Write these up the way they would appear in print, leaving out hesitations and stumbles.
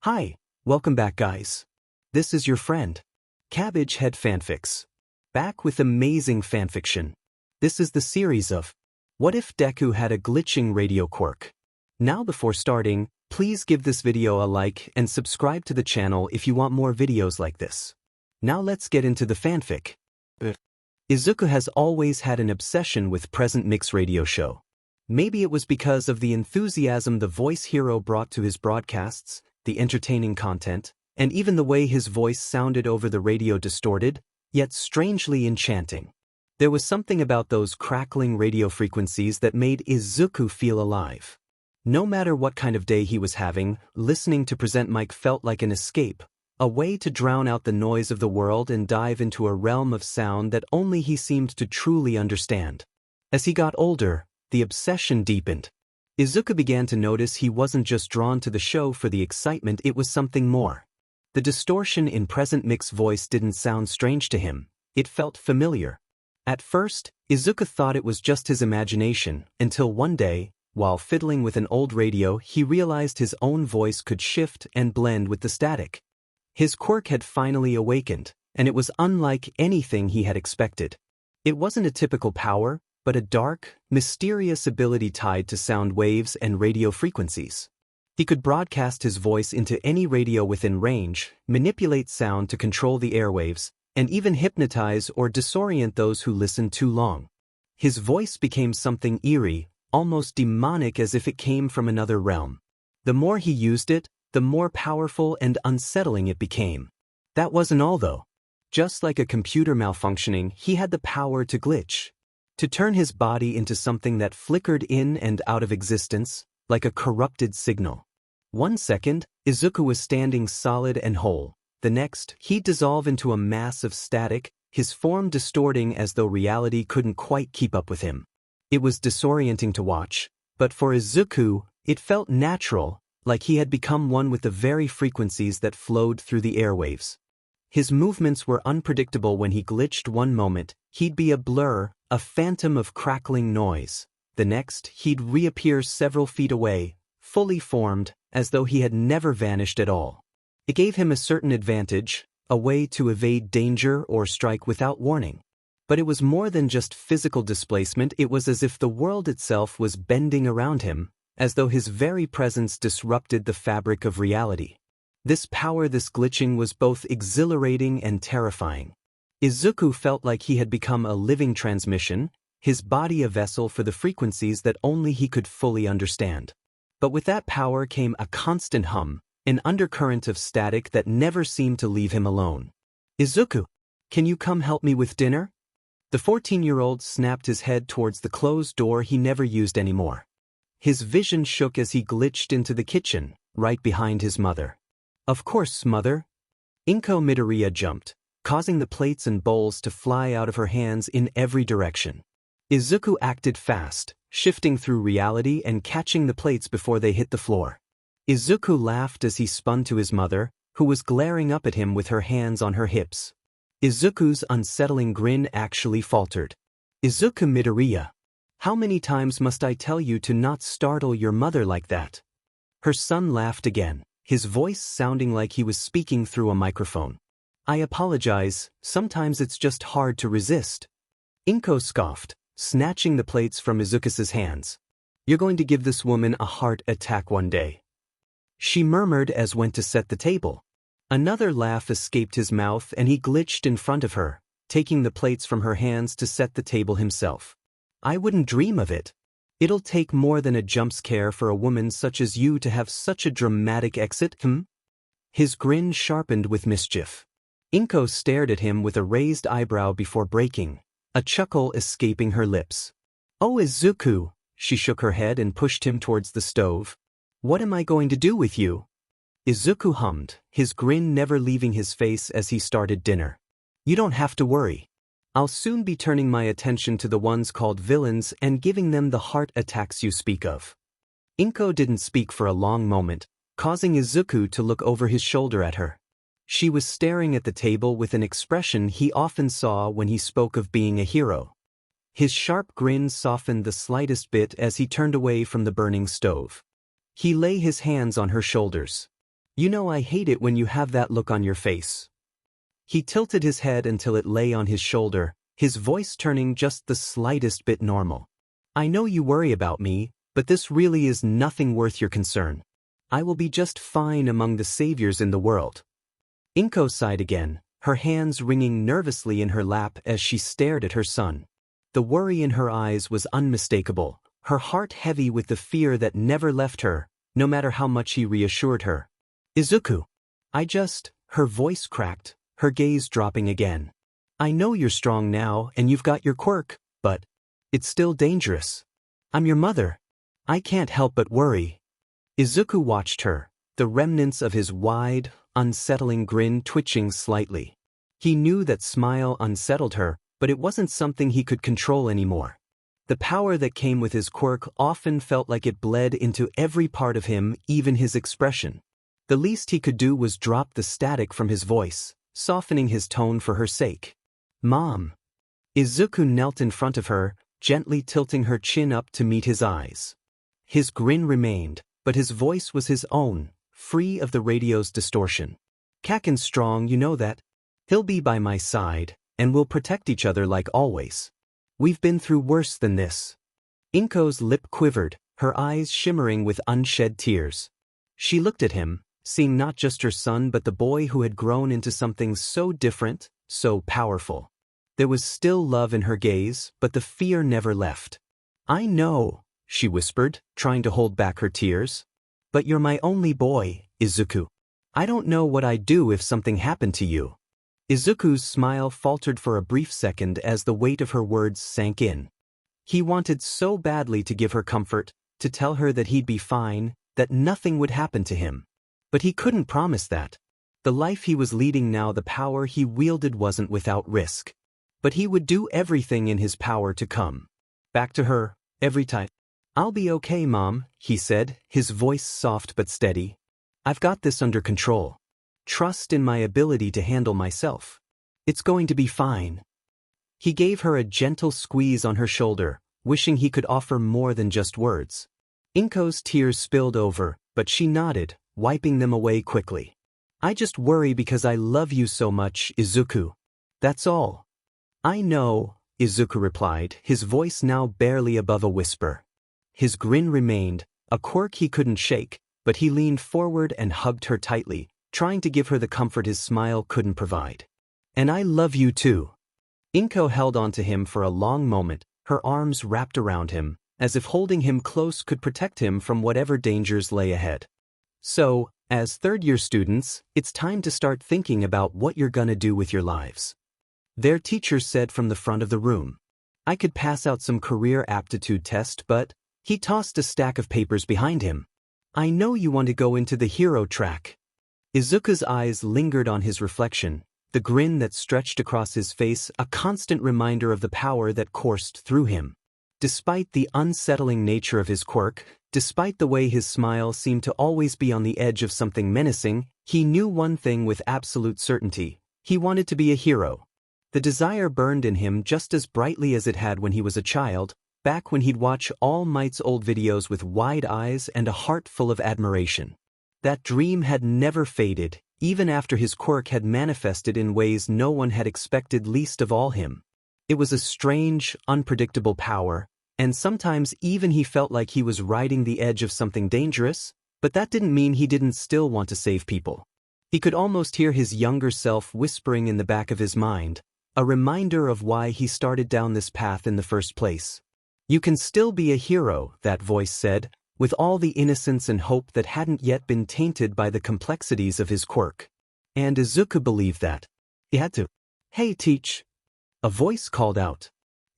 Hi, welcome back guys. This is your friend, Cabbage Head Fanfics. Back with amazing fanfiction. This is the series of What If Deku Had a Glitching Radio Quirk? Now before starting, please give this video a like and subscribe to the channel if you want more videos like this. Now let's get into the fanfic. Izuku has always had an obsession with present mix radio show. Maybe it was because of the enthusiasm the voice hero brought to his broadcasts, the entertaining content, and even the way his voice sounded over the radio distorted, yet strangely enchanting. There was something about those crackling radio frequencies that made Izuku feel alive. No matter what kind of day he was having, listening to Present Mic felt like an escape, a way to drown out the noise of the world and dive into a realm of sound that only he seemed to truly understand. As he got older, the obsession deepened. Izuku began to notice he wasn't just drawn to the show for the excitement, it was something more. The distortion in Present Mic's voice didn't sound strange to him, it felt familiar. At first, Izuku thought it was just his imagination, until one day, while fiddling with an old radio, he realized his own voice could shift and blend with the static. His quirk had finally awakened, and it was unlike anything he had expected. It wasn't a typical power, but a dark, mysterious ability tied to sound waves and radio frequencies. He could broadcast his voice into any radio within range, manipulate sound to control the airwaves, and even hypnotize or disorient those who listened too long. His voice became something eerie, almost demonic, as if it came from another realm. The more he used it, the more powerful and unsettling it became. That wasn't all though. Just like a computer malfunctioning, he had the power to glitch. To turn his body into something that flickered in and out of existence, like a corrupted signal. 1 second, Izuku was standing solid and whole. The next, he'd dissolve into a mass of static, his form distorting as though reality couldn't quite keep up with him. It was disorienting to watch, but for Izuku, it felt natural, like he had become one with the very frequencies that flowed through the airwaves. His movements were unpredictable. When he glitched one moment, he'd be a blur, a phantom of crackling noise. The next, he'd reappear several feet away, fully formed, as though he had never vanished at all. It gave him a certain advantage, a way to evade danger or strike without warning. But it was more than just physical displacement. It was as if the world itself was bending around him, as though his very presence disrupted the fabric of reality. This power, this glitching, was both exhilarating and terrifying. Izuku felt like he had become a living transmission, his body a vessel for the frequencies that only he could fully understand. But with that power came a constant hum, an undercurrent of static that never seemed to leave him alone. "Izuku, can you come help me with dinner?" The 14-year-old snapped his head towards the closed door he never used anymore. His vision shook as he glitched into the kitchen, right behind his mother. "Of course, mother." Izuku Midoriya jumped, causing the plates and bowls to fly out of her hands in every direction. Izuku acted fast, shifting through reality and catching the plates before they hit the floor. Izuku laughed as he spun to his mother, who was glaring up at him with her hands on her hips. Izuku's unsettling grin actually faltered. "Izuku Midoriya, how many times must I tell you to not startle your mother like that?" Her son laughed again, his voice sounding like he was speaking through a microphone. "I apologize, sometimes it's just hard to resist." Izuku scoffed, snatching the plates from Izuku's hands. "You're going to give this woman a heart attack one day," she murmured as went to set the table. Another laugh escaped his mouth and he glitched in front of her, taking the plates from her hands to set the table himself. "I wouldn't dream of it. It'll take more than a jump scare for a woman such as you to have such a dramatic exit, His grin sharpened with mischief. Izuku stared at him with a raised eyebrow before breaking, a chuckle escaping her lips. "Oh Izuku," she shook her head and pushed him towards the stove. "What am I going to do with you?" Izuku hummed, his grin never leaving his face as he started dinner. "You don't have to worry. I'll soon be turning my attention to the ones called villains and giving them the heart attacks you speak of." Izuku didn't speak for a long moment, causing Izuku to look over his shoulder at her. She was staring at the table with an expression he often saw when he spoke of being a hero. His sharp grin softened the slightest bit as he turned away from the burning stove. He lay his hands on her shoulders. You know I hate it when you have that look on your face. He tilted his head until it lay on his shoulder, his voice turning just the slightest bit normal. I know you worry about me, but this really is nothing worth your concern. I will be just fine among the saviors in the world. Inko sighed again, her hands wringing nervously in her lap as she stared at her son. The worry in her eyes was unmistakable, her heart heavy with the fear that never left her, no matter how much he reassured her. Izuku. Her voice cracked, her gaze dropping again. I know you're strong now and you've got your quirk, but it's still dangerous. I'm your mother. I can't help but worry. Izuku watched her, the remnants of his wide, unsettling grin twitching slightly. He knew that smile unsettled her, but it wasn't something he could control anymore. The power that came with his quirk often felt like it bled into every part of him, even his expression. The least he could do was drop the static from his voice, softening his tone for her sake. Mom. Izuku knelt in front of her, gently tilting her chin up to meet his eyes. His grin remained, but his voice was his own, free of the radio's distortion. Kaken's strong, you know that. He'll be by my side, and we'll protect each other like always. We've been through worse than this. Inko's lip quivered, her eyes shimmering with unshed tears. She looked at him, seeing not just her son but the boy who had grown into something so different, so powerful. There was still love in her gaze, but the fear never left. I know, she whispered, trying to hold back her tears. But you're my only boy, Izuku. I don't know what I'd do if something happened to you. Izuku's smile faltered for a brief second as the weight of her words sank in. He wanted so badly to give her comfort, to tell her that he'd be fine, that nothing would happen to him. But he couldn't promise that. The life he was leading now, the power he wielded wasn't without risk. But he would do everything in his power to come back to her, every time. I'll be okay, Mom, he said, his voice soft but steady. I've got this under control. Trust in my ability to handle myself. It's going to be fine. He gave her a gentle squeeze on her shoulder, wishing he could offer more than just words. Inko's tears spilled over, but she nodded, wiping them away quickly. I just worry because I love you so much, Izuku. That's all. I know, Izuku replied, his voice now barely above a whisper. His grin remained, a quirk he couldn't shake, but he leaned forward and hugged her tightly, trying to give her the comfort his smile couldn't provide. And I love you too. Inko held on to him for a long moment, her arms wrapped around him, as if holding him close could protect him from whatever dangers lay ahead. So, as third-year students, it's time to start thinking about what you're gonna do with your lives. Their teacher said from the front of the room. I could pass out some career aptitude test, but he tossed a stack of papers behind him. I know you want to go into the hero track. Izuku's eyes lingered on his reflection, the grin that stretched across his face a constant reminder of the power that coursed through him. Despite the unsettling nature of his quirk, despite the way his smile seemed to always be on the edge of something menacing, he knew one thing with absolute certainty. He wanted to be a hero. The desire burned in him just as brightly as it had when he was a child, back when he'd watch All Might's old videos with wide eyes and a heart full of admiration. That dream had never faded, even after his quirk had manifested in ways no one had expected, least of all him. It was a strange, unpredictable power, and sometimes even he felt like he was riding the edge of something dangerous, but that didn't mean he didn't still want to save people. He could almost hear his younger self whispering in the back of his mind, a reminder of why he started down this path in the first place. You can still be a hero, that voice said, with all the innocence and hope that hadn't yet been tainted by the complexities of his quirk. And Izuku believed that. He had to. Hey, teach. A voice called out.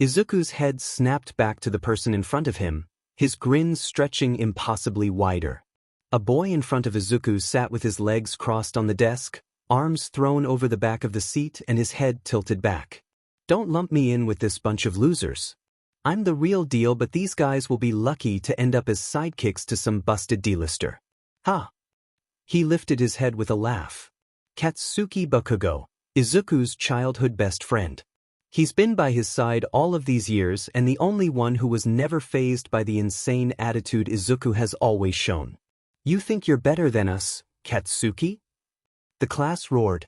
Izuku's head snapped back to the person in front of him, his grin stretching impossibly wider. A boy in front of Izuku sat with his legs crossed on the desk, arms thrown over the back of the seat and his head tilted back. Don't lump me in with this bunch of losers. I'm the real deal, but these guys will be lucky to end up as sidekicks to some busted D-lister. Ha! He lifted his head with a laugh. Katsuki Bakugo, Izuku's childhood best friend. He's been by his side all of these years and the only one who was never fazed by the insane attitude Izuku has always shown. You think you're better than us, Katsuki? The class roared.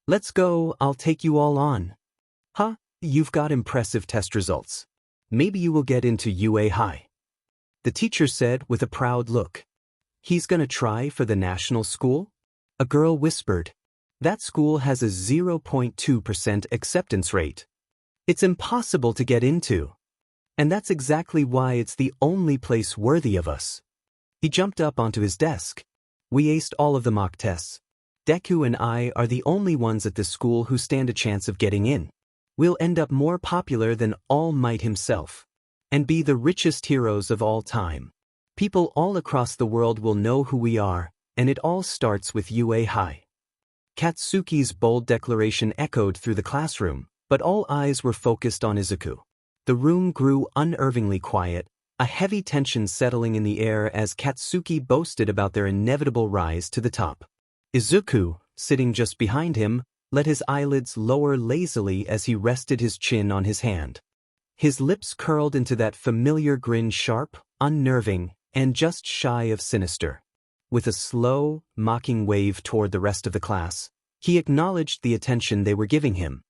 Let's go, I'll take you all on. Huh, you've got impressive test results. Maybe you will get into UA High. The teacher said with a proud look. He's gonna try for the national school? A girl whispered. That school has a 0.2% acceptance rate. It's impossible to get into. And that's exactly why it's the only place worthy of us. He jumped up onto his desk. We aced all of the mock tests. Deku and I are the only ones at this school who stand a chance of getting in. We'll end up more popular than All Might himself. And be the richest heroes of all time. People all across the world will know who we are, and it all starts with UA High. Katsuki's bold declaration echoed through the classroom, but all eyes were focused on Izuku. The room grew unnervingly quiet, a heavy tension settling in the air as Katsuki boasted about their inevitable rise to the top. Izuku, sitting just behind him, let his eyelids lower lazily as he rested his chin on his hand. His lips curled into that familiar grin, sharp, unnerving, and just shy of sinister. With a slow, mocking wave toward the rest of the class, he acknowledged the attention they were giving him.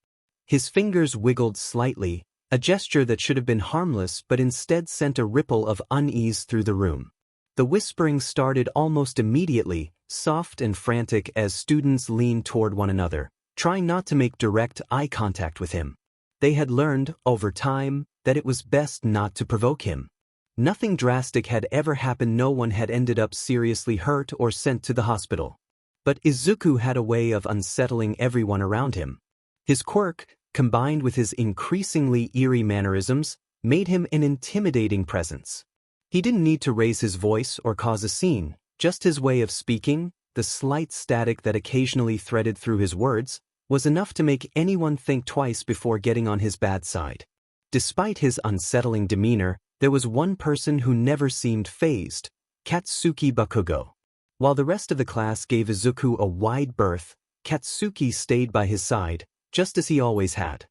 His fingers wiggled slightly, a gesture that should have been harmless but instead sent a ripple of unease through the room. The whispering started almost immediately, soft and frantic as students leaned toward one another, trying not to make direct eye contact with him. They had learned, over time, that it was best not to provoke him. Nothing drastic had ever happened, no one had ended up seriously hurt or sent to the hospital. But Izuku had a way of unsettling everyone around him. His quirk, combined with his increasingly eerie mannerisms, made him an intimidating presence. He didn't need to raise his voice or cause a scene, just his way of speaking, the slight static that occasionally threaded through his words, was enough to make anyone think twice before getting on his bad side. Despite his unsettling demeanor, there was one person who never seemed fazed, Katsuki Bakugo. While the rest of the class gave Izuku a wide berth, Katsuki stayed by his side, just as he always had.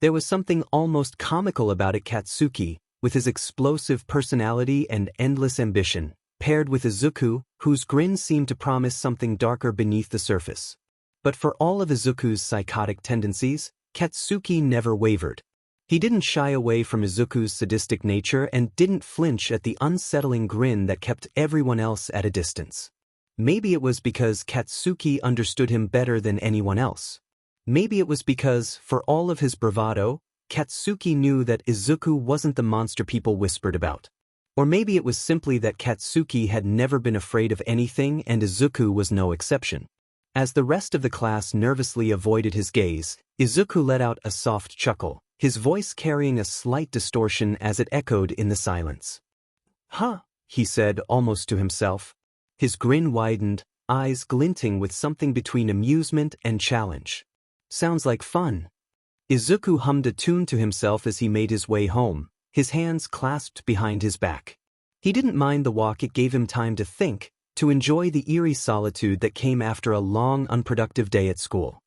There was something almost comical about it. Katsuki, with his explosive personality and endless ambition, paired with Izuku, whose grin seemed to promise something darker beneath the surface. But for all of Izuku's psychotic tendencies, Katsuki never wavered. He didn't shy away from Izuku's sadistic nature and didn't flinch at the unsettling grin that kept everyone else at a distance. Maybe it was because Katsuki understood him better than anyone else. Maybe it was because, for all of his bravado, Katsuki knew that Izuku wasn't the monster people whispered about. Or maybe it was simply that Katsuki had never been afraid of anything and Izuku was no exception. As the rest of the class nervously avoided his gaze, Izuku let out a soft chuckle, his voice carrying a slight distortion as it echoed in the silence. Huh, he said almost to himself. His grin widened, eyes glinting with something between amusement and challenge. Sounds like fun. Izuku hummed a tune to himself as he made his way home, his hands clasped behind his back. He didn't mind the walk, it gave him time to think, to enjoy the eerie solitude that came after a long, unproductive day at school.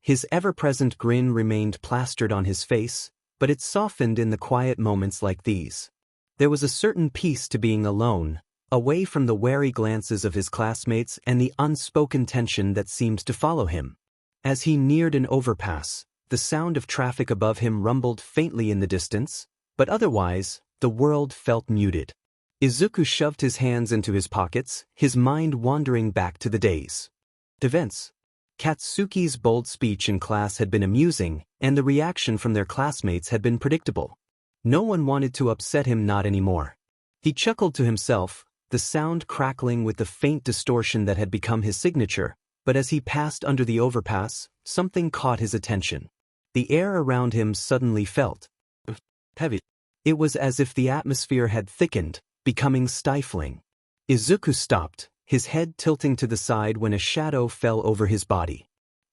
His ever-present grin remained plastered on his face, but it softened in the quiet moments like these. There was a certain peace to being alone, away from the wary glances of his classmates and the unspoken tension that seemed to follow him. As he neared an overpass, the sound of traffic above him rumbled faintly in the distance, but otherwise, the world felt muted. Izuku shoved his hands into his pockets, his mind wandering back to the day's events. Katsuki's bold speech in class had been amusing, and the reaction from their classmates had been predictable. No one wanted to upset him, not anymore. He chuckled to himself, the sound crackling with the faint distortion that had become his signature, but as he passed under the overpass, something caught his attention. The air around him suddenly felt heavy. It was as if the atmosphere had thickened, becoming stifling. Izuku stopped, his head tilting to the side when a shadow fell over his body.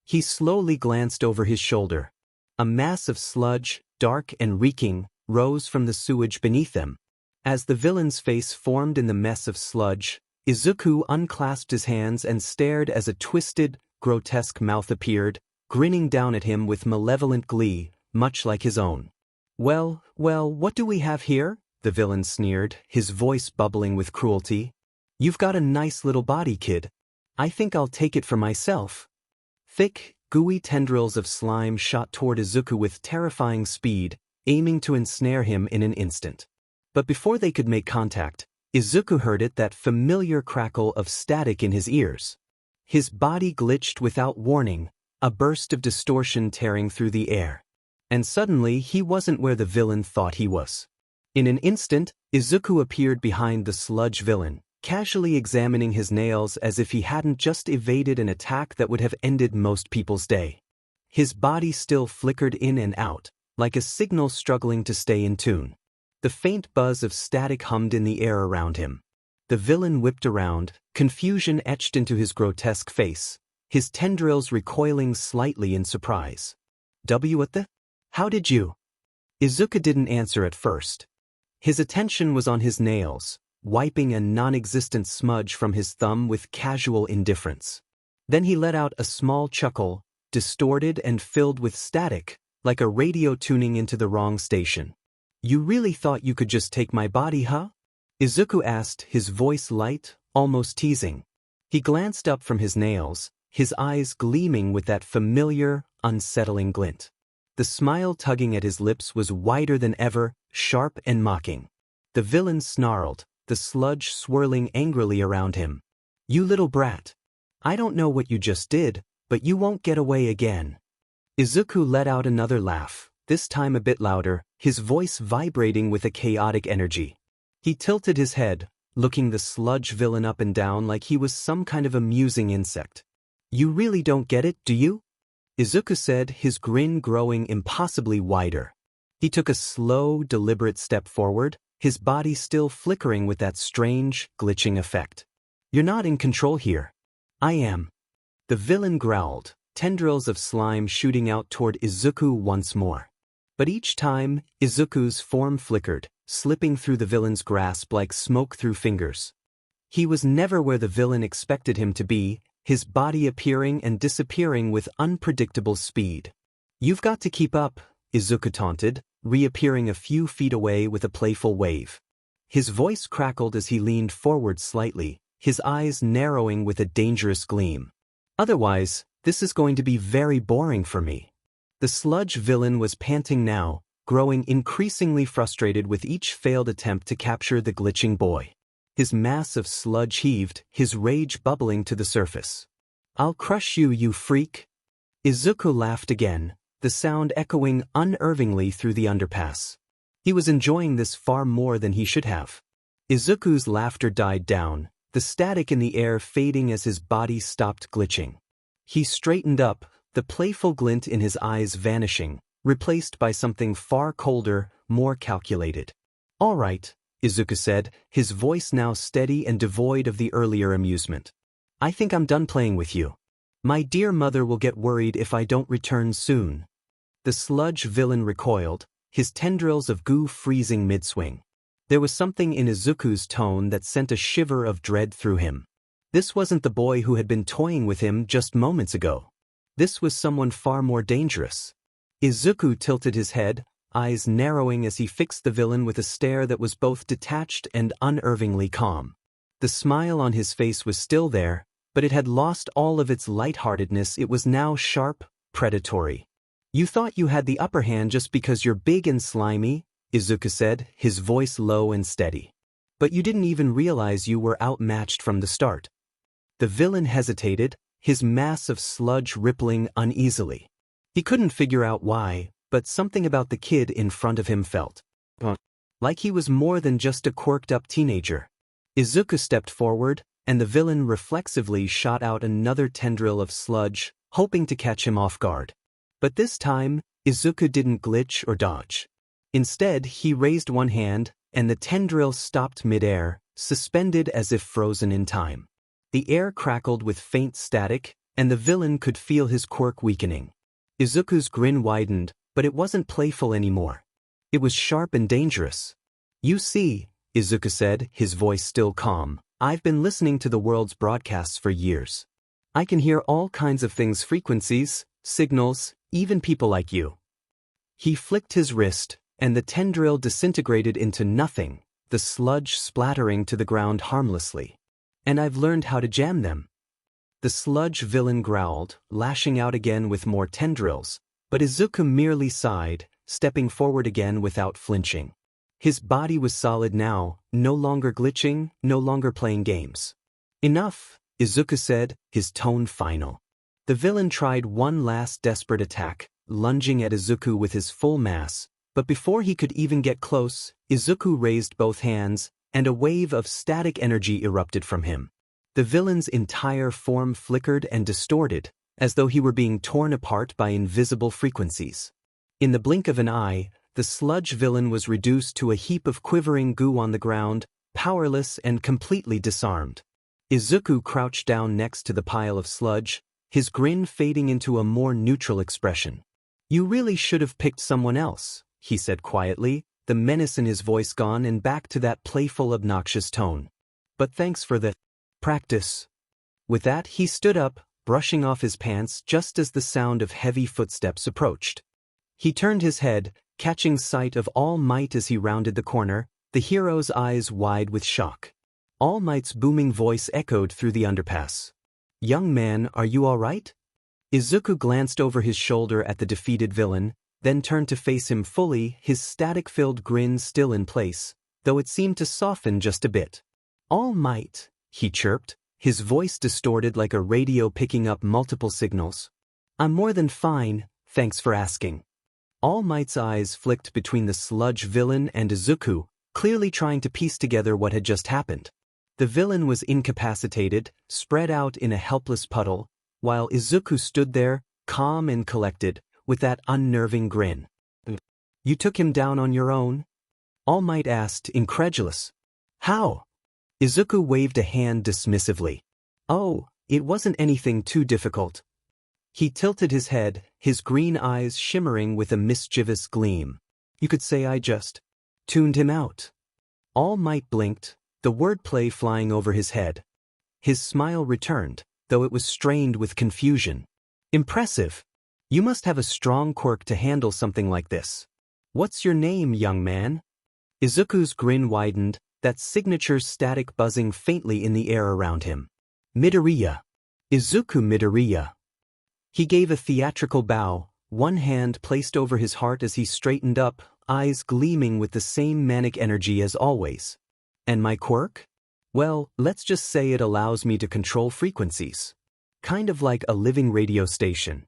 He slowly glanced over his shoulder. A mass of sludge, dark and reeking, rose from the sewage beneath them. As the villain's face formed in the mess of sludge, Izuku unclasped his hands and stared as a twisted, grotesque mouth appeared, grinning down at him with malevolent glee, much like his own. Well, what do we have here? The villain sneered, his voice bubbling with cruelty. You've got a nice little body, kid. I think I'll take it for myself. Thick, gooey tendrils of slime shot toward Izuku with terrifying speed, aiming to ensnare him in an instant. But before they could make contact, Izuku heard that familiar crackle of static in his ears. His body glitched without warning, a burst of distortion tearing through the air. And suddenly he wasn't where the villain thought he was. In an instant, Izuku appeared behind the sludge villain, casually examining his nails as if he hadn't just evaded an attack that would have ended most people's day. His body still flickered in and out, like a signal struggling to stay in tune. The faint buzz of static hummed in the air around him. The villain whipped around, confusion etched into his grotesque face, his tendrils recoiling slightly in surprise. What the? How did you? Izuku didn't answer at first. His attention was on his nails, wiping a non-existent smudge from his thumb with casual indifference. Then he let out a small chuckle, distorted and filled with static, like a radio tuning into the wrong station. You really thought you could just take my body, huh? Izuku asked, his voice light, almost teasing. He glanced up from his nails, his eyes gleaming with that familiar, unsettling glint. The smile tugging at his lips was wider than ever, sharp and mocking. The villain snarled, the sludge swirling angrily around him. You little brat. I don't know what you just did, but you won't get away again. Izuku let out another laugh, this time a bit louder, his voice vibrating with a chaotic energy. He tilted his head, looking the sludge villain up and down like he was some kind of amusing insect. You really don't get it, do you? Izuku said, his grin growing impossibly wider. He took a slow, deliberate step forward, his body still flickering with that strange, glitching effect. You're not in control here. I am. The villain growled, tendrils of slime shooting out toward Izuku once more. But each time, Izuku's form flickered, slipping through the villain's grasp like smoke through fingers. He was never where the villain expected him to be, his body appearing and disappearing with unpredictable speed. You've got to keep up, Izuku taunted, reappearing a few feet away with a playful wave. His voice crackled as he leaned forward slightly, his eyes narrowing with a dangerous gleam. Otherwise, this is going to be very boring for me. The sludge villain was panting now, growing increasingly frustrated with each failed attempt to capture the glitching boy. His mass of sludge heaved, his rage bubbling to the surface. I'll crush you, you freak. Izuku laughed again, the sound echoing unnervingly through the underpass. He was enjoying this far more than he should have. Izuku's laughter died down, the static in the air fading as his body stopped glitching. He straightened up, the playful glint in his eyes vanishing, replaced by something far colder, more calculated. All right, Izuku said, his voice now steady and devoid of the earlier amusement. I think I'm done playing with you. My dear mother will get worried if I don't return soon. The sludge villain recoiled, his tendrils of goo freezing mid-swing. There was something in Izuku's tone that sent a shiver of dread through him. This wasn't the boy who had been toying with him just moments ago. This was someone far more dangerous. Izuku tilted his head, eyes narrowing as he fixed the villain with a stare that was both detached and unnervingly calm. The smile on his face was still there, but it had lost all of its lightheartedness. It was now sharp, predatory. You thought you had the upper hand just because you're big and slimy, Izuku said, his voice low and steady. But you didn't even realize you were outmatched from the start. The villain hesitated, his mass of sludge rippling uneasily. He couldn't figure out why, but something about the kid in front of him felt like he was more than just a quirked-up teenager. Izuku stepped forward, and the villain reflexively shot out another tendril of sludge, hoping to catch him off guard. But this time, Izuku didn't glitch or dodge. Instead, he raised one hand, and the tendril stopped mid-air, suspended as if frozen in time. The air crackled with faint static, and the villain could feel his quirk weakening. Izuku's grin widened, but it wasn't playful anymore. It was sharp and dangerous. You see, Izuku said, his voice still calm, I've been listening to the world's broadcasts for years. I can hear all kinds of things, frequencies, signals, even people like you. He flicked his wrist, and the tendril disintegrated into nothing, the sludge splattering to the ground harmlessly. And I've learned how to jam them. The sludge villain growled, lashing out again with more tendrils, but Izuku merely sighed, stepping forward again without flinching. His body was solid now, no longer glitching, no longer playing games. Enough, Izuku said, his tone final. The villain tried one last desperate attack, lunging at Izuku with his full mass, but before he could even get close, Izuku raised both hands, and a wave of static energy erupted from him. The villain's entire form flickered and distorted, as though he were being torn apart by invisible frequencies. In the blink of an eye, the sludge villain was reduced to a heap of quivering goo on the ground, powerless and completely disarmed. Izuku crouched down next to the pile of sludge, his grin fading into a more neutral expression. "You really should have picked someone else," he said quietly, the menace in his voice gone and back to that playful, obnoxious tone. "But thanks for the practice." With that, he stood up, brushing off his pants just as the sound of heavy footsteps approached. He turned his head, catching sight of All Might as he rounded the corner, the hero's eyes wide with shock. All Might's booming voice echoed through the underpass. "Young man, are you all right?" Izuku glanced over his shoulder at the defeated villain, then turned to face him fully, his static-filled grin still in place, though it seemed to soften just a bit. "All Might," he chirped, his voice distorted like a radio picking up multiple signals. "I'm more than fine, thanks for asking." All Might's eyes flicked between the sludge villain and Izuku, clearly trying to piece together what had just happened. The villain was incapacitated, spread out in a helpless puddle, while Izuku stood there, calm and collected, with that unnerving grin. "You took him down on your own?" All Might asked, incredulous. "How?" Izuku waved a hand dismissively. "Oh, it wasn't anything too difficult." He tilted his head, his green eyes shimmering with a mischievous gleam. "You could say I just tuned him out." All Might blinked, the wordplay flying over his head. His smile returned, though it was strained with confusion. "Impressive. You must have a strong quirk to handle something like this. What's your name, young man?" Izuku's grin widened, that signature static buzzing faintly in the air around him. "Midoriya. Izuku Midoriya." He gave a theatrical bow, one hand placed over his heart as he straightened up, eyes gleaming with the same manic energy as always. "And my quirk? Well, let's just say it allows me to control frequencies. Kind of like a living radio station."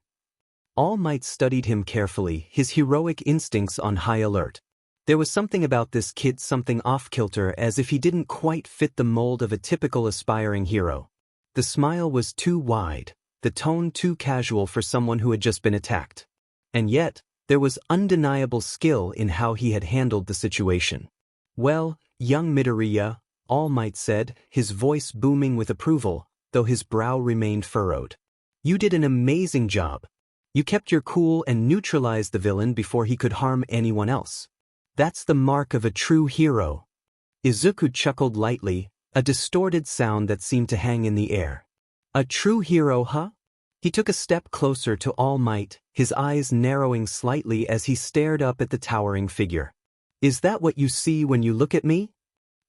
All Might studied him carefully, his heroic instincts on high alert. There was something about this kid, something off-kilter, as if he didn't quite fit the mold of a typical aspiring hero. The smile was too wide, the tone too casual for someone who had just been attacked. And yet, there was undeniable skill in how he had handled the situation. "Well, young Midoriya," All Might said, his voice booming with approval, though his brow remained furrowed. "You did an amazing job. You kept your cool and neutralized the villain before he could harm anyone else. That's the mark of a true hero." Izuku chuckled lightly, a distorted sound that seemed to hang in the air. "A true hero, huh?" He took a step closer to All Might, his eyes narrowing slightly as he stared up at the towering figure. "Is that what you see when you look at me?"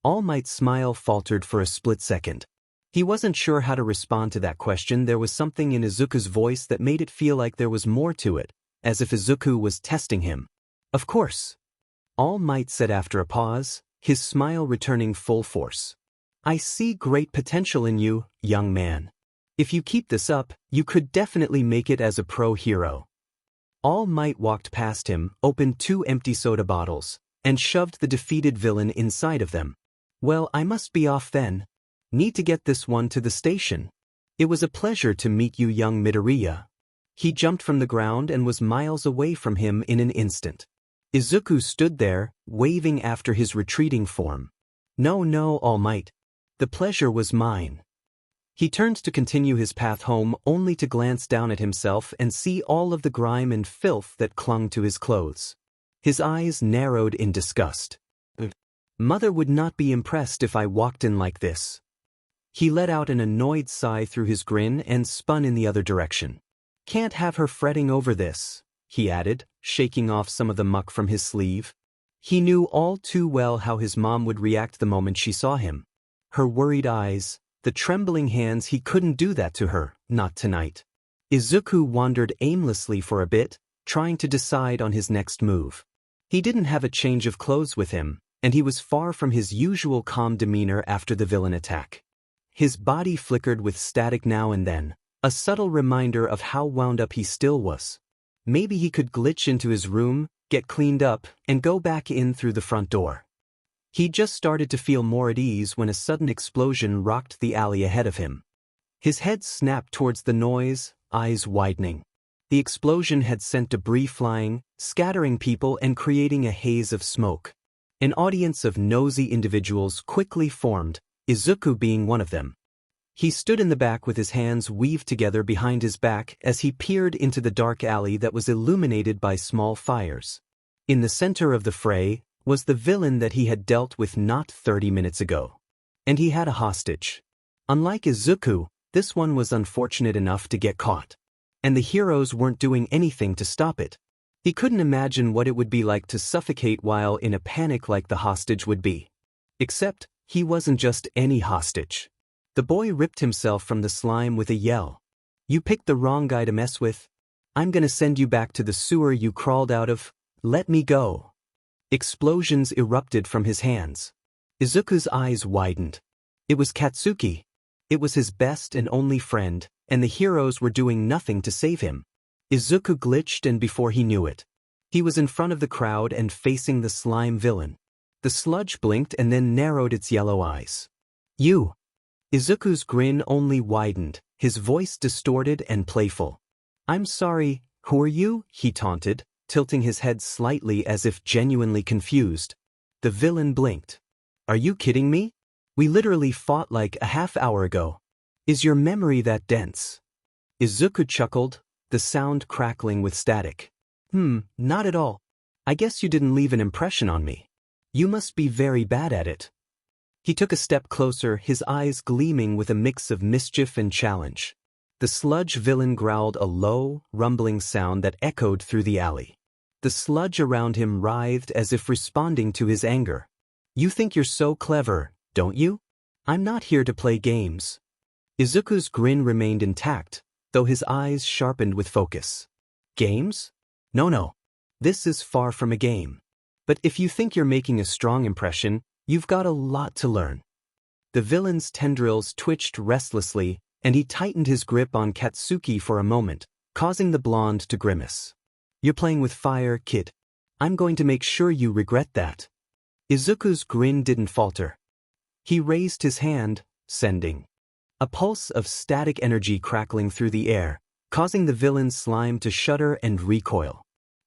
All Might's smile faltered for a split second. He wasn't sure how to respond to that question. There was something in Izuku's voice that made it feel like there was more to it, as if Izuku was testing him. "Of course," All Might said after a pause, his smile returning full force. "I see great potential in you, young man. If you keep this up, you could definitely make it as a pro hero." All Might walked past him, opened 2 empty soda bottles, and shoved the defeated villain inside of them. "Well, I must be off then. Need to get this one to the station. It was a pleasure to meet you, young Midoriya." He jumped from the ground and was miles away from him in an instant. Izuku stood there, waving after his retreating form. No, All Might. The pleasure was mine." He turned to continue his path home, only to glance down at himself and see all of the grime and filth that clung to his clothes. His eyes narrowed in disgust. "Mother would not be impressed if I walked in like this." He let out an annoyed sigh through his grin and spun in the other direction. "Can't have her fretting over this," he added, shaking off some of the muck from his sleeve. He knew all too well how his mom would react the moment she saw him. Her worried eyes, the trembling hands. He couldn't do that to her, not tonight. Izuku wandered aimlessly for a bit, trying to decide on his next move. He didn't have a change of clothes with him, and he was far from his usual calm demeanor after the villain attack. His body flickered with static now and then, a subtle reminder of how wound up he still was. Maybe he could glitch into his room, get cleaned up, and go back in through the front door. He just started to feel more at ease when a sudden explosion rocked the alley ahead of him. His head snapped towards the noise, eyes widening. The explosion had sent debris flying, scattering people and creating a haze of smoke. An audience of nosy individuals quickly formed, Izuku being one of them. He stood in the back with his hands weaved together behind his back as he peered into the dark alley that was illuminated by small fires. In the center of the fray was the villain that he had dealt with not 30 minutes ago. And he had a hostage. Unlike Izuku, this one was unfortunate enough to get caught. And the heroes weren't doing anything to stop it. He couldn't imagine what it would be like to suffocate while in a panic like the hostage would be. Except, he wasn't just any hostage. The boy ripped himself from the slime with a yell. "You picked the wrong guy to mess with. I'm gonna send you back to the sewer you crawled out of. Let me go." Explosions erupted from his hands. Izuku's eyes widened. It was Katsuki. It was his best and only friend, and the heroes were doing nothing to save him. Izuku glitched, and before he knew it, he was in front of the crowd and facing the slime villain. The sludge blinked and then narrowed its yellow eyes. "You." Izuku's grin only widened, his voice distorted and playful. "I'm sorry, who are you?" he taunted, tilting his head slightly as if genuinely confused. The villain blinked. "Are you kidding me? We literally fought like a half-hour ago. Is your memory that dense?" Izuku chuckled, the sound crackling with static. Not at all. I guess you didn't leave an impression on me. You must be very bad at it." He took a step closer, his eyes gleaming with a mix of mischief and challenge. The sludge villain growled a low, rumbling sound that echoed through the alley. The sludge around him writhed as if responding to his anger. "You think you're so clever, don't you? I'm not here to play games." Izuku's grin remained intact, though his eyes sharpened with focus. "Games? No. This is far from a game. But if you think you're making a strong impression, you've got a lot to learn." The villain's tendrils twitched restlessly, and he tightened his grip on Katsuki for a moment, causing the blonde to grimace. "You're playing with fire, kid. I'm going to make sure you regret that." Izuku's grin didn't falter. He raised his hand, sending a pulse of static energy crackling through the air, causing the villain's slime to shudder and recoil.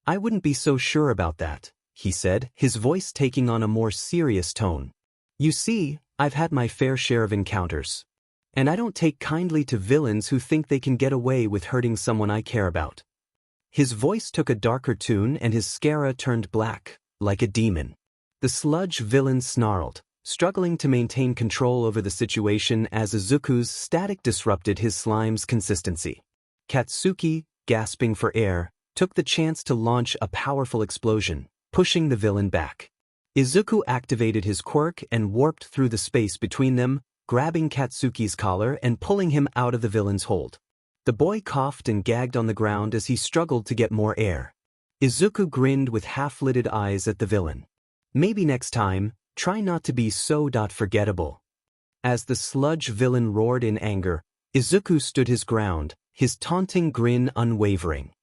"I wouldn't be so sure about that," he said, his voice taking on a more serious tone. "You see, I've had my fair share of encounters. And I don't take kindly to villains who think they can get away with hurting someone I care about." His voice took a darker tune and his scara turned black, like a demon. The sludge villain snarled, struggling to maintain control over the situation as Izuku's static disrupted his slime's consistency. Katsuki, gasping for air, took the chance to launch a powerful explosion, pushing the villain back. Izuku activated his quirk and warped through the space between them, grabbing Katsuki's collar and pulling him out of the villain's hold. The boy coughed and gagged on the ground as he struggled to get more air. Izuku grinned with half-lidded eyes at the villain. "Maybe next time, try not to be so forgettable." As the sludge villain roared in anger, Izuku stood his ground, his taunting grin unwavering.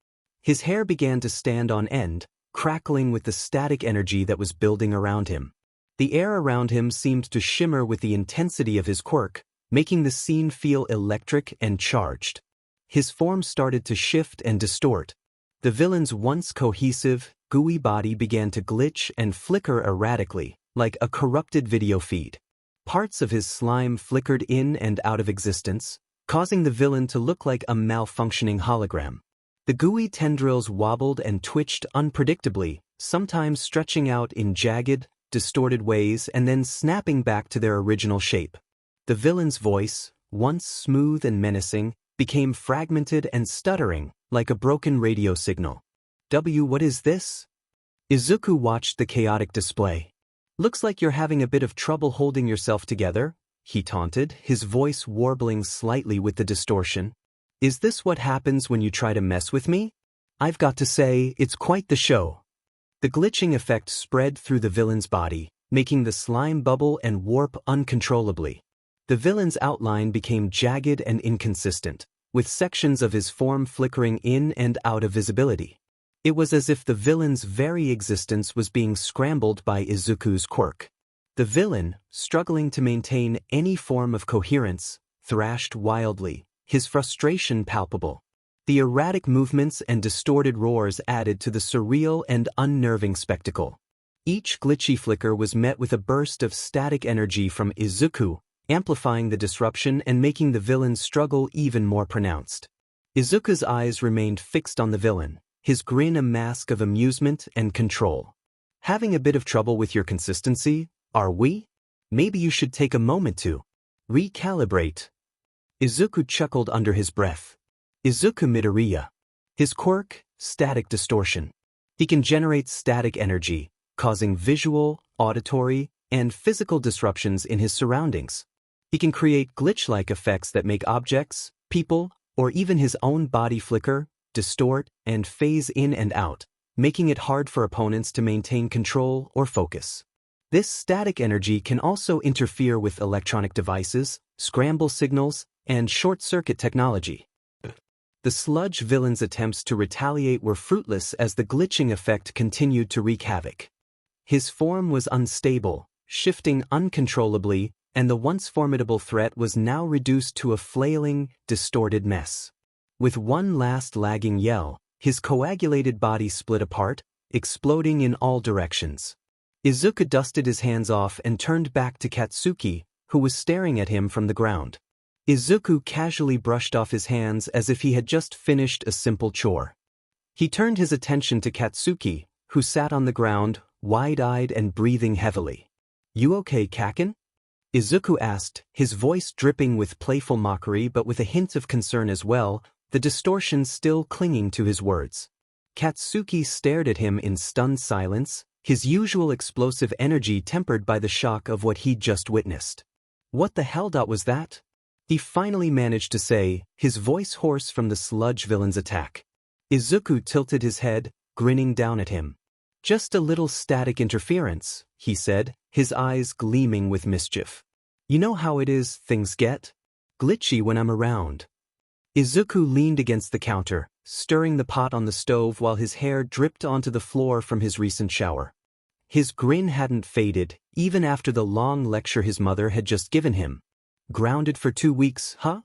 His hair began to stand on end, crackling with the static energy that was building around him. The air around him seemed to shimmer with the intensity of his quirk, making the scene feel electric and charged. His form started to shift and distort. The villain's once cohesive, gooey body began to glitch and flicker erratically, like a corrupted video feed. Parts of his slime flickered in and out of existence, causing the villain to look like a malfunctioning hologram. The gooey tendrils wobbled and twitched unpredictably, sometimes stretching out in jagged, distorted ways and then snapping back to their original shape. The villain's voice, once smooth and menacing, became fragmented and stuttering, like a broken radio signal. What is this?" Izuku watched the chaotic display. "Looks like you're having a bit of trouble holding yourself together," he taunted, his voice warbling slightly with the distortion. Is this what happens when you try to mess with me? I've got to say, it's quite the show. The glitching effect spread through the villain's body, making the slime bubble and warp uncontrollably. The villain's outline became jagged and inconsistent, with sections of his form flickering in and out of visibility. It was as if the villain's very existence was being scrambled by Izuku's quirk. The villain, struggling to maintain any form of coherence, thrashed wildly, his frustration palpable. The erratic movements and distorted roars added to the surreal and unnerving spectacle. Each glitchy flicker was met with a burst of static energy from Izuku, amplifying the disruption and making the villain's struggle even more pronounced. Izuku's eyes remained fixed on the villain, his grin a mask of amusement and control. Having a bit of trouble with your consistency, are we? Maybe you should take a moment to recalibrate. Izuku chuckled under his breath. Izuku Midoriya. His quirk, static distortion. He can generate static energy, causing visual, auditory, and physical disruptions in his surroundings. He can create glitch-like effects that make objects, people, or even his own body flicker, distort, and phase in and out, making it hard for opponents to maintain control or focus. This static energy can also interfere with electronic devices, scramble signals, and short-circuit technology. The sludge villain's attempts to retaliate were fruitless as the glitching effect continued to wreak havoc. His form was unstable, shifting uncontrollably, and the once formidable threat was now reduced to a flailing, distorted mess. With one last lagging yell, his coagulated body split apart, exploding in all directions. Izuku dusted his hands off and turned back to Katsuki, who was staring at him from the ground. Izuku casually brushed off his hands as if he had just finished a simple chore. He turned his attention to Katsuki, who sat on the ground, wide-eyed and breathing heavily. "You okay, Kaken?" Izuku asked, his voice dripping with playful mockery but with a hint of concern as well, the distortion still clinging to his words. Katsuki stared at him in stunned silence, his usual explosive energy tempered by the shock of what he'd just witnessed. "What the hell was that?" he finally managed to say, his voice hoarse from the sludge villain's attack. Izuku tilted his head, grinning down at him. "Just a little static interference," he said, his eyes gleaming with mischief. "You know how it is, things get glitchy when I'm around." Izuku leaned against the counter, stirring the pot on the stove while his hair dripped onto the floor from his recent shower. His grin hadn't faded, even after the long lecture his mother had just given him. "Grounded for 2 weeks, huh?"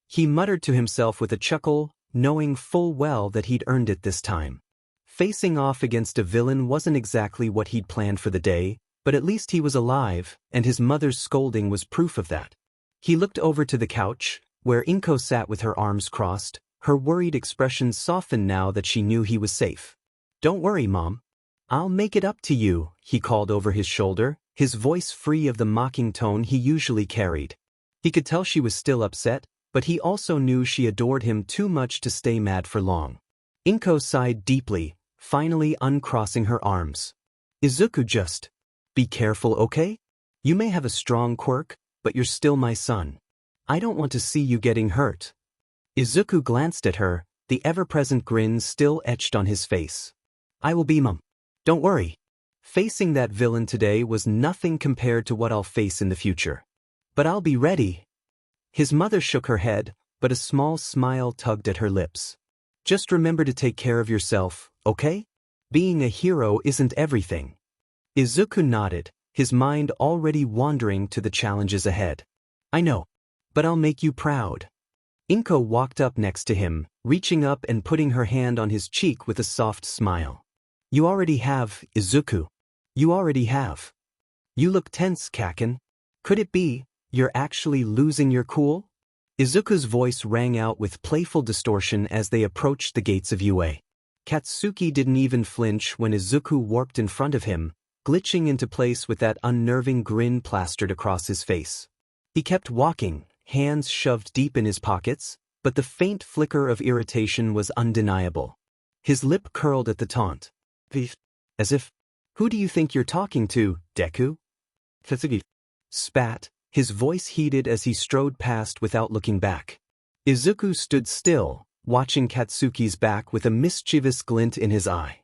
he muttered to himself with a chuckle, knowing full well that he'd earned it this time. Facing off against a villain wasn't exactly what he'd planned for the day, but at least he was alive, and his mother's scolding was proof of that. He looked over to the couch, where Inko sat with her arms crossed, her worried expression softened now that she knew he was safe. "Don't worry, Mom. I'll make it up to you," he called over his shoulder, his voice free of the mocking tone he usually carried. He could tell she was still upset, but he also knew she adored him too much to stay mad for long. Inko sighed deeply, finally uncrossing her arms. "Izuku, just be careful, okay? You may have a strong quirk, but you're still my son. I don't want to see you getting hurt." Izuku glanced at her, the ever-present grin still etched on his face. "I will be, Mom. Don't worry. Facing that villain today was nothing compared to what I'll face in the future. But I'll be ready." His mother shook her head, but a small smile tugged at her lips. "Just remember to take care of yourself, okay? Being a hero isn't everything." Izuku nodded, his mind already wandering to the challenges ahead. "I know. But I'll make you proud." Inko walked up next to him, reaching up and putting her hand on his cheek with a soft smile. "You already have, Izuku. You already have. You look tense, Kaken. Could it be you're actually losing your cool?" Izuku's voice rang out with playful distortion as they approached the gates of UA. Katsuki didn't even flinch when Izuku warped in front of him, glitching into place with that unnerving grin plastered across his face. He kept walking, hands shoved deep in his pockets, but the faint flicker of irritation was undeniable. His lip curled at the taunt. As if, "Who do you think you're talking to, Deku?" Katsuki spat, his voice heated as he strode past without looking back. Izuku stood still, watching Katsuki's back with a mischievous glint in his eye.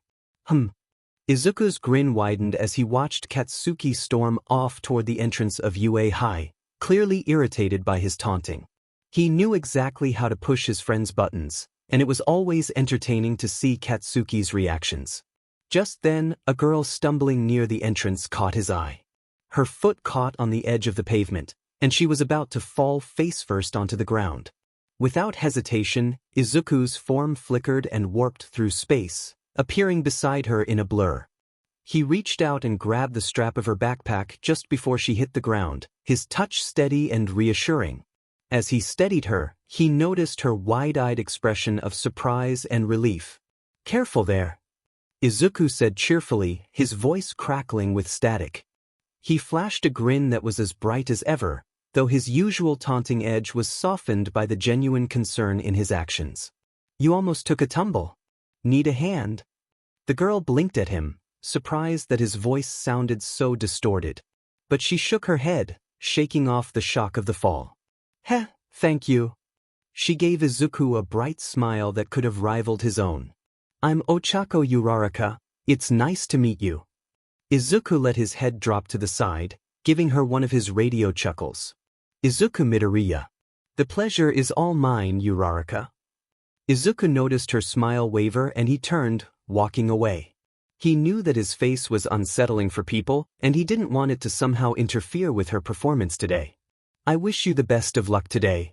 Izuku's grin widened as he watched Katsuki storm off toward the entrance of UA High, clearly irritated by his taunting. He knew exactly how to push his friend's buttons, and it was always entertaining to see Katsuki's reactions. Just then, a girl stumbling near the entrance caught his eye. Her foot caught on the edge of the pavement, and she was about to fall face-first onto the ground. Without hesitation, Izuku's form flickered and warped through space, appearing beside her in a blur. He reached out and grabbed the strap of her backpack just before she hit the ground, his touch steady and reassuring. As he steadied her, he noticed her wide-eyed expression of surprise and relief. "Careful there," Izuku said cheerfully, his voice crackling with static. He flashed a grin that was as bright as ever, though his usual taunting edge was softened by the genuine concern in his actions. "You almost took a tumble. Need a hand?" The girl blinked at him, surprised that his voice sounded so distorted. But she shook her head, shaking off the shock of the fall. "Heh, thank you." She gave Izuku a bright smile that could have rivaled his own. "I'm Ochako Uraraka. It's nice to meet you." Izuku let his head drop to the side, giving her one of his radio chuckles. "Izuku Midoriya. The pleasure is all mine, Uraraka." Izuku noticed her smile waver and he turned, walking away. He knew that his face was unsettling for people, and he didn't want it to somehow interfere with her performance today. "I wish you the best of luck today,"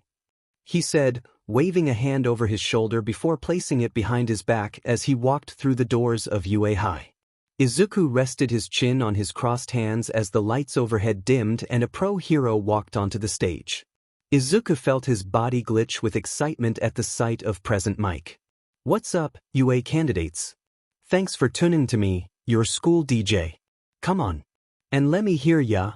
he said, waving a hand over his shoulder before placing it behind his back as he walked through the doors of UA High. Izuku rested his chin on his crossed hands as the lights overhead dimmed and a pro hero walked onto the stage. Izuku felt his body glitch with excitement at the sight of present Mike. "What's up, UA candidates? Thanks for tuning to me, your school DJ. Come on. And let me hear ya."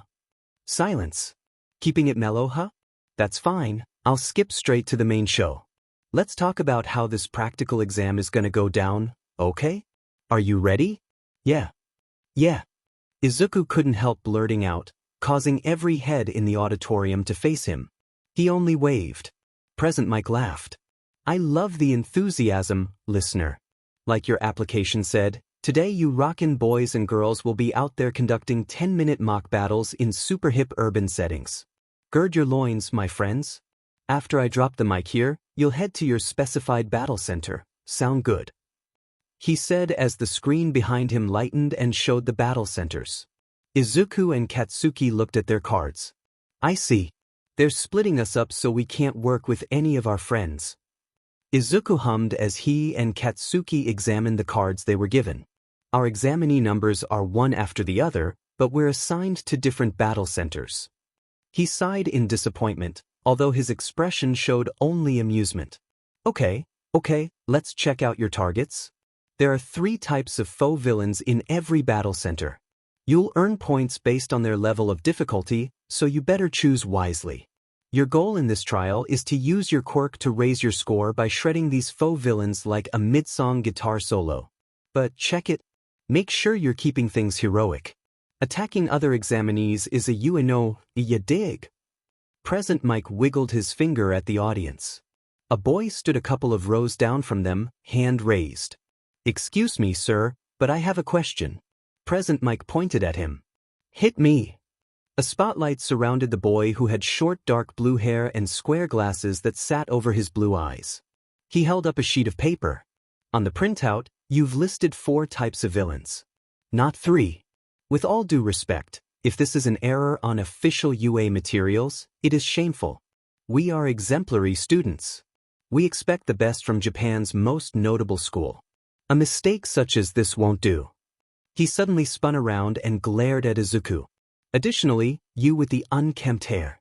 Silence. "Keeping it mellow, huh? That's fine, I'll skip straight to the main show. Let's talk about how this practical exam is gonna go down, okay? Are you ready?" Yeah. Izuku couldn't help blurting out, causing every head in the auditorium to face him. He only waved. Present Mike laughed. "I love the enthusiasm, listener. Like your application said, today you rockin' boys and girls will be out there conducting 10-minute mock battles in super hip urban settings. Gird your loins, my friends. After I drop the mic here, you'll head to your specified battle center. Sound good?" He said as the screen behind him lightened and showed the battle centers. Izuku and Katsuki looked at their cards. "I see. They're splitting us up so we can't work with any of our friends." Izuku hummed as he and Katsuki examined the cards they were given. "Our examinee numbers are one after the other, but we're assigned to different battle centers." He sighed in disappointment, although his expression showed only amusement. Okay, let's check out your targets. There are 3 types of foe villains in every battle center. You'll earn points based on their level of difficulty, so you better choose wisely. Your goal in this trial is to use your quirk to raise your score by shredding these foe villains like a mid-song guitar solo. But check it. Make sure you're keeping things heroic. Attacking other examinees is a ya dig. Present Mike wiggled his finger at the audience. A boy stood a couple of rows down from them, hand raised. "Excuse me, sir, but I have a question." Present Mike pointed at him. "Hit me." A spotlight surrounded the boy who had short dark blue hair and square glasses that sat over his blue eyes. He held up a sheet of paper. "On the printout, you've listed 4 types of villains. Not 3. With all due respect, if this is an error on official UA materials, it is shameful. We are exemplary students. We expect the best from Japan's most notable school. A mistake such as this won't do." He suddenly spun around and glared at Izuku. "Additionally, you with the unkempt hair."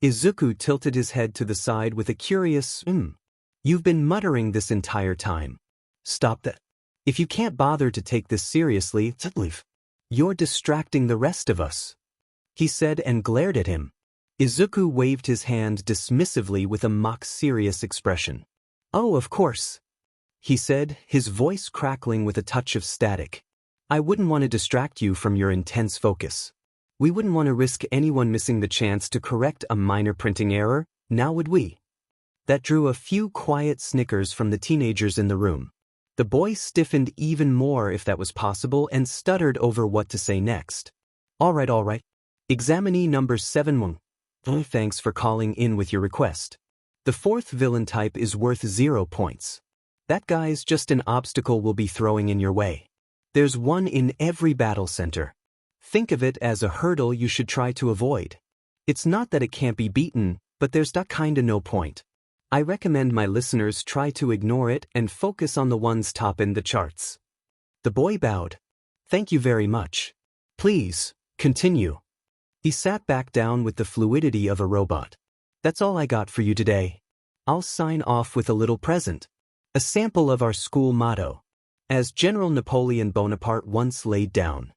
Izuku tilted his head to the side with a curious, "You've been muttering this entire time. Stop that. If you can't bother to take this seriously, leave. You're distracting the rest of us," he said and glared at him. Izuku waved his hand dismissively with a mock-serious expression. "Oh, of course," he said, his voice crackling with a touch of static. "I wouldn't want to distract you from your intense focus. We wouldn't want to risk anyone missing the chance to correct a minor printing error, now would we? That drew a few quiet snickers from the teenagers in the room. The boy stiffened even more if that was possible and stuttered over what to say next. All right. Examinee number 7. Thanks for calling in with your request. The fourth villain type is worth 0 points. That guy's just an obstacle we'll be throwing in your way. There's one in every battle center. Think of it as a hurdle you should try to avoid. It's not that it can't be beaten, but there's that kinda no point. I recommend my listeners try to ignore it and focus on the ones topping the charts. The boy bowed. Thank you very much. Please, continue. He sat back down with the fluidity of a robot. That's all I got for you today. I'll sign off with a little present. A sample of our school motto. As General Napoleon Bonaparte once laid down.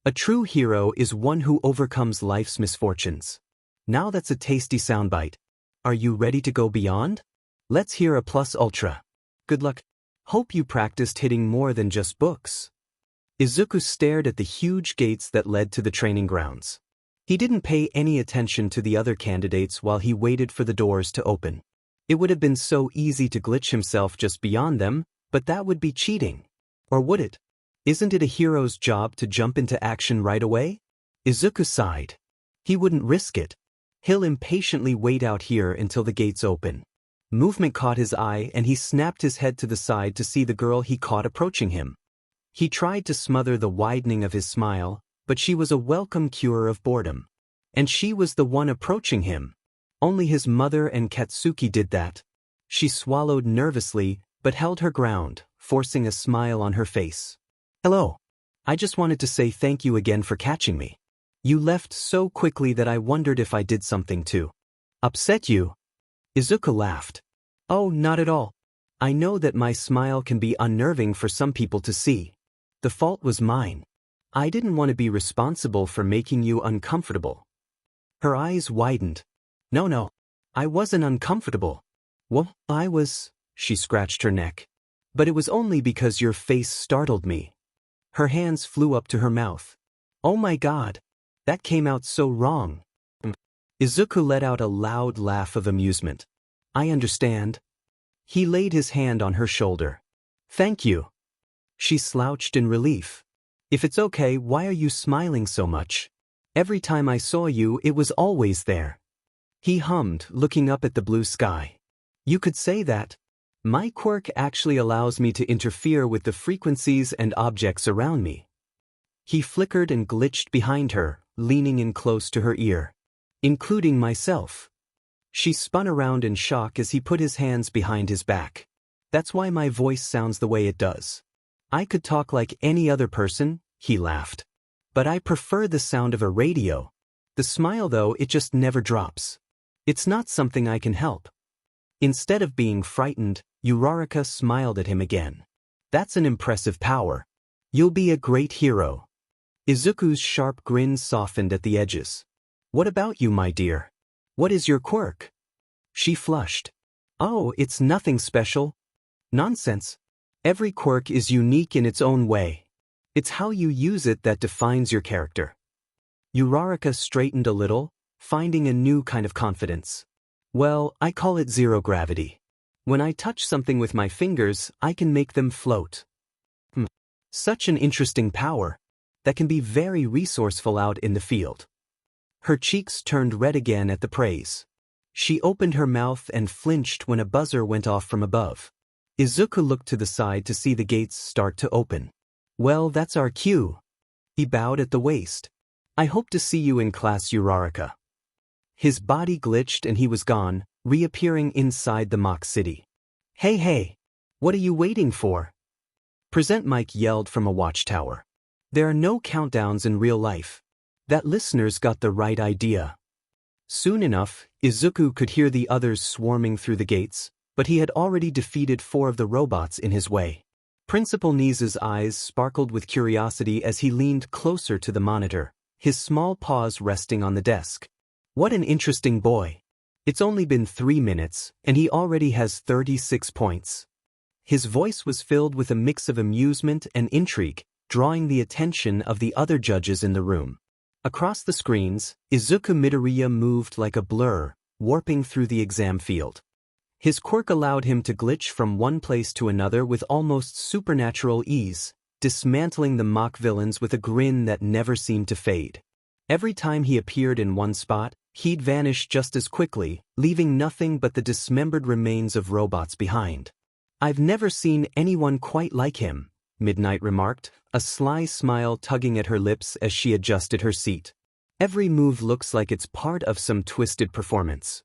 A true hero is one who overcomes life's misfortunes. Now that's a tasty soundbite. Are you ready to go beyond? Let's hear a plus ultra. Good luck. Hope you practiced hitting more than just books. Izuku stared at the huge gates that led to the training grounds. He didn't pay any attention to the other candidates while he waited for the doors to open. It would have been so easy to glitch himself just beyond them, but that would be cheating. Or would it? Isn't it a hero's job to jump into action right away? Izuku sighed. He wouldn't risk it. He'll impatiently wait out here until the gates open. Movement caught his eye and he snapped his head to the side to see the girl he caught approaching him. He tried to smother the widening of his smile, but she was a welcome cure of boredom. And she was the one approaching him. Only his mother and Katsuki did that. She swallowed nervously, but held her ground, forcing a smile on her face. Hello. I just wanted to say thank you again for catching me. You left so quickly that I wondered if I did something to upset you. Izuku laughed. Oh, not at all. I know that my smile can be unnerving for some people to see. The fault was mine. I didn't want to be responsible for making you uncomfortable. Her eyes widened. No. I wasn't uncomfortable. Well, I was, she scratched her neck. But it was only because your face startled me. Her hands flew up to her mouth. Oh my God. That came out so wrong. Izuku let out a loud laugh of amusement. I understand. He laid his hand on her shoulder. Thank you. She slouched in relief. If it's okay, why are you smiling so much? Every time I saw you, it was always there. He hummed, looking up at the blue sky. You could say that. My quirk actually allows me to interfere with the frequencies and objects around me. He flickered and glitched behind her, leaning in close to her ear. Including myself. She spun around in shock as he put his hands behind his back. That's why my voice sounds the way it does. I could talk like any other person, he laughed. But I prefer the sound of a radio. The smile though, it just never drops. It's not something I can help. Instead of being frightened, Uraraka smiled at him again. That's an impressive power. You'll be a great hero. Izuku's sharp grin softened at the edges. What about you, my dear? What is your quirk? She flushed. Oh, it's nothing special. Nonsense. Every quirk is unique in its own way. It's how you use it that defines your character. Uraraka straightened a little, finding a new kind of confidence. Well, I call it zero gravity. When I touch something with my fingers, I can make them float. Such an interesting power. That can be very resourceful out in the field. Her cheeks turned red again at the praise. She opened her mouth and flinched when a buzzer went off from above. Izuku looked to the side to see the gates start to open. Well, that's our cue. He bowed at the waist. I hope to see you in class, Uraraka. His body glitched and he was gone, reappearing inside the mock city. Hey, what are you waiting for? Present Mike yelled from a watchtower. There are no countdowns in real life. That listeners got the right idea. Soon enough, Izuku could hear the others swarming through the gates, but he had already defeated 4 of the robots in his way. Principal Nise's eyes sparkled with curiosity as he leaned closer to the monitor, his small paws resting on the desk. What an interesting boy. It's only been 3 minutes, and he already has 36 points. His voice was filled with a mix of amusement and intrigue, drawing the attention of the other judges in the room. Across the screens, Izuku Midoriya moved like a blur, warping through the exam field. His quirk allowed him to glitch from one place to another with almost supernatural ease, dismantling the mock villains with a grin that never seemed to fade. Every time he appeared in one spot, he'd vanish just as quickly, leaving nothing but the dismembered remains of robots behind. "I've never seen anyone quite like him," Midnight remarked, a sly smile tugging at her lips as she adjusted her seat. "Every move looks like it's part of some twisted performance."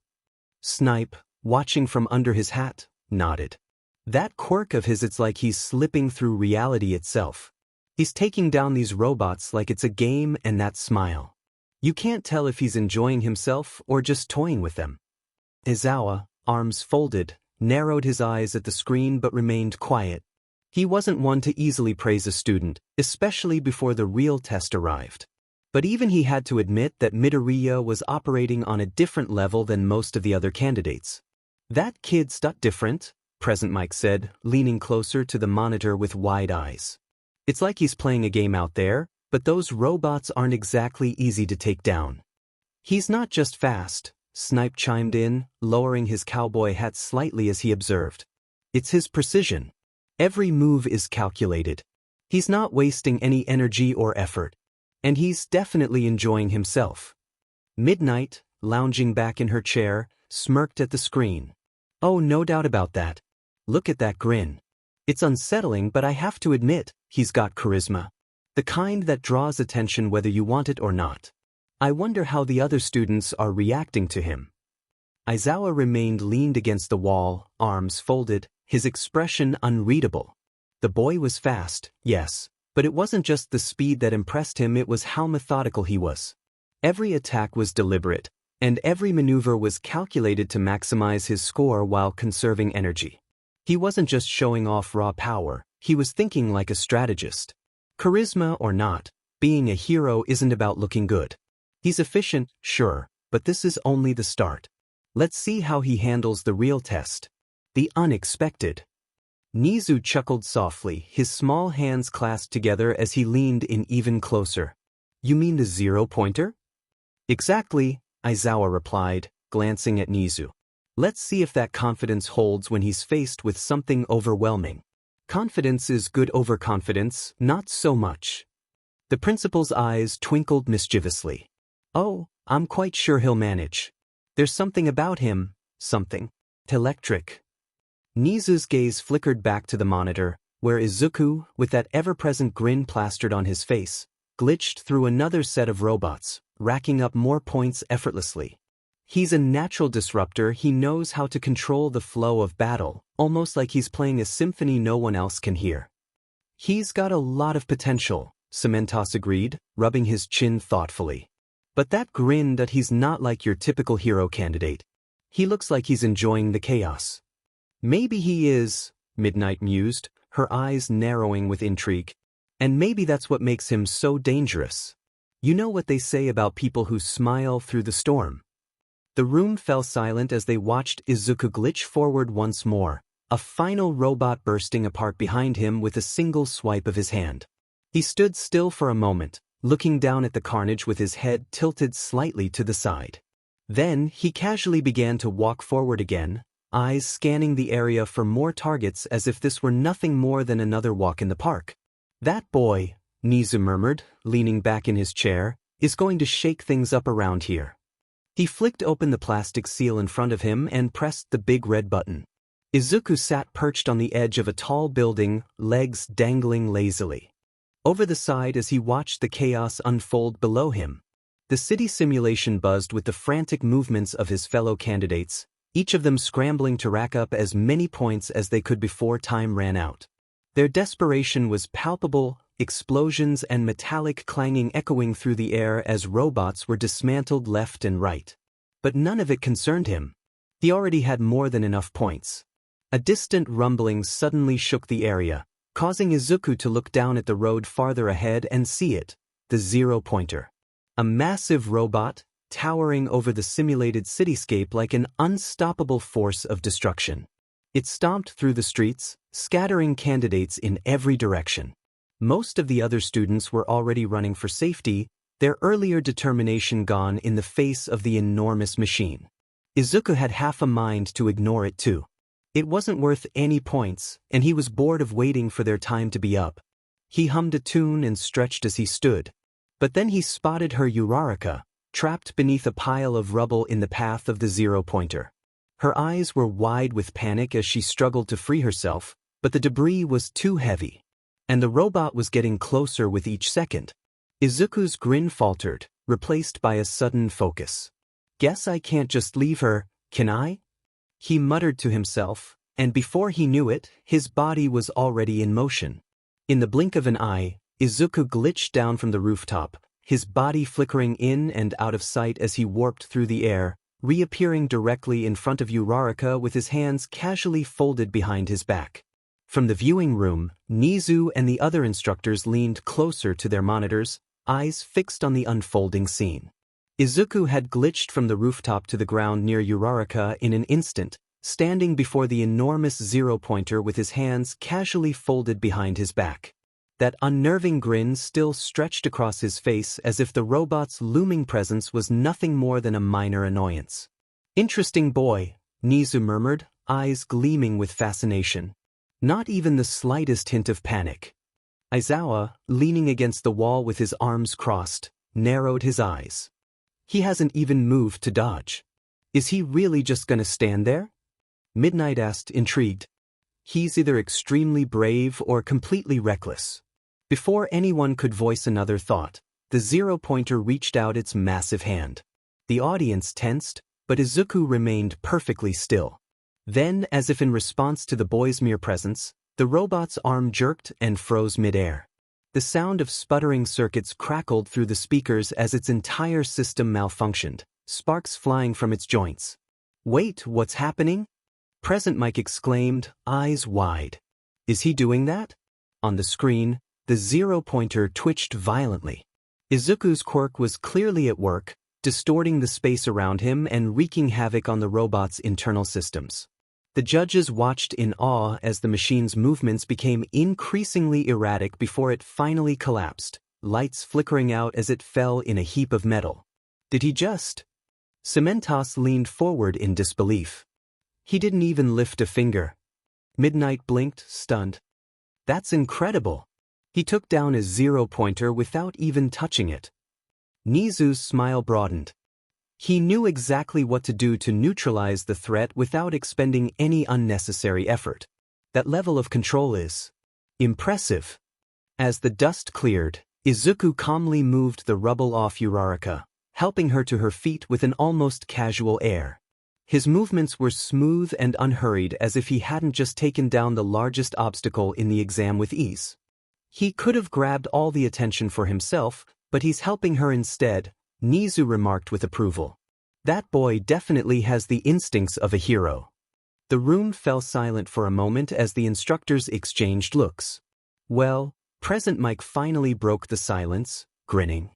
Snipe, watching from under his hat, nodded. "That quirk of his, it's like he's slipping through reality itself. He's taking down these robots like it's a game, and that smile. You can't tell if he's enjoying himself or just toying with them." Aizawa, arms folded, narrowed his eyes at the screen but remained quiet. He wasn't one to easily praise a student, especially before the real test arrived. But even he had to admit that Midoriya was operating on a different level than most of the other candidates. "That kid's different," Present Mike said, leaning closer to the monitor with wide eyes. "It's like he's playing a game out there, but those robots aren't exactly easy to take down." "He's not just fast," Snipe chimed in, lowering his cowboy hat slightly as he observed. "It's his precision. Every move is calculated. He's not wasting any energy or effort. And he's definitely enjoying himself." Midnight, lounging back in her chair, smirked at the screen. "Oh, no doubt about that. Look at that grin. It's unsettling, but I have to admit, he's got charisma. The kind that draws attention whether you want it or not. I wonder how the other students are reacting to him." Aizawa remained leaned against the wall, arms folded, his expression unreadable. The boy was fast, yes, but it wasn't just the speed that impressed him, it was how methodical he was. Every attack was deliberate, and every maneuver was calculated to maximize his score while conserving energy. He wasn't just showing off raw power, he was thinking like a strategist. Charisma or not, being a hero isn't about looking good. He's efficient, sure, but this is only the start. Let's see how he handles the real test. The unexpected. Nizu chuckled softly, his small hands clasped together as he leaned in even closer. "You mean the 0-pointer? "Exactly," Aizawa replied, glancing at Nizu. "Let's see if that confidence holds when he's faced with something overwhelming." "Confidence is good, overconfidence, not so much." The principal's eyes twinkled mischievously. "Oh, I'm quite sure he'll manage. There's something about him, something electric." Nizu's gaze flickered back to the monitor, where Izuku, with that ever-present grin plastered on his face, glitched through another set of robots, racking up more points effortlessly. He's a natural disruptor, he knows how to control the flow of battle, almost like he's playing a symphony no one else can hear. "He's got a lot of potential," Cementos agreed, rubbing his chin thoughtfully. "But that grin, that he's not like your typical hero candidate. He looks like he's enjoying the chaos." "Maybe he is," Midnight mused, her eyes narrowing with intrigue. "And maybe that's what makes him so dangerous. You know what they say about people who smile through the storm." The room fell silent as they watched Izuku glitch forward once more, a final robot bursting apart behind him with a single swipe of his hand. He stood still for a moment, looking down at the carnage with his head tilted slightly to the side. Then he casually began to walk forward again, eyes scanning the area for more targets as if this were nothing more than another walk in the park. "That boy," Nizu murmured, leaning back in his chair, "is going to shake things up around here." He flicked open the plastic seal in front of him and pressed the big red button. Izuku sat perched on the edge of a tall building, legs dangling lazily over the side as he watched the chaos unfold below him. The city simulation buzzed with the frantic movements of his fellow candidates, each of them scrambling to rack up as many points as they could before time ran out. Their desperation was palpable, explosions and metallic clanging echoing through the air as robots were dismantled left and right. But none of it concerned him. He already had more than enough points. A distant rumbling suddenly shook the area, causing Izuku to look down at the road farther ahead and see it, the 0-pointer. A massive robot, towering over the simulated cityscape like an unstoppable force of destruction. It stomped through the streets, scattering candidates in every direction. Most of the other students were already running for safety, their earlier determination gone in the face of the enormous machine. Izuku had half a mind to ignore it too. It wasn't worth any points, and he was bored of waiting for their time to be up. He hummed a tune and stretched as he stood. But then he spotted her Uraraka, trapped beneath a pile of rubble in the path of the zero-pointer. Her eyes were wide with panic as she struggled to free herself, but the debris was too heavy. And the robot was getting closer with each second. Izuku's grin faltered, replaced by a sudden focus. "Guess I can't just leave her, can I?" He muttered to himself, and before he knew it, his body was already in motion. In the blink of an eye, Izuku glitched down from the rooftop, his body flickering in and out of sight as he warped through the air, reappearing directly in front of Uraraka with his hands casually folded behind his back. From the viewing room, Nizu and the other instructors leaned closer to their monitors, eyes fixed on the unfolding scene. Izuku had glitched from the rooftop to the ground near Uraraka in an instant, standing before the enormous zero-pointer with his hands casually folded behind his back. That unnerving grin still stretched across his face as if the robot's looming presence was nothing more than a minor annoyance. "Interesting boy," Nizu murmured, eyes gleaming with fascination. Not even the slightest hint of panic. Aizawa, leaning against the wall with his arms crossed, narrowed his eyes. "He hasn't even moved to dodge. Is he really just gonna stand there?" Midnight asked, intrigued. "He's either extremely brave or completely reckless." Before anyone could voice another thought, the zero-pointer reached out its massive hand. The audience tensed, but Izuku remained perfectly still. Then, as if in response to the boy's mere presence, the robot's arm jerked and froze midair. The sound of sputtering circuits crackled through the speakers as its entire system malfunctioned, sparks flying from its joints. "Wait, what's happening?" Present Mike exclaimed, eyes wide. "Is he doing that?" On the screen, the zero-pointer twitched violently. Izuku's quirk was clearly at work, distorting the space around him and wreaking havoc on the robot's internal systems. The judges watched in awe as the machine's movements became increasingly erratic before it finally collapsed, lights flickering out as it fell in a heap of metal. "Did he just?" Cementos leaned forward in disbelief. "He didn't even lift a finger." Midnight blinked, stunned. "That's incredible. He took down a zero-pointer without even touching it." Nizu's smile broadened. He knew exactly what to do to neutralize the threat without expending any unnecessary effort. That level of control is impressive. As the dust cleared, Izuku calmly moved the rubble off Uraraka, helping her to her feet with an almost casual air. His movements were smooth and unhurried as if he hadn't just taken down the largest obstacle in the exam with ease. He could have grabbed all the attention for himself, but he's helping her instead, Nizu remarked with approval. "That boy definitely has the instincts of a hero." The room fell silent for a moment as the instructors exchanged looks. "Well," Present Mike finally broke the silence, grinning.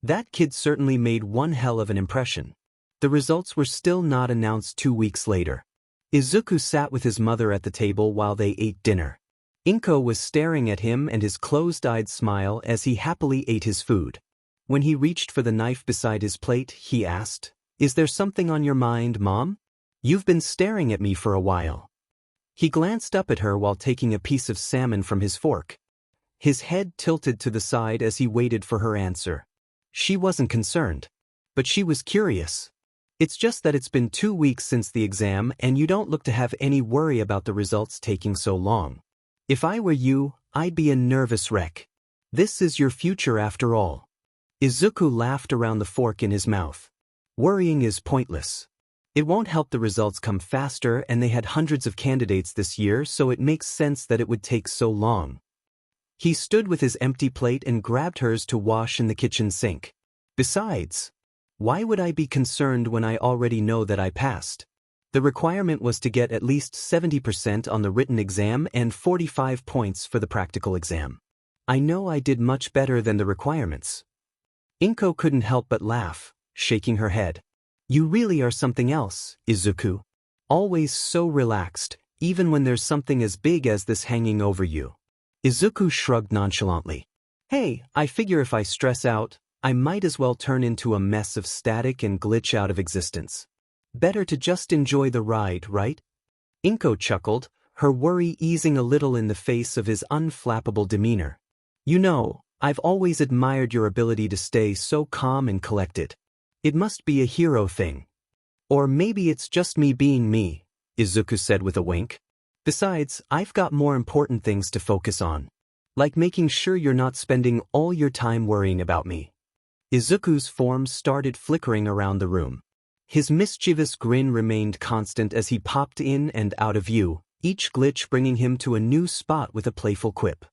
"That kid certainly made one hell of an impression." The results were still not announced 2 weeks later. Izuku sat with his mother at the table while they ate dinner. Inko was staring at him and his closed-eyed smile as he happily ate his food. When he reached for the knife beside his plate, he asked, "Is there something on your mind, Mom? You've been staring at me for a while." He glanced up at her while taking a piece of salmon from his fork. His head tilted to the side as he waited for her answer. She wasn't concerned, but she was curious. "It's just that it's been 2 weeks since the exam and you don't look to have any worry about the results taking so long. If I were you, I'd be a nervous wreck. This is your future after all." Izuku laughed around the fork in his mouth. "Worrying is pointless. It won't help the results come faster, and they had hundreds of candidates this year, so it makes sense that it would take so long." He stood with his empty plate and grabbed hers to wash in the kitchen sink. "Besides, why would I be concerned when I already know that I passed? The requirement was to get at least 70% on the written exam and 45 points for the practical exam. I know I did much better than the requirements." Inko couldn't help but laugh, shaking her head. "You really are something else, Izuku. Always so relaxed, even when there's something as big as this hanging over you." Izuku shrugged nonchalantly. "Hey, I figure if I stress out, I might as well turn into a mess of static and glitch out of existence. Better to just enjoy the ride, right? Inko chuckled, her worry easing a little in the face of his unflappable demeanor. You know, I've always admired your ability to stay so calm and collected. It must be a hero thing. Or maybe it's just me being me, Izuku said with a wink. Besides, I've got more important things to focus on. Like making sure you're not spending all your time worrying about me. Izuku's form started flickering around the room. His mischievous grin remained constant as he popped in and out of view, each glitch bringing him to a new spot with a playful quip.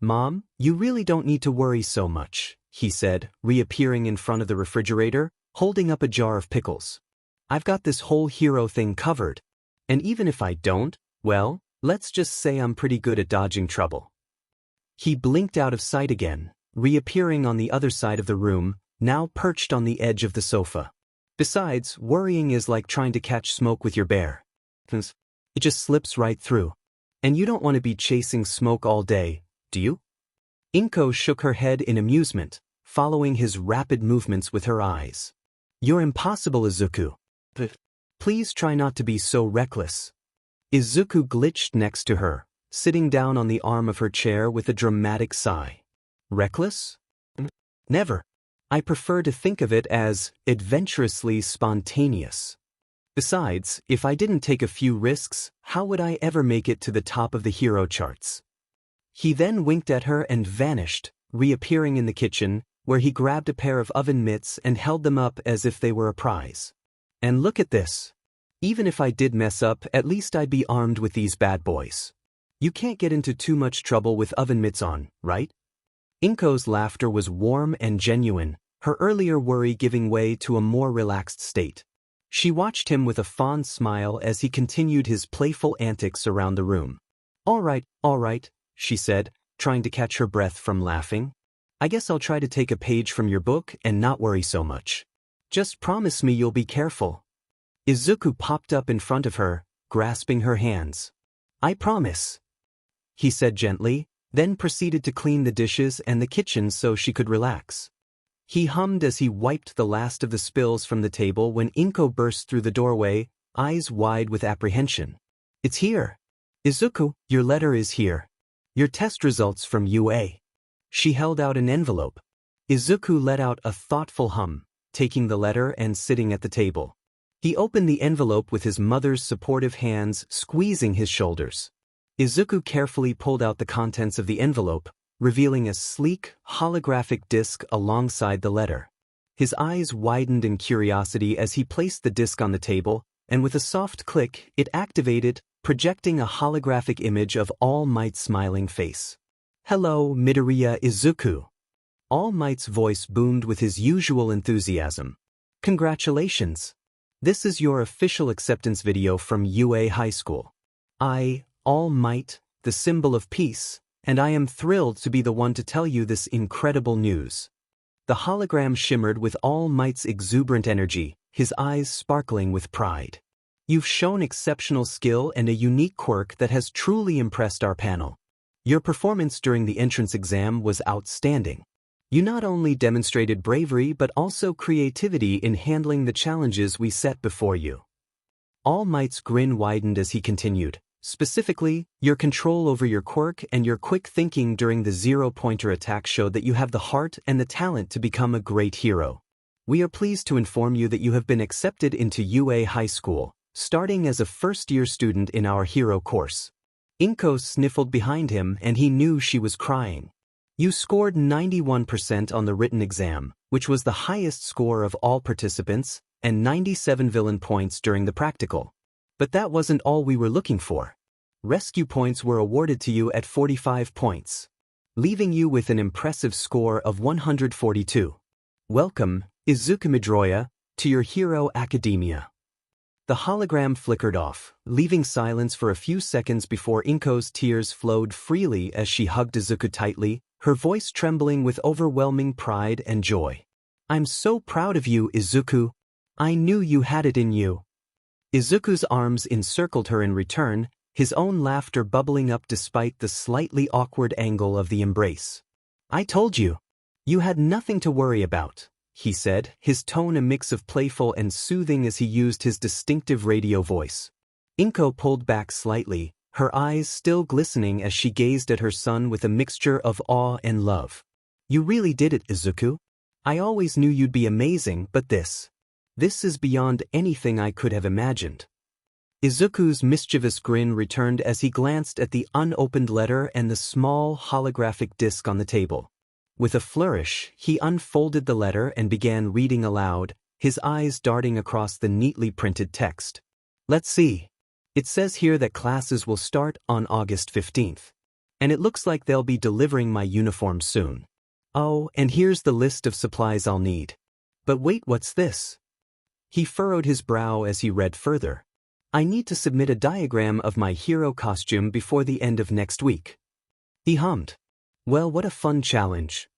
Mom, you really don't need to worry so much, he said, reappearing in front of the refrigerator, holding up a jar of pickles. I've got this whole hero thing covered. And even if I don't, well, let's just say I'm pretty good at dodging trouble. He blinked out of sight again, reappearing on the other side of the room, now perched on the edge of the sofa. Besides, worrying is like trying to catch smoke with your bear. It just slips right through. And you don't want to be chasing smoke all day, do you? Inko shook her head in amusement, following his rapid movements with her eyes. You're impossible, Izuku. Please try not to be so reckless. Izuku glitched next to her, sitting down on the arm of her chair with a dramatic sigh. Reckless? Never. I prefer to think of it as adventurously spontaneous. Besides, if I didn't take a few risks, how would I ever make it to the top of the hero charts? He then winked at her and vanished, reappearing in the kitchen, where he grabbed a pair of oven mitts and held them up as if they were a prize. And look at this. Even if I did mess up, at least I'd be armed with these bad boys. You can't get into too much trouble with oven mitts on, right? Inko's laughter was warm and genuine, her earlier worry giving way to a more relaxed state. She watched him with a fond smile as he continued his playful antics around the room. All right, she said, trying to catch her breath from laughing. I guess I'll try to take a page from your book and not worry so much. Just promise me you'll be careful. Izuku popped up in front of her, grasping her hands. I promise, he said gently, then proceeded to clean the dishes and the kitchen so she could relax. He hummed as he wiped the last of the spills from the table when Inko burst through the doorway, eyes wide with apprehension. It's here. Izuku, your letter is here. Your test results from UA. She held out an envelope. Izuku let out a thoughtful hum, taking the letter and sitting at the table. He opened the envelope with his mother's supportive hands squeezing his shoulders. Izuku carefully pulled out the contents of the envelope, revealing a sleek, holographic disc alongside the letter. His eyes widened in curiosity as he placed the disc on the table, and with a soft click, it activated, projecting a holographic image of All Might's smiling face. Hello, Midoriya Izuku. All Might's voice boomed with his usual enthusiasm. Congratulations. This is your official acceptance video from UA High School. I, All Might, the symbol of peace, and I am thrilled to be the one to tell you this incredible news. The hologram shimmered with All Might's exuberant energy, his eyes sparkling with pride. You've shown exceptional skill and a unique quirk that has truly impressed our panel. Your performance during the entrance exam was outstanding. You not only demonstrated bravery but also creativity in handling the challenges we set before you. All Might's grin widened as he continued. Specifically, your control over your quirk and your quick thinking during the zero-pointer attack showed that you have the heart and the talent to become a great hero. We are pleased to inform you that you have been accepted into UA High School, starting as a first-year student in our hero course. Inko sniffled behind him and he knew she was crying. You scored 91% on the written exam, which was the highest score of all participants, and 97 villain points during the practical. But that wasn't all we were looking for. Rescue points were awarded to you at 45 points, leaving you with an impressive score of 142. Welcome, Izuku Midoriya, to your hero academia. The hologram flickered off, leaving silence for a few seconds before Inko's tears flowed freely as she hugged Izuku tightly, her voice trembling with overwhelming pride and joy. I'm so proud of you, Izuku. I knew you had it in you. Izuku's arms encircled her in return, his own laughter bubbling up despite the slightly awkward angle of the embrace. I told you. You had nothing to worry about, he said, his tone a mix of playful and soothing as he used his distinctive radio voice. Inko pulled back slightly, her eyes still glistening as she gazed at her son with a mixture of awe and love. You really did it, Izuku. I always knew you'd be amazing, but this is beyond anything I could have imagined. Izuku's mischievous grin returned as he glanced at the unopened letter and the small holographic disc on the table. With a flourish, he unfolded the letter and began reading aloud, his eyes darting across the neatly printed text. Let's see. It says here that classes will start on August 15th. And it looks like they'll be delivering my uniform soon. Oh, and here's the list of supplies I'll need. But wait, what's this? He furrowed his brow as he read further. I need to submit a diagram of my hero costume before the end of next week. He hummed. Well, what a fun challenge.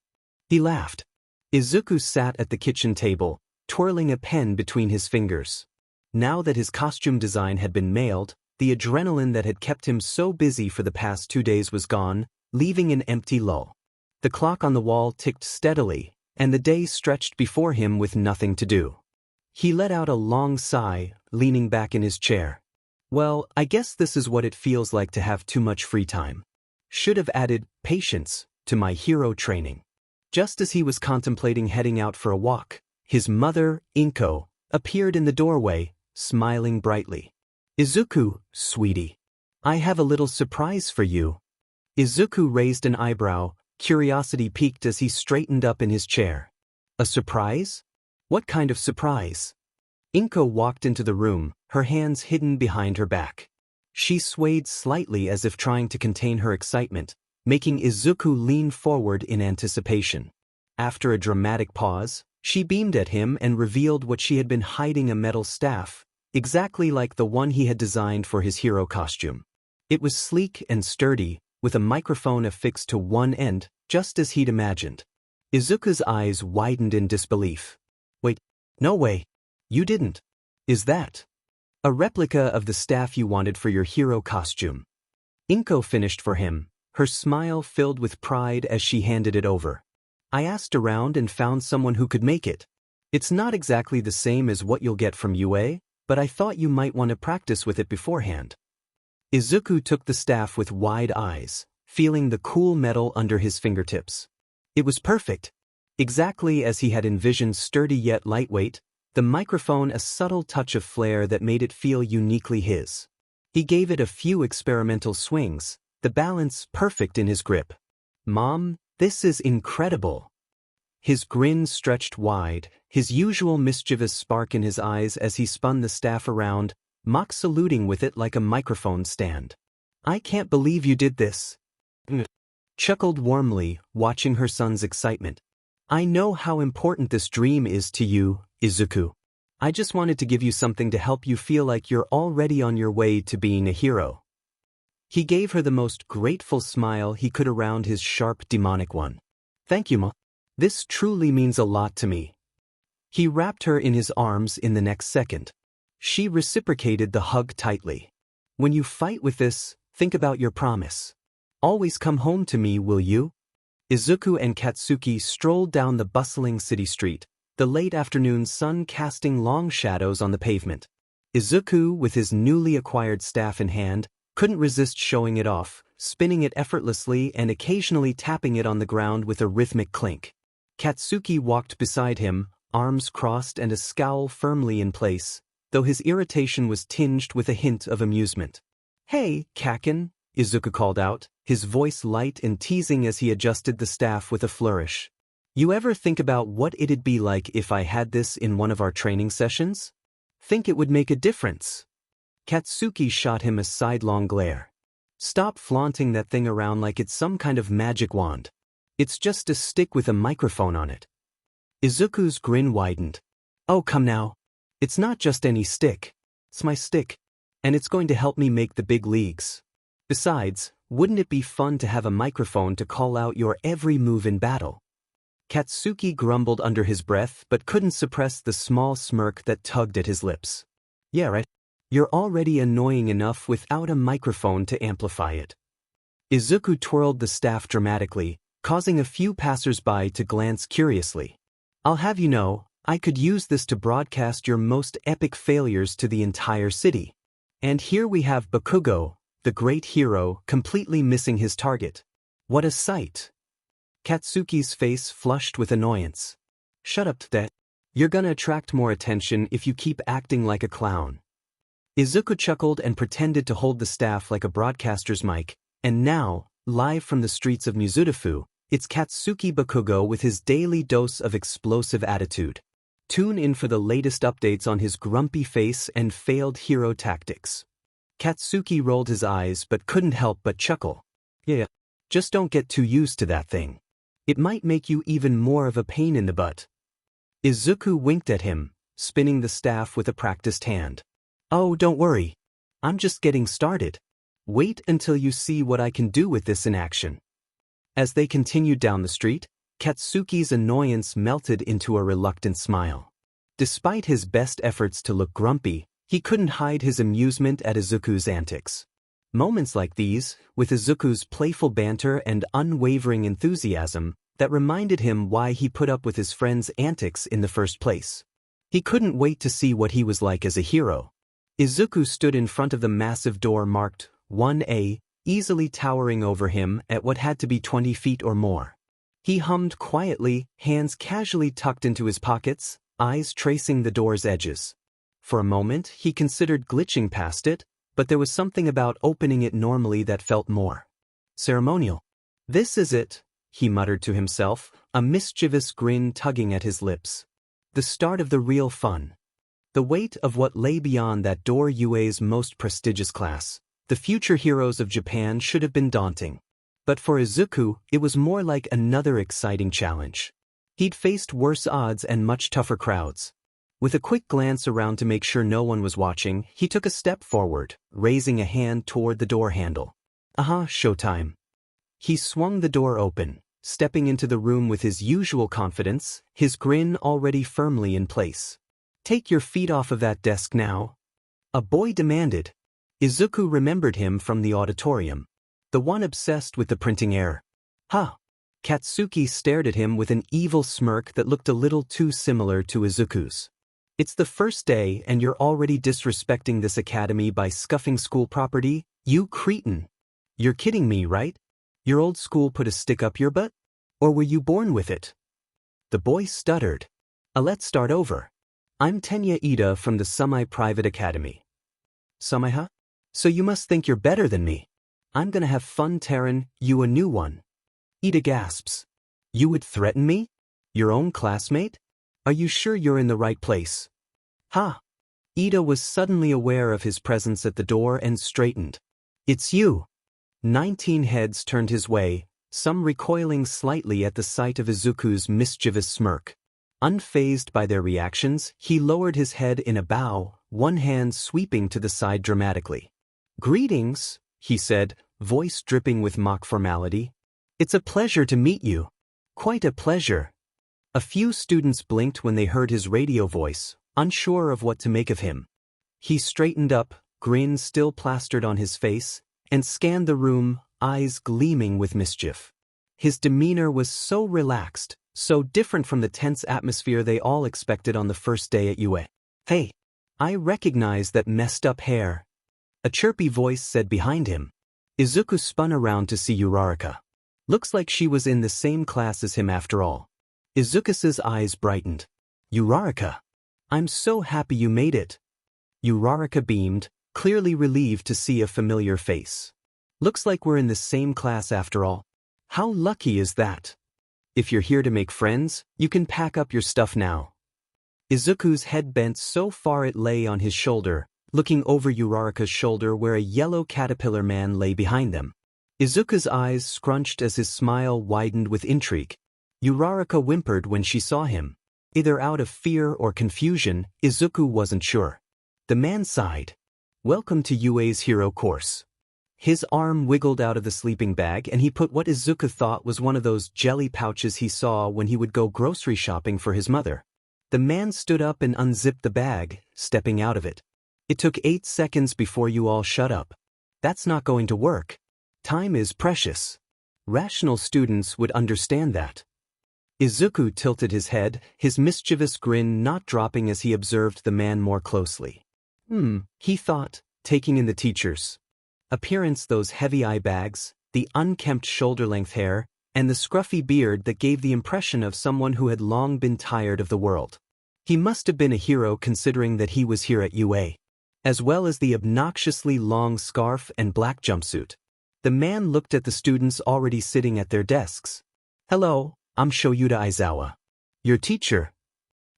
He laughed. Izuku sat at the kitchen table, twirling a pen between his fingers. Now that his costume design had been mailed, the adrenaline that had kept him so busy for the past 2 days was gone, leaving an empty lull. The clock on the wall ticked steadily, and the day stretched before him with nothing to do. He let out a long sigh, leaning back in his chair. Well, I guess this is what it feels like to have too much free time. Should have added patience to my hero training. Just as he was contemplating heading out for a walk, his mother, Inko, appeared in the doorway, smiling brightly. Izuku, sweetie. I have a little surprise for you. Izuku raised an eyebrow, curiosity piqued as he straightened up in his chair. A surprise? What kind of surprise? Inko walked into the room, her hands hidden behind her back. She swayed slightly as if trying to contain her excitement, making Izuku lean forward in anticipation. After a dramatic pause, she beamed at him and revealed what she had been hiding: a metal staff, exactly like the one he had designed for his hero costume. It was sleek and sturdy, with a microphone affixed to one end, just as he'd imagined. Izuku's eyes widened in disbelief. Wait, no way. You didn't. Is that a replica of the staff you wanted for your hero costume? Inko finished for him, her smile filled with pride as she handed it over. I asked around and found someone who could make it. It's not exactly the same as what you'll get from UA, but I thought you might want to practice with it beforehand. Izuku took the staff with wide eyes, feeling the cool metal under his fingertips. It was perfect. Exactly as he had envisioned, sturdy yet lightweight, the microphone a subtle touch of flair that made it feel uniquely his. He gave it a few experimental swings, the balance perfect in his grip. Mom, this is incredible. His grin stretched wide, his usual mischievous spark in his eyes as he spun the staff around, mock saluting with it like a microphone stand. I can't believe you did this. Chuckled warmly, watching her son's excitement. I know how important this dream is to you, Izuku. I just wanted to give you something to help you feel like you're already on your way to being a hero. He gave her the most grateful smile he could around his sharp demonic one. Thank you, Ma. This truly means a lot to me. He wrapped her in his arms in the next second. She reciprocated the hug tightly. When you fight with this, think about your promise. Always come home to me, will you? Izuku and Katsuki strolled down the bustling city street, the late afternoon sun casting long shadows on the pavement. Izuku, with his newly acquired staff in hand, couldn't resist showing it off, spinning it effortlessly and occasionally tapping it on the ground with a rhythmic clink. Katsuki walked beside him, arms crossed and a scowl firmly in place, though his irritation was tinged with a hint of amusement. Hey, Kaken, Izuku called out, his voice light and teasing as he adjusted the staff with a flourish. You ever think about what it'd be like if I had this in one of our training sessions? Think it would make a difference? Katsuki shot him a sidelong glare. Stop flaunting that thing around like it's some kind of magic wand. It's just a stick with a microphone on it. Izuku's grin widened. Oh, come now. It's not just any stick. It's my stick. And it's going to help me make the big leagues. Besides, wouldn't it be fun to have a microphone to call out your every move in battle? Katsuki grumbled under his breath but couldn't suppress the small smirk that tugged at his lips. Yeah, right. You're already annoying enough without a microphone to amplify it. Izuku twirled the staff dramatically, causing a few passers-by to glance curiously. I'll have you know, I could use this to broadcast your most epic failures to the entire city. And here we have Bakugo, the great hero, completely missing his target. What a sight! Katsuki's face flushed with annoyance. Shut up, that. You're gonna attract more attention if you keep acting like a clown. Izuku chuckled and pretended to hold the staff like a broadcaster's mic, and now, live from the streets of Mizudafu, it's Katsuki Bakugo with his daily dose of explosive attitude. Tune in for the latest updates on his grumpy face and failed hero tactics. Katsuki rolled his eyes but couldn't help but chuckle. Yeah, just don't get too used to that thing. It might make you even more of a pain in the butt. Izuku winked at him, spinning the staff with a practiced hand. Oh, don't worry. I'm just getting started. Wait until you see what I can do with this in action. As they continued down the street, Katsuki's annoyance melted into a reluctant smile. Despite his best efforts to look grumpy, he couldn't hide his amusement at Izuku's antics. Moments like these, with Izuku's playful banter and unwavering enthusiasm, that reminded him why he put up with his friend's antics in the first place. He couldn't wait to see what he was like as a hero. Izuku stood in front of the massive door marked 1A, easily towering over him at what had to be 20 feet or more. He hummed quietly, hands casually tucked into his pockets, eyes tracing the door's edges. For a moment, he considered glitching past it, but there was something about opening it normally that felt more ceremonial. This is it, he muttered to himself, a mischievous grin tugging at his lips. The start of the real fun. The weight of what lay beyond that door, UA's most prestigious class, the future heroes of Japan, should have been daunting. But for Izuku, it was more like another exciting challenge. He'd faced worse odds and much tougher crowds. With a quick glance around to make sure no one was watching, he took a step forward, raising a hand toward the door handle. Showtime. He swung the door open, stepping into the room with his usual confidence, his grin already firmly in place. Take your feet off of that desk now. A boy demanded. Izuku remembered him from the auditorium. The one obsessed with the printing error. Ha! Katsuki stared at him with an evil smirk that looked a little too similar to Izuku's. It's the first day and you're already disrespecting this academy by scuffing school property, you cretin. You're kidding me, right? Your old school put a stick up your butt? Or were you born with it? The boy stuttered. Let's start over. I'm Tenya Ida from the semi-private academy. Semi-huh? So you must think you're better than me. I'm gonna have fun tearing you a new one. Ida gasps. You would threaten me? Your own classmate? Are you sure you're in the right place? Ha! Ida was suddenly aware of his presence at the door and straightened. It's you. 19 heads turned his way, some recoiling slightly at the sight of Izuku's mischievous smirk. Unfazed by their reactions, he lowered his head in a bow, one hand sweeping to the side dramatically. Greetings, he said, voice dripping with mock formality. It's a pleasure to meet you. Quite a pleasure. A few students blinked when they heard his radio voice, unsure of what to make of him. He straightened up, grin still plastered on his face, and scanned the room, eyes gleaming with mischief. His demeanor was so relaxed, so different from the tense atmosphere they all expected on the first day at UA. Hey, I recognize that messed up hair. A chirpy voice said behind him. Izuku spun around to see Uraraka. Looks like she was in the same class as him after all. Izuku's eyes brightened. Uraraka. I'm so happy you made it. Uraraka beamed, clearly relieved to see a familiar face. Looks like we're in the same class after all. How lucky is that? If you're here to make friends, you can pack up your stuff now. Izuku's head bent so far it lay on his shoulder, looking over Uraraka's shoulder where a yellow caterpillar man lay behind them. Izuku's eyes scrunched as his smile widened with intrigue. Uraraka whimpered when she saw him. Either out of fear or confusion, Izuku wasn't sure. The man sighed. Welcome to UA's hero course. His arm wiggled out of the sleeping bag and he put what Izuku thought was one of those jelly pouches he saw when he would go grocery shopping for his mother. The man stood up and unzipped the bag, stepping out of it. It took 8 seconds before you all shut up. That's not going to work. Time is precious. Rational students would understand that. Izuku tilted his head, his mischievous grin not dropping as he observed the man more closely. He thought, taking in the teacher's appearance, those heavy eye bags, the unkempt shoulder-length hair, and the scruffy beard that gave the impression of someone who had long been tired of the world. He must have been a hero considering that he was here at UA. As well as the obnoxiously long scarf and black jumpsuit. The man looked at the students already sitting at their desks. "Hello, I'm Shoyuta Aizawa. Your teacher."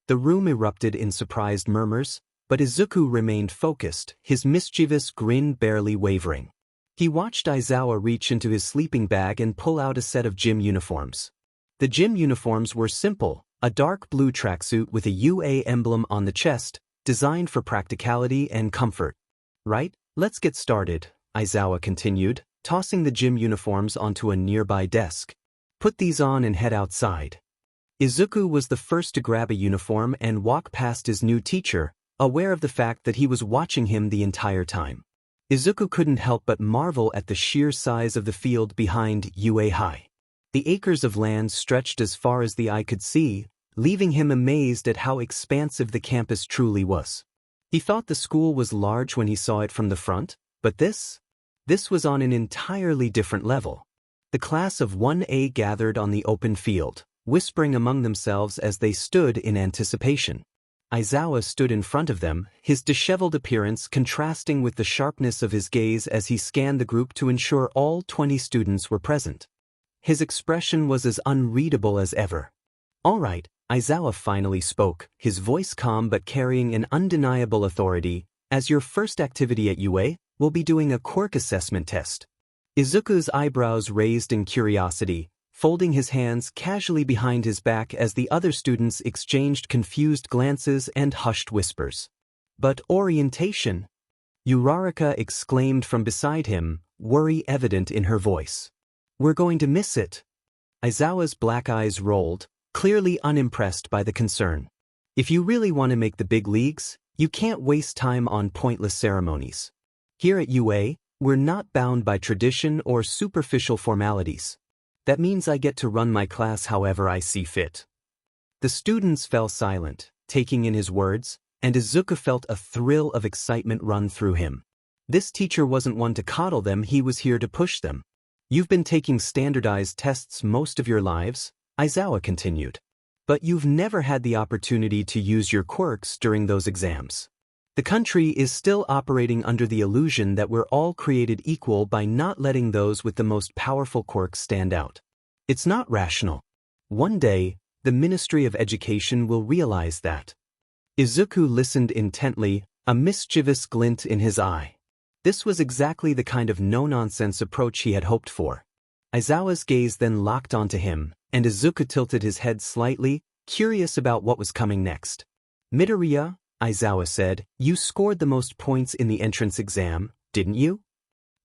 The room erupted in surprised murmurs, but Izuku remained focused, his mischievous grin barely wavering. He watched Aizawa reach into his sleeping bag and pull out a set of gym uniforms. The gym uniforms were simple, a dark blue tracksuit with a UA emblem on the chest, designed for practicality and comfort. "Right, let's get started," Aizawa continued, tossing the gym uniforms onto a nearby desk. "Put these on and head outside." Izuku was the first to grab a uniform and walk past his new teacher, aware of the fact that he was watching him the entire time. Izuku couldn't help but marvel at the sheer size of the field behind UA High. The acres of land stretched as far as the eye could see, leaving him amazed at how expansive the campus truly was. He thought the school was large when he saw it from the front, but this was on an entirely different level. The class of 1A gathered on the open field, whispering among themselves as they stood in anticipation. Aizawa stood in front of them, his disheveled appearance contrasting with the sharpness of his gaze as he scanned the group to ensure all 20 students were present. His expression was as unreadable as ever. "All right," Aizawa finally spoke, his voice calm but carrying an undeniable authority. "As your first activity at UA, we'll be doing a quirk assessment test." Izuku's eyebrows raised in curiosity, folding his hands casually behind his back as the other students exchanged confused glances and hushed whispers. "But orientation?" Uraraka exclaimed from beside him, worry evident in her voice. "We're going to miss it." Aizawa's black eyes rolled, clearly unimpressed by the concern. "If you really want to make the big leagues, you can't waste time on pointless ceremonies. Here at UA, we're not bound by tradition or superficial formalities. That means I get to run my class however I see fit." The students fell silent, taking in his words, and Izuku felt a thrill of excitement run through him. This teacher wasn't one to coddle them, he was here to push them. "You've been taking standardized tests most of your lives," Aizawa continued. "But you've never had the opportunity to use your quirks during those exams. The country is still operating under the illusion that we're all created equal by not letting those with the most powerful quirks stand out. It's not rational. One day, the Ministry of Education will realize that." Izuku listened intently, a mischievous glint in his eye. This was exactly the kind of no-nonsense approach he had hoped for. Aizawa's gaze then locked onto him, and Izuku tilted his head slightly, curious about what was coming next. "Midoriya," Aizawa said, "you scored the most points in the entrance exam, didn't you?"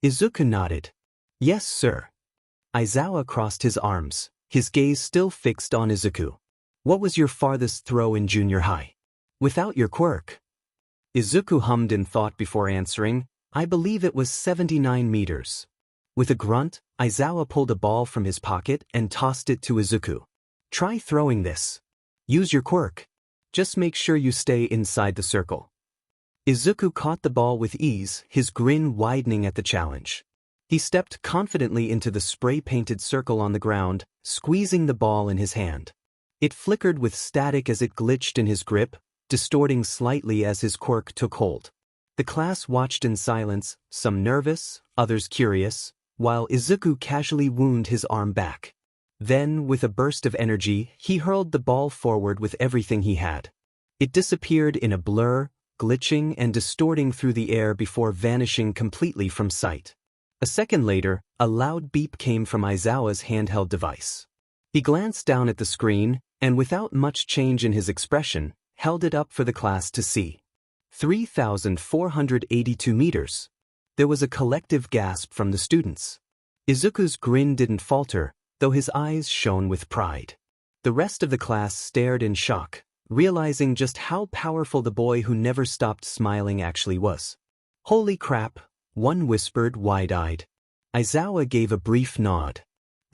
Izuku nodded. "Yes, sir." Aizawa crossed his arms, his gaze still fixed on Izuku. "What was your farthest throw in junior high? Without your quirk?" Izuku hummed in thought before answering, "I believe it was 79 meters. With a grunt, Aizawa pulled a ball from his pocket and tossed it to Izuku. "Try throwing this. Use your quirk. Just make sure you stay inside the circle." Izuku caught the ball with ease, his grin widening at the challenge. He stepped confidently into the spray-painted circle on the ground, squeezing the ball in his hand. It flickered with static as it glitched in his grip, distorting slightly as his quirk took hold. The class watched in silence, some nervous, others curious, while Izuku casually wound his arm back. Then, with a burst of energy, he hurled the ball forward with everything he had. It disappeared in a blur, glitching and distorting through the air before vanishing completely from sight. A second later, a loud beep came from Aizawa's handheld device. He glanced down at the screen, and without much change in his expression, held it up for the class to see. 3,482 meters. There was a collective gasp from the students. Izuku's grin didn't falter, though his eyes shone with pride. The rest of the class stared in shock, realizing just how powerful the boy who never stopped smiling actually was. "Holy crap," one whispered wide-eyed. Aizawa gave a brief nod.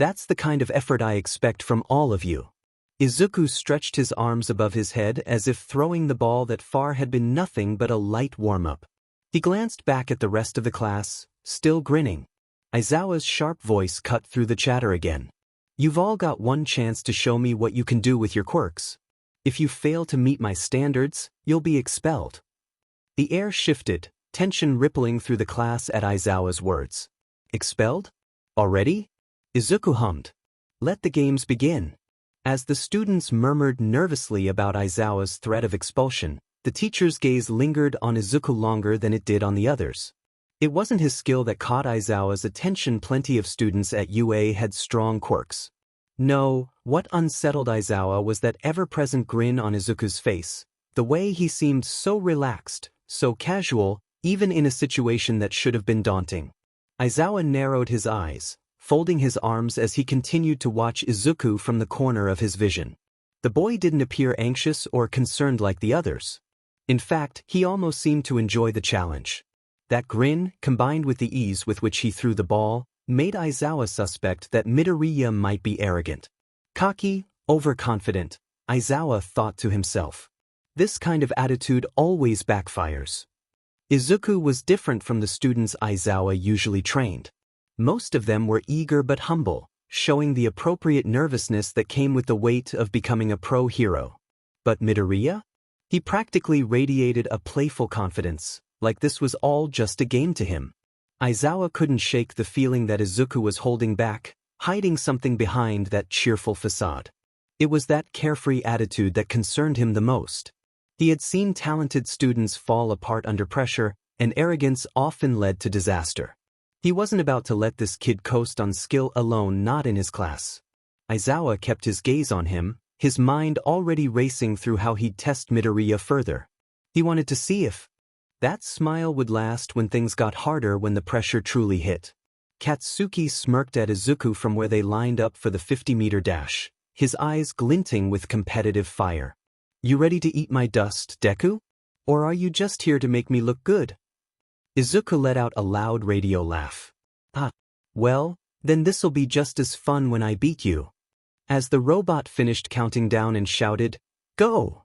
That's the kind of effort I expect from all of you. Izuku stretched his arms above his head as if throwing the ball that far had been nothing but a light warm-up. He glanced back at the rest of the class, still grinning. Aizawa's sharp voice cut through the chatter again. You've all got one chance to show me what you can do with your quirks. If you fail to meet my standards, you'll be expelled. The air shifted, tension rippling through the class at Aizawa's words. Expelled? Already? Izuku hummed. Let the games begin. As the students murmured nervously about Aizawa's threat of expulsion, the teacher's gaze lingered on Izuku longer than it did on the others. It wasn't his skill that caught Aizawa's attention. Plenty of students at UA had strong quirks. No, what unsettled Aizawa was that ever-present grin on Izuku's face, the way he seemed so relaxed, so casual, even in a situation that should have been daunting. Aizawa narrowed his eyes, folding his arms as he continued to watch Izuku from the corner of his vision. The boy didn't appear anxious or concerned like the others. In fact, he almost seemed to enjoy the challenge. That grin, combined with the ease with which he threw the ball, made Aizawa suspect that Midoriya might be arrogant. Cocky, overconfident, Aizawa thought to himself. This kind of attitude always backfires. Izuku was different from the students Aizawa usually trained. Most of them were eager but humble, showing the appropriate nervousness that came with the weight of becoming a pro hero. But Midoriya? He practically radiated a playful confidence, like this was all just a game to him. Aizawa couldn't shake the feeling that Izuku was holding back, hiding something behind that cheerful facade. It was that carefree attitude that concerned him the most. He had seen talented students fall apart under pressure, and arrogance often led to disaster. He wasn't about to let this kid coast on skill alone, not in his class. Aizawa kept his gaze on him, his mind already racing through how he'd test Midoriya further. He wanted to see if that smile would last when things got harder, when the pressure truly hit. Katsuki smirked at Izuku from where they lined up for the 50-meter dash, his eyes glinting with competitive fire. You ready to eat my dust, Deku? Or are you just here to make me look good? Izuku let out a loud radio laugh. Well, then this'll be just as fun when I beat you. As the robot finished counting down and shouted, Go!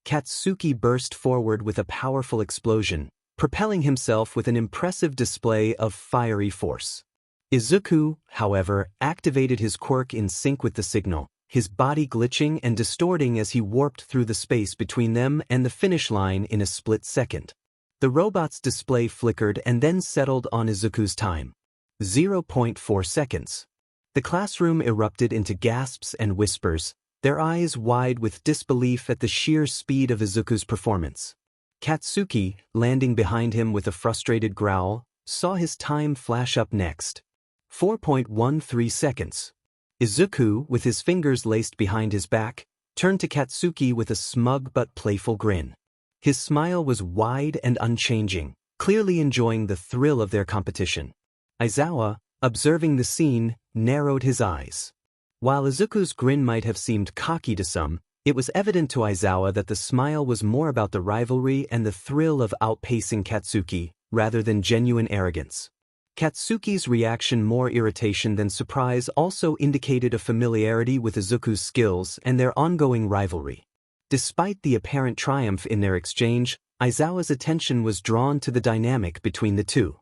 Katsuki burst forward with a powerful explosion, propelling himself with an impressive display of fiery force. Izuku, however, activated his quirk in sync with the signal, his body glitching and distorting as he warped through the space between them and the finish line in a split second. The robot's display flickered and then settled on Izuku's time. 0.4 seconds. The classroom erupted into gasps and whispers, their eyes wide with disbelief at the sheer speed of Izuku's performance. Katsuki, landing behind him with a frustrated growl, saw his time flash up next. 4.13 seconds. Izuku, with his fingers laced behind his back, turned to Katsuki with a smug but playful grin. His smile was wide and unchanging, clearly enjoying the thrill of their competition. Aizawa, observing the scene, narrowed his eyes. While Izuku's grin might have seemed cocky to some, it was evident to Aizawa that the smile was more about the rivalry and the thrill of outpacing Katsuki, rather than genuine arrogance. Katsuki's reaction, more irritation than surprise, also indicated a familiarity with Izuku's skills and their ongoing rivalry. Despite the apparent triumph in their exchange, Aizawa's attention was drawn to the dynamic between the two.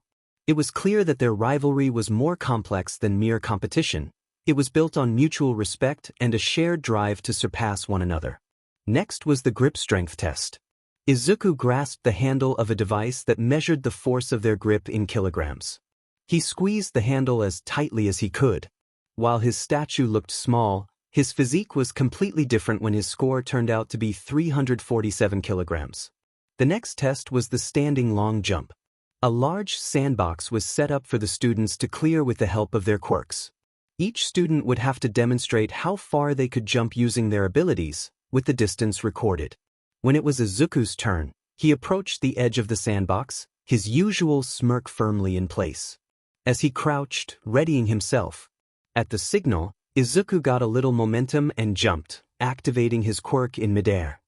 It was clear that their rivalry was more complex than mere competition. It was built on mutual respect and a shared drive to surpass one another. Next was the grip strength test. Izuku grasped the handle of a device that measured the force of their grip in kilograms. He squeezed the handle as tightly as he could. While his statue looked small, his physique was completely different when his score turned out to be 347 kilograms. The next test was the standing long jump. A large sandbox was set up for the students to clear with the help of their quirks. Each student would have to demonstrate how far they could jump using their abilities, with the distance recorded. When it was Izuku's turn, he approached the edge of the sandbox, his usual smirk firmly in place. As he crouched, readying himself, at the signal, Izuku got a little momentum and jumped, activating his quirk in midair.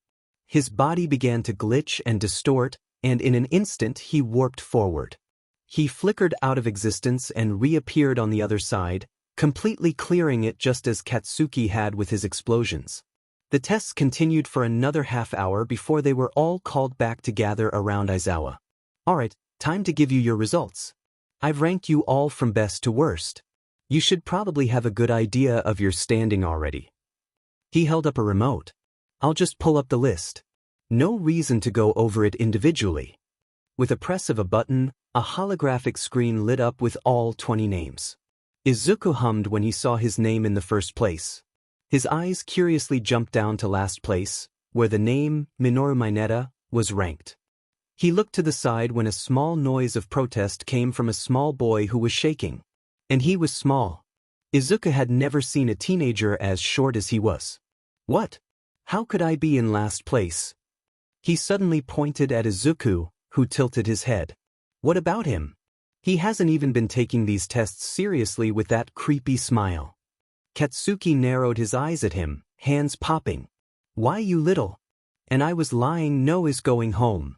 His body began to glitch and distort, and in an instant he warped forward. He flickered out of existence and reappeared on the other side, completely clearing it just as Katsuki had with his explosions. The tests continued for another half hour before they were all called back to gather around Aizawa. Alright, time to give you your results. I've ranked you all from best to worst. You should probably have a good idea of your standing already. He held up a remote. I'll just pull up the list. No reason to go over it individually. With a press of a button, a holographic screen lit up with all 20 names. Izuku hummed when he saw his name in the first place. His eyes curiously jumped down to last place, where the name, Minoru Mineta, was ranked. He looked to the side when a small noise of protest came from a small boy who was shaking. And he was small. Izuku had never seen a teenager as short as he was. What? How could I be in last place? He suddenly pointed at Izuku, who tilted his head. What about him? He hasn't even been taking these tests seriously with that creepy smile. Katsuki narrowed his eyes at him, hands popping. Why you little? And I was lying no is going home.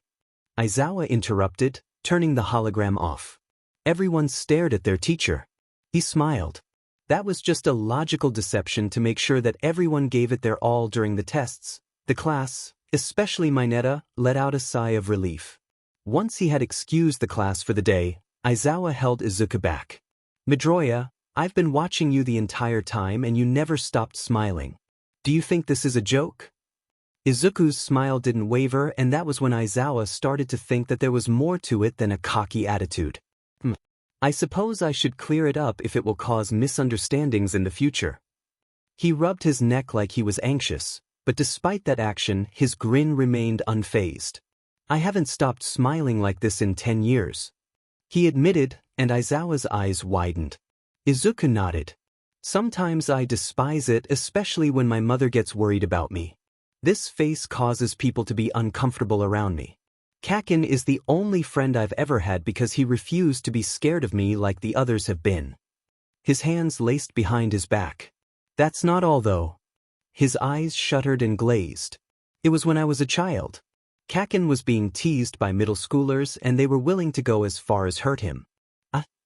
Aizawa interrupted, turning the hologram off. Everyone stared at their teacher. He smiled. That was just a logical deception to make sure that everyone gave it their all during the tests. The class, especially Mineta, let out a sigh of relief. Once he had excused the class for the day, Aizawa held Izuku back. Midoriya, I've been watching you the entire time and you never stopped smiling. Do you think this is a joke? Izuku's smile didn't waver, and that was when Aizawa started to think that there was more to it than a cocky attitude. I suppose I should clear it up if it will cause misunderstandings in the future. He rubbed his neck like he was anxious, but despite that action, his grin remained unfazed. I haven't stopped smiling like this in 10 years. He admitted, and Aizawa's eyes widened. Izuku nodded. Sometimes I despise it, especially when my mother gets worried about me. This face causes people to be uncomfortable around me. Kakin is the only friend I've ever had because he refused to be scared of me like the others have been. His hands laced behind his back. That's not all though. His eyes shuttered and glazed. It was when I was a child. Kakin was being teased by middle schoolers and they were willing to go as far as hurt him.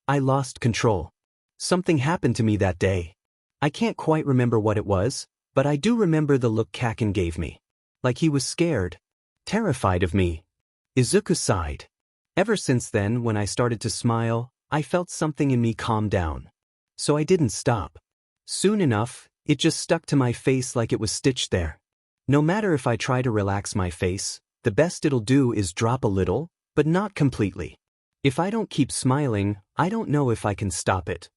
I lost control. Something happened to me that day. I can't quite remember what it was, but I do remember the look Kakin gave me. Like he was scared. Terrified of me. Izuku sighed. Ever since then, when I started to smile, I felt something in me calm down. So I didn't stop. Soon enough, it just stuck to my face like it was stitched there. No matter if I try to relax my face, the best it'll do is drop a little, but not completely. If I don't keep smiling, I don't know if I can stop it.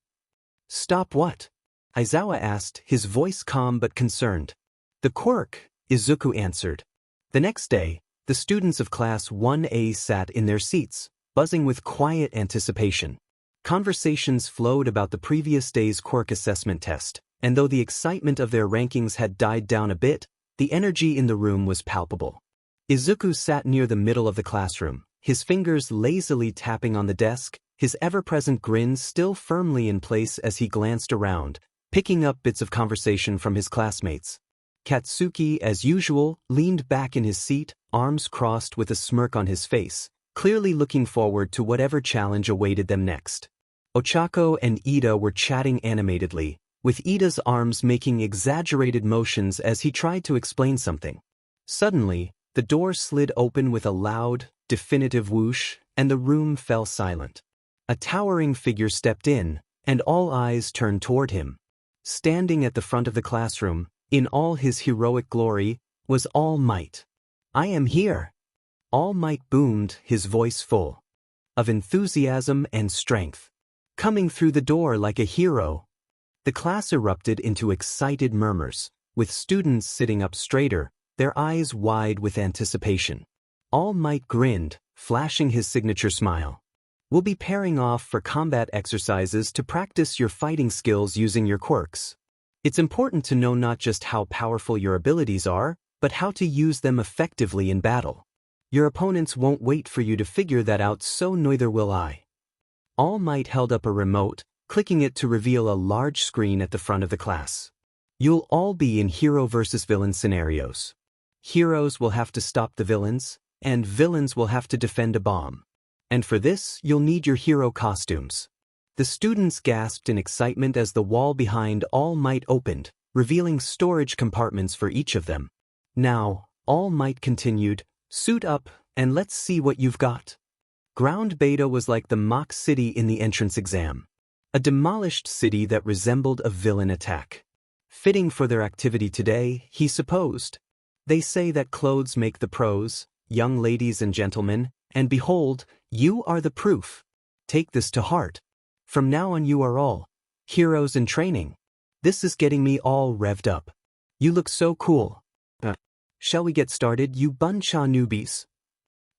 Stop what? Aizawa asked, his voice calm but concerned. The quirk, Izuku answered. The next day, the students of Class 1A sat in their seats, buzzing with quiet anticipation. Conversations flowed about the previous day's quirk assessment test, and though the excitement of their rankings had died down a bit, the energy in the room was palpable. Izuku sat near the middle of the classroom, his fingers lazily tapping on the desk, his ever-present grin still firmly in place as he glanced around, picking up bits of conversation from his classmates. Katsuki, as usual, leaned back in his seat, arms crossed with a smirk on his face, clearly looking forward to whatever challenge awaited them next. Ochako and Ida were chatting animatedly, with Ida's arms making exaggerated motions as he tried to explain something. Suddenly, the door slid open with a loud, definitive whoosh, and the room fell silent. A towering figure stepped in, and all eyes turned toward him. Standing at the front of the classroom, in all his heroic glory, was All Might. I am here. All Might boomed, his voice full of enthusiasm and strength. Coming through the door like a hero. The class erupted into excited murmurs, with students sitting up straighter, their eyes wide with anticipation. All Might grinned, flashing his signature smile. We'll be pairing off for combat exercises to practice your fighting skills using your quirks. It's important to know not just how powerful your abilities are, but how to use them effectively in battle. Your opponents won't wait for you to figure that out, so neither will I. All Might held up a remote, clicking it to reveal a large screen at the front of the class. You'll all be in hero versus villain scenarios. Heroes will have to stop the villains, and villains will have to defend a bomb. And for this, you'll need your hero costumes. The students gasped in excitement as the wall behind All Might opened, revealing storage compartments for each of them. Now, All Might continued, "Suit up, and let's see what you've got." Ground Beta was like the mock city in the entrance exam. A demolished city that resembled a villain attack. Fitting for their activity today, he supposed. They say that clothes make the pros, young ladies and gentlemen, and behold, you are the proof. Take this to heart. From now on you are all heroes in training. This is getting me all revved up. You look so cool. Shall we get started, you buncha newbies?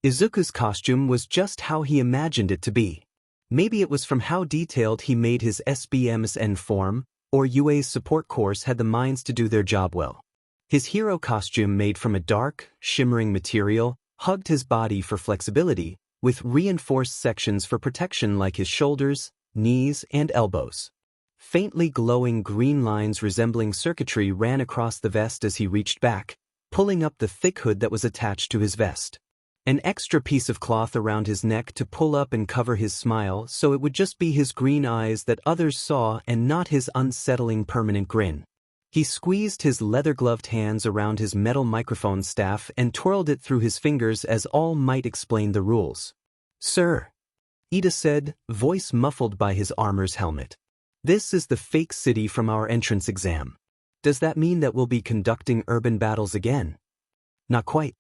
Izuku's costume was just how he imagined it to be. Maybe it was from how detailed he made his SBM's N form, or UA's support course had the minds to do their job well. His hero costume, made from a dark, shimmering material, hugged his body for flexibility, with reinforced sections for protection like his shoulders, knees, and elbows. Faintly glowing green lines resembling circuitry ran across the vest as he reached back, pulling up the thick hood that was attached to his vest. An extra piece of cloth around his neck to pull up and cover his smile so it would just be his green eyes that others saw and not his unsettling permanent grin. He squeezed his leather-gloved hands around his metal microphone staff and twirled it through his fingers as All Might explained the rules. "Sir," Ida said, voice muffled by his armor's helmet. "This is the fake city from our entrance exam. Does that mean that we'll be conducting urban battles again?" "Not quite.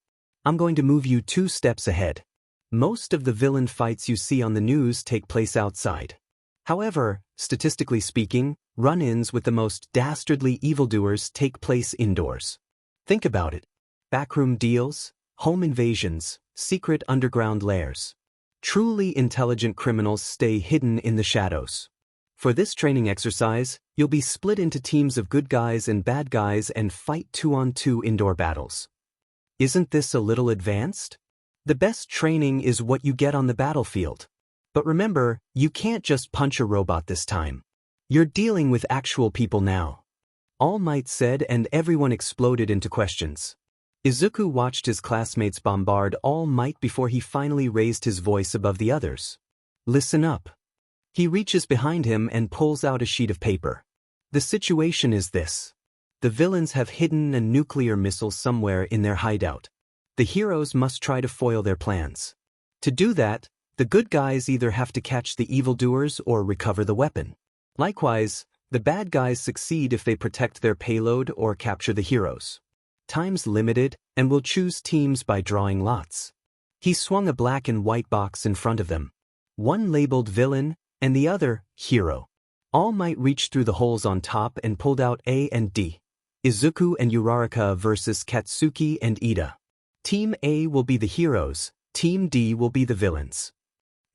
I'm going to move you 2 steps ahead. Most of the villain fights you see on the news take place outside. However, statistically speaking, run-ins with the most dastardly evildoers take place indoors. Think about it. Backroom deals, home invasions, secret underground lairs. Truly intelligent criminals stay hidden in the shadows. For this training exercise, you'll be split into teams of good guys and bad guys and fight 2-on-2 indoor battles. Isn't this a little advanced? The best training is what you get on the battlefield. But remember, you can't just punch a robot this time. You're dealing with actual people now." All Might said, and everyone exploded into questions. Izuku watched his classmates bombard All Might before he finally raised his voice above the others. "Listen up." He reaches behind him and pulls out a sheet of paper. "The situation is this. The villains have hidden a nuclear missile somewhere in their hideout. The heroes must try to foil their plans. To do that, the good guys either have to catch the evildoers or recover the weapon. Likewise, the bad guys succeed if they protect their payload or capture the heroes. Time's limited, and we'll choose teams by drawing lots." He swung a black and white box in front of them. One labeled villain, and the other, hero. All Might reached through the holes on top and pulled out A and D. Izuku and Uraraka versus Katsuki and Ida. Team A will be the heroes, Team D will be the villains.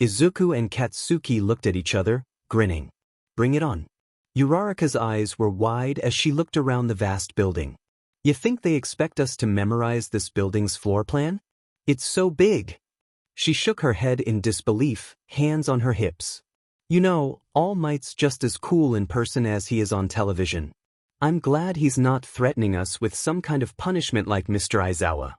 Izuku and Katsuki looked at each other, grinning. "Bring it on." Uraraka's eyes were wide as she looked around the vast building. "You think they expect us to memorize this building's floor plan? It's so big." She shook her head in disbelief, hands on her hips. "You know, All Might's just as cool in person as he is on television. I'm glad he's not threatening us with some kind of punishment like Mr. Aizawa."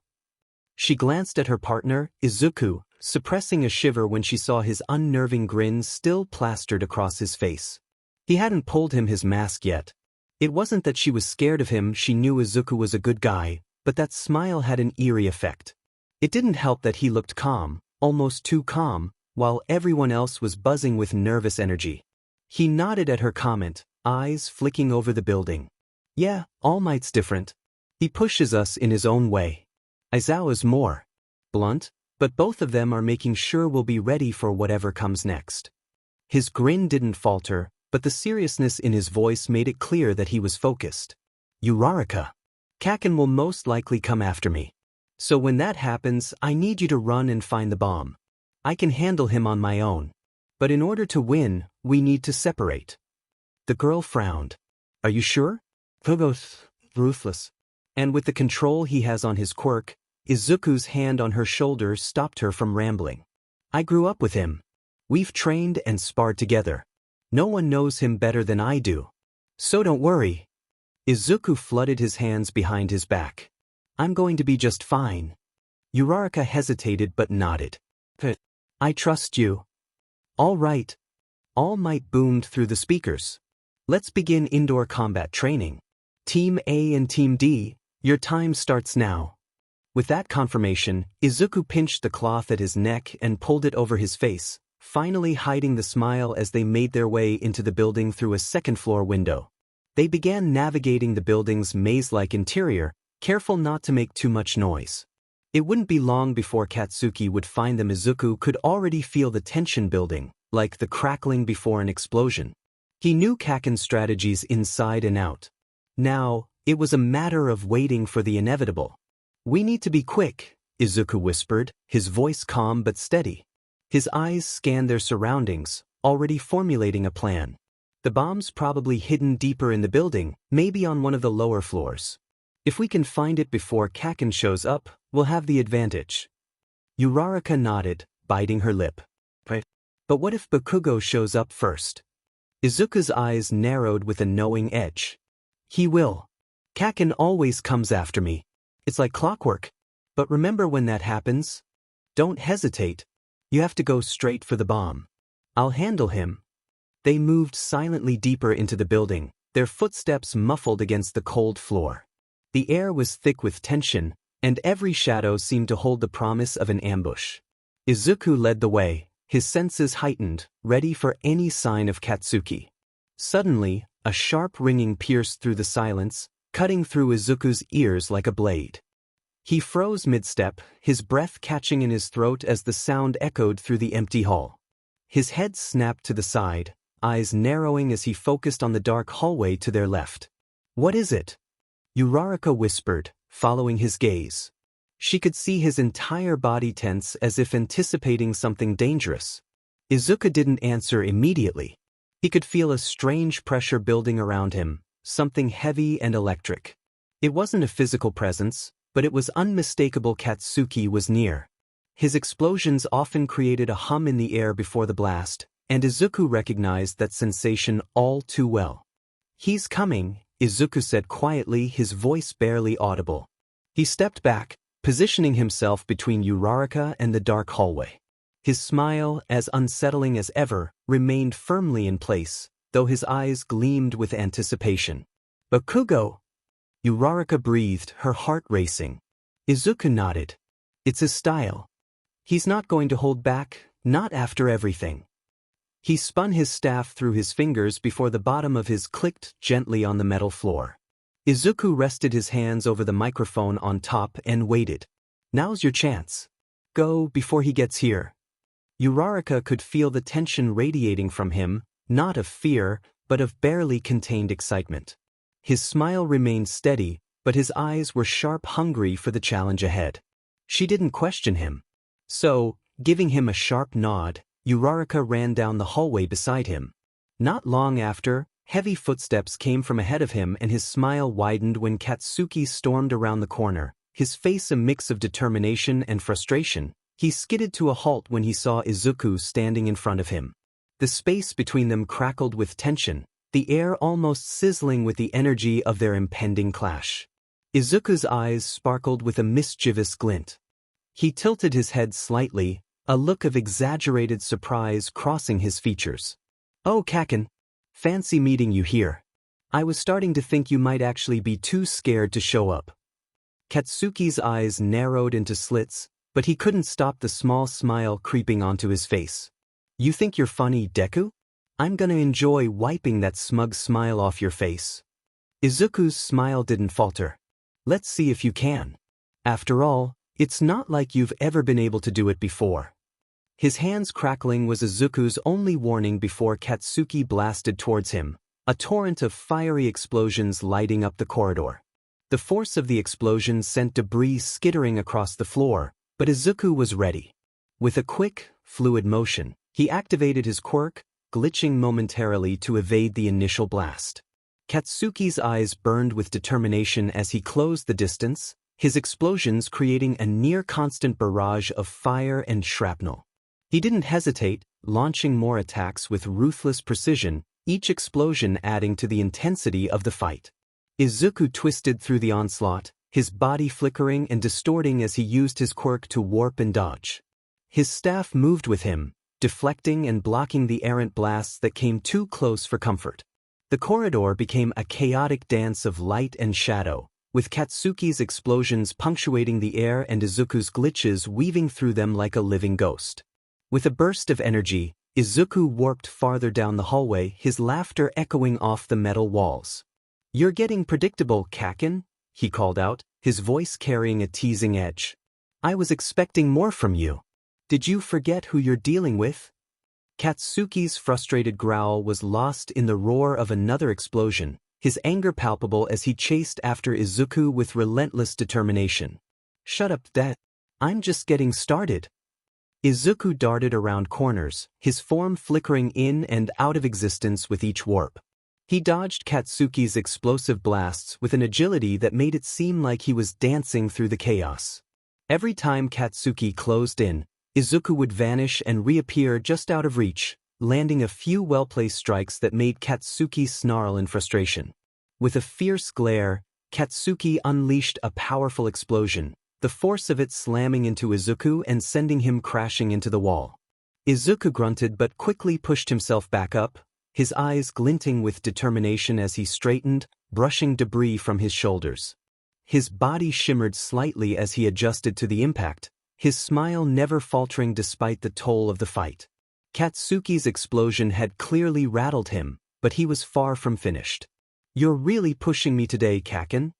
She glanced at her partner, Izuku, suppressing a shiver when she saw his unnerving grin still plastered across his face. He hadn't pulled him his mask yet. It wasn't that she was scared of him, she knew Izuku was a good guy, but that smile had an eerie effect. It didn't help that he looked calm, almost too calm, while everyone else was buzzing with nervous energy. He nodded at her comment, eyes flicking over the building. "Yeah, All Might's different. He pushes us in his own way. Aizawa's more blunt, but both of them are making sure we'll be ready for whatever comes next." His grin didn't falter, but the seriousness in his voice made it clear that he was focused. "Uraraka, Kaken will most likely come after me. So when that happens, I need you to run and find the bomb. I can handle him on my own. But in order to win, we need to separate." The girl frowned. "Are you sure?" "Kogo's ruthless. And with the control he has on his quirk," Izuku's hand on her shoulder stopped her from rambling. "I grew up with him. We've trained and sparred together. No one knows him better than I do. So don't worry." Izuku flooded his hands behind his back. "I'm going to be just fine." Uraraka hesitated but nodded. "I trust you." "All right." All might boomed through the speakers. Let's begin indoor combat training. Team A and Team D, your time starts now. With that confirmation, Izuku pinched the cloth at his neck and pulled it over his face, finally hiding the smile as they made their way into the building through a second-floor window. They began navigating the building's maze-like interior, careful not to make too much noise. It wouldn't be long before Katsuki would find them. Izuku could already feel the tension building, like the crackling before an explosion. He knew Kaken's strategies inside and out. Now, it was a matter of waiting for the inevitable. "We need to be quick," Izuku whispered, his voice calm but steady. His eyes scanned their surroundings, already formulating a plan. The bomb's probably hidden deeper in the building, maybe on one of the lower floors. If we can find it before Kaken shows up, we'll have the advantage. Uraraka nodded, biting her lip. But what if Bakugo shows up first? Izuku's eyes narrowed with a knowing edge. He will. Kaken always comes after me. It's like clockwork. But remember when that happens? Don't hesitate. You have to go straight for the bomb. I'll handle him. They moved silently deeper into the building, their footsteps muffled against the cold floor. The air was thick with tension, and every shadow seemed to hold the promise of an ambush. Izuku led the way, his senses heightened, ready for any sign of Katsuki. Suddenly, a sharp ringing pierced through the silence, cutting through Izuku's ears like a blade. He froze mid-step, his breath catching in his throat as the sound echoed through the empty hall. His head snapped to the side, eyes narrowing as he focused on the dark hallway to their left. "What is it?" Uraraka whispered, following his gaze. She could see his entire body tense as if anticipating something dangerous. Izuku didn't answer immediately. He could feel a strange pressure building around him, something heavy and electric. It wasn't a physical presence, but it was unmistakable. Katsuki was near. His explosions often created a hum in the air before the blast, and Izuku recognized that sensation all too well. "He's coming," Izuku said quietly, his voice barely audible. He stepped back, positioning himself between Uraraka and the dark hallway. His smile, as unsettling as ever, remained firmly in place, though his eyes gleamed with anticipation. "Bakugo!" Uraraka breathed, her heart racing. Izuku nodded. "It's his style. He's not going to hold back, not after everything." He spun his staff through his fingers before the bottom of his clicked gently on the metal floor. Izuku rested his hands over the microphone on top and waited. "Now's your chance. Go before he gets here." Uraraka could feel the tension radiating from him, not of fear, but of barely contained excitement. His smile remained steady, but his eyes were sharp, hungry for the challenge ahead. She didn't question him. So, giving him a sharp nod, Uraraka ran down the hallway beside him. Not long after, heavy footsteps came from ahead of him and his smile widened when Katsuki stormed around the corner, his face a mix of determination and frustration. He skidded to a halt when he saw Izuku standing in front of him. The space between them crackled with tension, the air almost sizzling with the energy of their impending clash. Izuku's eyes sparkled with a mischievous glint. He tilted his head slightly, a look of exaggerated surprise crossing his features. "Oh, Kaken. Fancy meeting you here. I was starting to think you might actually be too scared to show up." Katsuki's eyes narrowed into slits, but he couldn't stop the small smile creeping onto his face. "You think you're funny, Deku? I'm gonna enjoy wiping that smug smile off your face." Izuku's smile didn't falter. "Let's see if you can. After all, it's not like you've ever been able to do it before." His hands crackling was Izuku's only warning before Katsuki blasted towards him, a torrent of fiery explosions lighting up the corridor. The force of the explosion sent debris skittering across the floor, but Izuku was ready. With a quick, fluid motion, he activated his quirk, glitching momentarily to evade the initial blast. Katsuki's eyes burned with determination as he closed the distance, his explosions creating a near-constant barrage of fire and shrapnel. He didn't hesitate, launching more attacks with ruthless precision, each explosion adding to the intensity of the fight. Izuku twisted through the onslaught, his body flickering and distorting as he used his quirk to warp and dodge. His staff moved with him, deflecting and blocking the errant blasts that came too close for comfort. The corridor became a chaotic dance of light and shadow, with Katsuki's explosions punctuating the air and Izuku's glitches weaving through them like a living ghost. With a burst of energy, Izuku warped farther down the hallway, his laughter echoing off the metal walls. "You're getting predictable, Kaken," he called out, his voice carrying a teasing edge. "I was expecting more from you. Did you forget who you're dealing with?" Katsuki's frustrated growl was lost in the roar of another explosion, his anger palpable as he chased after Izuku with relentless determination. "Shut up, Dad. I'm just getting started." Izuku darted around corners, his form flickering in and out of existence with each warp. He dodged Katsuki's explosive blasts with an agility that made it seem like he was dancing through the chaos. Every time Katsuki closed in, Izuku would vanish and reappear just out of reach, landing a few well-placed strikes that made Katsuki snarl in frustration. With a fierce glare, Katsuki unleashed a powerful explosion, the force of it slamming into Izuku and sending him crashing into the wall. Izuku grunted but quickly pushed himself back up, his eyes glinting with determination as he straightened, brushing debris from his shoulders. His body shimmered slightly as he adjusted to the impact, his smile never faltering despite the toll of the fight. Katsuki's explosion had clearly rattled him, but he was far from finished. "You're really pushing me today, Kaken,"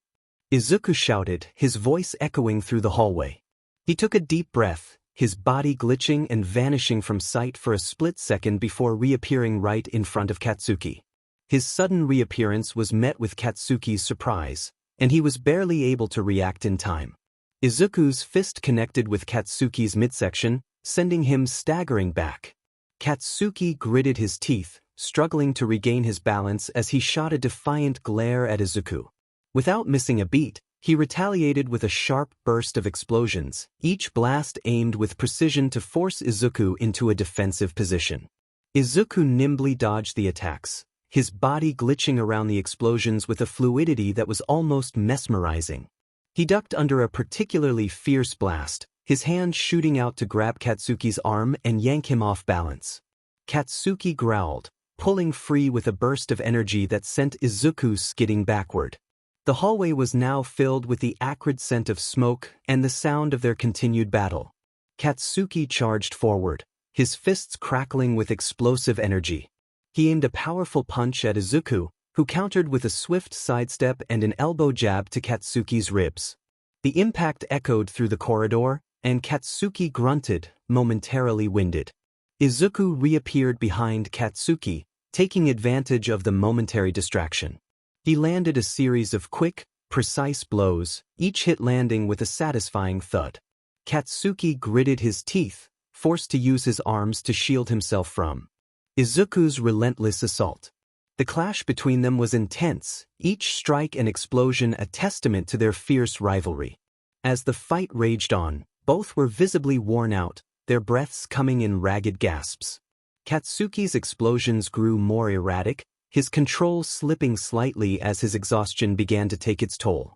Izuku shouted, his voice echoing through the hallway. He took a deep breath, his body glitching and vanishing from sight for a split second before reappearing right in front of Katsuki. His sudden reappearance was met with Katsuki's surprise, and he was barely able to react in time. Izuku's fist connected with Katsuki's midsection, sending him staggering back. Katsuki gritted his teeth, struggling to regain his balance as he shot a defiant glare at Izuku. Without missing a beat, he retaliated with a sharp burst of explosions, each blast aimed with precision to force Izuku into a defensive position. Izuku nimbly dodged the attacks, his body glitching around the explosions with a fluidity that was almost mesmerizing. He ducked under a particularly fierce blast, his hand shooting out to grab Katsuki's arm and yank him off balance. Katsuki growled, pulling free with a burst of energy that sent Izuku skidding backward. The hallway was now filled with the acrid scent of smoke and the sound of their continued battle. Katsuki charged forward, his fists crackling with explosive energy. He aimed a powerful punch at Izuku, who countered with a swift sidestep and an elbow jab to Katsuki's ribs. The impact echoed through the corridor, and Katsuki grunted, momentarily winded. Izuku reappeared behind Katsuki, taking advantage of the momentary distraction. He landed a series of quick, precise blows, each hit landing with a satisfying thud. Katsuki gritted his teeth, forced to use his arms to shield himself from Izuku's relentless assault. The clash between them was intense, each strike and explosion a testament to their fierce rivalry. As the fight raged on, both were visibly worn out, their breaths coming in ragged gasps. Katsuki's explosions grew more erratic, his control slipping slightly as his exhaustion began to take its toll.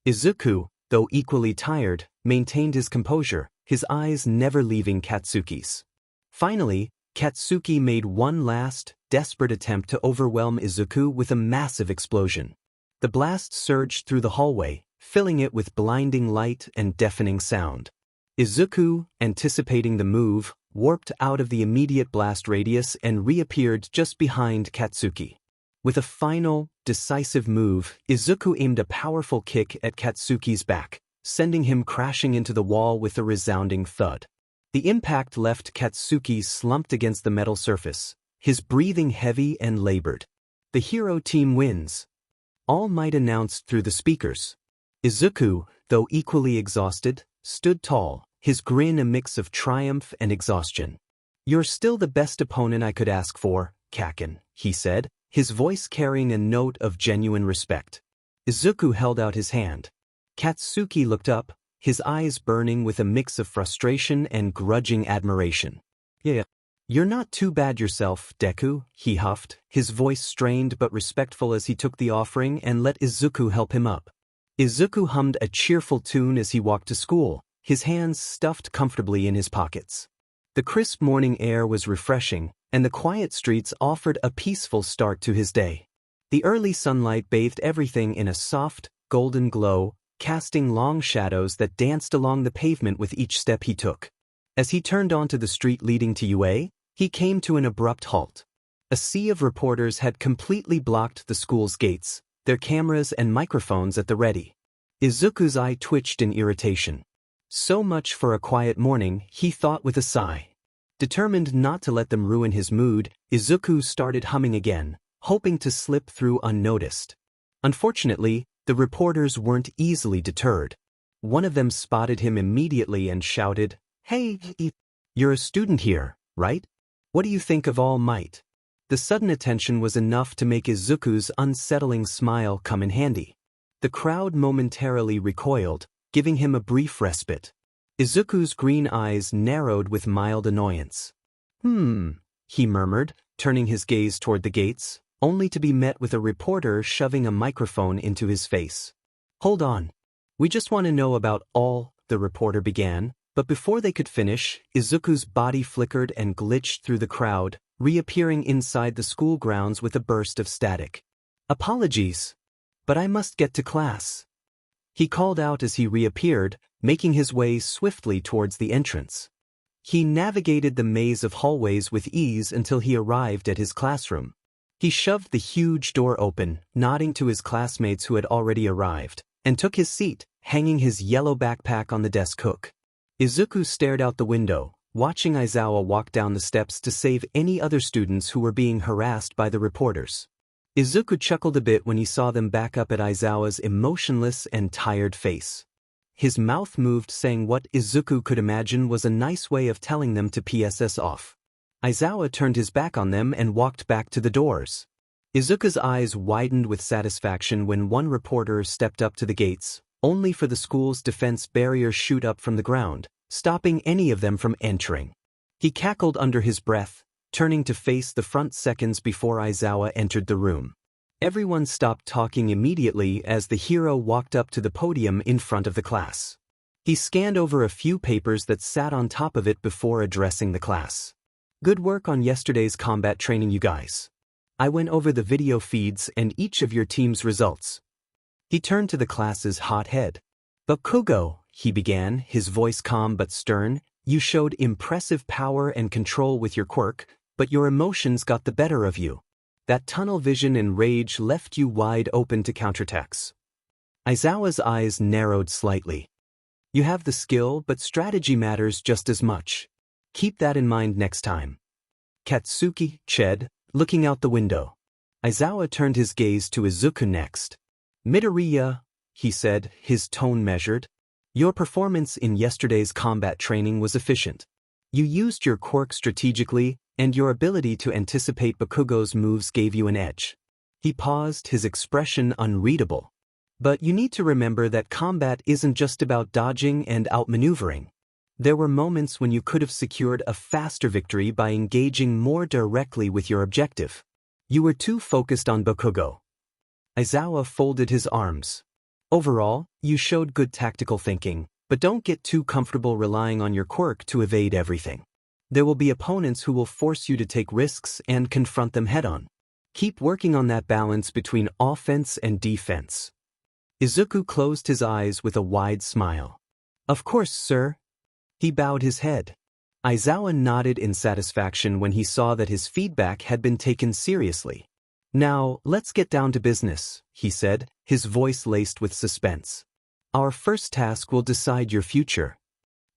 Izuku, though equally tired, maintained his composure, his eyes never leaving Katsuki's. Finally, Katsuki made one last, desperate attempt to overwhelm Izuku with a massive explosion. The blast surged through the hallway, filling it with blinding light and deafening sound. Izuku, anticipating the move, warped out of the immediate blast radius and reappeared just behind Katsuki. With a final, decisive move, Izuku aimed a powerful kick at Katsuki's back, sending him crashing into the wall with a resounding thud. The impact left Katsuki slumped against the metal surface, his breathing heavy and labored. "The hero team wins," All Might announced through the speakers. Izuku, though equally exhausted, stood tall, his grin a mix of triumph and exhaustion. "You're still the best opponent I could ask for, Kaken," he said, his voice carrying a note of genuine respect. Izuku held out his hand. Katsuki looked up, his eyes burning with a mix of frustration and grudging admiration. "Yeah, you're not too bad yourself, Deku," he huffed, his voice strained but respectful as he took the offering and let Izuku help him up. Izuku hummed a cheerful tune as he walked to school, his hands stuffed comfortably in his pockets. The crisp morning air was refreshing, and the quiet streets offered a peaceful start to his day. The early sunlight bathed everything in a soft, golden glow, casting long shadows that danced along the pavement with each step he took. As he turned onto the street leading to UA, he came to an abrupt halt. A sea of reporters had completely blocked the school's gates, their cameras and microphones at the ready. Izuku's eye twitched in irritation. So much for a quiet morning, he thought with a sigh. Determined not to let them ruin his mood, Izuku started humming again, hoping to slip through unnoticed. Unfortunately, the reporters weren't easily deterred. One of them spotted him immediately and shouted, "Hey, you're a student here, right? What do you think of All Might?" The sudden attention was enough to make Izuku's unsettling smile come in handy. The crowd momentarily recoiled, giving him a brief respite. Izuku's green eyes narrowed with mild annoyance. He murmured, turning his gaze toward the gates, only to be met with a reporter shoving a microphone into his face. "Hold on. We just want to know about all," the reporter began, but before they could finish, Izuku's body flickered and glitched through the crowd, reappearing inside the school grounds with a burst of static. "Apologies, but I must get to class," he called out as he reappeared, making his way swiftly towards the entrance. He navigated the maze of hallways with ease until he arrived at his classroom. He shoved the huge door open, nodding to his classmates who had already arrived, and took his seat, hanging his yellow backpack on the desk hook. Izuku stared out the window, watching Aizawa walk down the steps to save any other students who were being harassed by the reporters. Izuku chuckled a bit when he saw them back up at Aizawa's emotionless and tired face. His mouth moved, saying what Izuku could imagine was a nice way of telling them to PSS off. Aizawa turned his back on them and walked back to the doors. Izuku's eyes widened with satisfaction when one reporter stepped up to the gates, only for the school's defense barrier shoot up from the ground, stopping any of them from entering. He cackled under his breath, turning to face the front seconds before Aizawa entered the room. Everyone stopped talking immediately as the hero walked up to the podium in front of the class. He scanned over a few papers that sat on top of it before addressing the class. "Good work on yesterday's combat training, you guys. I went over the video feeds and each of your team's results." He turned to the class's hot head. "Bakugo," he began, his voice calm but stern, "you showed impressive power and control with your quirk, but your emotions got the better of you. That tunnel vision and rage left you wide open to counterattacks." Aizawa's eyes narrowed slightly. "You have the skill, but strategy matters just as much. Keep that in mind next time." Katsuki ched, looking out the window. Aizawa turned his gaze to Izuku next. "Midoriya," he said, his tone measured. "Your performance in yesterday's combat training was efficient. You used your quirk strategically, and your ability to anticipate Bakugo's moves gave you an edge." He paused, his expression unreadable. "But you need to remember that combat isn't just about dodging and outmaneuvering. There were moments when you could have secured a faster victory by engaging more directly with your objective. You were too focused on Bakugo." Aizawa folded his arms. "Overall, you showed good tactical thinking, but don't get too comfortable relying on your quirk to evade everything. There will be opponents who will force you to take risks and confront them head-on. Keep working on that balance between offense and defense." Izuku closed his eyes with a wide smile. "Of course, sir." He bowed his head. Aizawa nodded in satisfaction when he saw that his feedback had been taken seriously. "Now, let's get down to business," he said, his voice laced with suspense. "Our first task will decide your future."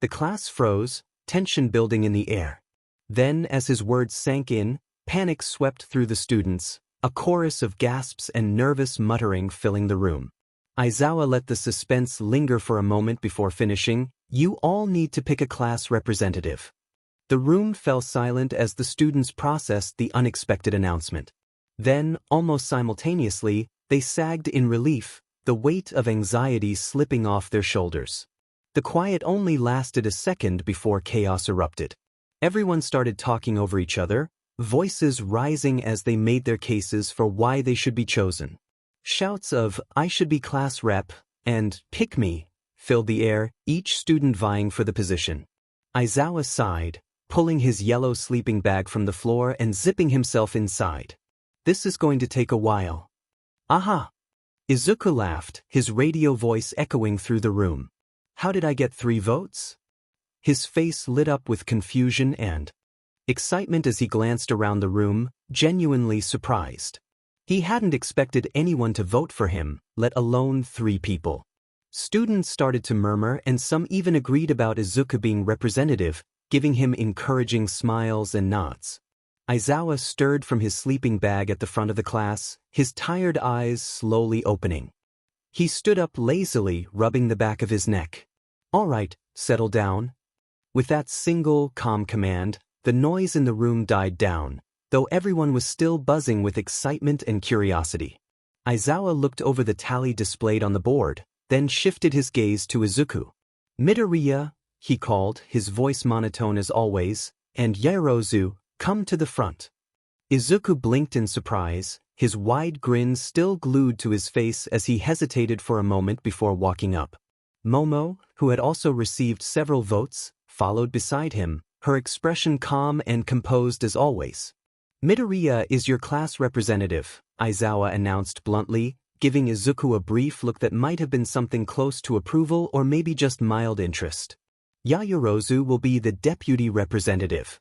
The class froze, tension building in the air. Then, as his words sank in, panic swept through the students, a chorus of gasps and nervous muttering filling the room. Aizawa let the suspense linger for a moment before finishing, "You all need to pick a class representative." The room fell silent as the students processed the unexpected announcement. Then, almost simultaneously, they sagged in relief, the weight of anxiety slipping off their shoulders. The quiet only lasted a second before chaos erupted. Everyone started talking over each other, voices rising as they made their cases for why they should be chosen. Shouts of, "I should be class rep," and "Pick me," filled the air, each student vying for the position. Aizawa sighed, pulling his yellow sleeping bag from the floor and zipping himself inside. This is going to take a while. Aha! Izuku laughed, his radio voice echoing through the room. How did I get 3 votes? His face lit up with confusion and excitement as he glanced around the room, genuinely surprised. He hadn't expected anyone to vote for him, let alone 3 people. Students started to murmur and some even agreed about Izuku being representative, giving him encouraging smiles and nods. Aizawa stirred from his sleeping bag at the front of the class, his tired eyes slowly opening. He stood up lazily, rubbing the back of his neck. All right, settle down. With that single, calm command, the noise in the room died down, though everyone was still buzzing with excitement and curiosity. Aizawa looked over the tally displayed on the board, then shifted his gaze to Izuku. Midoriya, he called, his voice monotone as always, and Yaoyorozu, come to the front. Izuku blinked in surprise, his wide grin still glued to his face as he hesitated for a moment before walking up. Momo, who had also received several votes, followed beside him, her expression calm and composed as always. Midoriya is your class representative, Aizawa announced bluntly, giving Izuku a brief look that might have been something close to approval or maybe just mild interest. Yaoyorozu will be the deputy representative.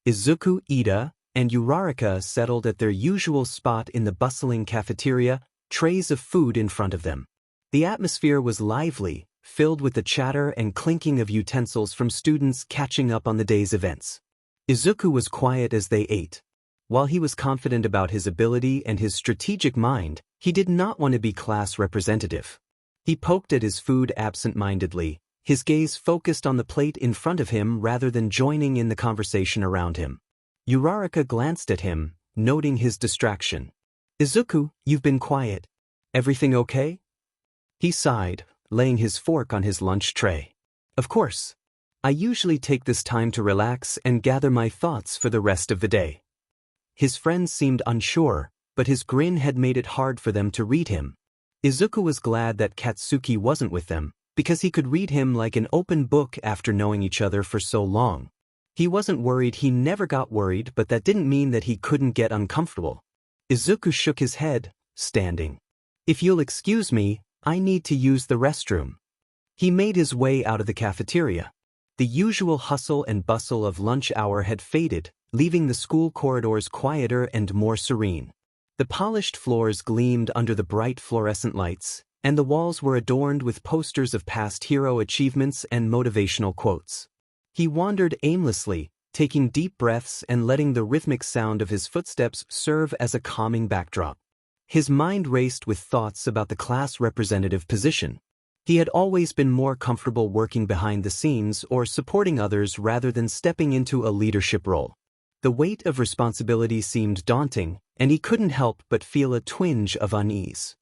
Izuku, Ida, and Uraraka settled at their usual spot in the bustling cafeteria, trays of food in front of them. The atmosphere was lively, filled with the chatter and clinking of utensils from students catching up on the day's events. Izuku was quiet as they ate. While he was confident about his ability and his strategic mind, he did not want to be class representative. He poked at his food absent-mindedly, his gaze focused on the plate in front of him rather than joining in the conversation around him. Uraraka glanced at him, noting his distraction. Izuku, you've been quiet. Everything okay? He sighed, laying his fork on his lunch tray. Of course. I usually take this time to relax and gather my thoughts for the rest of the day. His friends seemed unsure, but his grin had made it hard for them to read him. Izuku was glad that Katsuki wasn't with them, because he could read him like an open book after knowing each other for so long. He wasn't worried, he never got worried, but that didn't mean that he couldn't get uncomfortable. Izuku shook his head, standing. If you'll excuse me, I need to use the restroom. He made his way out of the cafeteria. The usual hustle and bustle of lunch hour had faded, leaving the school corridors quieter and more serene. The polished floors gleamed under the bright fluorescent lights, and the walls were adorned with posters of past hero achievements and motivational quotes. He wandered aimlessly, taking deep breaths and letting the rhythmic sound of his footsteps serve as a calming backdrop. His mind raced with thoughts about the class representative position. He had always been more comfortable working behind the scenes or supporting others rather than stepping into a leadership role. The weight of responsibility seemed daunting, and he couldn't help but feel a twinge of unease.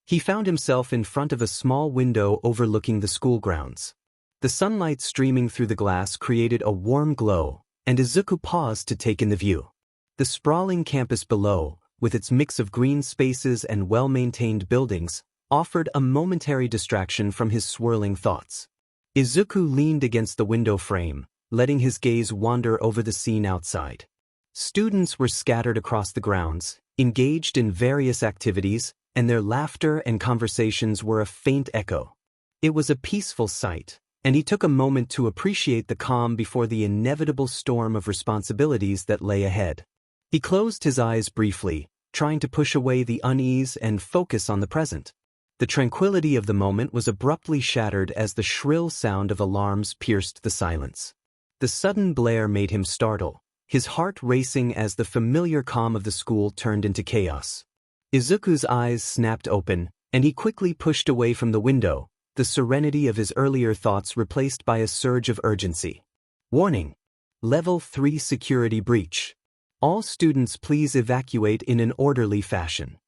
He found himself in front of a small window overlooking the school grounds. The sunlight streaming through the glass created a warm glow, and Izuku paused to take in the view. The sprawling campus below, with its mix of green spaces and well-maintained buildings, offered a momentary distraction from his swirling thoughts. Izuku leaned against the window frame, letting his gaze wander over the scene outside. Students were scattered across the grounds, engaged in various activities, and their laughter and conversations were a faint echo. It was a peaceful sight, and he took a moment to appreciate the calm before the inevitable storm of responsibilities that lay ahead. He closed his eyes briefly, trying to push away the unease and focus on the present. The tranquility of the moment was abruptly shattered as the shrill sound of alarms pierced the silence. The sudden blare made him startle, his heart racing as the familiar calm of the school turned into chaos. Izuku's eyes snapped open, and he quickly pushed away from the window, the serenity of his earlier thoughts replaced by a surge of urgency. Warning! Level 3 security breach. All students please evacuate in an orderly fashion.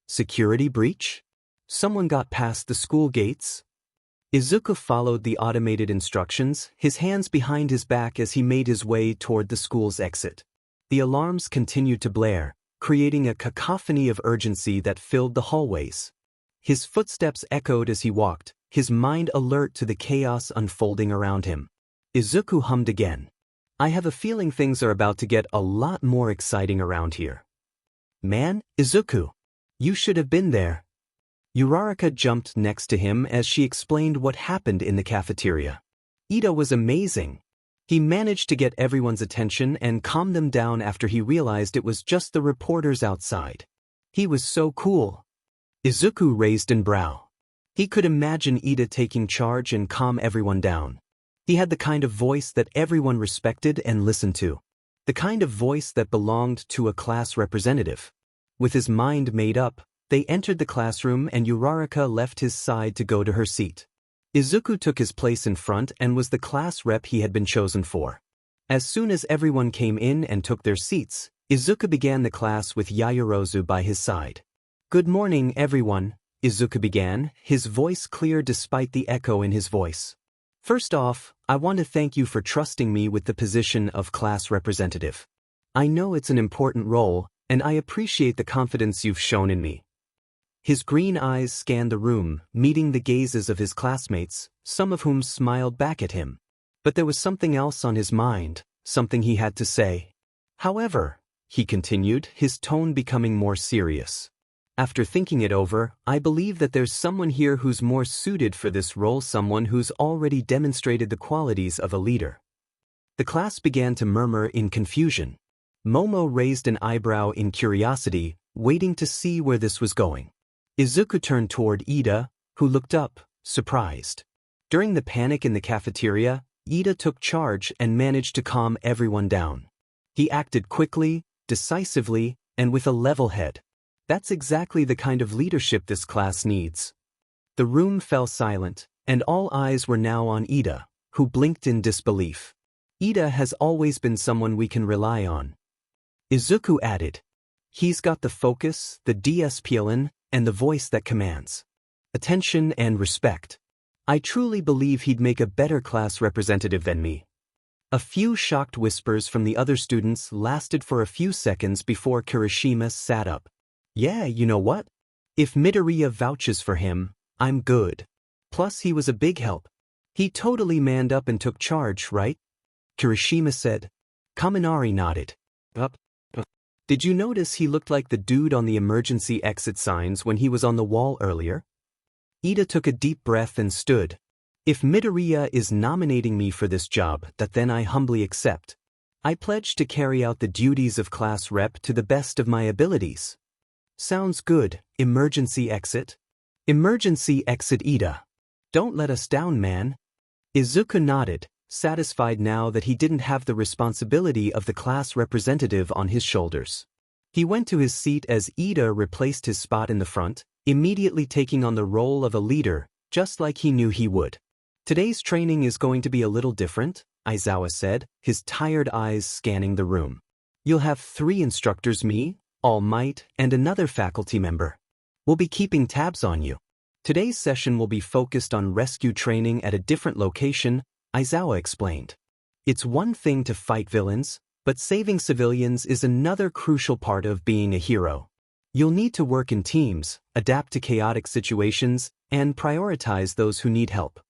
Security breach? Someone got past the school gates? Izuku followed the automated instructions, his hands behind his back as he made his way toward the school's exit. The alarms continued to blare, creating a cacophony of urgency that filled the hallways. His footsteps echoed as he walked, his mind alert to the chaos unfolding around him. Izuku hummed again. I have a feeling things are about to get a lot more exciting around here. Man, Izuku. You should have been there. Uraraka jumped next to him as she explained what happened in the cafeteria. Ida was amazing. He managed to get everyone's attention and calm them down after he realized it was just the reporters outside. He was so cool. Izuku raised an brow. He could imagine Ida taking charge and calm everyone down. He had the kind of voice that everyone respected and listened to. The kind of voice that belonged to a class representative. With his mind made up, they entered the classroom and Uraraka left his side to go to her seat. Izuku took his place in front and was the class rep he had been chosen for. As soon as everyone came in and took their seats, Izuku began the class with Yaoyorozu by his side. Good morning, everyone, Izuku began, his voice clear despite the echo in his voice. First off, I want to thank you for trusting me with the position of class representative. I know it's an important role, and I appreciate the confidence you've shown in me. His green eyes scanned the room, meeting the gazes of his classmates, some of whom smiled back at him. But there was something else on his mind, something he had to say. However, he continued, his tone becoming more serious. After thinking it over, I believe that there's someone here who's more suited for this role, someone who's already demonstrated the qualities of a leader. The class began to murmur in confusion. Momo raised an eyebrow in curiosity, waiting to see where this was going. Izuku turned toward Ida, who looked up, surprised. During the panic in the cafeteria, Ida took charge and managed to calm everyone down. He acted quickly, decisively, and with a level head. That's exactly the kind of leadership this class needs. The room fell silent, and all eyes were now on Ida, who blinked in disbelief. Ida has always been someone we can rely on. Izuku added. He's got the focus, the discipline, and the voice that commands attention and respect. I truly believe he'd make a better class representative than me. A few shocked whispers from the other students lasted for a few seconds before Kirishima sat up. Yeah, you know what? If Midoriya vouches for him, I'm good. Plus he was a big help. He totally manned up and took charge, right? Kirishima said. Kaminari nodded. Up. Did you notice he looked like the dude on the emergency exit signs when he was on the wall earlier? Ida took a deep breath and stood. If Midoriya is nominating me for this job, then I humbly accept. I pledge to carry out the duties of class rep to the best of my abilities. Sounds good, emergency exit. Emergency exit Ida. Don't let us down, man. Izuku nodded, satisfied now that he didn't have the responsibility of the class representative on his shoulders. He went to his seat as Ida replaced his spot in the front, immediately taking on the role of a leader, just like he knew he would. Today's training is going to be a little different, Aizawa said, his tired eyes scanning the room. You'll have 3 instructors, me, All Might, and another faculty member. We'll be keeping tabs on you. Today's session will be focused on rescue training at a different location, Aizawa explained. It's one thing to fight villains, but saving civilians is another crucial part of being a hero. You'll need to work in teams, adapt to chaotic situations, and prioritize those who need help.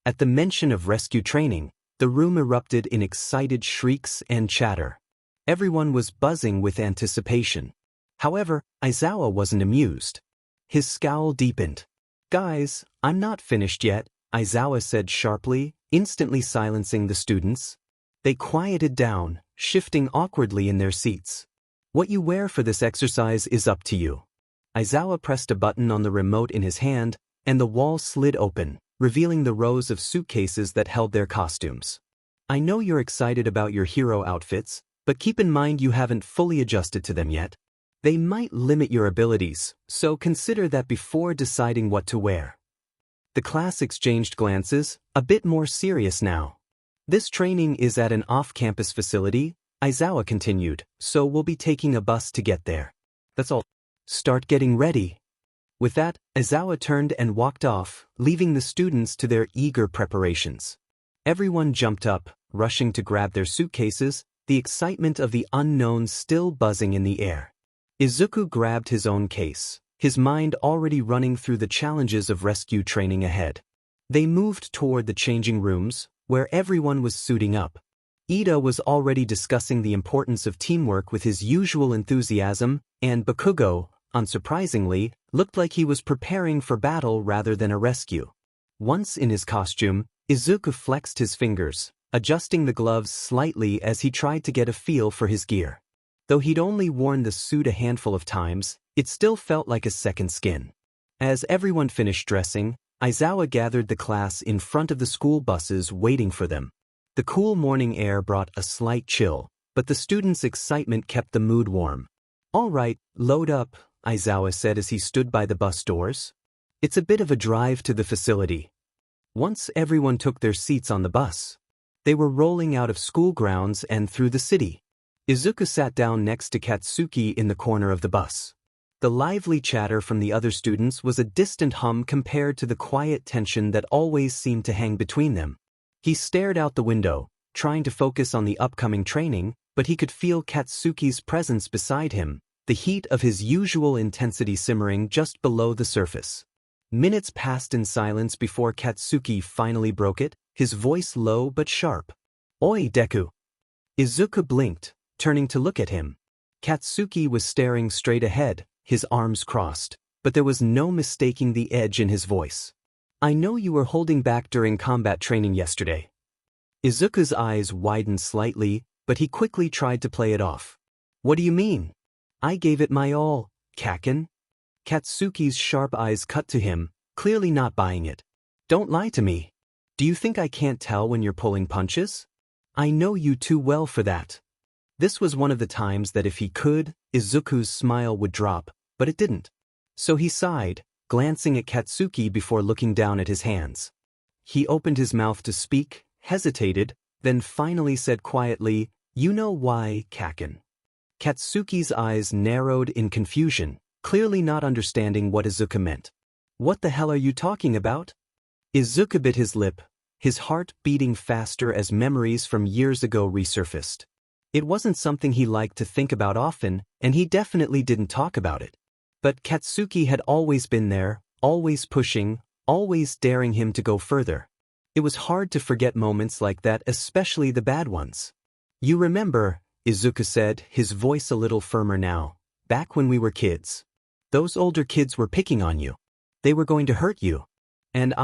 At the mention of rescue training, the room erupted in excited shrieks and chatter. Everyone was buzzing with anticipation. However, Aizawa wasn't amused. His scowl deepened. Guys, I'm not finished yet, Aizawa said sharply, instantly silencing the students. They quieted down, shifting awkwardly in their seats. What you wear for this exercise is up to you. Aizawa pressed a button on the remote in his hand, and the wall slid open, revealing the rows of suitcases that held their costumes. I know you're excited about your hero outfits, but keep in mind you haven't fully adjusted to them yet. They might limit your abilities, so consider that before deciding what to wear. The class exchanged glances, a bit more serious now. This training is at an off-campus facility, Aizawa continued, so we'll be taking a bus to get there. That's all. Start getting ready. With that, Aizawa turned and walked off, leaving the students to their eager preparations. Everyone jumped up, rushing to grab their suitcases, the excitement of the unknown still buzzing in the air. Izuku grabbed his own case, his mind already running through the challenges of rescue training ahead. They moved toward the changing rooms, where everyone was suiting up. Ida was already discussing the importance of teamwork with his usual enthusiasm, and Bakugo, unsurprisingly, looked like he was preparing for battle rather than a rescue. Once in his costume, Izuku flexed his fingers, adjusting the gloves slightly as he tried to get a feel for his gear. Though he'd only worn the suit a handful of times, it still felt like a second skin. As everyone finished dressing, Aizawa gathered the class in front of the school buses waiting for them. The cool morning air brought a slight chill, but the students' excitement kept the mood warm. "All right, load up," Aizawa said as he stood by the bus doors. "It's a bit of a drive to the facility." Once everyone took their seats on the bus, they were rolling out of school grounds and through the city. Izuku sat down next to Katsuki in the corner of the bus. The lively chatter from the other students was a distant hum compared to the quiet tension that always seemed to hang between them. He stared out the window, trying to focus on the upcoming training, but he could feel Katsuki's presence beside him, the heat of his usual intensity simmering just below the surface. Minutes passed in silence before Katsuki finally broke it, his voice low but sharp. "Oi, Deku." Izuku blinked, turning to look at him. Katsuki was staring straight ahead, his arms crossed, but there was no mistaking the edge in his voice. "I know you were holding back during combat training yesterday." Izuku's eyes widened slightly, but he quickly tried to play it off. "What do you mean?" "I gave it my all, Kaken." Katsuki's sharp eyes cut to him, clearly not buying it. "Don't lie to me. Do you think I can't tell when you're pulling punches? I know you too well for that." This was one of the times that if he could, Izuku's smile would drop, but it didn't. So he sighed, glancing at Katsuki before looking down at his hands. He opened his mouth to speak, hesitated, then finally said quietly, "You know why, Kaken." Katsuki's eyes narrowed in confusion, clearly not understanding what Izuku meant. "What the hell are you talking about?" Izuku bit his lip, his heart beating faster as memories from years ago resurfaced. It wasn't something he liked to think about often, and he definitely didn't talk about it. But Katsuki had always been there, always pushing, always daring him to go further. It was hard to forget moments like that, especially the bad ones. "You remember," Izuku said, his voice a little firmer now, "back when we were kids. Those older kids were picking on you. They were going to hurt you. And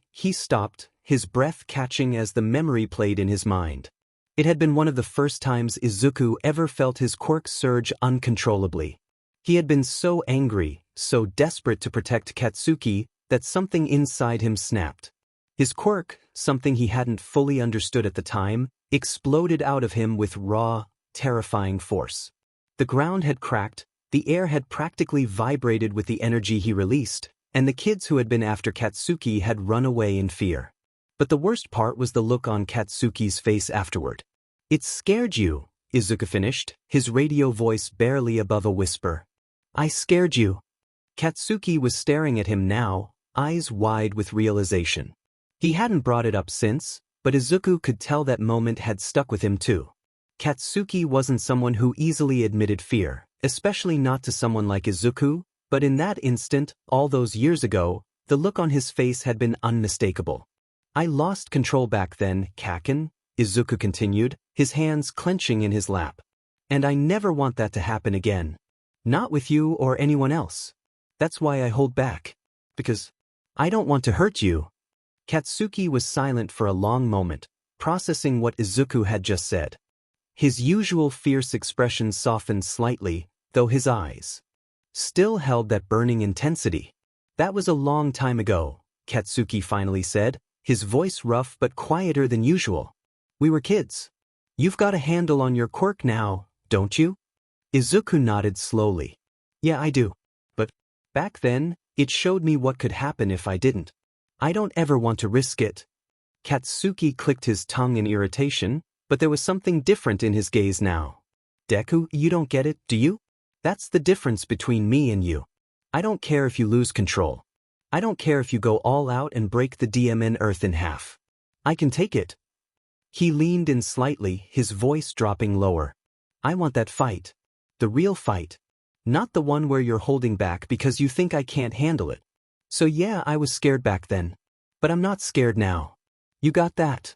he stopped, his breath catching as the memory played in his mind. It had been one of the first times Izuku ever felt his quirk surge uncontrollably. He had been so angry, so desperate to protect Katsuki, that something inside him snapped. His quirk, something he hadn't fully understood at the time, exploded out of him with raw, terrifying force. The ground had cracked, the air had practically vibrated with the energy he released, and the kids who had been after Katsuki had run away in fear. But the worst part was the look on Katsuki's face afterward. "It scared you," Izuku finished, his radio voice barely above a whisper. "I scared you." Katsuki was staring at him now, eyes wide with realization. He hadn't brought it up since, but Izuku could tell that moment had stuck with him too. Katsuki wasn't someone who easily admitted fear, especially not to someone like Izuku, but in that instant, all those years ago, the look on his face had been unmistakable. "I lost control back then, Kaken," Izuku continued, his hands clenching in his lap. "And I never want that to happen again. Not with you or anyone else. That's why I hold back. Because I don't want to hurt you." Katsuki was silent for a long moment, processing what Izuku had just said. His usual fierce expression softened slightly, though his eyes still held that burning intensity. "That was a long time ago," Katsuki finally said, his voice rough but quieter than usual. "We were kids. You've got a handle on your quirk now, don't you?" Izuku nodded slowly. "Yeah, I do. But back then, it showed me what could happen if I didn't. I don't ever want to risk it." Katsuki clicked his tongue in irritation, but there was something different in his gaze now. "Deku, you don't get it, do you? That's the difference between me and you. I don't care if you lose control. I don't care if you go all out and break the DMN Earth in half. I can take it." He leaned in slightly, his voice dropping lower. "I want that fight. The real fight. Not the one where you're holding back because you think I can't handle it. So yeah, I was scared back then. But I'm not scared now. You got that?"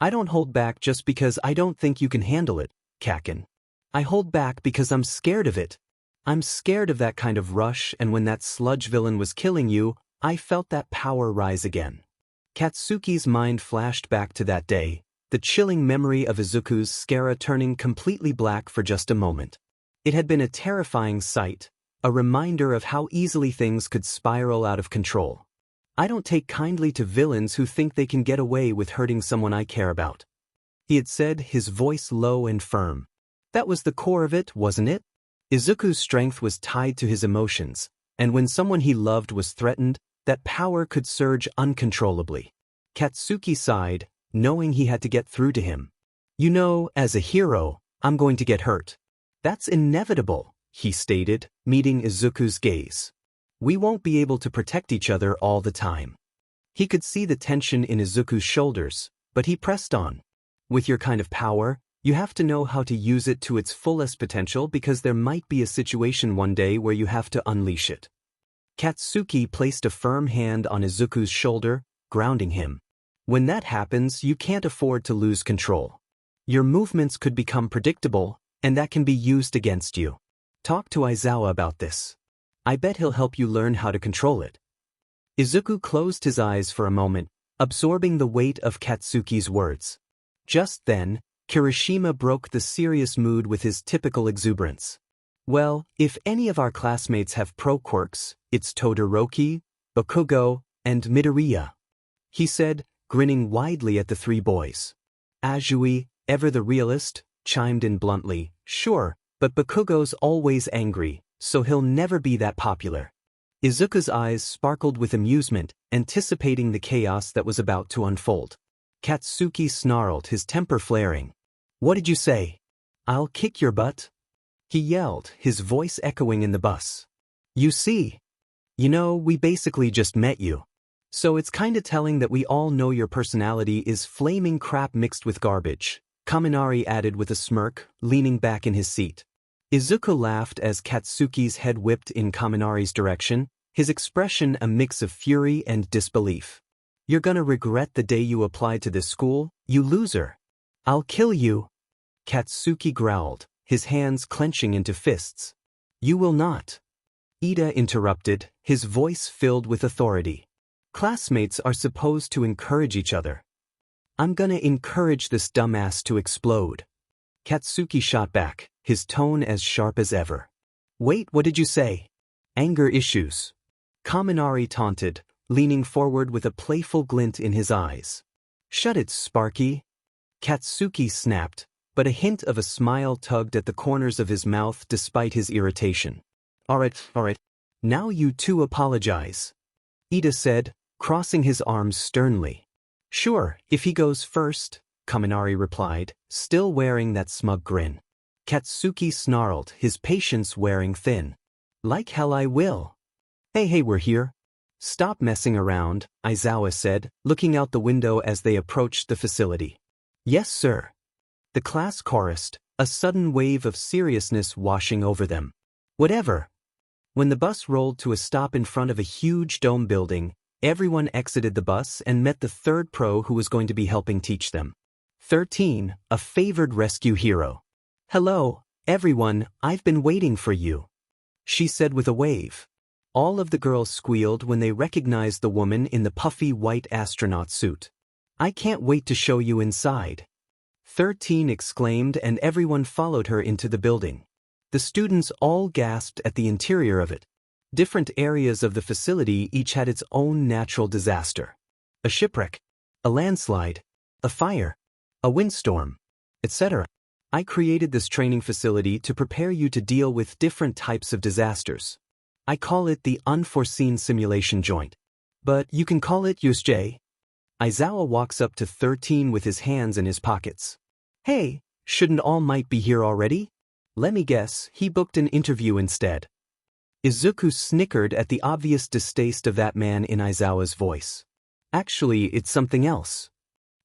I don't hold back just because I don't think you can handle it, Kakin. I hold back because I'm scared of it. I'm scared of that kind of rush, and when that sludge villain was killing you, I felt that power rise again. Katsuki's mind flashed back to that day, the chilling memory of Izuku's scara turning completely black for just a moment. It had been a terrifying sight, a reminder of how easily things could spiral out of control. I don't take kindly to villains who think they can get away with hurting someone I care about. He had said, his voice low and firm. That was the core of it, wasn't it? Izuku's strength was tied to his emotions, and when someone he loved was threatened, that power could surge uncontrollably. Katsuki sighed, knowing he had to get through to him. You know, as a hero, I'm going to get hurt. That's inevitable, he stated, meeting Izuku's gaze. We won't be able to protect each other all the time. He could see the tension in Izuku's shoulders, but he pressed on. With your kind of power, you have to know how to use it to its fullest potential because there might be a situation one day where you have to unleash it. Katsuki placed a firm hand on Izuku's shoulder, grounding him. When that happens, you can't afford to lose control. Your movements could become predictable, and that can be used against you. Talk to Aizawa about this. I bet he'll help you learn how to control it. Izuku closed his eyes for a moment, absorbing the weight of Katsuki's words. Just then, Kirishima broke the serious mood with his typical exuberance. Well, if any of our classmates have pro-quirks, it's Todoroki, Bakugo, and Midoriya, he said, grinning widely at the three boys. Azui, ever the realist, chimed in bluntly, sure, but Bakugo's always angry, so he'll never be that popular. Izuku's eyes sparkled with amusement, anticipating the chaos that was about to unfold. Katsuki snarled, his temper flaring. What did you say? I'll kick your butt? He yelled, his voice echoing in the bus. You see? You know, we basically just met you. So it's kinda telling that we all know your personality is flaming crap mixed with garbage, Kaminari added with a smirk, leaning back in his seat. Izuku laughed as Katsuki's head whipped in Kaminari's direction, his expression a mix of fury and disbelief. You're gonna regret the day you applied to this school, you loser. I'll kill you. Katsuki growled, his hands clenching into fists. You will not. Ida interrupted, his voice filled with authority. Classmates are supposed to encourage each other. I'm gonna encourage this dumbass to explode. Katsuki shot back, his tone as sharp as ever. Wait, what did you say? Anger issues. Kaminari taunted, leaning forward with a playful glint in his eyes. Shut it, Sparky. Katsuki snapped, but a hint of a smile tugged at the corners of his mouth despite his irritation. Alright. Now you two apologize. Ida said, crossing his arms sternly. Sure, if he goes first, Kaminari replied, still wearing that smug grin. Katsuki snarled, his patience wearing thin. Like hell I will. Hey, we're here. Stop messing around, Aizawa said, looking out the window as they approached the facility. Yes, sir. The class chorused, a sudden wave of seriousness washing over them. Whatever. When the bus rolled to a stop in front of a huge dome building, everyone exited the bus and met the third pro who was going to be helping teach them. 13, a favored rescue hero. Hello, everyone, I've been waiting for you, she said with a wave. All of the girls squealed when they recognized the woman in the puffy white astronaut suit. I can't wait to show you inside. 13 exclaimed, and everyone followed her into the building. The students all gasped at the interior of it. Different areas of the facility each had its own natural disaster. A shipwreck, a landslide, a fire, a windstorm, etc. I created this training facility to prepare you to deal with different types of disasters. I call it the Unforeseen Simulation Joint. But you can call it USJ. Aizawa walks up to 13 with his hands in his pockets. Hey, shouldn't All Might be here already? Let me guess, he booked an interview instead. Izuku snickered at the obvious distaste of that man in Aizawa's voice. Actually, it's something else.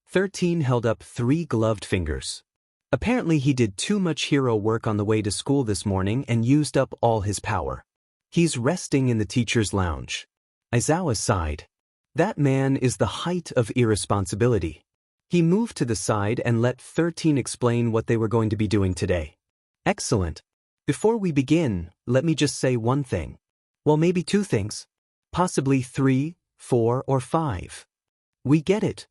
13 held up 3 gloved fingers. Apparently he did too much hero work on the way to school this morning and used up all his power. He's resting in the teacher's lounge. Aizawa sighed. That man is the height of irresponsibility. He moved to the side and let 13 explain what they were going to be doing today. Excellent. Before we begin, let me just say one thing. Well, maybe two things. Possibly 3, 4, or 5. We get it.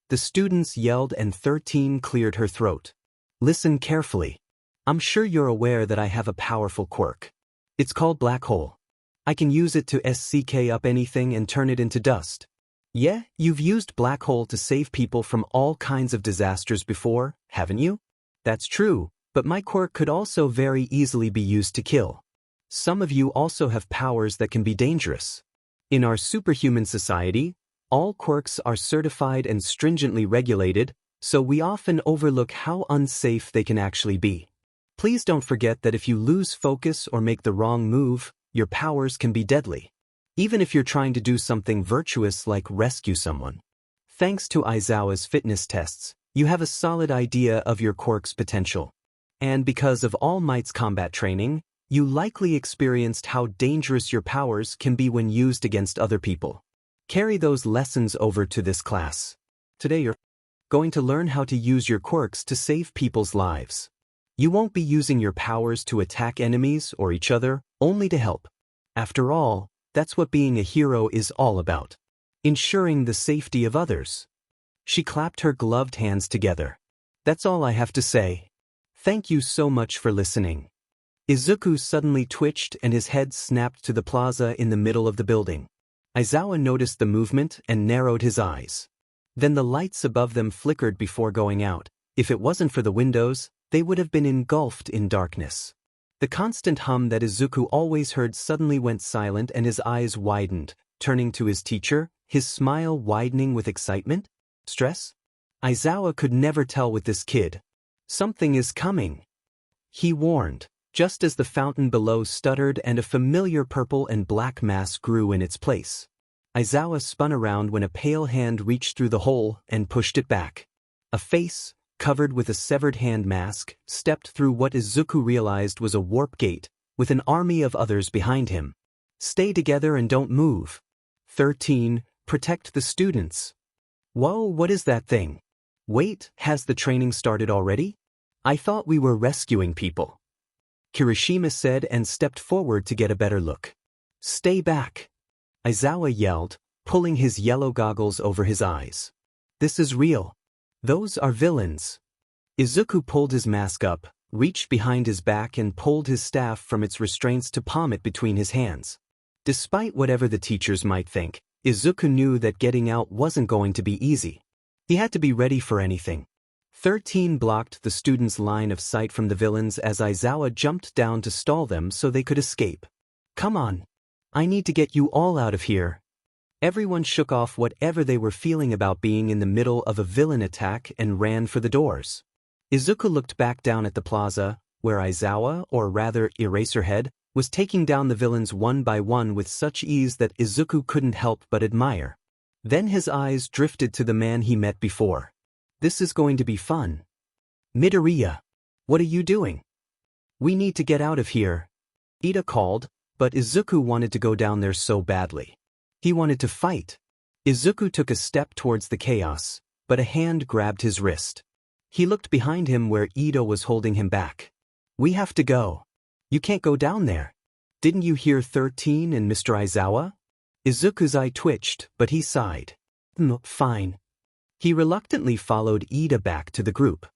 The students yelled and 13 cleared her throat. Listen carefully. I'm sure you're aware that I have a powerful quirk. It's called Black Hole. I can use it to SCK up anything and turn it into dust. Yeah, you've used Black Hole to save people from all kinds of disasters before, haven't you? That's true, but my quirk could also very easily be used to kill. Some of you also have powers that can be dangerous. In our superhuman society, all quirks are certified and stringently regulated, so we often overlook how unsafe they can actually be. Please don't forget that if you lose focus or make the wrong move, your powers can be deadly. Even if you're trying to do something virtuous like rescue someone. Thanks to Aizawa's fitness tests, you have a solid idea of your quirk's potential. And because of All Might's combat training, you likely experienced how dangerous your powers can be when used against other people. Carry those lessons over to this class. Today you're going to learn how to use your quirks to save people's lives. You won't be using your powers to attack enemies or each other, only to help. After all, that's what being a hero is all about. Ensuring the safety of others. She clapped her gloved hands together. That's all I have to say. Thank you so much for listening. Izuku suddenly twitched and his head snapped to the plaza in the middle of the building. Aizawa noticed the movement and narrowed his eyes. Then the lights above them flickered before going out. If it wasn't for the windows, they would have been engulfed in darkness. The constant hum that Izuku always heard suddenly went silent and his eyes widened, turning to his teacher, his smile widening with excitement? Stress? Aizawa could never tell with this kid. Something is coming. He warned, just as the fountain below stuttered and a familiar purple and black mass grew in its place. Aizawa spun around when a pale hand reached through the hole and pushed it back. A face, covered with a severed hand mask, stepped through what Izuku realized was a warp gate, with an army of others behind him. Stay together and don't move. 13. Protect the students. Whoa, what is that thing? Wait, has the training started already? I thought we were rescuing people. Kirishima said and stepped forward to get a better look. Stay back. Aizawa yelled, pulling his yellow goggles over his eyes. This is real. Those are villains. Izuku pulled his mask up, reached behind his back and pulled his staff from its restraints to palm it between his hands. Despite whatever the teachers might think, Izuku knew that getting out wasn't going to be easy. He had to be ready for anything. 13 blocked the students' line of sight from the villains as Aizawa jumped down to stall them so they could escape. Come on. I need to get you all out of here. Everyone shook off whatever they were feeling about being in the middle of a villain attack and ran for the doors. Izuku looked back down at the plaza, where Aizawa, or rather Eraserhead, was taking down the villains one by one with such ease that Izuku couldn't help but admire. Then his eyes drifted to the man he met before. This is going to be fun. Midoriya, what are you doing? We need to get out of here. Ida called, but Izuku wanted to go down there so badly. He wanted to fight. Izuku took a step towards the chaos, but a hand grabbed his wrist. He looked behind him where Ida was holding him back. We have to go. You can't go down there. Didn't you hear 13 and Mr. Aizawa? Izuku's eye twitched, but he sighed. Fine. He reluctantly followed Ida back to the group.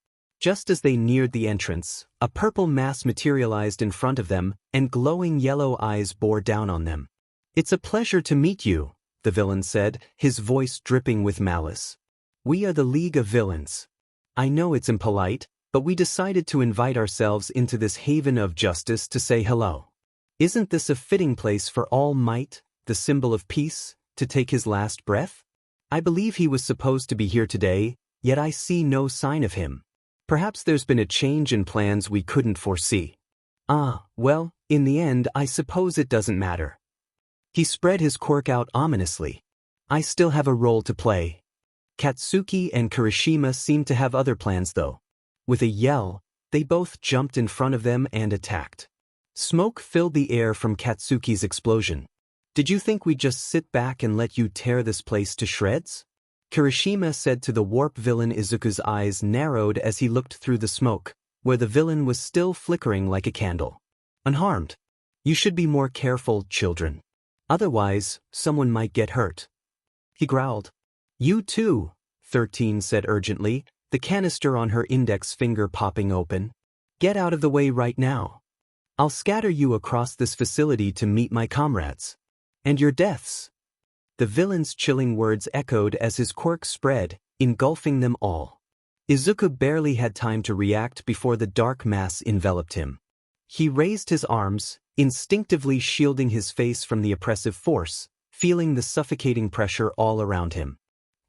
Just as they neared the entrance, a purple mass materialized in front of them, and glowing yellow eyes bore down on them. It's a pleasure to meet you, the villain said, his voice dripping with malice. We are the League of Villains. I know it's impolite, but we decided to invite ourselves into this haven of justice to say hello. Isn't this a fitting place for All Might, the symbol of peace, to take his last breath? I believe he was supposed to be here today, yet I see no sign of him. Perhaps there's been a change in plans we couldn't foresee. Well, in the end I suppose it doesn't matter. He spread his quirk out ominously. I still have a role to play. Katsuki and Kirishima seemed to have other plans though. With a yell, they both jumped in front of them and attacked. Smoke filled the air from Katsuki's explosion. Did you think we'd just sit back and let you tear this place to shreds? Kirishima said to the warp villain. Izuku's eyes narrowed as he looked through the smoke, where the villain was still flickering like a candle. Unharmed. You should be more careful, children. Otherwise, someone might get hurt. He growled. You too, 13 said urgently, the canister on her index finger popping open. Get out of the way right now. I'll scatter you across this facility to meet my comrades. And your deaths. The villain's chilling words echoed as his quirk spread, engulfing them all. Izuku barely had time to react before the dark mass enveloped him. He raised his arms, instinctively shielding his face from the oppressive force, feeling the suffocating pressure all around him.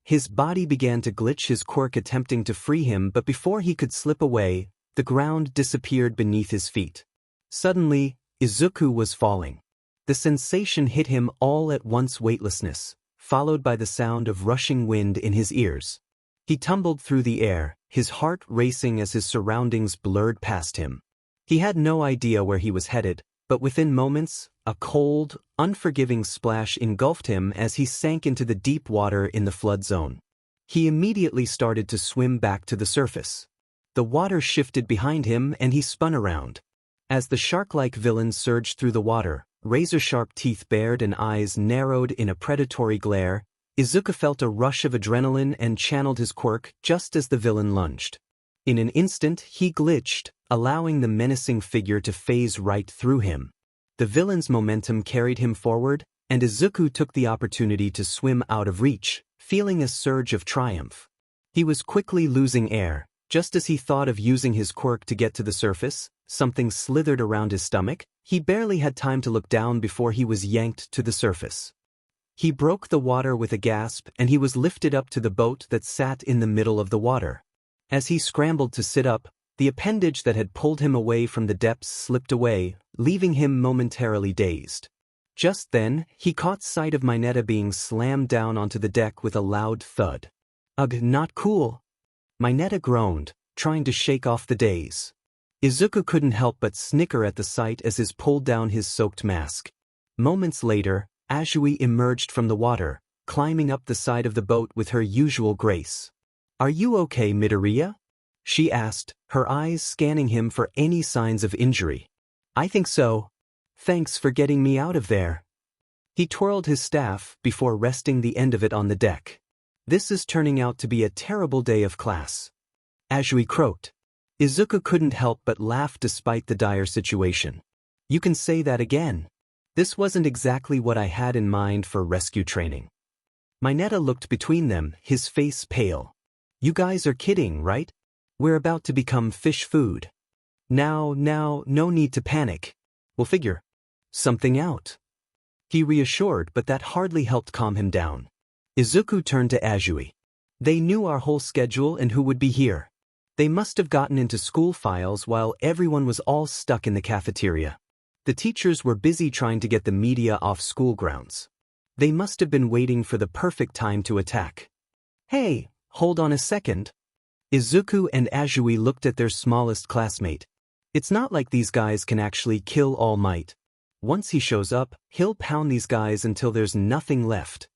His body began to glitch, his quirk attempting to free him, but before he could slip away, the ground disappeared beneath his feet. Suddenly, Izuku was falling. The sensation hit him all at once, weightlessness, followed by the sound of rushing wind in his ears. He tumbled through the air, his heart racing as his surroundings blurred past him. He had no idea where he was headed, but within moments, a cold, unforgiving splash engulfed him as he sank into the deep water in the flood zone. He immediately started to swim back to the surface. The water shifted behind him and he spun around. As the shark-like villain surged through the water, razor-sharp teeth bared and eyes narrowed in a predatory glare, Izuku felt a rush of adrenaline and channeled his quirk just as the villain lunged. In an instant, he glitched, allowing the menacing figure to phase right through him. The villain's momentum carried him forward, and Izuku took the opportunity to swim out of reach, feeling a surge of triumph. He was quickly losing air. Just as he thought of using his quirk to get to the surface, something slithered around his stomach. He barely had time to look down before he was yanked to the surface. He broke the water with a gasp and he was lifted up to the boat that sat in the middle of the water. As he scrambled to sit up, the appendage that had pulled him away from the depths slipped away, leaving him momentarily dazed. Just then, he caught sight of Mineta being slammed down onto the deck with a loud thud. Ugh, not cool. Mineta groaned, trying to shake off the daze. Izuku couldn't help but snicker at the sight as he pulled down his soaked mask. Moments later, Azui emerged from the water, climbing up the side of the boat with her usual grace. Are you okay, Midoriya? She asked, her eyes scanning him for any signs of injury. I think so. Thanks for getting me out of there. He twirled his staff before resting the end of it on the deck. This is turning out to be a terrible day of class. Azui croaked. Izuku couldn't help but laugh despite the dire situation. You can say that again. This wasn't exactly what I had in mind for rescue training. Mineta looked between them, his face pale. You guys are kidding, right? We're about to become fish food. Now, no need to panic. We'll figure something out. He reassured, but that hardly helped calm him down. Izuku turned to Azui. They knew our whole schedule and who would be here. They must have gotten into school files while everyone was all stuck in the cafeteria. The teachers were busy trying to get the media off school grounds. They must have been waiting for the perfect time to attack. Hey, hold on a second. Izuku and Azui looked at their smallest classmate. It's not like these guys can actually kill All Might. Once he shows up, he'll pound these guys until there's nothing left.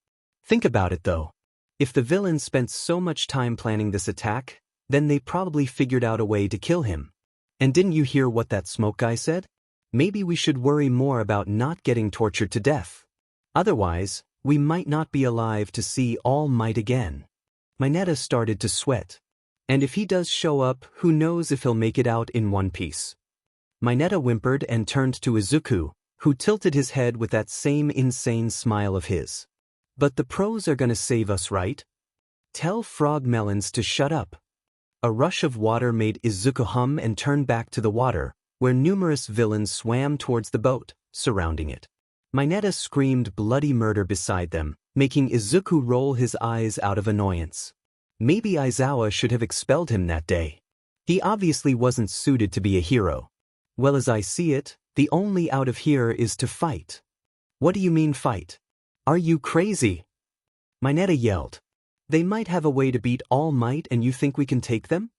Think about it though. If the villain spent so much time planning this attack, then they probably figured out a way to kill him. And didn't you hear what that smoke guy said? Maybe we should worry more about not getting tortured to death. Otherwise, we might not be alive to see All Might again. Mineta started to sweat. And if he does show up, who knows if he'll make it out in one piece. Mineta whimpered and turned to Izuku, who tilted his head with that same insane smile of his. But the pros are gonna save us, right? Tell Frog Melons to shut up. A rush of water made Izuku hum and turn back to the water, where numerous villains swam towards the boat, surrounding it. Mineta screamed bloody murder beside them, making Izuku roll his eyes out of annoyance. Maybe Aizawa should have expelled him that day. He obviously wasn't suited to be a hero. Well, as I see it, the only out of here is to fight. What do you mean fight? Are you crazy? Mineta yelled. They might have a way to beat All Might and you think we can take them?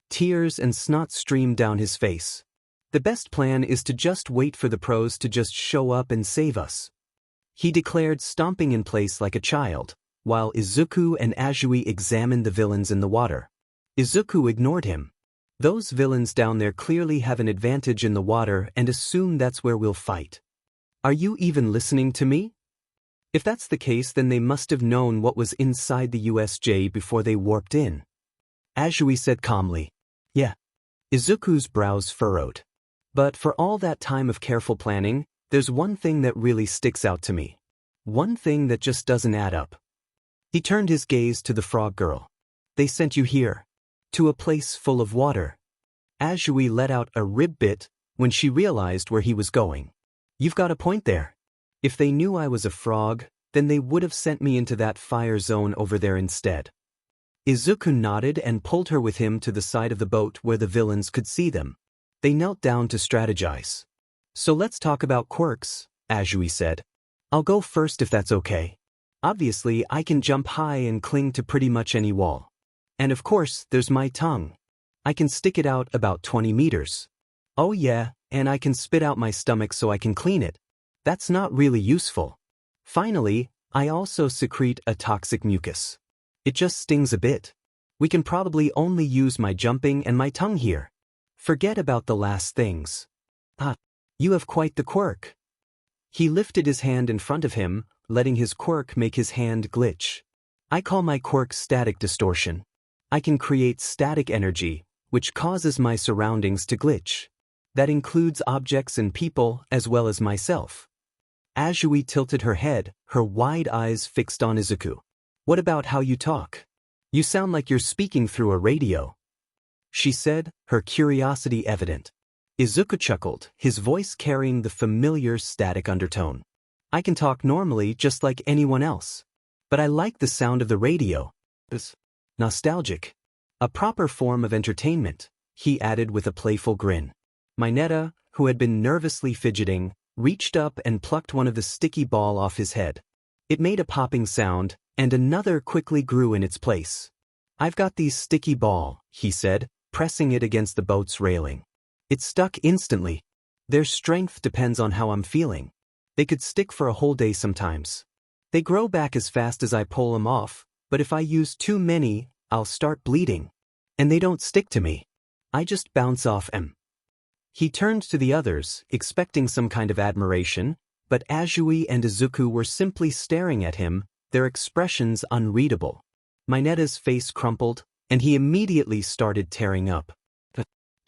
Tears and snot streamed down his face. The best plan is to just wait for the pros to just show up and save us. He declared, stomping in place like a child. while Izuku and Azui examined the villains in the water. Izuku ignored him. Those villains down there clearly have an advantage in the water and assume that's where we'll fight. Are you even listening to me? If that's the case, then they must have known what was inside the USJ before they warped in. Azui said calmly. Yeah. Izuku's brows furrowed. But for all that time of careful planning, there's one thing that really sticks out to me. One thing that just doesn't add up. He turned his gaze to the frog girl. They sent you here. To a place full of water. Azui let out a rib bit when she realized where he was going. You've got a point there. If they knew I was a frog, then they would have sent me into that fire zone over there instead. Izuku nodded and pulled her with him to the side of the boat where the villains could see them. They knelt down to strategize. So let's talk about quirks, Azui said. I'll go first if that's okay. Obviously, I can jump high and cling to pretty much any wall. And of course, there's my tongue. I can stick it out about 20 meters. Oh yeah, and I can spit out my stomach so I can clean it. That's not really useful. Finally, I also secrete a toxic mucus. It just stings a bit. We can probably only use my jumping and my tongue here. Forget about the last things. Ah, you have quite the quirk. He lifted his hand in front of him, letting his quirk make his hand glitch. I call my quirk static distortion. I can create static energy, which causes my surroundings to glitch. That includes objects and people as well as myself. Azui tilted her head, her wide eyes fixed on Izuku. What about how you talk? You sound like you're speaking through a radio. She said, her curiosity evident. Izuku chuckled, his voice carrying the familiar static undertone. I can talk normally just like anyone else. But I like the sound of the radio. It's nostalgic. A proper form of entertainment, he added with a playful grin. Mineta, who had been nervously fidgeting, reached up and plucked one of the sticky ball off his head. It made a popping sound, and another quickly grew in its place. I've got these sticky ball, he said, pressing it against the boat's railing. It stuck instantly. Their strength depends on how I'm feeling. They could stick for a whole day sometimes. They grow back as fast as I pull them off, but if I use too many, I'll start bleeding. And they don't stick to me. I just bounce off them. He turned to the others, expecting some kind of admiration, but Azui and Izuku were simply staring at him, their expressions unreadable. Mineta's face crumpled, and he immediately started tearing up.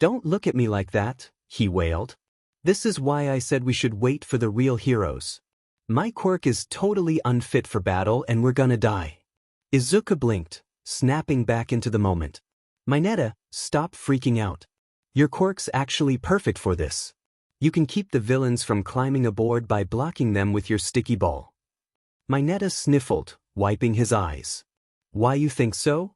Don't look at me like that, he wailed. This is why I said we should wait for the real heroes. My quirk is totally unfit for battle and we're gonna die. Izuku blinked, snapping back into the moment. Mineta, stop freaking out. Your quirk's actually perfect for this. You can keep the villains from climbing aboard by blocking them with your sticky ball. Mineta sniffled, wiping his eyes. Why you think so?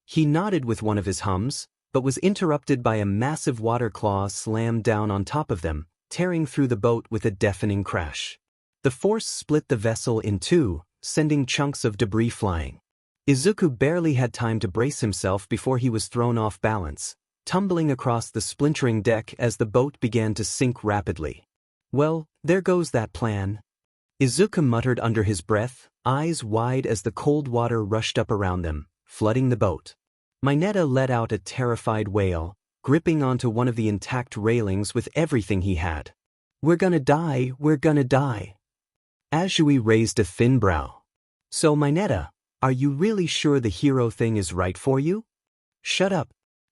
He nodded with one of his hums, but was interrupted by a massive water claw slammed down on top of them, tearing through the boat with a deafening crash. The force split the vessel in two, sending chunks of debris flying. Izuku barely had time to brace himself before he was thrown off balance, tumbling across the splintering deck as the boat began to sink rapidly. Well, there goes that plan. Izuku muttered under his breath, eyes wide as the cold water rushed up around them, flooding the boat. Mineta let out a terrified wail, gripping onto one of the intact railings with everything he had. We're gonna die, we're gonna die. Azui raised a thin brow. So Mineta, are you really sure the hero thing is right for you? Shut up.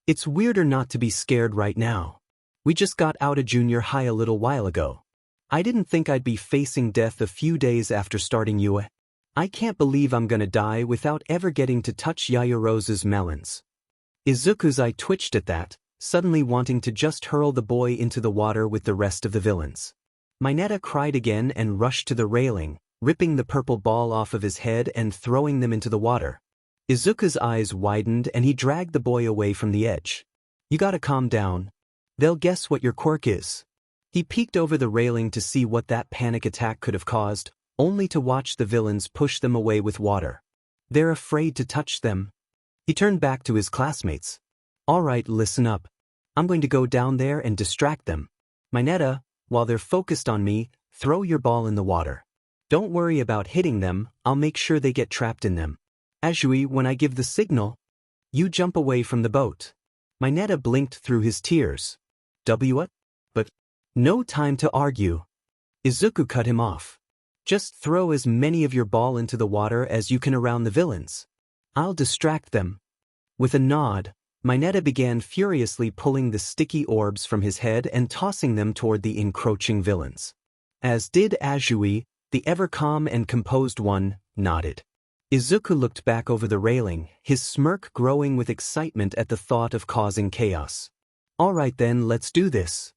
It's weirder not to be scared right now. We just got out of junior high a little while ago. I didn't think I'd be facing death a few days after starting UA. I can't believe I'm gonna die without ever getting to touch Yaoyorozu's melons. Izuku's eye twitched at that, suddenly wanting to just hurl the boy into the water with the rest of the villains. Mineta cried again and rushed to the railing, ripping the purple ball off of his head and throwing them into the water. Izuku's eyes widened and he dragged the boy away from the edge. You gotta calm down. They'll guess what your quirk is. He peeked over the railing to see what that panic attack could have caused, only to watch the villains push them away with water. They're afraid to touch them. He turned back to his classmates. All right, listen up. I'm going to go down there and distract them. Mineta, while they're focused on me, throw your ball in the water. Don't worry about hitting them, I'll make sure they get trapped in them. Azui, when I give the signal, you jump away from the boat. Mineta blinked through his tears. What? But no time to argue. Izuku cut him off. Just throw as many of your ball into the water as you can around the villains. I'll distract them. With a nod, Mineta began furiously pulling the sticky orbs from his head and tossing them toward the encroaching villains. As did Azui, the ever-calm and composed one, nodded. Izuku looked back over the railing, his smirk growing with excitement at the thought of causing chaos. All right then, let's do this.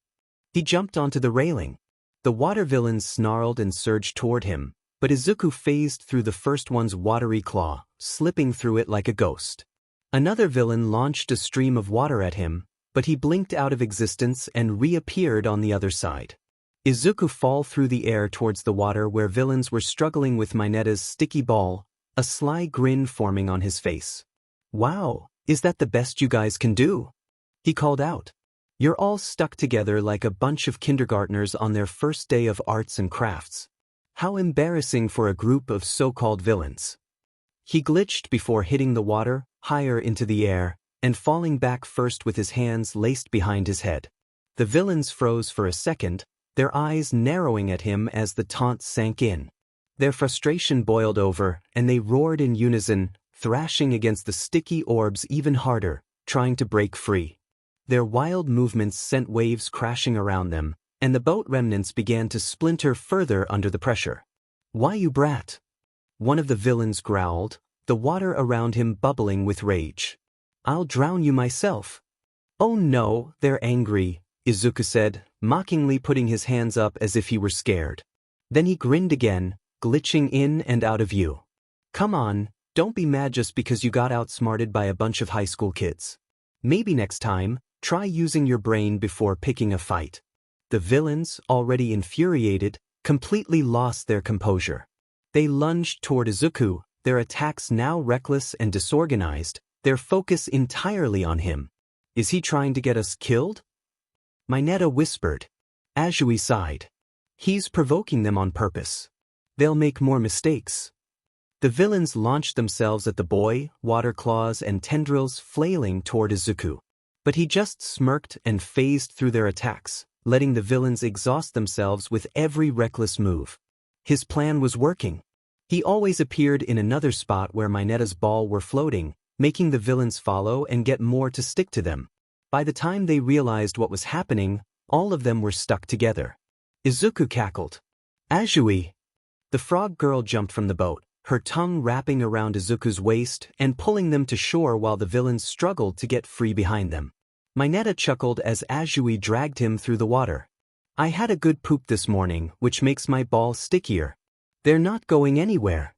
He jumped onto the railing. The water villains snarled and surged toward him, but Izuku phased through the first one's watery claw, slipping through it like a ghost. Another villain launched a stream of water at him, but he blinked out of existence and reappeared on the other side. Izuku fell through the air towards the water where villains were struggling with Mineta's sticky ball, a sly grin forming on his face. Wow, is that the best you guys can do? He called out. You're all stuck together like a bunch of kindergartners on their first day of arts and crafts. How embarrassing for a group of so-called villains. He glitched before hitting the water, higher into the air, and falling back first with his hands laced behind his head. The villains froze for a second, their eyes narrowing at him as the taunt sank in. Their frustration boiled over, and they roared in unison, thrashing against the sticky orbs even harder, trying to break free. Their wild movements sent waves crashing around them, and the boat remnants began to splinter further under the pressure. Why, you brat? One of the villains growled, the water around him bubbling with rage. I'll drown you myself. Oh no, they're angry, Izuku said, mockingly putting his hands up as if he were scared. Then he grinned again, glitching in and out of view. Come on, don't be mad just because you got outsmarted by a bunch of high school kids. Maybe next time, try using your brain before picking a fight. The villains, already infuriated, completely lost their composure. They lunged toward Izuku, their attacks now reckless and disorganized, their focus entirely on him. Is he trying to get us killed? Mineta whispered. Azui sighed. He's provoking them on purpose. They'll make more mistakes. The villains launched themselves at the boy, water claws and tendrils flailing toward Izuku. But he just smirked and phased through their attacks, letting the villains exhaust themselves with every reckless move. His plan was working. He always appeared in another spot where Mineta's ball were floating, making the villains follow and get more to stick to them. By the time they realized what was happening, all of them were stuck together. Izuku cackled. Azui! The frog girl jumped from the boat, her tongue wrapping around Izuku's waist and pulling them to shore while the villains struggled to get free behind them. Mineta chuckled as Azui dragged him through the water. I had a good poop this morning, which makes my ball stickier. They're not going anywhere.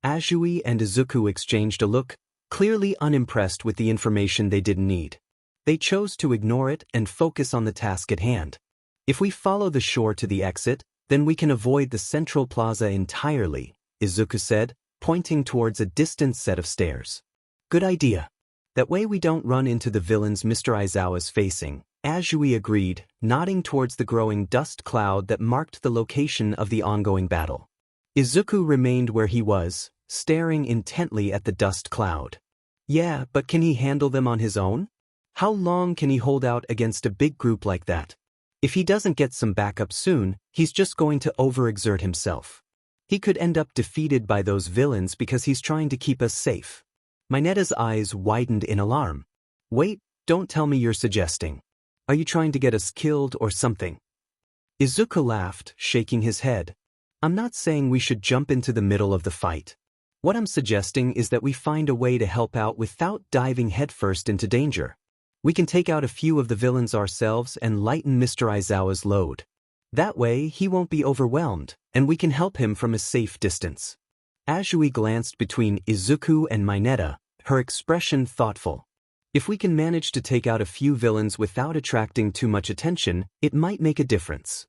Azui and Izuku exchanged a look, clearly unimpressed with the information they didn't need. They chose to ignore it and focus on the task at hand. If we follow the shore to the exit, then we can avoid the central plaza entirely, Izuku said, pointing towards a distant set of stairs. Good idea. That way we don't run into the villains Mr. Aizawa's facing, Azui agreed, nodding towards the growing dust cloud that marked the location of the ongoing battle. Izuku remained where he was, staring intently at the dust cloud. Yeah, but can he handle them on his own? How long can he hold out against a big group like that? If he doesn't get some backup soon, he's just going to overexert himself. He could end up defeated by those villains because he's trying to keep us safe. Mineta's eyes widened in alarm. Wait, don't tell me you're suggesting. Are you trying to get us killed or something? Izuku laughed, shaking his head. I'm not saying we should jump into the middle of the fight. What I'm suggesting is that we find a way to help out without diving headfirst into danger. We can take out a few of the villains ourselves and lighten Mr. Aizawa's load. That way, he won't be overwhelmed, and we can help him from a safe distance. Azui glanced between Izuku and Mineta, her expression thoughtful. If we can manage to take out a few villains without attracting too much attention, it might make a difference.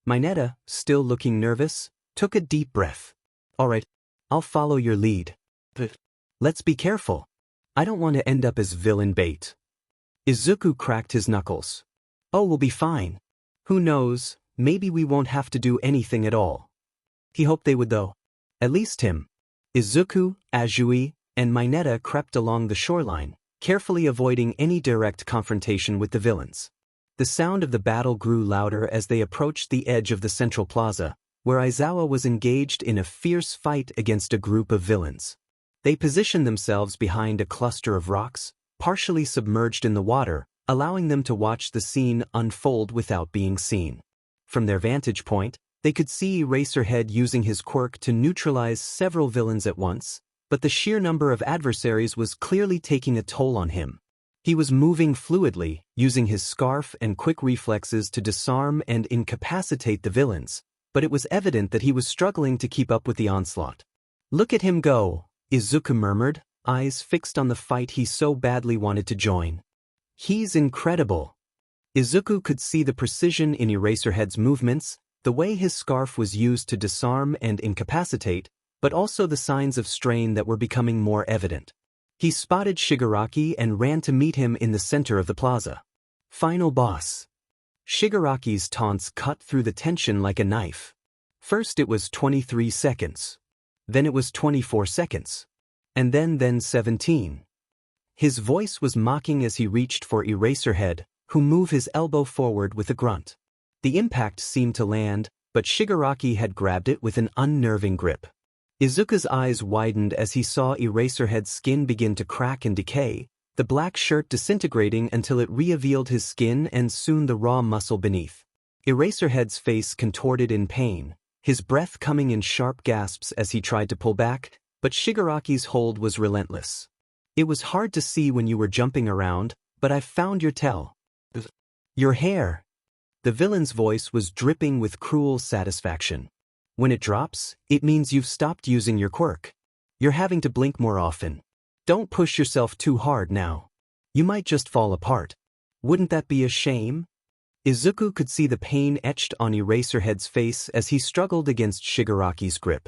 Mineta, still looking nervous, took a deep breath. All right, I'll follow your lead. But let's be careful. I don't want to end up as villain bait. Izuku cracked his knuckles. Oh, we'll be fine. Who knows, maybe we won't have to do anything at all. He hoped they would though. At least him. Izuku, Azui, and Mineta crept along the shoreline, carefully avoiding any direct confrontation with the villains. The sound of the battle grew louder as they approached the edge of the central plaza, where Aizawa was engaged in a fierce fight against a group of villains. They positioned themselves behind a cluster of rocks, partially submerged in the water, allowing them to watch the scene unfold without being seen. From their vantage point, they could see Eraserhead using his quirk to neutralize several villains at once, but the sheer number of adversaries was clearly taking a toll on him. He was moving fluidly, using his scarf and quick reflexes to disarm and incapacitate the villains, but it was evident that he was struggling to keep up with the onslaught. "Look at him go," Izuku murmured, eyes fixed on the fight he so badly wanted to join. "He's incredible." Izuku could see the precision in Eraserhead's movements, the way his scarf was used to disarm and incapacitate, but also the signs of strain that were becoming more evident. He spotted Shigaraki and ran to meet him in the center of the plaza. Final boss. Shigaraki's taunts cut through the tension like a knife. First it was 23 seconds. Then it was 24 seconds. And then 17. His voice was mocking as he reached for Eraserhead, who moved his elbow forward with a grunt. The impact seemed to land, but Shigaraki had grabbed it with an unnerving grip. Izuku's eyes widened as he saw Eraserhead's skin begin to crack and decay, the black shirt disintegrating until it revealed his skin and soon the raw muscle beneath. Eraserhead's face contorted in pain, his breath coming in sharp gasps as he tried to pull back, but Shigaraki's hold was relentless. "It was hard to see when you were jumping around, but I've found your tell. Your hair." The villain's voice was dripping with cruel satisfaction. "When it drops, it means you've stopped using your quirk. You're having to blink more often. Don't push yourself too hard now. You might just fall apart. Wouldn't that be a shame?" Izuku could see the pain etched on Eraserhead's face as he struggled against Shigaraki's grip.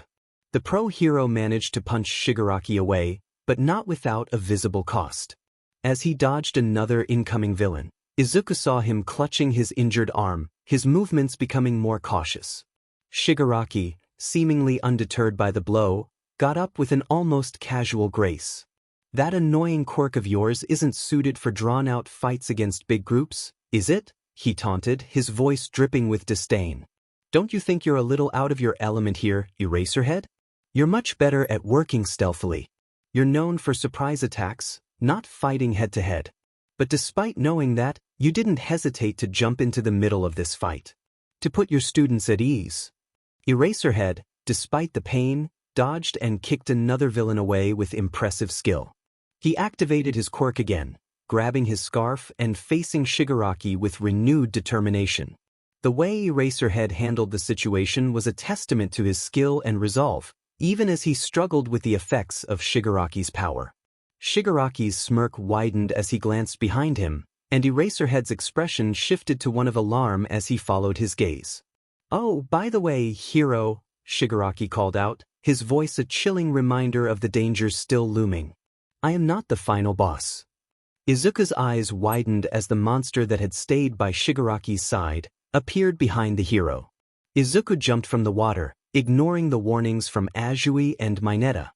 The pro-hero managed to punch Shigaraki away, but not without a visible cost. As he dodged another incoming villain, Izuku saw him clutching his injured arm, his movements becoming more cautious. Shigaraki, seemingly undeterred by the blow, got up with an almost casual grace. "That annoying quirk of yours isn't suited for drawn-out fights against big groups, is it?" he taunted, his voice dripping with disdain. "Don't you think you're a little out of your element here, Eraserhead? You're much better at working stealthily. You're known for surprise attacks, not fighting head-to-head. But despite knowing that, you didn't hesitate to jump into the middle of this fight. To put your students at ease." Eraserhead, despite the pain, dodged and kicked another villain away with impressive skill. He activated his quirk again, grabbing his scarf and facing Shigaraki with renewed determination. The way Eraserhead handled the situation was a testament to his skill and resolve, even as he struggled with the effects of Shigaraki's power. Shigaraki's smirk widened as he glanced behind him, and Eraserhead's expression shifted to one of alarm as he followed his gaze. "Oh, by the way, hero," Shigaraki called out, his voice a chilling reminder of the dangers still looming. "I am not the final boss." Izuku's eyes widened as the monster that had stayed by Shigaraki's side appeared behind the hero. Izuku jumped from the water, ignoring the warnings from Azui and Mineta.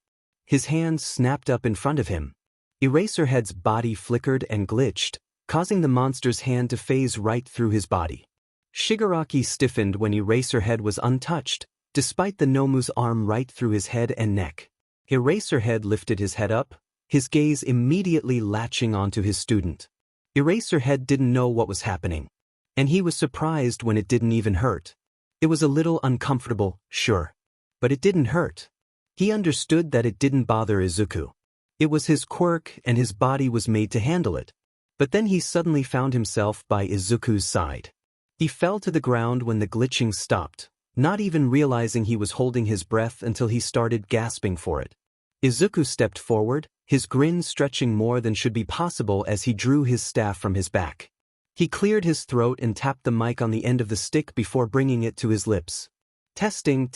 His hands snapped up in front of him. Eraserhead's body flickered and glitched, causing the monster's hand to phase right through his body. Shigaraki stiffened when Eraserhead was untouched, despite the Nomu's arm right through his head and neck. Eraserhead lifted his head up, his gaze immediately latching onto his student. Eraserhead didn't know what was happening, and he was surprised when it didn't even hurt. It was a little uncomfortable, sure, but it didn't hurt. He understood that it didn't bother Izuku. It was his quirk and his body was made to handle it. But then he suddenly found himself by Izuku's side. He fell to the ground when the glitching stopped, not even realizing he was holding his breath until he started gasping for it. Izuku stepped forward, his grin stretching more than should be possible as he drew his staff from his back. He cleared his throat and tapped the mic on the end of the stick before bringing it to his lips. Testing,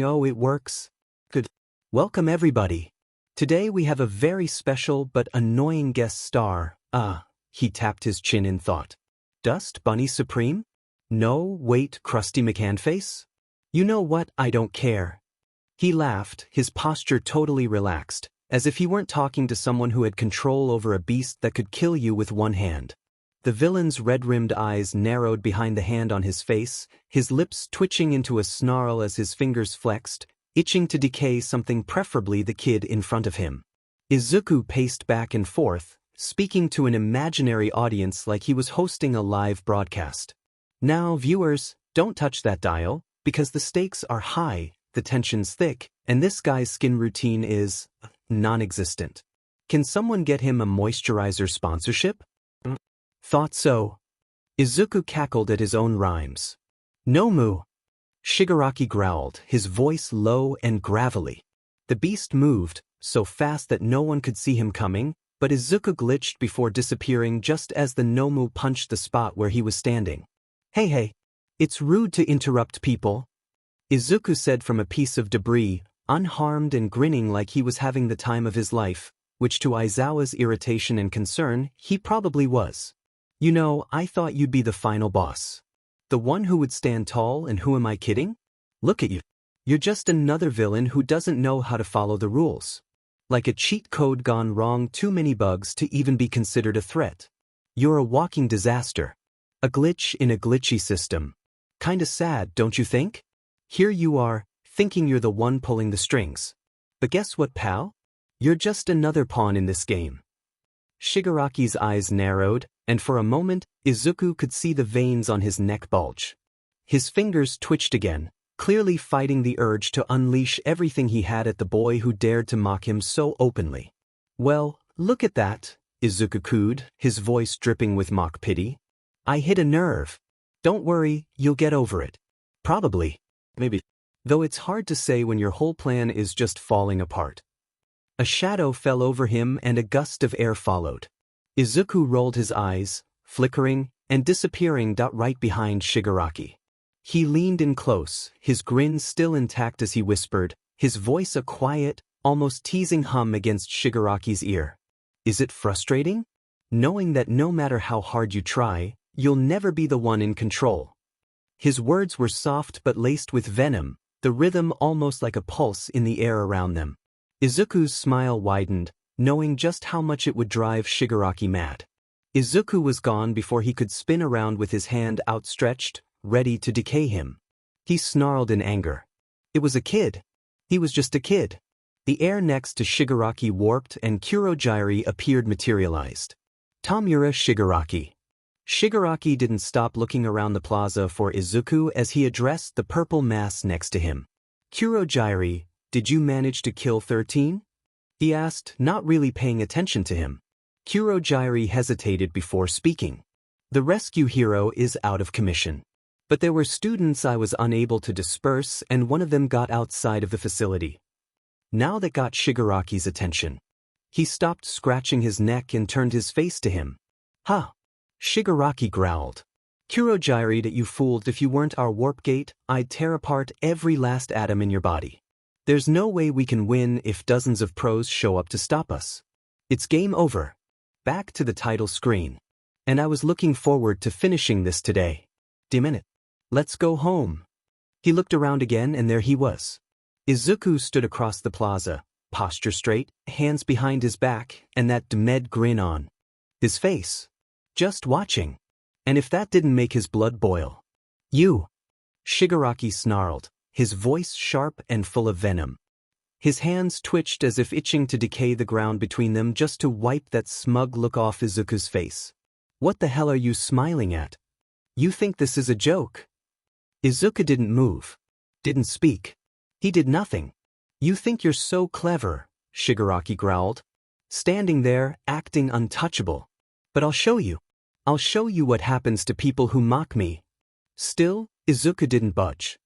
oh, it works. Good. Welcome everybody. Today we have a very special but annoying guest star. He tapped his chin in thought. Dust Bunny Supreme? No, wait, Krusty McCandface? You know what, I don't care. He laughed, his posture totally relaxed, as if he weren't talking to someone who had control over a beast that could kill you with one hand. The villain's red-rimmed eyes narrowed behind the hand on his face, his lips twitching into a snarl as his fingers flexed, itching to decay something, preferably the kid in front of him. Izuku paced back and forth, speaking to an imaginary audience like he was hosting a live broadcast. Now, viewers, don't touch that dial, because the stakes are high, the tension's thick, and this guy's skin routine is non-existent. Can someone get him a moisturizer sponsorship? Thought so. Izuku cackled at his own rhymes. Nomu. Shigaraki growled, his voice low and gravelly. The beast moved, so fast that no one could see him coming, but Izuku glitched before disappearing just as the Nomu punched the spot where he was standing. Hey, it's rude to interrupt people, Izuku said from a piece of debris, unharmed and grinning like he was having the time of his life, which to Aizawa's irritation and concern, he probably was. You know, I thought you'd be the final boss. The one who would stand tall, and who am I kidding? Look at you. You're just another villain who doesn't know how to follow the rules. Like a cheat code gone wrong, too many bugs to even be considered a threat. You're a walking disaster. A glitch in a glitchy system. Kinda sad, don't you think? Here you are, thinking you're the one pulling the strings. But guess what, pal? You're just another pawn in this game. Shigaraki's eyes narrowed, and for a moment, Izuku could see the veins on his neck bulge. His fingers twitched again, clearly fighting the urge to unleash everything he had at the boy who dared to mock him so openly. Well, look at that, Izuku cooed, his voice dripping with mock pity. I hit a nerve. Don't worry, you'll get over it. Probably. Maybe. Though it's hard to say when your whole plan is just falling apart. A shadow fell over him and a gust of air followed. Izuku rolled his eyes, flickering, and disappearing right behind Shigaraki. He leaned in close, his grin still intact as he whispered, his voice a quiet, almost teasing hum against Shigaraki's ear. Is it frustrating? Knowing that no matter how hard you try, you'll never be the one in control. His words were soft but laced with venom, the rhythm almost like a pulse in the air around them. Izuku's smile widened, knowing just how much it would drive Shigaraki mad. Izuku was gone before he could spin around with his hand outstretched, ready to decay him. He snarled in anger. It was a kid. He was just a kid. The air next to Shigaraki warped and Kurogiri appeared materialized. Tamura Shigaraki. Shigaraki didn't stop looking around the plaza for Izuku as he addressed the purple mass next to him. Kurogiri, did you manage to kill 13? He asked, not really paying attention to him. Kurogiri hesitated before speaking. The rescue hero is out of commission. But there were students I was unable to disperse and one of them got outside of the facility. Now that got Shigaraki's attention. He stopped scratching his neck and turned his face to him. Huh. Shigaraki growled. Kurogiri, that you fooled. If you weren't our warp gate, I'd tear apart every last atom in your body. There's no way we can win if dozens of pros show up to stop us. It's game over. Back to the title screen. And I was looking forward to finishing this today. Damn it. Let's go home. He looked around again and there he was. Izuku stood across the plaza, posture straight, hands behind his back, and that demed grin on his face. Just watching. And if that didn't make his blood boil. You. Shigaraki snarled, his voice sharp and full of venom. His hands twitched as if itching to decay the ground between them just to wipe that smug look off Izuku's face. What the hell are you smiling at? You think this is a joke? Izuku didn't move. Didn't speak. He did nothing. You think you're so clever, Shigaraki growled. Standing there, acting untouchable. But I'll show you. I'll show you what happens to people who mock me. Still, Izuku didn't budge.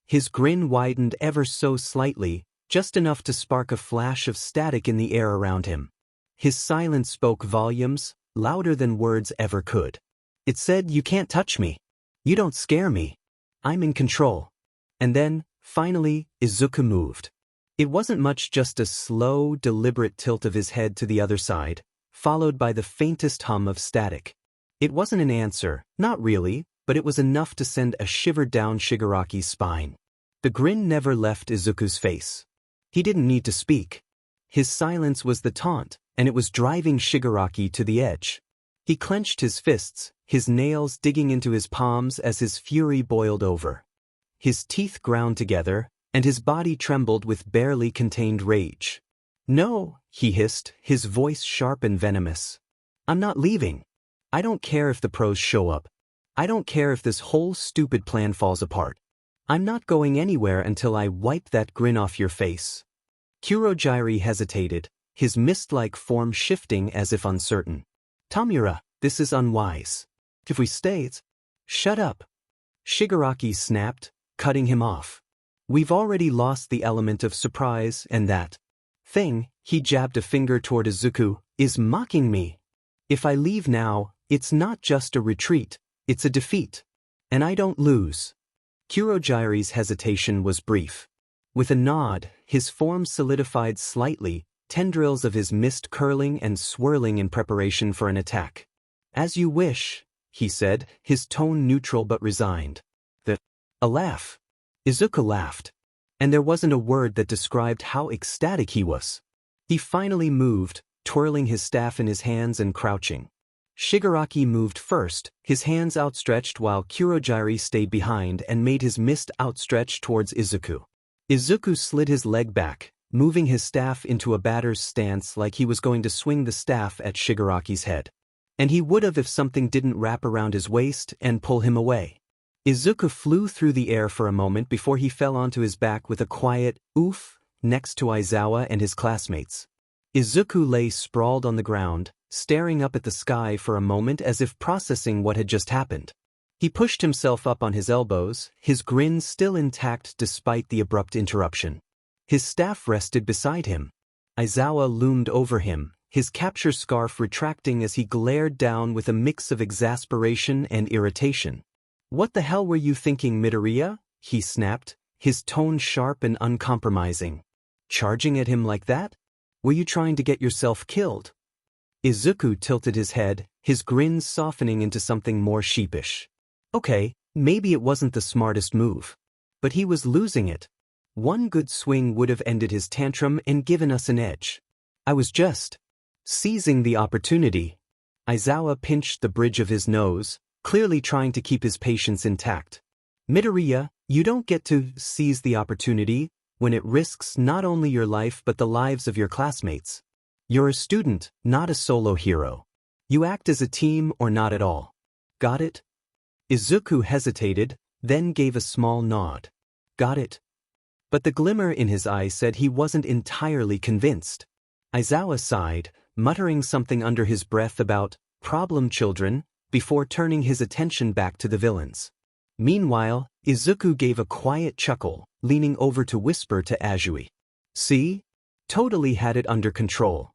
His grin widened ever so slightly, just enough to spark a flash of static in the air around him. His silence spoke volumes, louder than words ever could. It said, you can't touch me. You don't scare me. I'm in control. And then, finally, Izuku moved. It wasn't much, just a slow, deliberate tilt of his head to the other side, followed by the faintest hum of static. It wasn't an answer, not really, but it was enough to send a shiver down Shigaraki's spine. The grin never left Izuku's face. He didn't need to speak. His silence was the taunt, and it was driving Shigaraki to the edge. He clenched his fists, his nails digging into his palms as his fury boiled over. His teeth ground together, and his body trembled with barely contained rage. "No," he hissed, his voice sharp and venomous. "I'm not leaving. I don't care if the pros show up. I don't care if this whole stupid plan falls apart. I'm not going anywhere until I wipe that grin off your face." Kurogiri hesitated, his mist-like form shifting as if uncertain. "Tamura, this is unwise. If we stay, Shut up." Shigaraki snapped, cutting him off. "We've already lost the element of surprise, and that thing," he jabbed a finger toward Izuku, "is mocking me. If I leave now, it's not just a retreat, it's a defeat. And I don't lose." Kurogiri's hesitation was brief. With a nod, his form solidified slightly, tendrils of his mist curling and swirling in preparation for an attack. "As you wish," he said, his tone neutral but resigned. A laugh. Izuku laughed. And there wasn't a word that described how ecstatic he was. He finally moved, twirling his staff in his hands and crouching. Shigaraki moved first, his hands outstretched while Kurogiri stayed behind and made his mist outstretched towards Izuku. Izuku slid his leg back, moving his staff into a batter's stance like he was going to swing the staff at Shigaraki's head. And he would have if something didn't wrap around his waist and pull him away. Izuku flew through the air for a moment before he fell onto his back with a quiet oof next to Aizawa and his classmates. Izuku lay sprawled on the ground, staring up at the sky for a moment as if processing what had just happened. He pushed himself up on his elbows, his grin still intact despite the abrupt interruption. His staff rested beside him. Aizawa loomed over him, his capture scarf retracting as he glared down with a mix of exasperation and irritation. "What the hell were you thinking, Midoriya?" he snapped, his tone sharp and uncompromising. "Charging at him like that? Were you trying to get yourself killed?" Izuku tilted his head, his grin softening into something more sheepish. Okay, maybe it wasn't the smartest move. But he was losing it. One good swing would have ended his tantrum and given us an edge. I was just seizing the opportunity. Aizawa pinched the bridge of his nose, clearly trying to keep his patience intact. "Midoriya, you don't get to seize the opportunity when it risks not only your life but the lives of your classmates. You're a student, not a solo hero. You act as a team or not at all. Got it?" Izuku hesitated, then gave a small nod. "Got it." But the glimmer in his eye said he wasn't entirely convinced. Aizawa sighed, muttering something under his breath about problem children, before turning his attention back to the villains. Meanwhile, Izuku gave a quiet chuckle, leaning over to whisper to Azui. "See? Totally had it under control."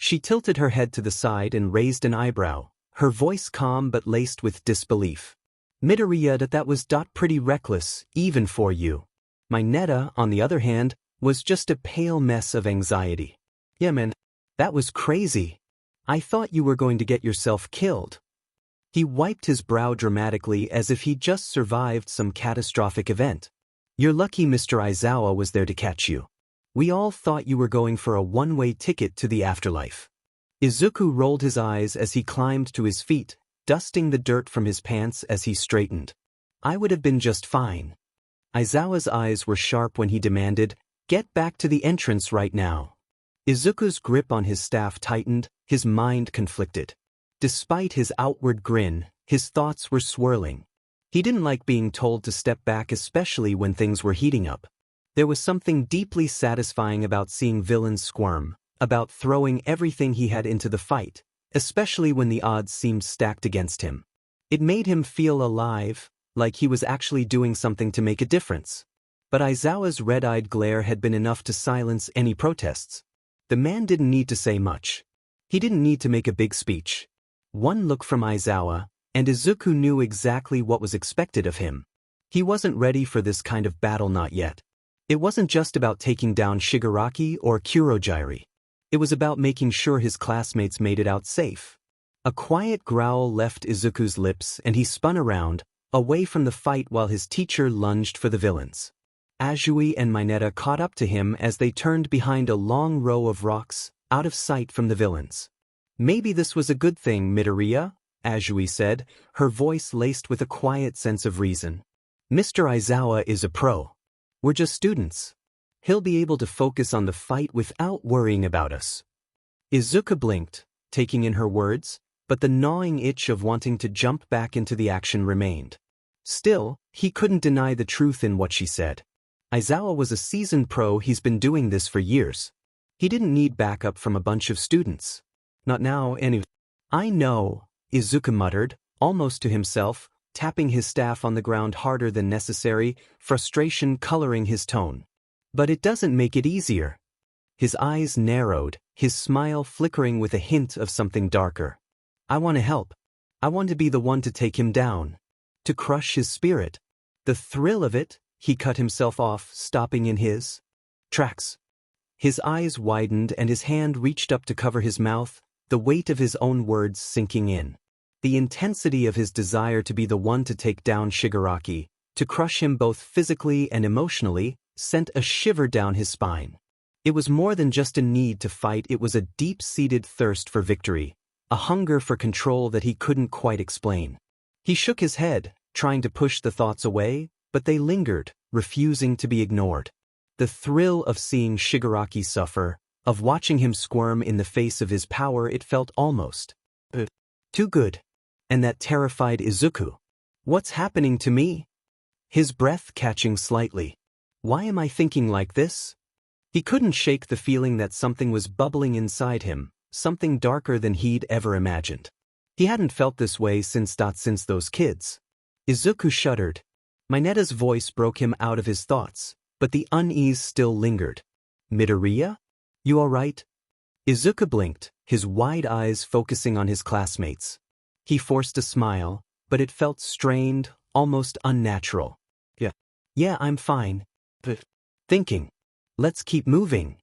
She tilted her head to the side and raised an eyebrow, her voice calm but laced with disbelief. "Midoriya, that was pretty reckless, even for you. My Netta, on the other hand, was just a pale mess of anxiety." "Yeah man, that was crazy. I thought you were going to get yourself killed." He wiped his brow dramatically as if he'd just survived some catastrophic event. "You're lucky Mr. Aizawa was there to catch you. We all thought you were going for a one-way ticket to the afterlife." Izuku rolled his eyes as he climbed to his feet, dusting the dirt from his pants as he straightened. "I would have been just fine." Aizawa's eyes were sharp when he demanded, "Get back to the entrance right now." Izuku's grip on his staff tightened, his mind conflicted. Despite his outward grin, his thoughts were swirling. He didn't like being told to step back, especially when things were heating up. There was something deeply satisfying about seeing villains squirm, about throwing everything he had into the fight, especially when the odds seemed stacked against him. It made him feel alive, like he was actually doing something to make a difference. But Aizawa's red-eyed glare had been enough to silence any protests. The man didn't need to say much. He didn't need to make a big speech. One look from Aizawa, and Izuku knew exactly what was expected of him. He wasn't ready for this kind of battle, not yet. It wasn't just about taking down Shigaraki or Kurogiri. It was about making sure his classmates made it out safe. A quiet growl left Izuku's lips and he spun around, away from the fight while his teacher lunged for the villains. Azui and Mineta caught up to him as they turned behind a long row of rocks, out of sight from the villains. Maybe this was a good thing, Midoriya, Azui said, her voice laced with a quiet sense of reason. Mr. Aizawa is a pro. We're just students. He'll be able to focus on the fight without worrying about us. Izuku blinked, taking in her words, but the gnawing itch of wanting to jump back into the action remained. Still, he couldn't deny the truth in what she said. Aizawa was a seasoned pro. He's been doing this for years. He didn't need backup from a bunch of students. Not now, anyway. I know, Izuku muttered, almost to himself, tapping his staff on the ground harder than necessary, frustration coloring his tone. But it doesn't make it easier. His eyes narrowed, his smile flickering with a hint of something darker. I want to help. I want to be the one to take him down. To crush his spirit. The thrill of it, he cut himself off, stopping in his tracks. His eyes widened and his hand reached up to cover his mouth, the weight of his own words sinking in. The intensity of his desire to be the one to take down Shigaraki, to crush him both physically and emotionally, sent a shiver down his spine. It was more than just a need to fight, it was a deep-seated thirst for victory, a hunger for control that he couldn't quite explain. He shook his head, trying to push the thoughts away, but they lingered, refusing to be ignored. The thrill of seeing Shigaraki suffer, of watching him squirm in the face of his power, it felt almost too good. And that terrified Izuku. What's happening to me? His breath catching slightly. Why am I thinking like this? He couldn't shake the feeling that something was bubbling inside him, something darker than he'd ever imagined. He hadn't felt this way since those kids. Izuku shuddered. Mineta's voice broke him out of his thoughts, but the unease still lingered. Midoriya? You all right? Izuku blinked, his wide eyes focusing on his classmates. He forced a smile, but it felt strained, almost unnatural. Yeah, I'm fine. Thinking. Let's keep moving.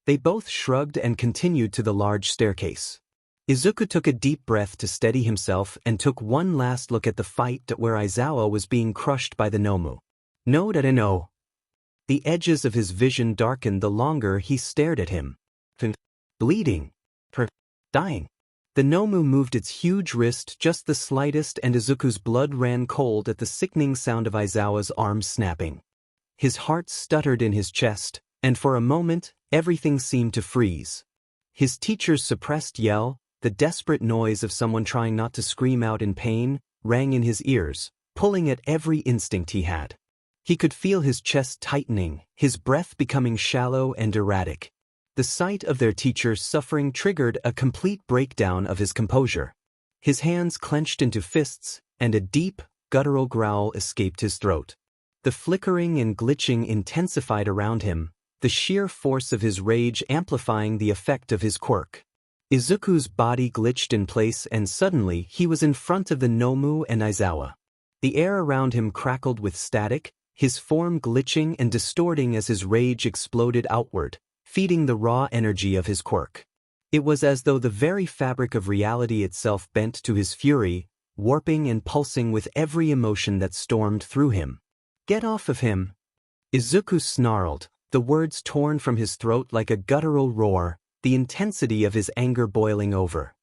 They both shrugged and continued to the large staircase. Izuku took a deep breath to steady himself and took one last look at the fight where Aizawa was being crushed by the Nomu. No. The edges of his vision darkened the longer he stared at him. Bleeding. Dying. The Nomu moved its huge wrist just the slightest and Izuku's blood ran cold at the sickening sound of Aizawa's arm snapping. His heart stuttered in his chest, and for a moment, everything seemed to freeze. His teacher's suppressed yell, the desperate noise of someone trying not to scream out in pain, rang in his ears, pulling at every instinct he had. He could feel his chest tightening, his breath becoming shallow and erratic. The sight of their teacher suffering triggered a complete breakdown of his composure. His hands clenched into fists, and a deep, guttural growl escaped his throat. The flickering and glitching intensified around him, the sheer force of his rage amplifying the effect of his quirk. Izuku's body glitched in place and suddenly he was in front of the Nomu and Aizawa. The air around him crackled with static, his form glitching and distorting as his rage exploded outward, feeding the raw energy of his quirk. It was as though the very fabric of reality itself bent to his fury, warping and pulsing with every emotion that stormed through him. Get off of him! Izuku snarled, the words torn from his throat like a guttural roar, the intensity of his anger boiling over.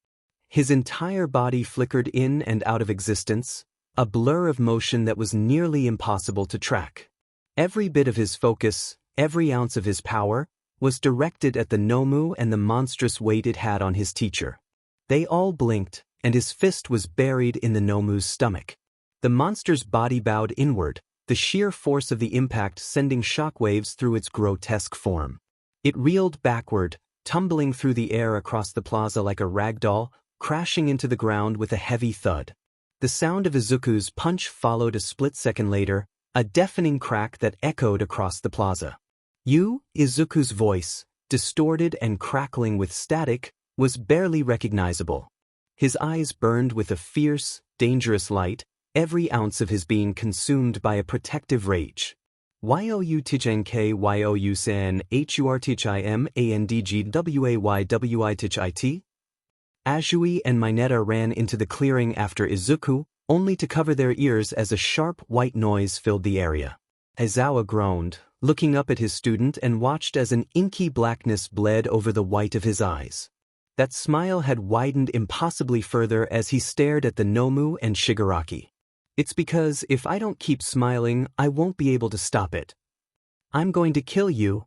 His entire body flickered in and out of existence, a blur of motion that was nearly impossible to track. Every bit of his focus, every ounce of his power, was directed at the Nomu and the monstrous weight it had on his teacher. They all blinked, and his fist was buried in the Nomu's stomach. The monster's body bowed inward, the sheer force of the impact sending shockwaves through its grotesque form. It reeled backward, tumbling through the air across the plaza like a rag doll, crashing into the ground with a heavy thud. The sound of Izuku's punch followed a split second later, a deafening crack that echoed across the plaza. Izuku's voice, distorted and crackling with static, was barely recognizable. His eyes burned with a fierce, dangerous light, every ounce of his being consumed by a protective rage. YoutijnkyyurtichimandgwayWit? Azui and Mineta ran into the clearing after Izuku, only to cover their ears as a sharp white noise filled the area. Aizawa groaned, looking up at his student and watched as an inky blackness bled over the white of his eyes. That smile had widened impossibly further as he stared at the Nomu and Shigaraki. It's because if I don't keep smiling, I won't be able to stop it. I'm going to kill you,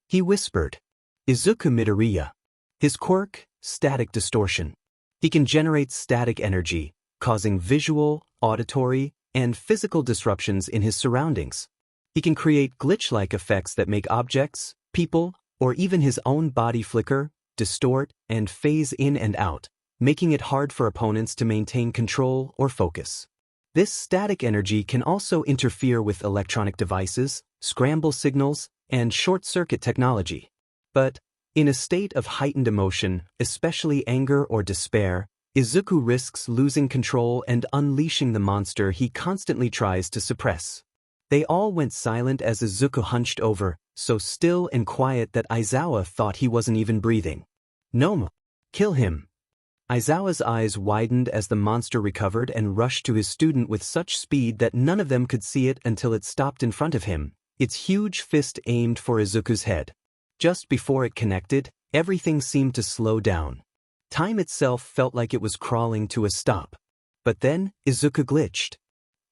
he whispered. Izuku Midoriya. His quirk, static distortion. He can generate static energy, causing visual, auditory, and physical disruptions in his surroundings. He can create glitch-like effects that make objects, people, or even his own body flicker, distort, and phase in and out, making it hard for opponents to maintain control or focus. This static energy can also interfere with electronic devices, scramble signals, and short-circuit technology. But, in a state of heightened emotion, especially anger or despair, Izuku risks losing control and unleashing the monster he constantly tries to suppress. They all went silent as Izuku hunched over, so still and quiet that Aizawa thought he wasn't even breathing. Nomu, kill him. Aizawa's eyes widened as the monster recovered and rushed to his student with such speed that none of them could see it until it stopped in front of him, its huge fist aimed for Izuku's head. Just before it connected, everything seemed to slow down. Time itself felt like it was crawling to a stop. But then, Izuku glitched.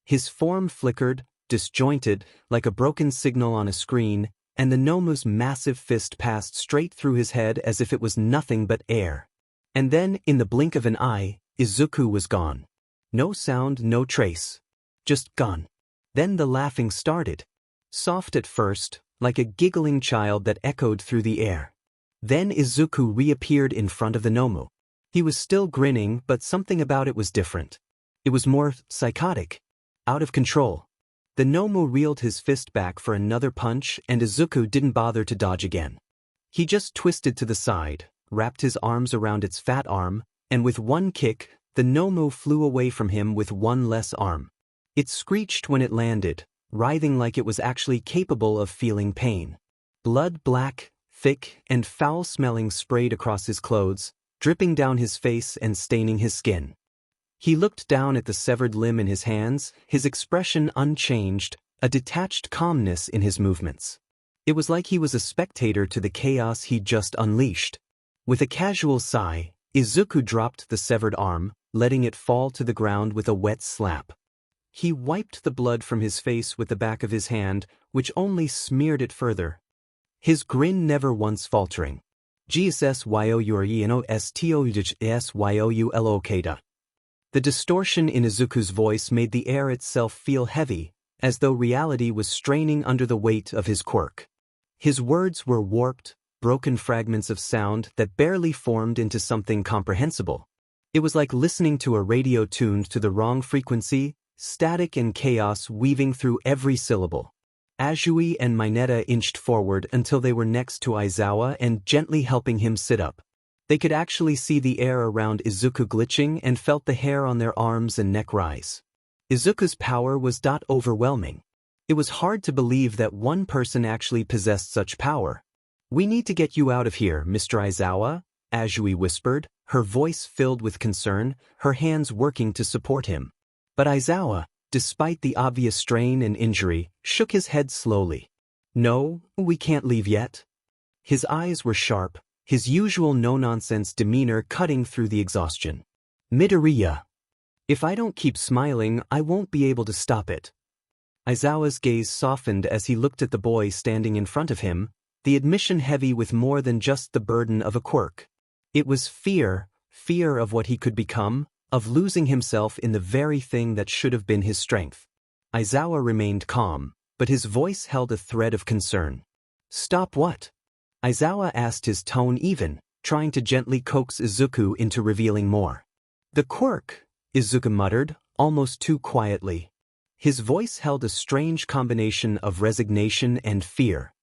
His form flickered, disjointed, like a broken signal on a screen, and the Nomu's massive fist passed straight through his head as if it was nothing but air. And then, in the blink of an eye, Izuku was gone. No sound, no trace. Just gone. Then the laughing started. Soft at first, like a giggling child that echoed through the air. Then Izuku reappeared in front of the Nomu. He was still grinning, but something about it was different. It was more psychotic. Out of control. The Nomu reeled his fist back for another punch, and Izuku didn't bother to dodge again. He just twisted to the side, wrapped his arms around its fat arm, and with one kick, the Nomu flew away from him with one less arm. It screeched when it landed, writhing like it was actually capable of feeling pain. Blood, black, thick, and foul-smelling, sprayed across his clothes, dripping down his face and staining his skin. He looked down at the severed limb in his hands, his expression unchanged, a detached calmness in his movements. It was like he was a spectator to the chaos he'd just unleashed. With a casual sigh, Izuku dropped the severed arm, letting it fall to the ground with a wet slap. He wiped the blood from his face with the back of his hand, which only smeared it further. His grin never once faltering. The distortion in Izuku's voice made the air itself feel heavy, as though reality was straining under the weight of his quirk. His words were warped, broken fragments of sound that barely formed into something comprehensible. It was like listening to a radio tuned to the wrong frequency, static and chaos weaving through every syllable. Azui and Mineta inched forward until they were next to Aizawa and gently helping him sit up. They could actually see the air around Izuku glitching and felt the hair on their arms and neck rise. Izuku's power was overwhelming. It was hard to believe that one person actually possessed such power. "We need to get you out of here, Mr. Aizawa," Azui whispered, her voice filled with concern, her hands working to support him. But Aizawa, despite the obvious strain and injury, shook his head slowly. "No, we can't leave yet." His eyes were sharp, his usual no-nonsense demeanor cutting through the exhaustion. "Midoriya. If I don't keep smiling, I won't be able to stop it." Aizawa's gaze softened as he looked at the boy standing in front of him, the admission heavy with more than just the burden of a quirk. It was fear of what he could become, of losing himself in the very thing that should have been his strength. Aizawa remained calm, but his voice held a thread of concern. "Stop what?" Aizawa asked, his tone even, trying to gently coax Izuku into revealing more. "The quirk," Izuku muttered, almost too quietly. His voice held a strange combination of resignation and fear.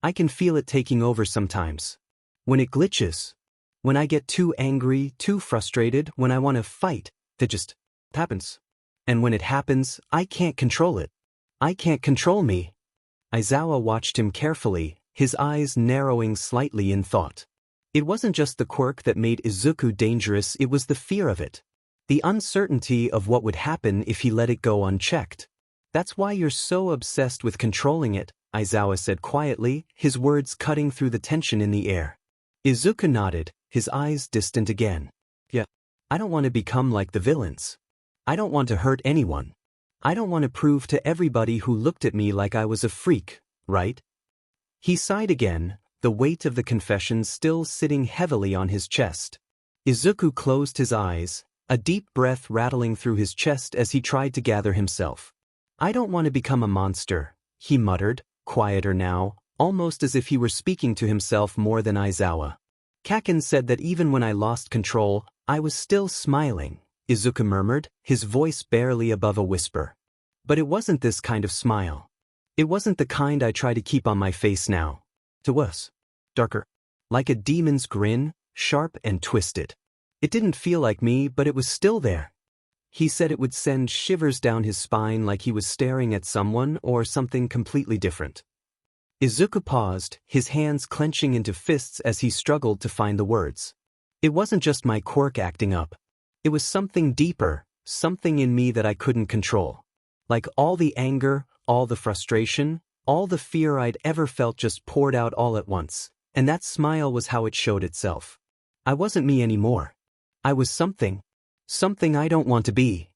"I can feel it taking over sometimes. When it glitches. When I get too angry, too frustrated, when I want to fight, that just happens. And when it happens, I can't control it. I can't control me." Aizawa watched him carefully, his eyes narrowing slightly in thought. It wasn't just the quirk that made Izuku dangerous, it was the fear of it. The uncertainty of what would happen if he let it go unchecked. "That's why you're so obsessed with controlling it," Aizawa said quietly, his words cutting through the tension in the air. Izuku nodded, his eyes distant again. Yeah. I don't want to become like the villains. I don't want to hurt anyone. I don't want to prove to everybody who looked at me like I was a freak, right? He sighed again, the weight of the confession still sitting heavily on his chest. Izuku closed his eyes, a deep breath rattling through his chest as he tried to gather himself. I don't want to become a monster, he muttered, quieter now, almost as if he were speaking to himself more than Aizawa. Kaken said that even when I lost control, I was still smiling, Izuku murmured, his voice barely above a whisper. But it wasn't this kind of smile. It wasn't the kind I try to keep on my face now. It was darker. Like a demon's grin, sharp and twisted. It didn't feel like me, but it was still there. He said it would send shivers down his spine like he was staring at someone or something completely different. Izuku paused, his hands clenching into fists as he struggled to find the words. It wasn't just my quirk acting up. It was something deeper, something in me that I couldn't control. Like all the anger, all the frustration, all the fear I'd ever felt just poured out all at once, and that smile was how it showed itself. I wasn't me anymore. I was something I don't want to be.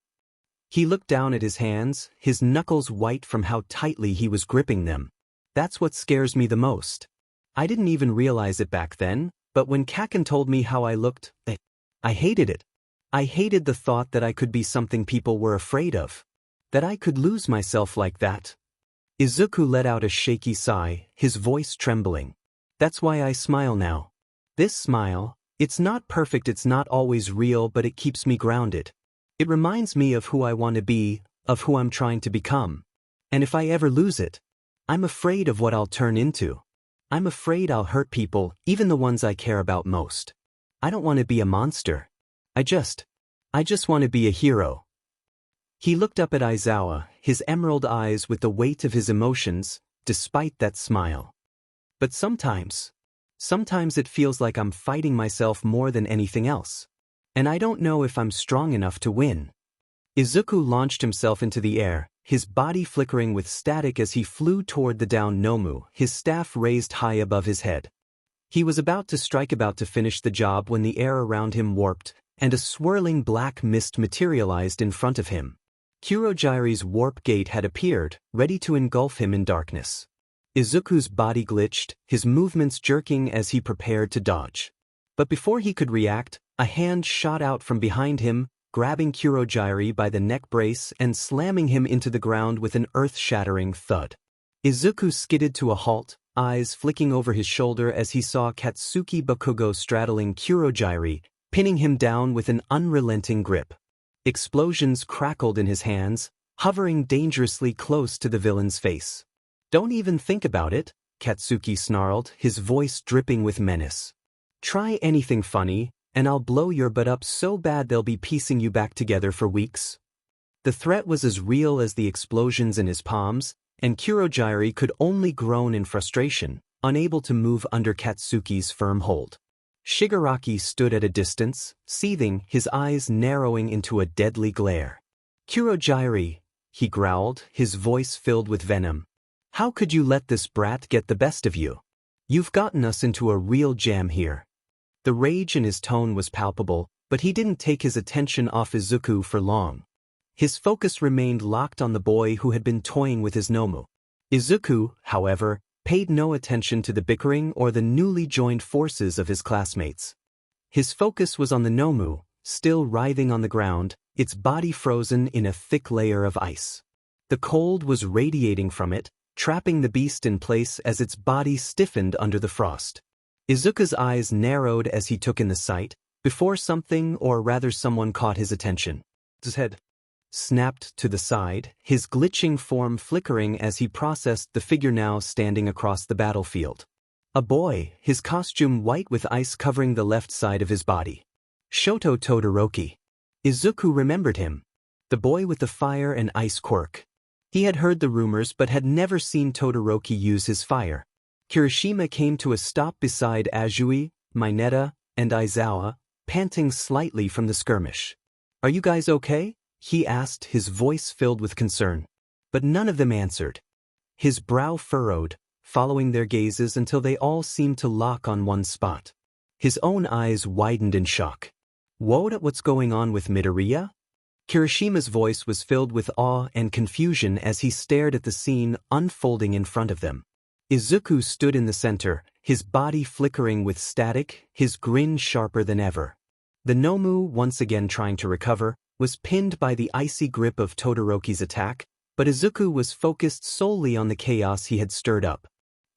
He looked down at his hands, his knuckles white from how tightly he was gripping them. That's what scares me the most. I didn't even realize it back then, but when Kaken told me how I looked, I hated it. I hated the thought that I could be something people were afraid of. That I could lose myself like that. Izuku let out a shaky sigh, his voice trembling. That's why I smile now. This smile, it's not perfect, it's not always real, but it keeps me grounded. It reminds me of who I want to be, of who I'm trying to become. And if I ever lose it, I'm afraid of what I'll turn into. I'm afraid I'll hurt people, even the ones I care about most. I don't want to be a monster. I just want to be a hero. He looked up at Aizawa, his emerald eyes with the weight of his emotions, despite that smile. But sometimes it feels like I'm fighting myself more than anything else. And I don't know if I'm strong enough to win. Izuku launched himself into the air, his body flickering with static as he flew toward the downed Nomu, his staff raised high above his head. He was about to strike, about to finish the job when the air around him warped, and a swirling black mist materialized in front of him. Kurogyri's warp gate had appeared, ready to engulf him in darkness. Izuku's body glitched, his movements jerking as he prepared to dodge. But before he could react, a hand shot out from behind him, grabbing Kurogyri by the neck brace and slamming him into the ground with an earth-shattering thud. Izuku skidded to a halt, eyes flicking over his shoulder as he saw Katsuki Bakugo straddling Kurogyri, pinning him down with an unrelenting grip. Explosions crackled in his hands, hovering dangerously close to the villain's face. Don't even think about it, Katsuki snarled, his voice dripping with menace. Try anything funny, and I'll blow your butt up so bad they'll be piecing you back together for weeks. The threat was as real as the explosions in his palms, and Kurogyri could only groan in frustration, unable to move under Katsuki's firm hold. Shigaraki stood at a distance, seething, his eyes narrowing into a deadly glare. Kurogyri, he growled, his voice filled with venom. How could you let this brat get the best of you? You've gotten us into a real jam here. The rage in his tone was palpable, but he didn't take his attention off Izuku for long. His focus remained locked on the boy who had been toying with his Nomu. Izuku, however, paid no attention to the bickering or the newly joined forces of his classmates. His focus was on the Nomu, still writhing on the ground, its body frozen in a thick layer of ice. The cold was radiating from it, trapping the beast in place as its body stiffened under the frost. Izuku's eyes narrowed as he took in the sight, before something, or rather someone, caught his attention. His head snapped to the side, his glitching form flickering as he processed the figure now standing across the battlefield. A boy, his costume white with ice covering the left side of his body. Shoto Todoroki. Izuku remembered him. The boy with the fire and ice quirk. He had heard the rumors but had never seen Todoroki use his fire. Kirishima came to a stop beside Azui, Mineta, and Aizawa, panting slightly from the skirmish. Are you guys okay? He asked, his voice filled with concern. But none of them answered. his brow furrowed, following their gazes until they all seemed to lock on one spot. His own eyes widened in shock. What's going on with Midoriya? Kirishima's voice was filled with awe and confusion as he stared at the scene unfolding in front of them. Izuku stood in the center, his body flickering with static, his grin sharper than ever. The Nomu, once again trying to recover, was pinned by the icy grip of Todoroki's attack, but Izuku was focused solely on the chaos he had stirred up.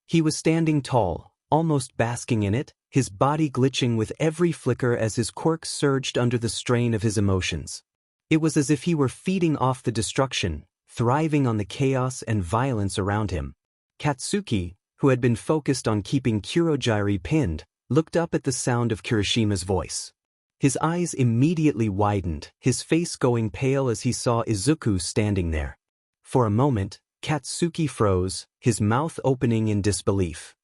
He was standing tall, almost basking in it, his body glitching with every flicker as his quirk surged under the strain of his emotions. It was as if he were feeding off the destruction, thriving on the chaos and violence around him. Katsuki, who had been focused on keeping Kurogiri pinned, looked up at the sound of Kirishima's voice. His eyes immediately widened, his face going pale as he saw Izuku standing there. For a moment, Katsuki froze, his mouth opening in disbelief.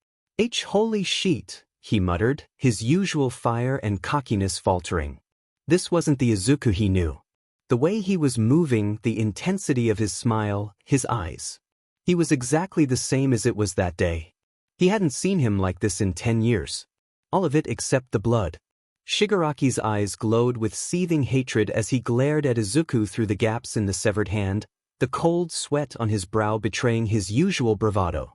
Holy shit, he muttered, his usual fire and cockiness faltering. This wasn't the Izuku he knew. The way he was moving, the intensity of his smile, his eyes. He was exactly the same as it was that day. He hadn't seen him like this in 10 years. All of it except the blood. Shigaraki's eyes glowed with seething hatred as he glared at Izuku through the gaps in the severed hand, the cold sweat on his brow betraying his usual bravado.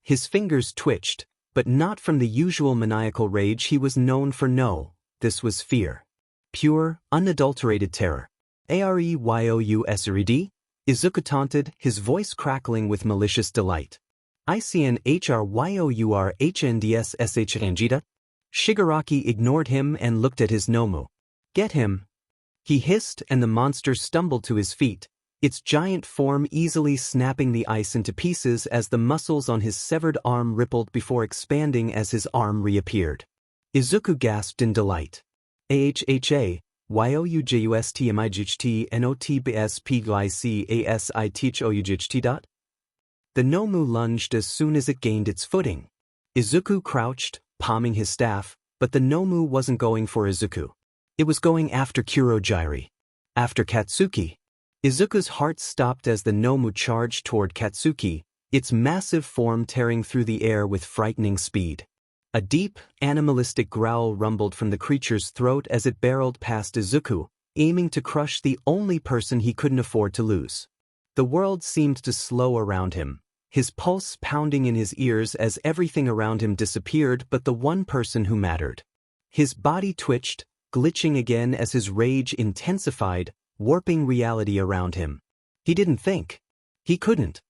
His fingers twitched, but not from the usual maniacal rage he was known for. No, this was fear. Pure, unadulterated terror. Areyousred? Izuku taunted, his voice crackling with malicious delight. ICNHRYOURHNDSSHNGDA? Shigaraki ignored him and looked at his Nomu. Get him! He hissed and the monster stumbled to his feet, its giant form easily snapping the ice into pieces as the muscles on his severed arm rippled before expanding as his arm reappeared. Izuku gasped in delight. AHHA, YOUJUSTMIGHTNOTBSPGYCASITHOUGHT? The Nomu lunged as soon as it gained its footing. Izuku crouched, palming his staff, but the Nomu wasn't going for Izuku. It was going after Kurogiri. After Katsuki. Izuku's heart stopped as the Nomu charged toward Katsuki, its massive form tearing through the air with frightening speed. A deep, animalistic growl rumbled from the creature's throat as it barreled past Izuku, aiming to crush the only person he couldn't afford to lose. The world seemed to slow around him, his pulse pounding in his ears as everything around him disappeared but the one person who mattered. His body twitched, glitching again as his rage intensified, warping reality around him. He didn't think. He couldn't.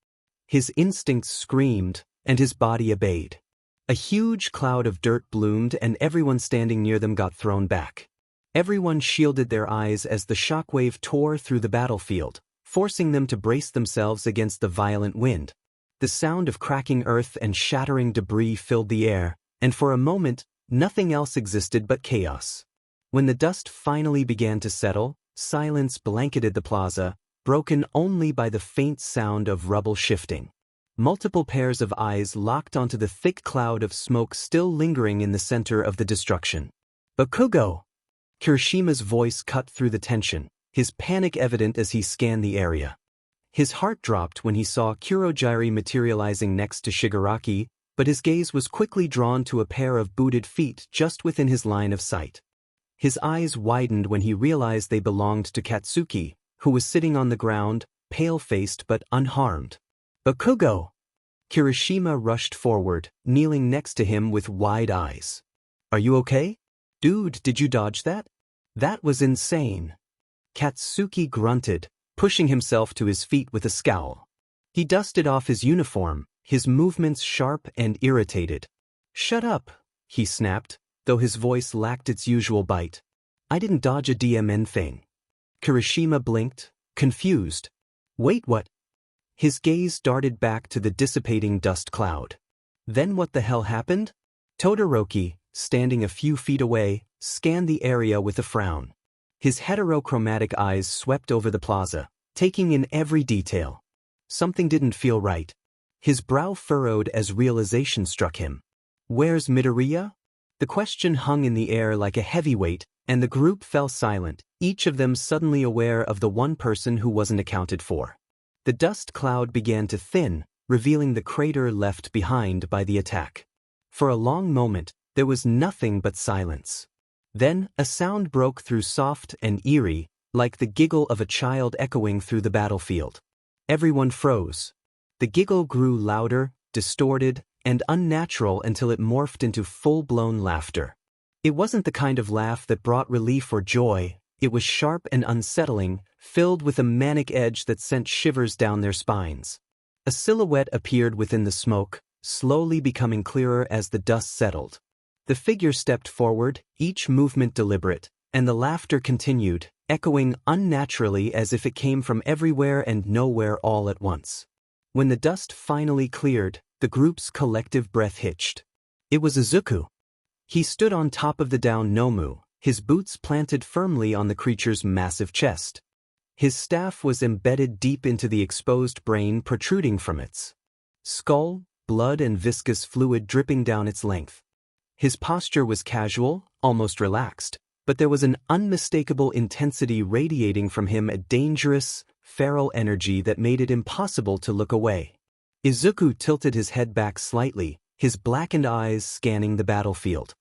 His instincts screamed, and his body obeyed. A huge cloud of dirt bloomed and everyone standing near them got thrown back. Everyone shielded their eyes as the shockwave tore through the battlefield, forcing them to brace themselves against the violent wind. The sound of cracking earth and shattering debris filled the air, and for a moment, nothing else existed but chaos. When the dust finally began to settle, silence blanketed the plaza, broken only by the faint sound of rubble shifting. Multiple pairs of eyes locked onto the thick cloud of smoke still lingering in the center of the destruction. Bakugo! Kirishima's voice cut through the tension, his panic evident as he scanned the area. His heart dropped when he saw Kurogiri materializing next to Shigaraki, but his gaze was quickly drawn to a pair of booted feet just within his line of sight. His eyes widened when he realized they belonged to Katsuki, who was sitting on the ground, pale-faced but unharmed. Bakugo! Kirishima rushed forward, kneeling next to him with wide eyes. Are you okay? Dude, did you dodge that? That was insane. Katsuki grunted, pushing himself to his feet with a scowl. He dusted off his uniform, his movements sharp and irritated. Shut up, he snapped, though his voice lacked its usual bite. I didn't dodge a DMN thing. Kirishima blinked, confused. Wait, what? His gaze darted back to the dissipating dust cloud. Then what the hell happened? Todoroki, standing a few feet away, scanned the area with a frown. His heterochromatic eyes swept over the plaza, taking in every detail. Something didn't feel right. His brow furrowed as realization struck him. Where's Midoriya? The question hung in the air like a heavyweight, and the group fell silent, each of them suddenly aware of the one person who wasn't accounted for. The dust cloud began to thin, revealing the crater left behind by the attack. For a long moment, there was nothing but silence. Then, a sound broke through, soft and eerie, like the giggle of a child echoing through the battlefield. Everyone froze. The giggle grew louder, distorted, and unnatural until it morphed into full-blown laughter. It wasn't the kind of laugh that brought relief or joy. It was sharp and unsettling, filled with a manic edge that sent shivers down their spines. A silhouette appeared within the smoke, slowly becoming clearer as the dust settled. The figure stepped forward, each movement deliberate, and the laughter continued, echoing unnaturally as if it came from everywhere and nowhere all at once. When the dust finally cleared, the group's collective breath hitched. It was Izuku. He stood on top of the down Nomu, his boots planted firmly on the creature's massive chest. His staff was embedded deep into the exposed brain protruding from its skull, blood and viscous fluid dripping down its length. His posture was casual, almost relaxed, but there was an unmistakable intensity radiating from him, a dangerous, feral energy that made it impossible to look away. Izuku tilted his head back slightly, his blackened eyes scanning the battlefield.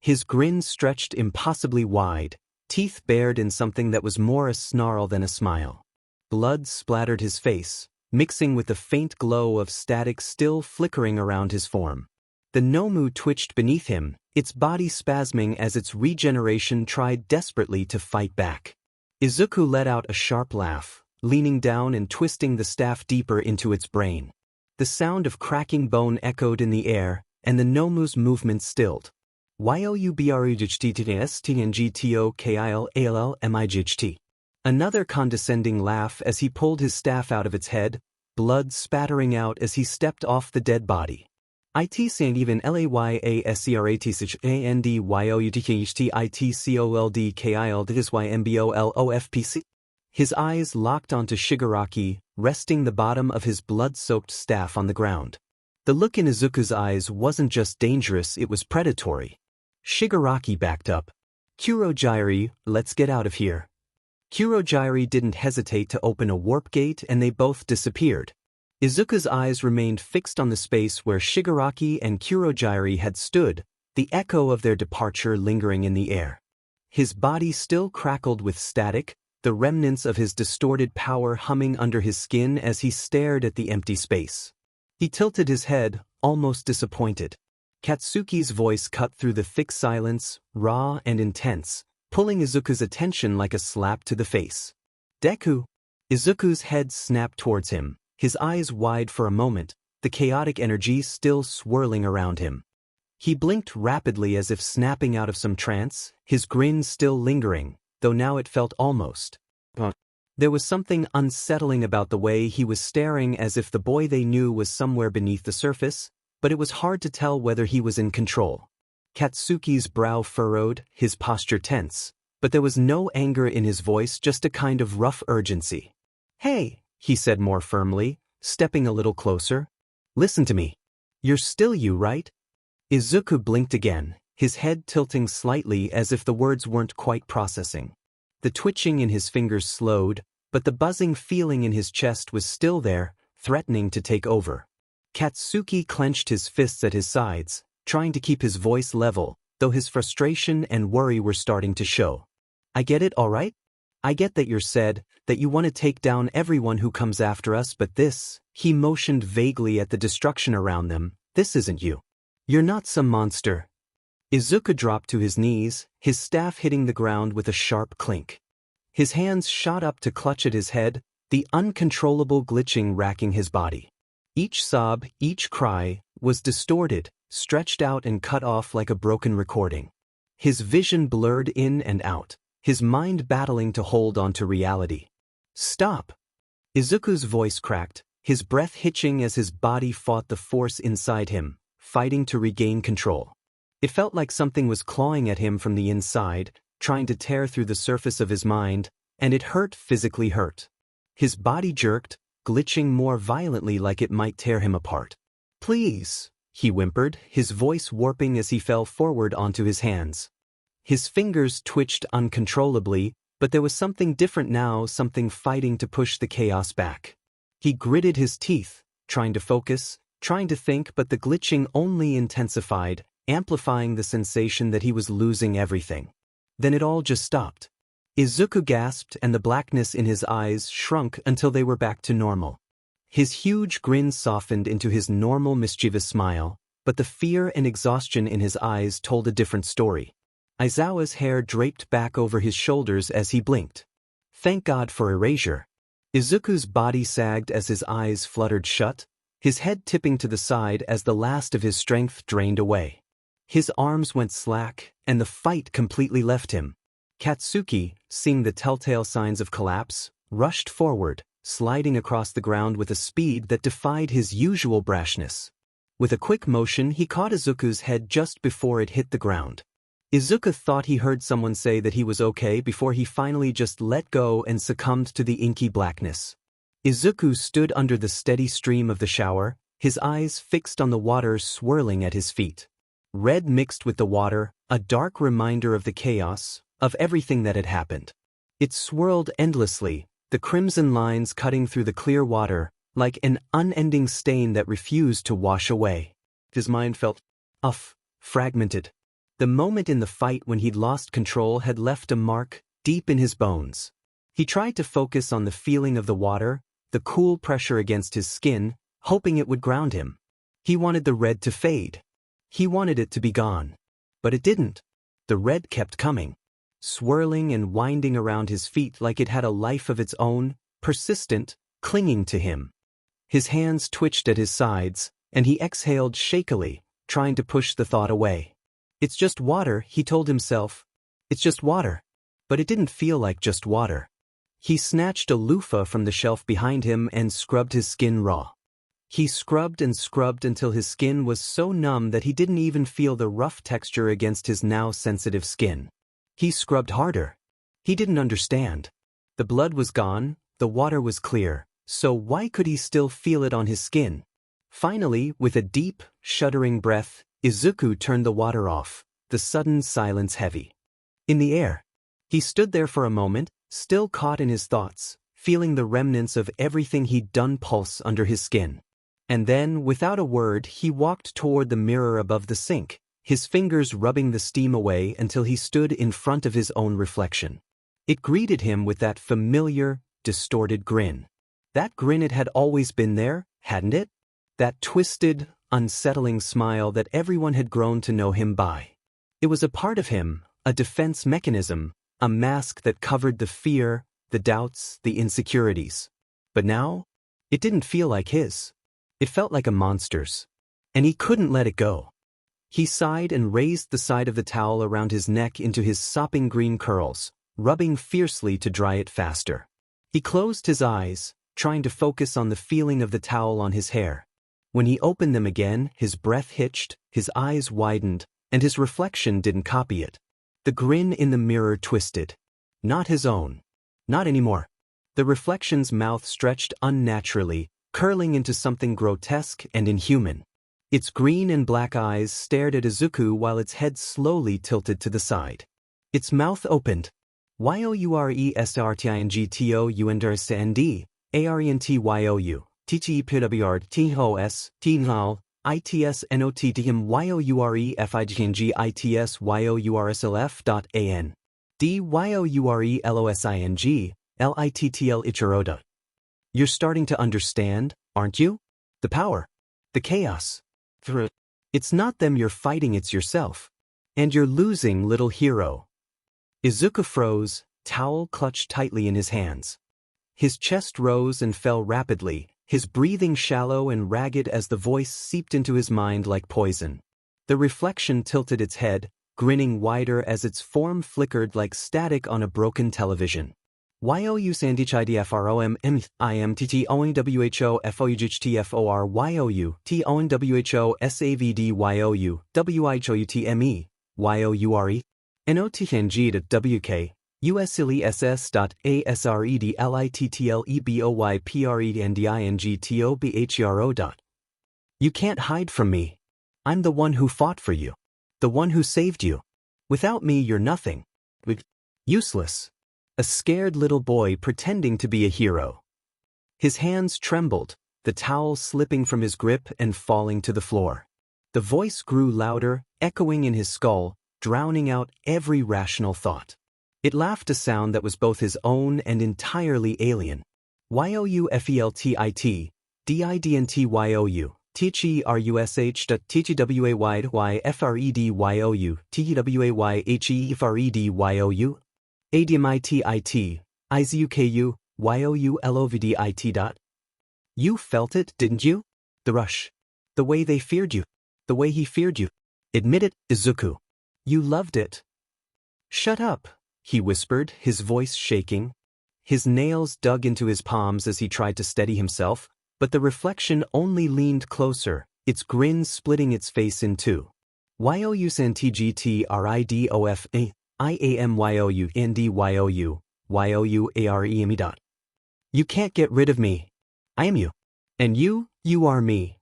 His grin stretched impossibly wide, teeth bared in something that was more a snarl than a smile. Blood splattered his face, mixing with the faint glow of static still flickering around his form. The Nomu twitched beneath him, its body spasming as its regeneration tried desperately to fight back. Izuku let out a sharp laugh, leaning down and twisting the staff deeper into its brain. The sound of cracking bone echoed in the air, and the Nomu's movement stilled. Youbrijtngtongtokilmigt. Another condescending laugh as he pulled his staff out of its head, blood spattering out as he stepped off the dead body. It sang even layascraticshandYoutKishtitcolDkildysymbolFPC. His eyes locked onto Shigaraki, resting the bottom of his blood-soaked staff on the ground. The look in Izuku's eyes wasn't just dangerous, it was predatory. Shigaraki backed up. Kurogiri, let's get out of here. Kurogiri didn't hesitate to open a warp gate and they both disappeared. Izuku's eyes remained fixed on the space where Shigaraki and Kurogiri had stood, the echo of their departure lingering in the air. His body still crackled with static, the remnants of his distorted power humming under his skin as he stared at the empty space. He tilted his head, almost disappointed. Katsuki's voice cut through the thick silence, raw and intense, pulling Izuku's attention like a slap to the face. Deku! Izuku's head snapped towards him, his eyes wide for a moment, the chaotic energy still swirling around him. He blinked rapidly as if snapping out of some trance, his grin still lingering, though now it felt almost. There was something unsettling about the way he was staring, as if the boy they knew was somewhere beneath the surface, but it was hard to tell whether he was in control. Katsuki's brow furrowed, his posture tense, but there was no anger in his voice, just a kind of rough urgency. "Hey," he said more firmly, stepping a little closer. "Listen to me. You're still you, right?" Izuku blinked again, his head tilting slightly as if the words weren't quite processing. The twitching in his fingers slowed, but the buzzing feeling in his chest was still there, threatening to take over. Katsuki clenched his fists at his sides, trying to keep his voice level, though his frustration and worry were starting to show. "I get it, all right? I get that you're sad, that you want to take down everyone who comes after us, but this," he motioned vaguely at the destruction around them, "this isn't you. You're not some monster." Izuku dropped to his knees, his staff hitting the ground with a sharp clink. His hands shot up to clutch at his head, the uncontrollable glitching racking his body. Each sob, each cry, was distorted, stretched out and cut off like a broken recording. His vision blurred in and out, his mind battling to hold on to reality. "Stop!" Izuku's voice cracked, his breath hitching as his body fought the force inside him, fighting to regain control. It felt like something was clawing at him from the inside, trying to tear through the surface of his mind, and it hurt, physically hurt. His body jerked, glitching more violently like it might tear him apart. "Please," he whimpered, his voice warping as he fell forward onto his hands. His fingers twitched uncontrollably, but there was something different now, something fighting to push the chaos back. He gritted his teeth, trying to focus, trying to think, but the glitching only intensified, amplifying the sensation that he was losing everything. Then it all just stopped. Izuku gasped and the blackness in his eyes shrunk until they were back to normal. His huge grin softened into his normal mischievous smile, but the fear and exhaustion in his eyes told a different story. Aizawa's hair draped back over his shoulders as he blinked. Thank God for erasure. Izuku's body sagged as his eyes fluttered shut, his head tipping to the side as the last of his strength drained away. His arms went slack, and the fight completely left him. Katsuki, seeing the telltale signs of collapse, rushed forward, sliding across the ground with a speed that defied his usual brashness. With a quick motion, he caught Izuku's head just before it hit the ground. Izuku thought he heard someone say that he was okay before he finally just let go and succumbed to the inky blackness. Izuku stood under the steady stream of the shower, his eyes fixed on the water swirling at his feet. Red mixed with the water, a dark reminder of the chaos, of everything that had happened. It swirled endlessly, the crimson lines cutting through the clear water, like an unending stain that refused to wash away. His mind felt fragmented. The moment in the fight when he'd lost control had left a mark deep in his bones. He tried to focus on the feeling of the water, the cool pressure against his skin, hoping it would ground him. He wanted the red to fade. He wanted it to be gone. But it didn't. The red kept coming, swirling and winding around his feet like it had a life of its own, persistent, clinging to him. His hands twitched at his sides, and he exhaled shakily, trying to push the thought away. It's just water, he told himself. It's just water. But it didn't feel like just water. He snatched a loofah from the shelf behind him and scrubbed his skin raw. He scrubbed and scrubbed until his skin was so numb that he didn't even feel the rough texture against his now sensitive skin. He scrubbed harder. He didn't understand. The blood was gone, the water was clear, so why could he still feel it on his skin? Finally, with a deep, shuddering breath, Izuku turned the water off, the sudden silence heavy. In the air. He stood there for a moment, still caught in his thoughts, feeling the remnants of everything he'd done pulse under his skin. And then, without a word, he walked toward the mirror above the sink, his fingers rubbing the steam away until he stood in front of his own reflection. It greeted him with that familiar, distorted grin. That grin, it had always been there, hadn't it? That twisted, unsettling smile that everyone had grown to know him by. It was a part of him, a defense mechanism, a mask that covered the fear, the doubts, the insecurities. But now, it didn't feel like his. It felt like a monster's. And he couldn't let it go. He sighed and raised the side of the towel around his neck into his sopping green curls, rubbing fiercely to dry it faster. He closed his eyes, trying to focus on the feeling of the towel on his hair. When he opened them again, his breath hitched, his eyes widened, and his reflection didn't copy it. The grin in the mirror twisted. Not his own. Not anymore. The reflection's mouth stretched unnaturally, curling into something grotesque and inhuman. Its green and black eyes stared at Izuku while its head slowly tilted to the side. Its mouth opened. Youresrtingtou arentyu, ttpwr thos, tnal, its nottm yourefigngits yoursLF.an. Dyourelosing, littl ichiroda. You're starting to understand, aren't you? The power. The chaos. It's not them you're fighting, it's yourself. And you're losing, little hero. Izuku froze, towel clutched tightly in his hands. His chest rose and fell rapidly, his breathing shallow and ragged as the voice seeped into his mind like poison. The reflection tilted its head, grinning wider as its form flickered like static on a broken television. You sandhichidfrom imttt owho foughtfor tonwho savdyou wihoutme youre notngd usiless.asredlittlepredndingtobhro. You can't hide from me. I'm the one who fought for you. The one who saved you. Without me, you're nothing. Useless. A scared little boy pretending to be a hero. His hands trembled, the towel slipping from his grip and falling to the floor. The voice grew louder, echoing in his skull, drowning out every rational thought. It laughed a sound that was both his own and entirely alien. YOUFELTIT, DIDNTYOU, THERUSH, TGWAYYFREDYOU, THEWAYHEFREDYOU, ADMITIT, IZUKU, YOULOVDIT. You felt it, didn't you? The rush. The way they feared you. The way he feared you. Admit it, Izuku. You loved it. Shut up, he whispered, his voice shaking. His nails dug into his palms as he tried to steady himself, but the reflection only leaned closer, its grin splitting its face in two. YOUSNTGTRIDOFA, IAMYOUNDYOU, YOUAREME. You can't get rid of me. I am you. And you are me.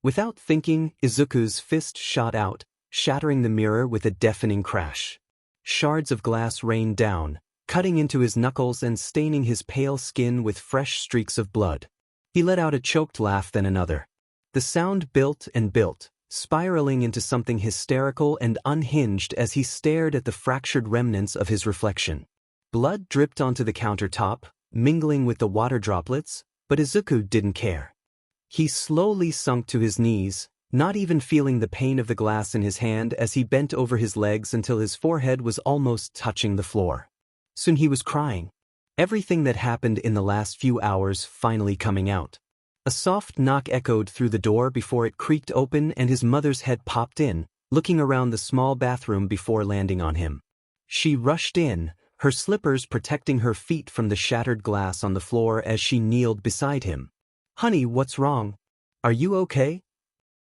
Without thinking, Izuku's fist shot out, shattering the mirror with a deafening crash. Shards of glass rained down, cutting into his knuckles and staining his pale skin with fresh streaks of blood. He let out a choked laugh, then another. The sound built and built, spiraling into something hysterical and unhinged as he stared at the fractured remnants of his reflection. Blood dripped onto the countertop, mingling with the water droplets, but Izuku didn't care. He slowly sunk to his knees, not even feeling the pain of the glass in his hand as he bent over his legs until his forehead was almost touching the floor. Soon he was crying. Everything that happened in the last few hours finally coming out. A soft knock echoed through the door before it creaked open and his mother's head popped in, looking around the small bathroom before landing on him. She rushed in, her slippers protecting her feet from the shattered glass on the floor as she kneeled beside him. Honey, what's wrong? Are you okay?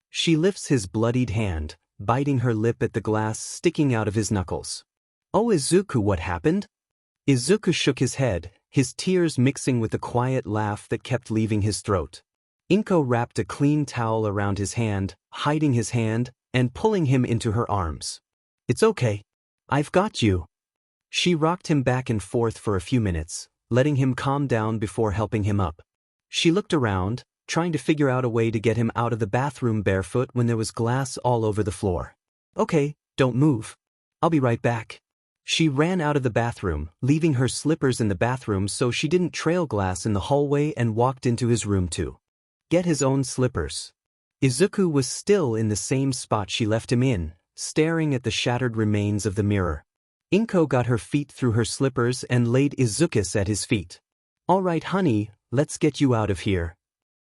She lifts his bloodied hand, biting her lip at the glass sticking out of his knuckles. Oh, Izuku, what happened? Izuku shook his head, his tears mixing with the quiet laugh that kept leaving his throat. Inko wrapped a clean towel around his hand, hiding his hand, and pulling him into her arms. It's okay. I've got you. She rocked him back and forth for a few minutes, letting him calm down before helping him up. She looked around, trying to figure out a way to get him out of the bathroom barefoot when there was glass all over the floor. Okay, don't move. I'll be right back. She ran out of the bathroom, leaving her slippers in the bathroom so she didn't trail glass in the hallway, and walked into his room to get his own slippers. Izuku was still in the same spot she left him in, staring at the shattered remains of the mirror. Inko got her feet through her slippers and laid Izuku at his feet. All right, honey, let's get you out of here.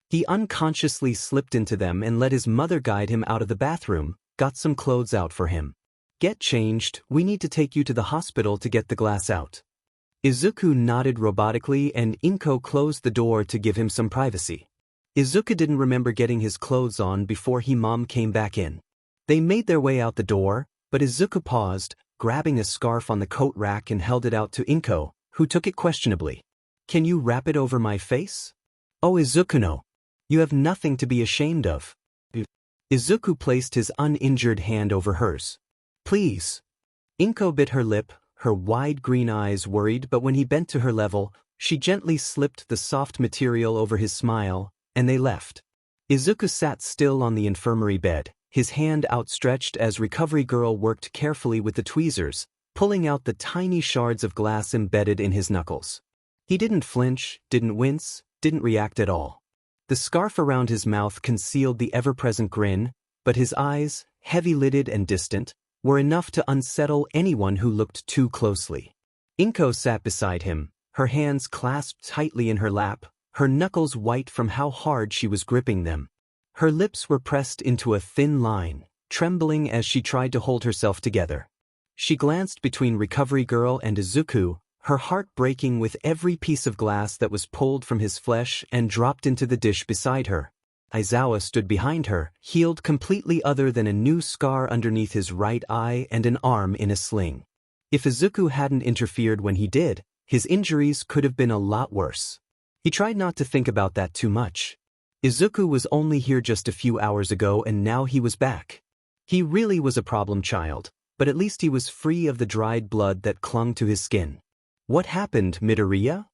He unconsciously slipped into them and let his mother guide him out of the bathroom, got some clothes out for him. Get changed, we need to take you to the hospital to get the glass out. Izuku nodded robotically and Inko closed the door to give him some privacy. Izuku didn't remember getting his clothes on before mom came back in. They made their way out the door, but Izuku paused, grabbing a scarf on the coat rack and held it out to Inko, who took it questionably. Can you wrap it over my face? Oh, Izuku, no. You have nothing to be ashamed of. Izuku placed his uninjured hand over hers. Please. Inko bit her lip, her wide green eyes worried, but when he bent to her level, she gently slipped the soft material over his smile, and they left. Izuku sat still on the infirmary bed, his hand outstretched as Recovery Girl worked carefully with the tweezers, pulling out the tiny shards of glass embedded in his knuckles. He didn't flinch, didn't wince, didn't react at all. The scarf around his mouth concealed the ever-present grin, but his eyes, heavy-lidded and distant, were enough to unsettle anyone who looked too closely. Inko sat beside him, her hands clasped tightly in her lap, her knuckles white from how hard she was gripping them. Her lips were pressed into a thin line, trembling as she tried to hold herself together. She glanced between Recovery Girl and Izuku, her heart breaking with every piece of glass that was pulled from his flesh and dropped into the dish beside her. Aizawa stood behind her, healed completely other than a new scar underneath his right eye and an arm in a sling. If Izuku hadn't interfered when he did, his injuries could have been a lot worse. He tried not to think about that too much. Izuku was only here just a few hours ago and now he was back. He really was a problem child, but at least he was free of the dried blood that clung to his skin. What happened, Midoriya?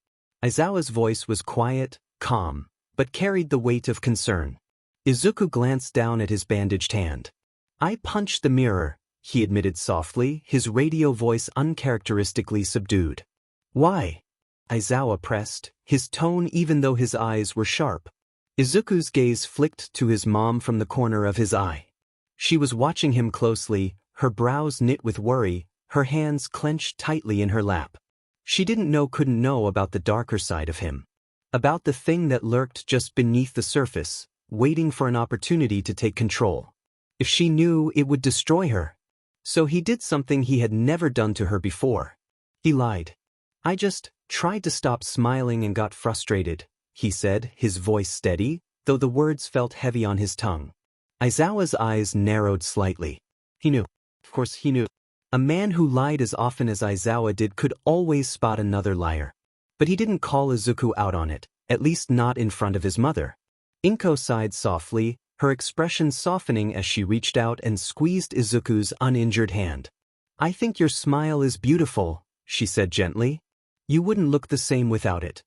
Aizawa's voice was quiet, calm, but carried the weight of concern. Izuku glanced down at his bandaged hand. "I punched the mirror," he admitted softly, his radio voice uncharacteristically subdued. "Why?" Aizawa pressed, his tone even though his eyes were sharp. Izuku's gaze flicked to his mom from the corner of his eye. She was watching him closely, her brows knit with worry, her hands clenched tightly in her lap. She couldn't know about the darker side of him. About the thing that lurked just beneath the surface, waiting for an opportunity to take control. If she knew, it would destroy her. So he did something he had never done to her before. He lied. "I just tried to stop smiling and got frustrated," he said, his voice steady, though the words felt heavy on his tongue. Aizawa's eyes narrowed slightly. He knew. Of course he knew. A man who lied as often as Aizawa did could always spot another liar. But he didn't call Izuku out on it, at least not in front of his mother. Inko sighed softly, her expression softening as she reached out and squeezed Izuku's uninjured hand. "I think your smile is beautiful," she said gently. "You wouldn't look the same without it."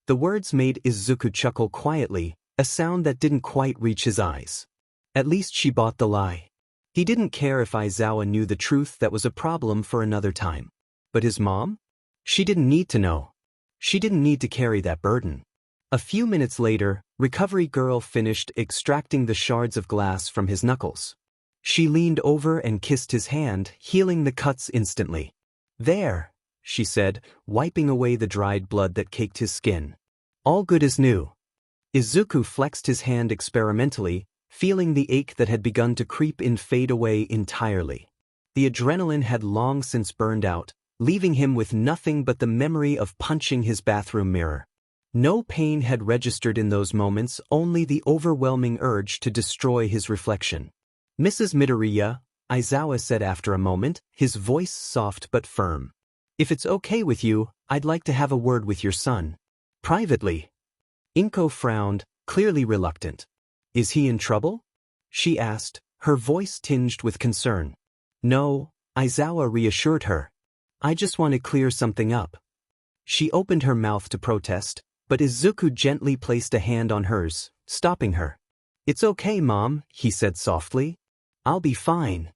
The words made Izuku chuckle quietly, a sound that didn't quite reach his eyes. At least she bought the lie. He didn't care if Aizawa knew the truth. That was a problem for another time. But his mom? She didn't need to know. She didn't need to carry that burden. A few minutes later, Recovery Girl finished extracting the shards of glass from his knuckles. She leaned over and kissed his hand, healing the cuts instantly. "There," she said, wiping away the dried blood that caked his skin. "All good as new." Izuku flexed his hand experimentally, feeling the ache that had begun to creep in fade away entirely. The adrenaline had long since burned out, leaving him with nothing but the memory of punching his bathroom mirror. No pain had registered in those moments, only the overwhelming urge to destroy his reflection. "Mrs. Midoriya," Aizawa said after a moment, his voice soft but firm. "If it's okay with you, I'd like to have a word with your son. Privately." Inko frowned, clearly reluctant. "Is he in trouble?" she asked, her voice tinged with concern. "No," Aizawa reassured her. "I just want to clear something up." She opened her mouth to protest, but Izuku gently placed a hand on hers, stopping her. "It's okay, Mom," he said softly. "I'll be fine."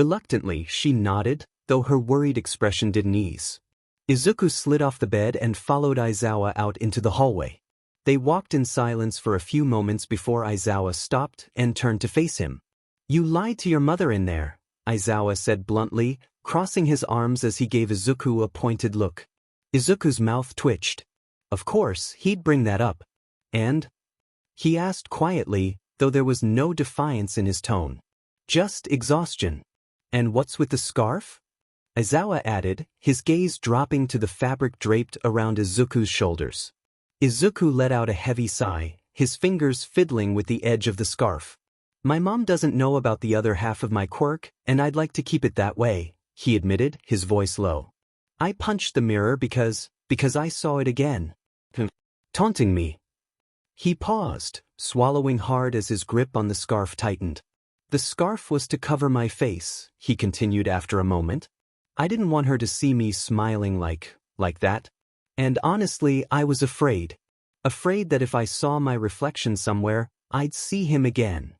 Reluctantly, she nodded, though her worried expression didn't ease. Izuku slid off the bed and followed Aizawa out into the hallway. They walked in silence for a few moments before Aizawa stopped and turned to face him. "You lied to your mother in there," Aizawa said bluntly, crossing his arms as he gave Izuku a pointed look. Izuku's mouth twitched. Of course, he'd bring that up. "And?" he asked quietly, though there was no defiance in his tone. "Just exhaustion." "And what's with the scarf?" Aizawa added, his gaze dropping to the fabric draped around Izuku's shoulders. Izuku let out a heavy sigh, his fingers fiddling with the edge of the scarf. "My mom doesn't know about the other half of my quirk, and I'd like to keep it that way," he admitted, his voice low. "I punched the mirror because I saw it again. Taunting me." He paused, swallowing hard as his grip on the scarf tightened. "The scarf was to cover my face," he continued after a moment. "I didn't want her to see me smiling like that. And honestly, I was afraid. Afraid that if I saw my reflection somewhere, I'd see him again."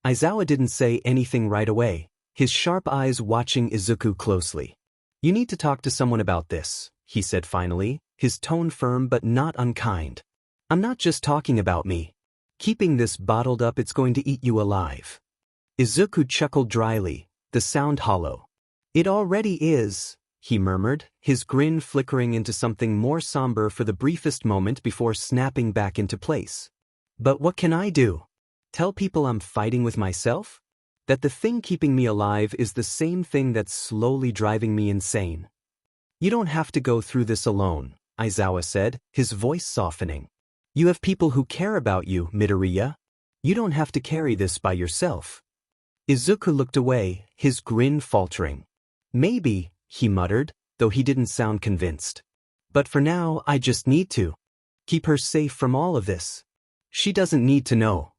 Aizawa didn't say anything right away, his sharp eyes watching Izuku closely. "You need to talk to someone about this," he said finally, his tone firm but not unkind. "I'm not just talking about me. Keeping this bottled up, it's going to eat you alive." Izuku chuckled dryly, the sound hollow. "It already is," he murmured, his grin flickering into something more somber for the briefest moment before snapping back into place. "But what can I do? Tell people I'm fighting with myself? That the thing keeping me alive is the same thing that's slowly driving me insane?" "You don't have to go through this alone," Aizawa said, his voice softening. "You have people who care about you, Midoriya. You don't have to carry this by yourself." Izuku looked away, his grin faltering. "Maybe," he muttered, though he didn't sound convinced. "But for now, I just need to keep her safe from all of this. She doesn't need to know."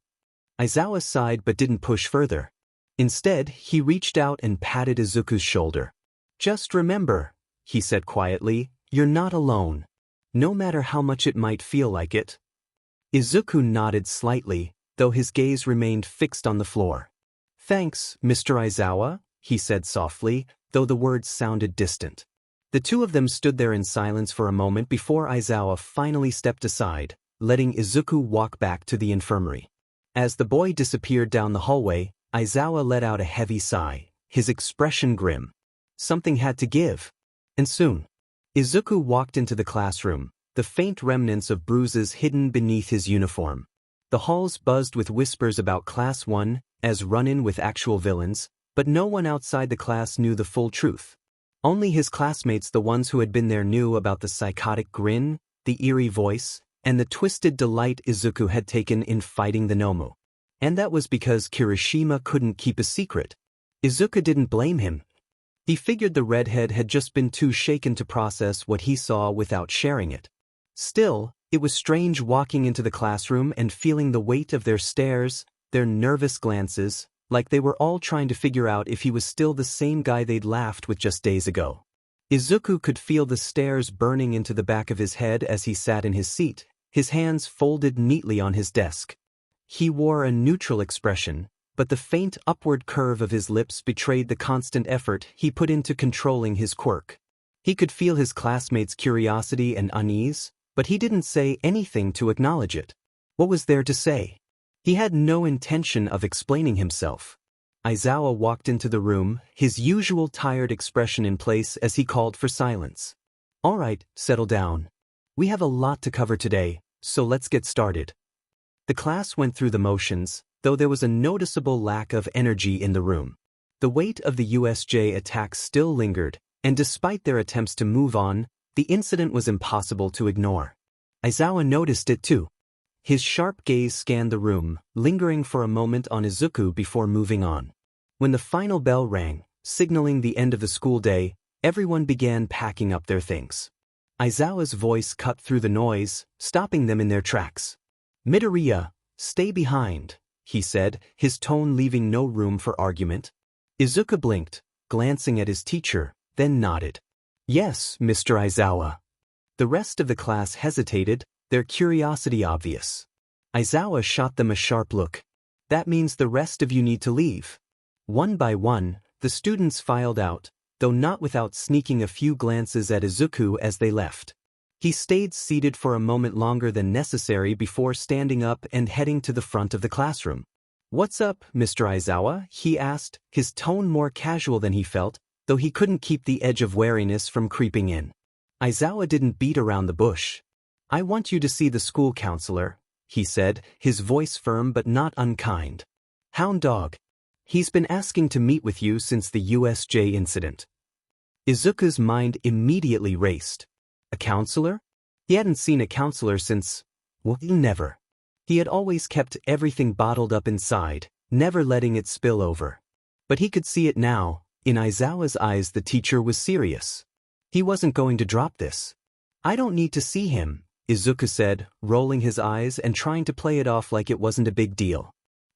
Aizawa sighed but didn't push further. Instead, he reached out and patted Izuku's shoulder. "Just remember," he said quietly, "you're not alone. No matter how much it might feel like it." Izuku nodded slightly, though his gaze remained fixed on the floor. "Thanks, Mr. Aizawa," he said softly, though the words sounded distant. The two of them stood there in silence for a moment before Aizawa finally stepped aside, letting Izuku walk back to the infirmary. As the boy disappeared down the hallway, Aizawa let out a heavy sigh, his expression grim. Something had to give. And soon. Izuku walked into the classroom, the faint remnants of bruises hidden beneath his uniform. The halls buzzed with whispers about Class 1, as run-in with actual villains, but no one outside the class knew the full truth. Only his classmates, the ones who had been there, knew about the psychotic grin, the eerie voice, and the twisted delight Izuku had taken in fighting the Nomu. And that was because Kirishima couldn't keep a secret. Izuku didn't blame him. He figured the redhead had just been too shaken to process what he saw without sharing it. Still, it was strange walking into the classroom and feeling the weight of their stares, their nervous glances, like they were all trying to figure out if he was still the same guy they'd laughed with just days ago. Izuku could feel the stares burning into the back of his head as he sat in his seat, his hands folded neatly on his desk. He wore a neutral expression, but the faint upward curve of his lips betrayed the constant effort he put into controlling his quirk. He could feel his classmates' curiosity and unease, but he didn't say anything to acknowledge it. What was there to say? He had no intention of explaining himself. Aizawa walked into the room, his usual tired expression in place as he called for silence. "All right, settle down. We have a lot to cover today, so let's get started." The class went through the motions, though there was a noticeable lack of energy in the room. The weight of the USJ attack still lingered, and despite their attempts to move on, the incident was impossible to ignore. Aizawa noticed it too. His sharp gaze scanned the room, lingering for a moment on Izuku before moving on. When the final bell rang, signaling the end of the school day, everyone began packing up their things. Aizawa's voice cut through the noise, stopping them in their tracks. "Midoriya, stay behind," he said, his tone leaving no room for argument. Izuku blinked, glancing at his teacher, then nodded. "Yes, Mr. Aizawa." The rest of the class hesitated, their curiosity obvious. Aizawa shot them a sharp look. "That means the rest of you need to leave." One by one, the students filed out, though not without sneaking a few glances at Izuku as they left. He stayed seated for a moment longer than necessary before standing up and heading to the front of the classroom. "What's up, Mr. Aizawa?" he asked, his tone more casual than he felt, though he couldn't keep the edge of wariness from creeping in. Aizawa didn't beat around the bush. "I want you to see the school counselor," he said, his voice firm but not unkind. "Hound dog. He's been asking to meet with you since the USJ incident." Izuku's mind immediately raced. A counselor? He hadn't seen a counselor since, well, never. He had always kept everything bottled up inside, never letting it spill over. But he could see it now. In Aizawa's eyes, the teacher was serious. He wasn't going to drop this. "I don't need to see him," Izuku said, rolling his eyes and trying to play it off like it wasn't a big deal.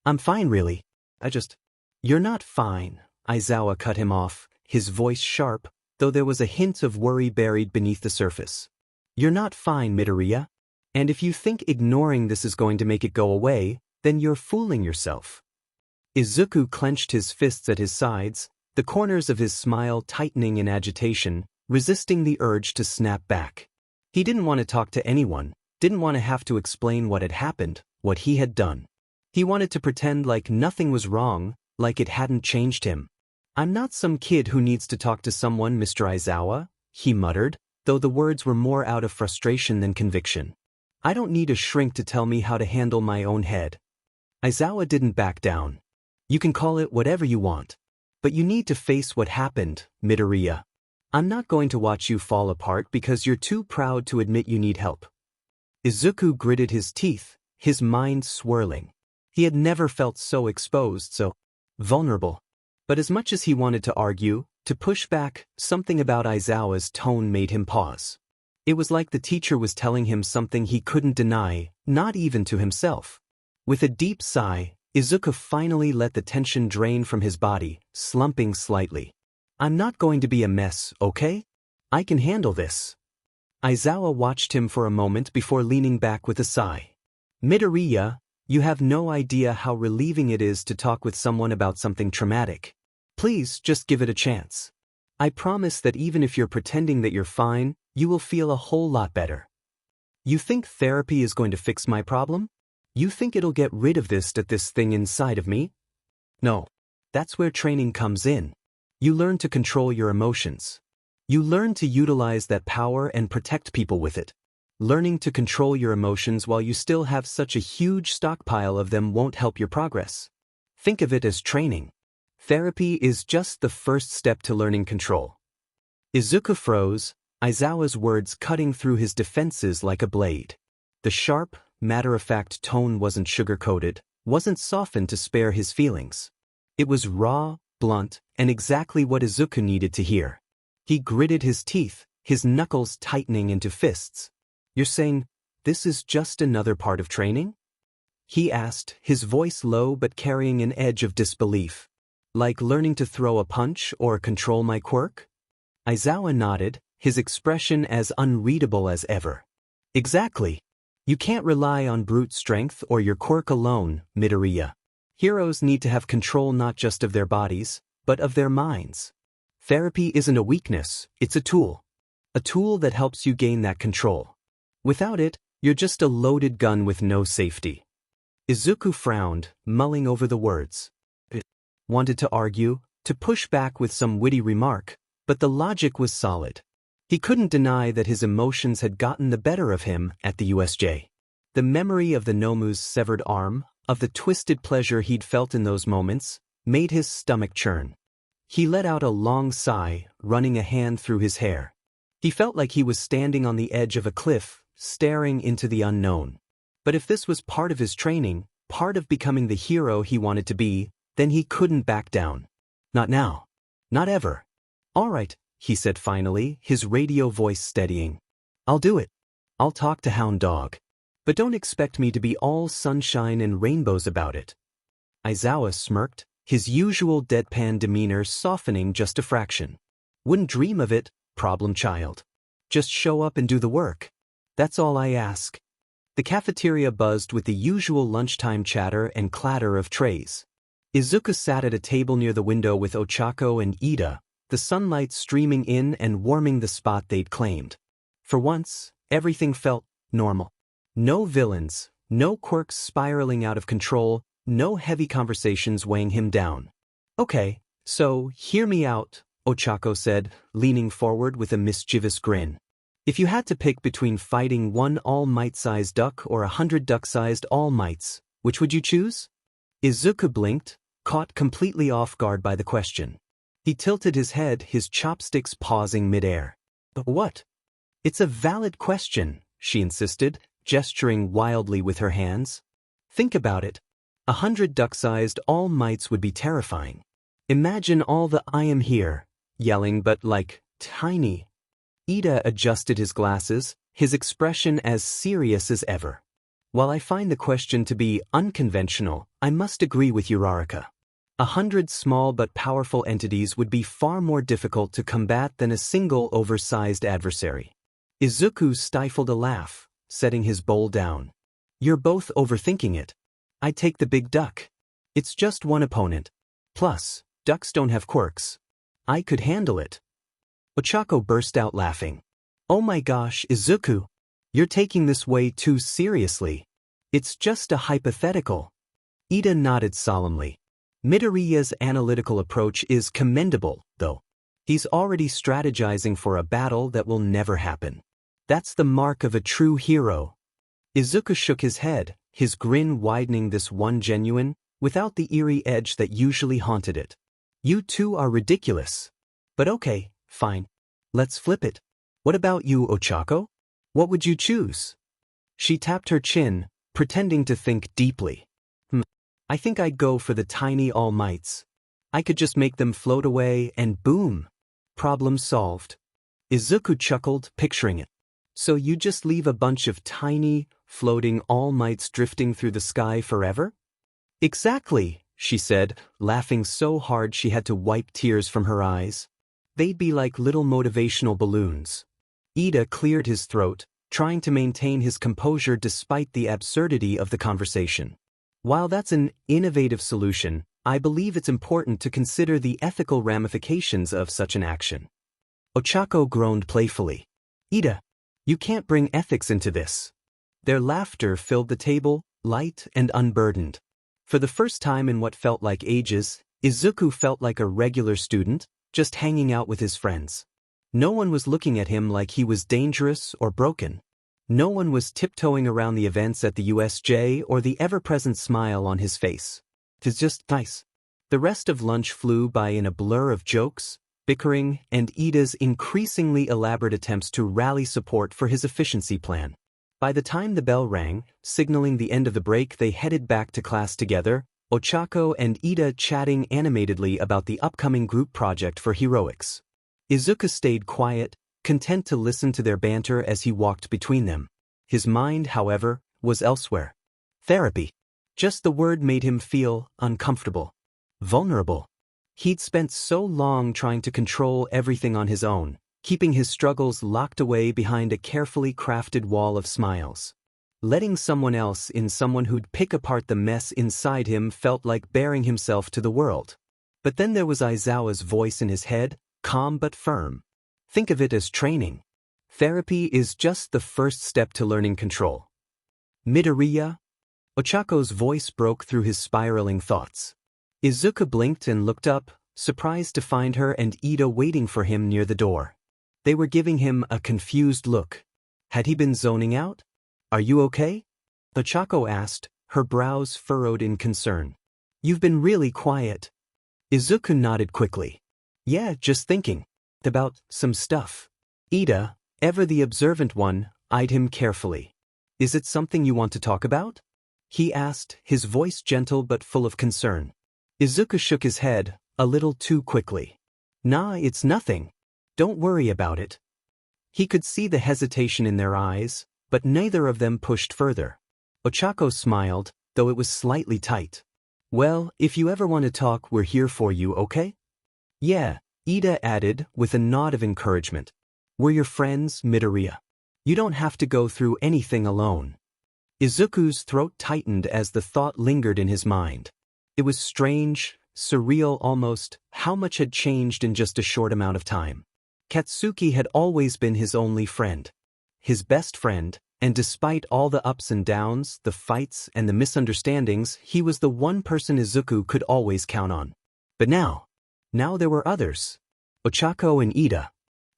"I'm fine, really. You're not fine," Aizawa cut him off, his voice sharp, though there was a hint of worry buried beneath the surface. "You're not fine, Midoriya. And if you think ignoring this is going to make it go away, then you're fooling yourself." Izuku clenched his fists at his sides, the corners of his smile tightening in agitation, resisting the urge to snap back. He didn't want to talk to anyone, didn't want to have to explain what had happened, what he had done. He wanted to pretend like nothing was wrong, like it hadn't changed him. "I'm not some kid who needs to talk to someone, Mr. Aizawa," he muttered, though the words were more out of frustration than conviction. "I don't need a shrink to tell me how to handle my own head." Aizawa didn't back down. "You can call it whatever you want. But you need to face what happened, Midoriya. I'm not going to watch you fall apart because you're too proud to admit you need help." Izuku gritted his teeth, his mind swirling. He had never felt so exposed, so vulnerable. But as much as he wanted to argue, to push back, something about Aizawa's tone made him pause. It was like the teacher was telling him something he couldn't deny, not even to himself. With a deep sigh, Izuku finally let the tension drain from his body, slumping slightly. "I'm not going to be a mess, okay? I can handle this." Aizawa watched him for a moment before leaning back with a sigh. Midoriya, you have no idea how relieving it is to talk with someone about something traumatic. Please just give it a chance. I promise that even if you're pretending that you're fine, you will feel a whole lot better. You think therapy is going to fix my problem? You think it'll get rid of this thing inside of me? No. That's where training comes in. You learn to control your emotions. You learn to utilize that power and protect people with it. Learning to control your emotions while you still have such a huge stockpile of them won't help your progress. Think of it as training. Therapy is just the first step to learning control. Izuku froze, Aizawa's words cutting through his defenses like a blade. The sharp, matter-of-fact tone wasn't sugar-coated, wasn't softened to spare his feelings. It was raw, blunt, and exactly what Izuku needed to hear. He gritted his teeth, his knuckles tightening into fists. You're saying, this is just another part of training? He asked, his voice low but carrying an edge of disbelief. Like learning to throw a punch or control my quirk? Aizawa nodded, his expression as unreadable as ever. Exactly. You can't rely on brute strength or your quirk alone, Midoriya. Heroes need to have control not just of their bodies, but of their minds. Therapy isn't a weakness, it's a tool. A tool that helps you gain that control. Without it, you're just a loaded gun with no safety. Izuku frowned, mulling over the words. Wanted to argue, to push back with some witty remark, but the logic was solid. He couldn't deny that his emotions had gotten the better of him at the USJ. The memory of the Nomu's severed arm, of the twisted pleasure he'd felt in those moments, made his stomach churn. He let out a long sigh, running a hand through his hair. He felt like he was standing on the edge of a cliff, staring into the unknown. But if this was part of his training, part of becoming the hero he wanted to be, then he couldn't back down. Not now. Not ever. All right, he said finally, his radio voice steadying. I'll do it. I'll talk to Hound Dog. But don't expect me to be all sunshine and rainbows about it. Aizawa smirked, his usual deadpan demeanor softening just a fraction. Wouldn't dream of it, problem child. Just show up and do the work. That's all I ask. The cafeteria buzzed with the usual lunchtime chatter and clatter of trays. Izuku sat at a table near the window with Ochako and Ida, the sunlight streaming in and warming the spot they'd claimed. For once, everything felt normal. No villains, no quirks spiraling out of control, no heavy conversations weighing him down. Okay, so hear me out, Ochako said, leaning forward with a mischievous grin. If you had to pick between fighting one all-might-sized duck or 100 duck-sized all-mights, which would you choose? Izuku blinked, caught completely off guard by the question. He tilted his head, his chopsticks pausing midair. But what? It's a valid question, she insisted, gesturing wildly with her hands. Think about it. 100 duck-sized all-mights would be terrifying. Imagine all the I am here, yelling but like, tiny. Ida adjusted his glasses, his expression as serious as ever. While I find the question to be unconventional, I must agree with Uraraka. 100 small but powerful entities would be far more difficult to combat than a single oversized adversary. Izuku stifled a laugh, setting his bowl down. You're both overthinking it. I take the big duck. It's just one opponent. Plus, ducks don't have quirks. I could handle it. Ochako burst out laughing. Oh my gosh, Izuku. You're taking this way too seriously. It's just a hypothetical. Ida nodded solemnly. Midoriya's analytical approach is commendable, though. He's already strategizing for a battle that will never happen. That's the mark of a true hero. Izuku shook his head, his grin widening this one genuine, without the eerie edge that usually haunted it. You two are ridiculous. But okay, fine. Let's flip it. What about you, Ochako? What would you choose? She tapped her chin, pretending to think deeply. I think I'd go for the tiny all-mights. I could just make them float away and boom. Problem solved. Izuku chuckled, picturing it. So you just leave a bunch of tiny, floating all-mights drifting through the sky forever? Exactly, she said, laughing so hard she had to wipe tears from her eyes. They'd be like little motivational balloons. Ida cleared his throat, trying to maintain his composure despite the absurdity of the conversation. While that's an innovative solution, I believe it's important to consider the ethical ramifications of such an action. Ochako groaned playfully. Ida, you can't bring ethics into this. Their laughter filled the table, light and unburdened. For the first time in what felt like ages, Izuku felt like a regular student, just hanging out with his friends. No one was looking at him like he was dangerous or broken. No one was tiptoeing around the events at the USJ or the ever-present smile on his face. It's just nice. The rest of lunch flew by in a blur of jokes, bickering, and Ida's increasingly elaborate attempts to rally support for his efficiency plan. By the time the bell rang, signaling the end of the break, they headed back to class together, Ochako and Ida chatting animatedly about the upcoming group project for heroics. Izuku stayed quiet, content to listen to their banter as he walked between them. His mind, however, was elsewhere. Therapy. Just the word made him feel uncomfortable. Vulnerable. He'd spent so long trying to control everything on his own, keeping his struggles locked away behind a carefully crafted wall of smiles. Letting someone else in, someone who'd pick apart the mess inside him, felt like baring himself to the world. But then there was Aizawa's voice in his head, calm but firm. Think of it as training. Therapy is just the first step to learning control. Midoriya? Ochako's voice broke through his spiraling thoughts. Izuku blinked and looked up, surprised to find her and Ida waiting for him near the door. They were giving him a confused look. Had he been zoning out? Are you okay? Ochako asked, her brows furrowed in concern. You've been really quiet. Izuku nodded quickly. Yeah, just thinking. About some stuff. Ida, ever the observant one, eyed him carefully. Is it something you want to talk about? He asked, his voice gentle but full of concern. Izuku shook his head, a little too quickly. Nah, it's nothing. Don't worry about it. He could see the hesitation in their eyes, but neither of them pushed further. Ochako smiled, though it was slightly tight. Well, if you ever want to talk, we're here for you, okay? Yeah, Ida added, with a nod of encouragement. We're your friends, Midoriya. You don't have to go through anything alone. Izuku's throat tightened as the thought lingered in his mind. It was strange, surreal almost, how much had changed in just a short amount of time. Katsuki had always been his only friend. His best friend, and despite all the ups and downs, the fights and the misunderstandings, he was the one person Izuku could always count on. But now there were others. Ochako and Ida.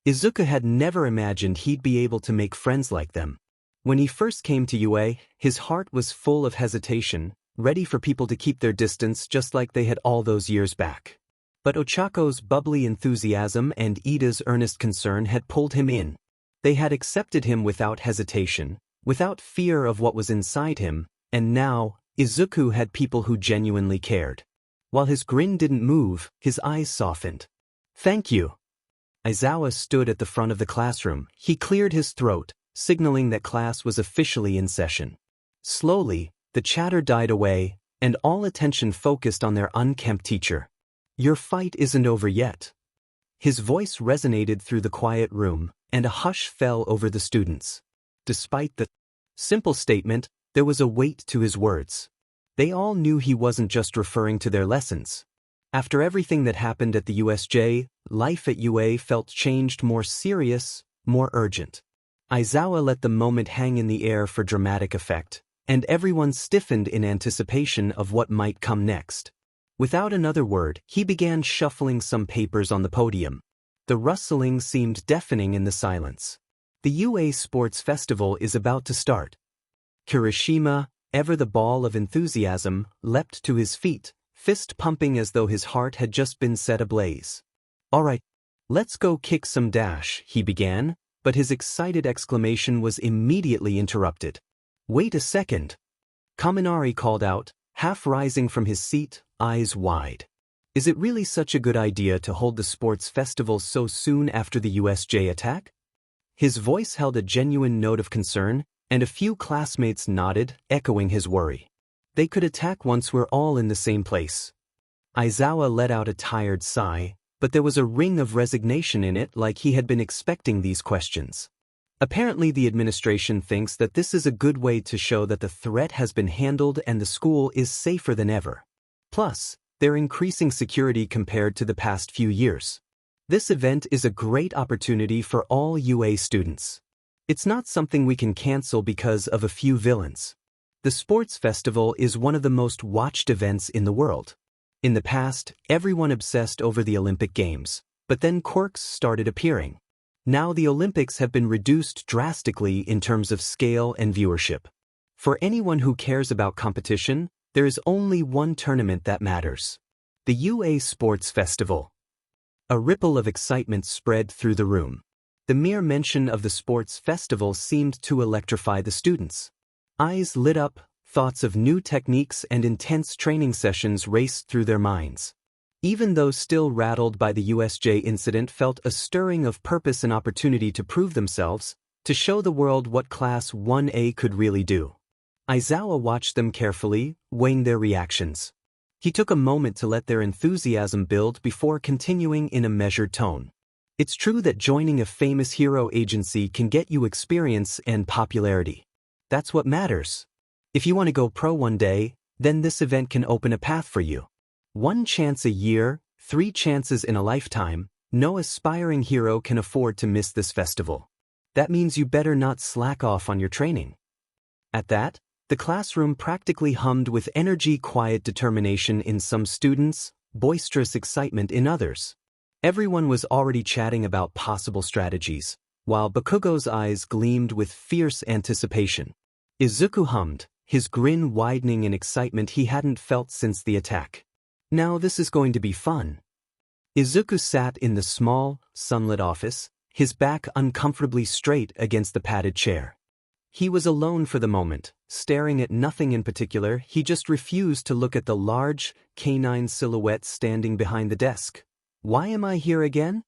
Izuku had never imagined he'd be able to make friends like them. When he first came to UA, his heart was full of hesitation, ready for people to keep their distance just like they had all those years back. But Ochako's bubbly enthusiasm and Ida's earnest concern had pulled him in. They had accepted him without hesitation, without fear of what was inside him, and now, Izuku had people who genuinely cared. While his grin didn't move, his eyes softened. Thank you. Aizawa stood at the front of the classroom. He cleared his throat, signaling that class was officially in session. Slowly, the chatter died away, and all attention focused on their unkempt teacher. Your fight isn't over yet. His voice resonated through the quiet room, and a hush fell over the students. Despite the simple statement, there was a weight to his words. They all knew he wasn't just referring to their lessons. After everything that happened at the USJ, life at UA felt changed, more serious, more urgent. Aizawa let the moment hang in the air for dramatic effect, and everyone stiffened in anticipation of what might come next. Without another word, he began shuffling some papers on the podium. The rustling seemed deafening in the silence. The UA Sports Festival is about to start. Kirishima, ever the ball of enthusiasm, leapt to his feet, fist pumping as though his heart had just been set ablaze. All right, let's go kick some dash, he began, but his excited exclamation was immediately interrupted. Wait a second. Kaminari called out, half rising from his seat, eyes wide. Is it really such a good idea to hold the sports festival so soon after the USJ attack? His voice held a genuine note of concern, and a few classmates nodded, echoing his worry. They could attack once we're all in the same place. Aizawa let out a tired sigh, but there was a ring of resignation in it, like he had been expecting these questions. Apparently the administration thinks that this is a good way to show that the threat has been handled and the school is safer than ever. Plus, they're increasing security compared to the past few years. This event is a great opportunity for all UA students. It's not something we can cancel because of a few villains. The sports festival is one of the most watched events in the world. In the past, everyone obsessed over the Olympic Games, but then quirks started appearing. Now the Olympics have been reduced drastically in terms of scale and viewership. For anyone who cares about competition, there is only one tournament that matters: the UA Sports Festival. A ripple of excitement spread through the room. The mere mention of the sports festival seemed to electrify the students. Eyes lit up, thoughts of new techniques and intense training sessions raced through their minds. Even those still rattled by the USJ incident felt a stirring of purpose and opportunity to prove themselves, to show the world what Class 1A could really do. Aizawa watched them carefully, weighing their reactions. He took a moment to let their enthusiasm build before continuing in a measured tone. It's true that joining a famous hero agency can get you experience and popularity. That's what matters. If you want to go pro one day, then this event can open a path for you. 1 chance a year, 3 chances in a lifetime. No aspiring hero can afford to miss this festival. That means you better not slack off on your training. At that, the classroom practically hummed with energy, quiet determination in some students, boisterous excitement in others. Everyone was already chatting about possible strategies, while Bakugo's eyes gleamed with fierce anticipation. Izuku hummed, his grin widening in excitement he hadn't felt since the attack. Now this is going to be fun. Izuku sat in the small, sunlit office, his back uncomfortably straight against the padded chair. He was alone for the moment, staring at nothing in particular. He just refused to look at the large, canine silhouette standing behind the desk. Why am I here again?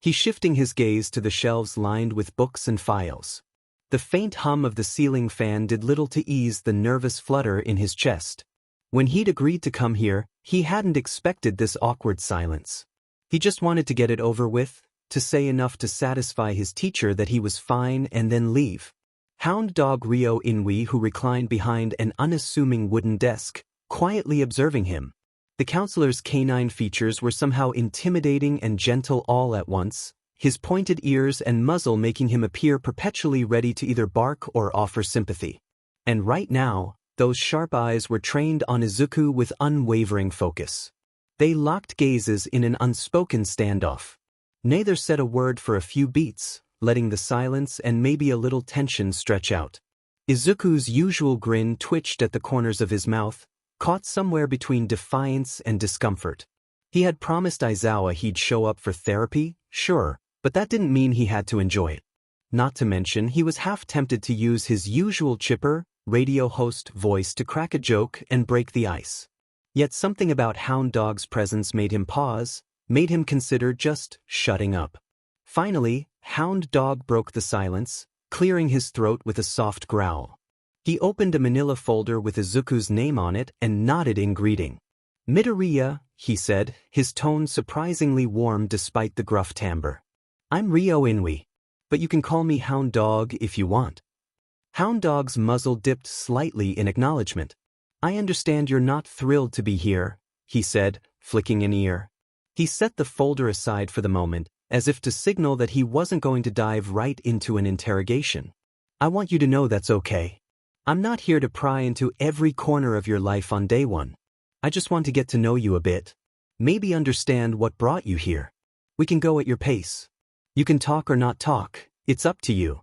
He's shifting his gaze to the shelves lined with books and files. The faint hum of the ceiling fan did little to ease the nervous flutter in his chest. When he'd agreed to come here, he hadn't expected this awkward silence. He just wanted to get it over with, to say enough to satisfy his teacher that he was fine and then leave. Hound dog Ryo Inui, who reclined behind an unassuming wooden desk, quietly observing him. The counselor's canine features were somehow intimidating and gentle all at once, his pointed ears and muzzle making him appear perpetually ready to either bark or offer sympathy. And right now, those sharp eyes were trained on Izuku with unwavering focus. They locked gazes in an unspoken standoff. Neither said a word for a few beats, letting the silence and maybe a little tension stretch out. Izuku's usual grin twitched at the corners of his mouth, caught somewhere between defiance and discomfort. He had promised Aizawa he'd show up for therapy, sure, but that didn't mean he had to enjoy it. Not to mention, he was half tempted to use his usual chipper, radio host voice to crack a joke and break the ice. Yet something about Hound Dog's presence made him pause, made him consider just shutting up. Finally, Hound Dog broke the silence, clearing his throat with a soft growl. He opened a manila folder with Izuku's name on it and nodded in greeting. "Midoriya," he said, his tone surprisingly warm despite the gruff timbre. "I'm Ryo Inui, but you can call me Hound Dog if you want." Hound Dog's muzzle dipped slightly in acknowledgement. "I understand you're not thrilled to be here," he said, flicking an ear. He set the folder aside for the moment, as if to signal that he wasn't going to dive right into an interrogation. "I want you to know that's okay. I'm not here to pry into every corner of your life on day one. I just want to get to know you a bit. Maybe understand what brought you here. We can go at your pace. You can talk or not talk, it's up to you."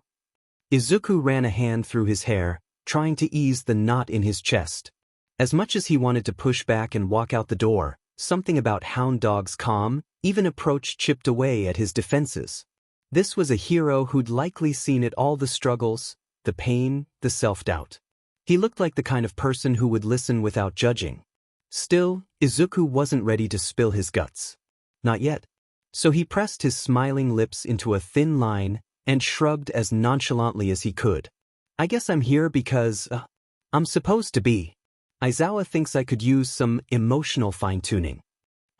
Izuku ran a hand through his hair, trying to ease the knot in his chest. As much as he wanted to push back and walk out the door, something about Hound Dog's calm, even approach chipped away at his defenses. This was a hero who'd likely seen it all: the struggles, the pain, the self-doubt. He looked like the kind of person who would listen without judging. Still, Izuku wasn't ready to spill his guts. Not yet. So he pressed his smiling lips into a thin line and shrugged as nonchalantly as he could. "I guess I'm here because, I'm supposed to be. Aizawa thinks I could use some emotional fine-tuning."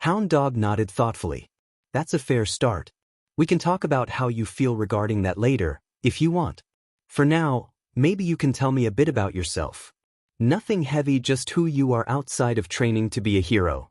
Hound Dog nodded thoughtfully. "That's a fair start. We can talk about how you feel regarding that later, if you want. For now, maybe you can tell me a bit about yourself. Nothing heavy, just who you are outside of training to be a hero.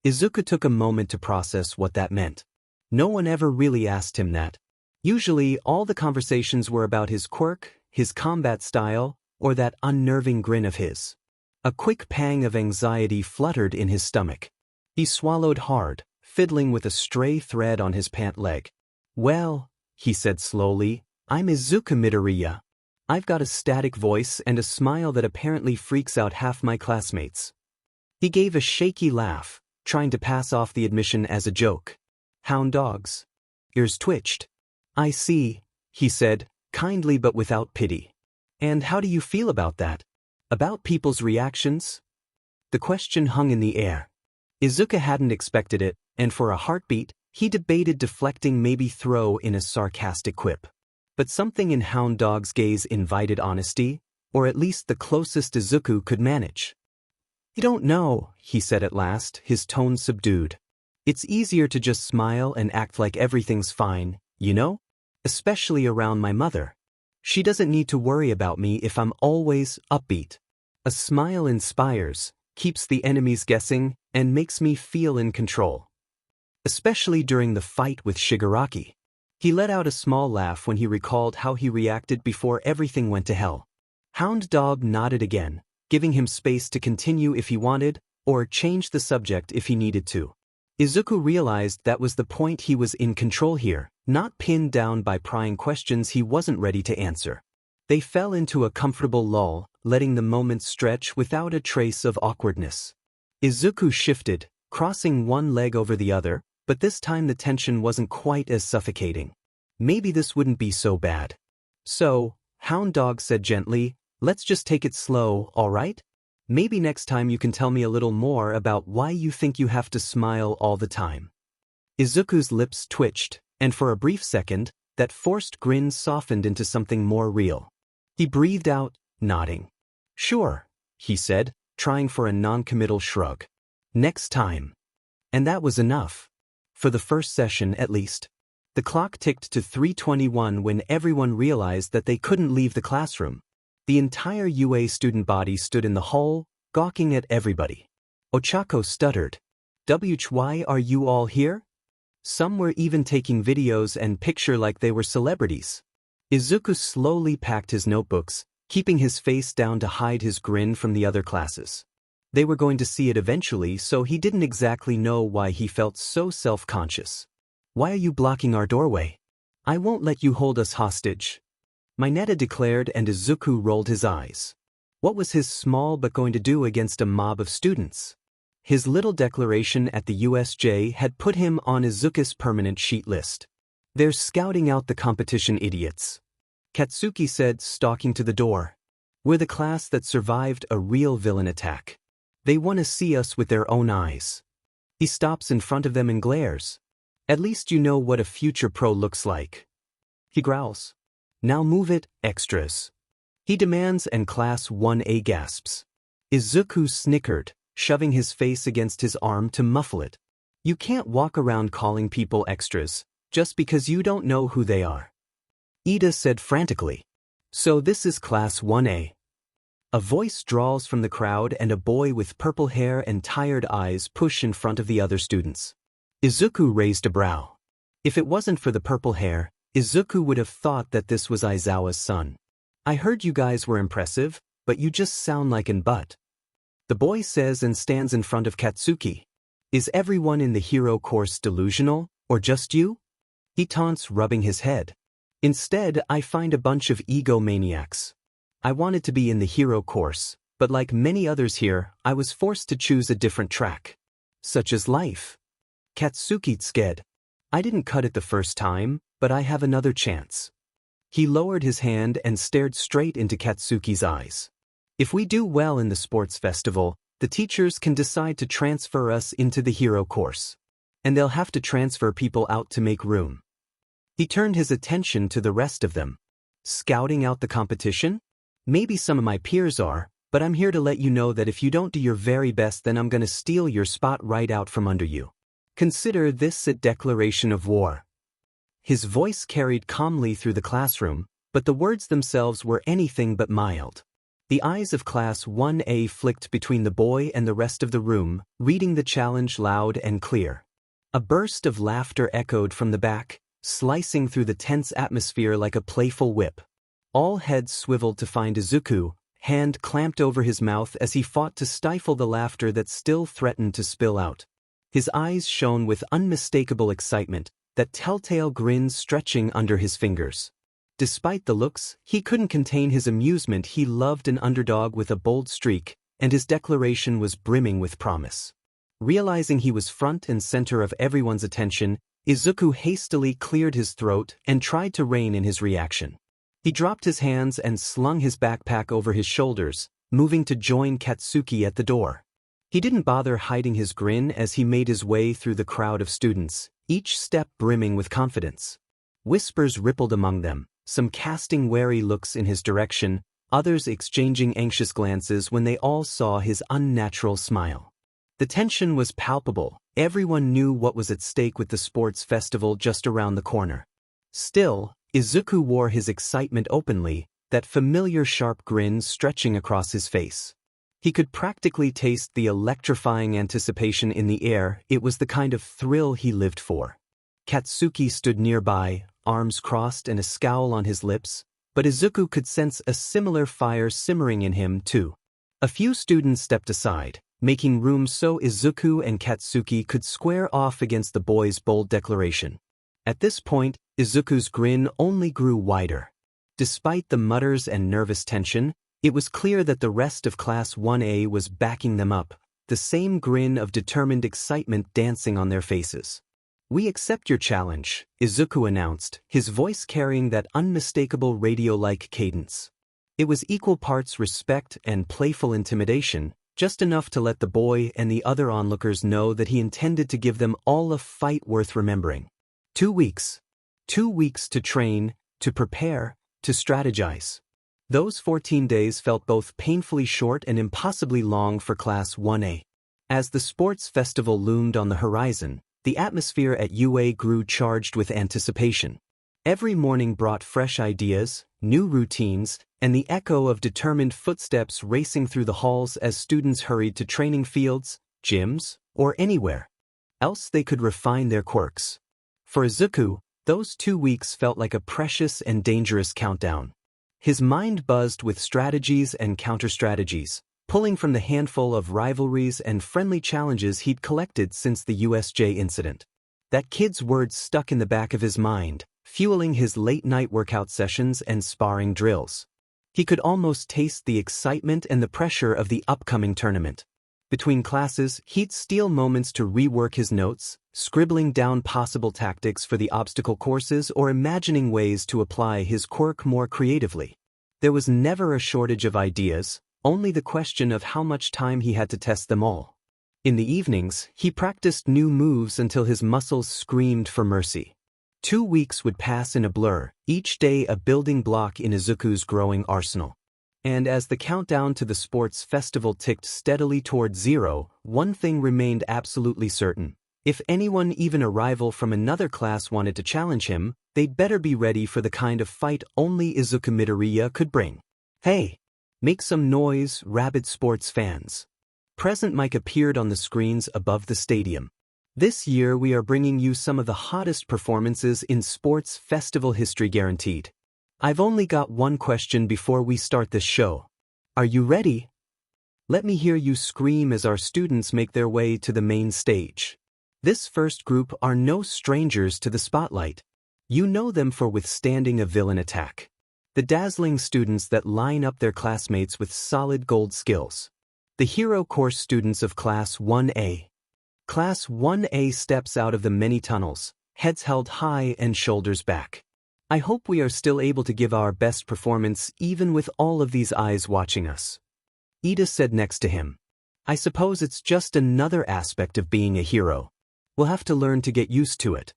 Izuku took a moment to process what that meant. No one ever really asked him that. Usually, all the conversations were about his quirk, his combat style, or that unnerving grin of his. A quick pang of anxiety fluttered in his stomach. He swallowed hard, fiddling with a stray thread on his pant leg. Well, he said slowly, I'm Izuku Midoriya. I've got a static voice and a smile that apparently freaks out half my classmates. He gave a shaky laugh, trying to pass off the admission as a joke. Hound dogs. Ears twitched. I see, he said, kindly but without pity. And how do you feel about that? About people's reactions? The question hung in the air. Izuku hadn't expected it, and for a heartbeat, he debated deflecting, maybe throw in a sarcastic quip. But something in Hound Dog's gaze invited honesty, or at least the closest Izuku could manage. You don't know, he said at last, his tone subdued. It's easier to just smile and act like everything's fine, you know? Especially around my mother. She doesn't need to worry about me if I'm always upbeat. A smile inspires, keeps the enemies guessing, and makes me feel in control. Especially during the fight with Shigaraki. He let out a small laugh when he recalled how he reacted before everything went to hell. Hound Dog nodded again, giving him space to continue if he wanted, or change the subject if he needed to. Izuku realized that was the point. He was in control here, not pinned down by prying questions he wasn't ready to answer. They fell into a comfortable lull, letting the moment stretch without a trace of awkwardness. Izuku shifted, crossing one leg over the other, but this time the tension wasn't quite as suffocating. Maybe this wouldn't be so bad. So, Hound Dog said gently, let's just take it slow, all right? Maybe next time you can tell me a little more about why you think you have to smile all the time. Izuku's lips twitched, and for a brief second, that forced grin softened into something more real. He breathed out, nodding. Sure, he said, trying for a non-committal shrug. Next time. And that was enough. For the first session, at least. The clock ticked to 3:21 when everyone realized that they couldn't leave the classroom. The entire UA student body stood in the hall, gawking at everybody. Ochako stuttered. Why are you all here? Some were even taking videos and picture like they were celebrities. Izuku slowly packed his notebooks, keeping his face down to hide his grin from the other classes. They were going to see it eventually, so he didn't exactly know why he felt so self-conscious. Why are you blocking our doorway? I won't let you hold us hostage. Mineta declared, and Izuku rolled his eyes. What was his small but going to do against a mob of students? His little declaration at the USJ had put him on Izuku's permanent sheet list. They're scouting out the competition idiots. Katsuki said, stalking to the door. We're the class that survived a real villain attack. They want to see us with their own eyes. He stops in front of them and glares. At least you know what a future pro looks like. He growls. Now move it, extras. He demands, and Class 1A gasps. Izuku snickered, shoving his face against his arm to muffle it. You can't walk around calling people extras, just because you don't know who they are. Ida said frantically. So this is Class 1A. A voice drawls from the crowd, and a boy with purple hair and tired eyes push in front of the other students. Izuku raised a brow. If it wasn't for the purple hair, Izuku would have thought that this was Aizawa's son. I heard you guys were impressive, but you just sound like an butt. The boy says and stands in front of Katsuki. Is everyone in the hero course delusional, or just you? He taunts, rubbing his head. Instead, I find a bunch of egomaniacs. I wanted to be in the hero course, but like many others here, I was forced to choose a different track. Such as life. Katsuki sked. I didn't cut it the first time, but I have another chance. He lowered his hand and stared straight into Katsuki's eyes. If we do well in the sports festival, the teachers can decide to transfer us into the hero course. And they'll have to transfer people out to make room. He turned his attention to the rest of them. Scouting out the competition? Maybe some of my peers are, but I'm here to let you know that if you don't do your very best, then I'm gonna steal your spot right out from under you. Consider this a declaration of war. His voice carried calmly through the classroom, but the words themselves were anything but mild. The eyes of Class 1A flicked between the boy and the rest of the room, reading the challenge loud and clear. A burst of laughter echoed from the back, slicing through the tense atmosphere like a playful whip. All heads swiveled to find Izuku, hand clamped over his mouth as he fought to stifle the laughter that still threatened to spill out. His eyes shone with unmistakable excitement, that telltale grin stretching under his fingers. Despite the looks, he couldn't contain his amusement. He loved an underdog with a bold streak, and his declaration was brimming with promise. Realizing he was front and center of everyone's attention, Izuku hastily cleared his throat and tried to rein in his reaction. He dropped his hands and slung his backpack over his shoulders, moving to join Katsuki at the door. He didn't bother hiding his grin as he made his way through the crowd of students, each step brimming with confidence. Whispers rippled among them, some casting wary looks in his direction, others exchanging anxious glances when they all saw his unnatural smile. The tension was palpable. Everyone knew what was at stake with the sports festival just around the corner. Still, Izuku wore his excitement openly, that familiar sharp grin stretching across his face. He could practically taste the electrifying anticipation in the air. It was the kind of thrill he lived for. Katsuki stood nearby, arms crossed and a scowl on his lips, but Izuku could sense a similar fire simmering in him too. A few students stepped aside, making room so Izuku and Katsuki could square off against the boy's bold declaration. At this point, Izuku's grin only grew wider. Despite the mutters and nervous tension, it was clear that the rest of Class 1A was backing them up, the same grin of determined excitement dancing on their faces. "We accept your challenge," Izuku announced, his voice carrying that unmistakable radio-like cadence. It was equal parts respect and playful intimidation, just enough to let the boy and the other onlookers know that he intended to give them all a fight worth remembering. 2 weeks. 2 weeks to train, to prepare, to strategize. Those 14 days felt both painfully short and impossibly long for Class 1A. As the sports festival loomed on the horizon, the atmosphere at UA grew charged with anticipation. Every morning brought fresh ideas, new routines, and the echo of determined footsteps racing through the halls as students hurried to training fields, gyms, or anywhere else they could refine their quirks. For Izuku, those 2 weeks felt like a precious and dangerous countdown. His mind buzzed with strategies and counter-strategies, pulling from the handful of rivalries and friendly challenges he'd collected since the USJ incident. That kid's words stuck in the back of his mind, fueling his late-night workout sessions and sparring drills. He could almost taste the excitement and the pressure of the upcoming tournament. Between classes, he'd steal moments to rework his notes, scribbling down possible tactics for the obstacle courses or imagining ways to apply his quirk more creatively. There was never a shortage of ideas, only the question of how much time he had to test them all. In the evenings, he practiced new moves until his muscles screamed for mercy. 2 weeks would pass in a blur, each day a building block in Izuku's growing arsenal. And as the countdown to the sports festival ticked steadily toward zero, one thing remained absolutely certain. If anyone, even a rival from another class, wanted to challenge him, they'd better be ready for the kind of fight only Izuku Midoriya could bring. "Hey! Make some noise, rabid sports fans." Present mic appeared on the screens above the stadium. "This year we are bringing you some of the hottest performances in sports festival history guaranteed. I've only got one question before we start this show. Are you ready? Let me hear you scream as our students make their way to the main stage." This first group are no strangers to the spotlight. You know them for withstanding a villain attack. The dazzling students that line up their classmates with solid gold skills. The hero course students of Class 1A. Class 1A steps out of the many tunnels, heads held high and shoulders back. "I hope we are still able to give our best performance even with all of these eyes watching us," Ida said next to him. "I suppose it's just another aspect of being a hero. We'll have to learn to get used to it."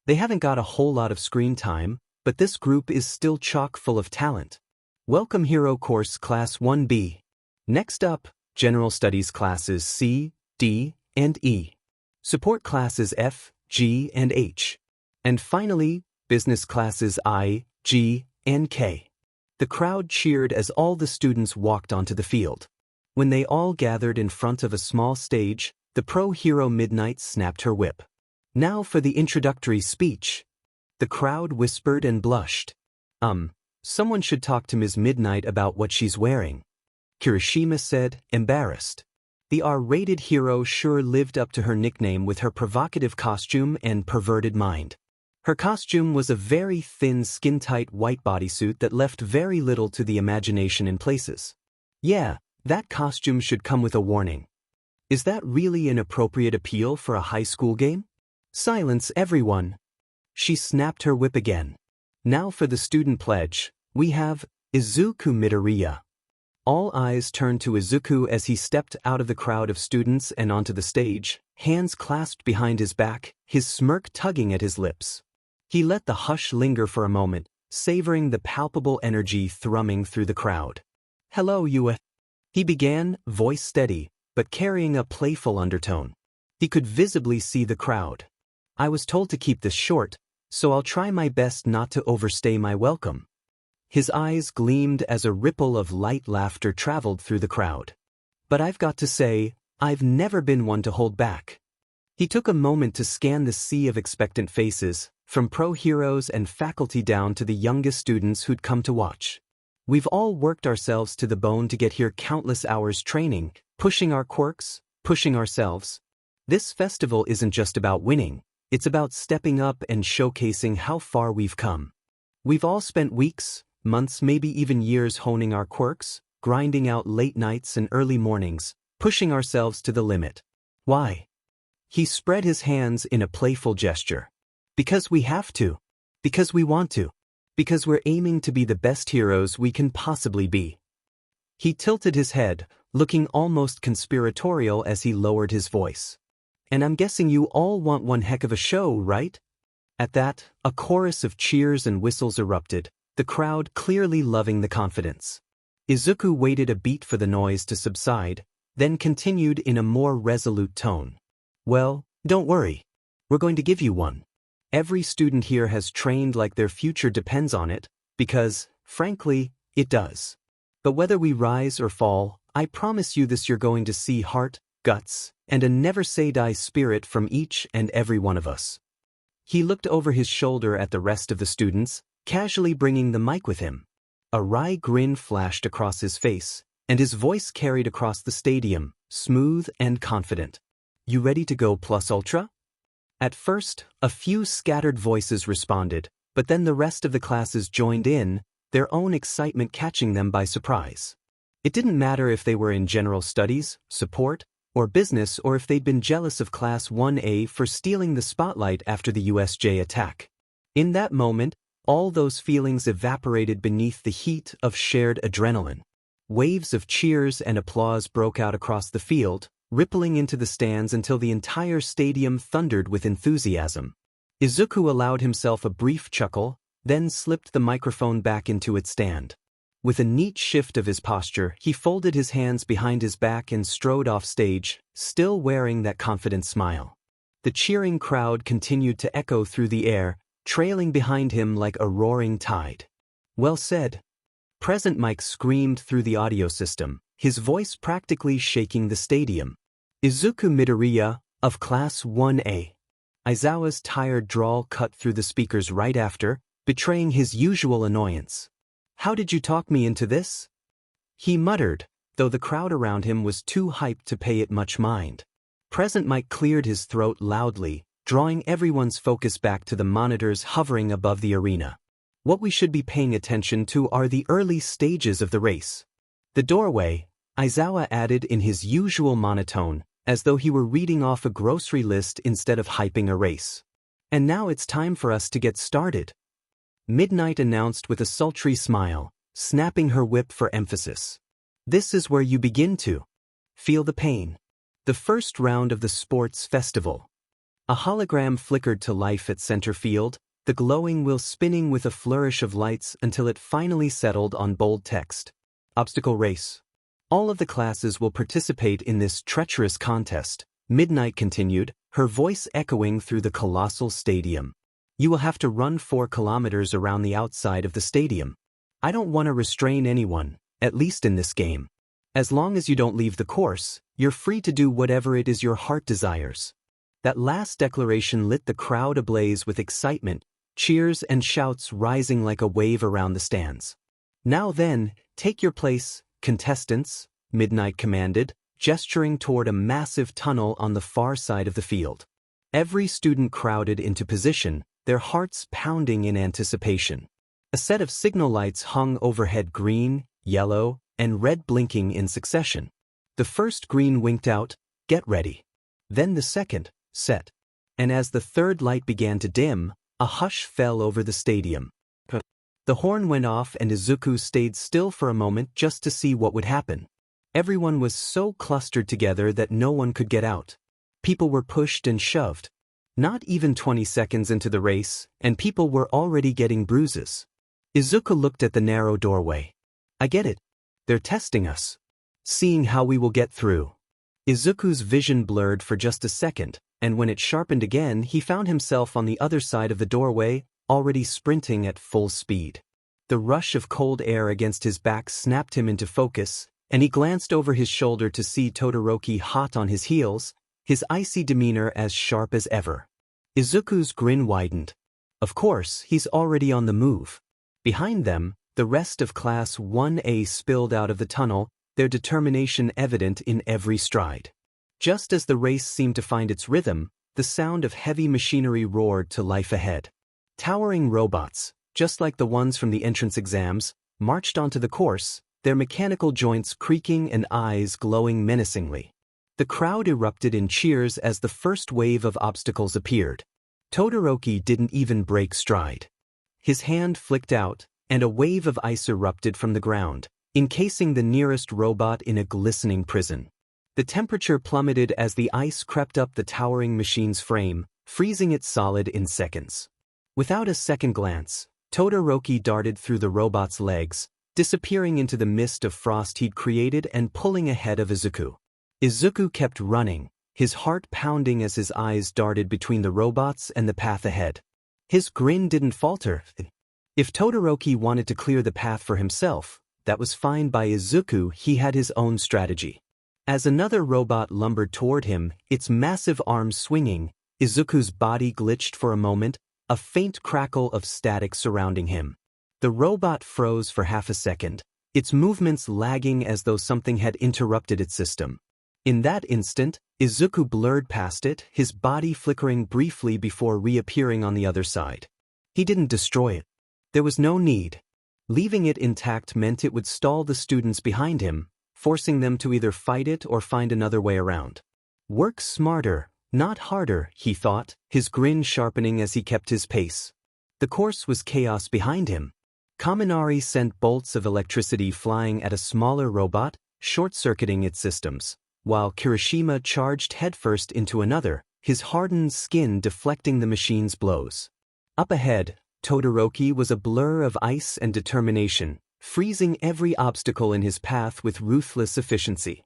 They haven't got a whole lot of screen time, but this group is still chock full of talent. Welcome Hero Course Class 1B. Next up, General Studies Classes C, D, and E. Support Classes F, G, and H. And finally, business classes I, G, and K. The crowd cheered as all the students walked onto the field. When they all gathered in front of a small stage, the pro-hero Midnight snapped her whip. Now for the introductory speech. The crowd whispered and blushed. Someone should talk to Ms. Midnight about what she's wearing. Kirishima said, embarrassed. The R-rated hero sure lived up to her nickname with her provocative costume and perverted mind. Her costume was a very thin, skin-tight white bodysuit that left very little to the imagination in places. Yeah, that costume should come with a warning. Is that really an appropriate appeal for a high school game? Silence, everyone. She snapped her whip again. Now for the student pledge, we have Izuku Midoriya. All eyes turned to Izuku as he stepped out of the crowd of students and onto the stage, hands clasped behind his back, his smirk tugging at his lips. He let the hush linger for a moment, savoring the palpable energy thrumming through the crowd. Hello, USJ. He began, voice steady, but carrying a playful undertone. He could visibly see the crowd. I was told to keep this short, so I'll try my best not to overstay my welcome. His eyes gleamed as a ripple of light laughter traveled through the crowd. But I've got to say, I've never been one to hold back. He took a moment to scan the sea of expectant faces, from pro-heroes and faculty down to the youngest students who'd come to watch. We've all worked ourselves to the bone to get here, countless hours training, pushing our quirks, pushing ourselves. This festival isn't just about winning, it's about stepping up and showcasing how far we've come. We've all spent weeks, months, maybe even years honing our quirks, grinding out late nights and early mornings, pushing ourselves to the limit. Why? He spread his hands in a playful gesture. Because we have to. Because we want to. Because we're aiming to be the best heroes we can possibly be. He tilted his head, looking almost conspiratorial as he lowered his voice. And I'm guessing you all want one heck of a show, right? At that, a chorus of cheers and whistles erupted, the crowd clearly loving the confidence. Izuku waited a beat for the noise to subside, then continued in a more resolute tone. Well, don't worry. We're going to give you one. Every student here has trained like their future depends on it, because, frankly, it does. But whether we rise or fall, I promise you this: you're going to see heart, guts, and a never-say-die spirit from each and every one of us. He looked over his shoulder at the rest of the students, casually bringing the mic with him. A wry grin flashed across his face, and his voice carried across the stadium, smooth and confident. You ready to go plus ultra? At first, a few scattered voices responded, but then the rest of the classes joined in, their own excitement catching them by surprise. It didn't matter if they were in general studies, support, or business, or if they'd been jealous of Class 1A for stealing the spotlight after the USJ attack. In that moment, all those feelings evaporated beneath the heat of shared adrenaline. Waves of cheers and applause broke out across the field, rippling into the stands until the entire stadium thundered with enthusiasm. Izuku allowed himself a brief chuckle, then slipped the microphone back into its stand. With a neat shift of his posture, he folded his hands behind his back and strode off stage, still wearing that confident smile. The cheering crowd continued to echo through the air, trailing behind him like a roaring tide. Well said. Present Mike screamed through the audio system, his voice practically shaking the stadium. Izuku Midoriya, of Class 1A. Aizawa's tired drawl cut through the speakers right after, betraying his usual annoyance. How did you talk me into this? He muttered, though the crowd around him was too hyped to pay it much mind. Present Mike cleared his throat loudly, drawing everyone's focus back to the monitors hovering above the arena. What we should be paying attention to are the early stages of the race. The doorway, Aizawa added in his usual monotone, as though he were reading off a grocery list instead of hyping a race. And now it's time for us to get started. Midnight announced with a sultry smile, snapping her whip for emphasis. This is where you begin to feel the pain. The first round of the sports festival. A hologram flickered to life at center field, the glowing wheel spinning with a flourish of lights until it finally settled on bold text. Obstacle race. All of the classes will participate in this treacherous contest, Midnight continued, her voice echoing through the colossal stadium. You will have to run 4 kilometers around the outside of the stadium. I don't want to restrain anyone, at least in this game. As long as you don't leave the course, you're free to do whatever it is your heart desires. That last declaration lit the crowd ablaze with excitement, cheers and shouts rising like a wave around the stands. Now then, take your place, contestants, Midnight commanded, gesturing toward a massive tunnel on the far side of the field. Every student crowded into position, their hearts pounding in anticipation. A set of signal lights hung overhead, green, yellow, and red, blinking in succession. The first green winked out, "Get ready." Then the second, "Set." And as the third light began to dim, a hush fell over the stadium. The horn went off and Izuku stayed still for a moment just to see what would happen. Everyone was so clustered together that no one could get out. People were pushed and shoved. Not even 20 seconds into the race, and people were already getting bruises. Izuku looked at the narrow doorway. "I get it. They're testing us. Seeing how we will get through." Izuku's vision blurred for just a second, and when it sharpened again, he found himself on the other side of the doorway, already sprinting at full speed. The rush of cold air against his back snapped him into focus, and he glanced over his shoulder to see Todoroki hot on his heels, his icy demeanor as sharp as ever. Izuku's grin widened. Of course, he's already on the move. Behind them, the rest of Class 1A spilled out of the tunnel, their determination evident in every stride. Just as the race seemed to find its rhythm, the sound of heavy machinery roared to life ahead. Towering robots, just like the ones from the entrance exams, marched onto the course, their mechanical joints creaking and eyes glowing menacingly. The crowd erupted in cheers as the first wave of obstacles appeared. Todoroki didn't even break stride. His hand flicked out, and a wave of ice erupted from the ground, encasing the nearest robot in a glistening prison. The temperature plummeted as the ice crept up the towering machine's frame, freezing it solid in seconds. Without a second glance, Todoroki darted through the robot's legs, disappearing into the mist of frost he'd created and pulling ahead of Izuku. Izuku kept running, his heart pounding as his eyes darted between the robots and the path ahead. His grin didn't falter. If Todoroki wanted to clear the path for himself, that was fine by Izuku. He had his own strategy. As another robot lumbered toward him, its massive arms swinging, Izuku's body glitched for a moment, a faint crackle of static surrounding him. The robot froze for half a second, its movements lagging as though something had interrupted its system. In that instant, Izuku blurred past it, his body flickering briefly before reappearing on the other side. He didn't destroy it. There was no need. Leaving it intact meant it would stall the students behind him, forcing them to either fight it or find another way around. Work smarter, not harder, he thought, his grin sharpening as he kept his pace. The course was chaos behind him. Kaminari sent bolts of electricity flying at a smaller robot, short-circuiting its systems, while Kirishima charged headfirst into another, his hardened skin deflecting the machine's blows. Up ahead, Todoroki was a blur of ice and determination, freezing every obstacle in his path with ruthless efficiency.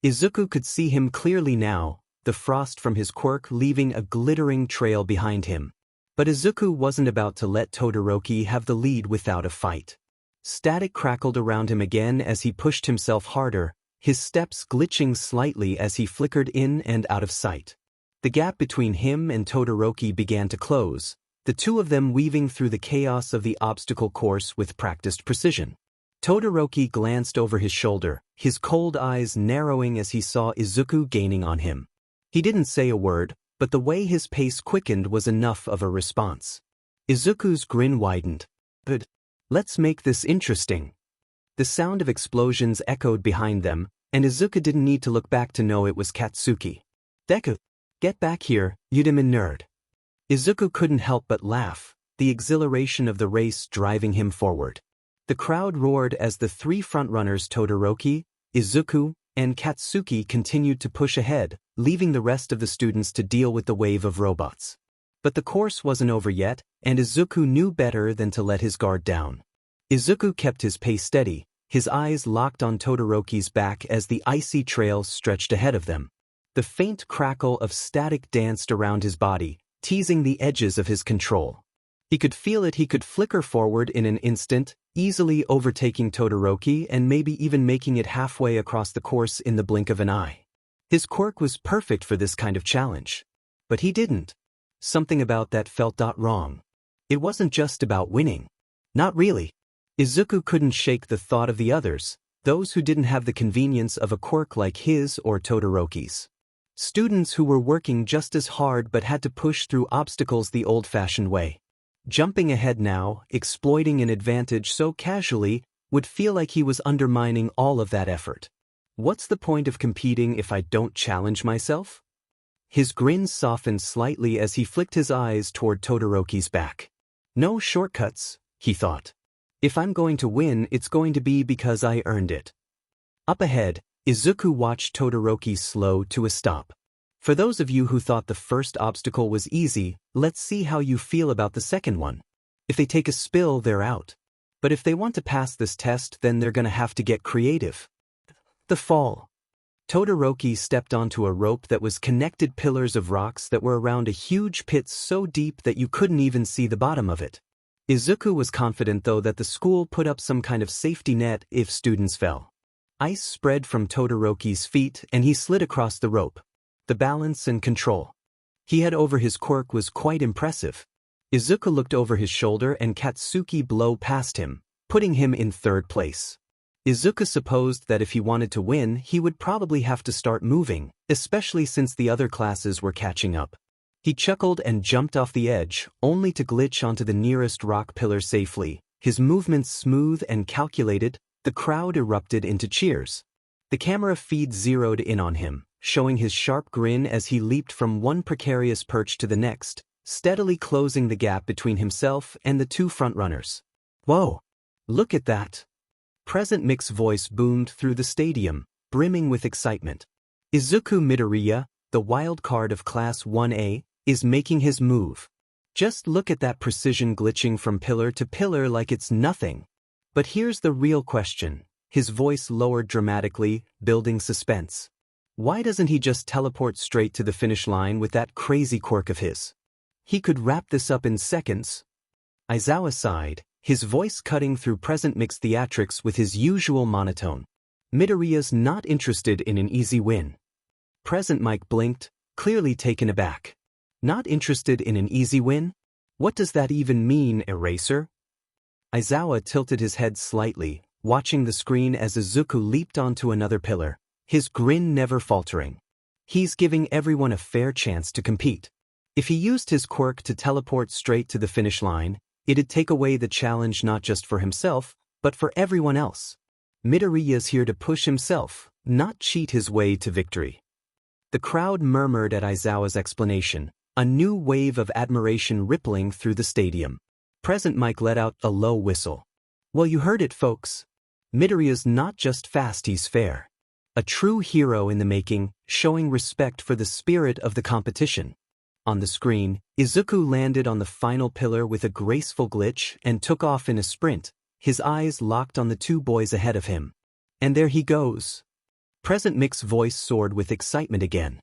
Izuku could see him clearly now, the frost from his quirk leaving a glittering trail behind him. But Izuku wasn't about to let Todoroki have the lead without a fight. Static crackled around him again as he pushed himself harder, his steps glitching slightly as he flickered in and out of sight. The gap between him and Todoroki began to close, the two of them weaving through the chaos of the obstacle course with practiced precision. Todoroki glanced over his shoulder, his cold eyes narrowing as he saw Izuku gaining on him. He didn't say a word, but the way his pace quickened was enough of a response. Izuku's grin widened. "But let's make this interesting." The sound of explosions echoed behind them, and Izuku didn't need to look back to know it was Katsuki. "Deku, get back here, you demon nerd." Izuku couldn't help but laugh, the exhilaration of the race driving him forward. The crowd roared as the three frontrunners Todoroki, Izuku, and Katsuki continued to push ahead, leaving the rest of the students to deal with the wave of robots. But the course wasn't over yet, and Izuku knew better than to let his guard down. Izuku kept his pace steady, his eyes locked on Todoroki's back as the icy trail stretched ahead of them. The faint crackle of static danced around his body, teasing the edges of his control. He could feel it. He could flicker forward in an instant, easily overtaking Todoroki and maybe even making it halfway across the course in the blink of an eye. His quirk was perfect for this kind of challenge. But he didn't. Something about that felt wrong. It wasn't just about winning. Not really. Izuku couldn't shake the thought of the others, those who didn't have the convenience of a quirk like his or Todoroki's. Students who were working just as hard but had to push through obstacles the old-fashioned way. Jumping ahead now, exploiting an advantage so casually, would feel like he was undermining all of that effort. What's the point of competing if I don't challenge myself? His grin softened slightly as he flicked his eyes toward Todoroki's back. No shortcuts, he thought. If I'm going to win, it's going to be because I earned it. Up ahead, Izuku watched Todoroki slow to a stop. For those of you who thought the first obstacle was easy, let's see how you feel about the second one. If they take a spill, they're out. But if they want to pass this test, then they're gonna have to get creative. The fall. Todoroki stepped onto a rope that was connected pillars of rocks that were around a huge pit so deep that you couldn't even see the bottom of it. Izuku was confident though that the school put up some kind of safety net if students fell. Ice spread from Todoroki's feet and he slid across the rope. The balance and control he had over his quirk was quite impressive. Izuku looked over his shoulder and Katsuki blew past him, putting him in third place. Izuku supposed that if he wanted to win, he would probably have to start moving, especially since the other classes were catching up. He chuckled and jumped off the edge, only to glitch onto the nearest rock pillar safely, his movements smooth and calculated. The crowd erupted into cheers. The camera feed zeroed in on him, showing his sharp grin as he leaped from one precarious perch to the next, steadily closing the gap between himself and the two frontrunners. Whoa! Look at that! Present Mix's voice boomed through the stadium, brimming with excitement. Izuku Midoriya, the wild card of Class 1A, is making his move. Just look at that precision glitching from pillar to pillar like it's nothing. But here's the real question. His voice lowered dramatically, building suspense. Why doesn't he just teleport straight to the finish line with that crazy quirk of his? He could wrap this up in seconds. Aizawa sighed, his voice cutting through Present Mix theatrics with his usual monotone. Midoriya's not interested in an easy win. Present Mike blinked, clearly taken aback. Not interested in an easy win? What does that even mean, Eraser? Aizawa tilted his head slightly, watching the screen as Izuku leaped onto another pillar, his grin never faltering. He's giving everyone a fair chance to compete. If he used his quirk to teleport straight to the finish line, it'd take away the challenge not just for himself, but for everyone else. Midoriya's here to push himself, not cheat his way to victory. The crowd murmured at Aizawa's explanation, a new wave of admiration rippling through the stadium. Present Mike let out a low whistle. Well, you heard it, folks. Midoriya's not just fast, he's fair. A true hero in the making, showing respect for the spirit of the competition. On the screen, Izuku landed on the final pillar with a graceful glitch and took off in a sprint, his eyes locked on the two boys ahead of him. And there he goes. Present Mix's voice soared with excitement again.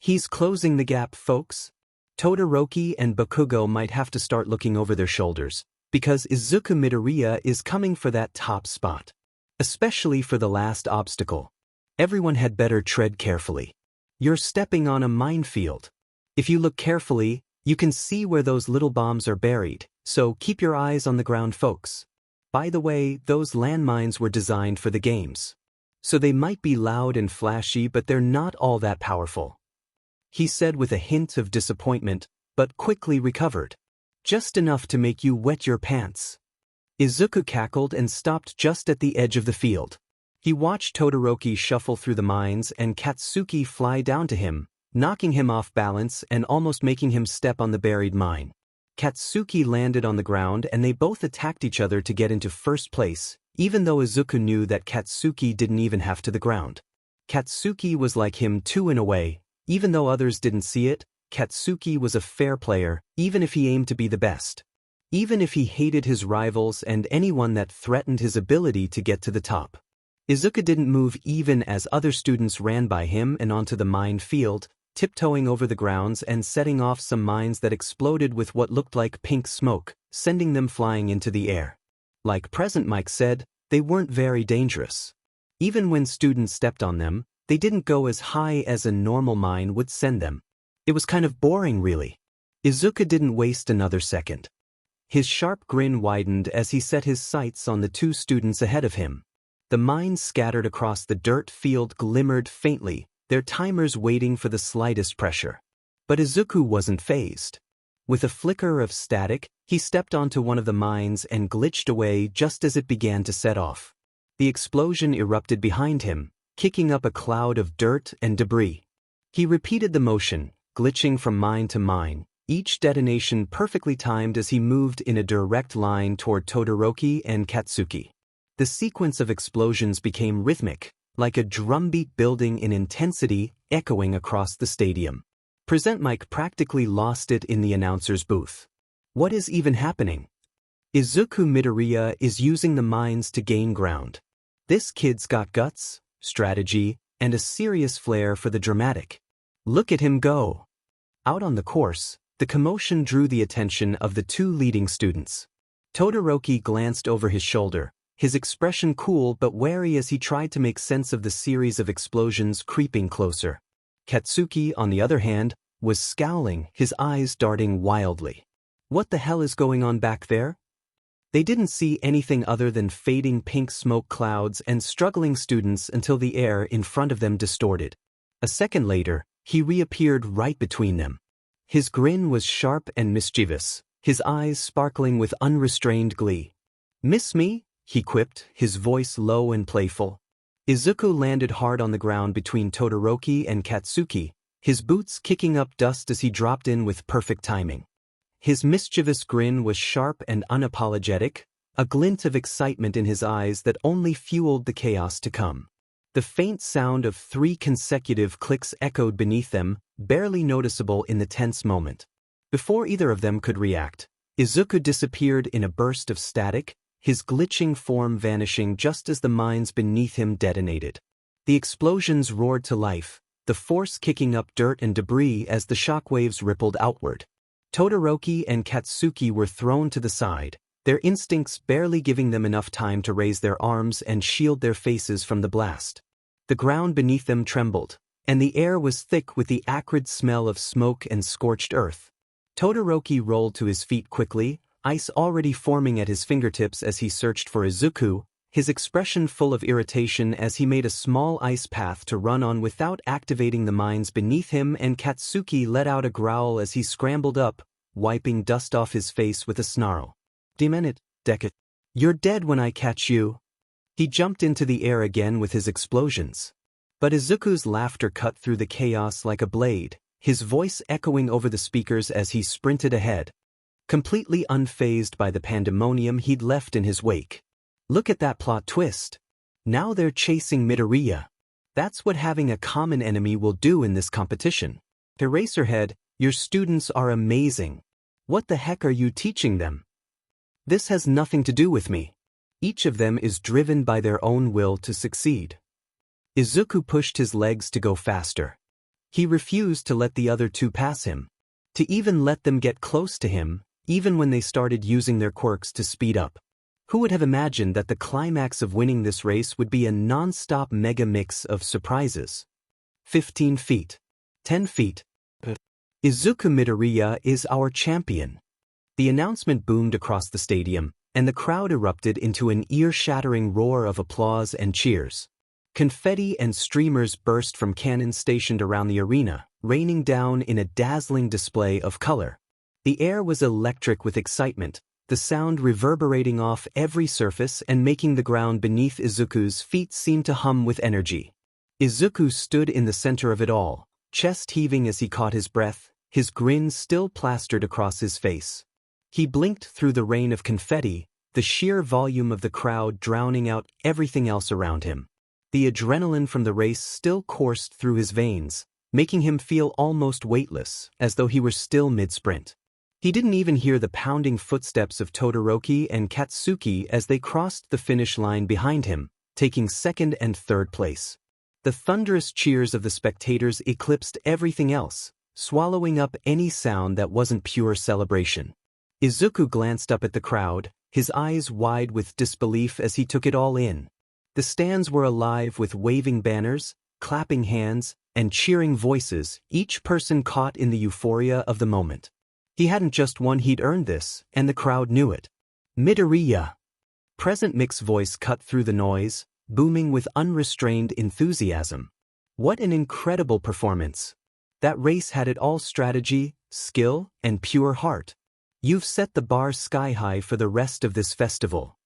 He's closing the gap, folks. Todoroki and Bakugo might have to start looking over their shoulders, because Izuku Midoriya is coming for that top spot. Especially for the last obstacle. Everyone had better tread carefully. You're stepping on a minefield. If you look carefully, you can see where those little bombs are buried, so keep your eyes on the ground, folks. By the way, those landmines were designed for the games. So they might be loud and flashy, but they're not all that powerful. He said with a hint of disappointment, but quickly recovered. Just enough to make you wet your pants. Izuku cackled and stopped just at the edge of the field. He watched Todoroki shuffle through the mines and Katsuki fly down to him, knocking him off balance and almost making him step on the buried mine. Katsuki landed on the ground and they both attacked each other to get into first place, even though Izuku knew that Katsuki didn't even have to the ground. Katsuki was like him too in a way. Even though others didn't see it, Katsuki was a fair player, even if he aimed to be the best. Even if he hated his rivals and anyone that threatened his ability to get to the top. Izuku didn't move even as other students ran by him and onto the mine field, tiptoeing over the grounds and setting off some mines that exploded with what looked like pink smoke, sending them flying into the air. Like Present Mike said, they weren't very dangerous. Even when students stepped on them, they didn't go as high as a normal mine would send them. It was kind of boring, really. Izuku didn't waste another second. His sharp grin widened as he set his sights on the two students ahead of him. The mines scattered across the dirt field glimmered faintly, their timers waiting for the slightest pressure. But Izuku wasn't fazed. With a flicker of static, he stepped onto one of the mines and glitched away just as it began to set off. The explosion erupted behind him, kicking up a cloud of dirt and debris. He repeated the motion, glitching from mine to mine, each detonation perfectly timed as he moved in a direct line toward Todoroki and Katsuki. The sequence of explosions became rhythmic, like a drumbeat building in intensity, echoing across the stadium. Present Mike practically lost it in the announcer's booth. What is even happening? Izuku Midoriya is using the mines to gain ground. This kid's got guts, strategy, and a serious flair for the dramatic. Look at him go. Out on the course, the commotion drew the attention of the two leading students. Todoroki glanced over his shoulder, his expression cool but wary as he tried to make sense of the series of explosions creeping closer. Katsuki, on the other hand, was scowling, his eyes darting wildly. What the hell is going on back there? They didn't see anything other than fading pink smoke clouds and struggling students until the air in front of them distorted. A second later, he reappeared right between them. His grin was sharp and mischievous, his eyes sparkling with unrestrained glee. "Miss me?" he quipped, his voice low and playful. Izuku landed hard on the ground between Todoroki and Katsuki, his boots kicking up dust as he dropped in with perfect timing. His mischievous grin was sharp and unapologetic, a glint of excitement in his eyes that only fueled the chaos to come. The faint sound of 3 consecutive clicks echoed beneath them, barely noticeable in the tense moment. Before either of them could react, Izuku disappeared in a burst of static, his glitching form vanishing just as the mines beneath him detonated. The explosions roared to life, the force kicking up dirt and debris as the shockwaves rippled outward. Todoroki and Katsuki were thrown to the side, their instincts barely giving them enough time to raise their arms and shield their faces from the blast. The ground beneath them trembled, and the air was thick with the acrid smell of smoke and scorched earth. Todoroki rolled to his feet quickly, ice already forming at his fingertips as he searched for Izuku, his expression full of irritation as he made a small ice path to run on without activating the mines beneath him, and Katsuki let out a growl as he scrambled up, wiping dust off his face with a snarl. "Demon it, Deku. You're dead when I catch you." He jumped into the air again with his explosions. But Izuku's laughter cut through the chaos like a blade, his voice echoing over the speakers as he sprinted ahead. Completely unfazed by the pandemonium he'd left in his wake. Look at that plot twist. Now they're chasing Midoriya. That's what having a common enemy will do in this competition. Eraserhead, your students are amazing. What the heck are you teaching them? This has nothing to do with me. Each of them is driven by their own will to succeed. Izuku pushed his legs to go faster. He refused to let the other two pass him. To even let them get close to him, even when they started using their quirks to speed up. Who would have imagined that the climax of winning this race would be a non-stop mega mix of surprises? 15 feet. 10 feet. Izuku Midoriya is our champion. The announcement boomed across the stadium, and the crowd erupted into an ear-shattering roar of applause and cheers. Confetti and streamers burst from cannons stationed around the arena, raining down in a dazzling display of color. The air was electric with excitement, the sound reverberating off every surface and making the ground beneath Izuku's feet seem to hum with energy. Izuku stood in the center of it all, chest heaving as he caught his breath, his grin still plastered across his face. He blinked through the rain of confetti, the sheer volume of the crowd drowning out everything else around him. The adrenaline from the race still coursed through his veins, making him feel almost weightless, as though he were still mid-sprint. He didn't even hear the pounding footsteps of Todoroki and Katsuki as they crossed the finish line behind him, taking second and third place. The thunderous cheers of the spectators eclipsed everything else, swallowing up any sound that wasn't pure celebration. Izuku glanced up at the crowd, his eyes wide with disbelief as he took it all in. The stands were alive with waving banners, clapping hands, and cheering voices, each person caught in the euphoria of the moment. He hadn't just won, he'd earned this, and the crowd knew it. Midoriya! Present Mick's voice cut through the noise, booming with unrestrained enthusiasm. What an incredible performance! That race had it all: strategy, skill, and pure heart. You've set the bar sky high for the rest of this festival.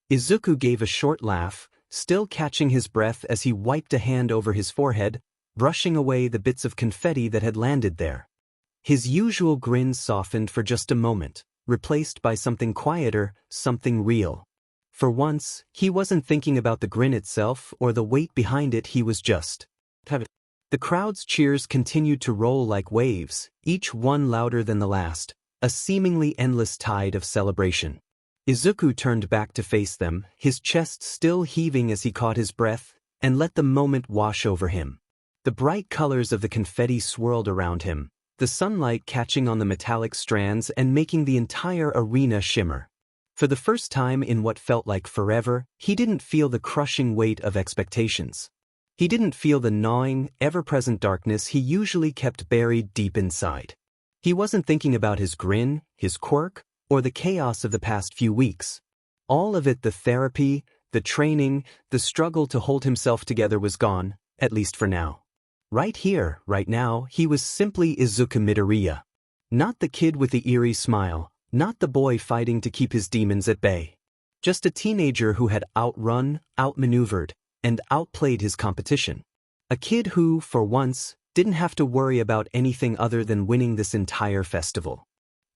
Izuku gave a short laugh, still catching his breath as he wiped a hand over his forehead, brushing away the bits of confetti that had landed there. His usual grin softened for just a moment, replaced by something quieter, something real. For once, he wasn't thinking about the grin itself or the weight behind it, he was just. The crowd's cheers continued to roll like waves, each one louder than the last, a seemingly endless tide of celebration. Izuku turned back to face them, his chest still heaving as he caught his breath, and let the moment wash over him. The bright colors of the confetti swirled around him, the sunlight catching on the metallic strands and making the entire arena shimmer. For the first time in what felt like forever, he didn't feel the crushing weight of expectations. He didn't feel the gnawing, ever-present darkness he usually kept buried deep inside. He wasn't thinking about his grin, his quirk, or the chaos of the past few weeks. All of it, the therapy, the training, the struggle to hold himself together, was gone, at least for now. Right here, right now, he was simply Izuku Midoriya. Not the kid with the eerie smile, not the boy fighting to keep his demons at bay. Just a teenager who had outrun, outmaneuvered, and outplayed his competition. A kid who, for once, didn't have to worry about anything other than winning this entire festival.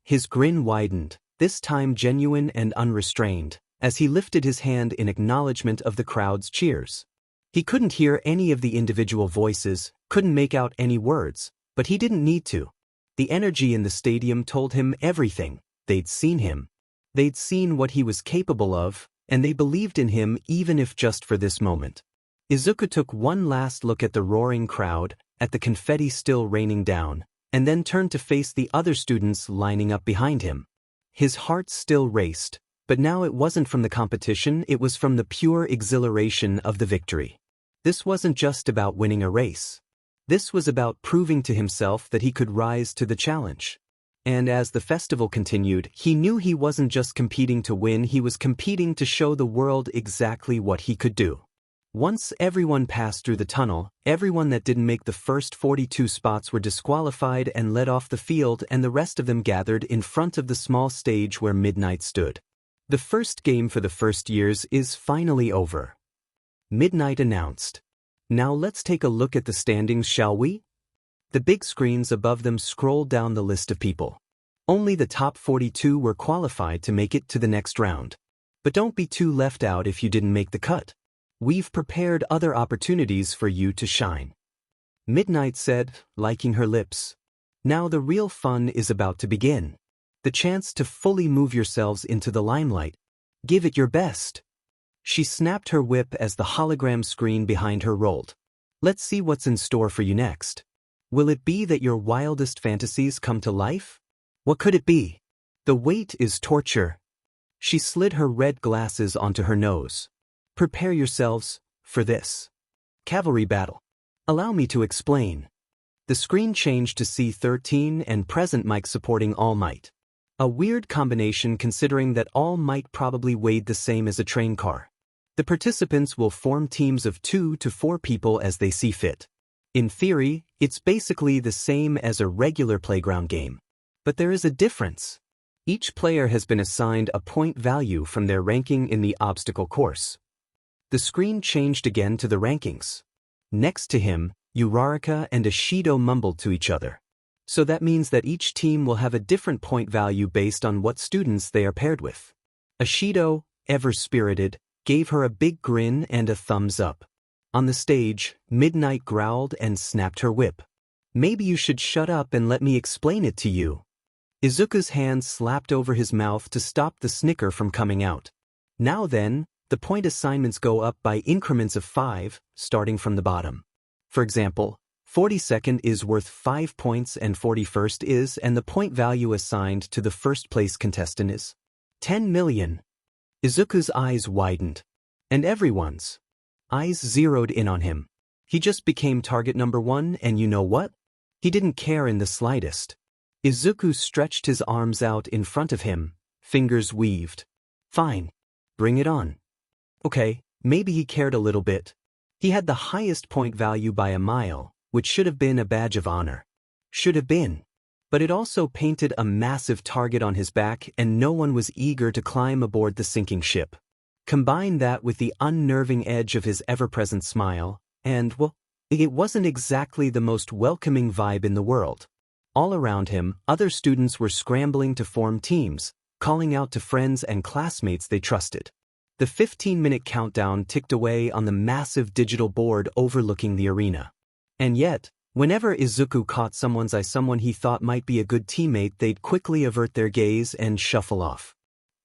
His grin widened, this time genuine and unrestrained, as he lifted his hand in acknowledgement of the crowd's cheers. He couldn't hear any of the individual voices, couldn't make out any words, but he didn't need to. The energy in the stadium told him everything. They'd seen him. They'd seen what he was capable of, and they believed in him even if just for this moment. Izuku took one last look at the roaring crowd, at the confetti still raining down, and then turned to face the other students lining up behind him. His heart still raced, but now it wasn't from the competition, it was from the pure exhilaration of the victory. This wasn't just about winning a race. This was about proving to himself that he could rise to the challenge. And as the festival continued, he knew he wasn't just competing to win, he was competing to show the world exactly what he could do. Once everyone passed through the tunnel, everyone that didn't make the first 42 spots were disqualified and led off the field, and the rest of them gathered in front of the small stage where Midnight stood. The first game for the first years is finally over. Midnight announced. Now let's take a look at the standings, shall we? The big screens above them scrolled down the list of people. Only the top 42 were qualified to make it to the next round. But don't be too left out if you didn't make the cut. We've prepared other opportunities for you to shine. Midnight said, liking her lips. Now the real fun is about to begin. The chance to fully move yourselves into the limelight. Give it your best. She snapped her whip as the hologram screen behind her rolled. Let's see what's in store for you next. Will it be that your wildest fantasies come to life? What could it be? The wait is torture. She slid her red glasses onto her nose. Prepare yourselves for this. Cavalry battle. Allow me to explain. The screen changed to C13 and present Mike supporting All Might. A weird combination considering that All Might probably weighed the same as a train car. The participants will form teams of 2 to 4 people as they see fit. In theory, it's basically the same as a regular playground game. But there is a difference. Each player has been assigned a point value from their ranking in the obstacle course. The screen changed again to the rankings. Next to him, Uraraka and Ishido mumbled to each other. So that means that each team will have a different point value based on what students they are paired with. Ishido, ever-spirited, gave her a big grin and a thumbs up. On the stage, Midnight growled and snapped her whip. Maybe you should shut up and let me explain it to you. Izuku's hand slapped over his mouth to stop the snicker from coming out. Now then, the point assignments go up by increments of 5, starting from the bottom. For example, 42nd is worth 5 points and 41st is, and the point value assigned to the first place contestant is 10 million. Izuku's eyes widened. And everyone's eyes zeroed in on him. He just became target number 1, and you know what? He didn't care in the slightest. Izuku stretched his arms out in front of him, fingers weaved. Fine. Bring it on. Okay, maybe he cared a little bit. He had the highest point value by a mile, which should have been a badge of honor. Should have been. But it also painted a massive target on his back, and no one was eager to climb aboard the sinking ship. Combine that with the unnerving edge of his ever-present smile, and, well, it wasn't exactly the most welcoming vibe in the world. All around him, other students were scrambling to form teams, calling out to friends and classmates they trusted. The 15-minute countdown ticked away on the massive digital board overlooking the arena. And yet, whenever Izuku caught someone's eye, someone he thought might be a good teammate, they'd quickly avert their gaze and shuffle off.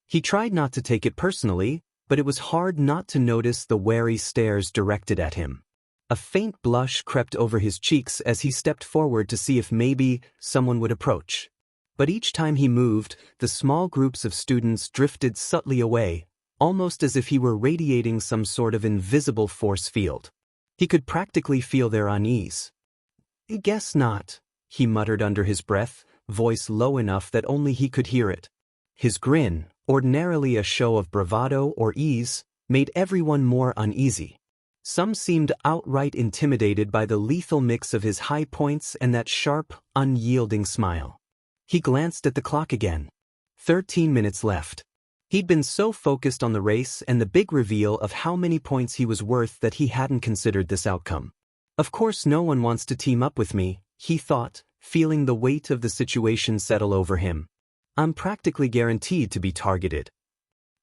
He tried not to take it personally, but it was hard not to notice the wary stares directed at him. A faint blush crept over his cheeks as he stepped forward to see if maybe someone would approach. But each time he moved, the small groups of students drifted subtly away, almost as if he were radiating some sort of invisible force field. He could practically feel their unease. "I guess not," he muttered under his breath, voice low enough that only he could hear it. His grin, ordinarily a show of bravado or ease, made everyone more uneasy. Some seemed outright intimidated by the lethal mix of his high points and that sharp, unyielding smile. He glanced at the clock again. 13 minutes left. He'd been so focused on the race and the big reveal of how many points he was worth that he hadn't considered this outcome. Of course no one wants to team up with me, he thought, feeling the weight of the situation settle over him. I'm practically guaranteed to be targeted.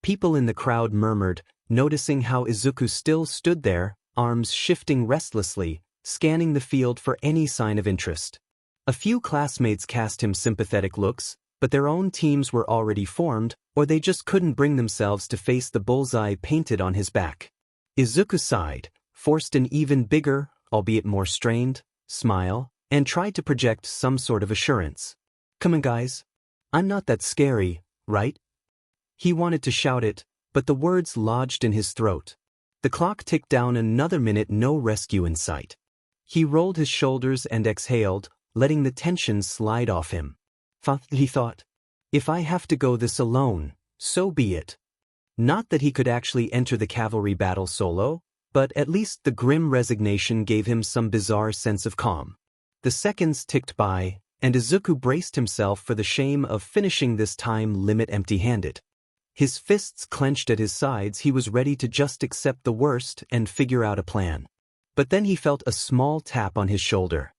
People in the crowd murmured, noticing how Izuku still stood there, arms shifting restlessly, scanning the field for any sign of interest. A few classmates cast him sympathetic looks, but their own teams were already formed, or they just couldn't bring themselves to face the bullseye painted on his back. Izuku sighed, forced an even bigger, albeit more strained, smile, and tried to project some sort of assurance. "Come on, guys. I'm not that scary, right?" He wanted to shout it, but the words lodged in his throat. The clock ticked down another minute, no rescue in sight. He rolled his shoulders and exhaled, letting the tension slide off him. He thought, if I have to go this alone, so be it. Not that he could actually enter the cavalry battle solo, but at least the grim resignation gave him some bizarre sense of calm. The seconds ticked by, and Izuku braced himself for the shame of finishing this time limit empty-handed. His fists clenched at his sides, he was ready to just accept the worst and figure out a plan. But then he felt a small tap on his shoulder.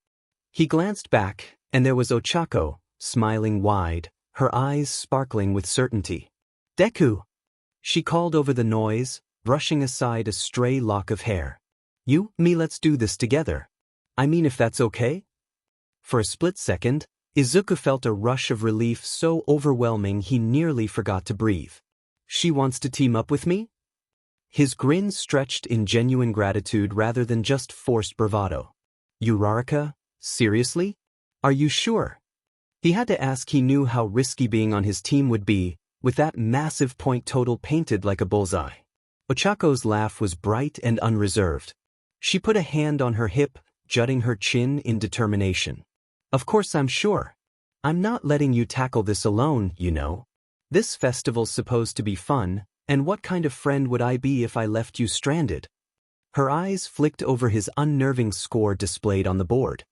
He glanced back, and there was Ochako, smiling wide, her eyes sparkling with certainty. "Deku!" She called over the noise, brushing aside a stray lock of hair. Me, let's do this together. I mean, if that's okay?" For a split second, Izuku felt a rush of relief so overwhelming he nearly forgot to breathe. "She wants to team up with me?" His grin stretched in genuine gratitude rather than just forced bravado. "Uraraka? Seriously? Are you sure?" He had to ask. He knew how risky being on his team would be, with that massive point total painted like a bullseye. Ochako's laugh was bright and unreserved. She put a hand on her hip, jutting her chin in determination. "Of course I'm sure. I'm not letting you tackle this alone, you know. This festival's supposed to be fun, and what kind of friend would I be if I left you stranded?" Her eyes flicked over his unnerving score displayed on the board.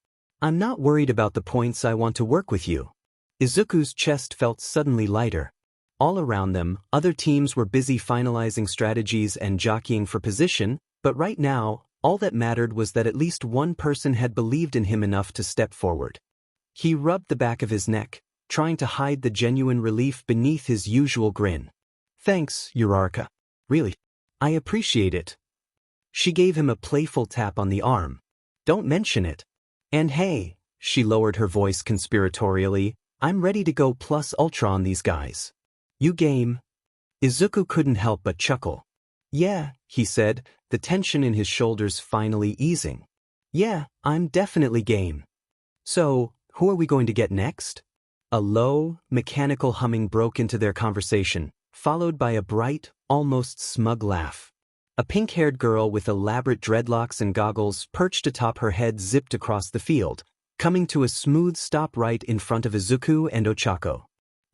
"I'm not worried about the points, I want to work with you." Izuku's chest felt suddenly lighter. All around them, other teams were busy finalizing strategies and jockeying for position, but right now, all that mattered was that at least one person had believed in him enough to step forward. He rubbed the back of his neck, trying to hide the genuine relief beneath his usual grin. "Thanks, Uraraka. Really. I appreciate it." She gave him a playful tap on the arm. "Don't mention it. And hey," she lowered her voice conspiratorially, "I'm ready to go plus ultra on these guys. You game?" Izuku couldn't help but chuckle. "Yeah," he said, the tension in his shoulders finally easing. Yeah, I'm definitely game. So, who are we going to get next? A low, mechanical humming broke into their conversation, followed by a bright, almost smug laugh. A pink-haired girl with elaborate dreadlocks and goggles perched atop her head zipped across the field, coming to a smooth stop right in front of Izuku and Ochako.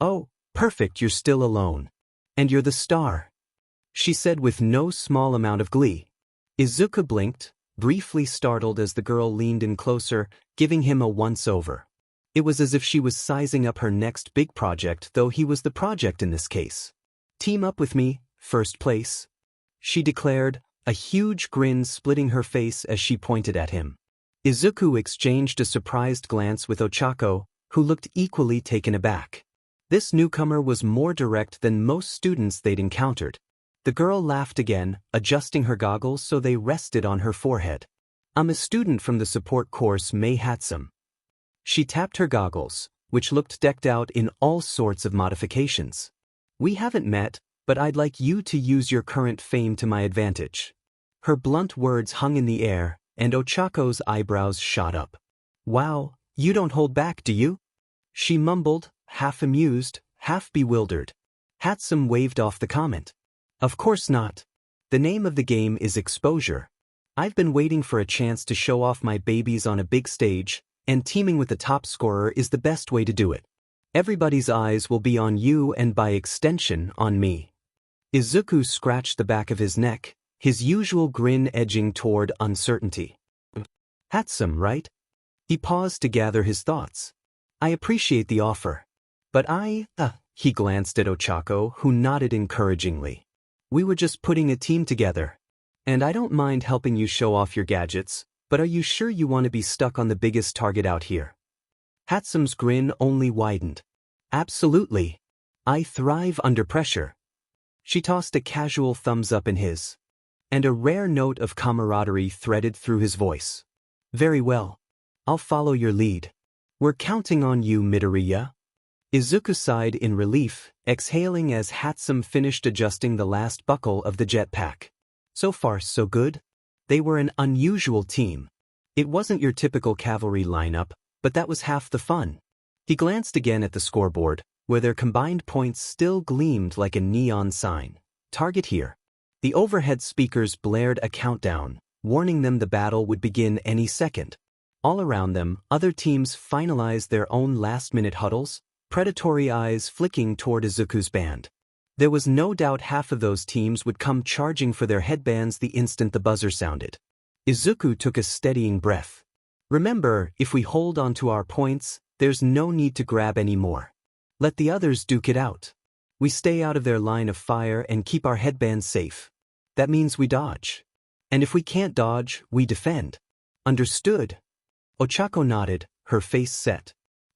"Oh, perfect, you're still alone. And you're the star," she said with no small amount of glee. Izuku blinked, briefly startled as the girl leaned in closer, giving him a once-over. It was as if she was sizing up her next big project, though he was the project in this case. "Team up with me, first place," she declared, a huge grin splitting her face as she pointed at him. Izuku exchanged a surprised glance with Ochako, who looked equally taken aback. This newcomer was more direct than most students they'd encountered. The girl laughed again, adjusting her goggles so they rested on her forehead. "I'm a student from the support course Mei Hatsum." She tapped her goggles, which looked decked out in all sorts of modifications. "We haven't met, but I'd like you to use your current fame to my advantage." Her blunt words hung in the air, and Ochako's eyebrows shot up. "Wow, you don't hold back, do you?" she mumbled, half amused, half bewildered. Hatsum waved off the comment. "Of course not. The name of the game is exposure. I've been waiting for a chance to show off my babies on a big stage, and teaming with the top scorer is the best way to do it. Everybody's eyes will be on you and by extension on me." Izuku scratched the back of his neck, his usual grin edging toward uncertainty. "Hatsum, right?" He paused to gather his thoughts. "I appreciate the offer. But he glanced at Ochako, who nodded encouragingly. "We were just putting a team together. And I don't mind helping you show off your gadgets, but are you sure you want to be stuck on the biggest target out here?" Hatsum's grin only widened. "Absolutely. I thrive under pressure." She tossed a casual thumbs up in his. And a rare note of camaraderie threaded through his voice. "Very well. I'll follow your lead. We're counting on you, Midoriya." Izuku sighed in relief, exhaling as Hatsum finished adjusting the last buckle of the jetpack. So far, so good. They were an unusual team. It wasn't your typical cavalry lineup, but that was half the fun. He glanced again at the scoreboard, where their combined points still gleamed like a neon sign. "Target here." The overhead speakers blared a countdown, warning them the battle would begin any second. All around them, other teams finalized their own last-minute huddles, predatory eyes flicking toward Izuku's band. There was no doubt half of those teams would come charging for their headbands the instant the buzzer sounded. Izuku took a steadying breath. "Remember, if we hold on to our points, there's no need to grab any more. Let the others duke it out. We stay out of their line of fire and keep our headbands safe. That means we dodge. And if we can't dodge, we defend. Understood?" Ochako nodded, her face set.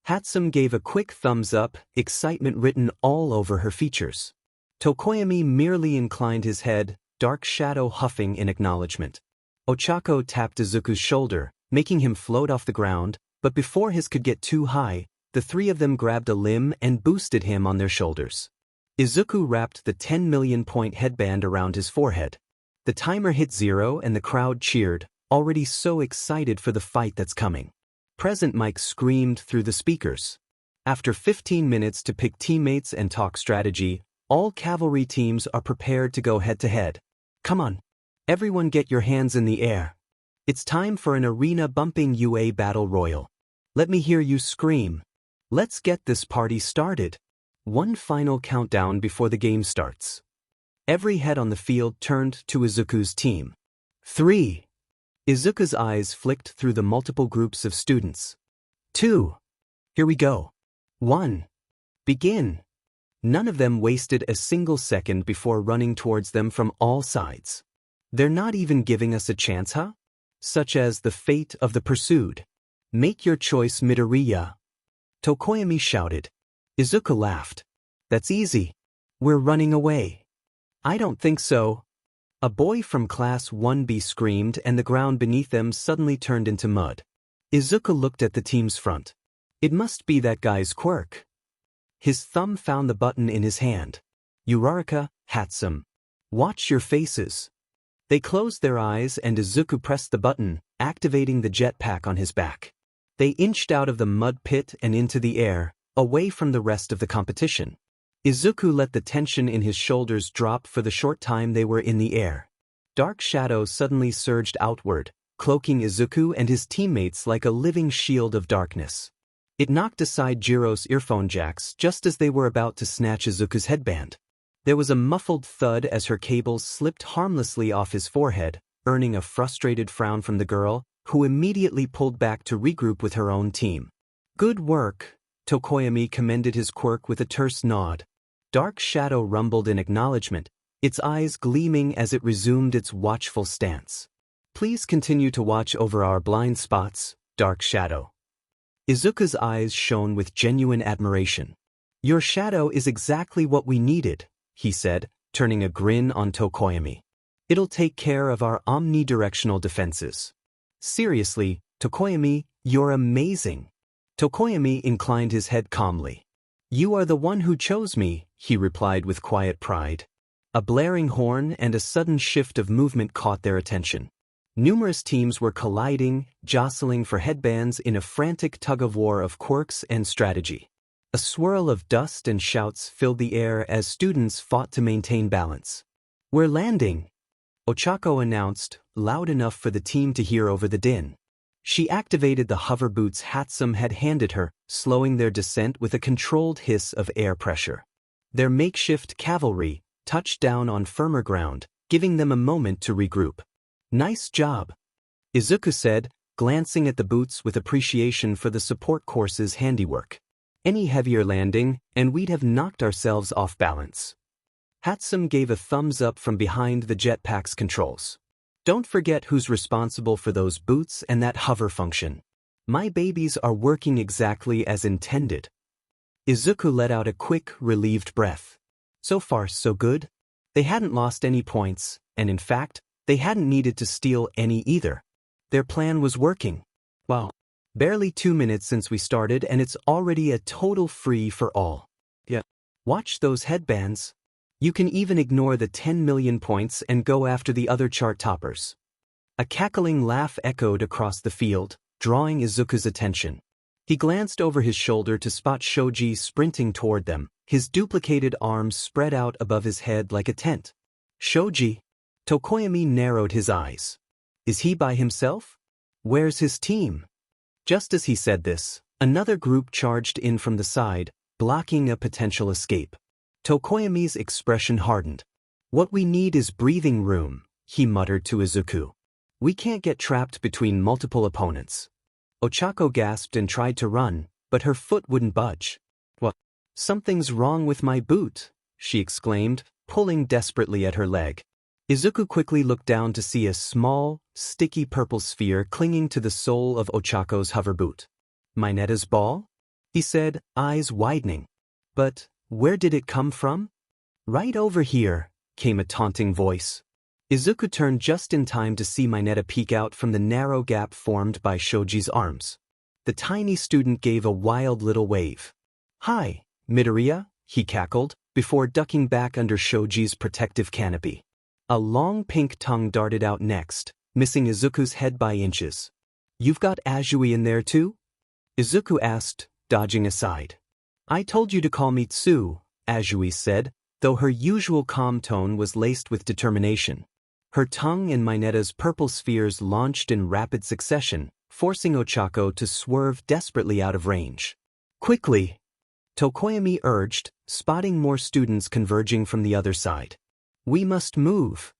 Hatsum gave a quick thumbs up, excitement written all over her features. Tokoyami merely inclined his head, dark shadow huffing in acknowledgement. Ochako tapped Izuku's shoulder, making him float off the ground, but before his could get too high, the three of them grabbed a limb and boosted him on their shoulders. Izuku wrapped the 10 million point headband around his forehead. The timer hit 0 and the crowd cheered, already so excited for the fight that's coming. Present Mike screamed through the speakers. After 15 minutes to pick teammates and talk strategy, all cavalry teams are prepared to go head-to-head. Come on. Everyone get your hands in the air. It's time for an arena-bumping UA battle royal. Let me hear you scream. Let's get this party started. One final countdown before the game starts. Every head on the field turned to Izuku's team. 3. Izuku's eyes flicked through the multiple groups of students. 2. Here we go. 1. Begin. None of them wasted a single second before running towards them from all sides. They're not even giving us a chance, huh? Such as the fate of the pursued. Make your choice, Midoriya. Tokoyami shouted. Izuku laughed. That's easy. We're running away. I don't think so. A boy from Class 1B screamed and the ground beneath them suddenly turned into mud. Izuku looked at the team's front. It must be that guy's Quirk. His thumb found the button in his hand. Uraraka, Hatsum. Watch your faces. They closed their eyes and Izuku pressed the button, activating the jetpack on his back. They inched out of the mud pit and into the air, away from the rest of the competition. Izuku let the tension in his shoulders drop for the short time they were in the air. Dark shadows suddenly surged outward, cloaking Izuku and his teammates like a living shield of darkness. It knocked aside Jiro's earphone jacks just as they were about to snatch Izuku's headband. There was a muffled thud as her cables slipped harmlessly off his forehead, earning a frustrated frown from the girl, who immediately pulled back to regroup with her own team. "Good work," Tokoyami commended his quirk with a terse nod. Dark Shadow rumbled in acknowledgement, its eyes gleaming as it resumed its watchful stance. "Please continue to watch over our blind spots, Dark Shadow." Izuku's eyes shone with genuine admiration. "Your shadow is exactly what we needed," he said, turning a grin on Tokoyami. "It'll take care of our omnidirectional defenses." "Seriously, Tokoyami, you're amazing." Tokoyami inclined his head calmly. "You are the one who chose me," he replied with quiet pride. A blaring horn and a sudden shift of movement caught their attention. Numerous teams were colliding, jostling for headbands in a frantic tug-of-war of quirks and strategy. A swirl of dust and shouts filled the air as students fought to maintain balance. "We're landing," Ochako announced, loud enough for the team to hear over the din. She activated the hover boots Hatsum had handed her, slowing their descent with a controlled hiss of air pressure. Their makeshift cavalry touched down on firmer ground, giving them a moment to regroup. "Nice job," Izuku said, glancing at the boots with appreciation for the support course's handiwork. "Any heavier landing, and we'd have knocked ourselves off balance." Hatsum gave a thumbs up from behind the jetpack's controls. "Don't forget who's responsible for those boots and that hover function. My babies are working exactly as intended." Izuku let out a quick, relieved breath. So far, so good. They hadn't lost any points, and in fact, they hadn't needed to steal any either. Their plan was working. Wow. Barely 2 minutes since we started and it's already a total free for all. Yeah. Watch those headbands. You can even ignore the 10 million points and go after the other chart toppers. A cackling laugh echoed across the field, drawing Izuku's attention. He glanced over his shoulder to spot Shoji sprinting toward them, his duplicated arms spread out above his head like a tent. "Shoji?" Tokoyami narrowed his eyes. "Is he by himself? Where's his team?" Just as he said this, another group charged in from the side, blocking a potential escape. Tokoyami's expression hardened. "What we need is breathing room," he muttered to Izuku. "We can't get trapped between multiple opponents." Ochako gasped and tried to run, but her foot wouldn't budge. "What? Something's wrong with my boot," she exclaimed, pulling desperately at her leg. Izuku quickly looked down to see a small, sticky purple sphere clinging to the sole of Ochako's hover boot. "Minetta's ball?" he said, eyes widening. "But where did it come from?" "Right over here," came a taunting voice. Izuku turned just in time to see Minetta peek out from the narrow gap formed by Shoji's arms. The tiny student gave a wild little wave. "Hi, Midoriya," he cackled, before ducking back under Shoji's protective canopy. A long pink tongue darted out next, missing Izuku's head by inches. "You've got Azui in there too?" Izuku asked, dodging aside. "I told you to call me Tsu," Azui said, though her usual calm tone was laced with determination. Her tongue and Minetta's purple spheres launched in rapid succession, forcing Ochako to swerve desperately out of range. "Quickly!" Tokoyami urged, spotting more students converging from the other side. "We must move."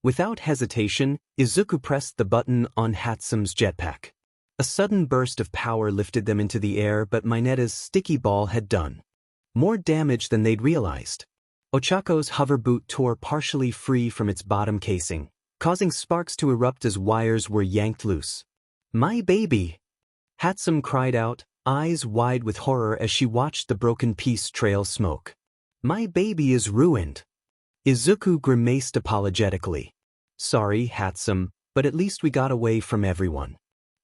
Without hesitation, Izuku pressed the button on Hatsum's jetpack. A sudden burst of power lifted them into the air, but Minetta's sticky ball had done more damage than they'd realized. Ochako's hover boot tore partially free from its bottom casing, causing sparks to erupt as wires were yanked loose. "My baby!" Hatsum cried out, eyes wide with horror as she watched the broken piece trail smoke. "My baby is ruined." Izuku grimaced apologetically. "Sorry, Hatsum, but at least we got away from everyone."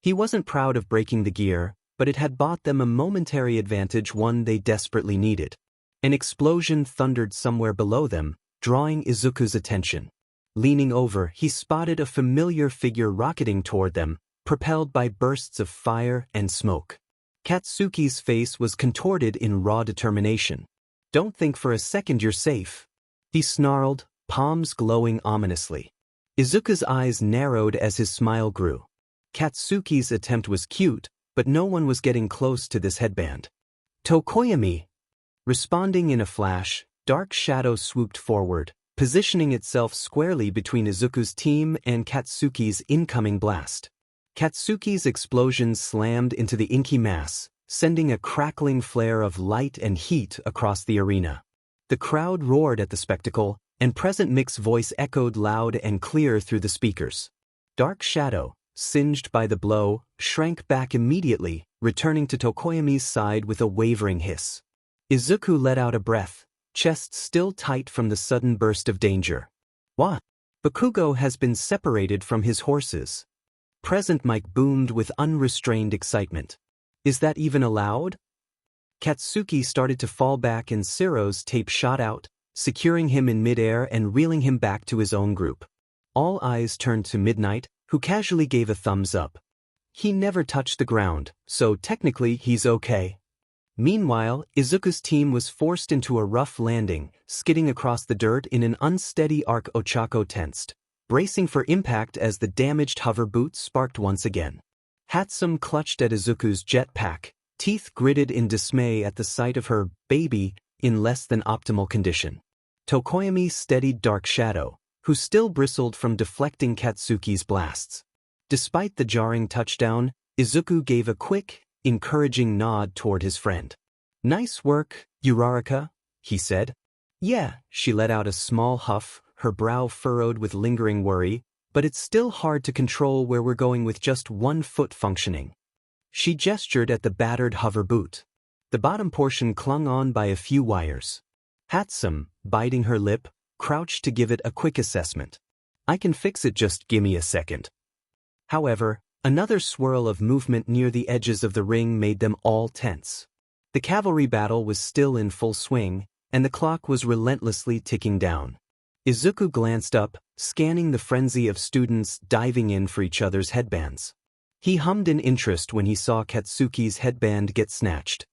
He wasn't proud of breaking the gear, but it had bought them a momentary advantage, one they desperately needed. An explosion thundered somewhere below them, drawing Izuku's attention. Leaning over, he spotted a familiar figure rocketing toward them, propelled by bursts of fire and smoke. Katsuki's face was contorted in raw determination. "Don't think for a second you're safe," he snarled, palms glowing ominously. Izuku's eyes narrowed as his smile grew. Katsuki's attempt was cute, but no one was getting close to this headband. "Tokoyami!" Responding in a flash, Dark Shadow swooped forward, positioning itself squarely between Izuku's team and Katsuki's incoming blast. Katsuki's explosion slammed into the inky mass, sending a crackling flare of light and heat across the arena. The crowd roared at the spectacle, and Present Mic's voice echoed loud and clear through the speakers. Dark Shadow, singed by the blow, shrank back immediately, returning to Tokoyami's side with a wavering hiss. Izuku let out a breath, chest still tight from the sudden burst of danger. "What?" "Bakugo has been separated from his horses." Present Mic boomed with unrestrained excitement. "Is that even allowed?" Katsuki started to fall back and Siro's tape shot out, securing him in midair and reeling him back to his own group. All eyes turned to Midnight, who casually gave a thumbs up. He never touched the ground, so technically he's okay. Meanwhile, Izuku's team was forced into a rough landing, skidding across the dirt in an unsteady arc. Ochako tensed, bracing for impact as the damaged hover boot sparked once again. Hatsum clutched at Izuku's jetpack, teeth gritted in dismay at the sight of her baby in less than optimal condition. Tokoyami steadied Dark Shadow, who still bristled from deflecting Katsuki's blasts. Despite the jarring touchdown, Izuku gave a quick, encouraging nod toward his friend. "Nice work, Uraraka," he said. "Yeah," she let out a small huff, her brow furrowed with lingering worry, "but it's still hard to control where we're going with just one foot functioning." She gestured at the battered hover boot. The bottom portion clung on by a few wires. Hatsum, biting her lip, crouched to give it a quick assessment. "I can fix it, just gimme a second." However, another swirl of movement near the edges of the ring made them all tense. The cavalry battle was still in full swing, and the clock was relentlessly ticking down. Izuku glanced up, scanning the frenzy of students diving in for each other's headbands. He hummed in interest when he saw Katsuki's headband get snatched.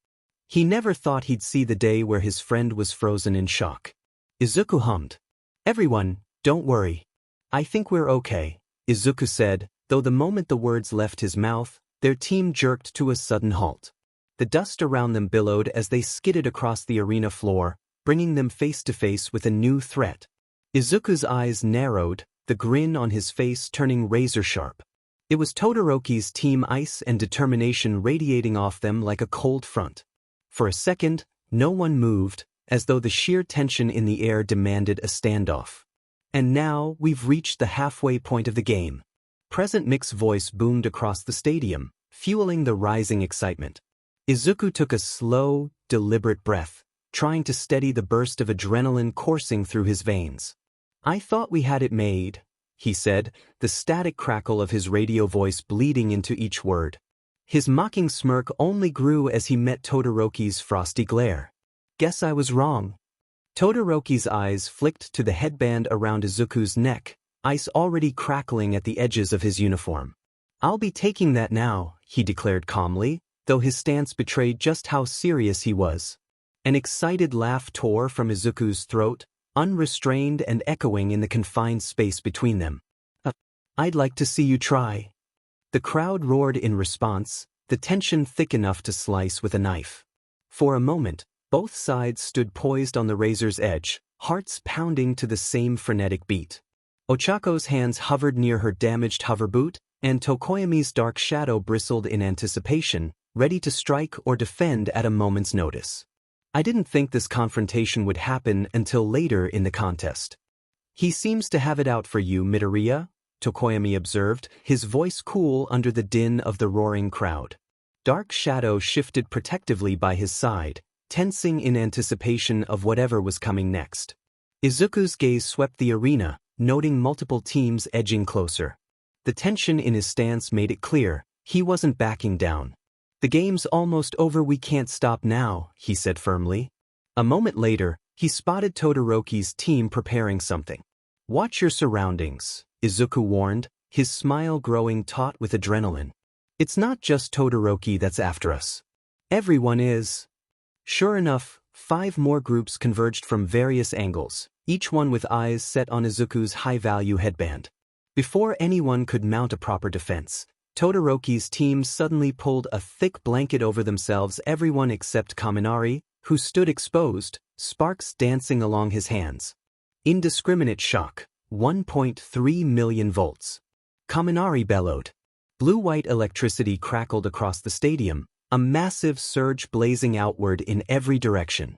He never thought he'd see the day where his friend was frozen in shock. Izuku hummed. "Everyone, don't worry. I think we're okay," Izuku said, though the moment the words left his mouth, their team jerked to a sudden halt. The dust around them billowed as they skidded across the arena floor, bringing them face to face with a new threat. Izuku's eyes narrowed, the grin on his face turning razor-sharp. It was Todoroki's team, ice and determination radiating off them like a cold front. For a second, no one moved, as though the sheer tension in the air demanded a standoff. "And now, we've reached the halfway point of the game." Present Mic's voice boomed across the stadium, fueling the rising excitement. Izuku took a slow, deliberate breath, trying to steady the burst of adrenaline coursing through his veins. "I thought we had it made," he said, the static crackle of his radio voice bleeding into each word. His mocking smirk only grew as he met Todoroki's frosty glare. "Guess I was wrong." Todoroki's eyes flicked to the headband around Izuku's neck, ice already crackling at the edges of his uniform. "I'll be taking that now," he declared calmly, though his stance betrayed just how serious he was. An excited laugh tore from Izuku's throat, unrestrained and echoing in the confined space between them. "I'd like to see you try." The crowd roared in response, the tension thick enough to slice with a knife. For a moment, both sides stood poised on the razor's edge, hearts pounding to the same frenetic beat. Ochako's hands hovered near her damaged hover boot, and Tokoyami's Dark Shadow bristled in anticipation, ready to strike or defend at a moment's notice. "I didn't think this confrontation would happen until later in the contest." "He seems to have it out for you, Midoriya," Tokoyami observed, his voice cool under the din of the roaring crowd. Dark Shadow shifted protectively by his side, tensing in anticipation of whatever was coming next. Izuku's gaze swept the arena, noting multiple teams edging closer. The tension in his stance made it clear, he wasn't backing down. "The game's almost over, we can't stop now," he said firmly. A moment later, he spotted Todoroki's team preparing something. "Watch your surroundings," Izuku warned, his smile growing taut with adrenaline. It's not just Todoroki that's after us. Everyone is. Sure enough, 5 more groups converged from various angles, each one with eyes set on Izuku's high-value headband. Before anyone could mount a proper defense, Todoroki's team suddenly pulled a thick blanket over themselves, everyone except Kaminari, who stood exposed, sparks dancing along his hands. Indiscriminate shock, 1.3 million volts. Kaminari bellowed. Blue-white electricity crackled across the stadium, a massive surge blazing outward in every direction.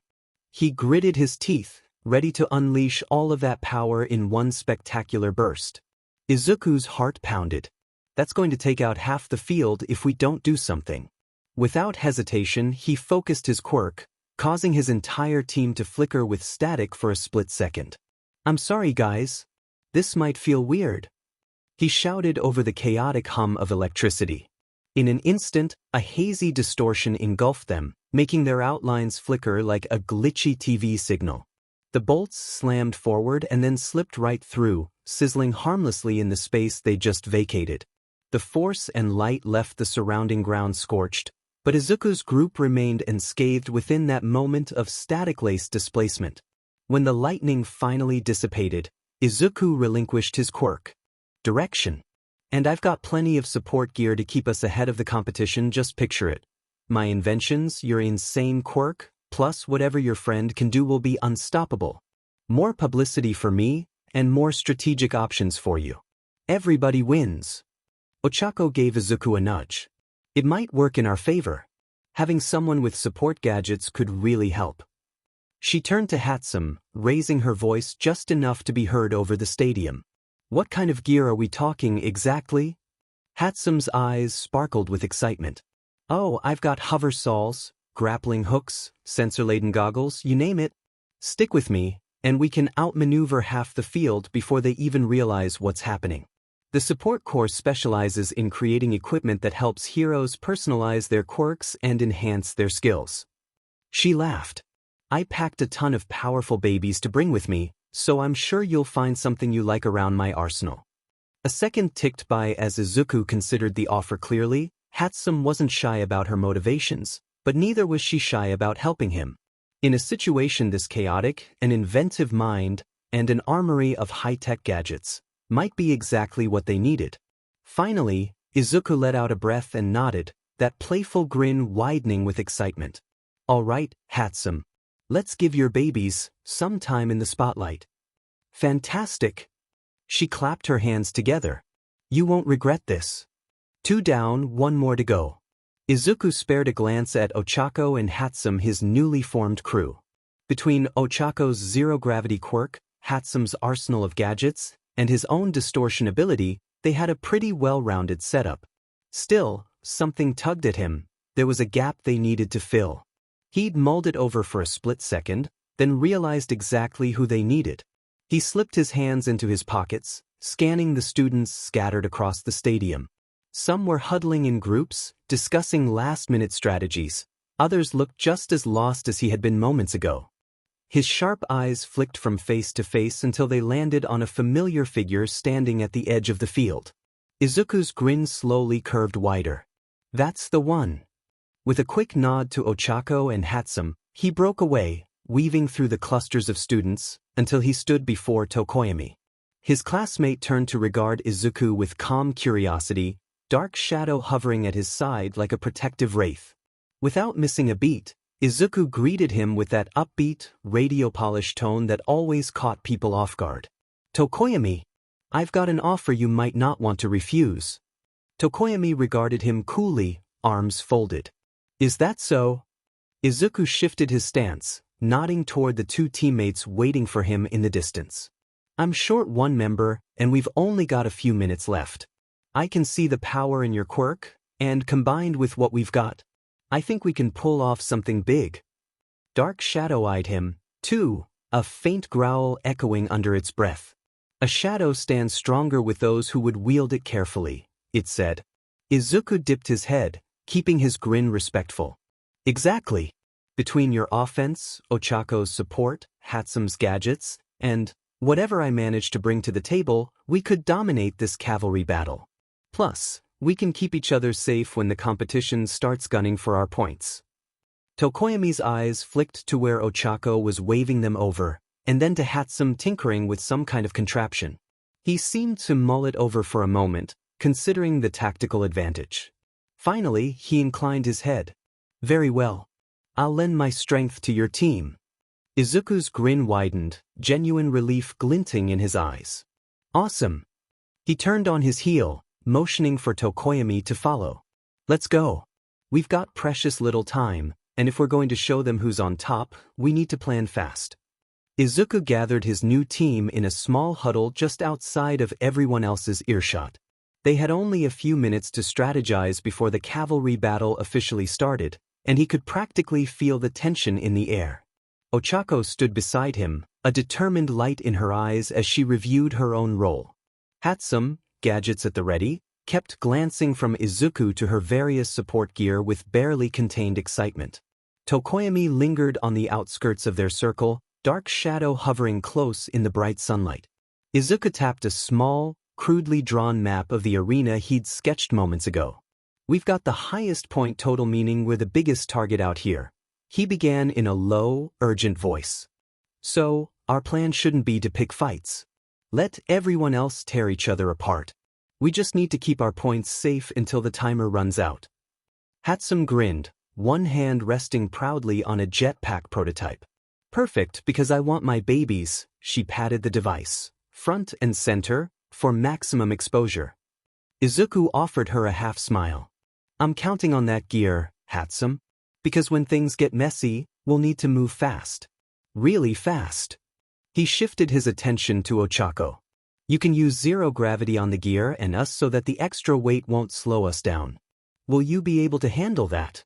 He gritted his teeth, ready to unleash all of that power in one spectacular burst. Izuku's heart pounded. That's going to take out half the field if we don't do something. Without hesitation, he focused his quirk, causing his entire team to flicker with static for a split second. "I'm sorry guys. This might feel weird," he shouted over the chaotic hum of electricity. In an instant, a hazy distortion engulfed them, making their outlines flicker like a glitchy TV signal. The bolts slammed forward and then slipped right through, sizzling harmlessly in the space they just vacated. The force and light left the surrounding ground scorched, but Izuku's group remained unscathed within that moment of static-laced displacement. When the lightning finally dissipated, Izuku relinquished his quirk. "Direction. And I've got plenty of support gear to keep us ahead of the competition, just picture it. My inventions, your insane quirk, plus whatever your friend can do will be unstoppable. More publicity for me, and more strategic options for you. Everybody wins." Ochako gave Izuku a nudge. "It might work in our favor. Having someone with support gadgets could really help." She turned to Hatsum, raising her voice just enough to be heard over the stadium. "What kind of gear are we talking exactly?" Hatsum's eyes sparkled with excitement. "Oh, I've got hover saws, grappling hooks, sensor-laden goggles, you name it. Stick with me, and we can outmaneuver half the field before they even realize what's happening." The support corps specializes in creating equipment that helps heroes personalize their quirks and enhance their skills. She laughed. "I packed a ton of powerful babies to bring with me, so I'm sure you'll find something you like around my arsenal." A second ticked by as Izuku considered the offer clearly. Hatsum wasn't shy about her motivations, but neither was she shy about helping him. In a situation this chaotic, an inventive mind, and an armory of high-tech gadgets might be exactly what they needed. Finally, Izuku let out a breath and nodded, that playful grin widening with excitement. "All right, Hatsum. Let's give your babies some time in the spotlight." "Fantastic." She clapped her hands together. "You won't regret this." 2 down, 1 more to go. Izuku spared a glance at Ochako and Hatsum, his newly formed crew. Between Ochako's zero-gravity quirk, Hatsum's arsenal of gadgets, and his own distortion ability, they had a pretty well-rounded setup. Still, something tugged at him. There was a gap they needed to fill. He'd mulled it over for a split second, then realized exactly who they needed. He slipped his hands into his pockets, scanning the students scattered across the stadium. Some were huddling in groups, discussing last-minute strategies. Others looked just as lost as he had been moments ago. His sharp eyes flicked from face to face until they landed on a familiar figure standing at the edge of the field. Izuku's grin slowly curved wider. "That's the one." With a quick nod to Ochako and Hatsum, he broke away, weaving through the clusters of students, until he stood before Tokoyami. His classmate turned to regard Izuku with calm curiosity, dark shadow hovering at his side like a protective wraith. Without missing a beat, Izuku greeted him with that upbeat, radio-polished tone that always caught people off guard. "Tokoyami, I've got an offer you might not want to refuse." Tokoyami regarded him coolly, arms folded. "Is that so?" Izuku shifted his stance, nodding toward the 2 teammates waiting for him in the distance. "I'm short 1 member, and we've only got a few minutes left. I can see the power in your quirk, and combined with what we've got, I think we can pull off something big." Dark Shadow eyed him, too, a faint growl echoing under its breath. "A shadow stands stronger with those who would wield it carefully," it said. Izuku dipped his head, keeping his grin respectful. "Exactly. Between your offense, Ochako's support, Hatsum's gadgets, and, Whatever I manage to bring to the table, we could dominate this cavalry battle. Plus, we can keep each other safe when the competition starts gunning for our points. Tokoyami's eyes flicked to where Ochako was waving them over, and then to Hatsum tinkering with some kind of contraption. He seemed to mull it over for a moment, considering the tactical advantage. Finally, he inclined his head. Very well. I'll lend my strength to your team. Izuku's grin widened, genuine relief glinting in his eyes. Awesome. He turned on his heel, motioning for Tokoyami to follow. Let's go. We've got precious little time, and if we're going to show them who's on top, we need to plan fast. Izuku gathered his new team in a small huddle just outside of everyone else's earshot. They had only a few minutes to strategize before the cavalry battle officially started, and he could practically feel the tension in the air. Ochako stood beside him, a determined light in her eyes as she reviewed her own role. Hatsum, gadgets at the ready, kept glancing from Izuku to her various support gear with barely contained excitement. Tokoyami lingered on the outskirts of their circle, dark shadow hovering close in the bright sunlight. Izuku tapped a small, crudely drawn map of the arena he'd sketched moments ago. We've got the highest point total, meaning we're the biggest target out here. He began in a low, urgent voice. So, our plan shouldn't be to pick fights. Let everyone else tear each other apart. We just need to keep our points safe until the timer runs out. Hatsum grinned, one hand resting proudly on a jetpack prototype. Perfect, because I want my babies, she patted the device, front and center, for maximum exposure. Izuku offered her a half smile. I'm counting on that gear, Hatsum. Because when things get messy, we'll need to move fast. Really fast. He shifted his attention to Ochako. You can use zero gravity on the gear and us so that the extra weight won't slow us down. Will you be able to handle that?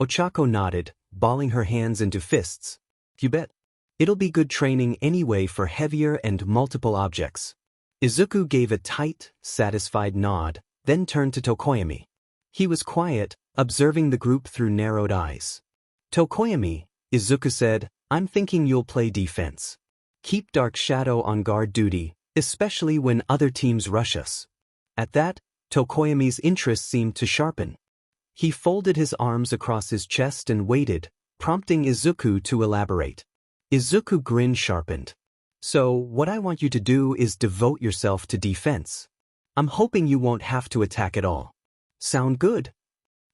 Ochako nodded, balling her hands into fists. You bet. It'll be good training anyway for heavier and multiple objects. Izuku gave a tight, satisfied nod, then turned to Tokoyami. He was quiet, observing the group through narrowed eyes. Tokoyami, Izuku said, I'm thinking you'll play defense. Keep Dark Shadow on guard duty, especially when other teams rush us. At that, Tokoyami's interest seemed to sharpen. He folded his arms across his chest and waited, prompting Izuku to elaborate. Izuku grin sharpened. So, what I want you to do is devote yourself to defense. I'm hoping you won't have to attack at all. Sound good?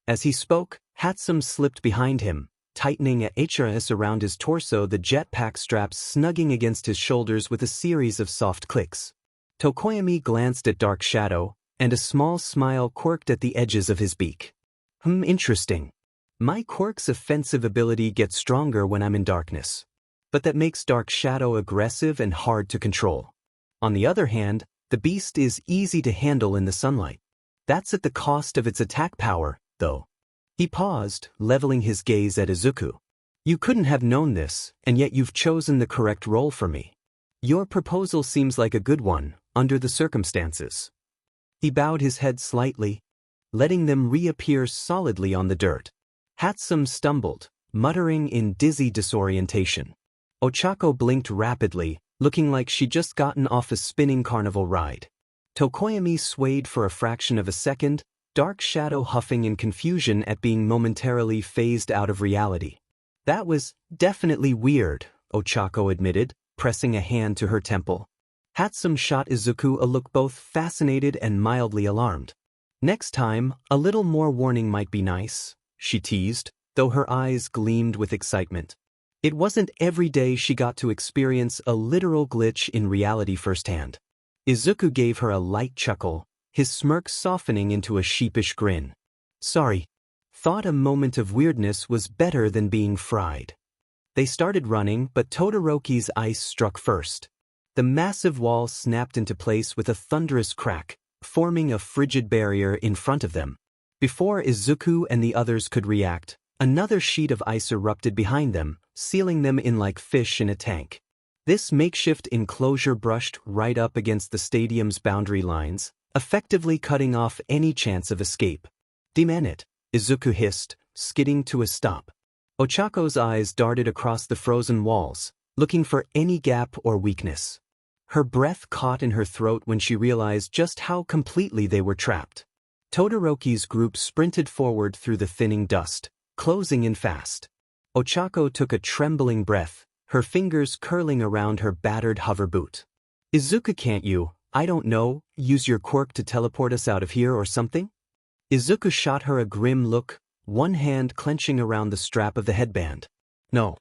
As he spoke, Hatsum slipped behind him, tightening a HRS around his torso, the jetpack straps snugging against his shoulders with a series of soft clicks. Tokoyami glanced at Dark Shadow, and a small smile quirked at the edges of his beak. Interesting. My quirk's offensive ability gets stronger when I'm in darkness. But that makes Dark Shadow aggressive and hard to control. On the other hand, the beast is easy to handle in the sunlight. That's at the cost of its attack power, though. He paused, leveling his gaze at Izuku. You couldn't have known this, and yet you've chosen the correct role for me. Your proposal seems like a good one, under the circumstances. He bowed his head slightly, letting them reappear solidly on the dirt. Hatsum stumbled, muttering in dizzy disorientation. Ochako blinked rapidly, looking like she'd just gotten off a spinning carnival ride. Tokoyami swayed for a fraction of a second, Dark Shadow huffing in confusion at being momentarily phased out of reality. That was definitely weird, Ochako admitted, pressing a hand to her temple. Hatsum shot Izuku a look both fascinated and mildly alarmed. Next time, a little more warning might be nice, she teased, though her eyes gleamed with excitement. It wasn't every day she got to experience a literal glitch in reality firsthand. Izuku gave her a light chuckle, his smirk softening into a sheepish grin. Sorry. Thought a moment of weirdness was better than being fried. They started running, but Todoroki's ice struck first. The massive wall snapped into place with a thunderous crack, forming a frigid barrier in front of them. Before Izuku and the others could react, another sheet of ice erupted behind them, sealing them in like fish in a tank. This makeshift enclosure brushed right up against the stadium's boundary lines, effectively cutting off any chance of escape. Demon it, Izuku hissed, skidding to a stop. Ochako's eyes darted across the frozen walls, looking for any gap or weakness. Her breath caught in her throat when she realized just how completely they were trapped. Todoroki's group sprinted forward through the thinning dust, closing in fast. Ochako took a trembling breath, her fingers curling around her battered hover boot. Izuku, can't you, I don't know, use your quirk to teleport us out of here or something? Izuku shot her a grim look, one hand clenching around the strap of the headband. No.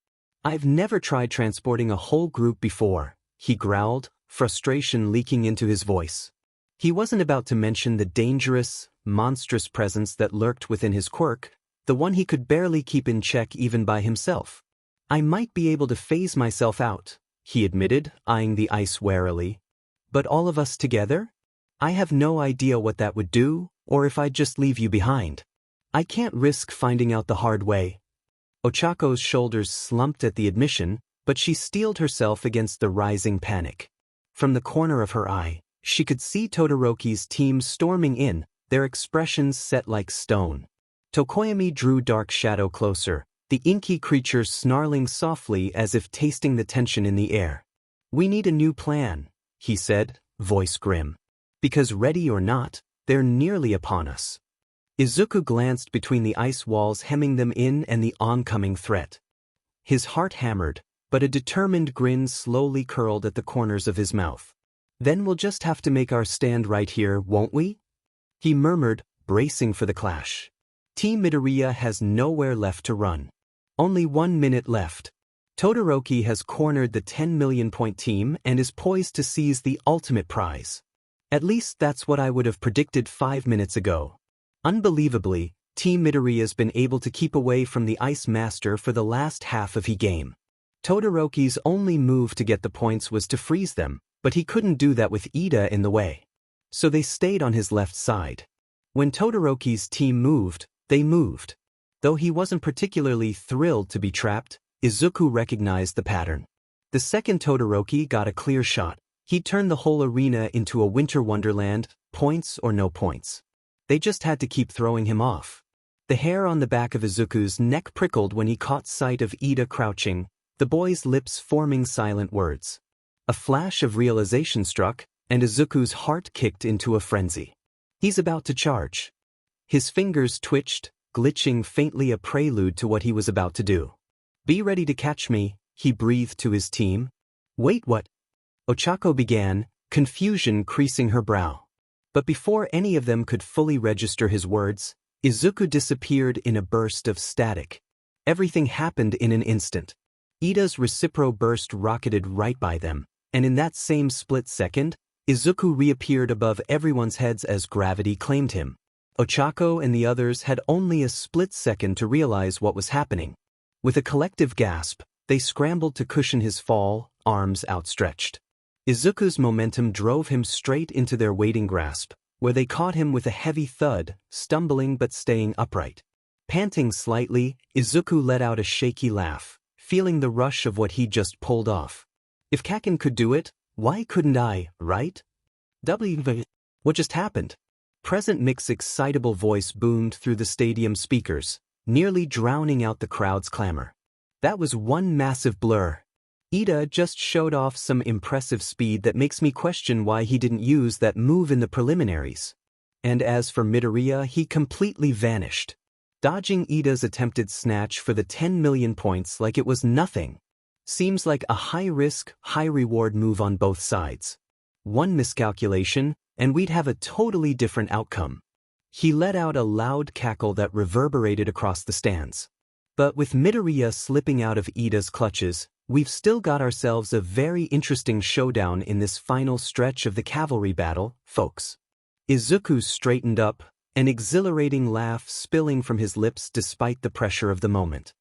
I've never tried transporting a whole group before, he growled, frustration leaking into his voice. He wasn't about to mention the dangerous, monstrous presence that lurked within his quirk, the one he could barely keep in check even by himself. I might be able to phase myself out, he admitted, eyeing the ice warily. But all of us together? I have no idea what that would do, or if I'd just leave you behind. I can't risk finding out the hard way. Ochako's shoulders slumped at the admission, but she steeled herself against the rising panic. From the corner of her eye, she could see Todoroki's team storming in, their expressions set like stone. Tokoyami drew Dark Shadow closer, the inky creature snarling softly as if tasting the tension in the air. We need a new plan, he said, voice grim. Because ready or not, they're nearly upon us. Izuku glanced between the ice walls hemming them in and the oncoming threat. His heart hammered, but a determined grin slowly curled at the corners of his mouth. Then we'll just have to make our stand right here, won't we? He murmured, bracing for the clash. Team Midoriya has nowhere left to run. Only 1 minute left. Todoroki has cornered the 10 million point team and is poised to seize the ultimate prize. At least that's what I would have predicted 5 minutes ago. Unbelievably, Team Midoriya's been able to keep away from the Ice Master for the last half of the game. Todoroki's only move to get the points was to freeze them, but he couldn't do that with Ida in the way. So they stayed on his left side. When Todoroki's team moved, they moved. Though he wasn't particularly thrilled to be trapped, Izuku recognized the pattern. The second Todoroki got a clear shot, he'd turn the whole arena into a winter wonderland, points or no points. They just had to keep throwing him off. The hair on the back of Izuku's neck prickled when he caught sight of Ida crouching, the boy's lips forming silent words. A flash of realization struck, and Izuku's heart kicked into a frenzy. He's about to charge. His fingers twitched, glitching faintly, a prelude to what he was about to do. Be ready to catch me, he breathed to his team. Wait, what? Ochako began, confusion creasing her brow. But before any of them could fully register his words, Izuku disappeared in a burst of static. Everything happened in an instant. Ida's recipro burst rocketed right by them, and in that same split second, Izuku reappeared above everyone's heads as gravity claimed him. Ochako and the others had only a split second to realize what was happening. With a collective gasp, they scrambled to cushion his fall, arms outstretched. Izuku's momentum drove him straight into their waiting grasp, where they caught him with a heavy thud, stumbling but staying upright. Panting slightly, Izuku let out a shaky laugh, feeling the rush of what he'd just pulled off. If Kaken could do it, why couldn't I, right? What just happened? Present Mick's excitable voice boomed through the stadium speakers, nearly drowning out the crowd's clamor. That was one massive blur. Ida just showed off some impressive speed that makes me question why he didn't use that move in the preliminaries. And as for Midoriya, he completely vanished, dodging Ida's attempted snatch for the 10 million points like it was nothing. Seems like a high-risk, high-reward move on both sides. One miscalculation, and we'd have a totally different outcome. He let out a loud cackle that reverberated across the stands. But with Midoriya slipping out of Ida's clutches, we've still got ourselves a very interesting showdown in this final stretch of the cavalry battle, folks. Izuku straightened up, an exhilarating laugh spilling from his lips despite the pressure of the moment.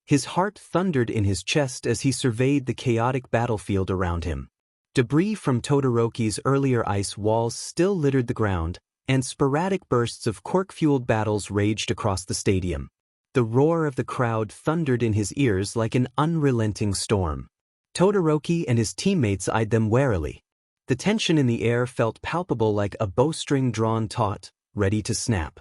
His heart thundered in his chest as he surveyed the chaotic battlefield around him. Debris from Todoroki's earlier ice walls still littered the ground, and sporadic bursts of quirk-fueled battles raged across the stadium. The roar of the crowd thundered in his ears like an unrelenting storm. Todoroki and his teammates eyed them warily. The tension in the air felt palpable, like a bowstring drawn taut, ready to snap.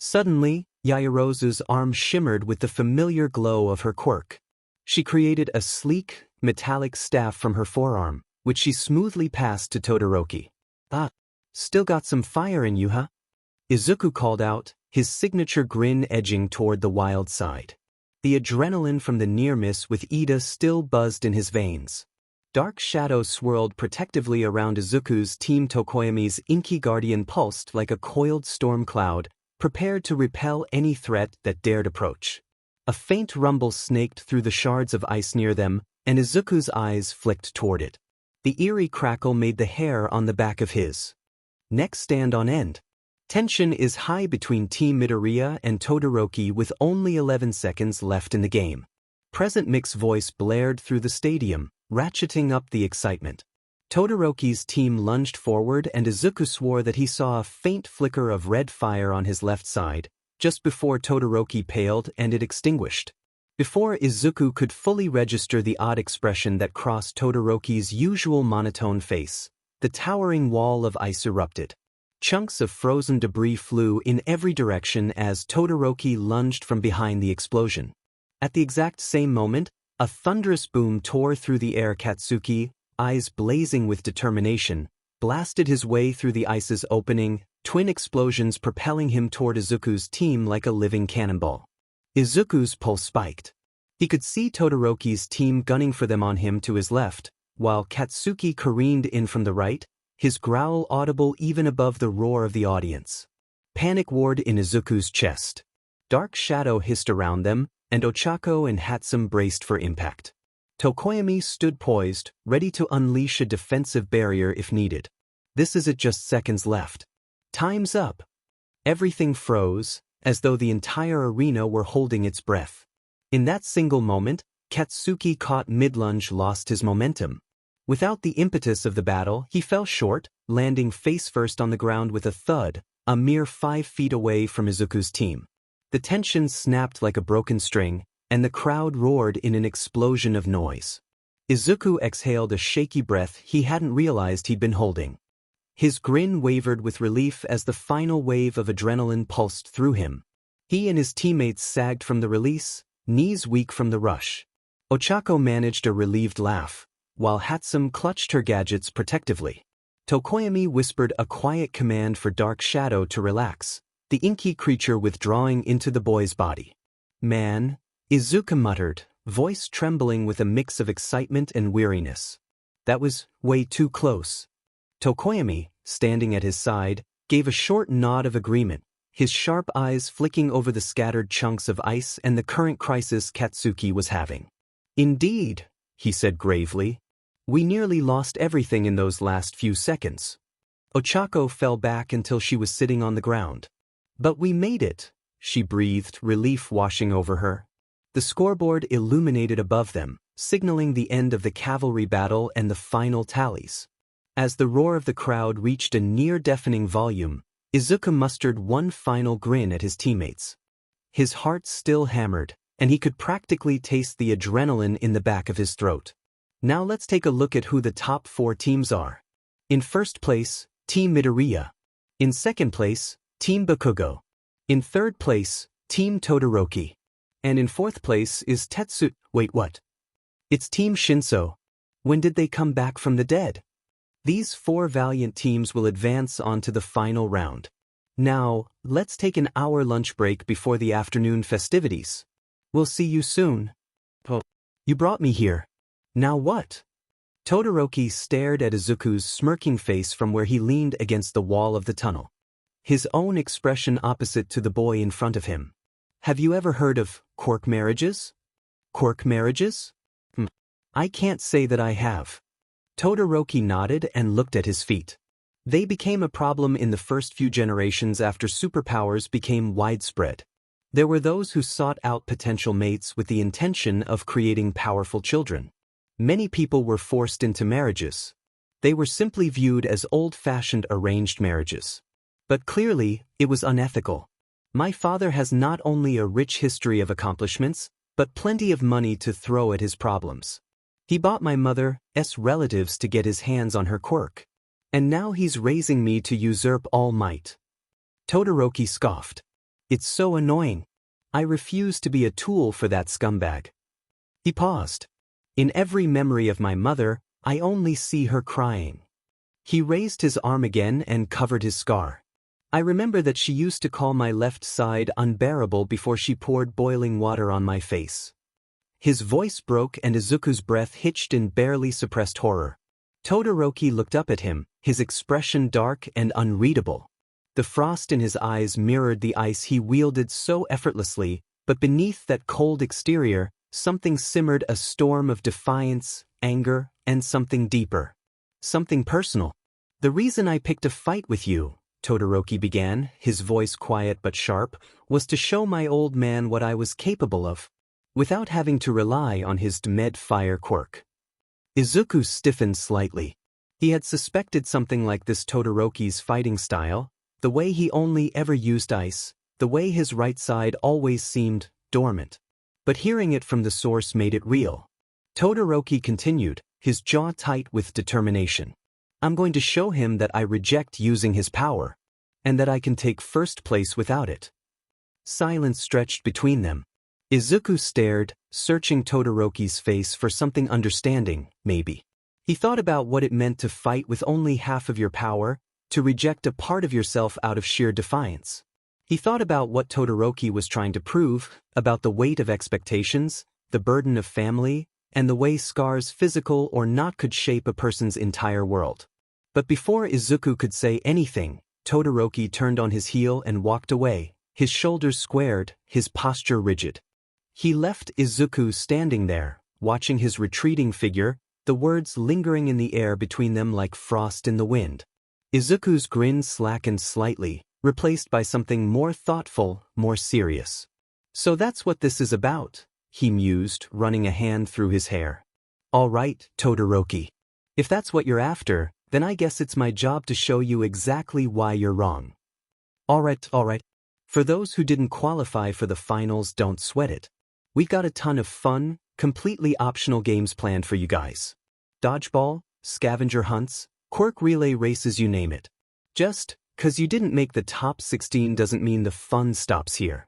Suddenly, Yairozu's arm shimmered with the familiar glow of her quirk. She created a sleek, metallic staff from her forearm, which she smoothly passed to Todoroki. "Ah, still got some fire in you, huh?" Izuku called out, his signature grin edging toward the wild side. The adrenaline from the near-miss with Ida still buzzed in his veins. Dark shadows swirled protectively around Izuku's team. Tokoyami's inky guardian pulsed like a coiled storm cloud, prepared to repel any threat that dared approach. A faint rumble snaked through the shards of ice near them, and Izuku's eyes flicked toward it. The eerie crackle made the hair on the back of his neck stand on end. Tension is high between Team Midoriya and Todoroki with only 11 seconds left in the game. Present Mix's voice blared through the stadium, ratcheting up the excitement. Todoroki's team lunged forward and Izuku swore that he saw a faint flicker of red fire on his left side, just before Todoroki paled and it extinguished. Before Izuku could fully register the odd expression that crossed Todoroki's usual monotone face, the towering wall of ice erupted. Chunks of frozen debris flew in every direction as Todoroki lunged from behind the explosion. At the exact same moment, a thunderous boom tore through the air. Katsuki, eyes blazing with determination, blasted his way through the ice's opening, twin explosions propelling him toward Izuku's team like a living cannonball. Izuku's pulse spiked. He could see Todoroki's team gunning for them on him to his left, while Katsuki careened in from the right, his growl audible even above the roar of the audience. Panic warred in Izuku's chest. Dark shadow hissed around them, and Ochako and Hatsum braced for impact. Tokoyami stood poised, ready to unleash a defensive barrier if needed. This is it, just seconds left. Time's up. Everything froze, as though the entire arena were holding its breath. In that single moment, Katsuki caught mid-lunge, lost his momentum. Without the impetus of the battle, he fell short, landing face-first on the ground with a thud, a mere 5 feet away from Izuku's team. The tension snapped like a broken string, and the crowd roared in an explosion of noise. Izuku exhaled a shaky breath he hadn't realized he'd been holding. His grin wavered with relief as the final wave of adrenaline pulsed through him. He and his teammates sagged from the release, knees weak from the rush. Ochako managed a relieved laugh, while Hatsum clutched her gadgets protectively. Tokoyami whispered a quiet command for Dark Shadow to relax, the inky creature withdrawing into the boy's body. "Man," Izuku muttered, voice trembling with a mix of excitement and weariness. "That was way too close." Tokoyami, standing at his side, gave a short nod of agreement, his sharp eyes flicking over the scattered chunks of ice and the current crisis Katsuki was having. "Indeed," he said gravely. "We nearly lost everything in those last few seconds." Ochako fell back until she was sitting on the ground. "But we made it," she breathed, relief washing over her. The scoreboard illuminated above them, signaling the end of the cavalry battle and the final tallies. As the roar of the crowd reached a near-deafening volume, Izuku mustered one final grin at his teammates. His heart still hammered, and he could practically taste the adrenaline in the back of his throat. Now let's take a look at who the top 4 teams are. In first place, Team Midoriya. In second place, Team Bakugo. In third place, Team Todoroki. And in fourth place is Tetsu. Wait, what? It's Team Shinszo. When did they come back from the dead? These 4 valiant teams will advance on to the final round. Now, let's take an hour lunch break before the afternoon festivities. We'll see you soon. Oh, you brought me here. Now what? Todoroki stared at Izuku's smirking face from where he leaned against the wall of the tunnel. His own expression opposite to the boy in front of him. "Have you ever heard of quirk marriages?" "Quirk marriages? I can't say that I have." Todoroki nodded and looked at his feet. They became a problem in the first few generations after superpowers became widespread. There were those who sought out potential mates with the intention of creating powerful children. Many people were forced into marriages. They were simply viewed as old-fashioned arranged marriages. But clearly, it was unethical. My father has not only a rich history of accomplishments, but plenty of money to throw at his problems. He bought my mother's relatives to get his hands on her quirk. And now he's raising me to usurp all might. Todoroki scoffed. "It's so annoying. I refuse to be a tool for that scumbag." He paused. "In every memory of my mother, I only see her crying. He raised his arm again and covered his scar. I remember that she used to call my left side unbearable before she poured boiling water on my face. His voice broke and Izuku's breath hitched in barely suppressed horror. Todoroki looked up at him, his expression dark and unreadable. The frost in his eyes mirrored the ice he wielded so effortlessly, but beneath that cold exterior, something simmered, a storm of defiance, anger, and something deeper. Something personal. The reason I picked a fight with you, Todoroki began, his voice quiet but sharp, was to show my old man what I was capable of, without having to rely on his med-fire quirk. Izuku stiffened slightly. He had suspected something like this Todoroki's fighting style, the way he only ever used ice, the way his right side always seemed dormant. But hearing it from the source made it real. Todoroki continued, his jaw tight with determination. I'm going to show him that I reject using his power, and that I can take first place without it. Silence stretched between them. Izuku stared, searching Todoroki's face for something understanding, maybe. He thought about what it meant to fight with only half of your power, to reject a part of yourself out of sheer defiance. He thought about what Todoroki was trying to prove, about the weight of expectations, the burden of family, and the way scars, physical or not, could shape a person's entire world. But before Izuku could say anything, Todoroki turned on his heel and walked away, his shoulders squared, his posture rigid. He left Izuku standing there, watching his retreating figure, the words lingering in the air between them like frost in the wind. Izuku's grin slackened slightly, replaced by something more thoughtful, more serious. So that's what this is about, he mused, running a hand through his hair. All right, Todoroki. If that's what you're after, then I guess it's my job to show you exactly why you're wrong. All right. For those who didn't qualify for the finals, don't sweat it. We've got a ton of fun, completely optional games planned for you guys. Dodgeball, scavenger hunts, quirk relay races, you name it. Just 'cause you didn't make the top 16 doesn't mean the fun stops here.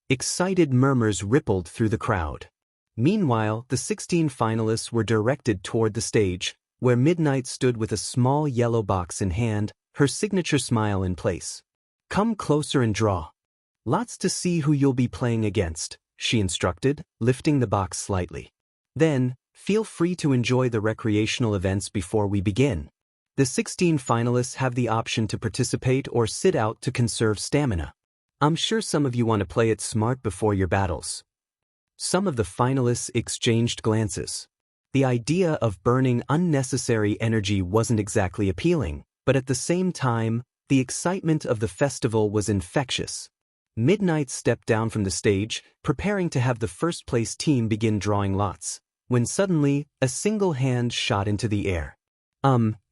Excited murmurs rippled through the crowd. Meanwhile, the 16 finalists were directed toward the stage, where Midnight stood with a small yellow box in hand, her signature smile in place. Come closer and draw. Lots to see who you'll be playing against, she instructed, lifting the box slightly. Then, feel free to enjoy the recreational events before we begin. The 16 finalists have the option to participate or sit out to conserve stamina. I'm sure some of you want to play it smart before your battles. Some of the finalists exchanged glances. The idea of burning unnecessary energy wasn't exactly appealing, but at the same time, the excitement of the festival was infectious. Midnight stepped down from the stage, preparing to have the first-place team begin drawing lots, when suddenly, a single hand shot into the air.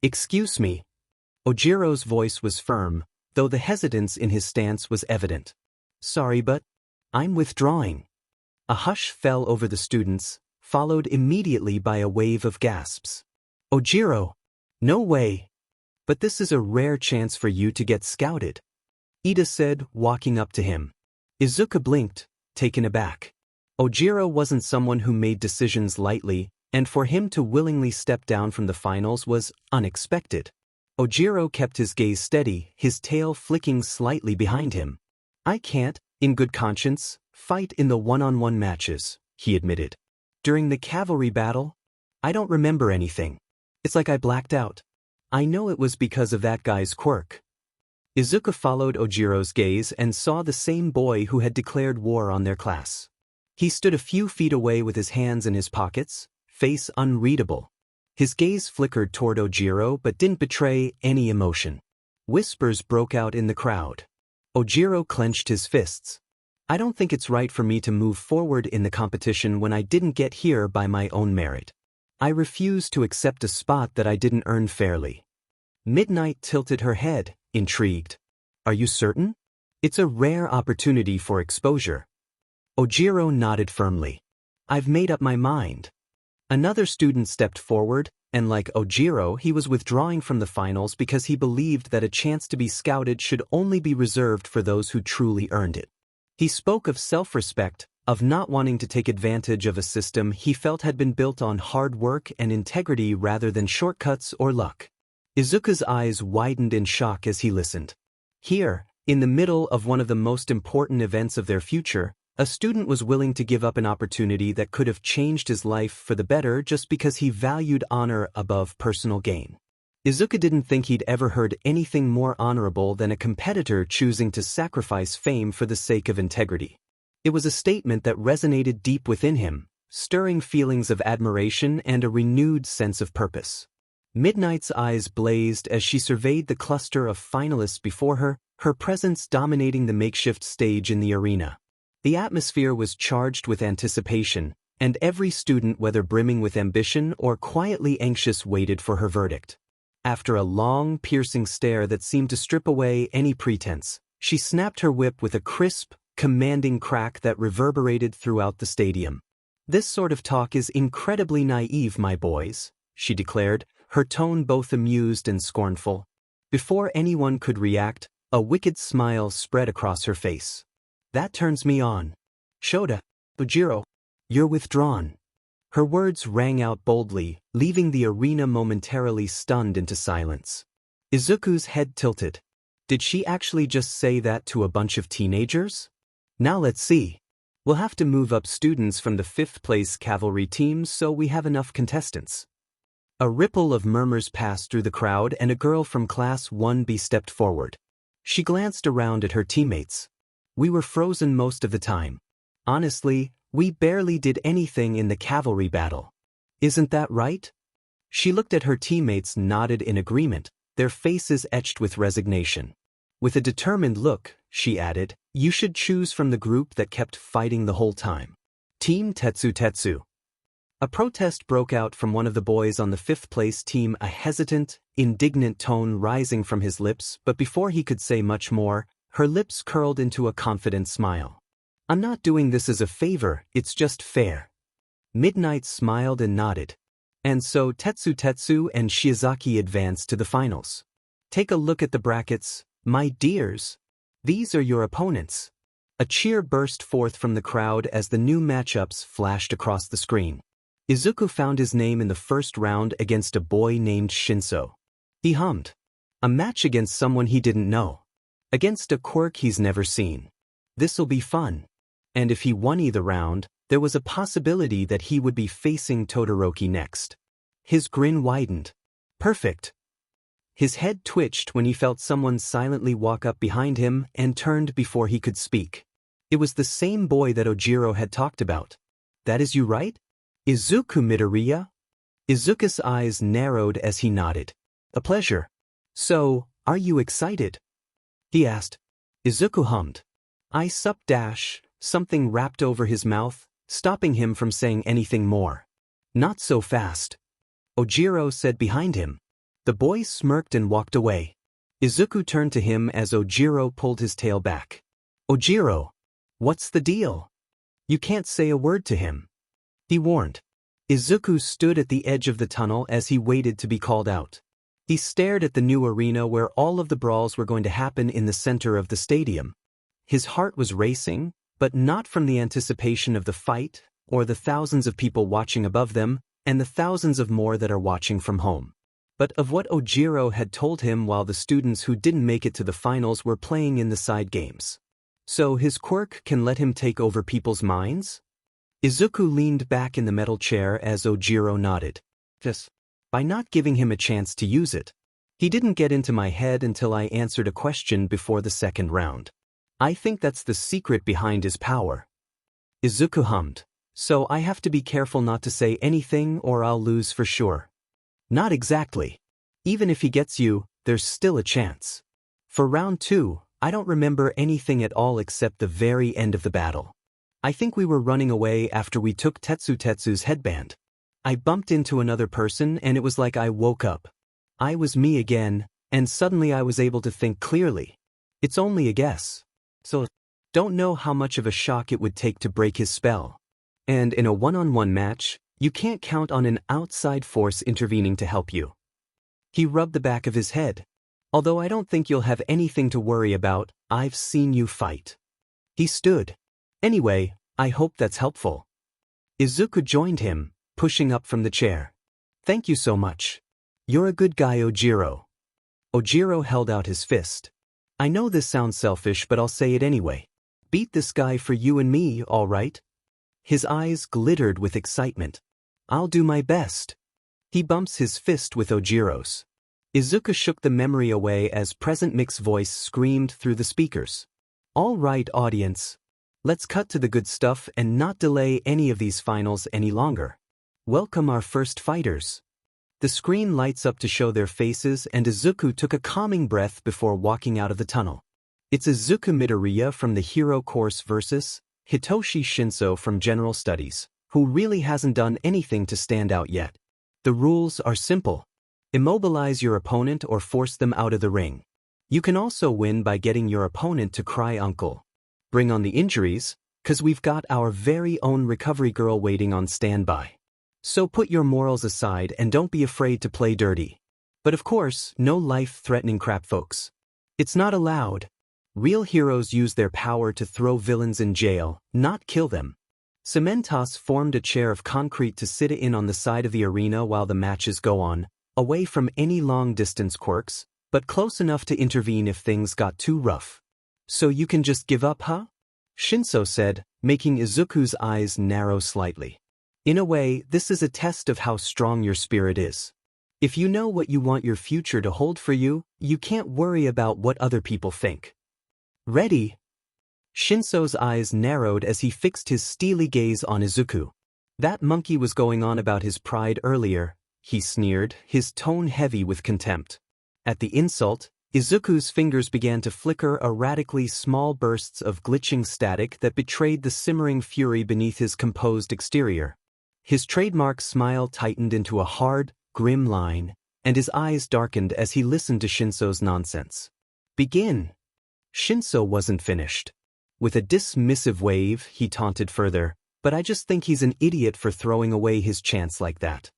Excuse me. Ojiro's voice was firm, though the hesitance in his stance was evident. Sorry, but I'm withdrawing. A hush fell over the students, followed immediately by a wave of gasps. Ojiro! No way! But this is a rare chance for you to get scouted, Ida said, walking up to him. Izuku blinked, taken aback. Ojiro wasn't someone who made decisions lightly, and for him to willingly step down from the finals was unexpected. Ojiro kept his gaze steady, his tail flicking slightly behind him. I can't, in good conscience, fight in the one-on-one matches, he admitted. During the cavalry battle? I don't remember anything. It's like I blacked out. I know it was because of that guy's quirk. Izuku followed Ojiro's gaze and saw the same boy who had declared war on their class. He stood a few feet away with his hands in his pockets, face unreadable. His gaze flickered toward Ojiro but didn't betray any emotion. Whispers broke out in the crowd. Ojiro clenched his fists. I don't think it's right for me to move forward in the competition when I didn't get here by my own merit. I refuse to accept a spot that I didn't earn fairly. Midnight tilted her head, intrigued. Are you certain? It's a rare opportunity for exposure. Ojiro nodded firmly. I've made up my mind. Another student stepped forward, and like Ojiro, he was withdrawing from the finals because he believed that a chance to be scouted should only be reserved for those who truly earned it. He spoke of self-respect, of not wanting to take advantage of a system he felt had been built on hard work and integrity rather than shortcuts or luck. Izuku's eyes widened in shock as he listened. Here, in the middle of one of the most important events of their future, a student was willing to give up an opportunity that could have changed his life for the better just because he valued honor above personal gain. Izuku didn't think he'd ever heard anything more honorable than a competitor choosing to sacrifice fame for the sake of integrity. It was a statement that resonated deep within him, stirring feelings of admiration and a renewed sense of purpose. Midnight's eyes blazed as she surveyed the cluster of finalists before her, her presence dominating the makeshift stage in the arena. The atmosphere was charged with anticipation, and every student, whether brimming with ambition or quietly anxious, waited for her verdict. After a long, piercing stare that seemed to strip away any pretense, she snapped her whip with a crisp, commanding crack that reverberated throughout the stadium. "This sort of talk is incredibly naive, my boys," she declared, her tone both amused and scornful. Before anyone could react, a wicked smile spread across her face. "That turns me on. Shota, Ujiro, you're withdrawn." Her words rang out boldly, leaving the arena momentarily stunned into silence. Izuku's head tilted. Did she actually just say that to a bunch of teenagers? Now let's see. We'll have to move up students from the 5th place cavalry team so we have enough contestants. A ripple of murmurs passed through the crowd and a girl from Class 1B stepped forward. She glanced around at her teammates. "We were frozen most of the time. Honestly, we barely did anything in the cavalry battle. Isn't that right?" She looked at her teammates, nodded in agreement, their faces etched with resignation. With a determined look, she added, "You should choose from the group that kept fighting the whole time. Team Tetsu." A protest broke out from one of the boys on the 5th place team, a hesitant, indignant tone rising from his lips, but before he could say much more, her lips curled into a confident smile. "I'm not doing this as a favor, it's just fair." Midnight smiled and nodded. And so Tetsu and Shiozaki advanced to the finals. "Take a look at the brackets, my dears. These are your opponents." A cheer burst forth from the crowd as the new matchups flashed across the screen. Izuku found his name in the first round against a boy named Shinszo. He hummed. A match against someone he didn't know. Against a quirk he's never seen. This'll be fun. And if he won either round, there was a possibility that he would be facing Todoroki next. His grin widened. Perfect. His head twitched when he felt someone silently walk up behind him and turned before he could speak. It was the same boy that Ojiro had talked about. "That is you, right? Izuku Midoriya?" Izuku's eyes narrowed as he nodded. "A pleasure. So, are you excited?" he asked. Izuku hummed. Something wrapped over his mouth, stopping him from saying anything more. "Not so fast," Ojiro said behind him. The boy smirked and walked away. Izuku turned to him as Ojiro pulled his tail back. "Ojiro, what's the deal? You can't say a word to him," he warned. Izuku stood at the edge of the tunnel as he waited to be called out. He stared at the new arena where all of the brawls were going to happen in the center of the stadium. His heart was racing, but not from the anticipation of the fight, or the thousands of people watching above them, and the thousands of more that are watching from home, but of what Ojiro had told him while the students who didn't make it to the finals were playing in the side games. So his quirk can let him take over people's minds? Izuku leaned back in the metal chair as Ojiro nodded. "Just by not giving him a chance to use it. He didn't get into my head until I answered a question before the second round. I think that's the secret behind his power." Izuku hummed. "So I have to be careful not to say anything or I'll lose for sure." "Not exactly. Even if he gets you, there's still a chance. For round 2, I don't remember anything at all except the very end of the battle. I think we were running away after we took Tetsu's headband. I bumped into another person and it was like I woke up. I was me again, and suddenly I was able to think clearly. It's only a guess. So, don't know how much of a shock it would take to break his spell. And in a one-on-one match, you can't count on an outside force intervening to help you." He rubbed the back of his head. "Although I don't think you'll have anything to worry about, I've seen you fight." He stood. "Anyway, I hope that's helpful. Izuku joined him, pushing up from the chair. Thank you so much. You're a good guy, Ojiro. Ojiro held out his fist. I know this sounds selfish, but I'll say it anyway. Beat this guy for you and me, all right? His eyes glittered with excitement. I'll do my best. He bumps his fist with Ojiro's. Izuku shook the memory away as Present Mix's voice screamed through the speakers. All right, audience. Let's cut to the good stuff and not delay any of these finals any longer. Welcome our first fighters. The screen lights up to show their faces, and Izuku took a calming breath before walking out of the tunnel. It's Izuku Midoriya from the Hero Course versus Hitoshi Shinszo from General Studies, who really hasn't done anything to stand out yet. The rules are simple. Immobilize your opponent or force them out of the ring. You can also win by getting your opponent to cry uncle. Bring on the injuries, 'cause we've got our very own recovery girl waiting on standby. So put your morals aside and don't be afraid to play dirty. But of course, no life-threatening crap, folks. It's not allowed. Real heroes use their power to throw villains in jail, not kill them. Cementos formed a chair of concrete to sit in on the side of the arena while the matches go on, away from any long-distance quirks, but close enough to intervene if things got too rough. So you can just give up, huh? Shinszo said, making Izuku's eyes narrow slightly. In a way, this is a test of how strong your spirit is. If you know what you want your future to hold for you, you can't worry about what other people think. Ready? Shinszo's eyes narrowed as he fixed his steely gaze on Izuku. That monkey was going on about his pride earlier, he sneered, his tone heavy with contempt. At the insult, Izuku's fingers began to flicker erratically small bursts of glitching static that betrayed the simmering fury beneath his composed exterior. His trademark smile tightened into a hard, grim line, and his eyes darkened as he listened to Shinszo's nonsense. Begin. Shinszo wasn't finished. With a dismissive wave, he taunted further, but I just think he's an idiot for throwing away his chance like that.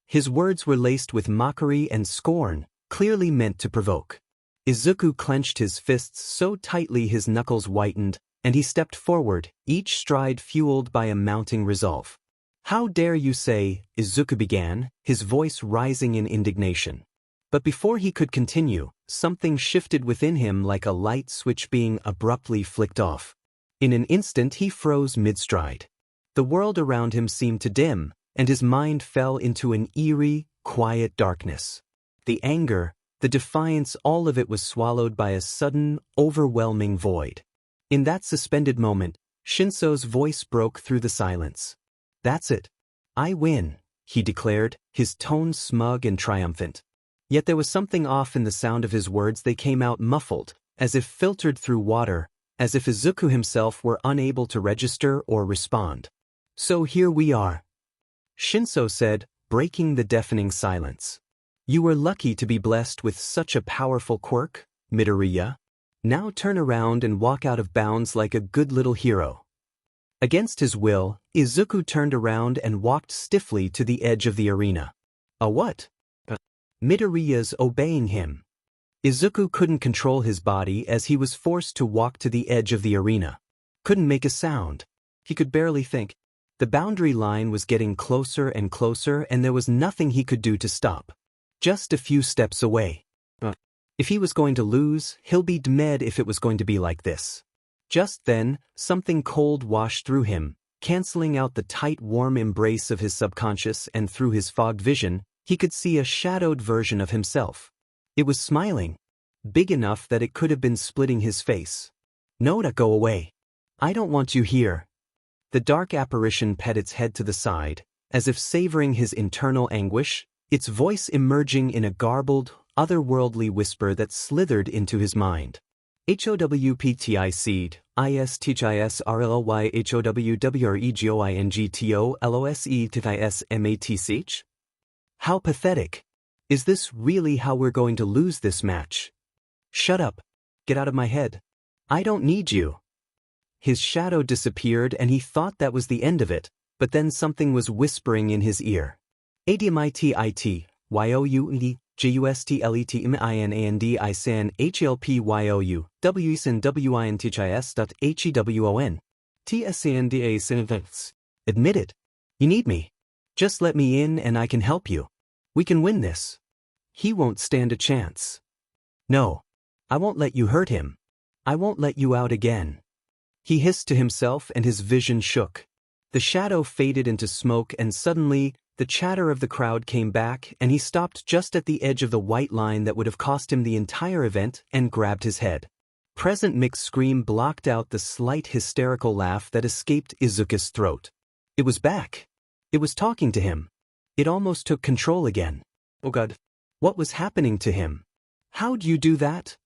His words were laced with mockery and scorn, clearly meant to provoke. Izuku clenched his fists so tightly his knuckles whitened, and he stepped forward, each stride fueled by a mounting resolve. How dare you say, Izuku began, his voice rising in indignation. But before he could continue, something shifted within him like a light switch being abruptly flicked off. In an instant he froze mid-stride. The world around him seemed to dim, and his mind fell into an eerie, quiet darkness. The anger, the defiance, all of it was swallowed by a sudden, overwhelming void. In that suspended moment, Shinszo's voice broke through the silence. That's it. I win, he declared, his tone smug and triumphant. Yet there was something off in the sound of his words. They came out muffled, as if filtered through water, as if Izuku himself were unable to register or respond. So here we are, Shinszo said, breaking the deafening silence. You were lucky to be blessed with such a powerful quirk, Midoriya. Now turn around and walk out of bounds like a good little hero. Against his will, Izuku turned around and walked stiffly to the edge of the arena. A what? Midoriya's obeying him. Izuku couldn't control his body as he was forced to walk to the edge of the arena. Couldn't make a sound. He could barely think. The boundary line was getting closer and closer, and there was nothing he could do to stop. Just a few steps away. If he was going to lose, he'll be dead if it was going to be like this. Just then, something cold washed through him, canceling out the tight, warm embrace of his subconscious, and through his fogged vision, he could see a shadowed version of himself. It was smiling, big enough that it could have been splitting his face. Noda, go away. I don't want you here. The dark apparition pet its head to the side, as if savoring his internal anguish, its voice emerging in a garbled, otherworldly whisper that slithered into his mind. HOWPTIC, ISTHISRLY HOWWREGOINGTOLOSE How pathetic. Is this really how we're going to lose this match? Shut up. Get out of my head. I don't need you. His shadow disappeared and he thought that was the end of it, but then something was whispering in his ear. ADMITIT, YOUE, JUSTLETMINAND ISAN HLPYOU, WISAN WINTHIS.HEWON. TSNDA sentence. Admit it. You need me. Just let me in and I can help you. We can win this. He won't stand a chance. No. I won't let you hurt him. I won't let you out again. He hissed to himself and his vision shook. The shadow faded into smoke and suddenly, the chatter of the crowd came back and he stopped just at the edge of the white line that would have cost him the entire event and grabbed his head. Present Mick's scream blocked out the slight hysterical laugh that escaped Izuku's throat. It was back. It was talking to him. It almost took control again. Oh God. What was happening to him? How'd you do that?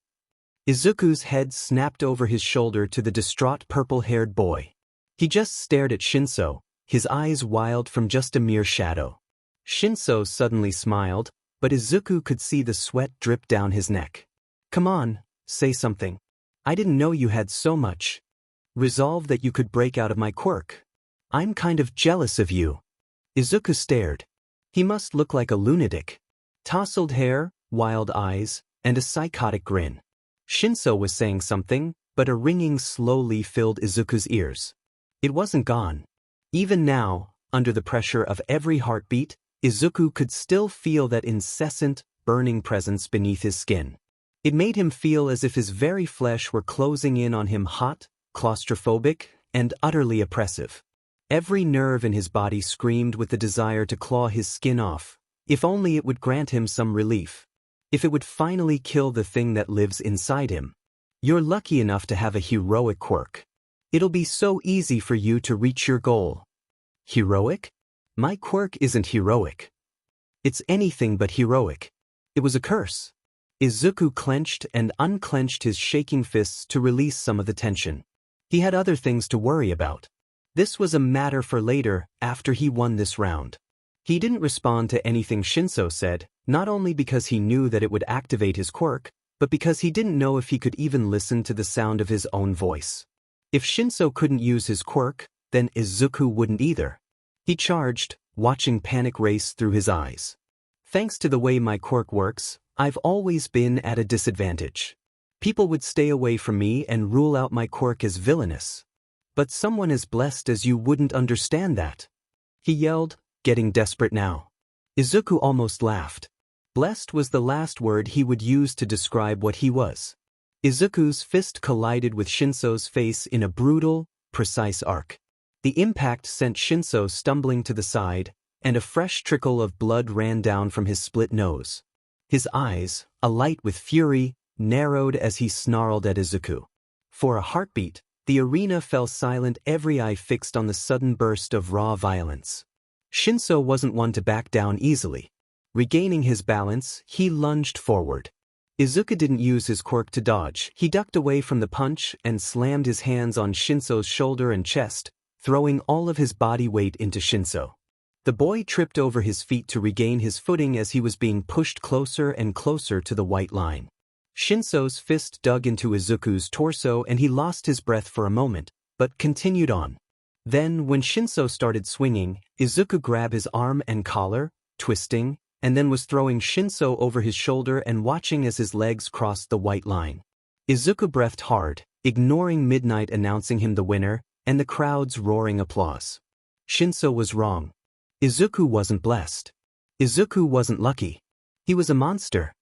Izuku's head snapped over his shoulder to the distraught purple-haired boy. He just stared at Shinszo, his eyes wild from just a mere shadow. Shinszo suddenly smiled, but Izuku could see the sweat drip down his neck. Come on, say something. I didn't know you had so much resolve that you could break out of my quirk. I'm kind of jealous of you. Izuku stared. He must look like a lunatic. Tousled hair, wild eyes, and a psychotic grin. Shinszo was saying something, but a ringing slowly filled Izuku's ears. It wasn't gone. Even now, under the pressure of every heartbeat, Izuku could still feel that incessant, burning presence beneath his skin. It made him feel as if his very flesh were closing in on him, hot, claustrophobic, and utterly oppressive. Every nerve in his body screamed with the desire to claw his skin off, if only it would grant him some relief. If it would finally kill the thing that lives inside him. You're lucky enough to have a heroic quirk. It'll be so easy for you to reach your goal. Heroic? My quirk isn't heroic. It's anything but heroic. It was a curse. Izuku clenched and unclenched his shaking fists to release some of the tension. He had other things to worry about. This was a matter for later, after he won this round. He didn't respond to anything Shinszo said, not only because he knew that it would activate his quirk, but because he didn't know if he could even listen to the sound of his own voice. If Shinszo couldn't use his quirk, then Izuku wouldn't either. He charged, watching panic race through his eyes. Thanks to the way my quirk works, I've always been at a disadvantage. People would stay away from me and rule out my quirk as villainous. But someone as blessed as you wouldn't understand that. He yelled, getting desperate now. Izuku almost laughed. Blessed was the last word he would use to describe what he was. Izuku's fist collided with Shinszo's face in a brutal, precise arc. The impact sent Shinszo stumbling to the side, and a fresh trickle of blood ran down from his split nose. His eyes, alight with fury, narrowed as he snarled at Izuku. For a heartbeat, the arena fell silent, every eye fixed on the sudden burst of raw violence. Shinszo wasn't one to back down easily. Regaining his balance, he lunged forward. Izuku didn't use his quirk to dodge. He ducked away from the punch and slammed his hands on Shinszo's shoulder and chest, throwing all of his body weight into Shinszo. The boy tripped over his feet to regain his footing as he was being pushed closer and closer to the white line. Shinszo's fist dug into Izuku's torso and he lost his breath for a moment, but continued on. Then, when Shinszo started swinging, Izuku grabbed his arm and collar, twisting, and then was throwing Shinszo over his shoulder and watching as his legs crossed the white line. Izuku breathed hard, ignoring Midnight announcing him the winner, and the crowd's roaring applause. Shinszo was wrong. Izuku wasn't blessed. Izuku wasn't lucky. He was a monster.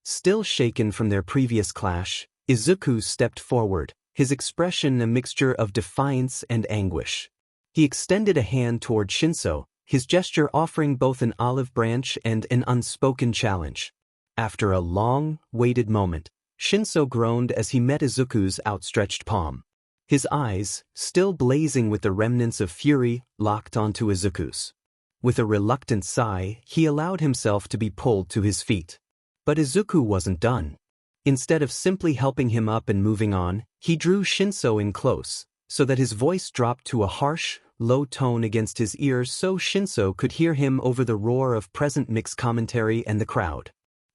Still shaken from their previous clash, Izuku stepped forward, his expression a mixture of defiance and anguish. He extended a hand toward Shinszo, his gesture offering both an olive branch and an unspoken challenge. After a long, waited moment, Shinszo groaned as he met Izuku's outstretched palm. His eyes, still blazing with the remnants of fury, locked onto Izuku's. With a reluctant sigh, he allowed himself to be pulled to his feet. But Izuku wasn't done. Instead of simply helping him up and moving on, he drew Shinszo in close, so that his voice dropped to a harsh, low tone against his ears so Shinszo could hear him over the roar of present mixed commentary and the crowd.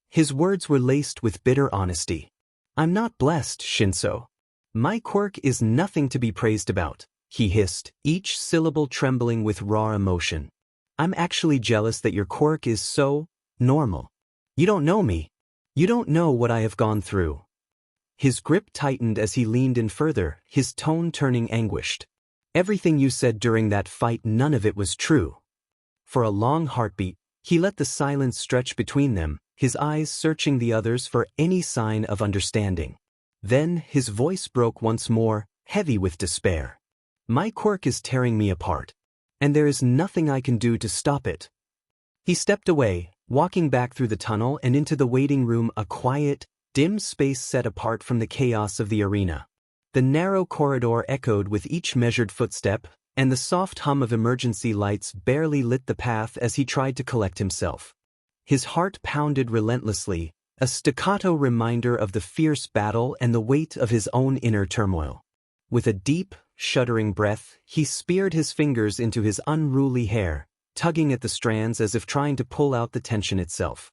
His words were laced with bitter honesty. I'm not blessed, Shinszo. My quirk is nothing to be praised about, he hissed, each syllable trembling with raw emotion. I'm actually jealous that your quirk is so normal. You don't know me. You don't know what I have gone through. His grip tightened as he leaned in further, his tone turning anguished. Everything you said during that fight, none of it was true. For a long heartbeat, he let the silence stretch between them, his eyes searching the others for any sign of understanding. Then his voice broke once more, heavy with despair. My quirk is tearing me apart, and there is nothing I can do to stop it. He stepped away, walking back through the tunnel and into the waiting room, a quiet, dim space set apart from the chaos of the arena. The narrow corridor echoed with each measured footstep, and the soft hum of emergency lights barely lit the path as he tried to collect himself. His heart pounded relentlessly, a staccato reminder of the fierce battle and the weight of his own inner turmoil. With a deep, shuddering breath, he speared his fingers into his unruly hair, tugging at the strands as if trying to pull out the tension itself.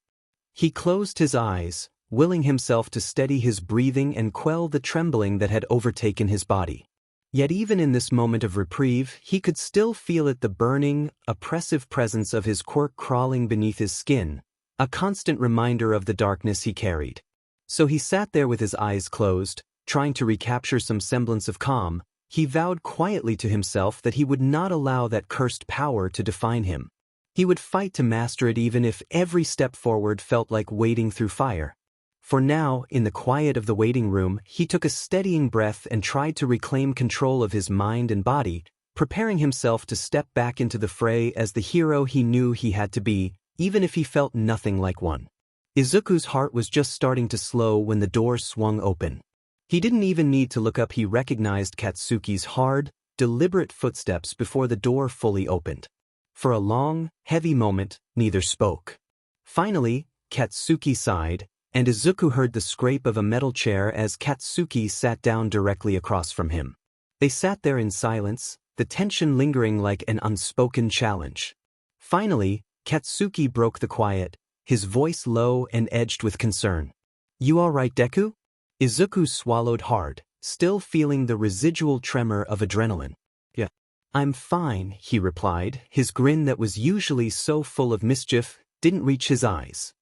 He closed his eyes, willing himself to steady his breathing and quell the trembling that had overtaken his body. Yet even in this moment of reprieve, he could still feel the burning, oppressive presence of his quirk crawling beneath his skin, a constant reminder of the darkness he carried. So he sat there with his eyes closed, trying to recapture some semblance of calm. He vowed quietly to himself that he would not allow that cursed power to define him. He would fight to master it even if every step forward felt like wading through fire. For now, in the quiet of the waiting room, he took a steadying breath and tried to reclaim control of his mind and body, preparing himself to step back into the fray as the hero he knew he had to be, even if he felt nothing like one. Izuku's heart was just starting to slow when the door swung open. He didn't even need to look up. He recognized Katsuki's hard, deliberate footsteps before the door fully opened. For a long, heavy moment, neither spoke. Finally, Katsuki sighed, and Izuku heard the scrape of a metal chair as Katsuki sat down directly across from him. They sat there in silence, the tension lingering like an unspoken challenge. Finally, Katsuki broke the quiet, his voice low and edged with concern. "You all right, Deku?" Izuku swallowed hard, still feeling the residual tremor of adrenaline. "Yeah, I'm fine," he replied. His grin that was usually so full of mischief didn't reach his eyes.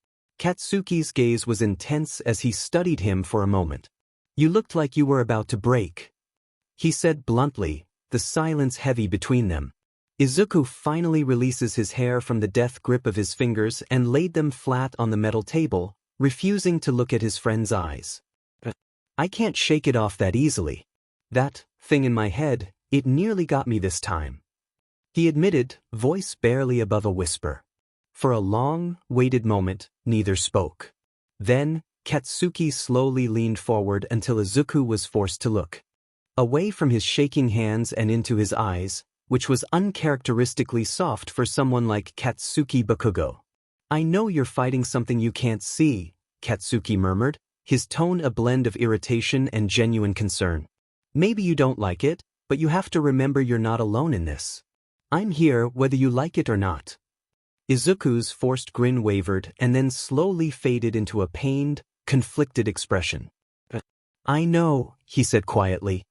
Katsuki's gaze was intense as he studied him for a moment. "You looked like you were about to break," he said bluntly, the silence heavy between them. Izuku finally releases his hair from the death grip of his fingers and laid them flat on the metal table, refusing to look at his friend's eyes. "I can't shake it off that easily. That thing in my head, it nearly got me this time," he admitted, voice barely above a whisper. For a long, waited moment, neither spoke. Then, Katsuki slowly leaned forward until Izuku was forced to look away from his shaking hands and into his eyes, which was uncharacteristically soft for someone like Katsuki Bakugo. "I know you're fighting something you can't see," Katsuki murmured, his tone a blend of irritation and genuine concern. "Maybe you don't like it, but you have to remember you're not alone in this. I'm here whether you like it or not." Izuku's forced grin wavered and then slowly faded into a pained, conflicted expression. "I know," he said quietly.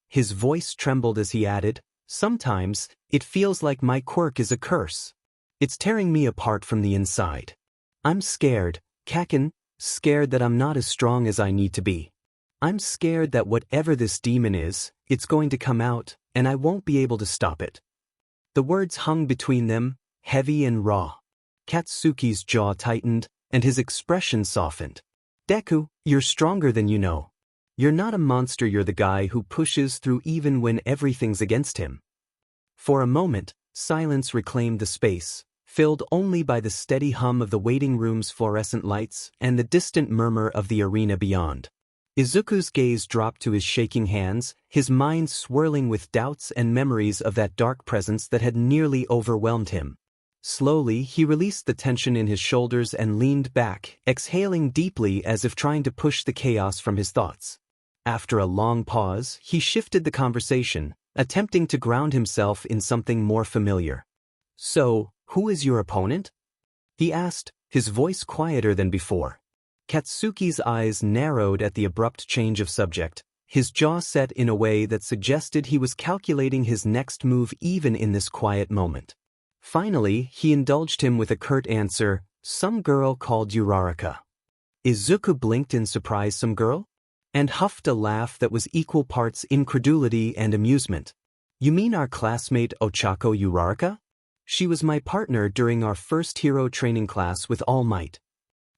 His voice trembled as he added, "Sometimes, it feels like my quirk is a curse. It's tearing me apart from the inside. I'm scared, Kaken, scared that I'm not as strong as I need to be. I'm scared that whatever this demon is, it's going to come out, and I won't be able to stop it." The words hung between them, heavy and raw. Katsuki's jaw tightened, and his expression softened. "Deku, you're stronger than you know. You're not a monster, you're the guy who pushes through even when everything's against him." For a moment, silence reclaimed the space, filled only by the steady hum of the waiting room's fluorescent lights and the distant murmur of the arena beyond. Izuku's gaze dropped to his shaking hands, his mind swirling with doubts and memories of that dark presence that had nearly overwhelmed him. Slowly, he released the tension in his shoulders and leaned back, exhaling deeply as if trying to push the chaos from his thoughts. After a long pause, he shifted the conversation, attempting to ground himself in something more familiar. "So, who is your opponent?" he asked, his voice quieter than before. Katsuki's eyes narrowed at the abrupt change of subject, his jaw set in a way that suggested he was calculating his next move even in this quiet moment. Finally, he indulged him with a curt answer, "Some girl called Uraraka." Izuku blinked in surprise. "Some girl?" and huffed a laugh that was equal parts incredulity and amusement. You mean our classmate Ochako Uraraka? She was my partner during our first hero training class with All Might.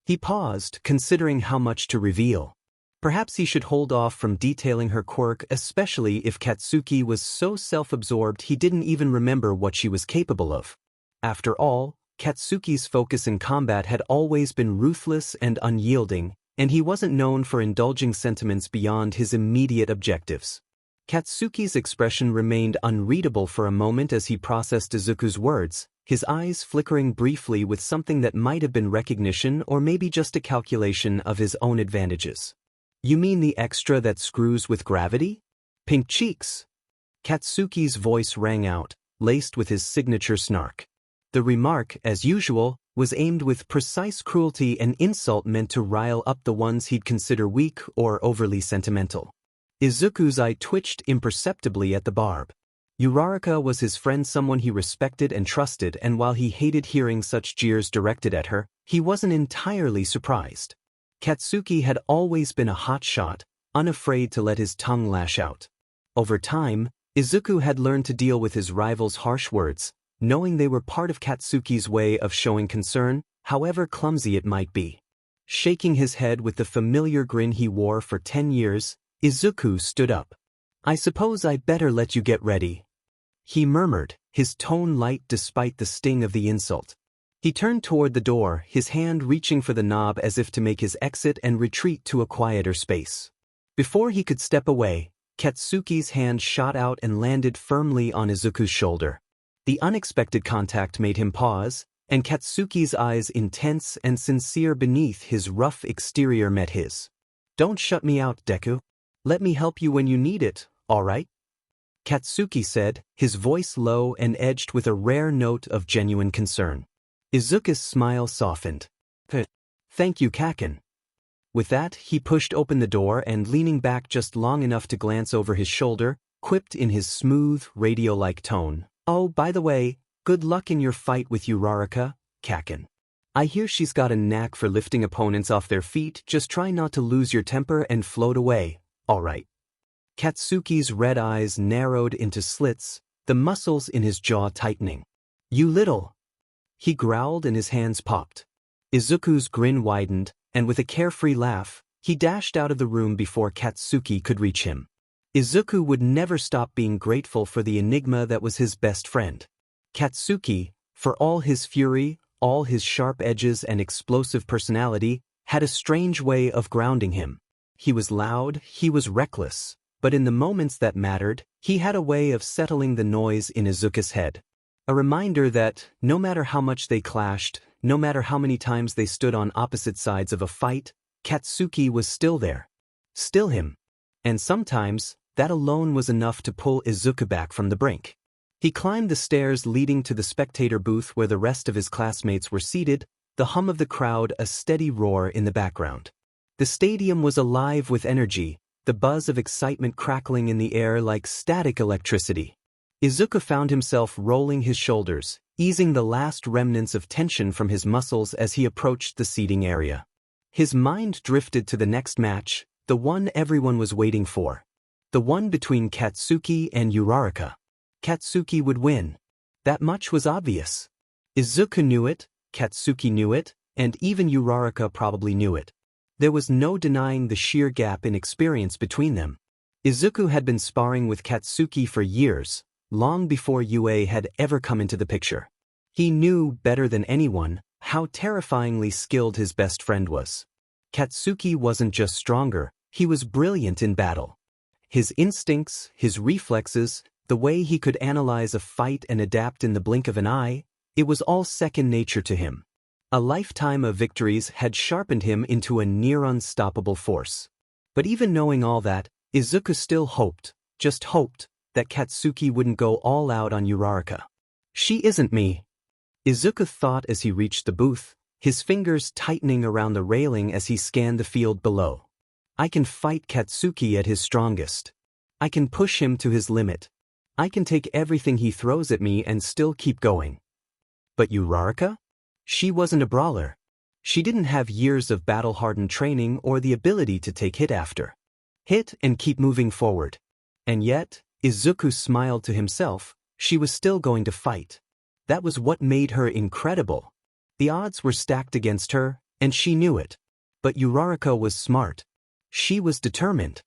He paused, considering how much to reveal. Perhaps he should hold off from detailing her quirk, especially if Katsuki was so self-absorbed he didn't even remember what she was capable of. After all, Katsuki's focus in combat had always been ruthless and unyielding, and he wasn't known for indulging sentiments beyond his immediate objectives. Katsuki's expression remained unreadable for a moment as he processed Izuku's words, his eyes flickering briefly with something that might have been recognition or maybe just a calculation of his own advantages. You mean the extra that screws with gravity? Pink cheeks. Katsuki's voice rang out, laced with his signature snark. The remark, as usual, was aimed with precise cruelty and insult meant to rile up the ones he'd consider weak or overly sentimental. Izuku's eye twitched imperceptibly at the barb. Uraraka was his friend, someone he respected and trusted, and while he hated hearing such jeers directed at her, he wasn't entirely surprised. Katsuki had always been a hotshot, unafraid to let his tongue lash out. Over time, Izuku had learned to deal with his rival's harsh words, knowing they were part of Katsuki's way of showing concern, however clumsy it might be. Shaking his head with the familiar grin he wore for 10 years, Izuku stood up. I suppose I'd better let you get ready, he murmured, his tone light despite the sting of the insult. He turned toward the door, his hand reaching for the knob as if to make his exit and retreat to a quieter space. Before he could step away, Katsuki's hand shot out and landed firmly on Izuku's shoulder. The unexpected contact made him pause, and Katsuki's eyes, intense and sincere beneath his rough exterior, met his. Don't shut me out, Deku. Let me help you when you need it, all right? Katsuki said, his voice low and edged with a rare note of genuine concern. Izuku's smile softened. Thank you, Kaken. With that, he pushed open the door and, leaning back just long enough to glance over his shoulder, quipped in his smooth, radio-like tone. Oh, by the way, good luck in your fight with Uraraka, Kaken. I hear she's got a knack for lifting opponents off their feet. Just try not to lose your temper and float away, all right? Katsuki's red eyes narrowed into slits, the muscles in his jaw tightening. You little... He growled and his hands popped. Izuku's grin widened, and with a carefree laugh, he dashed out of the room before Katsuki could reach him. Izuku would never stop being grateful for the enigma that was his best friend. Katsuki, for all his fury, all his sharp edges and explosive personality, had a strange way of grounding him. He was loud, he was reckless, but in the moments that mattered, he had a way of settling the noise in Izuku's head. A reminder that, no matter how much they clashed, no matter how many times they stood on opposite sides of a fight, Katsuki was still there. Still him. And sometimes, that alone was enough to pull Izuku back from the brink. He climbed the stairs leading to the spectator booth where the rest of his classmates were seated, the hum of the crowd a steady roar in the background. The stadium was alive with energy, the buzz of excitement crackling in the air like static electricity. Izuku found himself rolling his shoulders, easing the last remnants of tension from his muscles as he approached the seating area. His mind drifted to the next match, the one everyone was waiting for. The one between Katsuki and Uraraka. Katsuki would win. That much was obvious. Izuku knew it, Katsuki knew it, and even Uraraka probably knew it. There was no denying the sheer gap in experience between them. Izuku had been sparring with Katsuki for years, long before UA had ever come into the picture. He knew, better than anyone, how terrifyingly skilled his best friend was. Katsuki wasn't just stronger, he was brilliant in battle. His instincts, his reflexes, the way he could analyze a fight and adapt in the blink of an eye, it was all second nature to him. A lifetime of victories had sharpened him into a near unstoppable force. But even knowing all that, Izuku still hoped, just hoped, that Katsuki wouldn't go all out on Uraraka. She isn't me, Izuku thought as he reached the booth, his fingers tightening around the railing as he scanned the field below. I can fight Katsuki at his strongest. I can push him to his limit. I can take everything he throws at me and still keep going. But Uraraka? She wasn't a brawler. She didn't have years of battle-hardened training or the ability to take hit after hit and keep moving forward. And yet, Izuku smiled to himself. She was still going to fight. That was what made her incredible. The odds were stacked against her, and she knew it. But Uraraka was smart. She was determined.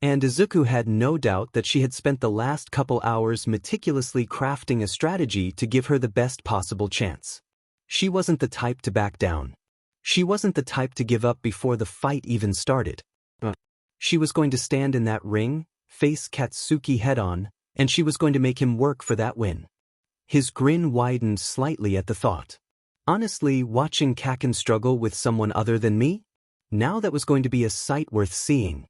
And Izuku had no doubt that she had spent the last couple hours meticulously crafting a strategy to give her the best possible chance. She wasn't the type to back down. She wasn't the type to give up before the fight even started. She was going to stand in that ring, face Katsuki head-on, and she was going to make him work for that win. His grin widened slightly at the thought. Honestly, watching Kaken struggle with someone other than me? Now that was going to be a sight worth seeing.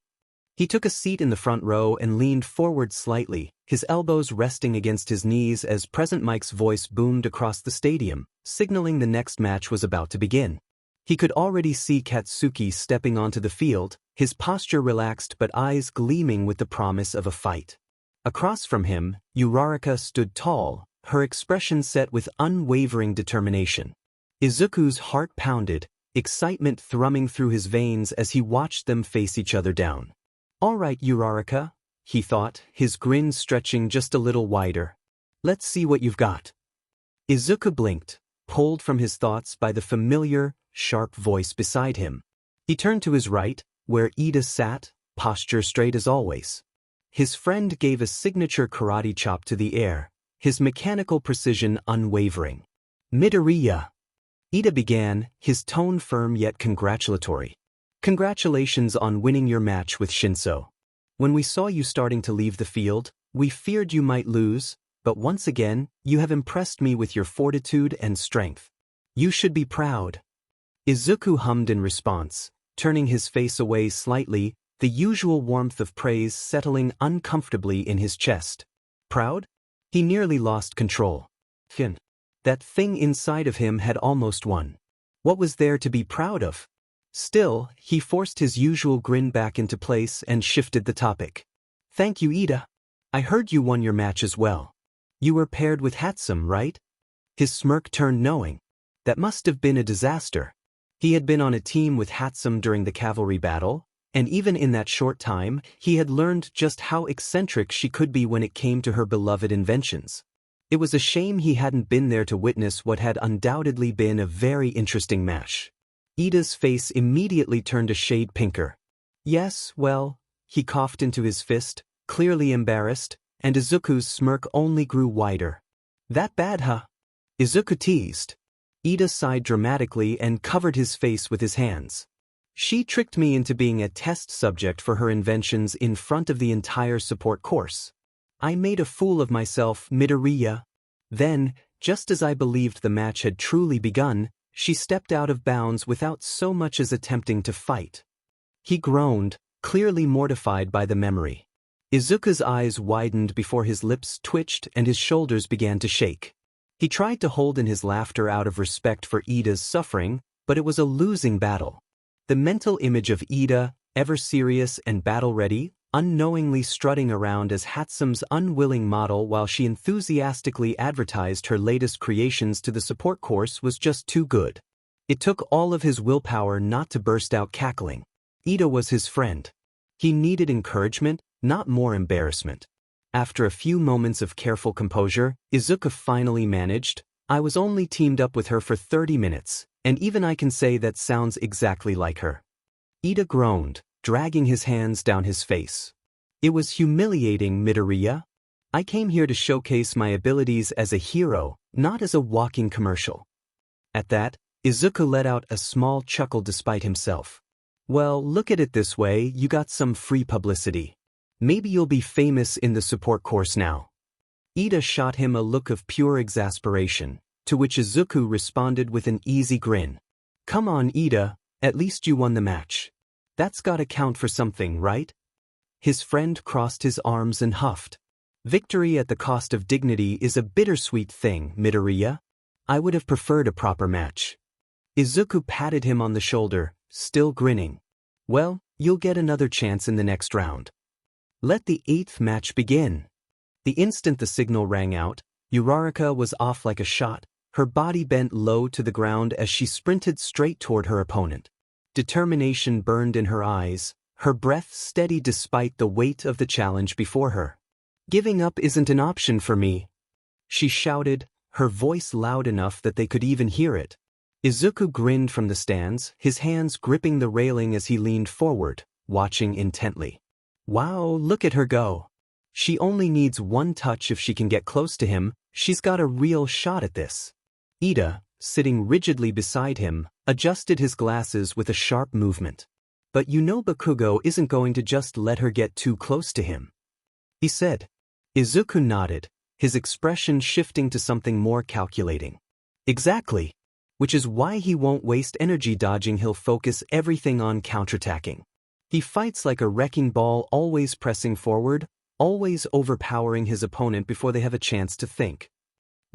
He took a seat in the front row and leaned forward slightly, his elbows resting against his knees as Present Mike's voice boomed across the stadium, signaling the next match was about to begin. He could already see Katsuki stepping onto the field, his posture relaxed but eyes gleaming with the promise of a fight. Across from him, Uraraka stood tall, her expression set with unwavering determination. Izuku's heart pounded, excitement thrumming through his veins as he watched them face each other down. "All right, Uraraka," he thought, his grin stretching just a little wider. "Let's see what you've got." Izuku blinked, pulled from his thoughts by the familiar, sharp voice beside him. He turned to his right, where Ida sat, posture straight as always. His friend gave a signature karate chop to the air, his mechanical precision unwavering. "Midoriya," Ida began, his tone firm yet congratulatory. "Congratulations on winning your match with Shinszo. When we saw you starting to leave the field, we feared you might lose, but once again, you have impressed me with your fortitude and strength. You should be proud." Izuku hummed in response, turning his face away slightly, the usual warmth of praise settling uncomfortably in his chest. Proud? He nearly lost control. That thing inside of him had almost won. What was there to be proud of? Still, he forced his usual grin back into place and shifted the topic. "Thank you, Ida. I heard you won your match as well. You were paired with Hatsum, right?" His smirk turned knowing. That must have been a disaster. He had been on a team with Hatsum during the Cavalry battle, and even in that short time, he had learned just how eccentric she could be when it came to her beloved inventions. It was a shame he hadn't been there to witness what had undoubtedly been a very interesting match. Ida's face immediately turned a shade pinker. "Yes, well," he coughed into his fist, clearly embarrassed, and Izuku's smirk only grew wider. "That bad, huh?" Izuku teased. Ida sighed dramatically and covered his face with his hands. "She tricked me into being a test subject for her inventions in front of the entire support course. I made a fool of myself, Midoriya." Then, just as I believed the match had truly begun, she stepped out of bounds without so much as attempting to fight. He groaned, clearly mortified by the memory. Izuku's eyes widened before his lips twitched and his shoulders began to shake. He tried to hold in his laughter out of respect for Ida's suffering, but it was a losing battle. The mental image of Ida, ever serious and battle-ready, unknowingly strutting around as Hatsum's unwilling model while she enthusiastically advertised her latest creations to the support course was just too good. It took all of his willpower not to burst out cackling. Ida was his friend. He needed encouragement, not more embarrassment. After a few moments of careful composure, Izuku finally managed, "I was only teamed up with her for 30 minutes, and even I can say that sounds exactly like her." Ida groaned, dragging his hands down his face. "It was humiliating, Midoriya. I came here to showcase my abilities as a hero, not as a walking commercial." At that, Izuku let out a small chuckle despite himself. "Well, look at it this way, you got some free publicity. Maybe you'll be famous in the support course now." Ida shot him a look of pure exasperation, to which Izuku responded with an easy grin. "Come on, Ida, at least you won the match. That's gotta count for something, right?" His friend crossed his arms and huffed. "Victory at the cost of dignity is a bittersweet thing, Midoriya. I would have preferred a proper match." Izuku patted him on the shoulder, still grinning. "Well, you'll get another chance in the next round. Let the 8th match begin." The instant the signal rang out, Uraraka was off like a shot, her body bent low to the ground as she sprinted straight toward her opponent. Determination burned in her eyes, her breath steady despite the weight of the challenge before her. Giving up isn't an option for me, she shouted, her voice loud enough that they could even hear it. Izuku grinned from the stands, his hands gripping the railing as he leaned forward, watching intently. Wow, look at her go. She only needs one touch. If she can get close to him, she's got a real shot at this. Ida, sitting rigidly beside him, adjusted his glasses with a sharp movement. But you know Bakugo isn't going to just let her get too close to him, he said. Izuku nodded, his expression shifting to something more calculating. Exactly. Which is why he won't waste energy dodging. He'll focus everything on counterattacking. He fights like a wrecking ball, always pressing forward, always overpowering his opponent before they have a chance to think.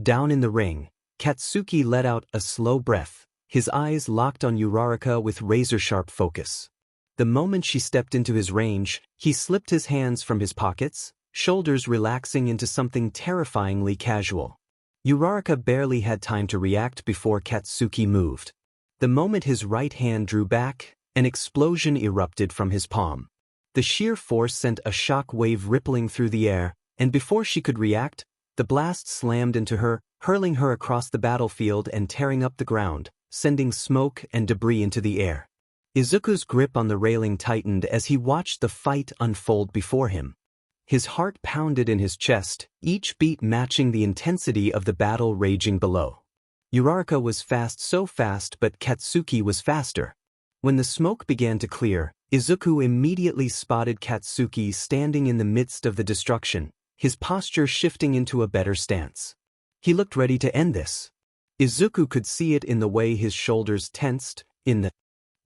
Down in the ring, Katsuki let out a slow breath, his eyes locked on Uraraka with razor-sharp focus. The moment she stepped into his range, he slipped his hands from his pockets, shoulders relaxing into something terrifyingly casual. Uraraka barely had time to react before Katsuki moved. The moment his right hand drew back, an explosion erupted from his palm. The sheer force sent a shock wave rippling through the air, and before she could react, the blast slammed into her, hurling her across the battlefield and tearing up the ground, sending smoke and debris into the air. Izuku's grip on the railing tightened as he watched the fight unfold before him. His heart pounded in his chest, each beat matching the intensity of the battle raging below. Uraraka was fast, so fast, but Katsuki was faster. When the smoke began to clear, Izuku immediately spotted Katsuki standing in the midst of the destruction, his posture shifting into a better stance. He looked ready to end this. Izuku could see it in the way his shoulders tensed, in the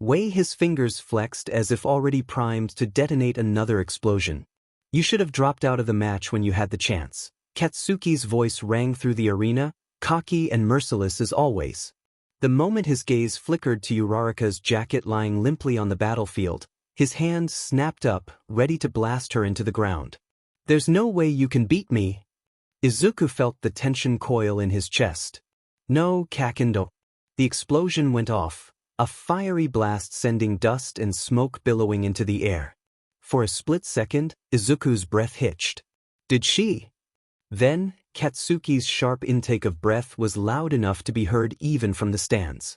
way his fingers flexed as if already primed to detonate another explosion. You should have dropped out of the match when you had the chance. Katsuki's voice rang through the arena, cocky and merciless as always. The moment his gaze flickered to Uraraka's jacket lying limply on the battlefield, his hand snapped up, ready to blast her into the ground. There's no way you can beat me. Izuku felt the tension coil in his chest. No, Kakendo. The explosion went off, a fiery blast sending dust and smoke billowing into the air. For a split second, Izuku's breath hitched. Did she? Then, Katsuki's sharp intake of breath was loud enough to be heard even from the stands.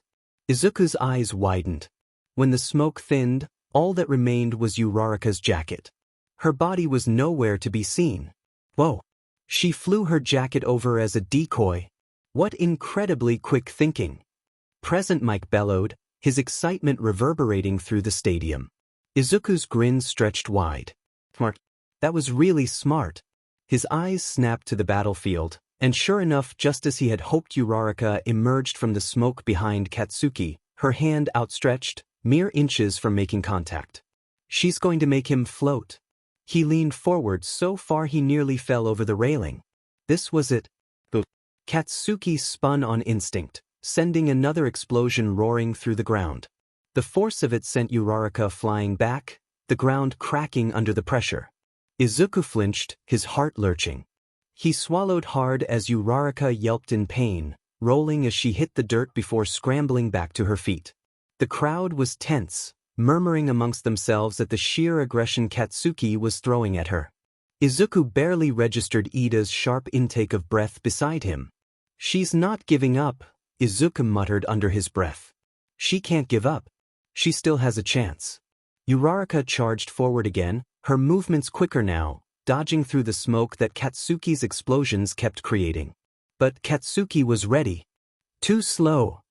Izuku's eyes widened. When the smoke thinned, all that remained was Uraraka's jacket. Her body was nowhere to be seen. Whoa! She flew her jacket over as a decoy. What incredibly quick thinking! Present Mike bellowed, his excitement reverberating through the stadium. Izuku's grin stretched wide. Smart. That was really smart. His eyes snapped to the battlefield, and sure enough, just as he had hoped, Uraraka emerged from the smoke behind Katsuki, her hand outstretched, mere inches from making contact. She's going to make him float. He leaned forward so far he nearly fell over the railing. This was it. Katsuki spun on instinct, sending another explosion roaring through the ground. The force of it sent Uraraka flying back, the ground cracking under the pressure. Izuku flinched, his heart lurching. He swallowed hard as Uraraka yelped in pain, rolling as she hit the dirt before scrambling back to her feet. The crowd was tense, murmuring amongst themselves at the sheer aggression Katsuki was throwing at her. Izuku barely registered Ida's sharp intake of breath beside him. She's not giving up, Izuku muttered under his breath. She can't give up. She still has a chance. Uraraka charged forward again, her movements quicker now, dodging through the smoke that Katsuki's explosions kept creating. But Katsuki was ready. Too slow.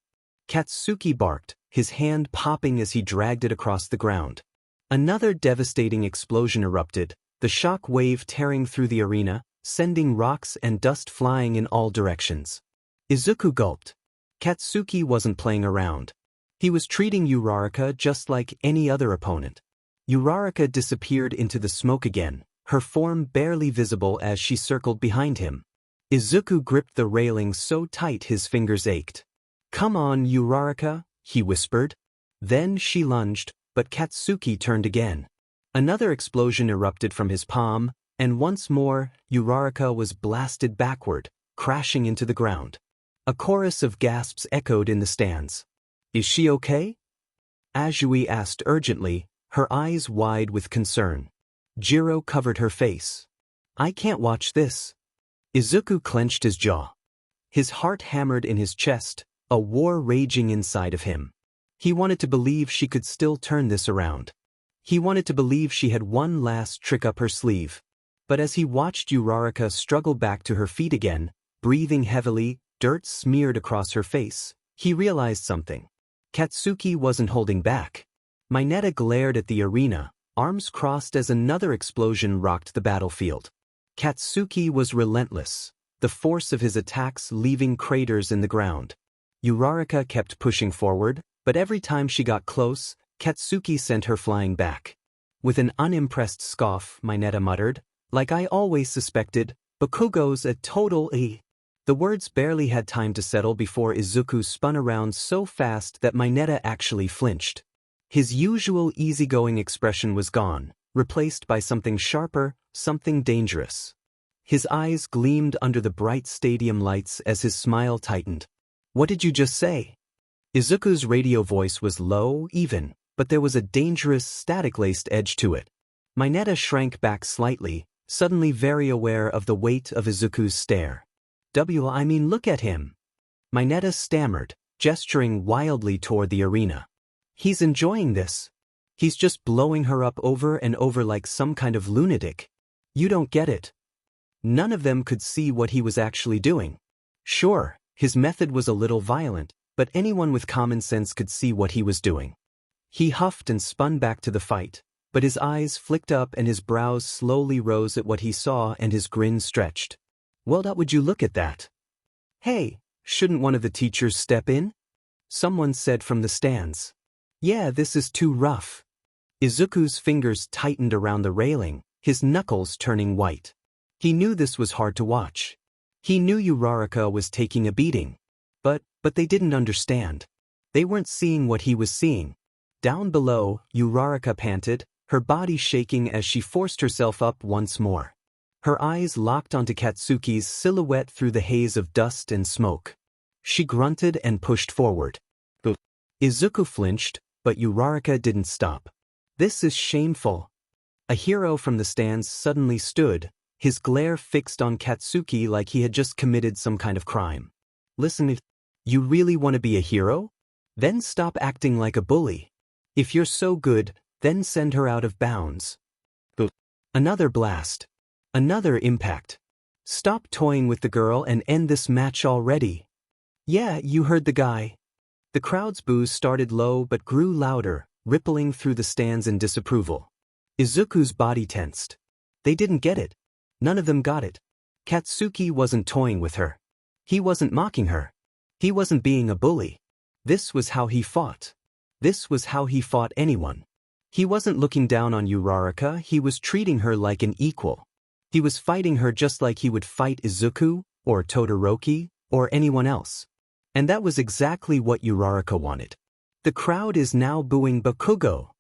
Katsuki barked, his hand popping as he dragged it across the ground. Another devastating explosion erupted, the shock wave tearing through the arena, sending rocks and dust flying in all directions. Izuku gulped. Katsuki wasn't playing around. He was treating Uraraka just like any other opponent. Uraraka disappeared into the smoke again, her form barely visible as she circled behind him. Izuku gripped the railing so tight his fingers ached. "Come on, Uraraka," he whispered. Then she lunged, but Katsuki turned again. Another explosion erupted from his palm, and once more, Uraraka was blasted backward, crashing into the ground. A chorus of gasps echoed in the stands. "Is she okay?" Azui asked urgently, her eyes wide with concern. Jiro covered her face. I can't watch this. Izuku clenched his jaw. His heart hammered in his chest, a war raging inside of him. He wanted to believe she could still turn this around. He wanted to believe she had one last trick up her sleeve. But as he watched Uraraka struggle back to her feet again, breathing heavily, dirt smeared across her face, he realized something. Katsuki wasn't holding back. Mineta glared at the arena, arms crossed as another explosion rocked the battlefield. Katsuki was relentless, the force of his attacks leaving craters in the ground. Uraraka kept pushing forward, but every time she got close, Katsuki sent her flying back. With an unimpressed scoff, Mineta muttered, "Like I always suspected, Bakugo's a total E." The words barely had time to settle before Izuku spun around so fast that Mineta actually flinched. His usual easygoing expression was gone, replaced by something sharper, something dangerous. His eyes gleamed under the bright stadium lights as his smile tightened. "What did you just say?" Izuku's radio voice was low, even, but there was a dangerous, static-laced edge to it. Mineta shrank back slightly, suddenly very aware of the weight of Izuku's stare. Look at him." Mineta stammered, gesturing wildly toward the arena. "He's enjoying this. He's just blowing her up over and over like some kind of lunatic. You don't get it." None of them could see what he was actually doing. Sure, his method was a little violent, but anyone with common sense could see what he was doing. He huffed and spun back to the fight, but his eyes flicked up and his brows slowly rose at what he saw and his grin stretched. "Well, would you look at that?" "Hey, shouldn't one of the teachers step in?" someone said from the stands. "Yeah, this is too rough." Izuku's fingers tightened around the railing, his knuckles turning white. He knew this was hard to watch. He knew Uraraka was taking a beating. But they didn't understand. They weren't seeing what he was seeing. Down below, Uraraka panted, her body shaking as she forced herself up once more. Her eyes locked onto Katsuki's silhouette through the haze of dust and smoke. She grunted and pushed forward. Izuku flinched, but Uraraka didn't stop. "This is shameful." A hero from the stands suddenly stood, his glare fixed on Katsuki like he had just committed some kind of crime. "Listen, you really want to be a hero? Then stop acting like a bully. If you're so good, then send her out of bounds." Another blast. Another impact. "Stop toying with the girl and end this match already." "Yeah, you heard the guy." The crowd's boos started low but grew louder, rippling through the stands in disapproval. Izuku's body tensed. They didn't get it. None of them got it. Katsuki wasn't toying with her. He wasn't mocking her. He wasn't being a bully. This was how he fought. This was how he fought anyone. He wasn't looking down on Uraraka, he was treating her like an equal. He was fighting her just like he would fight Izuku, or Todoroki, or anyone else. And that was exactly what Uraraka wanted. "The crowd is now booing Bakugo,"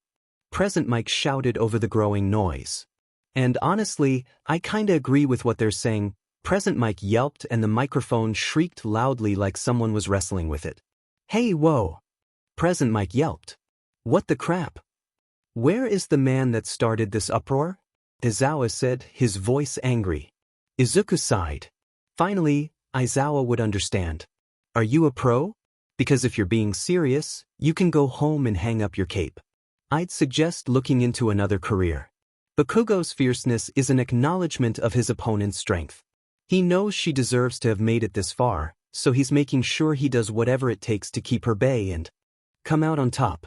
Present Mike shouted over the growing noise. "And honestly, I kinda agree with what they're saying." Present Mike yelped and the microphone shrieked loudly like someone was wrestling with it. "Hey, whoa!" Present Mike yelped. "What the crap? Where is the man that started this uproar?" Aizawa said, his voice angry. Izuku sighed. Finally, Aizawa would understand. "Are you a pro? Because if you're being serious, you can go home and hang up your cape. I'd suggest looking into another career." Bakugo's fierceness is an acknowledgement of his opponent's strength. He knows she deserves to have made it this far, so he's making sure he does whatever it takes to keep her bay and come out on top.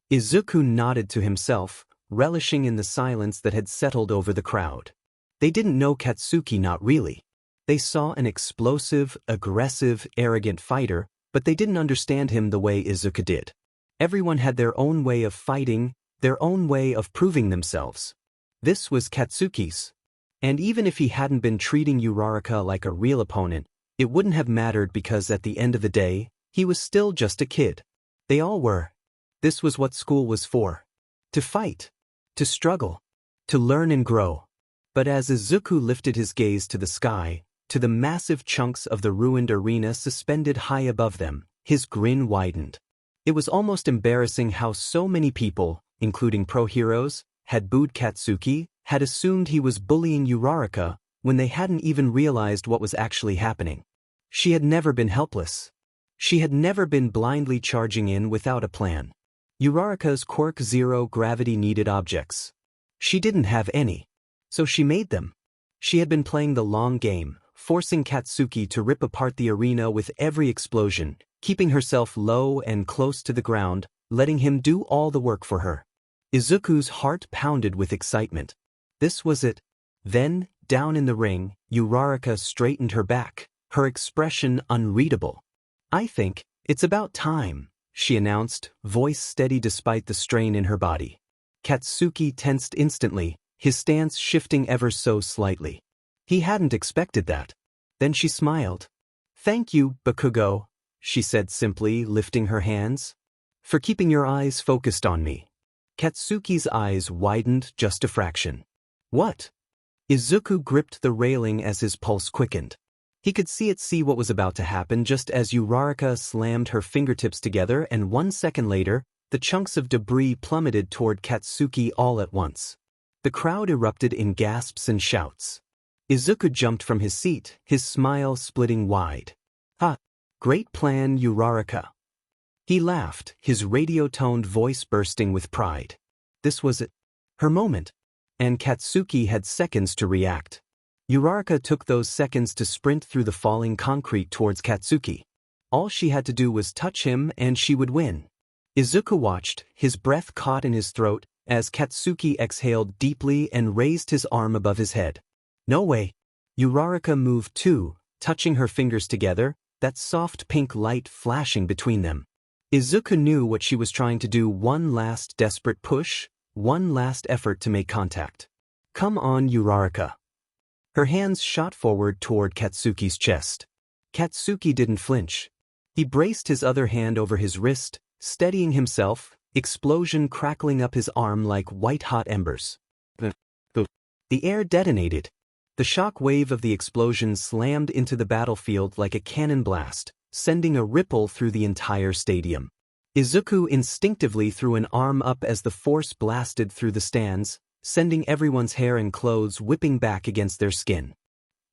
Izuku nodded to himself, relishing in the silence that had settled over the crowd. They didn't know Katsuki, not really. They saw an explosive, aggressive, arrogant fighter, but they didn't understand him the way Izuku did. Everyone had their own way of fighting, their own way of proving themselves. This was Katsuki's. And even if he hadn't been treating Uraraka like a real opponent, it wouldn't have mattered because at the end of the day, he was still just a kid. They all were. This was what school was for. To fight. To struggle. To learn and grow. But as Izuku lifted his gaze to the sky, to the massive chunks of the ruined arena suspended high above them, his grin widened. It was almost embarrassing how so many people, including pro heroes, had booed Katsuki, had assumed he was bullying Uraraka when they hadn't even realized what was actually happening. She had never been helpless. She had never been blindly charging in without a plan. Uraraka's quirk zero gravity needed objects. She didn't have any. So she made them. She had been playing the long game, forcing Katsuki to rip apart the arena with every explosion, keeping herself low and close to the ground, letting him do all the work for her. Izuku's heart pounded with excitement. This was it. Then, down in the ring, Uraraka straightened her back, her expression unreadable. "I think it's about time," she announced, voice steady despite the strain in her body. Katsuki tensed instantly, his stance shifting ever so slightly. He hadn't expected that. Then she smiled. "Thank you, Bakugo," she said simply, lifting her hands. "For keeping your eyes focused on me." Katsuki's eyes widened just a fraction. "What?" Izuku gripped the railing as his pulse quickened. He could see what was about to happen just as Uraraka slammed her fingertips together, and 1 second later, the chunks of debris plummeted toward Katsuki all at once. The crowd erupted in gasps and shouts. Izuku jumped from his seat, his smile splitting wide. "Ha! Great plan, Uraraka." He laughed, his radio-toned voice bursting with pride. This was it. Her moment. And Katsuki had seconds to react. Uraraka took those seconds to sprint through the falling concrete towards Katsuki. All she had to do was touch him and she would win. Izuku watched, his breath caught in his throat, as Katsuki exhaled deeply and raised his arm above his head. "No way." Uraraka moved too, touching her fingers together, that soft pink light flashing between them. Izuku knew what she was trying to do, one last desperate push, one last effort to make contact. "Come on, Uraraka." Her hands shot forward toward Katsuki's chest. Katsuki didn't flinch. He braced his other hand over his wrist, steadying himself, explosion crackling up his arm like white-hot embers. The air detonated. The shock wave of the explosion slammed into the battlefield like a cannon blast, sending a ripple through the entire stadium. Izuku instinctively threw an arm up as the force blasted through the stands, sending everyone's hair and clothes whipping back against their skin.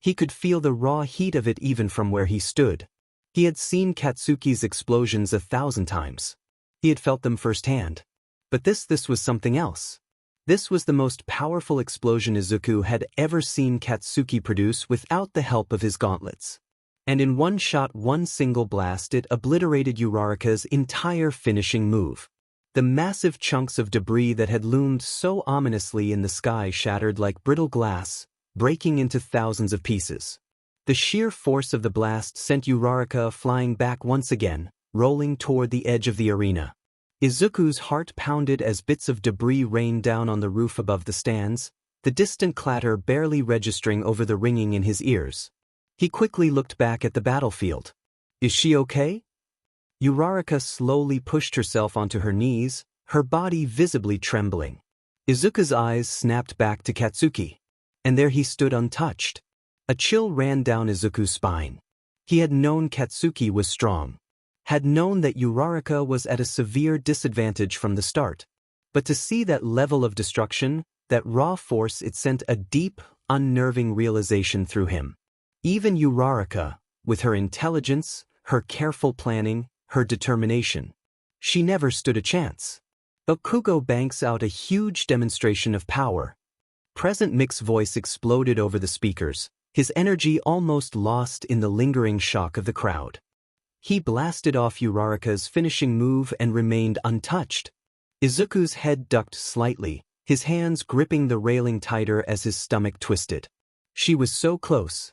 He could feel the raw heat of it even from where he stood. He had seen Katsuki's explosions 1,000 times. He had felt them firsthand. But this was something else. This was the most powerful explosion Izuku had ever seen Katsuki produce without the help of his gauntlets. And in one shot, one single blast, it obliterated Uraraka's entire finishing move. The massive chunks of debris that had loomed so ominously in the sky shattered like brittle glass, breaking into thousands of pieces. The sheer force of the blast sent Uraraka flying back once again, rolling toward the edge of the arena. Izuku's heart pounded as bits of debris rained down on the roof above the stands, the distant clatter barely registering over the ringing in his ears. He quickly looked back at the battlefield. "Is she okay?" Uraraka slowly pushed herself onto her knees, her body visibly trembling. Izuku's eyes snapped back to Katsuki. And there he stood untouched. A chill ran down Izuku's spine. He had known Katsuki was strong. Had known that Uraraka was at a severe disadvantage from the start. But to see that level of destruction, that raw force, it sent a deep, unnerving realization through him. Even Uraraka, with her intelligence, her careful planning, her determination, she never stood a chance. Bakugo banks out a huge demonstration of power. Present Mick's voice exploded over the speakers, his energy almost lost in the lingering shock of the crowd. He blasted off Uraraka's finishing move and remained untouched. Izuku's head ducked slightly, his hands gripping the railing tighter as his stomach twisted. She was so close.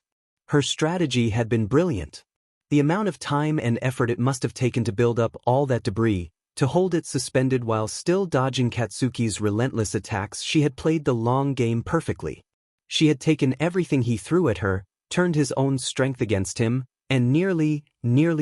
Her strategy had been brilliant. The amount of time and effort it must have taken to build up all that debris, to hold it suspended while still dodging Katsuki's relentless attacks, she had played the long game perfectly. She had taken everything he threw at her, turned his own strength against him, and nearly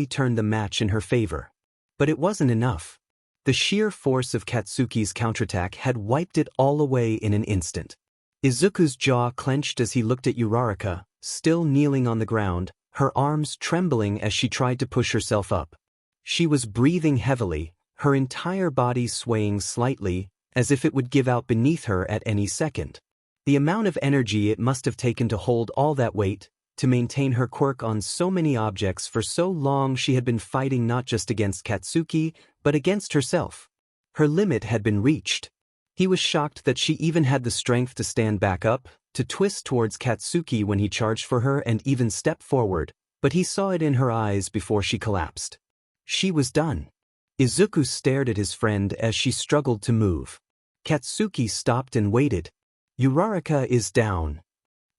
turned the match in her favor. But it wasn't enough. The sheer force of Katsuki's counterattack had wiped it all away in an instant. Izuku's jaw clenched as he looked at Uraraka, still kneeling on the ground, her arms trembling as she tried to push herself up. She was breathing heavily, her entire body swaying slightly, as if it would give out beneath her at any second. The amount of energy it must have taken to hold all that weight, to maintain her quirk on so many objects for so long. She had been fighting not just against Katsuki, but against herself. Her limit had been reached. He was shocked that she even had the strength to stand back up, to twist towards Katsuki when he charged for her and even step forward, but he saw it in her eyes before she collapsed. She was done. Izuku stared at his friend as she struggled to move. Katsuki stopped and waited. Uraraka is down.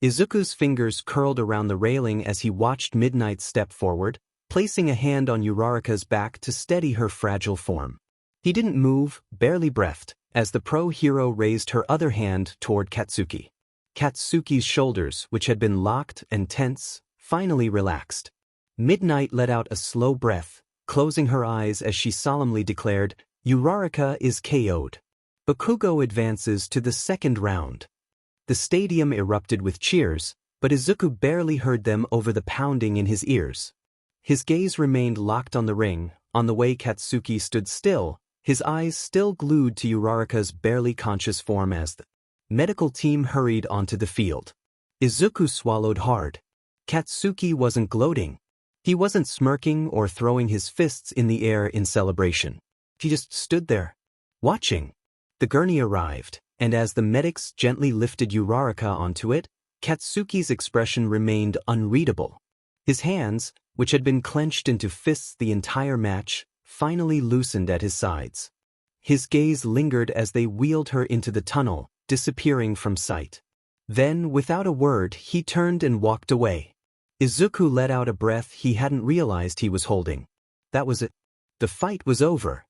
Izuku's fingers curled around the railing as he watched Midnight step forward, placing a hand on Uraraka's back to steady her fragile form. He didn't move, barely breathed, as the pro-hero raised her other hand toward Katsuki. Katsuki's shoulders, which had been locked and tense, finally relaxed. Midnight let out a slow breath, closing her eyes as she solemnly declared, "Uraraka is KO'd." Bakugo advances to the second round. The stadium erupted with cheers, but Izuku barely heard them over the pounding in his ears. His gaze remained locked on the ring. On the way Katsuki stood still, his eyes still glued to Uraraka's barely conscious form as the medical team hurried onto the field. Izuku swallowed hard. Katsuki wasn't gloating. He wasn't smirking or throwing his fists in the air in celebration. He just stood there, watching. The gurney arrived, and as the medics gently lifted Uraraka onto it, Katsuki's expression remained unreadable. His hands, which had been clenched into fists the entire match, finally loosened at his sides. His gaze lingered as they wheeled her into the tunnel, disappearing from sight. Then, without a word, he turned and walked away. Izuku let out a breath he hadn't realized he was holding. That was it. The fight was over.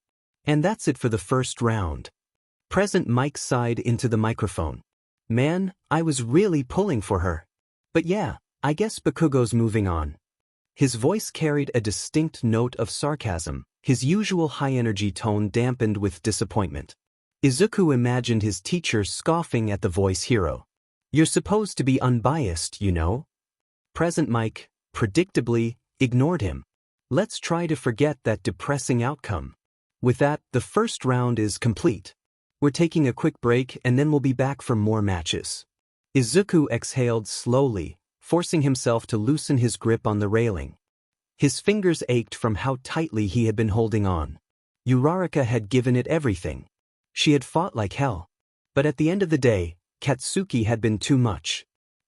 And that's it for the first round. Present Mike sighed into the microphone. Man, I was really pulling for her. But yeah, I guess Bakugo's moving on. His voice carried a distinct note of sarcasm, his usual high-energy tone dampened with disappointment. Izuku imagined his teacher scoffing at the voice hero. You're supposed to be unbiased, you know. Present Mike, predictably, ignored him. Let's try to forget that depressing outcome. With that, the first round is complete. We're taking a quick break and then we'll be back for more matches. Izuku exhaled slowly, forcing himself to loosen his grip on the railing. His fingers ached from how tightly he had been holding on. Uraraka had given it everything. She had fought like hell. But at the end of the day, Katsuki had been too much.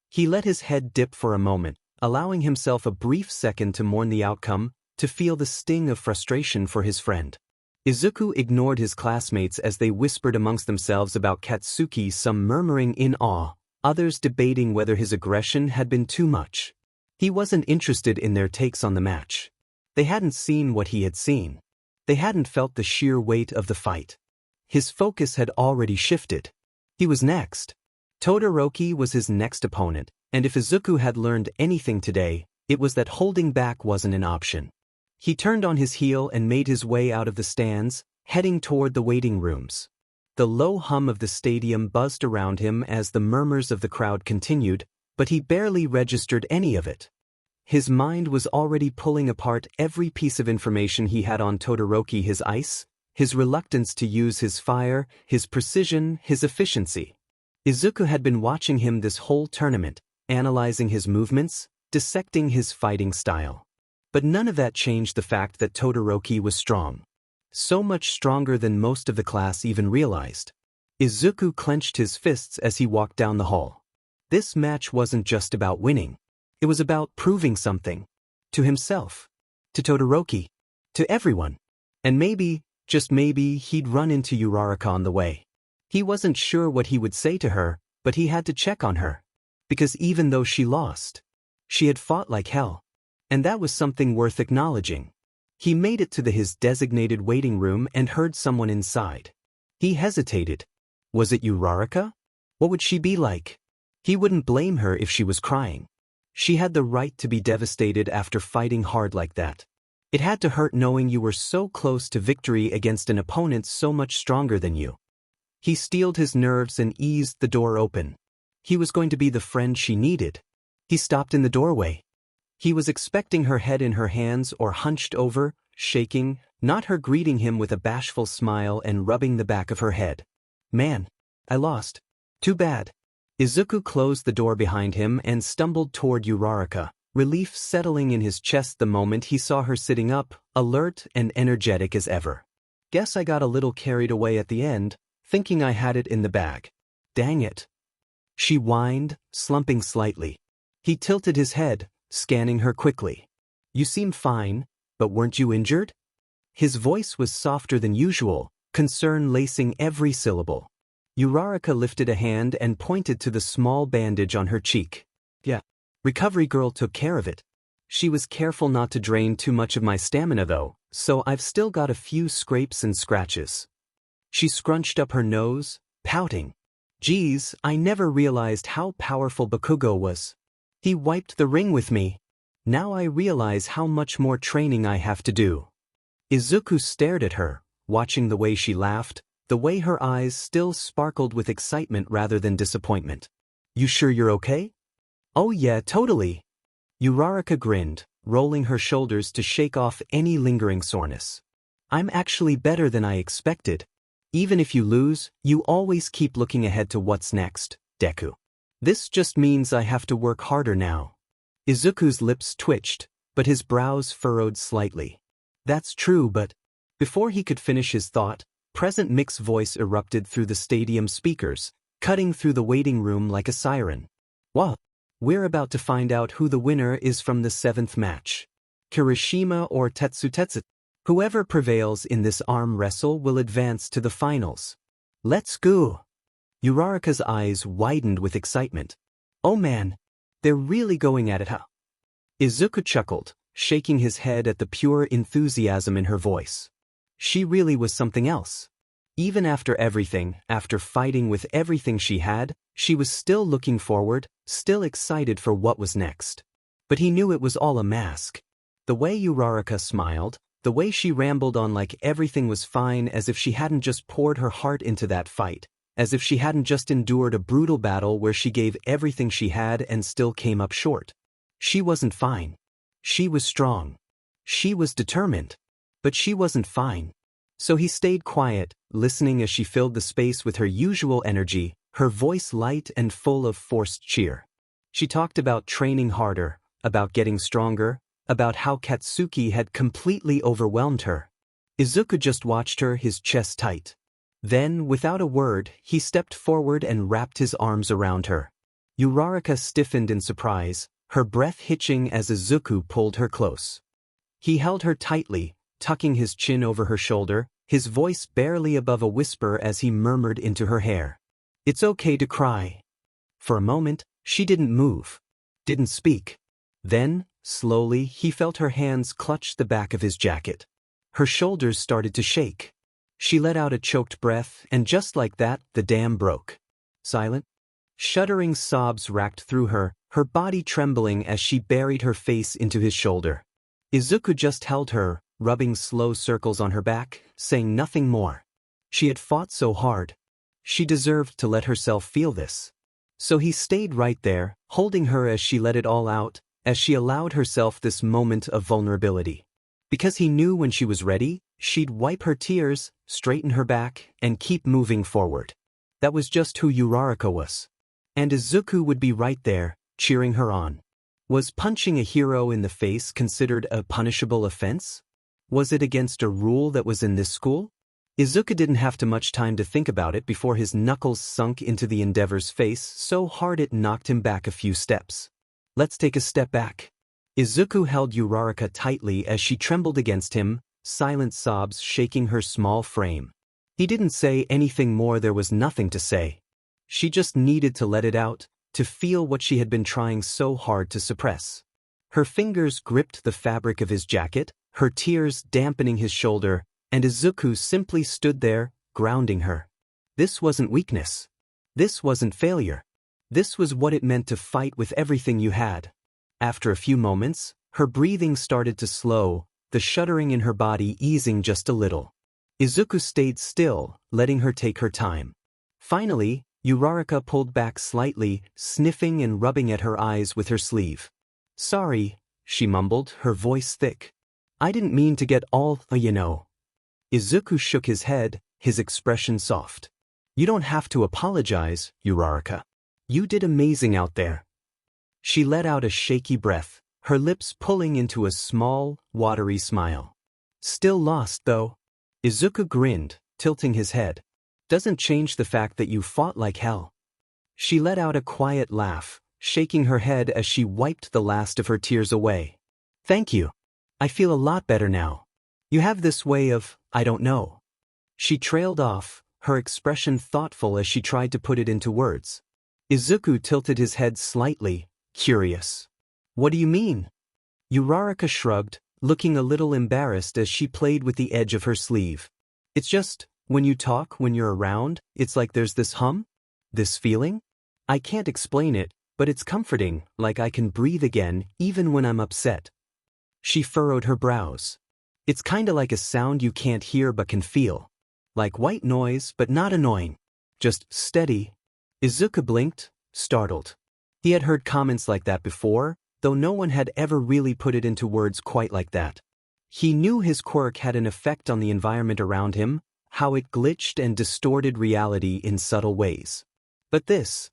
He let his head dip for a moment, allowing himself a brief second to mourn the outcome, to feel the sting of frustration for his friend. Izuku ignored his classmates as they whispered amongst themselves about Katsuki, some murmuring in awe, others debating whether his aggression had been too much. He wasn't interested in their takes on the match. They hadn't seen what he had seen. They hadn't felt the sheer weight of the fight. His focus had already shifted. He was next. Todoroki was his next opponent, and if Izuku had learned anything today, it was that holding back wasn't an option. He turned on his heel and made his way out of the stands, heading toward the waiting rooms. The low hum of the stadium buzzed around him as the murmurs of the crowd continued, but he barely registered any of it. His mind was already pulling apart every piece of information he had on Todoroki: his ice, his reluctance to use his fire, his precision, his efficiency. Izuku had been watching him this whole tournament, analyzing his movements, dissecting his fighting style. But none of that changed the fact that Todoroki was strong. So much stronger than most of the class even realized. Izuku clenched his fists as he walked down the hall. This match wasn't just about winning. It was about proving something. To himself. To Todoroki. To everyone. And maybe, just maybe, he'd run into Uraraka on the way. He wasn't sure what he would say to her, but he had to check on her. Because even though she lost, she had fought like hell. And that was something worth acknowledging. He made it to his designated waiting room and heard someone inside. He hesitated. Was it Uraraka? What would she be like? He wouldn't blame her if she was crying. She had the right to be devastated after fighting hard like that. It had to hurt knowing you were so close to victory against an opponent so much stronger than you. He steeled his nerves and eased the door open. He was going to be the friend she needed. He stopped in the doorway. He was expecting her head in her hands or hunched over, shaking, not her greeting him with a bashful smile and rubbing the back of her head. Man, I lost. Too bad. Izuku closed the door behind him and stumbled toward Uraraka, relief settling in his chest the moment he saw her sitting up, alert and energetic as ever. Guess I got a little carried away at the end, thinking I had it in the bag. Dang it. She whined, slumping slightly. He tilted his head, scanning her quickly. You seem fine, but weren't you injured? His voice was softer than usual, concern lacing every syllable. Uraraka lifted a hand and pointed to the small bandage on her cheek. Yeah. Recovery girl took care of it. She was careful not to drain too much of my stamina though, so I've still got a few scrapes and scratches. She scrunched up her nose, pouting. Geez, I never realized how powerful Bakugo was. He wiped the ring with me. Now I realize how much more training I have to do. Izuku stared at her, watching the way she laughed, the way her eyes still sparkled with excitement rather than disappointment. You sure you're okay? Oh yeah, totally. Uraraka grinned, rolling her shoulders to shake off any lingering soreness. I'm actually better than I expected. Even if you lose, you always keep looking ahead to what's next, Deku. This just means I have to work harder now. Izuku's lips twitched, but his brows furrowed slightly. That's true, but... Before he could finish his thought, Present Mick's voice erupted through the stadium speakers, cutting through the waiting room like a siren. What? We're about to find out who the winner is from the 7th match. Kirishima or Tetsutetsu. Whoever prevails in this arm wrestle will advance to the finals. Let's go. Uraraka's eyes widened with excitement. Oh man, they're really going at it, huh? Izuku chuckled, shaking his head at the pure enthusiasm in her voice. She really was something else. Even after everything, after fighting with everything she had, she was still looking forward, still excited for what was next. But he knew it was all a mask. The way Uraraka smiled, the way she rambled on like everything was fine, as if she hadn't just poured her heart into that fight, as if she hadn't just endured a brutal battle where she gave everything she had and still came up short. She wasn't fine. She was strong. She was determined. But she wasn't fine. So he stayed quiet, listening as she filled the space with her usual energy, her voice light and full of forced cheer. She talked about training harder, about getting stronger, about how Katsuki had completely overwhelmed her. Izuku just watched her, his chest tight. Then, without a word, he stepped forward and wrapped his arms around her. Uraraka stiffened in surprise, her breath hitching as Izuku pulled her close. He held her tightly, tucking his chin over her shoulder, his voice barely above a whisper as he murmured into her hair. It's okay to cry. For a moment, she didn't move, didn't speak. Then, slowly, he felt her hands clutch the back of his jacket. Her shoulders started to shake. She let out a choked breath, and just like that, the dam broke. Silent? Shuddering sobs racked through her, her body trembling as she buried her face into his shoulder. Izuku just held her, rubbing slow circles on her back, saying nothing more. She had fought so hard. She deserved to let herself feel this. So he stayed right there, holding her as she let it all out, as she allowed herself this moment of vulnerability. Because he knew when she was ready, she'd wipe her tears, straighten her back, and keep moving forward. That was just who Uraraka was. And Izuku would be right there, cheering her on. Was punching a hero in the face considered a punishable offense? Was it against a rule that was in this school? Izuku didn't have too much time to think about it before his knuckles sunk into the Endeavor's face so hard it knocked him back a few steps. Let's take a step back. Izuku held Uraraka tightly as she trembled against him, silent sobs shaking her small frame. He didn't say anything more, there was nothing to say. She just needed to let it out, to feel what she had been trying so hard to suppress. Her fingers gripped the fabric of his jacket, her tears dampening his shoulder, and Izuku simply stood there, grounding her. This wasn't weakness. This wasn't failure. This was what it meant to fight with everything you had. After a few moments, her breathing started to slow, the shuddering in her body easing just a little. Izuku stayed still, letting her take her time. Finally, Uraraka pulled back slightly, sniffing and rubbing at her eyes with her sleeve. Sorry, she mumbled, her voice thick. I didn't mean to get all, you know. Izuku shook his head, his expression soft. You don't have to apologize, Uraraka. You did amazing out there. She let out a shaky breath, her lips pulling into a small, watery smile. Still lost, though. Izuku grinned, tilting his head. Doesn't change the fact that you fought like hell. She let out a quiet laugh, shaking her head as she wiped the last of her tears away. Thank you. I feel a lot better now. You have this way of, I don't know. She trailed off, her expression thoughtful as she tried to put it into words. Izuku tilted his head slightly, curious. What do you mean? Uraraka shrugged, looking a little embarrassed as she played with the edge of her sleeve. It's just, when you talk, when you're around, it's like there's this hum? This feeling? I can't explain it, but it's comforting, like I can breathe again, even when I'm upset. She furrowed her brows. It's kinda like a sound you can't hear but can feel. Like white noise, but not annoying. Just steady. Izuku blinked, startled. He had heard comments like that before, though no one had ever really put it into words quite like that. He knew his quirk had an effect on the environment around him, how it glitched and distorted reality in subtle ways. But this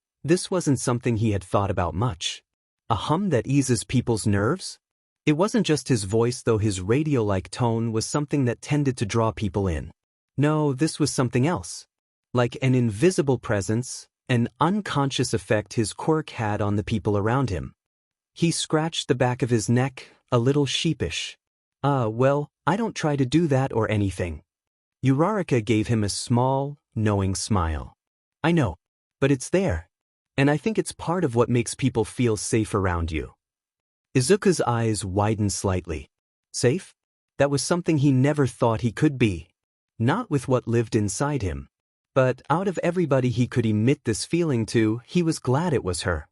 wasn't something he had thought about much. A hum that eases people's nerves? It wasn't just his voice, though his radio-like tone was something that tended to draw people in. No, this was something else. Like an invisible presence, an unconscious effect his quirk had on the people around him. He scratched the back of his neck, a little sheepish. Well, I don't try to do that or anything. Uraraka gave him a small, knowing smile. I know, but it's there. And I think it's part of what makes people feel safe around you. Izuku's eyes widened slightly. Safe? That was something he never thought he could be. Not with what lived inside him. But out of everybody he could emit this feeling to, he was glad it was her.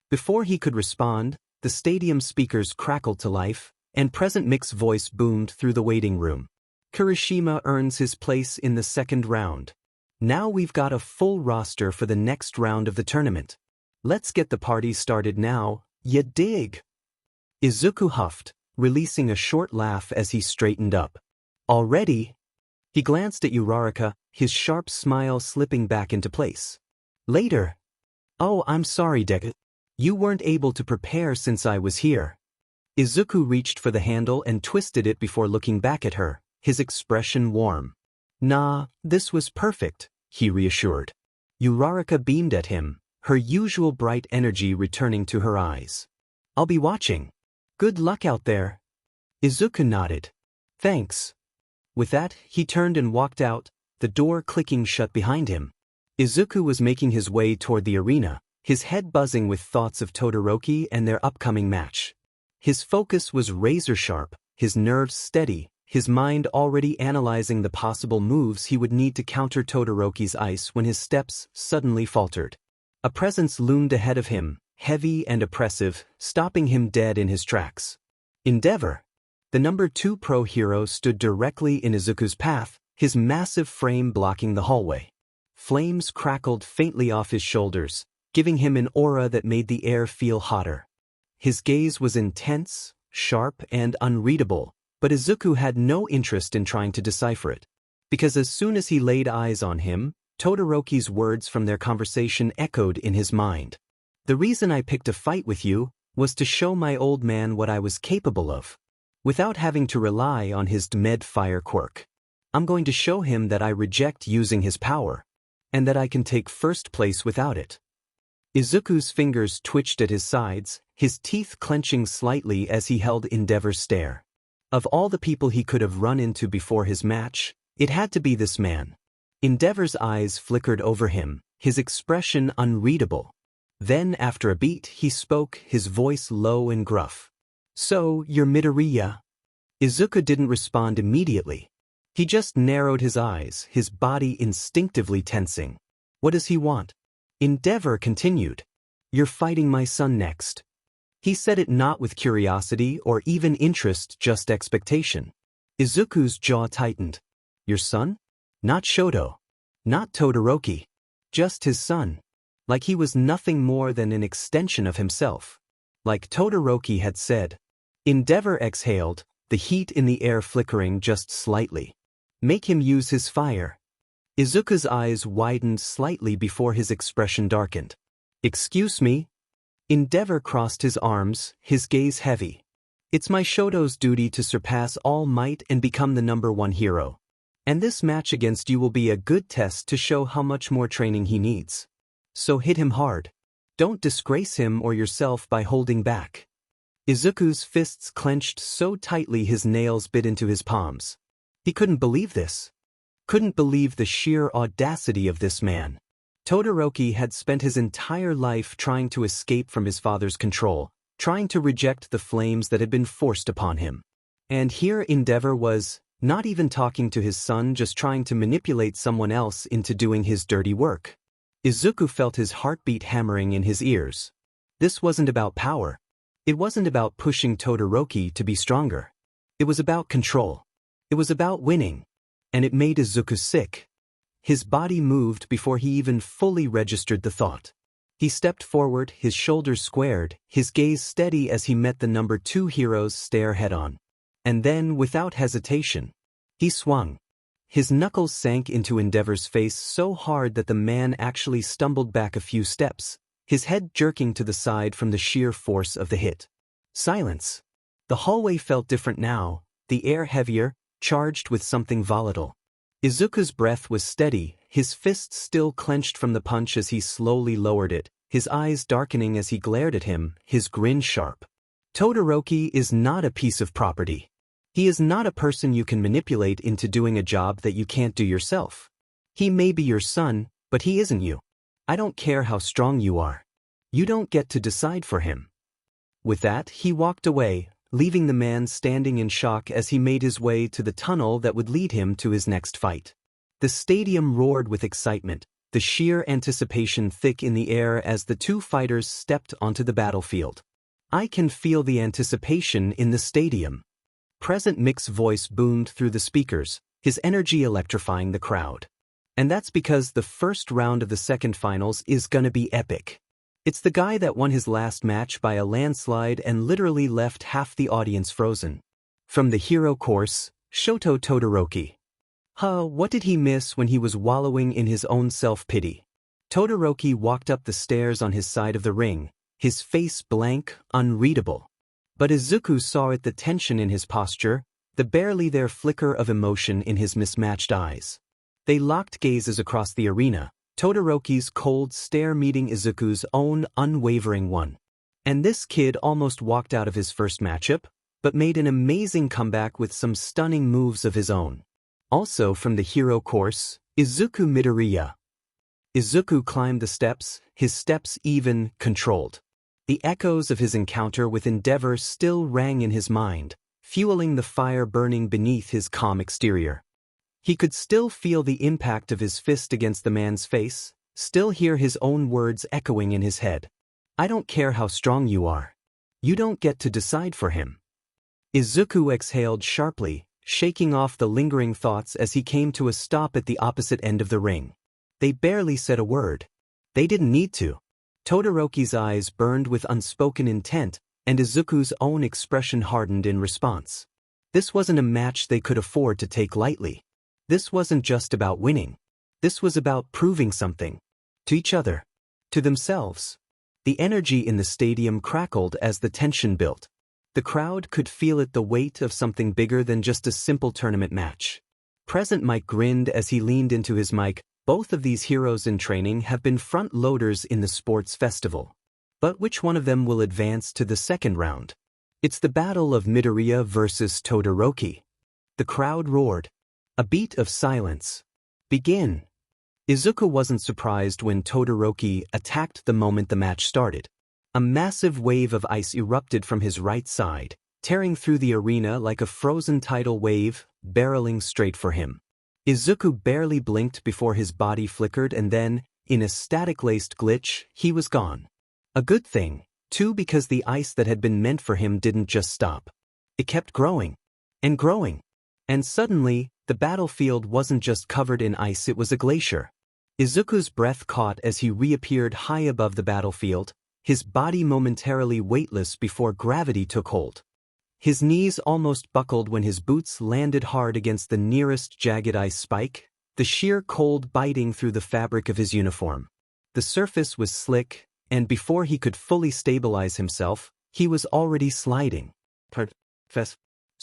Before he could respond, the stadium speakers crackled to life, and Present Mic's voice boomed through the waiting room. Kirishima earns his place in the second round. Now we've got a full roster for the next round of the tournament. Let's get the party started now, ya dig? Izuku huffed, releasing a short laugh as he straightened up. Already? He glanced at Uraraka, his sharp smile slipping back into place. Later. Oh, I'm sorry, Deku. You weren't able to prepare since I was here. Izuku reached for the handle and twisted it before looking back at her, his expression warm. Nah, this was perfect, he reassured. Uraraka beamed at him, her usual bright energy returning to her eyes. I'll be watching. Good luck out there. Izuku nodded. Thanks. With that, he turned and walked out, the door clicking shut behind him. Izuku was making his way toward the arena, his head buzzing with thoughts of Todoroki and their upcoming match. His focus was razor-sharp, his nerves steady, his mind already analyzing the possible moves he would need to counter Todoroki's ice when his steps suddenly faltered. A presence loomed ahead of him, heavy and oppressive, stopping him dead in his tracks. Endeavor. The number 2 pro hero stood directly in Izuku's path, his massive frame blocking the hallway. Flames crackled faintly off his shoulders, giving him an aura that made the air feel hotter. His gaze was intense, sharp, and unreadable, but Izuku had no interest in trying to decipher it. Because as soon as he laid eyes on him, Todoroki's words from their conversation echoed in his mind. The reason I picked a fight with you was to show my old man what I was capable of. Without having to rely on his med fire quirk. I'm going to show him that I reject using his power, and that I can take first place without it. Izuku's fingers twitched at his sides, his teeth clenching slightly as he held Endeavor's stare. Of all the people he could have run into before his match, it had to be this man. Endeavor's eyes flickered over him, his expression unreadable. Then, after a beat, he spoke, his voice low and gruff. So, you're Midoriya? Izuku didn't respond immediately. He just narrowed his eyes, his body instinctively tensing. What does he want? Endeavor continued. You're fighting my son next. He said it not with curiosity or even interest, just expectation. Izuku's jaw tightened. Your son? Not Shoto. Not Todoroki. Just his son. Like he was nothing more than an extension of himself. Like Todoroki had said. Endeavor exhaled, the heat in the air flickering just slightly. Make him use his fire. Izuku's eyes widened slightly before his expression darkened. Excuse me? Endeavor crossed his arms, his gaze heavy. It's my Shoto's duty to surpass all might and become the #1 hero. And this match against you will be a good test to show how much more training he needs. So hit him hard. Don't disgrace him or yourself by holding back. Izuku's fists clenched so tightly his nails bit into his palms. He couldn't believe this. Couldn't believe the sheer audacity of this man. Todoroki had spent his entire life trying to escape from his father's control, trying to reject the flames that had been forced upon him. And here Endeavor was, not even talking to his son, just trying to manipulate someone else into doing his dirty work. Izuku felt his heartbeat hammering in his ears. This wasn't about power. It wasn't about pushing Todoroki to be stronger. It was about control. It was about winning. And it made Izuku sick. His body moved before he even fully registered the thought. He stepped forward, his shoulders squared, his gaze steady as he met the #2 hero's stare head-on. And then, without hesitation, he swung. His knuckles sank into Endeavor's face so hard that the man actually stumbled back a few steps, his head jerking to the side from the sheer force of the hit. Silence. The hallway felt different now, the air heavier, charged with something volatile. Izuku's breath was steady, his fists still clenched from the punch as he slowly lowered it, his eyes darkening as he glared at him, his grin sharp. Todoroki is not a piece of property. He is not a person you can manipulate into doing a job that you can't do yourself. He may be your son, but he isn't you. I don't care how strong you are. You don't get to decide for him. With that, he walked away, leaving the man standing in shock as he made his way to the tunnel that would lead him to his next fight. The stadium roared with excitement, the sheer anticipation thick in the air as the two fighters stepped onto the battlefield. I can feel the anticipation in the stadium. Present Mick's voice boomed through the speakers, his energy electrifying the crowd. And that's because the first round of the second finals is gonna be epic. It's the guy that won his last match by a landslide and literally left half the audience frozen. From the hero course, Shoto Todoroki. What did he miss when he was wallowing in his own self-pity? Todoroki walked up the stairs on his side of the ring, his face blank, unreadable. But Izuku saw it, the tension in his posture, the barely there flicker of emotion in his mismatched eyes. They locked gazes across the arena, Todoroki's cold stare meeting Izuku's own unwavering one. And this kid almost walked out of his first matchup, but made an amazing comeback with some stunning moves of his own. Also from the hero course, Izuku Midoriya. Izuku climbed the steps, his steps even, controlled. The echoes of his encounter with Endeavor still rang in his mind, fueling the fire burning beneath his calm exterior. He could still feel the impact of his fist against the man's face, still hear his own words echoing in his head. I don't care how strong you are. You don't get to decide for him. Izuku exhaled sharply, shaking off the lingering thoughts as he came to a stop at the opposite end of the ring. They barely said a word. They didn't need to. Todoroki's eyes burned with unspoken intent, and Izuku's own expression hardened in response. This wasn't a match they could afford to take lightly. This wasn't just about winning. This was about proving something. To each other. To themselves. The energy in the stadium crackled as the tension built. The crowd could feel it, the weight of something bigger than just a simple tournament match. Present Mike grinned as he leaned into his mic. Both of these heroes in training have been front-loaders in the sports festival. But which one of them will advance to the second round? It's the battle of Midoriya versus Todoroki. The crowd roared. A beat of silence. Begin. Izuku wasn't surprised when Todoroki attacked the moment the match started. A massive wave of ice erupted from his right side, tearing through the arena like a frozen tidal wave, barreling straight for him. Izuku barely blinked before his body flickered, and then, in a static-laced glitch, he was gone. A good thing, too, because the ice that had been meant for him didn't just stop. It kept growing. And growing. And suddenly, the battlefield wasn't just covered in ice, it was a glacier. Izuku's breath caught as he reappeared high above the battlefield, his body momentarily weightless before gravity took hold. His knees almost buckled when his boots landed hard against the nearest jagged ice spike, the sheer cold biting through the fabric of his uniform. The surface was slick, and before he could fully stabilize himself, he was already sliding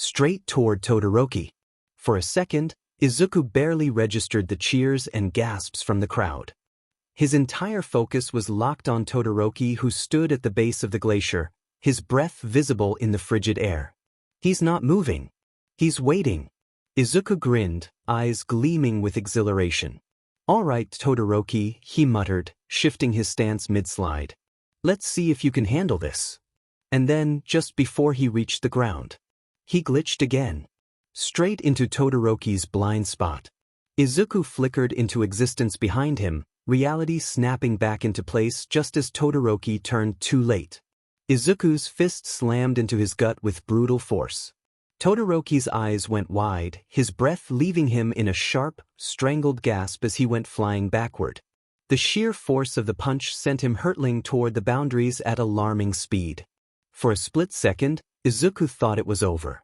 straight toward Todoroki. For a second, Izuku barely registered the cheers and gasps from the crowd. His entire focus was locked on Todoroki, who stood at the base of the glacier, his breath visible in the frigid air. He's not moving. He's waiting. Izuku grinned, eyes gleaming with exhilaration. All right, Todoroki, he muttered, shifting his stance mid-slide. Let's see if you can handle this. And then, just before he reached the ground, he glitched again. Straight into Todoroki's blind spot. Izuku flickered into existence behind him, reality snapping back into place just as Todoroki turned too late. Izuku's fist slammed into his gut with brutal force. Todoroki's eyes went wide, his breath leaving him in a sharp, strangled gasp as he went flying backward. The sheer force of the punch sent him hurtling toward the boundaries at alarming speed. For a split second, Izuku thought it was over.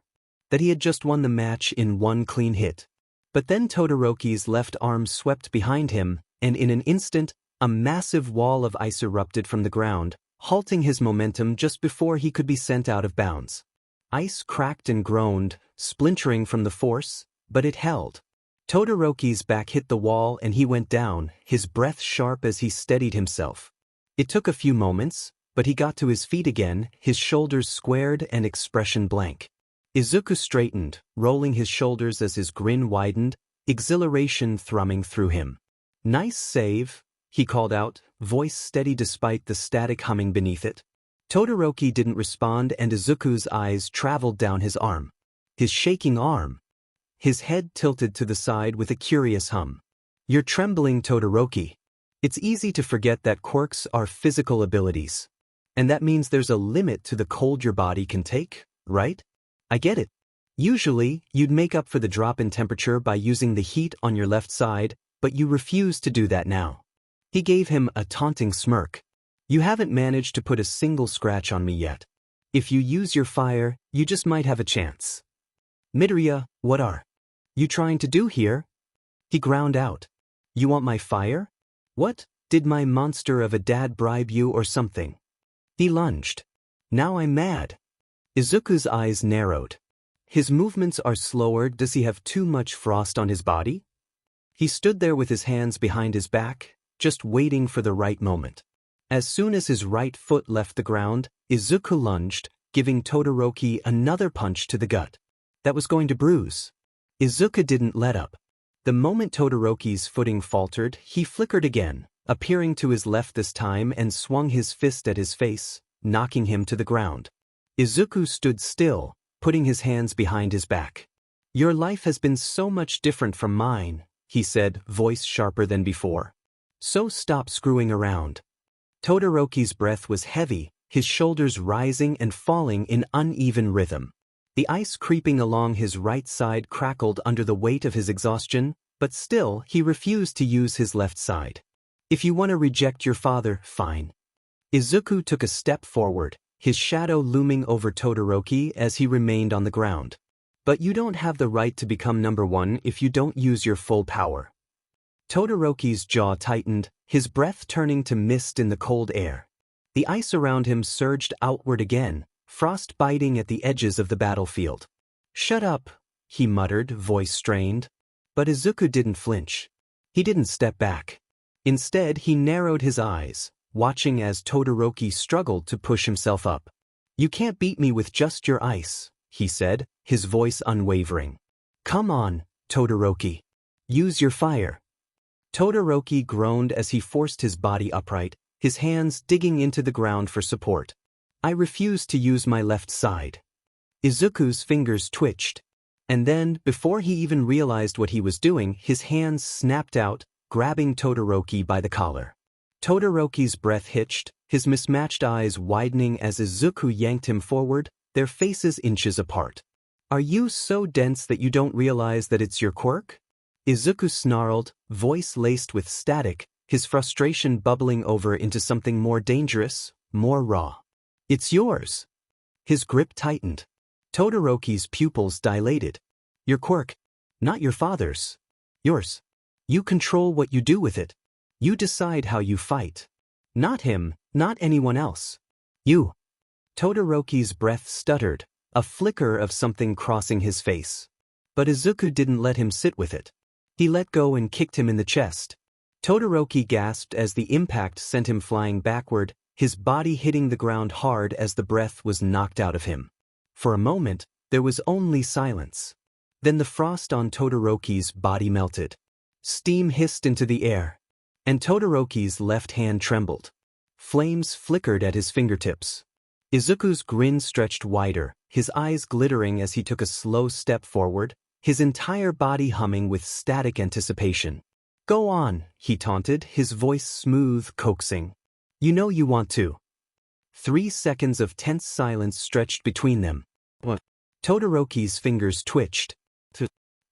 That he had just won the match in one clean hit. But then Todoroki's left arm swept behind him, and in an instant, a massive wall of ice erupted from the ground, halting his momentum just before he could be sent out of bounds. Ice cracked and groaned, splintering from the force, but it held. Todoroki's back hit the wall and he went down, his breath sharp as he steadied himself. It took a few moments, but he got to his feet again, his shoulders squared and expression blank. Izuku straightened, rolling his shoulders as his grin widened, exhilaration thrumming through him. Nice save, he called out, voice steady despite the static humming beneath it. Todoroki didn't respond and Izuku's eyes traveled down his arm. His shaking arm. His head tilted to the side with a curious hum. You're trembling, Todoroki. It's easy to forget that quirks are physical abilities. And that means there's a limit to the cold your body can take, right? I get it. Usually, you'd make up for the drop in temperature by using the heat on your left side, but you refuse to do that now. He gave him a taunting smirk. You haven't managed to put a single scratch on me yet. If you use your fire, you just might have a chance. Midoriya, what are you trying to do here? He ground out. You want my fire? What? Did my monster of a dad bribe you or something? He lunged. Now I'm mad. Izuku's eyes narrowed. His movements are slower. Does he have too much frost on his body? He stood there with his hands behind his back, just waiting for the right moment. As soon as his right foot left the ground, Izuku lunged, giving Todoroki another punch to the gut. That was going to bruise. Izuku didn't let up. The moment Todoroki's footing faltered, he flickered again, appearing to his left this time and swung his fist at his face, knocking him to the ground. Izuku stood still, putting his hands behind his back. Your life has been so much different from mine, he said, voice sharper than before. So stop screwing around. Todoroki's breath was heavy, his shoulders rising and falling in uneven rhythm. The ice creeping along his right side crackled under the weight of his exhaustion, but still he refused to use his left side. If you want to reject your father, fine. Izuku took a step forward, his shadow looming over Todoroki as he remained on the ground. But you don't have the right to become number one if you don't use your full power. Todoroki's jaw tightened, his breath turning to mist in the cold air. The ice around him surged outward again, frost biting at the edges of the battlefield. Shut up, he muttered, voice strained. But Izuku didn't flinch. He didn't step back. Instead, he narrowed his eyes, watching as Todoroki struggled to push himself up. You can't beat me with just your ice, he said, his voice unwavering. Come on, Todoroki. Use your fire. Todoroki groaned as he forced his body upright, his hands digging into the ground for support. I refuse to use my left side. Izuku's fingers twitched. And then, before he even realized what he was doing, his hands snapped out, grabbing Todoroki by the collar. Todoroki's breath hitched, his mismatched eyes widening as Izuku yanked him forward, their faces inches apart. Are you so dense that you don't realize that it's your quirk? Izuku snarled, voice laced with static, his frustration bubbling over into something more dangerous, more raw. It's yours. His grip tightened. Todoroki's pupils dilated. Your quirk, not your father's. Yours. You control what you do with it. You decide how you fight. Not him, Not anyone else. You. Todoroki's breath stuttered, a flicker of something crossing his face. But Izuku didn't let him sit with it. He let go and kicked him in the chest. Todoroki gasped as the impact sent him flying backward, his body hitting the ground hard as the breath was knocked out of him. For a moment, there was only silence. Then the frost on Todoroki's body melted. Steam hissed into the air, and Todoroki's left hand trembled. Flames flickered at his fingertips. Izuku's grin stretched wider, his eyes glittering as he took a slow step forward, his entire body humming with static anticipation. "Go on," he taunted, his voice smooth, coaxing. "You know you want to." 3 seconds of tense silence stretched between them. What? Todoroki's fingers twitched.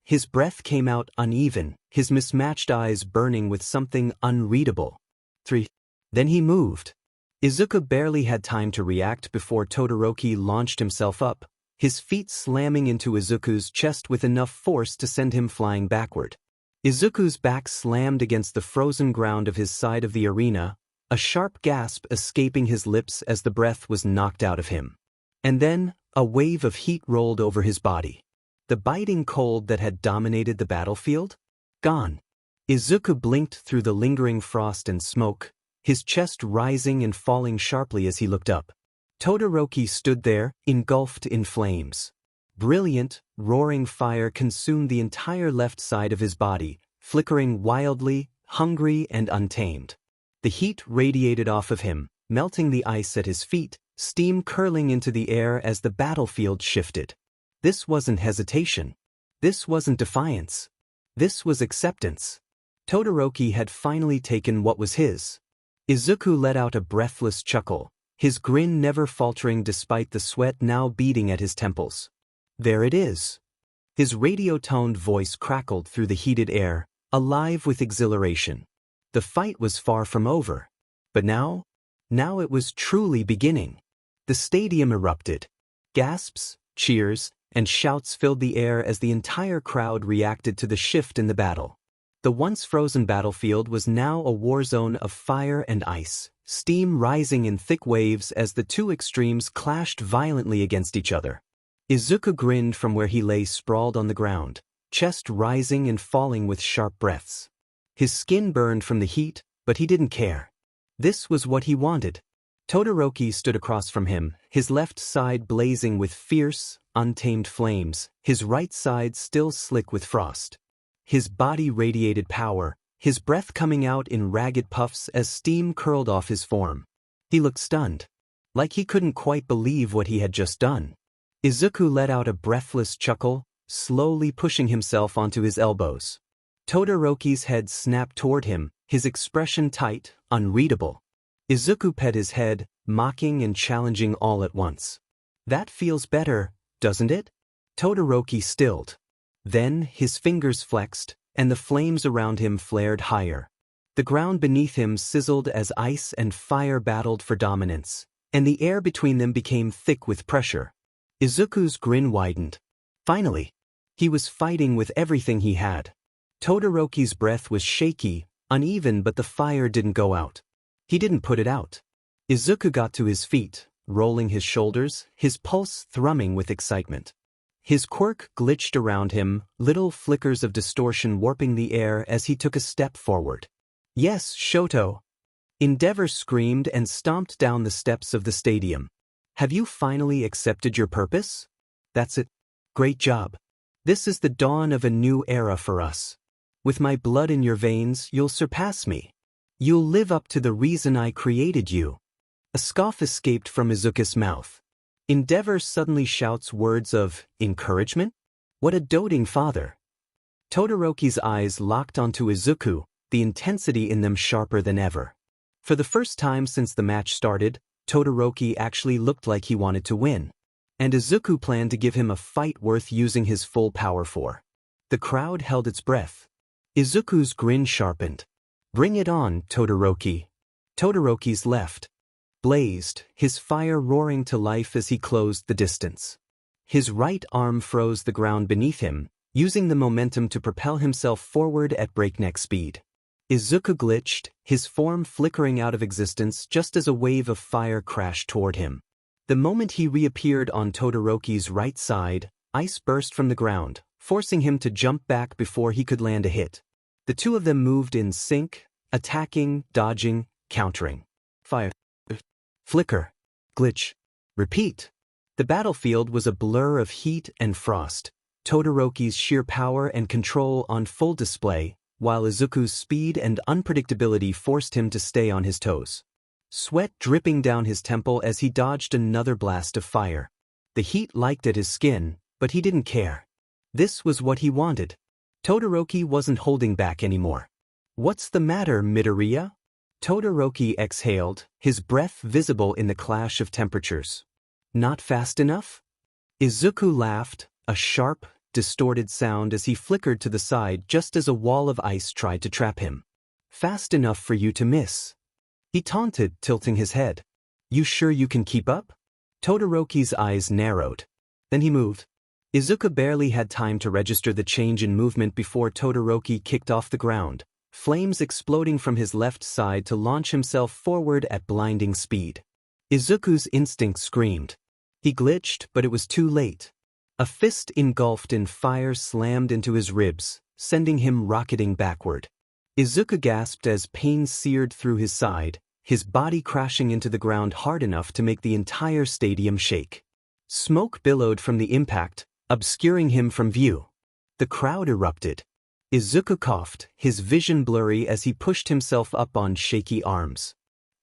His breath came out uneven, his mismatched eyes burning with something unreadable. 3. Then he moved. Izuku barely had time to react before Todoroki launched himself up, his feet slamming into Izuku's chest with enough force to send him flying backward. Izuku's back slammed against the frozen ground of his side of the arena, a sharp gasp escaping his lips as the breath was knocked out of him. And then, a wave of heat rolled over his body. The biting cold that had dominated the battlefield? Gone. Izuku blinked through the lingering frost and smoke, his chest rising and falling sharply as he looked up. Todoroki stood there, engulfed in flames. Brilliant, roaring fire consumed the entire left side of his body, flickering wildly, hungry and untamed. The heat radiated off of him, melting the ice at his feet, steam curling into the air as the battlefield shifted. This wasn't hesitation. This wasn't defiance. This was acceptance. Todoroki had finally taken what was his. Izuku let out a breathless chuckle, his grin never faltering despite the sweat now beading at his temples. "There it is." His radio-toned voice crackled through the heated air, alive with exhilaration. The fight was far from over. But now it was truly beginning. The stadium erupted. Gasps, cheers, and shouts filled the air as the entire crowd reacted to the shift in the battle. The once frozen battlefield was now a war zone of fire and ice, steam rising in thick waves as the two extremes clashed violently against each other. Izuku grinned from where he lay sprawled on the ground, chest rising and falling with sharp breaths. His skin burned from the heat, but he didn't care. This was what he wanted. Todoroki stood across from him, his left side blazing with fierce, untamed flames, his right side still slick with frost. His body radiated power, his breath coming out in ragged puffs as steam curled off his form. He looked stunned, like he couldn't quite believe what he had just done. Izuku let out a breathless chuckle, slowly pushing himself onto his elbows. Todoroki's head snapped toward him, his expression tight, unreadable. Izuku pet his head, mocking and challenging all at once. "That feels better, doesn't it?" Todoroki stilled. Then his fingers flexed, and the flames around him flared higher. The ground beneath him sizzled as ice and fire battled for dominance, and the air between them became thick with pressure. Izuku's grin widened. Finally, he was fighting with everything he had. Todoroki's breath was shaky, uneven, but the fire didn't go out. He didn't put it out. Izuku got to his feet, rolling his shoulders, his pulse thrumming with excitement. His quirk glitched around him, little flickers of distortion warping the air as he took a step forward. "Yes, Shoto!" Endeavor screamed and stomped down the steps of the stadium. "Have you finally accepted your purpose? That's it. Great job. This is the dawn of a new era for us. With my blood in your veins, you'll surpass me. You'll live up to the reason I created you." A scoff escaped from Izuku's mouth. Endeavor suddenly shouts words of encouragement? What a doting father. Todoroki's eyes locked onto Izuku, the intensity in them sharper than ever. For the first time since the match started, Todoroki actually looked like he wanted to win. And Izuku planned to give him a fight worth using his full power for. The crowd held its breath. Izuku's grin sharpened. "Bring it on, Todoroki." Todoroki's left blazed, his fire roaring to life as he closed the distance. His right arm froze the ground beneath him, using the momentum to propel himself forward at breakneck speed. Izuku glitched, his form flickering out of existence just as a wave of fire crashed toward him. The moment he reappeared on Todoroki's right side, ice burst from the ground, forcing him to jump back before he could land a hit. The two of them moved in sync, attacking, dodging, countering. Fire. Flicker. Glitch. Repeat. The battlefield was a blur of heat and frost, Todoroki's sheer power and control on full display, while Izuku's speed and unpredictability forced him to stay on his toes. Sweat dripping down his temple as he dodged another blast of fire. The heat licked at his skin, but he didn't care. This was what he wanted. Todoroki wasn't holding back anymore. "What's the matter, Midoriya?" Todoroki exhaled, his breath visible in the clash of temperatures. "Not fast enough?" Izuku laughed, a sharp, distorted sound as he flickered to the side just as a wall of ice tried to trap him. "Fast enough for you to miss," he taunted, tilting his head. "You sure you can keep up?" Todoroki's eyes narrowed. Then he moved. Izuku barely had time to register the change in movement before Todoroki kicked off the ground, flames exploding from his left side to launch himself forward at blinding speed. Izuku's instinct screamed. He glitched, but it was too late. A fist engulfed in fire slammed into his ribs, sending him rocketing backward. Izuku gasped as pain seared through his side, his body crashing into the ground hard enough to make the entire stadium shake. Smoke billowed from the impact, obscuring him from view. The crowd erupted. Izuku coughed, his vision blurry as he pushed himself up on shaky arms.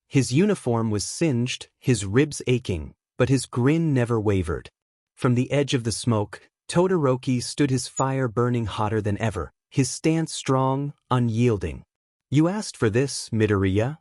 His uniform was singed, his ribs aching, but his grin never wavered. From the edge of the smoke, Todoroki stood, his fire burning hotter than ever, his stance strong, unyielding. "You asked for this, Midoriya,"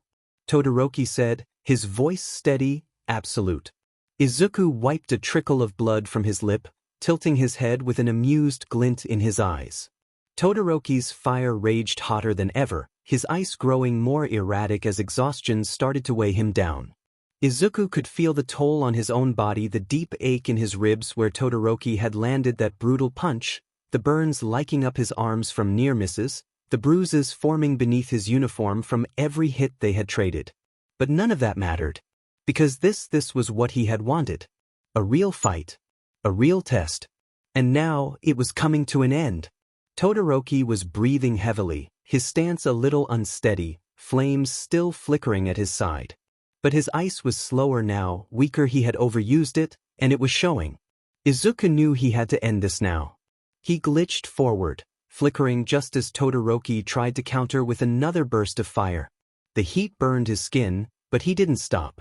Todoroki said, his voice steady, absolute. Izuku wiped a trickle of blood from his lip, tilting his head with an amused glint in his eyes. Todoroki's fire raged hotter than ever, his ice growing more erratic as exhaustion started to weigh him down. Izuku could feel the toll on his own body, the deep ache in his ribs where Todoroki had landed that brutal punch, the burns lighting up his arms from near misses, the bruises forming beneath his uniform from every hit they had traded. But none of that mattered. Because this was what he had wanted. A real fight. A real test. And now, it was coming to an end. Todoroki was breathing heavily, his stance a little unsteady, flames still flickering at his side. But his ice was slower now, weaker. He had overused it, and it was showing. Izuku knew he had to end this now. He glitched forward, flickering just as Todoroki tried to counter with another burst of fire. The heat burned his skin, but he didn't stop.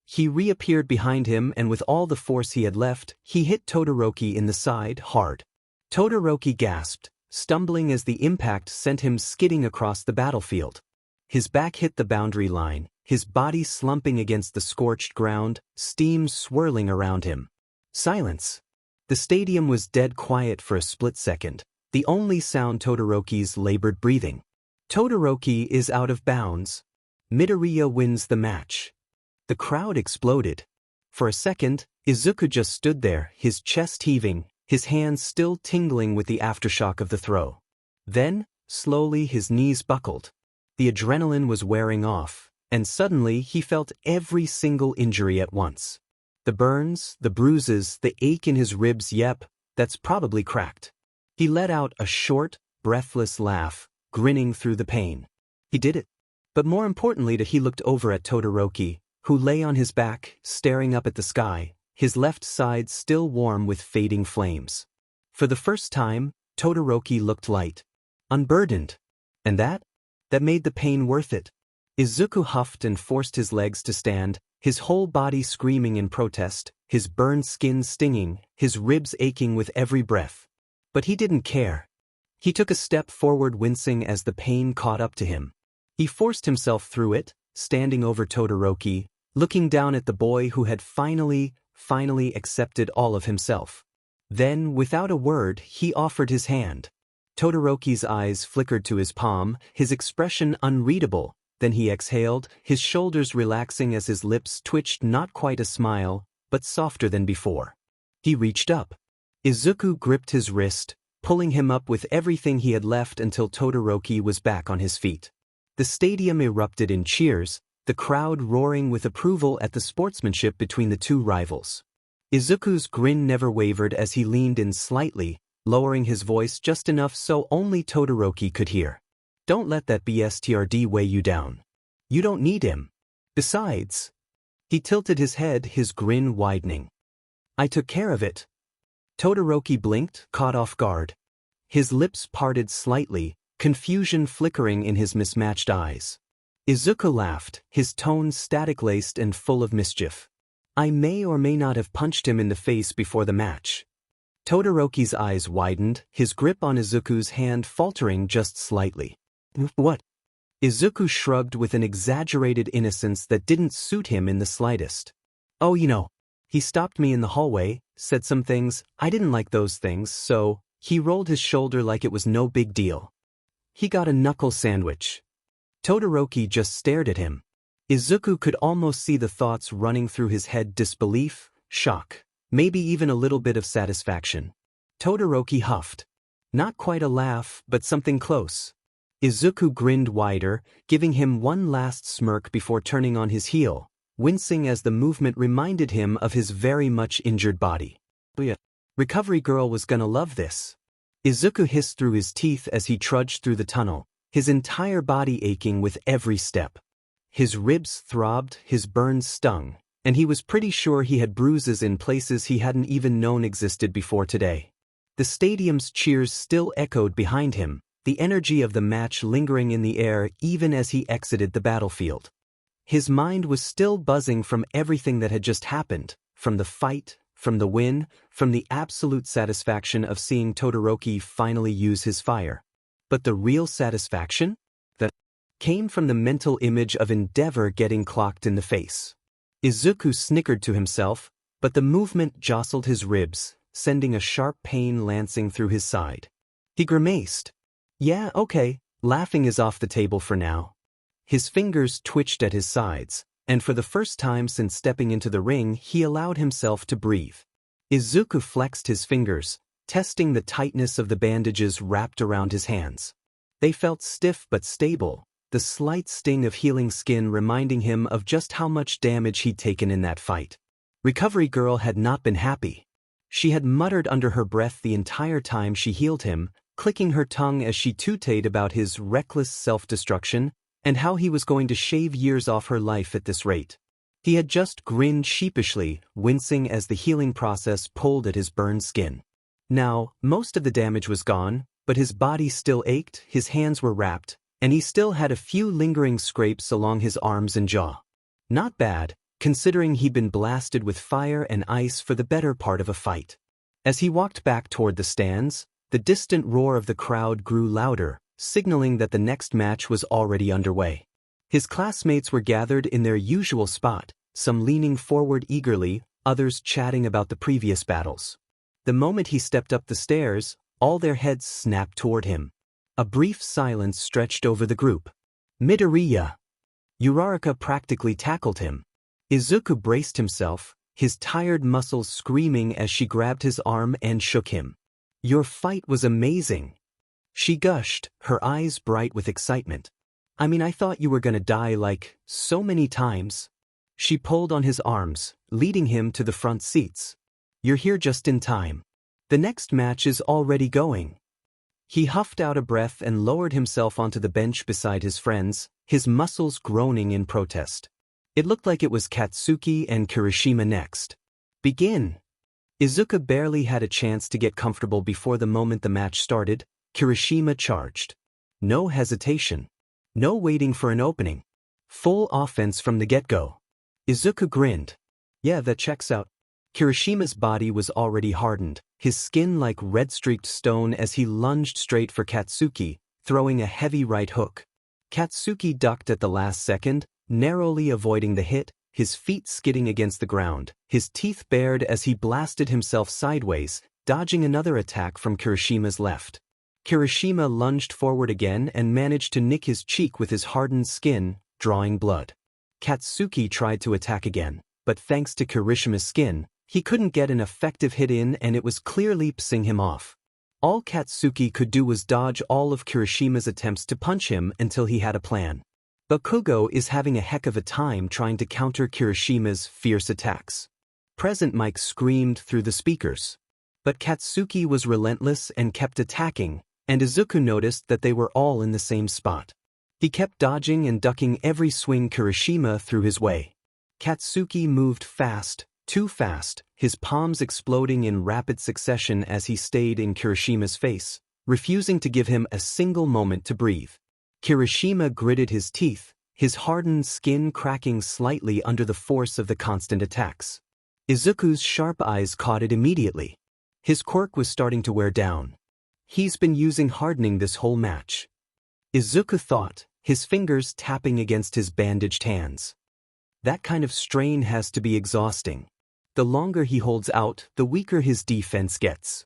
He reappeared behind him, and with all the force he had left, he hit Todoroki in the side hard. Todoroki gasped, stumbling as the impact sent him skidding across the battlefield. His back hit the boundary line, his body slumping against the scorched ground, steam swirling around him. Silence. The stadium was dead quiet for a split second, the only sound Todoroki's labored breathing. Todoroki is out of bounds. Midoriya wins the match. The crowd exploded. For a second, Izuku just stood there, his chest heaving, his hands still tingling with the aftershock of the throw. Then, slowly his knees buckled. The adrenaline was wearing off, and suddenly he felt every single injury at once. The burns, the bruises, the ache in his ribs. Yep, that's probably cracked. He let out a short, breathless laugh, grinning through the pain. He did it. But more importantly, he looked over at Todoroki, who lay on his back, staring up at the sky, his left side still warm with fading flames. For the first time, Todoroki looked light, unburdened. And that made the pain worth it. Izuku huffed and forced his legs to stand, his whole body screaming in protest, his burned skin stinging, his ribs aching with every breath. But he didn't care. He took a step forward, wincing as the pain caught up to him. He forced himself through it, standing over Todoroki, looking down at the boy who had finally accepted all of himself. Then, without a word, he offered his hand. Todoroki's eyes flickered to his palm, his expression unreadable. Then he exhaled, his shoulders relaxing as his lips twitched, not quite a smile, but softer than before. He reached up. Izuku gripped his wrist, pulling him up with everything he had left until Todoroki was back on his feet. The stadium erupted in cheers, the crowd roaring with approval at the sportsmanship between the two rivals. Izuku's grin never wavered as he leaned in slightly, lowering his voice just enough so only Todoroki could hear. Don't let that bstrd weigh you down. You don't need him. Besides, he tilted his head, his grin widening. I took care of it. Todoroki blinked, caught off guard. His lips parted slightly, confusion flickering in his mismatched eyes. Izuku laughed, his tone static-laced and full of mischief. I may or may not have punched him in the face before the match. Todoroki's eyes widened, his grip on Izuku's hand faltering just slightly. What? Izuku shrugged with an exaggerated innocence that didn't suit him in the slightest. Oh, he stopped me in the hallway, said some things, I didn't like those things, so, he rolled his shoulder like it was no big deal. He got a knuckle sandwich. Todoroki just stared at him. Izuku could almost see the thoughts running through his head: disbelief, shock, maybe even a little bit of satisfaction. Todoroki huffed. Not quite a laugh, but something close. Izuku grinned wider, giving him one last smirk before turning on his heel, wincing as the movement reminded him of his very much injured body. Recovery girl was gonna love this. Izuku hissed through his teeth as he trudged through the tunnel, his entire body aching with every step. His ribs throbbed, his burns stung, and he was pretty sure he had bruises in places he hadn't even known existed before today. The stadium's cheers still echoed behind him, the energy of the match lingering in the air even as he exited the battlefield. His mind was still buzzing from everything that had just happened, from the fight, from the win, from the absolute satisfaction of seeing Todoroki finally use his fire. But the real satisfaction? That came from the mental image of Endeavor getting clocked in the face. Izuku snickered to himself, but the movement jostled his ribs, sending a sharp pain lancing through his side. He grimaced. Yeah, okay, laughing is off the table for now. His fingers twitched at his sides, and for the first time since stepping into the ring he allowed himself to breathe. Izuku flexed his fingers, testing the tightness of the bandages wrapped around his hands. They felt stiff but stable, the slight sting of healing skin reminding him of just how much damage he'd taken in that fight. Recovery girl had not been happy. She had muttered under her breath the entire time she healed him, clicking her tongue as she tooted about his reckless self-destruction and how he was going to shave years off her life at this rate. He had just grinned sheepishly, wincing as the healing process pulled at his burned skin. Now, most of the damage was gone, but his body still ached, his hands were wrapped, and he still had a few lingering scrapes along his arms and jaw. Not bad, considering he'd been blasted with fire and ice for the better part of a fight. As he walked back toward the stands, the distant roar of the crowd grew louder, signaling that the next match was already underway. His classmates were gathered in their usual spot, some leaning forward eagerly, others chatting about the previous battles. The moment he stepped up the stairs, all their heads snapped toward him. A brief silence stretched over the group. Midoriya! Uraraka practically tackled him. Izuku braced himself, his tired muscles screaming as she grabbed his arm and shook him. Your fight was amazing. She gushed, her eyes bright with excitement. I thought you were gonna die like, so many times. She pulled on his arms, leading him to the front seats. You're here just in time. The next match is already going. He huffed out a breath and lowered himself onto the bench beside his friends, his muscles groaning in protest. It looked like it was Katsuki and Kirishima next. Begin. Izuku barely had a chance to get comfortable before the moment the match started. Kirishima charged. No hesitation. No waiting for an opening. Full offense from the get-go. Izuku grinned. Yeah, that checks out. Kirishima's body was already hardened, his skin like red-streaked stone as he lunged straight for Katsuki, throwing a heavy right hook. Katsuki ducked at the last second, narrowly avoiding the hit, his feet skidding against the ground, his teeth bared as he blasted himself sideways, dodging another attack from Kirishima's left. Kirishima lunged forward again and managed to nick his cheek with his hardened skin, drawing blood. Katsuki tried to attack again, but thanks to Kirishima's skin, he couldn't get an effective hit in and it was clearly pissing him off. All Katsuki could do was dodge all of Kirishima's attempts to punch him until he had a plan. Bakugo is having a heck of a time trying to counter Kirishima's fierce attacks. Present Mike screamed through the speakers. But Katsuki was relentless and kept attacking, and Izuku noticed that they were all in the same spot. He kept dodging and ducking every swing Kirishima threw his way. Katsuki moved fast, too fast, his palms exploding in rapid succession as he stayed in Kirishima's face, refusing to give him a single moment to breathe. Kirishima gritted his teeth, his hardened skin cracking slightly under the force of the constant attacks. Izuku's sharp eyes caught it immediately. His quirk was starting to wear down. He's been using hardening this whole match. Izuku thought, his fingers tapping against his bandaged hands. That kind of strain has to be exhausting. The longer he holds out, the weaker his defense gets.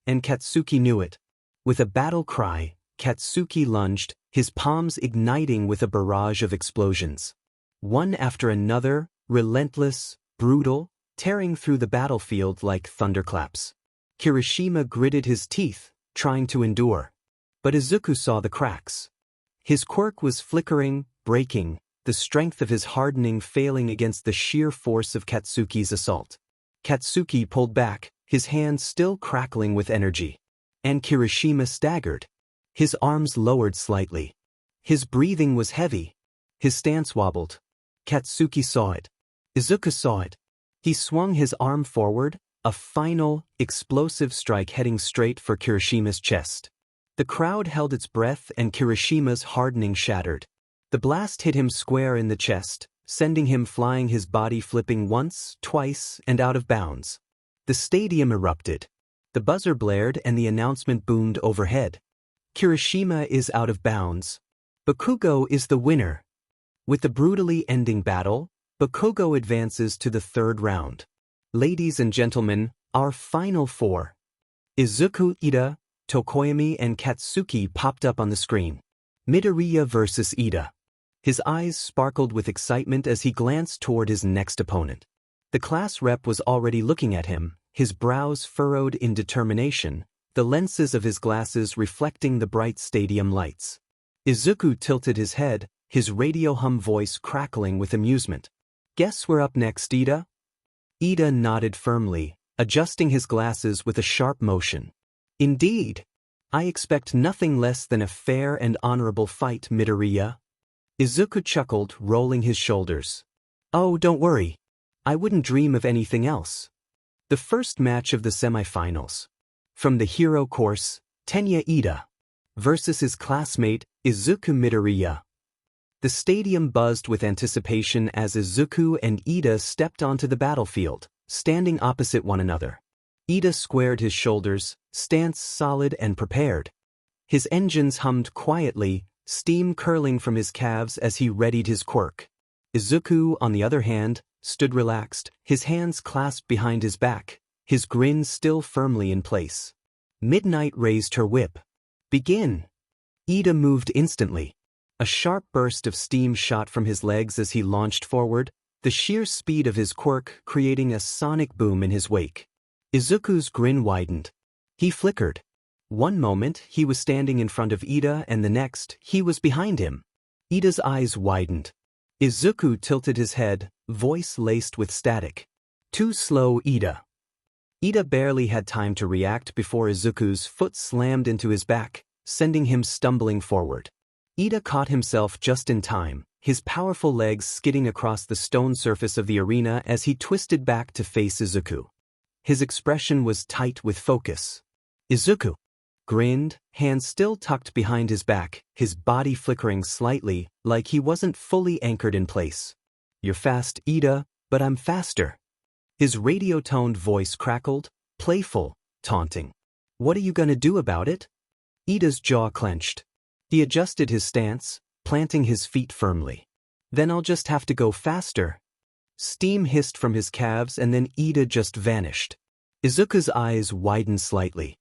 And Katsuki knew it. With a battle cry, Katsuki lunged, his palms igniting with a barrage of explosions. One after another, relentless, brutal, tearing through the battlefield like thunderclaps. Kirishima gritted his teeth, trying to endure. But Izuku saw the cracks. His quirk was flickering, breaking, the strength of his hardening failing against the sheer force of Katsuki's assault. Katsuki pulled back, his hands still crackling with energy. And Kirishima staggered. His arms lowered slightly. His breathing was heavy. His stance wobbled. Katsuki saw it. Izuku saw it. He swung his arm forward, a final, explosive strike heading straight for Kirishima's chest. The crowd held its breath and Kirishima's hardening shattered. The blast hit him square in the chest, sending him flying, his body flipping once, twice, and out of bounds. The stadium erupted. The buzzer blared and the announcement boomed overhead. Kirishima is out of bounds. Bakugo is the winner. With the brutally ending battle, Bakugo advances to the third round. Ladies and gentlemen, our final four. Izuku, Ida, Tokoyami and Katsuki popped up on the screen. Midoriya versus Ida. His eyes sparkled with excitement as he glanced toward his next opponent. The class rep was already looking at him, his brows furrowed in determination, the lenses of his glasses reflecting the bright stadium lights. Izuku tilted his head, his radio hum voice crackling with amusement. Guess we're up next, Ida? Ida nodded firmly, adjusting his glasses with a sharp motion. Indeed. I expect nothing less than a fair and honorable fight, Midoriya. Izuku chuckled, rolling his shoulders. Oh, don't worry. I wouldn't dream of anything else. The first match of the semifinals. From the hero course, Tenya Ida versus his classmate, Izuku Midoriya. The stadium buzzed with anticipation as Izuku and Ida stepped onto the battlefield, standing opposite one another. Ida squared his shoulders, stance solid and prepared. His engines hummed quietly, steam curling from his calves as he readied his quirk. Izuku, on the other hand, stood relaxed, his hands clasped behind his back, his grin still firmly in place. Midnight raised her whip. Begin! Ida moved instantly. A sharp burst of steam shot from his legs as he launched forward, the sheer speed of his quirk creating a sonic boom in his wake. Izuku's grin widened. He flickered. One moment, he was standing in front of Ida and the next, he was behind him. Ida's eyes widened. Izuku tilted his head, voice laced with static. Too slow, Ida. Ida barely had time to react before Izuku's foot slammed into his back, sending him stumbling forward. Ida caught himself just in time, his powerful legs skidding across the stone surface of the arena as he twisted back to face Izuku. His expression was tight with focus. Izuku grinned, hands still tucked behind his back, his body flickering slightly, like he wasn't fully anchored in place. You're fast, Ida, but I'm faster. His radio-toned voice crackled, playful, taunting. What are you gonna do about it? Ida's jaw clenched. He adjusted his stance, planting his feet firmly. Then I'll just have to go faster. Steam hissed from his calves and then Ida just vanished. Izuku's eyes widened slightly.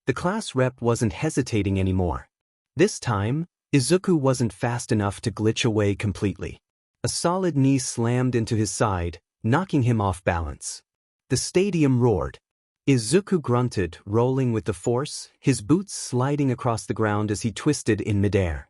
The class rep wasn't hesitating anymore. This time, Izuku wasn't fast enough to glitch away completely. A solid knee slammed into his side, knocking him off balance. The stadium roared. Izuku grunted, rolling with the force, his boots sliding across the ground as he twisted in midair.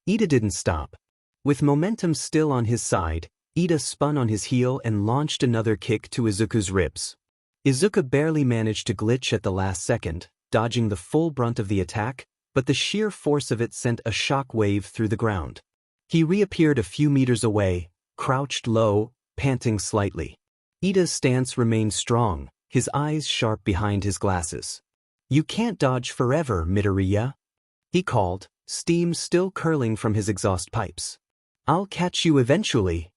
Ida didn't stop. With momentum still on his side, Ida spun on his heel and launched another kick to Izuku's ribs. Izuku barely managed to glitch at the last second, dodging the full brunt of the attack, but the sheer force of it sent a shock wave through the ground. He reappeared a few meters away, crouched low, panting slightly. Ida's stance remained strong, his eyes sharp behind his glasses. "You can't dodge forever, Midoriya," he called, steam still curling from his exhaust pipes. "I'll catch you eventually."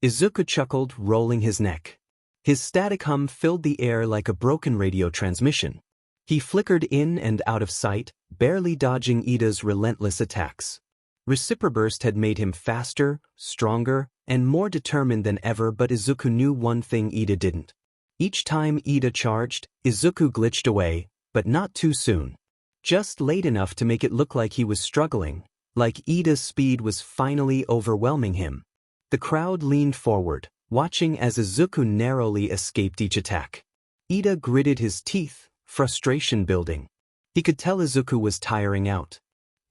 Izuku chuckled, rolling his neck. His static hum filled the air like a broken radio transmission. He flickered in and out of sight, barely dodging Ida's relentless attacks. Reciproburst had made him faster, stronger, and more determined than ever, but Izuku knew one thing Ida didn't. Each time Ida charged, Izuku glitched away, but not too soon. Just late enough to make it look like he was struggling, like Ida's speed was finally overwhelming him. The crowd leaned forward, watching as Izuku narrowly escaped each attack. Ida gritted his teeth, frustration building. He could tell Izuku was tiring out.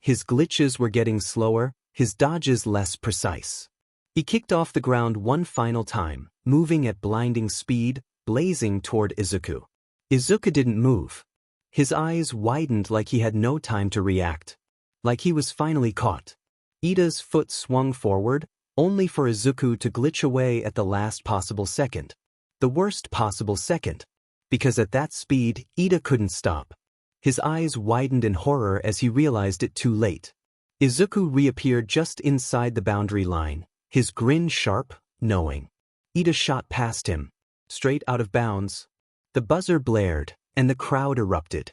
His glitches were getting slower, his dodges less precise. He kicked off the ground one final time, moving at blinding speed, blazing toward Izuku. Izuku didn't move. His eyes widened like he had no time to react. Like he was finally caught. Ida's foot swung forward, only for Izuku to glitch away at the last possible second. The worst possible second. Because at that speed, Ida couldn't stop. His eyes widened in horror as he realized it too late. Izuku reappeared just inside the boundary line, his grin sharp, knowing. Ida shot past him, straight out of bounds. The buzzer blared, and the crowd erupted.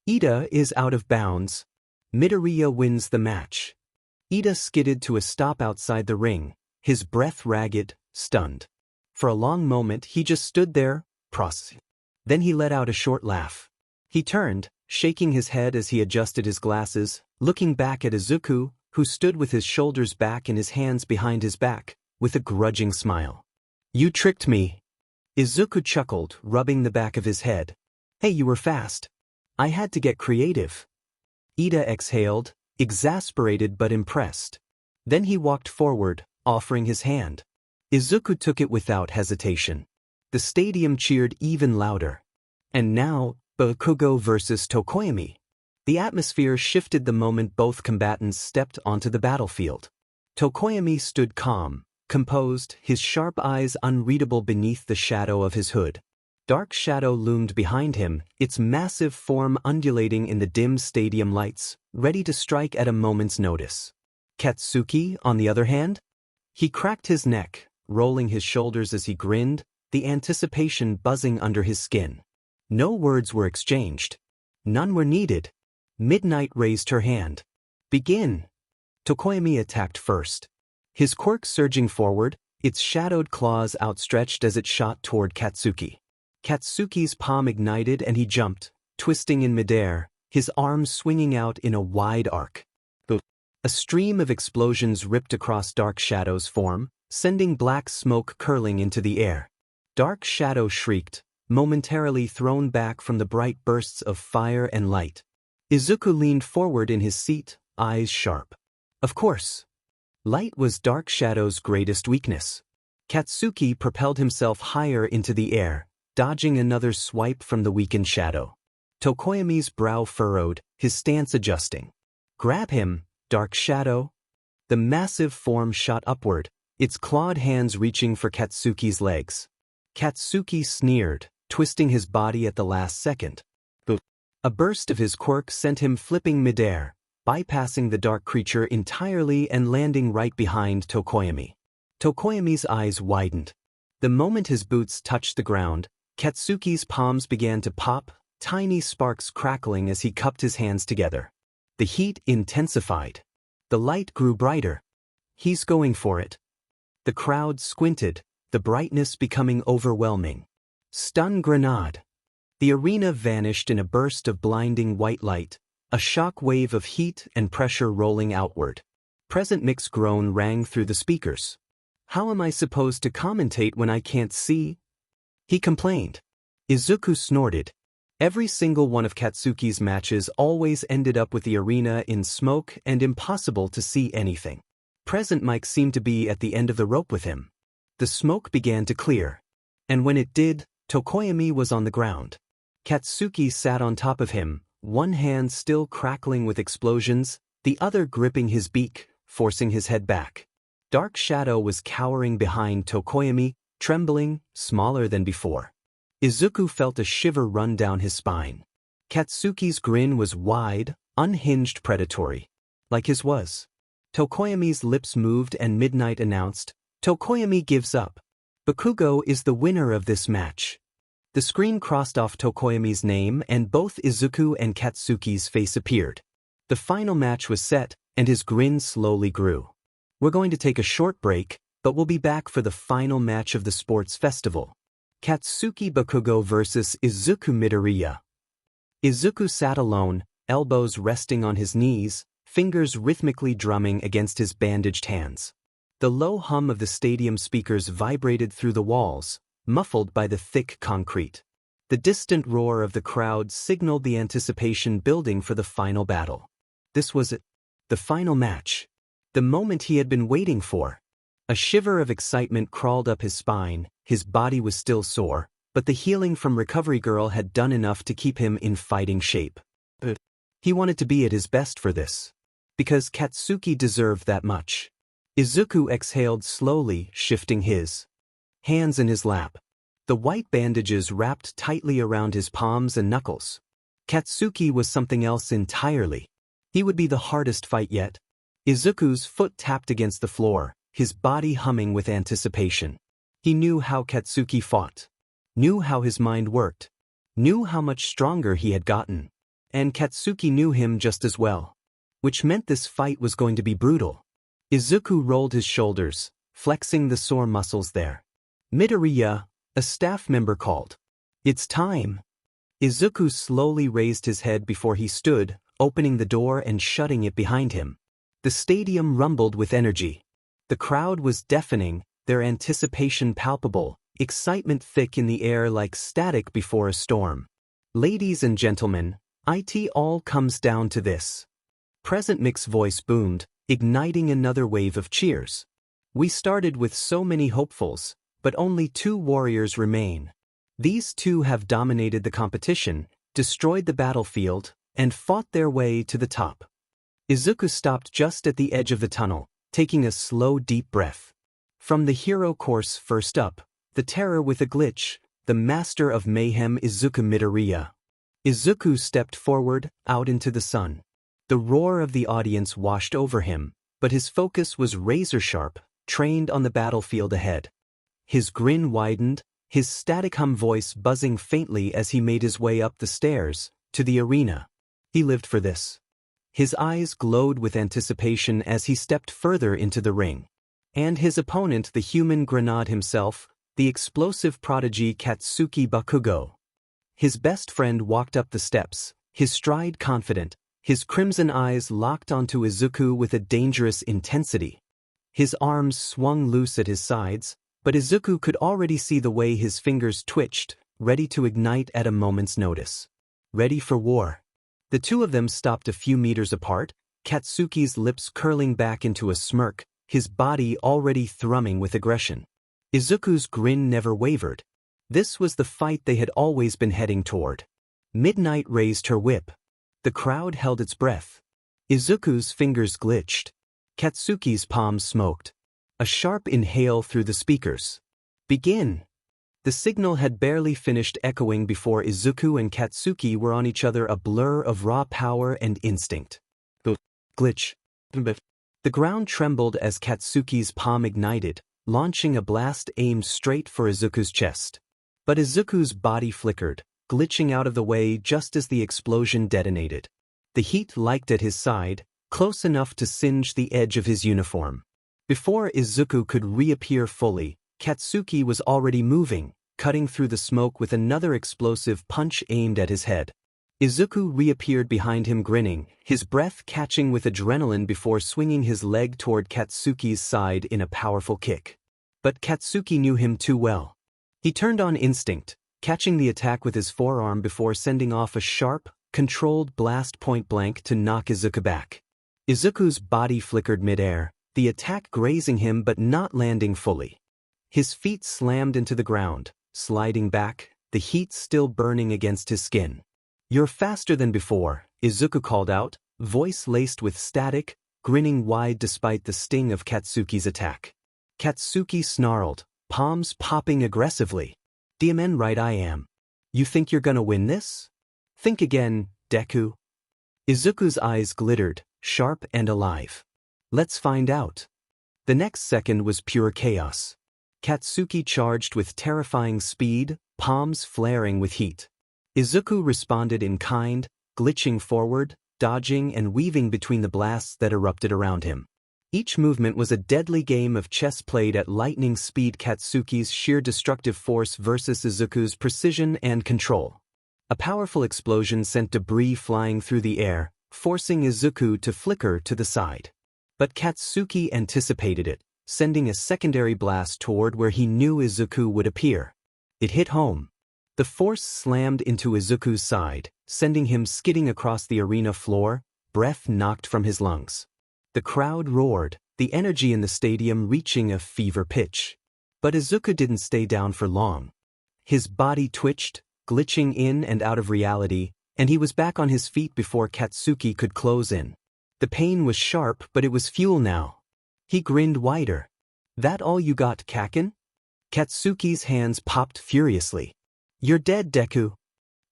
Ida is out of bounds. Midoriya wins the match. Ida skidded to a stop outside the ring, his breath ragged, stunned. For a long moment he just stood there, processing. Then he let out a short laugh. He turned, shaking his head as he adjusted his glasses, looking back at Izuku, who stood with his shoulders back and his hands behind his back, with a grudging smile. "You tricked me." Izuku chuckled, rubbing the back of his head. "Hey, you were fast. I had to get creative." Ida exhaled, exasperated but impressed. Then he walked forward, offering his hand. Izuku took it without hesitation. The stadium cheered even louder. And now, Bakugo versus Tokoyami. The atmosphere shifted the moment both combatants stepped onto the battlefield. Tokoyami stood calm, composed, his sharp eyes unreadable beneath the shadow of his hood. Dark shadow loomed behind him, its massive form undulating in the dim stadium lights, ready to strike at a moment's notice. Katsuki, on the other hand? He cracked his neck, rolling his shoulders as he grinned, the anticipation buzzing under his skin. No words were exchanged. None were needed. Midnight raised her hand. "Begin." Tokoyami attacked first. His quirk surging forward, its shadowed claws outstretched as it shot toward Katsuki. Katsuki's palm ignited and he jumped, twisting in midair, his arms swinging out in a wide arc. A stream of explosions ripped across Dark Shadow's form, sending black smoke curling into the air. Dark Shadow shrieked, momentarily thrown back from the bright bursts of fire and light. Izuku leaned forward in his seat, eyes sharp. Of course. Light was Dark Shadow's greatest weakness. Katsuki propelled himself higher into the air, dodging another swipe from the weakened shadow. Tokoyami's brow furrowed, his stance adjusting. "Grab him, Dark Shadow." The massive form shot upward, its clawed hands reaching for Katsuki's legs. Katsuki sneered, twisting his body at the last second. A burst of his quirk sent him flipping midair, bypassing the dark creature entirely and landing right behind Tokoyami. Tokoyami's eyes widened. The moment his boots touched the ground, Katsuki's palms began to pop, tiny sparks crackling as he cupped his hands together. The heat intensified. The light grew brighter. "He's going for it." The crowd squinted, the brightness becoming overwhelming. Stun grenade. The arena vanished in a burst of blinding white light, a shock wave of heat and pressure rolling outward. Present Mix groan rang through the speakers. "How am I supposed to commentate when I can't see?" he complained. Izuku snorted. Every single one of Katsuki's matches always ended up with the arena in smoke and impossible to see anything. Present Mike seemed to be at the end of the rope with him. The smoke began to clear. And when it did, Tokoyami was on the ground. Katsuki sat on top of him, one hand still crackling with explosions, the other gripping his beak, forcing his head back. Dark Shadow was cowering behind Tokoyami, trembling, smaller than before. Izuku felt a shiver run down his spine. Katsuki's grin was wide, unhinged, predatory. Like his was. Tokoyami's lips moved and Midnight announced, "Tokoyami gives up. Bakugo is the winner of this match." The screen crossed off Tokoyami's name and both Izuku and Katsuki's face appeared. The final match was set, and his grin slowly grew. We're going to take a short break, but we'll be back for the final match of the sports festival. Katsuki Bakugo vs. Izuku Midoriya. Izuku sat alone, elbows resting on his knees, fingers rhythmically drumming against his bandaged hands. The low hum of the stadium speakers vibrated through the walls, muffled by the thick concrete. The distant roar of the crowd signaled the anticipation building for the final battle. This was it. The final match. The moment he had been waiting for. A shiver of excitement crawled up his spine, his body was still sore, but the healing from Recovery Girl had done enough to keep him in fighting shape. But he wanted to be at his best for this. Because Katsuki deserved that much. Izuku exhaled slowly, shifting his hands in his lap. The white bandages wrapped tightly around his palms and knuckles. Katsuki was something else entirely. He would be the hardest fight yet. Izuku's foot tapped against the floor, his body humming with anticipation. He knew how Katsuki fought. Knew how his mind worked. Knew how much stronger he had gotten. And Katsuki knew him just as well. Which meant this fight was going to be brutal. Izuku rolled his shoulders, flexing the sore muscles there. "Midoriya," a staff member called. "It's time." Izuku slowly raised his head before he stood, opening the door and shutting it behind him. The stadium rumbled with energy. The crowd was deafening, their anticipation palpable, excitement thick in the air like static before a storm. "Ladies and gentlemen, it all comes down to this." Present Mic's voice boomed, igniting another wave of cheers. "We started with so many hopefuls, but only 2 warriors remain. These 2 have dominated the competition, destroyed the battlefield, and fought their way to the top." Izuku stopped just at the edge of the tunnel, taking a slow, deep breath. From the hero course first up, the terror with a glitch, the master of mayhem Izuku Midoriya. Izuku stepped forward, out into the sun. The roar of the audience washed over him, but his focus was razor-sharp, trained on the battlefield ahead. His grin widened, his static hum voice buzzing faintly as he made his way up the stairs, to the arena. He lived for this. His eyes glowed with anticipation as he stepped further into the ring. And his opponent, the human grenade himself, the explosive prodigy Katsuki Bakugo. His best friend walked up the steps, his stride confident, his crimson eyes locked onto Izuku with a dangerous intensity. His arms swung loose at his sides, but Izuku could already see the way his fingers twitched, ready to ignite at a moment's notice. Ready for war. The 2 of them stopped a few meters apart, Katsuki's lips curling back into a smirk, his body already thrumming with aggression. Izuku's grin never wavered. This was the fight they had always been heading toward. Midnight raised her whip. The crowd held its breath. Izuku's fingers glitched. Katsuki's palms smoked. A sharp inhale through the speakers. "Begin!" The signal had barely finished echoing before Izuku and Katsuki were on each other, a blur of raw power and instinct. Glitch. The ground trembled as Katsuki's palm ignited, launching a blast aimed straight for Izuku's chest. But Izuku's body flickered, glitching out of the way just as the explosion detonated. The heat licked at his side, close enough to singe the edge of his uniform. Before Izuku could reappear fully, Katsuki was already moving, cutting through the smoke with another explosive punch aimed at his head. Izuku reappeared behind him grinning, his breath catching with adrenaline before swinging his leg toward Katsuki's side in a powerful kick. But Katsuki knew him too well. He turned on instinct, catching the attack with his forearm before sending off a sharp, controlled blast point-blank to knock Izuku back. Izuku's body flickered mid-air, the attack grazing him but not landing fully. His feet slammed into the ground, sliding back, the heat still burning against his skin. "You're faster than before," Izuku called out, voice laced with static, grinning wide despite the sting of Katsuki's attack. Katsuki snarled, palms popping aggressively. "Damn right I am. You think you're gonna win this? Think again, Deku." Izuku's eyes glittered, sharp and alive. "Let's find out." The next second was pure chaos. Katsuki charged with terrifying speed, palms flaring with heat. Izuku responded in kind, glitching forward, dodging and weaving between the blasts that erupted around him. Each movement was a deadly game of chess played at lightning speed, Katsuki's sheer destructive force versus Izuku's precision and control. A powerful explosion sent debris flying through the air, forcing Izuku to flicker to the side. But Katsuki anticipated it, sending a secondary blast toward where he knew Izuku would appear. It hit home. The force slammed into Izuku's side, sending him skidding across the arena floor, breath knocked from his lungs. The crowd roared, the energy in the stadium reaching a fever pitch. But Izuku didn't stay down for long. His body twitched, glitching in and out of reality, and he was back on his feet before Katsuki could close in. The pain was sharp, but it was fuel now. He grinned wider. "That all you got, Kaken?" Katsuki's hands popped furiously. "You're dead, Deku."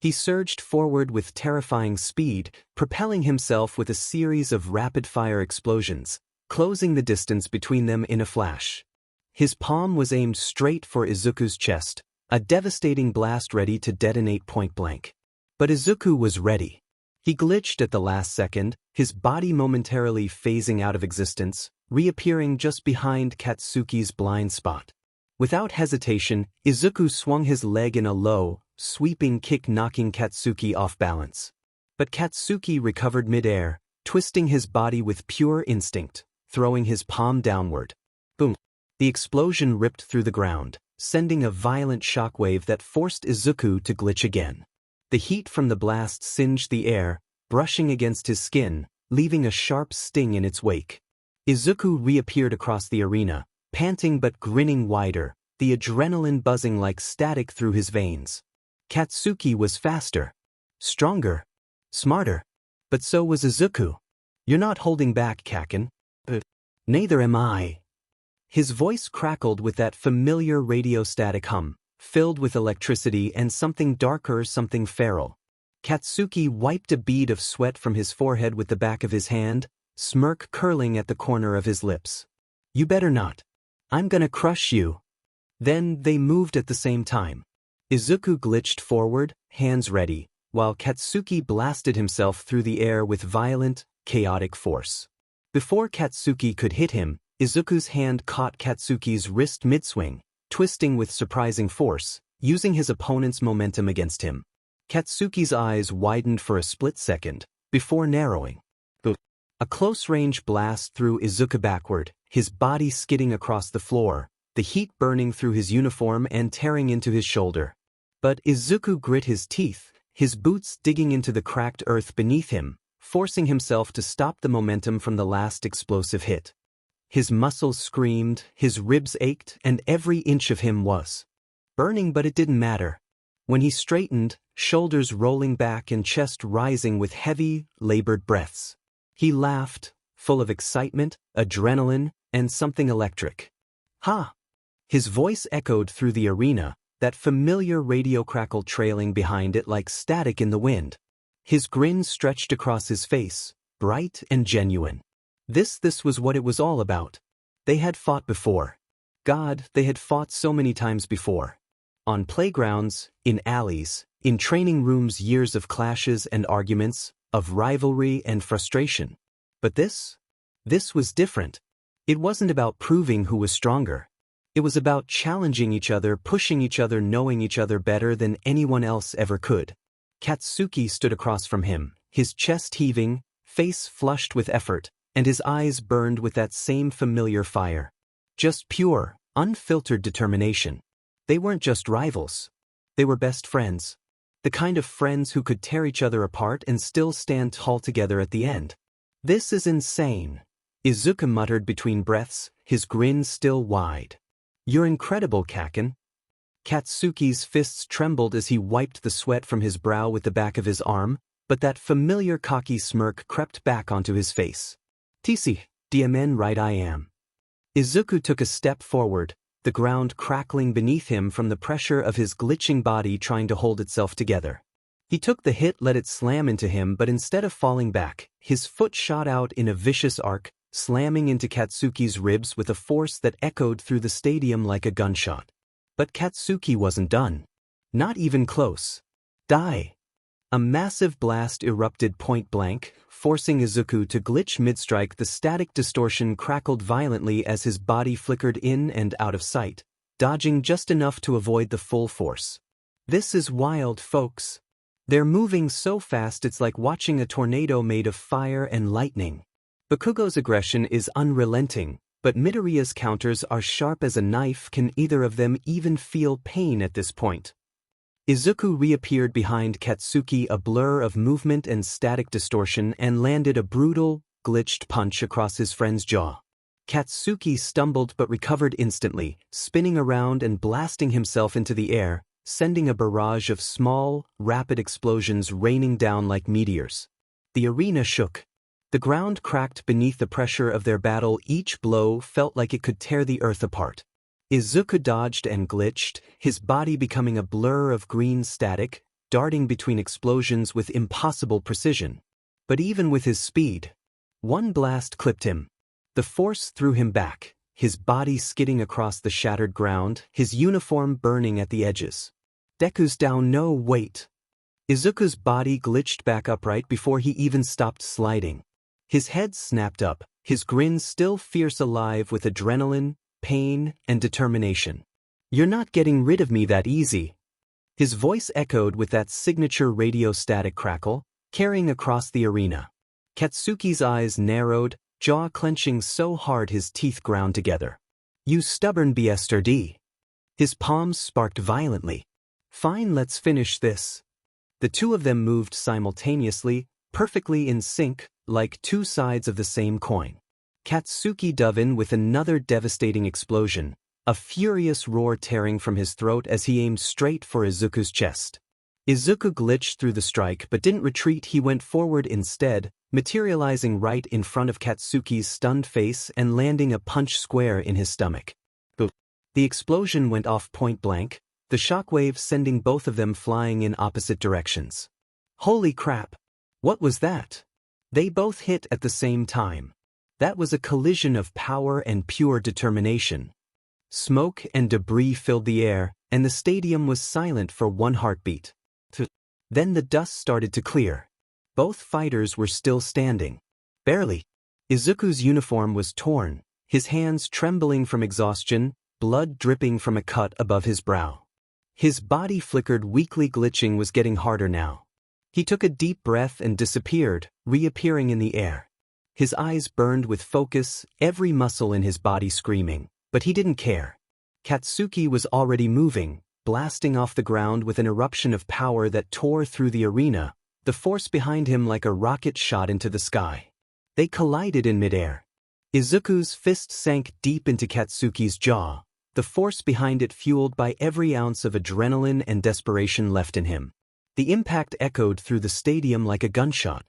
He surged forward with terrifying speed, propelling himself with a series of rapid-fire explosions, closing the distance between them in a flash. His palm was aimed straight for Izuku's chest, a devastating blast ready to detonate point-blank. But Izuku was ready. He glitched at the last second, his body momentarily phasing out of existence, reappearing just behind Katsuki's blind spot. Without hesitation, Izuku swung his leg in a low, sweeping kick, knocking Katsuki off balance. But Katsuki recovered mid-air, twisting his body with pure instinct, throwing his palm downward. Boom! The explosion ripped through the ground, sending a violent shockwave that forced Izuku to glitch again. The heat from the blast singed the air, brushing against his skin, leaving a sharp sting in its wake. Izuku reappeared across the arena, panting but grinning wider, the adrenaline buzzing like static through his veins. Katsuki was faster, stronger, smarter. But so was Izuku. "You're not holding back, Kaken." "Neither am I." His voice crackled with that familiar radio static hum, filled with electricity and something darker, something feral. Katsuki wiped a bead of sweat from his forehead with the back of his hand, smirk curling at the corner of his lips. "You better not. I'm gonna crush you." Then they moved at the same time. Izuku glitched forward, hands ready, while Katsuki blasted himself through the air with violent, chaotic force. Before Katsuki could hit him, Izuku's hand caught Katsuki's wrist mid-swing, twisting with surprising force, using his opponent's momentum against him. Katsuki's eyes widened for a split second, before narrowing. A close-range blast threw Izuku backward, his body skidding across the floor, the heat burning through his uniform and tearing into his shoulder. But Izuku grit his teeth, his boots digging into the cracked earth beneath him, forcing himself to stop the momentum from the last explosive hit. His muscles screamed, his ribs ached, and every inch of him was burning, but it didn't matter. When he straightened, shoulders rolling back and chest rising with heavy, labored breaths, he laughed, full of excitement, adrenaline, and something electric. "Ha!" His voice echoed through the arena, that familiar radio crackle trailing behind it like static in the wind. His grin stretched across his face, bright and genuine. This was what it was all about. They had fought before. God, they had fought so many times before. On playgrounds, in alleys, in training rooms, years of clashes and arguments, of rivalry and frustration. But this was different. It wasn't about proving who was stronger. It was about challenging each other, pushing each other, knowing each other better than anyone else ever could. Katsuki stood across from him, his chest heaving, face flushed with effort, and his eyes burned with that same familiar fire. Just pure, unfiltered determination. They weren't just rivals. They were best friends. The kind of friends who could tear each other apart and still stand tall together at the end. This is insane, Izuku muttered between breaths, his grin still wide. You're incredible, Kaken. Katsuki's fists trembled as he wiped the sweat from his brow with the back of his arm, but that familiar cocky smirk crept back onto his face. Tisi, DMN right I am. Izuku took a step forward, the ground crackling beneath him from the pressure of his glitching body trying to hold itself together. He took the hit, let it slam into him, but instead of falling back, his foot shot out in a vicious arc, slamming into Katsuki's ribs with a force that echoed through the stadium like a gunshot. But Katsuki wasn't done. Not even close. Die! A massive blast erupted point blank, forcing Izuku to glitch mid-strike. The static distortion crackled violently as his body flickered in and out of sight, dodging just enough to avoid the full force. This is wild, folks. They're moving so fast it's like watching a tornado made of fire and lightning. Bakugo's aggression is unrelenting, but Midoriya's counters are sharp as a knife. Can either of them even feel pain at this point? Izuku reappeared behind Katsuki, a blur of movement and static distortion, and landed a brutal, glitched punch across his friend's jaw. Katsuki stumbled but recovered instantly, spinning around and blasting himself into the air, sending a barrage of small, rapid explosions raining down like meteors. The arena shook. The ground cracked beneath the pressure of their battle. Each blow felt like it could tear the earth apart. Izuku dodged and glitched, his body becoming a blur of green static, darting between explosions with impossible precision. But even with his speed, one blast clipped him. The force threw him back, his body skidding across the shattered ground, his uniform burning at the edges. Deku's down. No, wait. Izuku's body glitched back upright before he even stopped sliding. His head snapped up, his grin still fierce, alive with adrenaline, pain, and determination. You're not getting rid of me that easy. His voice echoed with that signature radio static crackle, carrying across the arena. Katsuki's eyes narrowed, jaw clenching so hard his teeth ground together. You stubborn bastard. His palms sparked violently. Fine, let's finish this. The two of them moved simultaneously, perfectly in sync, like two sides of the same coin. Katsuki dove in with another devastating explosion, a furious roar tearing from his throat as he aimed straight for Izuku's chest. Izuku glitched through the strike but didn't retreat. He went forward instead, materializing right in front of Katsuki's stunned face and landing a punch square in his stomach. The explosion went off point blank, the shockwave sending both of them flying in opposite directions. Holy crap! What was that? They both hit at the same time. That was a collision of power and pure determination. Smoke and debris filled the air, and the stadium was silent for one heartbeat. Then the dust started to clear. Both fighters were still standing. Barely. Izuku's uniform was torn, his hands trembling from exhaustion, blood dripping from a cut above his brow. His body flickered weakly. Glitching was getting harder now. He took a deep breath and disappeared, reappearing in the air. His eyes burned with focus, every muscle in his body screaming, but he didn't care. Katsuki was already moving, blasting off the ground with an eruption of power that tore through the arena, the force behind him like a rocket shot into the sky. They collided in midair. Izuku's fist sank deep into Katsuki's jaw, the force behind it fueled by every ounce of adrenaline and desperation left in him. The impact echoed through the stadium like a gunshot.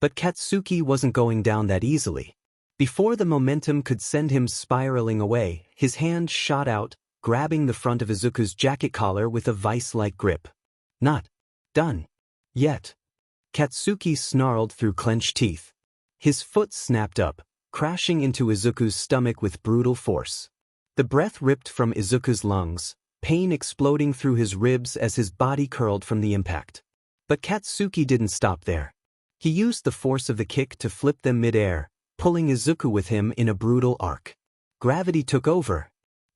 But Katsuki wasn't going down that easily. Before the momentum could send him spiraling away, his hand shot out, grabbing the front of Izuku's jacket collar with a vice-like grip. Not done yet. Katsuki snarled through clenched teeth. His foot snapped up, crashing into Izuku's stomach with brutal force. The breath ripped from Izuku's lungs, pain exploding through his ribs as his body curled from the impact. But Katsuki didn't stop there. He used the force of the kick to flip them mid-air, pulling Izuku with him in a brutal arc. Gravity took over.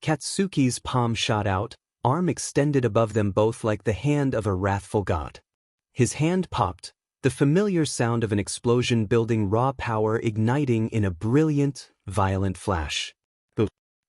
Katsuki's palm shot out, arm extended above them both like the hand of a wrathful god. His hand popped, the familiar sound of an explosion building raw power igniting in a brilliant, violent flash.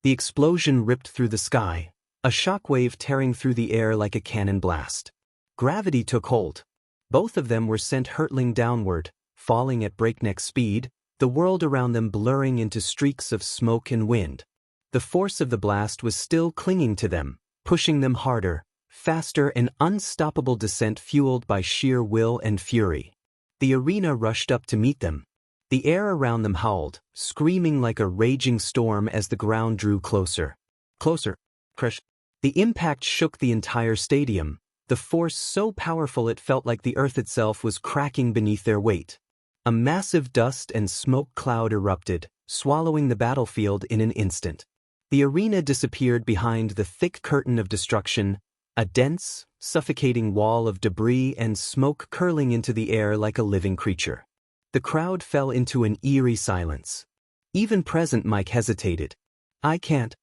The explosion ripped through the sky, a shockwave tearing through the air like a cannon blast. Gravity took hold. Both of them were sent hurtling downward, falling at breakneck speed, the world around them blurring into streaks of smoke and wind. The force of the blast was still clinging to them, pushing them harder, faster, an unstoppable descent fueled by sheer will and fury. The arena rushed up to meet them. The air around them howled, screaming like a raging storm as the ground drew closer. Closer. Crash. The impact shook the entire stadium, the force so powerful it felt like the earth itself was cracking beneath their weight. A massive dust and smoke cloud erupted, swallowing the battlefield in an instant. The arena disappeared behind the thick curtain of destruction, a dense, suffocating wall of debris and smoke curling into the air like a living creature. The crowd fell into an eerie silence. Even present Mike hesitated. I can't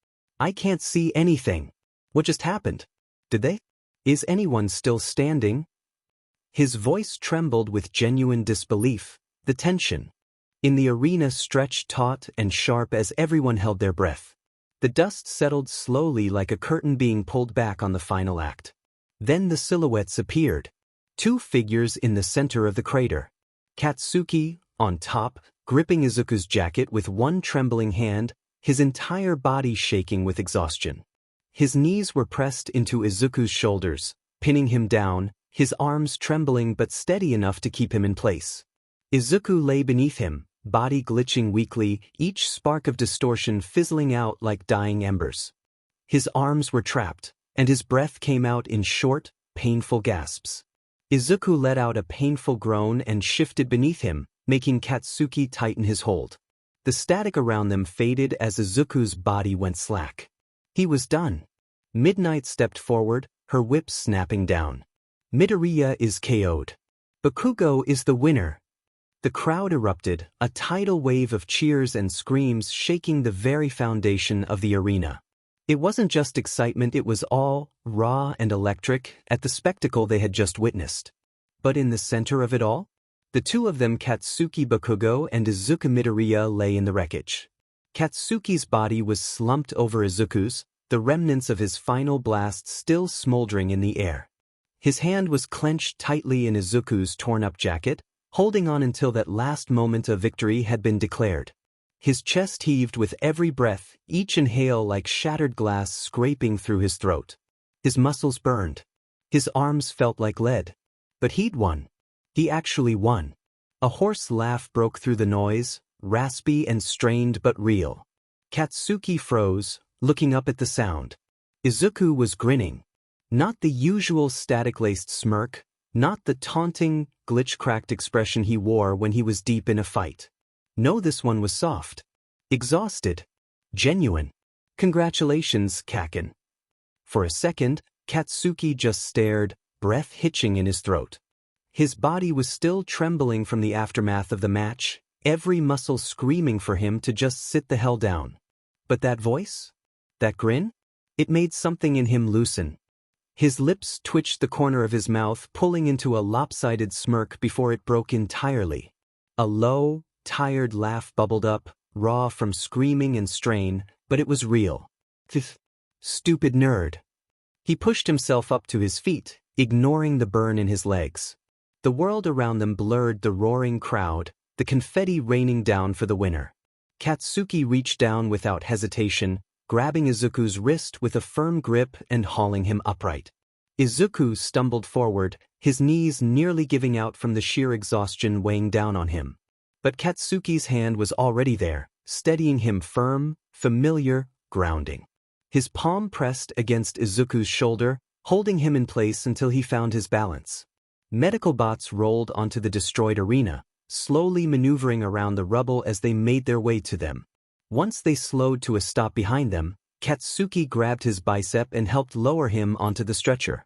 see anything. What just happened? Did they? Is anyone still standing? His voice trembled with genuine disbelief, the tension in the arena stretched taut and sharp as everyone held their breath. The dust settled slowly like a curtain being pulled back on the final act. Then the silhouettes appeared. Two figures in the center of the crater. Katsuki, on top, gripping Izuku's jacket with one trembling hand, his entire body shaking with exhaustion. His knees were pressed into Izuku's shoulders, pinning him down, his arms trembling but steady enough to keep him in place. Izuku lay beneath him, body glitching weakly, each spark of distortion fizzling out like dying embers. His arms were trapped, and his breath came out in short, painful gasps. Izuku let out a painful groan and shifted beneath him, making Katsuki tighten his hold. The static around them faded as Izuku's body went slack. He was done. Midnight stepped forward, her whip snapping down. Midoriya is KO'd. Bakugo is the winner. The crowd erupted, a tidal wave of cheers and screams shaking the very foundation of the arena. It wasn't just excitement, it was all raw and electric at the spectacle they had just witnessed. But in the center of it all, the two of them, Katsuki Bakugo and Izuku Midoriya, lay in the wreckage. Katsuki's body was slumped over Izuku's, the remnants of his final blast still smoldering in the air. His hand was clenched tightly in Izuku's torn-up jacket, holding on until that last moment of victory had been declared. His chest heaved with every breath, each inhale like shattered glass scraping through his throat. His muscles burned. His arms felt like lead. But he'd won. He actually won. A hoarse laugh broke through the noise, raspy and strained but real. Katsuki froze, looking up at the sound. Izuku was grinning. Not the usual static-laced smirk, not the taunting, glitch-cracked expression he wore when he was deep in a fight. No, this one was soft. Exhausted. Genuine. Congratulations, Kaken. For a second, Katsuki just stared, breath hitching in his throat. His body was still trembling from the aftermath of the match, every muscle screaming for him to just sit the hell down. But that voice? That grin? It made something in him loosen. His lips twitched the corner of his mouth, pulling into a lopsided smirk before it broke entirely. A low, tired laugh bubbled up, raw from screaming and strain, but it was real. Stupid nerd. He pushed himself up to his feet, ignoring the burn in his legs. The world around them blurred the roaring crowd, the confetti raining down for the winner. Katsuki reached down without hesitation, grabbing Izuku's wrist with a firm grip and hauling him upright. Izuku stumbled forward, his knees nearly giving out from the sheer exhaustion weighing down on him. But Katsuki's hand was already there, steadying him firm, familiar, grounding. His palm pressed against Izuku's shoulder, holding him in place until he found his balance. Medical bots rolled onto the destroyed arena, slowly maneuvering around the rubble as they made their way to them. Once they slowed to a stop behind them, Katsuki grabbed his bicep and helped lower him onto the stretcher.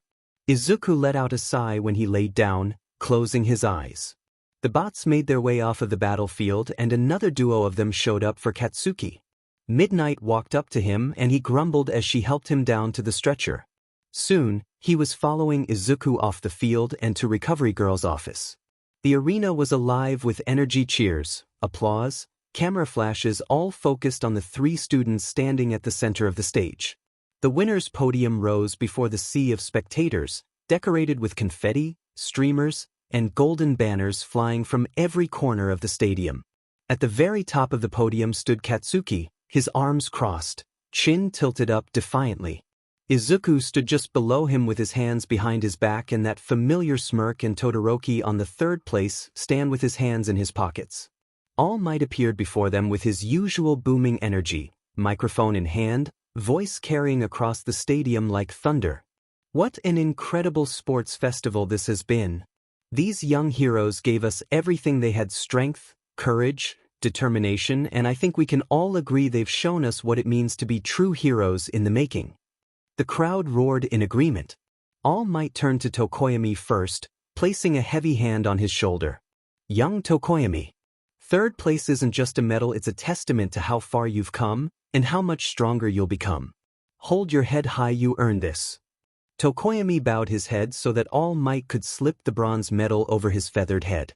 Izuku let out a sigh when he laid down, closing his eyes. The bots made their way off of the battlefield and another duo of them showed up for Katsuki. Midnight walked up to him and he grumbled as she helped him down to the stretcher. Soon, he was following Izuku off the field and to Recovery Girl's office. The arena was alive with energy cheers, applause, camera flashes all focused on the three students standing at the center of the stage. The winner's podium rose before the sea of spectators, decorated with confetti, streamers, and golden banners flying from every corner of the stadium. At the very top of the podium stood Katsuki, his arms crossed, chin tilted up defiantly. Izuku stood just below him with his hands behind his back and that familiar smirk, and Todoroki on the third place stand with his hands in his pockets. All Might appeared before them with his usual booming energy, microphone in hand, voice carrying across the stadium like thunder. What an incredible sports festival this has been. These young heroes gave us everything. They had strength, courage, determination, and I think we can all agree they've shown us what it means to be true heroes in the making. The crowd roared in agreement. All Might turned to Tokoyami first, placing a heavy hand on his shoulder. Young Tokoyami. Third place isn't just a medal, it's a testament to how far you've come and how much stronger you'll become. Hold your head high, you earned this. Tokoyami bowed his head so that All Might could slip the bronze medal over his feathered head.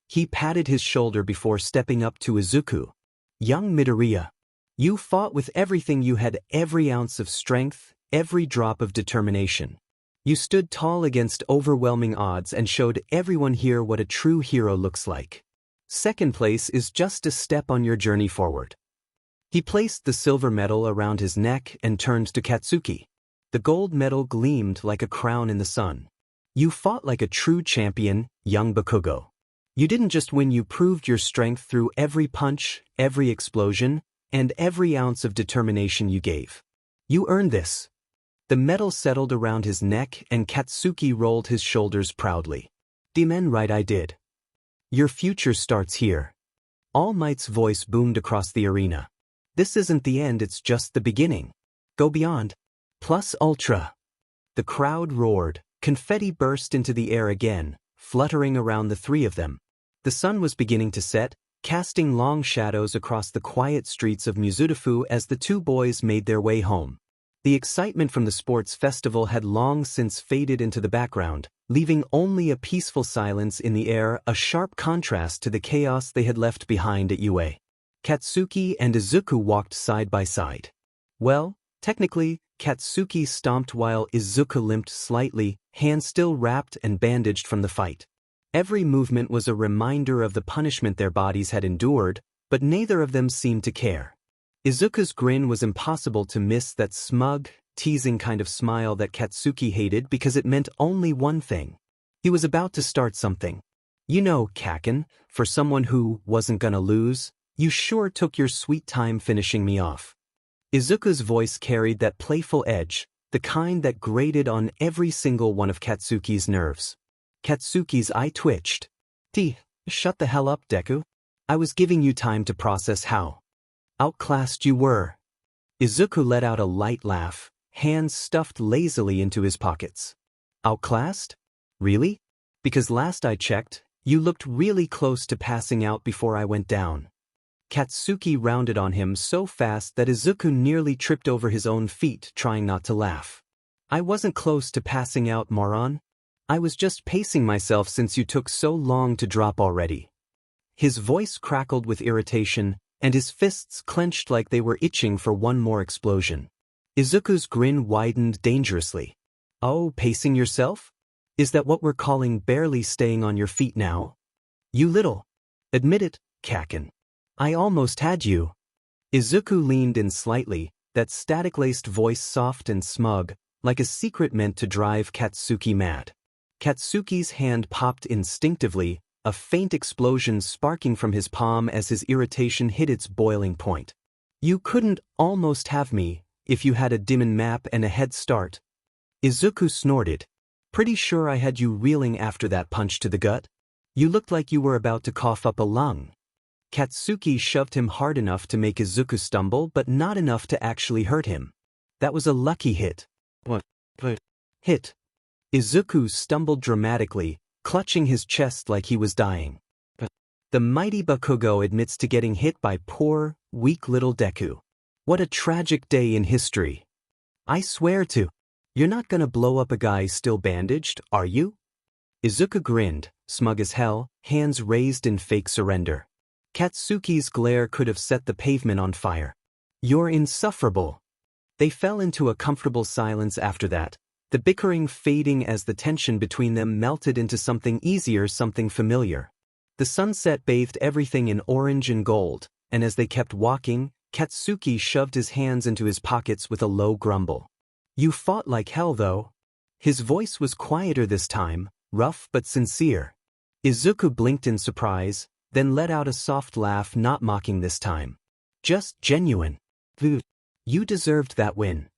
He patted his shoulder before stepping up to Izuku. Young Midoriya. You fought with everything you had, every ounce of strength, every drop of determination. You stood tall against overwhelming odds and showed everyone here what a true hero looks like. Second place is just a step on your journey forward. He placed the silver medal around his neck and turned to Katsuki. The gold medal gleamed like a crown in the sun. You fought like a true champion, young Bakugo. You didn't just win, you proved your strength through every punch, every explosion, and every ounce of determination you gave. You earned this. The medal settled around his neck and Katsuki rolled his shoulders proudly. Demon, right, I did. Your future starts here. All Might's voice boomed across the arena. This isn't the end, it's just the beginning. Go beyond. Plus ultra. The crowd roared. Confetti burst into the air again, fluttering around the three of them. The sun was beginning to set, casting long shadows across the quiet streets of Mizudafu as the two boys made their way home. The excitement from the sports festival had long since faded into the background, leaving only a peaceful silence in the air, a sharp contrast to the chaos they had left behind at UA. Katsuki and Izuku walked side by side. Well, technically, Katsuki stomped while Izuku limped slightly, hands still wrapped and bandaged from the fight. Every movement was a reminder of the punishment their bodies had endured, but neither of them seemed to care. Izuku's grin was impossible to miss, that smug, teasing kind of smile that Katsuki hated because it meant only one thing. He was about to start something. You know, Kaken, for someone who wasn't gonna lose, you sure took your sweet time finishing me off. Izuku's voice carried that playful edge, the kind that grated on every single one of Katsuki's nerves. Katsuki's eye twitched. Shut the hell up, Deku. I was giving you time to process how outclassed you were. Izuku let out a light laugh, hands stuffed lazily into his pockets. Outclassed? Really? Because last I checked, you looked really close to passing out before I went down. Katsuki rounded on him so fast that Izuku nearly tripped over his own feet trying not to laugh. I wasn't close to passing out, moron. I was just pacing myself since you took so long to drop already. His voice crackled with irritation, and his fists clenched like they were itching for one more explosion. Izuku's grin widened dangerously. Oh, pacing yourself? Is that what we're calling barely staying on your feet now? You little. Admit it, Kaken. I almost had you. Izuku leaned in slightly, that static-laced voice soft and smug, like a secret meant to drive Katsuki mad. Katsuki's hand popped instinctively, a faint explosion sparking from his palm as his irritation hit its boiling point. You couldn't almost have me if you had a demon map and a head start. Izuku snorted. Pretty sure I had you reeling after that punch to the gut. You looked like you were about to cough up a lung. Katsuki shoved him hard enough to make Izuku stumble, but not enough to actually hurt him. That was a lucky hit. What? Hit. Izuku stumbled dramatically, clutching his chest like he was dying. The mighty Bakugo admits to getting hit by poor, weak little Deku. What a tragic day in history. I swear to. You're not gonna blow up a guy still bandaged, are you? Izuku grinned, smug as hell, hands raised in fake surrender. Katsuki's glare could have set the pavement on fire. You're insufferable. They fell into a comfortable silence after that, the bickering fading as the tension between them melted into something easier, something familiar. The sunset bathed everything in orange and gold, and as they kept walking, Katsuki shoved his hands into his pockets with a low grumble. "You fought like hell though." His voice was quieter this time, rough but sincere. Izuku blinked in surprise, then let out a soft laugh, not mocking this time. Just genuine. You deserved that win.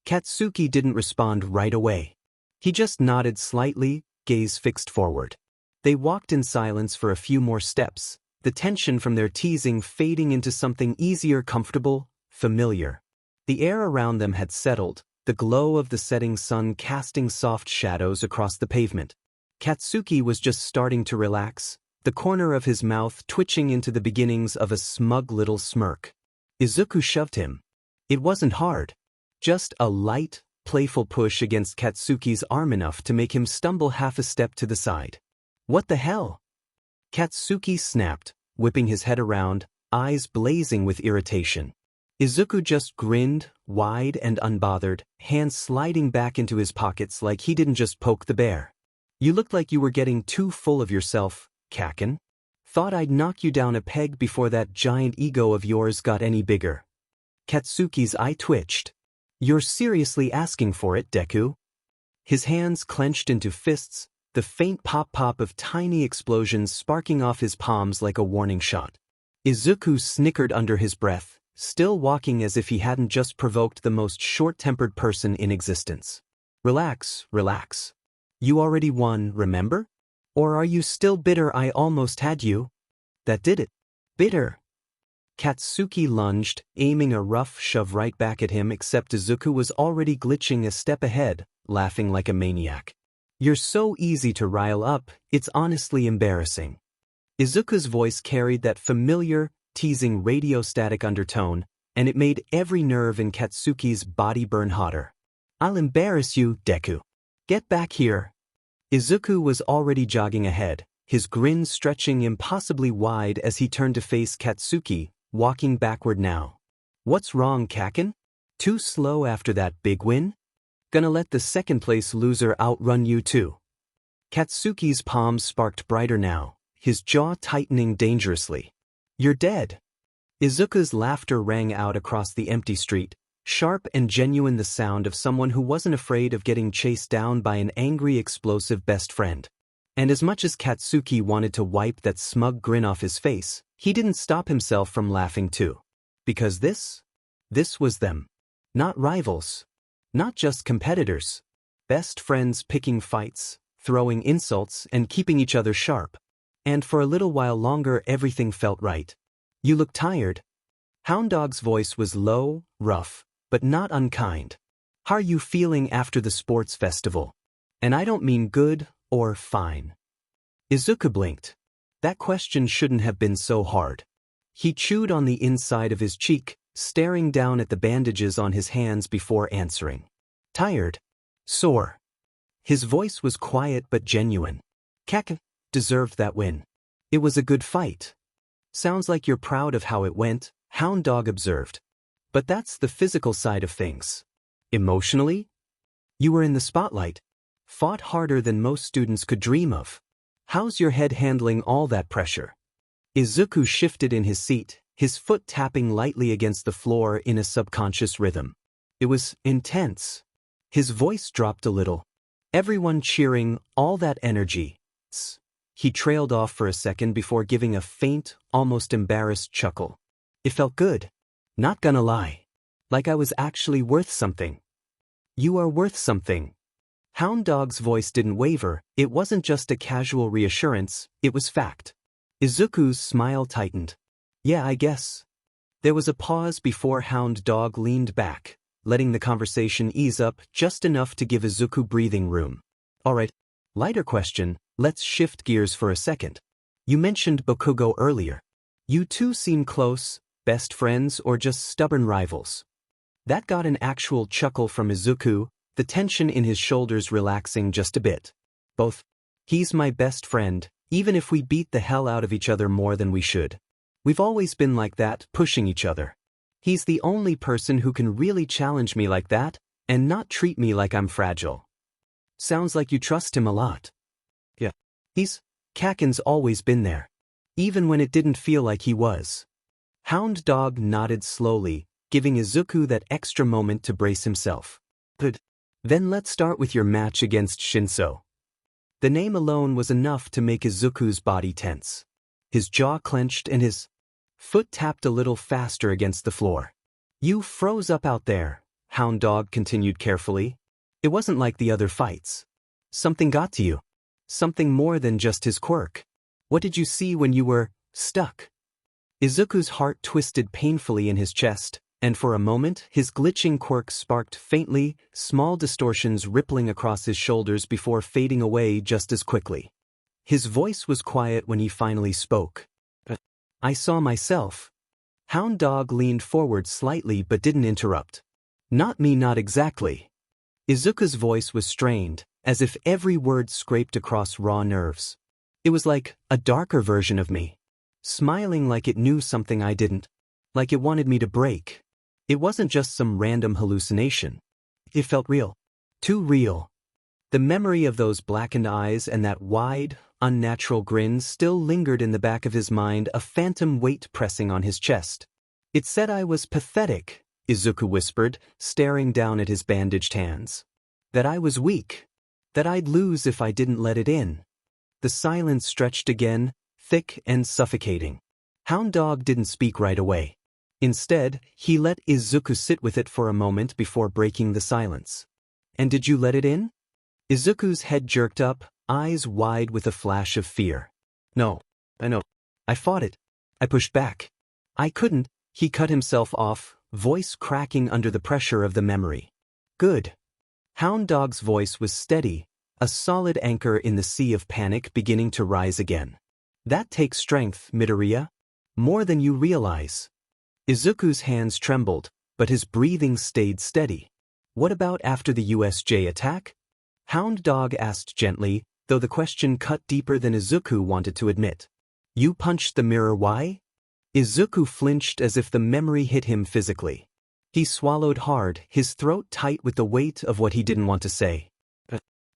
Katsuki didn't respond right away. He just nodded slightly, gaze fixed forward. They walked in silence for a few more steps, the tension from their teasing fading into something easier, comfortable, familiar. The air around them had settled, the glow of the setting sun casting soft shadows across the pavement. Katsuki was just starting to relax, the corner of his mouth twitching into the beginnings of a smug little smirk. Izuku shoved him. It wasn't hard. Just a light, playful push against Katsuki's arm, enough to make him stumble half a step to the side. "What the hell?" Katsuki snapped, whipping his head around, eyes blazing with irritation. Izuku just grinned, wide and unbothered, hands sliding back into his pockets like he didn't just poke the bear. "You looked like you were getting too full of yourself, Kaken. Thought I'd knock you down a peg before that giant ego of yours got any bigger." Katsuki's eye twitched. "You're seriously asking for it, Deku?" His hands clenched into fists, the faint pop-pop of tiny explosions sparking off his palms like a warning shot. Izuku snickered under his breath, still walking as if he hadn't just provoked the most short-tempered person in existence. "Relax, relax. You already won, remember? Or are you still bitter I almost had you?" "That did it." "Bitter?" Katsuki lunged, aiming a rough shove right back at him, except Izuku was already glitching a step ahead, laughing like a maniac. "You're so easy to rile up, it's honestly embarrassing." Izuku's voice carried that familiar, teasing radio static undertone, and it made every nerve in Katsuki's body burn hotter. "I'll embarrass you, Deku. Get back here." Izuku was already jogging ahead, his grin stretching impossibly wide as he turned to face Katsuki, walking backward now. "What's wrong, Kaken? Too slow after that big win? Gonna let the second-place loser outrun you too?" Katsuki's palms sparked brighter now, his jaw tightening dangerously. "You're dead." Izuku's laughter rang out across the empty street, sharp and genuine, the sound of someone who wasn't afraid of getting chased down by an angry, explosive best friend. And as much as Katsuki wanted to wipe that smug grin off his face, he didn't stop himself from laughing too. Because this was them. Not rivals. Not just competitors. Best friends picking fights, throwing insults, and keeping each other sharp. And for a little while longer everything felt right. "You look tired." Hound Dog's voice was low, rough, but not unkind. "How are you feeling after the sports festival? And I don't mean good or fine." Izuku blinked. That question shouldn't have been so hard. He chewed on the inside of his cheek, staring down at the bandages on his hands before answering. "Tired. Sore." His voice was quiet but genuine. "Kaken deserved that win. It was a good fight." "Sounds like you're proud of how it went," Hound Dog observed. "But that's the physical side of things. Emotionally? You were in the spotlight. Fought harder than most students could dream of. How's your head handling all that pressure?" Izuku shifted in his seat, his foot tapping lightly against the floor in a subconscious rhythm. It was intense. His voice dropped a little. Everyone cheering, all that energy. He trailed off for a second before giving a faint, almost embarrassed chuckle. "It felt good. Not gonna lie. Like I was actually worth something." "You are worth something." Hound Dog's voice didn't waver, it wasn't just a casual reassurance, it was fact. Izuku's smile tightened. "Yeah, I guess." There was a pause before Hound Dog leaned back, letting the conversation ease up just enough to give Izuku breathing room. "Alright, lighter question, let's shift gears for a second. You mentioned Bakugo earlier. You two seem close, best friends or just stubborn rivals?" That got an actual chuckle from Izuku, the tension in his shoulders relaxing just a bit. "Both. He's my best friend, even if we beat the hell out of each other more than we should. We've always been like that, pushing each other." He's the only person who can really challenge me like that, and not treat me like I'm fragile. Sounds like you trust him a lot. Yeah. Kaken's always been there. Even when it didn't feel like he was. Hound Dog nodded slowly, giving Izuku that extra moment to brace himself. Good. Then let's start with your match against Shinszo. The name alone was enough to make Izuku's body tense. His jaw clenched and his foot tapped a little faster against the floor. You froze up out there, Hound Dog continued carefully. It wasn't like the other fights. Something got to you. Something more than just his quirk. What did you see when you were stuck? Izuku's heart twisted painfully in his chest, and for a moment his glitching quirk sparked faintly, small distortions rippling across his shoulders before fading away just as quickly. His voice was quiet when he finally spoke. I saw myself. Hound Dog leaned forward slightly but didn't interrupt. Not me, not exactly. Izuku's voice was strained, as if every word scraped across raw nerves. It was like a darker version of me. Smiling like it knew something I didn't. Like it wanted me to break. It wasn't just some random hallucination. It felt real. Too real. The memory of those blackened eyes and that wide, unnatural grin still lingered in the back of his mind, a phantom weight pressing on his chest. It said I was pathetic, Izuku whispered, staring down at his bandaged hands. That I was weak. That I'd lose if I didn't let it in. The silence stretched again, thick and suffocating. Hound Dog didn't speak right away. Instead, he let Izuku sit with it for a moment before breaking the silence. And did you let it in? Izuku's head jerked up, eyes wide with a flash of fear. No, I know. I fought it. I pushed back. I couldn't, he cut himself off, voice cracking under the pressure of the memory. Good. Hound Dog's voice was steady, a solid anchor in the sea of panic beginning to rise again. That takes strength, Midoriya. More than you realize. Izuku's hands trembled, but his breathing stayed steady. What about after the USJ attack? Hound Dog asked gently, though the question cut deeper than Izuku wanted to admit. You punched the mirror, why? Izuku flinched as if the memory hit him physically. He swallowed hard, his throat tight with the weight of what he didn't want to say.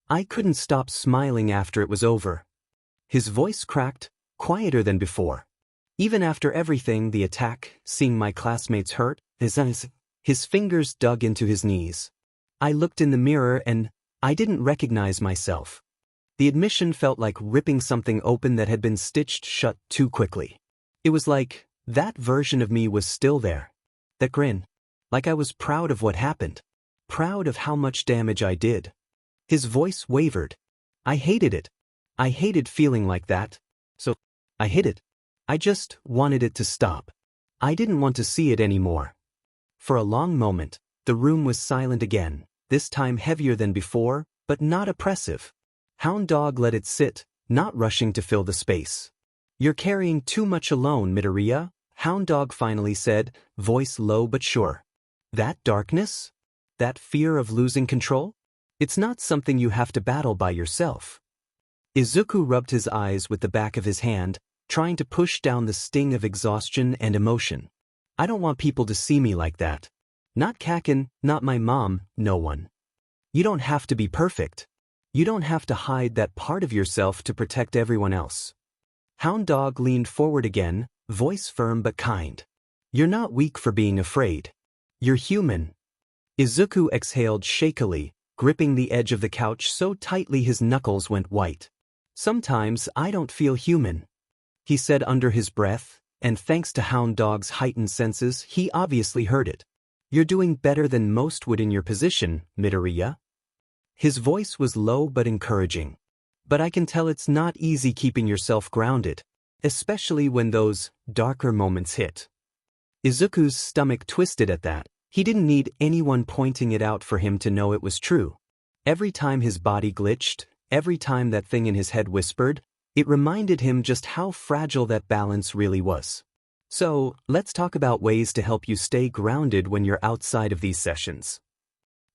I couldn't stop smiling after it was over. His voice cracked, quieter than before. Even after everything, the attack, seeing my classmates hurt, his fingers dug into his knees. I looked in the mirror and I didn't recognize myself. The admission felt like ripping something open that had been stitched shut too quickly. It was like that version of me was still there. That grin. Like I was proud of what happened. Proud of how much damage I did. His voice wavered. I hated it. I hated feeling like that. So, I hid it. I just wanted it to stop. I didn't want to see it anymore. For a long moment, the room was silent again, this time heavier than before, but not oppressive. Hound Dog let it sit, not rushing to fill the space. You're carrying too much alone, Midoriya, Hound Dog finally said, voice low but sure. That darkness? That fear of losing control? It's not something you have to battle by yourself. Izuku rubbed his eyes with the back of his hand, trying to push down the sting of exhaustion and emotion. I don't want people to see me like that. Not Kaken, not my mom, no one. You don't have to be perfect. You don't have to hide that part of yourself to protect everyone else. Hound Dog leaned forward again, voice firm but kind. You're not weak for being afraid. You're human. Izuku exhaled shakily, gripping the edge of the couch so tightly his knuckles went white. Sometimes I don't feel human, he said under his breath, and thanks to Hound Dog's heightened senses, he obviously heard it. You're doing better than most would in your position, Midoriya. His voice was low but encouraging. But I can tell it's not easy keeping yourself grounded, especially when those darker moments hit. Izuku's stomach twisted at that. He didn't need anyone pointing it out for him to know it was true. Every time his body glitched, every time that thing in his head whispered, it reminded him just how fragile that balance really was. So, let's talk about ways to help you stay grounded when you're outside of these sessions.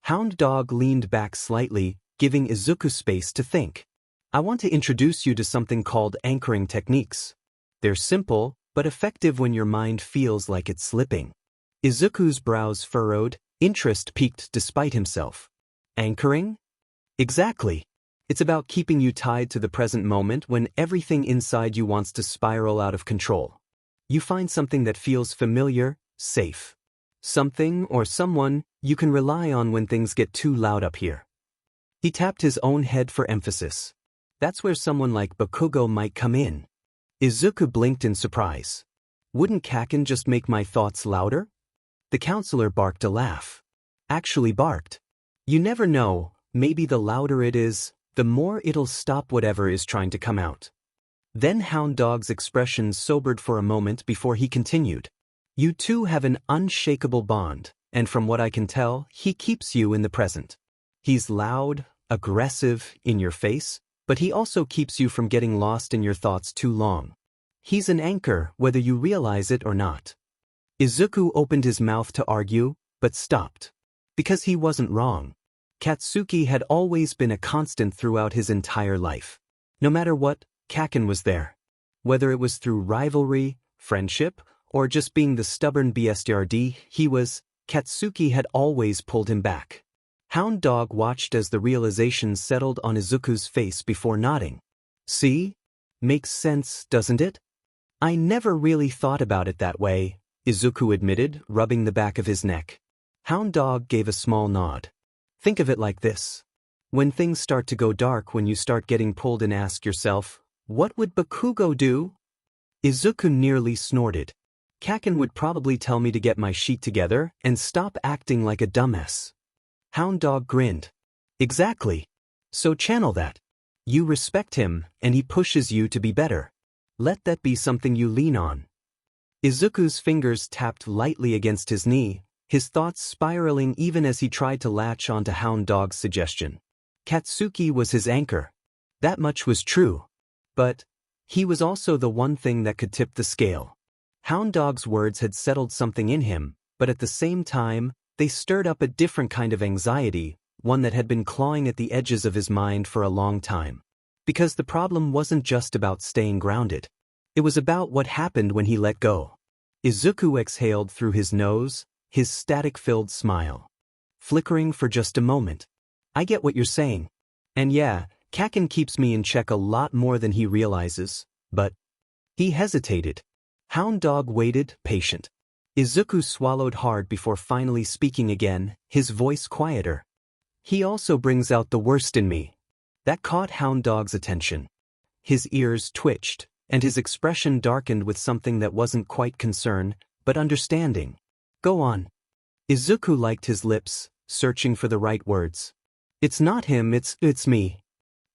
Hound Dog leaned back slightly, giving Izuku space to think. I want to introduce you to something called anchoring techniques. They're simple, but effective when your mind feels like it's slipping. Izuku's brows furrowed, interest peaked despite himself. Anchoring? Exactly. It's about keeping you tied to the present moment when everything inside you wants to spiral out of control. You find something that feels familiar, safe. Something or someone you can rely on when things get too loud up here. He tapped his own head for emphasis. That's where someone like Bakugo might come in. Izuku blinked in surprise. Wouldn't Kaken just make my thoughts louder? The counselor barked a laugh. Actually barked. You never know, maybe the louder it is, the more it'll stop whatever is trying to come out. Then Hound Dog's expression sobered for a moment before he continued. You two have an unshakable bond, and from what I can tell, he keeps you in the present. He's loud, aggressive, in your face, but he also keeps you from getting lost in your thoughts too long. He's an anchor, whether you realize it or not. Izuku opened his mouth to argue, but stopped. Because he wasn't wrong. Katsuki had always been a constant throughout his entire life. No matter what, Kaken was there. Whether it was through rivalry, friendship, or just being the stubborn BSTRD he was, Katsuki had always pulled him back. Hound Dog watched as the realization settled on Izuku's face before nodding. See? Makes sense, doesn't it? I never really thought about it that way, Izuku admitted, rubbing the back of his neck. Hound Dog gave a small nod. Think of it like this. When things start to go dark, when you start getting pulled, and ask yourself, what would Bakugo do? Izuku nearly snorted. Kaken would probably tell me to get my sheet together and stop acting like a dumbass. Hound Dog grinned. Exactly. So channel that. You respect him, and he pushes you to be better. Let that be something you lean on. Izuku's fingers tapped lightly against his knee, his thoughts spiraling even as he tried to latch onto Hound Dog's suggestion. Katsuki was his anchor. That much was true. But he was also the one thing that could tip the scale. Hound Dog's words had settled something in him, but at the same time, they stirred up a different kind of anxiety, one that had been clawing at the edges of his mind for a long time. Because the problem wasn't just about staying grounded. It was about what happened when he let go. Izuku exhaled through his nose, his static-filled smile. Flickering for just a moment. I get what you're saying. And yeah, Kaken keeps me in check a lot more than he realizes, but... He hesitated. Hound Dog waited, patient. Izuku swallowed hard before finally speaking again, his voice quieter. He also brings out the worst in me. That caught Hound Dog's attention. His ears twitched, and his expression darkened with something that wasn't quite concern, but understanding. Go on. Izuku liked his lips, searching for the right words. It's not him, it's me.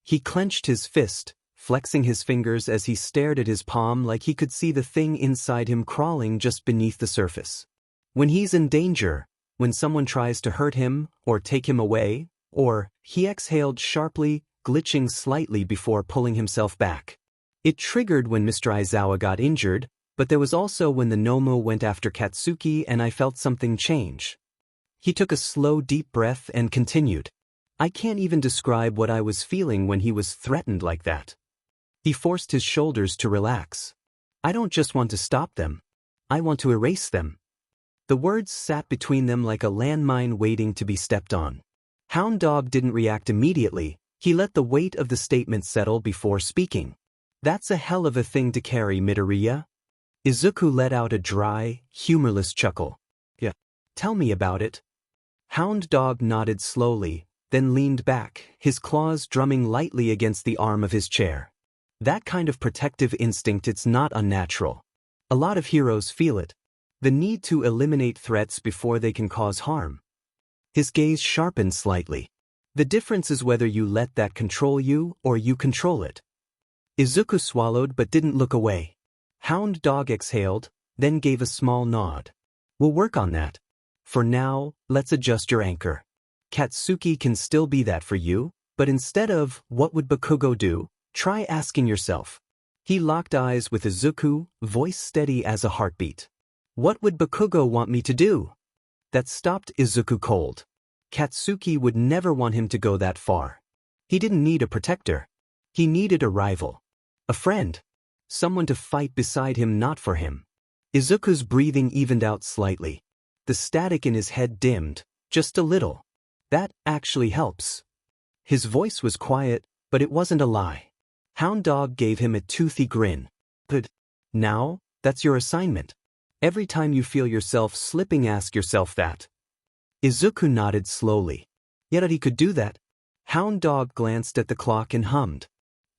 He clenched his fist, flexing his fingers as he stared at his palm like he could see the thing inside him crawling just beneath the surface. When he's in danger, when someone tries to hurt him, or take him away, or, he exhaled sharply, glitching slightly before pulling himself back. It triggered when Mr. Aizawa got injured, but there was also when the Nomu went after Katsuki and I felt something change. He took a slow, deep breath and continued. I can't even describe what I was feeling when he was threatened like that. He forced his shoulders to relax. I don't just want to stop them. I want to erase them. The words sat between them like a landmine waiting to be stepped on. Hound Dog didn't react immediately. He let the weight of the statement settle before speaking. That's a hell of a thing to carry, Midoriya. Izuku let out a dry, humorless chuckle. Yeah. Tell me about it. Hound Dog nodded slowly, then leaned back, his claws drumming lightly against the arm of his chair. That kind of protective instinct, it's not unnatural. A lot of heroes feel it. The need to eliminate threats before they can cause harm. His gaze sharpened slightly. The difference is whether you let that control you or you control it. Izuku swallowed but didn't look away. Hound Dog exhaled, then gave a small nod. We'll work on that. For now, let's adjust your anchor. Katsuki can still be that for you, but instead of, what would Bakugo do, try asking yourself. He locked eyes with Izuku, voice steady as a heartbeat. What would Bakugo want me to do? That stopped Izuku cold. Katsuki would never want him to go that far. He didn't need a protector. He needed a rival. A friend. Someone to fight beside him, not for him. Izuku's breathing evened out slightly. the static in his head dimmed, just a little. That actually helps. His voice was quiet, but it wasn't a lie. Hound Dog gave him a toothy grin. Good. Now, that's your assignment. Every time you feel yourself slipping, ask yourself that. Izuku nodded slowly. Yet he could do that. Hound Dog glanced at the clock and hummed.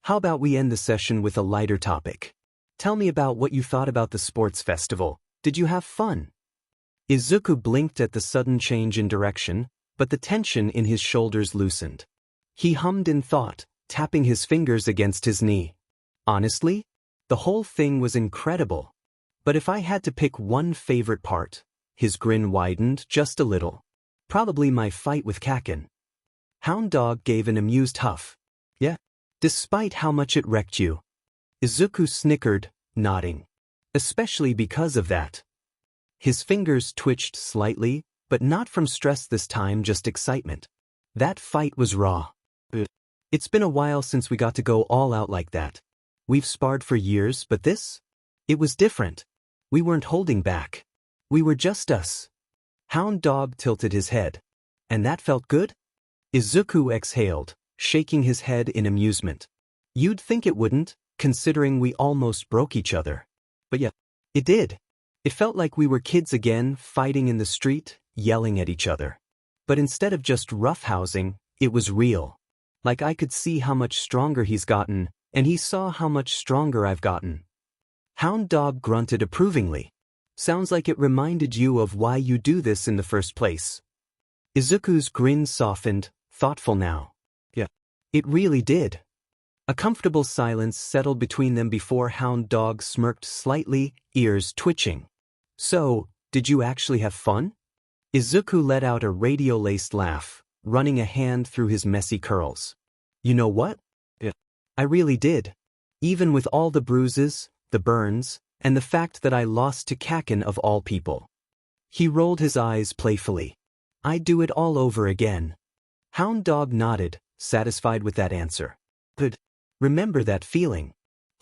How about we end the session with a lighter topic? Tell me about what you thought about the sports festival. Did you have fun? Izuku blinked at the sudden change in direction, but the tension in his shoulders loosened. He hummed in thought, tapping his fingers against his knee. Honestly, the whole thing was incredible. But if I had to pick one favorite part, his grin widened just a little. Probably my fight with Kaken. Hound Dog gave an amused huff. Yeah? Despite how much it wrecked you. Izuku snickered, nodding. Especially because of that. His fingers twitched slightly, but not from stress this time, just excitement. That fight was raw. It's been a while since we got to go all out like that. We've sparred for years, but this? It was different. We weren't holding back. We were just us. Hound Dog tilted his head. And that felt good? Izuku exhaled, shaking his head in amusement. You'd think it wouldn't, considering we almost broke each other. But yeah, it did. It felt like we were kids again, fighting in the street, yelling at each other. But instead of just roughhousing, it was real. Like I could see how much stronger he's gotten, and he saw how much stronger I've gotten. Hound Dog grunted approvingly. Sounds like it reminded you of why you do this in the first place. Izuku's grin softened, thoughtful now. Yeah, it really did. A comfortable silence settled between them before Hound Dog smirked slightly, ears twitching. So, did you actually have fun? Izuku let out a radio-laced laugh, running a hand through his messy curls. You know what? Yeah, I really did. Even with all the bruises, the burns, and the fact that I lost to Kaken of all people. He rolled his eyes playfully. I'd do it all over again. Hound Dog nodded, satisfied with that answer. Good. Remember that feeling.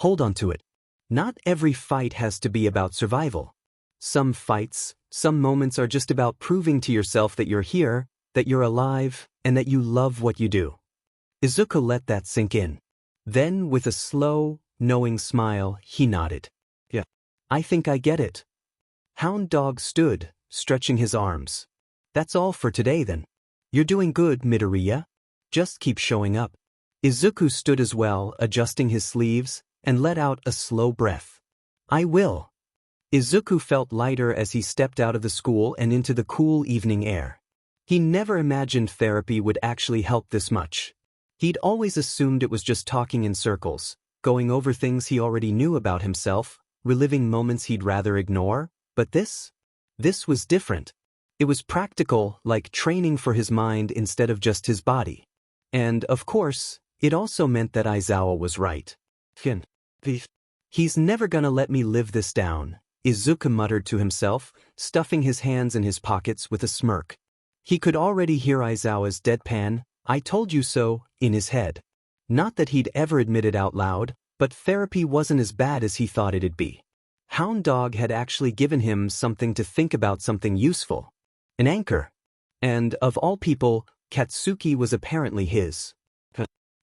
Hold on to it. Not every fight has to be about survival. Some fights, some moments are just about proving to yourself that you're here, that you're alive, and that you love what you do. Izuku let that sink in. Then, with a slow, knowing smile, he nodded. Yeah, I think I get it. Hound Dog stood, stretching his arms. That's all for today then. You're doing good, Midoriya. Just keep showing up. Izuku stood as well, adjusting his sleeves, and let out a slow breath. I will. Izuku felt lighter as he stepped out of the school and into the cool evening air. He never imagined therapy would actually help this much. He'd always assumed it was just talking in circles, going over things he already knew about himself, reliving moments he'd rather ignore, but this was different. It was practical, like training for his mind instead of just his body. And, of course, it also meant that Aizawa was right. He's never gonna let me live this down, Izuku muttered to himself, stuffing his hands in his pockets with a smirk. He could already hear Aizawa's deadpan, I told you so, in his head. Not that he'd ever admit it out loud, but therapy wasn't as bad as he thought it'd be. Hound Dog had actually given him something to think about, something useful. An anchor. And, of all people, Katsuki was apparently his.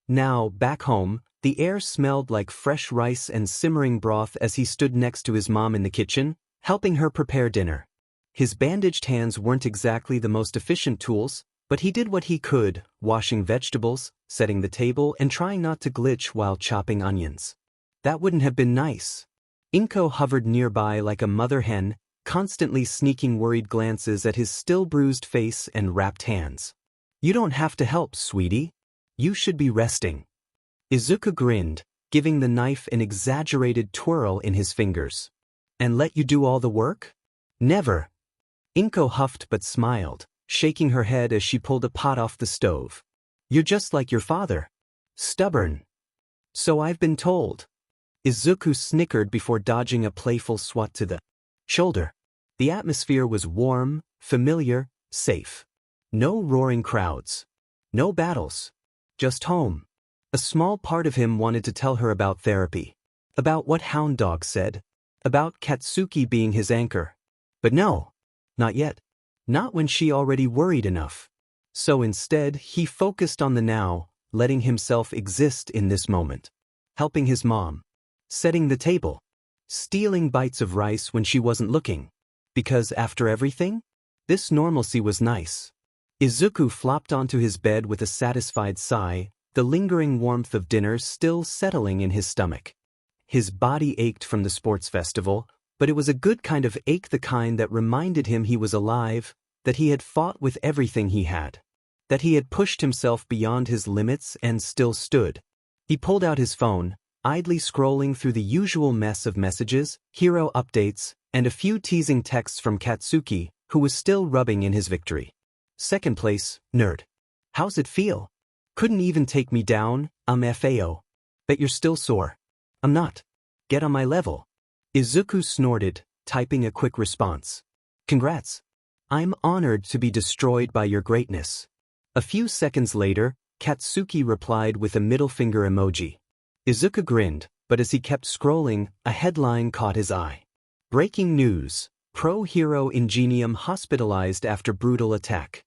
Now, back home, the air smelled like fresh rice and simmering broth as he stood next to his mom in the kitchen, helping her prepare dinner. His bandaged hands weren't exactly the most efficient tools, but he did what he could, washing vegetables, setting the table, and trying not to glitch while chopping onions. That wouldn't have been nice. Inko hovered nearby like a mother hen, constantly sneaking worried glances at his still bruised face and wrapped hands. You don't have to help, sweetie. You should be resting. Izuku grinned, giving the knife an exaggerated twirl in his fingers. And let you do all the work? Never. Inko huffed but smiled, shaking her head as she pulled a pot off the stove. You're just like your father. Stubborn. So I've been told. Izuku snickered before dodging a playful swat to the shoulder. The atmosphere was warm, familiar, safe. No roaring crowds. No battles. Just home. A small part of him wanted to tell her about therapy. About what Hound Dog said. About Katsuki being his anchor. But no. Not yet. Not when she already worried enough. So instead, he focused on the now, letting himself exist in this moment. Helping his mom. Setting the table. Stealing bites of rice when she wasn't looking. Because after everything, this normalcy was nice. Izuku flopped onto his bed with a satisfied sigh, the lingering warmth of dinner still settling in his stomach. His body ached from the sports festival, but it was a good kind of ache, the kind that reminded him he was alive, that he had fought with everything he had. That he had pushed himself beyond his limits and still stood. He pulled out his phone, idly scrolling through the usual mess of messages, hero updates, and a few teasing texts from Katsuki, who was still rubbing in his victory. Second place, nerd. How's it feel? Couldn't even take me down, FAO. Bet you're still sore. I'm not. Get on my level. Izuku snorted, typing a quick response. Congrats. I'm honored to be destroyed by your greatness. A few seconds later, Katsuki replied with a middle finger emoji. Izuku grinned, but as he kept scrolling, a headline caught his eye. Breaking news. Pro hero Ingenium hospitalized after brutal attack.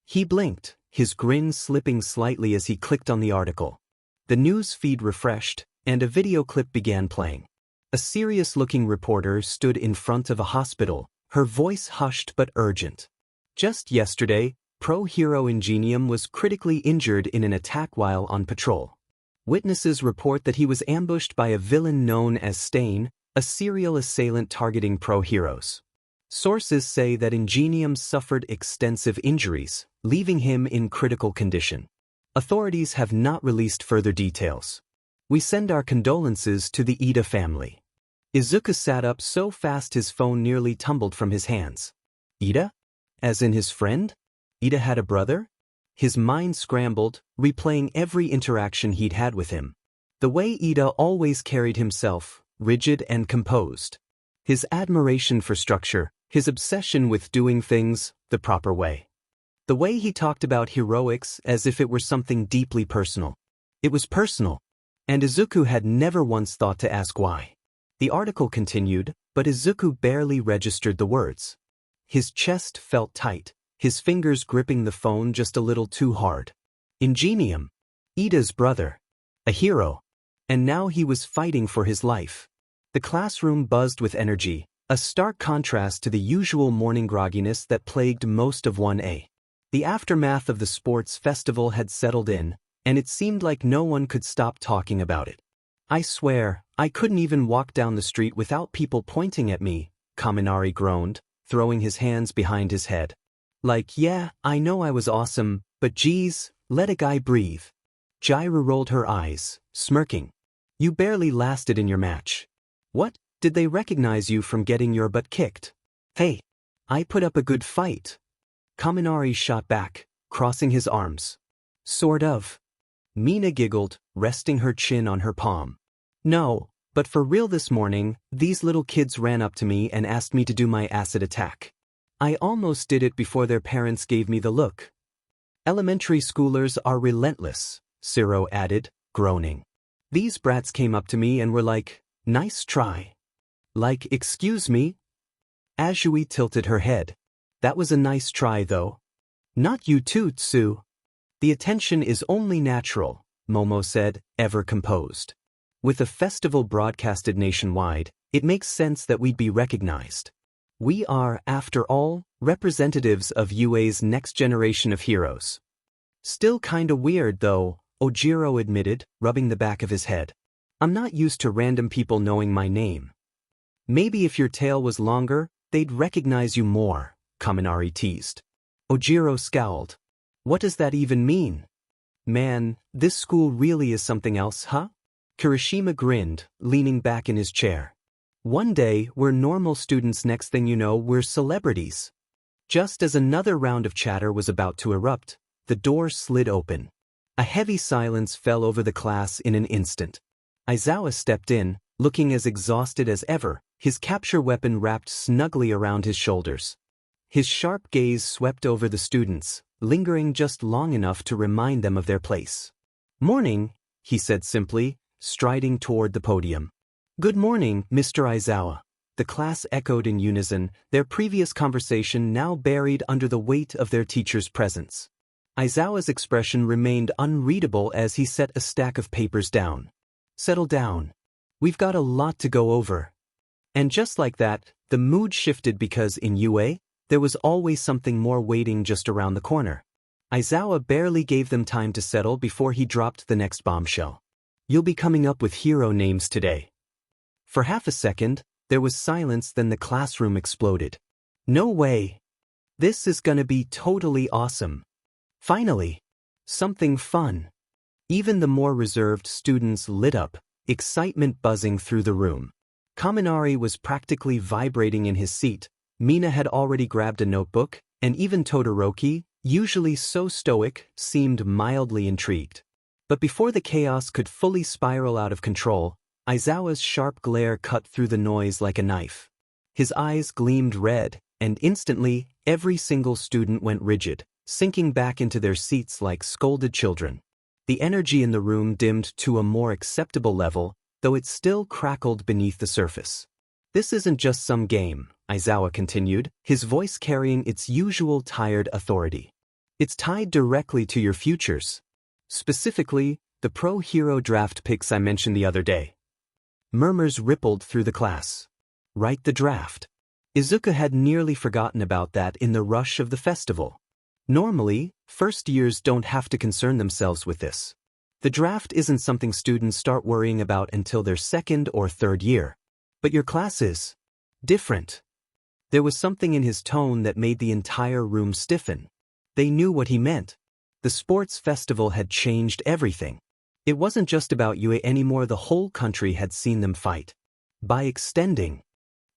He blinked, his grin slipping slightly as he clicked on the article. The news feed refreshed, and a video clip began playing. A serious-looking reporter stood in front of a hospital, her voice hushed but urgent. Just yesterday, pro hero Ingenium was critically injured in an attack while on patrol. Witnesses report that he was ambushed by a villain known as Stain, a serial assailant targeting pro heroes. Sources say that Ingenium suffered extensive injuries, leaving him in critical condition. Authorities have not released further details. We send our condolences to the Ida family. Izuku sat up so fast his phone nearly tumbled from his hands. Ida? As in his friend? Ida had a brother? His mind scrambled, replaying every interaction he'd had with him. The way Ida always carried himself, rigid and composed. His admiration for structure, his obsession with doing things the proper way. The way he talked about heroics as if it were something deeply personal. It was personal, and Izuku had never once thought to ask why. The article continued, but Izuku barely registered the words. His chest felt tight, his fingers gripping the phone just a little too hard. Ingenium. Ida's brother. A hero. And now he was fighting for his life. The classroom buzzed with energy, a stark contrast to the usual morning grogginess that plagued most of 1A. The aftermath of the sports festival had settled in, and it seemed like no one could stop talking about it. I swear, I couldn't even walk down the street without people pointing at me, Kaminari groaned, throwing his hands behind his head. Like, yeah, I know I was awesome, but geez, let a guy breathe. Jairu rolled her eyes, smirking. You barely lasted in your match. What? Did they recognize you from getting your butt kicked? Hey, I put up a good fight. Kaminari shot back, crossing his arms. Sort of. Mina giggled, resting her chin on her palm. No, but for real this morning, these little kids ran up to me and asked me to do my acid attack. I almost did it before their parents gave me the look. Elementary schoolers are relentless, Ciro added, groaning. These brats came up to me and were like, nice try. Like, excuse me? Azui tilted her head. That was a nice try though. Not you too, Tsu. The attention is only natural, Momo said, ever composed. With a festival broadcasted nationwide, it makes sense that we'd be recognized. We are, after all, representatives of UA's next generation of heroes. Still kinda weird though, Ojiro admitted, rubbing the back of his head. I'm not used to random people knowing my name. Maybe if your tail was longer, they'd recognize you more, Kaminari teased. Ojiro scowled. What does that even mean? Man, this school really is something else, huh? Kirishima grinned, leaning back in his chair. One day, we're normal students, next thing you know, we're celebrities. Just as another round of chatter was about to erupt, the door slid open. A heavy silence fell over the class in an instant. Aizawa stepped in, looking as exhausted as ever, his capture weapon wrapped snugly around his shoulders. His sharp gaze swept over the students, lingering just long enough to remind them of their place. Morning, he said simply, striding toward the podium. Good morning, Mr. Aizawa. The class echoed in unison, their previous conversation now buried under the weight of their teacher's presence. Aizawa's expression remained unreadable as he set a stack of papers down. "Settle down. We've got a lot to go over." And just like that, the mood shifted because in UA, there was always something more waiting just around the corner. Aizawa barely gave them time to settle before he dropped the next bombshell. "You'll be coming up with hero names today." For half a second, there was silence, then the classroom exploded. "No way! This is gonna be totally awesome. Finally! Something fun." Even the more reserved students lit up, excitement buzzing through the room. Kaminari was practically vibrating in his seat, Mina had already grabbed a notebook, and even Todoroki, usually so stoic, seemed mildly intrigued. But before the chaos could fully spiral out of control, Aizawa's sharp glare cut through the noise like a knife. His eyes gleamed red, and instantly, every single student went rigid, sinking back into their seats like scolded children. The energy in the room dimmed to a more acceptable level, though it still crackled beneath the surface. "This isn't just some game," Aizawa continued, his voice carrying its usual tired authority. "It's tied directly to your futures. Specifically, the pro-hero draft picks I mentioned the other day." Murmurs rippled through the class. Right, the draft. Izuku had nearly forgotten about that in the rush of the festival. Normally, first years don't have to concern themselves with this. The draft isn't something students start worrying about until their second or third year. But your class is different. There was something in his tone that made the entire room stiffen. They knew what he meant. The sports festival had changed everything. It wasn't just about UA anymore, the whole country had seen them fight. By extending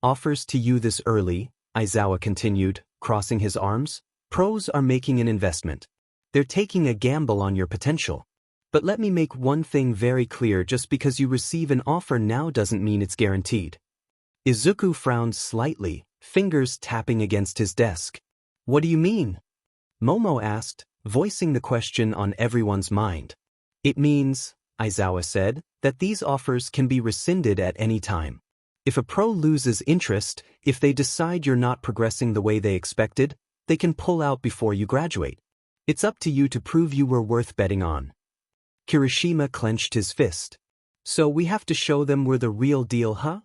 offers to you this early, Aizawa continued, crossing his arms, pros are making an investment. They're taking a gamble on your potential. But let me make one thing very clear, just because you receive an offer now doesn't mean it's guaranteed. Izuku frowned slightly, fingers tapping against his desk. "What do you mean?" Momo asked, voicing the question on everyone's mind. "It means," Aizawa said, "that these offers can be rescinded at any time. If a pro loses interest, if they decide you're not progressing the way they expected, they can pull out before you graduate. It's up to you to prove you were worth betting on." Kirishima clenched his fist. "So we have to show them we're the real deal, huh?"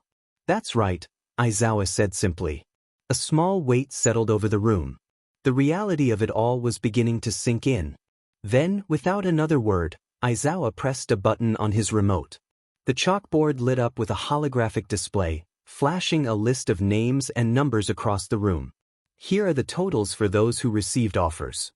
"That's right," Aizawa said simply. A small weight settled over the room. The reality of it all was beginning to sink in. Then, without another word, Aizawa pressed a button on his remote. The chalkboard lit up with a holographic display, flashing a list of names and numbers across the room. "Here are the totals for those who received offers."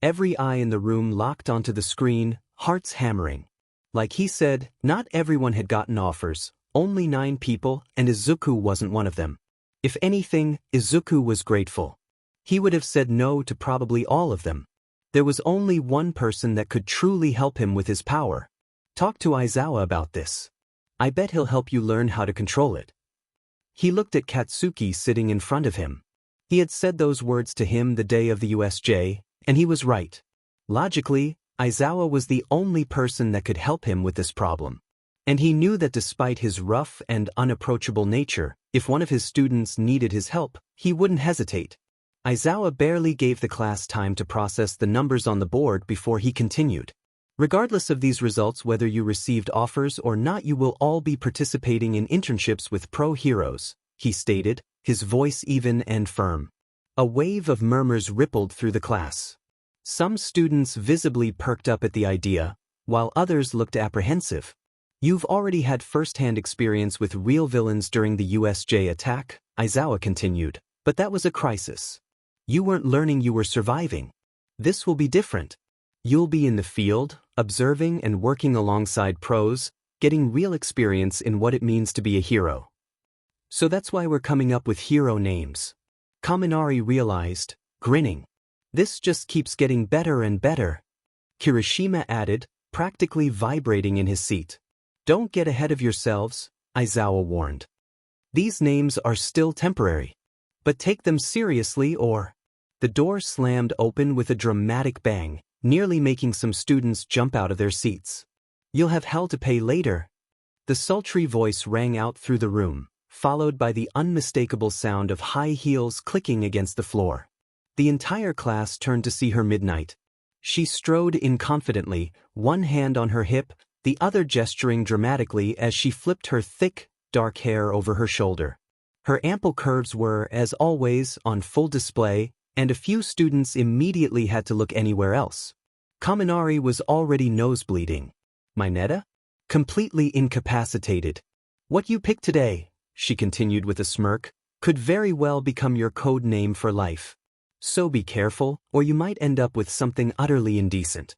Every eye in the room locked onto the screen, hearts hammering. Like he said, not everyone had gotten offers, only 9 people, and Izuku wasn't one of them. If anything, Izuku was grateful. He would have said no to probably all of them. There was only one person that could truly help him with his power. "Talk to Aizawa about this. I bet he'll help you learn how to control it." He looked at Katsuki sitting in front of him. He had said those words to him the day of the USJ, and he was right. Logically, Aizawa was the only person that could help him with this problem. And he knew that despite his rough and unapproachable nature, if one of his students needed his help, he wouldn't hesitate. Aizawa barely gave the class time to process the numbers on the board before he continued. "Regardless of these results, whether you received offers or not, you will all be participating in internships with pro heroes," he stated, his voice even and firm. A wave of murmurs rippled through the class. Some students visibly perked up at the idea, while others looked apprehensive. "You've already had first-hand experience with real villains during the USJ attack," Aizawa continued, "but that was a crisis. You weren't learning, you were surviving. This will be different. You'll be in the field, observing and working alongside pros, getting real experience in what it means to be a hero. So that's why we're coming up with hero names." Kaminari realized, grinning. "This just keeps getting better and better." Kirishima added, practically vibrating in his seat. "Don't get ahead of yourselves," Aizawa warned. "These names are still temporary. But take them seriously or—" The door slammed open with a dramatic bang, nearly making some students jump out of their seats. "You'll have hell to pay later." The sultry voice rang out through the room, followed by the unmistakable sound of high heels clicking against the floor. The entire class turned to see her Midnight. She strode in confidently, one hand on her hip, the other gesturing dramatically as she flipped her thick, dark hair over her shoulder. Her ample curves were, as always, on full display, and a few students immediately had to look anywhere else. Kaminari was already nosebleeding. Mineta? Completely incapacitated. What you picked today, she continued with a smirk, could very well become your code name for life. So be careful, or you might end up with something utterly indecent.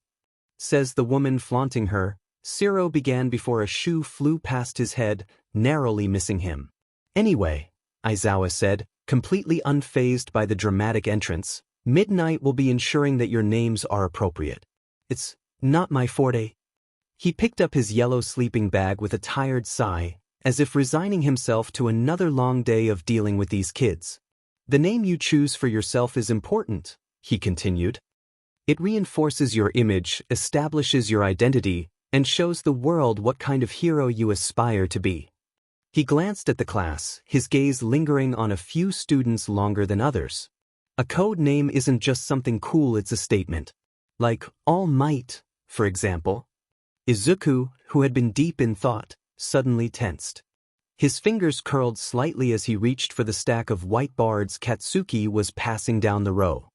Says the woman flaunting her. Shiro began before a shoe flew past his head, narrowly missing him. Anyway, Aizawa said, completely unfazed by the dramatic entrance, Midnight will be ensuring that your names are appropriate. It's not my forte. He picked up his yellow sleeping bag with a tired sigh, as if resigning himself to another long day of dealing with these kids. The name you choose for yourself is important, he continued. It reinforces your image, establishes your identity, and shows the world what kind of hero you aspire to be. He glanced at the class, his gaze lingering on a few students longer than others. A code name isn't just something cool, it's a statement. Like All Might, for example. Izuku, who had been deep in thought, suddenly tensed. His fingers curled slightly as he reached for the stack of white bards Katsuki was passing down the row.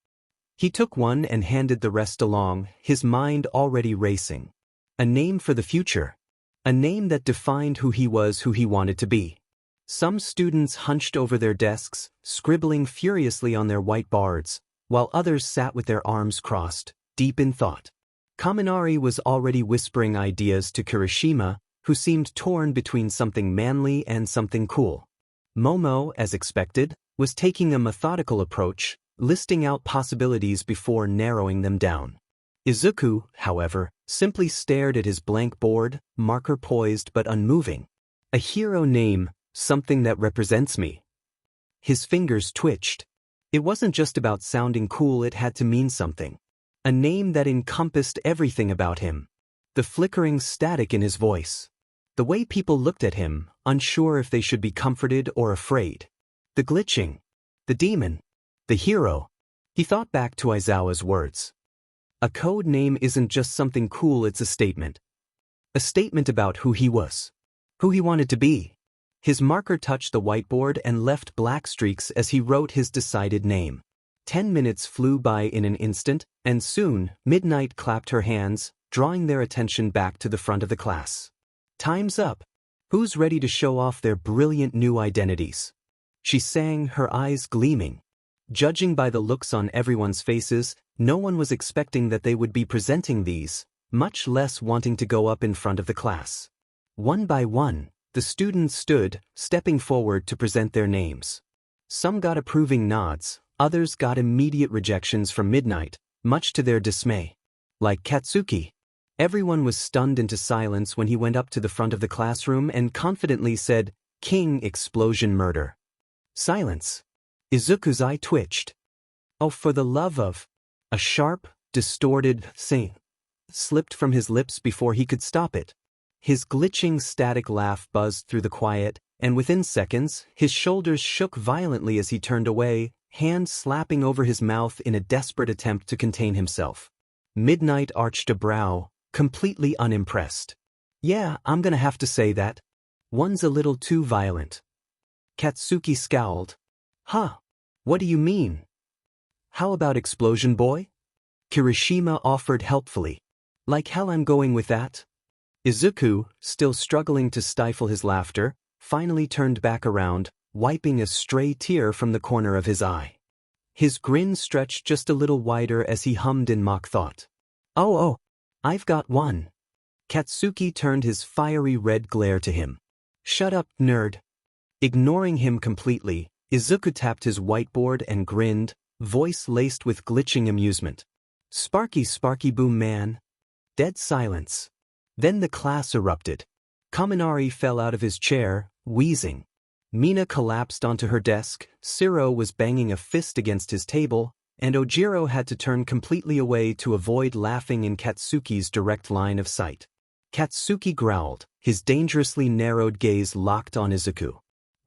He took one and handed the rest along, his mind already racing. A name for the future. A name that defined who he was, who he wanted to be. Some students hunched over their desks, scribbling furiously on their white bards, while others sat with their arms crossed, deep in thought. Kaminari was already whispering ideas to Kirishima, who seemed torn between something manly and something cool. Momo, as expected, was taking a methodical approach, listing out possibilities before narrowing them down. Izuku, however, simply stared at his blank board, marker poised but unmoving. A hero name, something that represents me. His fingers twitched. It wasn't just about sounding cool, it had to mean something. A name that encompassed everything about him. The flickering static in his voice. The way people looked at him, unsure if they should be comforted or afraid. The glitching. The demon. The hero. He thought back to Aizawa's words. A code name isn't just something cool, it's a statement. A statement about who he was. Who he wanted to be. His marker touched the whiteboard and left black streaks as he wrote his decided name. 10 minutes flew by in an instant, and soon, Midnight clapped her hands, drawing their attention back to the front of the class. Time's up. Who's ready to show off their brilliant new identities? She sang, her eyes gleaming. Judging by the looks on everyone's faces, no one was expecting that they would be presenting these, much less wanting to go up in front of the class. One by one, the students stood, stepping forward to present their names. Some got approving nods, others got immediate rejections from Midnight, much to their dismay. Like Katsuki. Everyone was stunned into silence when he went up to the front of the classroom and confidently said, "King Explosion Murder." Silence. Izuku's eye twitched. Oh, for the love of... A sharp, distorted "sing" slipped from his lips before he could stop it. His glitching static laugh buzzed through the quiet, and within seconds, his shoulders shook violently as he turned away, hand slapping over his mouth in a desperate attempt to contain himself. Midnight arched a brow, completely unimpressed. Yeah, I'm gonna have to say that. One's a little too violent. Katsuki scowled. Huh? What do you mean? How about Explosion Boy? Kirishima offered helpfully. Like hell I'm going with that. Izuku, still struggling to stifle his laughter, finally turned back around, wiping a stray tear from the corner of his eye. His grin stretched just a little wider as he hummed in mock thought. Oh, I've got one. Katsuki turned his fiery red glare to him. Shut up, nerd. Ignoring him completely, Izuku tapped his whiteboard and grinned, voice laced with glitching amusement. Sparky boom man. Dead silence. Then the class erupted. Kaminari fell out of his chair, wheezing. Mina collapsed onto her desk, Shiro was banging a fist against his table, and Ojiro had to turn completely away to avoid laughing in Katsuki's direct line of sight. Katsuki growled, his dangerously narrowed gaze locked on Izuku.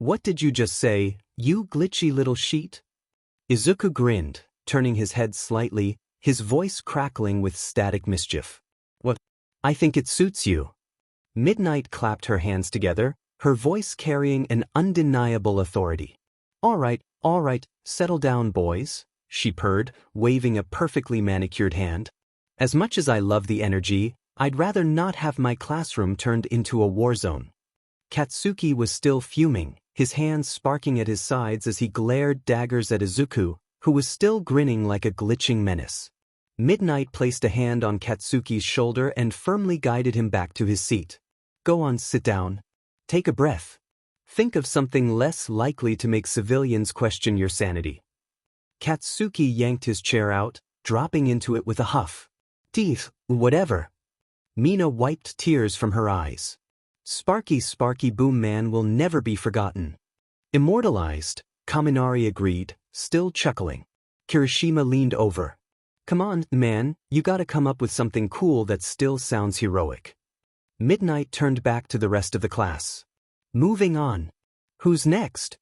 What did you just say, you glitchy little sheet? Izuku grinned, turning his head slightly, his voice crackling with static mischief. What? I think it suits you. Midnight clapped her hands together, her voice carrying an undeniable authority. All right, settle down, boys, she purred, waving a perfectly manicured hand. As much as I love the energy, I'd rather not have my classroom turned into a war zone. Katsuki was still fuming, his hands sparking at his sides as he glared daggers at Izuku, who was still grinning like a glitching menace. Midnight placed a hand on Katsuki's shoulder and firmly guided him back to his seat. Go on, sit down. Take a breath. Think of something less likely to make civilians question your sanity. Katsuki yanked his chair out, dropping into it with a huff. Teeth, whatever. Mina wiped tears from her eyes. Sparky Boom Man will never be forgotten. Immortalized, Kaminari agreed, still chuckling. Kirishima leaned over. Come on, man, you gotta come up with something cool that still sounds heroic. Midnight turned back to the rest of the class. Moving on. Who's next?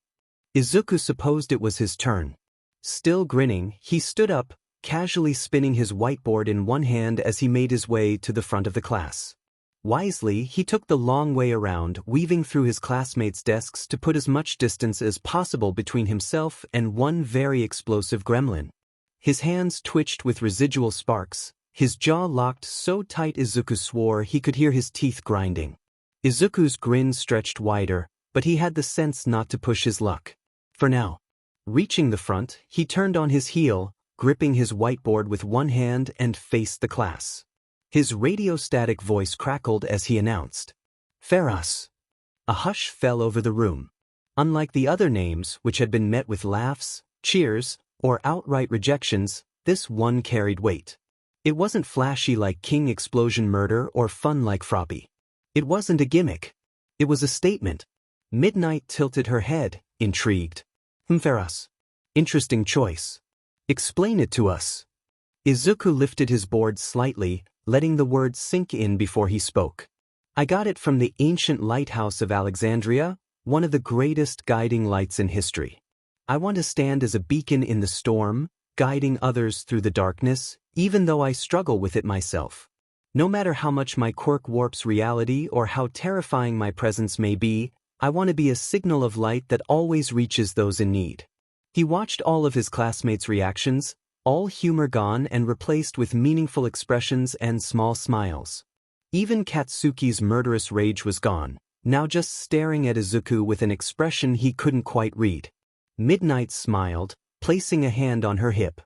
Izuku supposed it was his turn. Still grinning, he stood up, casually spinning his whiteboard in one hand as he made his way to the front of the class. Wisely, he took the long way around, weaving through his classmates' desks to put as much distance as possible between himself and one very explosive gremlin. His hands twitched with residual sparks, his jaw locked so tight Izuku swore he could hear his teeth grinding. Izuku's grin stretched wider, but he had the sense not to push his luck. For now. Reaching the front, he turned on his heel, gripping his whiteboard with one hand and faced the class. His radio-static voice crackled as he announced, Ferras. A hush fell over the room. Unlike the other names, which had been met with laughs, cheers, or outright rejections, this one carried weight. It wasn't flashy like King Explosion Murder or fun like Froppy. It wasn't a gimmick. It was a statement. Midnight tilted her head, intrigued. Ferras. Interesting choice. Explain it to us. Izuku lifted his board slightly, letting the words sink in before he spoke. I got it from the ancient lighthouse of Alexandria, one of the greatest guiding lights in history. I want to stand as a beacon in the storm, guiding others through the darkness, even though I struggle with it myself. No matter how much my quirk warps reality or how terrifying my presence may be, I want to be a signal of light that always reaches those in need. He watched all of his classmates' reactions, all humor gone and replaced with meaningful expressions and small smiles. Even Katsuki's murderous rage was gone, now just staring at Izuku with an expression he couldn't quite read. Midnight smiled, placing a hand on her hip.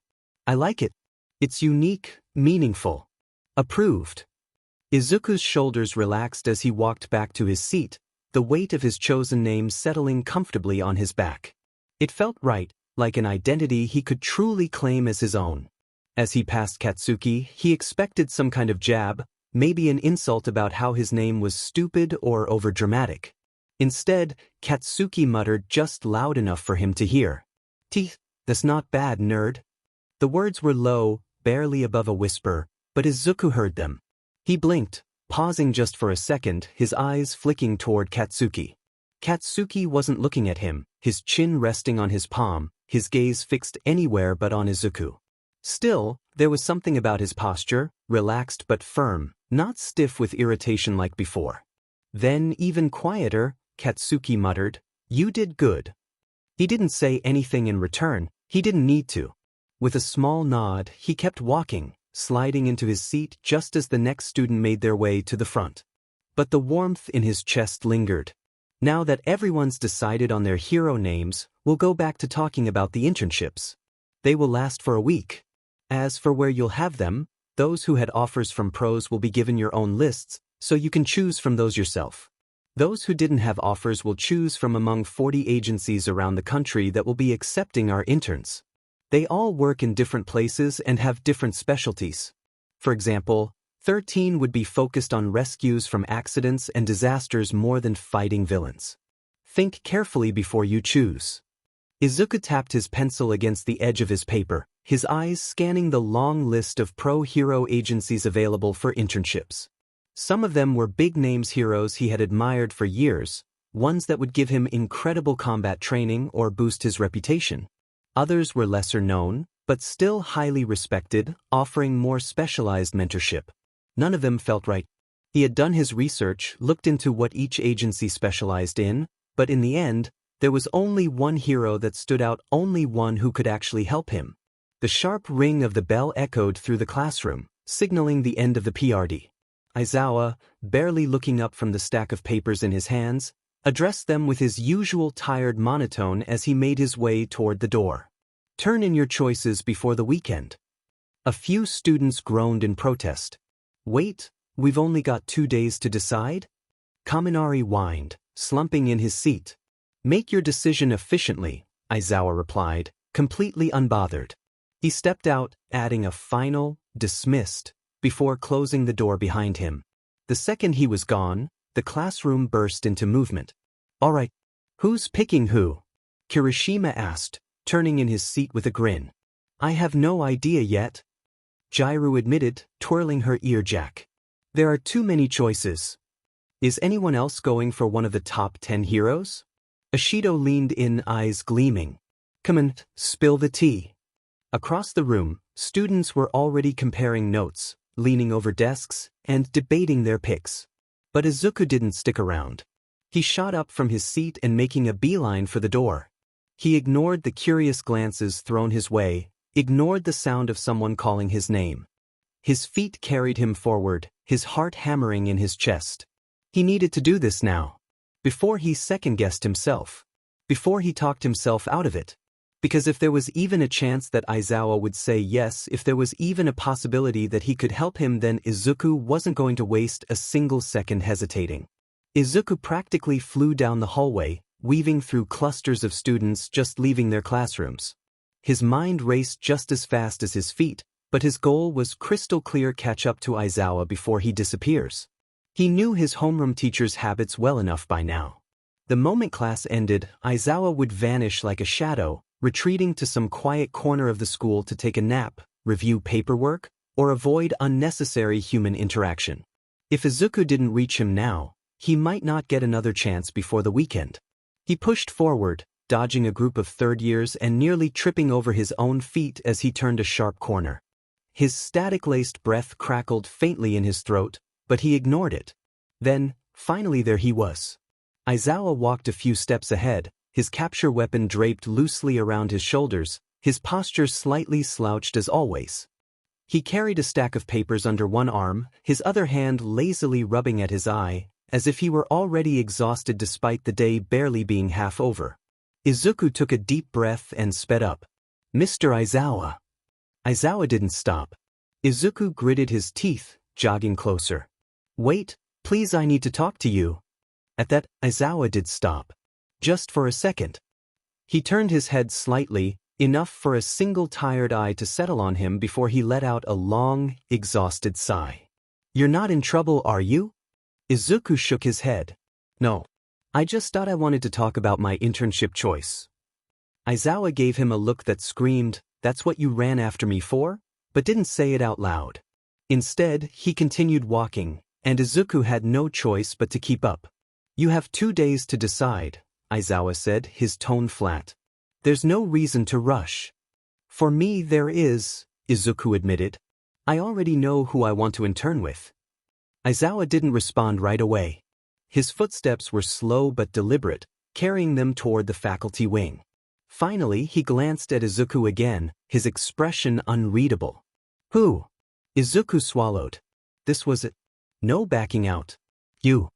I like it. It's unique, meaningful. Approved. Izuku's shoulders relaxed as he walked back to his seat, the weight of his chosen name settling comfortably on his back. It felt right, like an identity he could truly claim as his own. As he passed Katsuki, he expected some kind of jab, maybe an insult about how his name was stupid or overdramatic. Instead, Katsuki muttered just loud enough for him to hear. Teeth, that's not bad, nerd. The words were low, barely above a whisper, but Izuku heard them. He blinked, pausing just for a second, his eyes flicking toward Katsuki. Katsuki wasn't looking at him, his chin resting on his palm, his gaze fixed anywhere but on Izuku. Still, there was something about his posture, relaxed but firm, not stiff with irritation like before. Then, even quieter, Katsuki muttered, You did good. He didn't say anything in return, he didn't need to. With a small nod, he kept walking, sliding into his seat just as the next student made their way to the front. But the warmth in his chest lingered. Now that everyone's decided on their hero names, we'll go back to talking about the internships. They will last for a week. As for where you'll have them, those who had offers from pros will be given your own lists, so you can choose from those yourself. Those who didn't have offers will choose from among 40 agencies around the country that will be accepting our interns. They all work in different places and have different specialties. For example, 13 would be focused on rescues from accidents and disasters more than fighting villains. Think carefully before you choose. Izuku tapped his pencil against the edge of his paper, his eyes scanning the long list of pro-hero agencies available for internships. Some of them were big-names heroes he had admired for years, ones that would give him incredible combat training or boost his reputation. Others were lesser known, but still highly respected, offering more specialized mentorship. None of them felt right. He had done his research, looked into what each agency specialized in, but in the end, there was only one hero that stood out, only one who could actually help him. The sharp ring of the bell echoed through the classroom, signaling the end of the PRD. Aizawa, barely looking up from the stack of papers in his hands, addressed them with his usual tired monotone as he made his way toward the door. Turn in your choices before the weekend. A few students groaned in protest. Wait, we've only got 2 days to decide? Kaminari whined, slumping in his seat. Make your decision efficiently, Aizawa replied, completely unbothered. He stepped out, adding a final, dismissed, before closing the door behind him. The second he was gone, the classroom burst into movement. All right, who's picking who? Kirishima asked, turning in his seat with a grin. I have no idea yet, Jairu admitted, twirling her earjack. There are too many choices. Is anyone else going for one of the top 10 heroes? Ashido leaned in, eyes gleaming. Come on, spill the tea. Across the room, students were already comparing notes, leaning over desks, and debating their picks. But Izuku didn't stick around. He shot up from his seat and making a beeline for the door. He ignored the curious glances thrown his way, ignored the sound of someone calling his name. His feet carried him forward, his heart hammering in his chest. He needed to do this now. Before he second-guessed himself. Before he talked himself out of it. Because if there was even a chance that Aizawa would say yes, if there was even a possibility that he could help him, then Izuku wasn't going to waste a single second hesitating. Izuku practically flew down the hallway, weaving through clusters of students just leaving their classrooms. His mind raced just as fast as his feet, but his goal was crystal clear: catch up to Aizawa before he disappears. He knew his homeroom teacher's habits well enough by now. The moment class ended, Aizawa would vanish like a shadow, retreating to some quiet corner of the school to take a nap, review paperwork, or avoid unnecessary human interaction. If Izuku didn't reach him now, he might not get another chance before the weekend. He pushed forward, dodging a group of third years and nearly tripping over his own feet as he turned a sharp corner. His static-laced breath crackled faintly in his throat, but he ignored it. Then, finally there he was. Aizawa walked a few steps ahead, his capture weapon draped loosely around his shoulders, his posture slightly slouched as always. He carried a stack of papers under one arm, his other hand lazily rubbing at his eye, as if he were already exhausted despite the day barely being half over. Izuku took a deep breath and sped up. Mr. Aizawa. Aizawa didn't stop. Izuku gritted his teeth, jogging closer. Wait, please, I need to talk to you. At that, Aizawa did stop. Just for a second. He turned his head slightly, enough for a single tired eye to settle on him before he let out a long, exhausted sigh. You're not in trouble, are you? Izuku shook his head. No. I just thought I wanted to talk about my internship choice. Aizawa gave him a look that screamed, that's what you ran after me for? But didn't say it out loud. Instead, he continued walking, and Izuku had no choice but to keep up. You have 2 days to decide, Aizawa said, his tone flat. There's no reason to rush. For me there is, Izuku admitted. I already know who I want to intern with. Aizawa didn't respond right away. His footsteps were slow but deliberate, carrying them toward the faculty wing. Finally, he glanced at Izuku again, his expression unreadable. Who? Izuku swallowed. This was it. No backing out. You.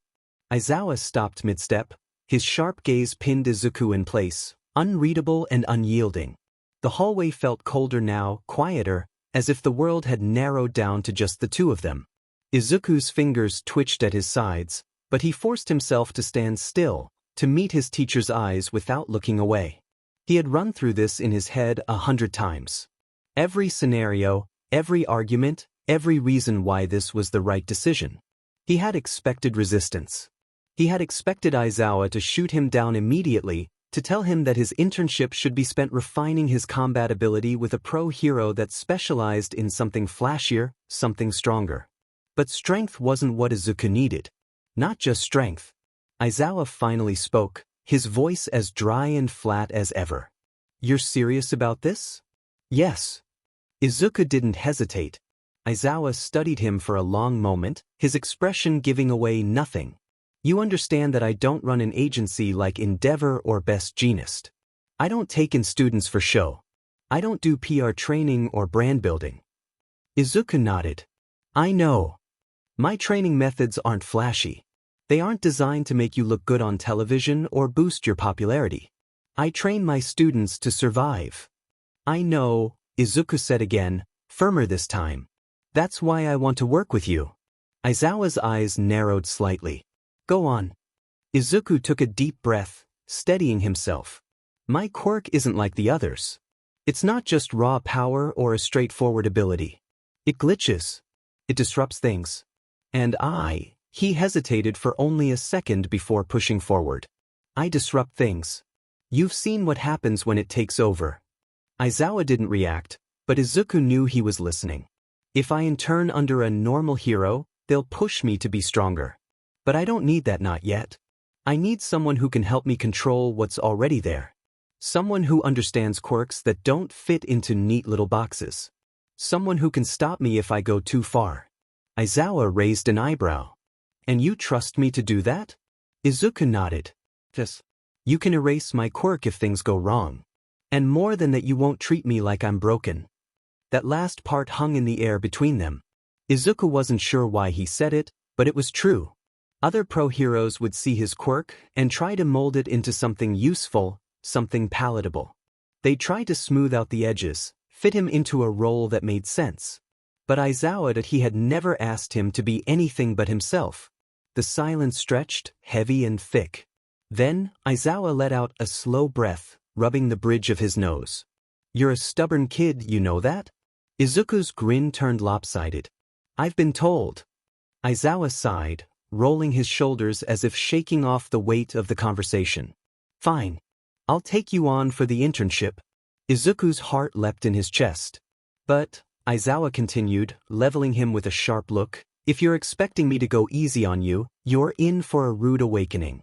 Aizawa stopped mid-step, his sharp gaze pinned Izuku in place, unreadable and unyielding. The hallway felt colder now, quieter, as if the world had narrowed down to just the two of them. Izuku's fingers twitched at his sides, but he forced himself to stand still, to meet his teacher's eyes without looking away. He had run through this in his head 100 times. Every scenario, every argument, every reason why this was the right decision. He had expected resistance. He had expected Aizawa to shoot him down immediately, to tell him that his internship should be spent refining his combat ability with a pro hero that specialized in something flashier, something stronger. But strength wasn't what Izuku needed. Not just strength. Aizawa finally spoke, his voice as dry and flat as ever. You're serious about this? Yes. Izuku didn't hesitate. Aizawa studied him for a long moment, his expression giving away nothing. You understand that I don't run an agency like Endeavor or Best Jeanist. I don't take in students for show. I don't do PR training or brand building. Izuku nodded. I know. My training methods aren't flashy. They aren't designed to make you look good on television or boost your popularity. I train my students to survive. I know, Izuku said again, firmer this time. That's why I want to work with you. Aizawa's eyes narrowed slightly. Go on. Izuku took a deep breath, steadying himself. My quirk isn't like the others. It's not just raw power or a straightforward ability. It glitches. It disrupts things. And he hesitated for only a second before pushing forward. I disrupt things. You've seen what happens when it takes over. Aizawa didn't react, but Izuku knew he was listening. If I intern under a normal hero, they'll push me to be stronger. But I don't need that, not yet. I need someone who can help me control what's already there. Someone who understands quirks that don't fit into neat little boxes. Someone who can stop me if I go too far. Aizawa raised an eyebrow. And you trust me to do that? Izuku nodded. Yes. You can erase my quirk if things go wrong. And more than that, you won't treat me like I'm broken. That last part hung in the air between them. Izuku wasn't sure why he said it, but it was true. Other pro heroes would see his quirk and try to mold it into something useful, something palatable. They'd try to smooth out the edges, fit him into a role that made sense. But Aizawa, that he had never asked him to be anything but himself. The silence stretched, heavy and thick. Then, Aizawa let out a slow breath, rubbing the bridge of his nose. You're a stubborn kid, you know that? Izuku's grin turned lopsided. I've been told. Aizawa sighed, rolling his shoulders as if shaking off the weight of the conversation. Fine. I'll take you on for the internship. Izuku's heart leapt in his chest. But, Aizawa continued, leveling him with a sharp look, if you're expecting me to go easy on you, you're in for a rude awakening.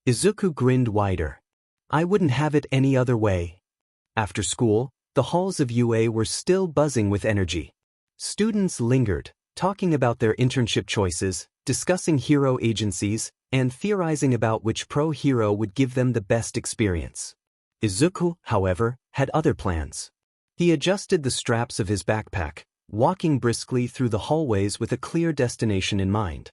Izuku grinned wider. I wouldn't have it any other way. After school, the halls of UA were still buzzing with energy. Students lingered, talking about their internship choices, discussing hero agencies, and theorizing about which pro hero would give them the best experience. Izuku, however, had other plans. He adjusted the straps of his backpack, walking briskly through the hallways with a clear destination in mind.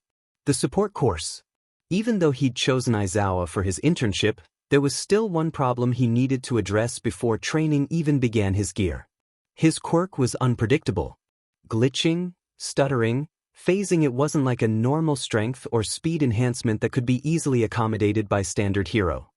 The support course. Even though he'd chosen Aizawa for his internship, there was still one problem he needed to address before training even began his gear. His quirk was unpredictable. Glitching, stuttering, phasing. It wasn't like a normal strength or speed enhancement that could be easily accommodated by standard hero.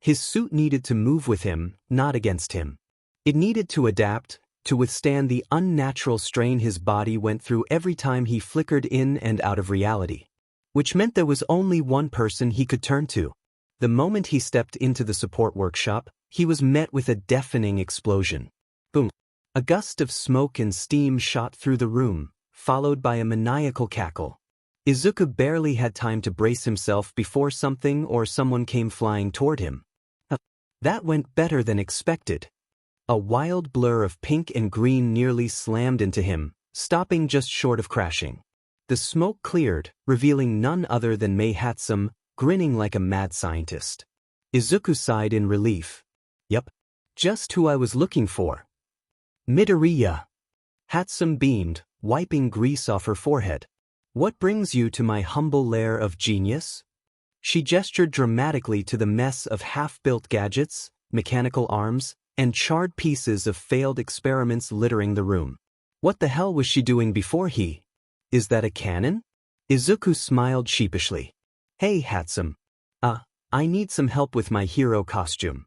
His suit needed to move with him, not against him. It needed to adapt, to withstand the unnatural strain his body went through every time he flickered in and out of reality. Which meant there was only one person he could turn to. The moment he stepped into the support workshop, he was met with a deafening explosion. Boom. A gust of smoke and steam shot through the room, followed by a maniacal cackle. Izuku barely had time to brace himself before something or someone came flying toward him. That went better than expected. A wild blur of pink and green nearly slammed into him, stopping just short of crashing. The smoke cleared, revealing none other than Mei Hatsum, grinning like a mad scientist. Izuku sighed in relief. Yup. Just who I was looking for. Midoriya. Hatsum beamed, wiping grease off her forehead. What brings you to my humble lair of genius? She gestured dramatically to the mess of half-built gadgets, mechanical arms, and charred pieces of failed experiments littering the room. What the hell was she doing before he? Is that a cannon? Izuku smiled sheepishly. Hey Hatsum. I need some help with my hero costume.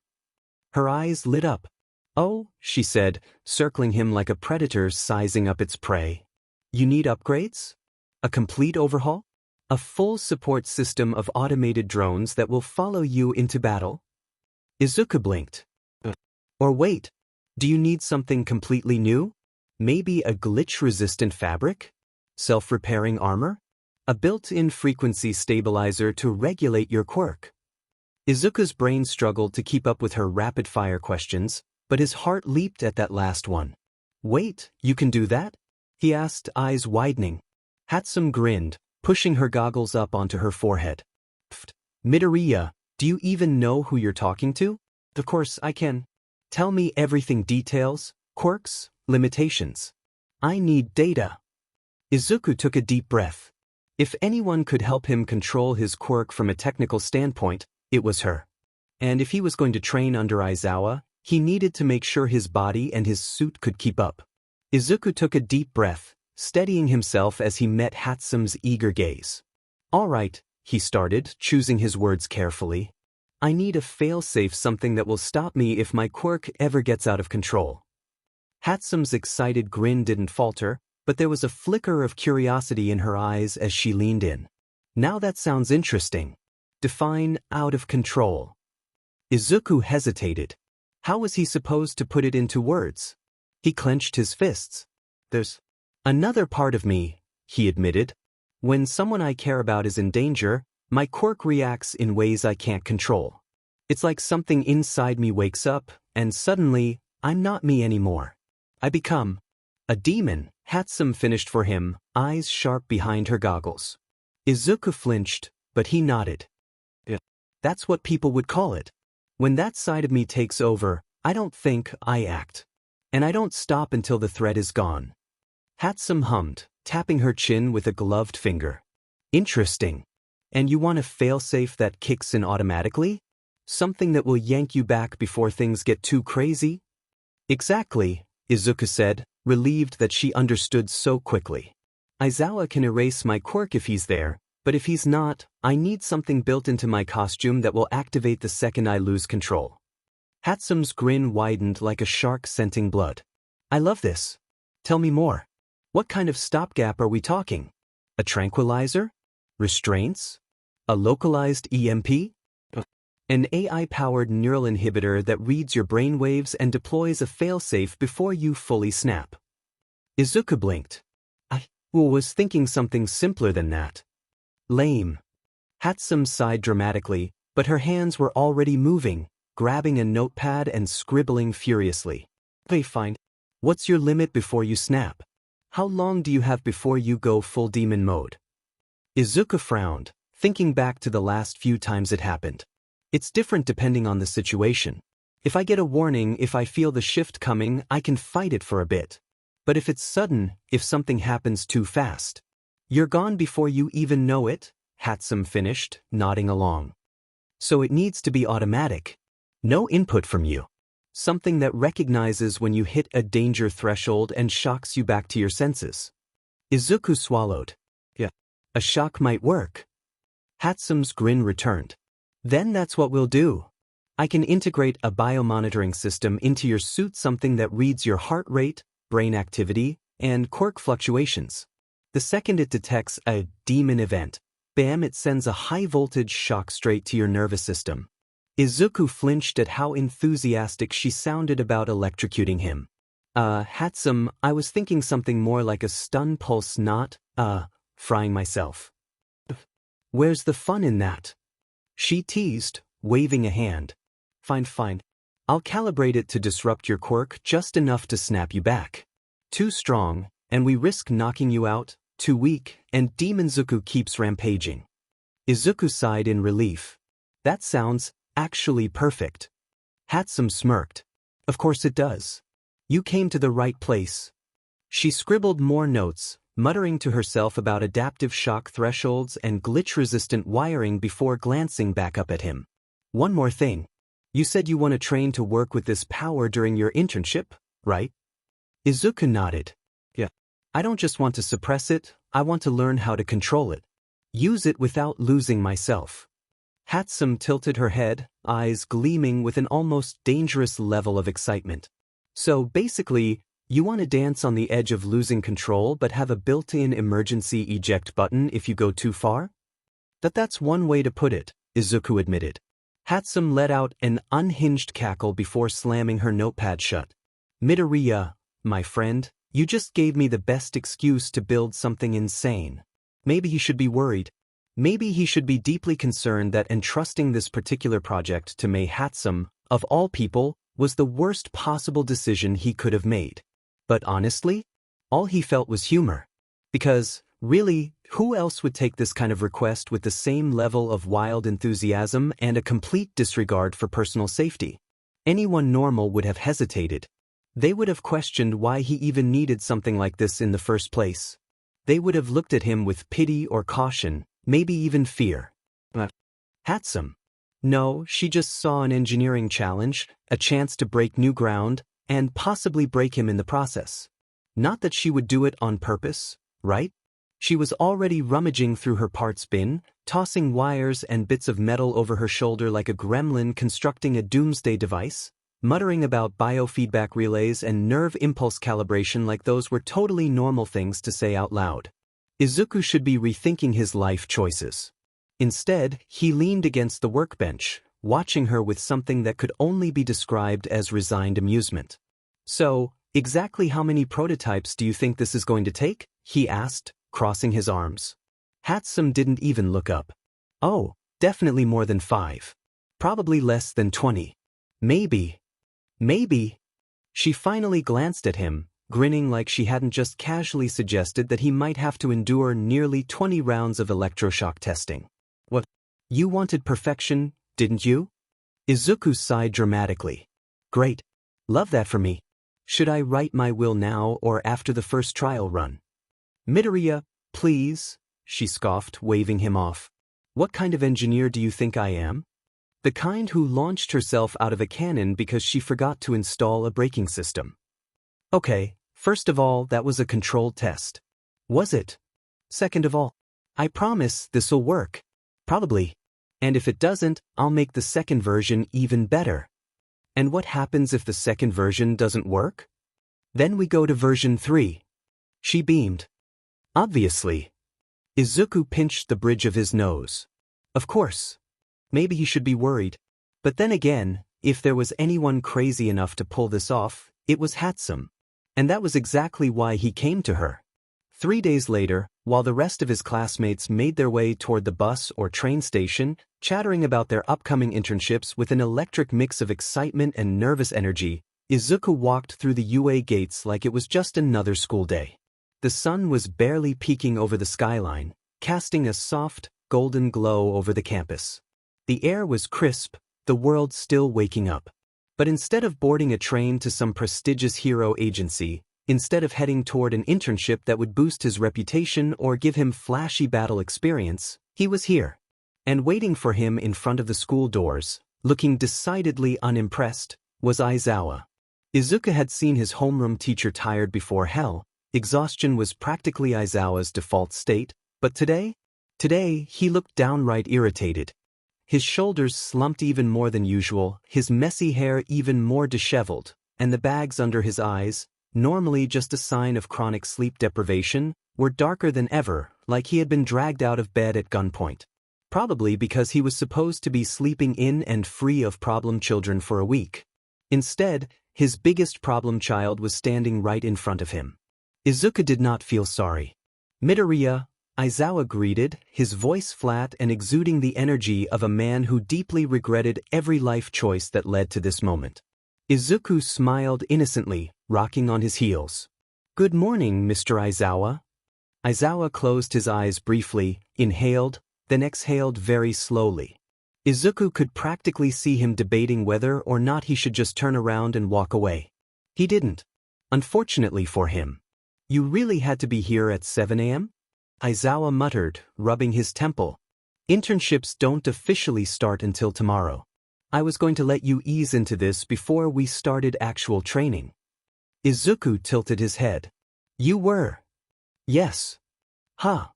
Her eyes lit up. Oh, she said, circling him like a predator sizing up its prey. You need upgrades? A complete overhaul? A full support system of automated drones that will follow you into battle? Izuku blinked. Or wait, do you need something completely new? Maybe a glitch-resistant fabric? Self-repairing armor? A built-in frequency stabilizer to regulate your quirk. Izuku's brain struggled to keep up with her rapid-fire questions, but his heart leaped at that last one. Wait, you can do that? He asked, eyes widening. Hatsum grinned, pushing her goggles up onto her forehead. Pfft. Midoriya, do you even know who you're talking to? Of course I can. Tell me everything, details, quirks, limitations. I need data. Izuku took a deep breath. If anyone could help him control his quirk from a technical standpoint, it was her. And if he was going to train under Aizawa, he needed to make sure his body and his suit could keep up. Izuku took a deep breath, steadying himself as he met Hatsum's eager gaze. All right, he started, choosing his words carefully. I need a failsafe, something that will stop me if my quirk ever gets out of control. Hatsum's excited grin didn't falter, but there was a flicker of curiosity in her eyes as she leaned in. Now that sounds interesting. Define out of control. Izuku hesitated. How was he supposed to put it into words? He clenched his fists. There's another part of me, he admitted. When someone I care about is in danger, my quirk reacts in ways I can't control. It's like something inside me wakes up, and suddenly, I'm not me anymore. I become a demon. Hatsum finished for him, eyes sharp behind her goggles. Izuku flinched, but he nodded. Yeah. That's what people would call it. When that side of me takes over, I don't think, I act. And I don't stop until the threat is gone. Hatsum hummed, tapping her chin with a gloved finger. Interesting. And you want a failsafe that kicks in automatically? Something that will yank you back before things get too crazy? Exactly, Izuku said, relieved that she understood so quickly. Aizawa can erase my quirk if he's there, but if he's not, I need something built into my costume that will activate the second I lose control. Hatsum's grin widened like a shark scenting blood. I love this. Tell me more. What kind of stopgap are we talking? A tranquilizer? Restraints? A localized EMP? An AI-powered neural inhibitor that reads your brainwaves and deploys a failsafe before you fully snap. Izuku blinked. I was thinking something simpler than that. Lame. Hatsum sighed dramatically, but her hands were already moving, grabbing a notepad and scribbling furiously. Hey, fine. What's your limit before you snap? How long do you have before you go full demon mode? Izuku frowned, thinking back to the last few times it happened. It's different depending on the situation. If I get a warning, if I feel the shift coming, I can fight it for a bit. But if it's sudden, if something happens too fast, you're gone before you even know it, Hatsum finished, nodding along. So it needs to be automatic. No input from you. Something that recognizes when you hit a danger threshold and shocks you back to your senses. Izuku swallowed. Yeah. A shock might work. Hatsum's grin returned. Then that's what we'll do. I can integrate a biomonitoring system into your suit, something that reads your heart rate, brain activity, and quirk fluctuations. The second it detects a demon event, bam, it sends a high-voltage shock straight to your nervous system. Izuku flinched at how enthusiastic she sounded about electrocuting him. Hatsum, I was thinking something more like a stun pulse, not, frying myself. Where's the fun in that? She teased, waving a hand. Fine. I'll calibrate it to disrupt your quirk just enough to snap you back. Too strong, and we risk knocking you out. Too weak, and Demon Zuku keeps rampaging. Izuku sighed in relief. That sounds actually perfect. Hatsum smirked. Of course it does. You came to the right place. She scribbled more notes, muttering to herself about adaptive shock thresholds and glitch-resistant wiring before glancing back up at him. One more thing. You said you want to train to work with this power during your internship, right? Izuku nodded. Yeah. I don't just want to suppress it, I want to learn how to control it. Use it without losing myself. Hatsum tilted her head, eyes gleaming with an almost dangerous level of excitement. So basically, you want to dance on the edge of losing control but have a built-in emergency eject button if you go too far? That's one way to put it, Izuku admitted. Hatsum let out an unhinged cackle before slamming her notepad shut. Midoriya, my friend, you just gave me the best excuse to build something insane. Maybe he should be worried. Maybe he should be deeply concerned that entrusting this particular project to Mei Hatsum, of all people, was the worst possible decision he could have made. But honestly, all he felt was humor. Because, really, who else would take this kind of request with the same level of wild enthusiasm and a complete disregard for personal safety? Anyone normal would have hesitated. They would have questioned why he even needed something like this in the first place. They would have looked at him with pity or caution, maybe even fear. But Hatsum? No, she just saw an engineering challenge, a chance to break new ground, and possibly break him in the process. Not that she would do it on purpose, right? She was already rummaging through her parts bin, tossing wires and bits of metal over her shoulder like a gremlin constructing a doomsday device, muttering about biofeedback relays and nerve impulse calibration like those were totally normal things to say out loud. Izuku should be rethinking his life choices. Instead, he leaned against the workbench, watching her with something that could only be described as resigned amusement. So, exactly how many prototypes do you think this is going to take? He asked, crossing his arms. Hatsum didn't even look up. Oh, definitely more than 5. Probably less than 20. Maybe. She finally glanced at him, grinning like she hadn't just casually suggested that he might have to endure nearly 20 rounds of electroshock testing. What? You wanted perfection, didn't you? Izuku sighed dramatically. Great. Love that for me. Should I write my will now or after the first trial run? Midoriya, please, she scoffed, waving him off. What kind of engineer do you think I am? The kind who launched herself out of a cannon because she forgot to install a braking system. Okay, first of all, that was a controlled test. Was it? Second of all, I promise this'll work. Probably. And if it doesn't, I'll make the second version even better. And what happens if the second version doesn't work? Then we go to version 3. She beamed. Obviously. Izuku pinched the bridge of his nose. Of course. Maybe he should be worried. But then again, if there was anyone crazy enough to pull this off, it was Hatsum. And that was exactly why he came to her. 3 days later, while the rest of his classmates made their way toward the bus or train station, chattering about their upcoming internships with an electric mix of excitement and nervous energy, Izuku walked through the UA gates like it was just another school day. The sun was barely peeking over the skyline, casting a soft, golden glow over the campus. The air was crisp, the world still waking up. But instead of boarding a train to some prestigious hero agency, instead of heading toward an internship that would boost his reputation or give him flashy battle experience, he was here. And waiting for him in front of the school doors, looking decidedly unimpressed, was Aizawa. Izuku had seen his homeroom teacher tired before hell. Exhaustion was practically Aizawa's default state, but today he looked downright irritated. His shoulders slumped even more than usual, his messy hair even more disheveled, and the bags under his eyes, normally just a sign of chronic sleep deprivation, were darker than ever, like he had been dragged out of bed at gunpoint. Probably because he was supposed to be sleeping in and free of problem children for a week. Instead, his biggest problem child was standing right in front of him. Izuku did not feel sorry. Midoriya, Aizawa greeted, his voice flat and exuding the energy of a man who deeply regretted every life choice that led to this moment. Izuku smiled innocently, rocking on his heels. Good morning, Mr. Aizawa. Aizawa closed his eyes briefly, inhaled, then exhaled very slowly. Izuku could practically see him debating whether or not he should just turn around and walk away. He didn't. Unfortunately for him. You really had to be here at 7 a.m.? Aizawa muttered, rubbing his temple. Internships don't officially start until tomorrow. I was going to let you ease into this before we started actual training. Izuku tilted his head. You were? Yes. Huh.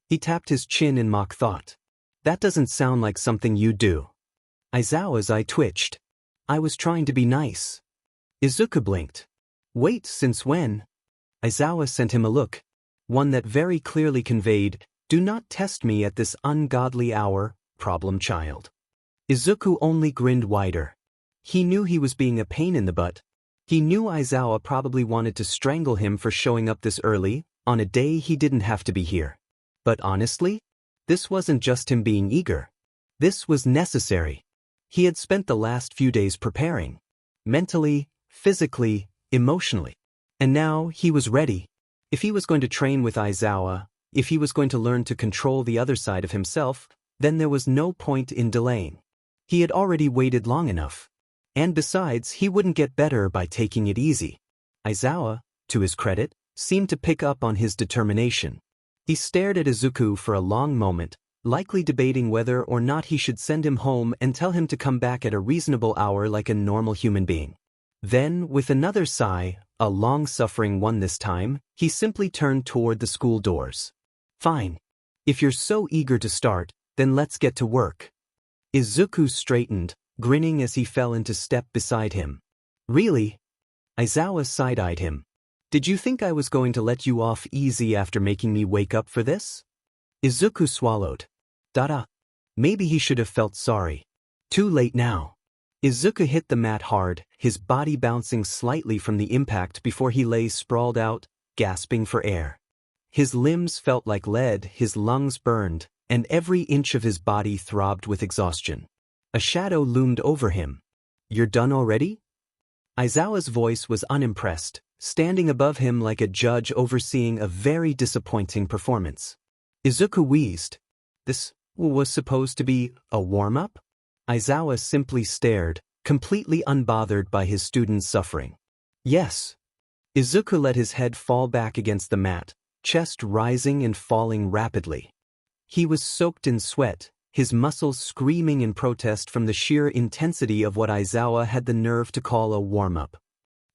He tapped his chin in mock thought. That doesn't sound like something you do. Aizawa's eye twitched. I was trying to be nice. Izuku blinked. Wait, since when? Aizawa sent him a look. One that very clearly conveyed, do not test me at this ungodly hour, problem child. Izuku only grinned wider. He knew he was being a pain in the butt. He knew Aizawa probably wanted to strangle him for showing up this early, on a day he didn't have to be here. But honestly, this wasn't just him being eager. This was necessary. He had spent the last few days preparing. Mentally, physically, emotionally. And now he was ready. If he was going to train with Aizawa, if he was going to learn to control the other side of himself, then there was no point in delaying. He had already waited long enough. And besides, he wouldn't get better by taking it easy. Aizawa, to his credit, seemed to pick up on his determination. He stared at Izuku for a long moment, likely debating whether or not he should send him home and tell him to come back at a reasonable hour like a normal human being. Then, with another sigh, a long-suffering one this time, he simply turned toward the school doors. Fine. If you're so eager to start, then let's get to work. Izuku straightened, grinning as he fell into step beside him. Really? Aizawa side-eyed him. Did you think I was going to let you off easy after making me wake up for this? Izuku swallowed. Maybe he should have felt sorry. Too late now. Izuku hit the mat hard, his body bouncing slightly from the impact before he lay sprawled out, gasping for air. His limbs felt like lead, his lungs burned, and every inch of his body throbbed with exhaustion. A shadow loomed over him. You're done already? Aizawa's voice was unimpressed, standing above him like a judge overseeing a very disappointing performance. Izuku wheezed. This was supposed to be a warm-up? Aizawa simply stared, completely unbothered by his student's suffering. Yes. Izuku let his head fall back against the mat, chest rising and falling rapidly. He was soaked in sweat, his muscles screaming in protest from the sheer intensity of what Aizawa had the nerve to call a warm-up.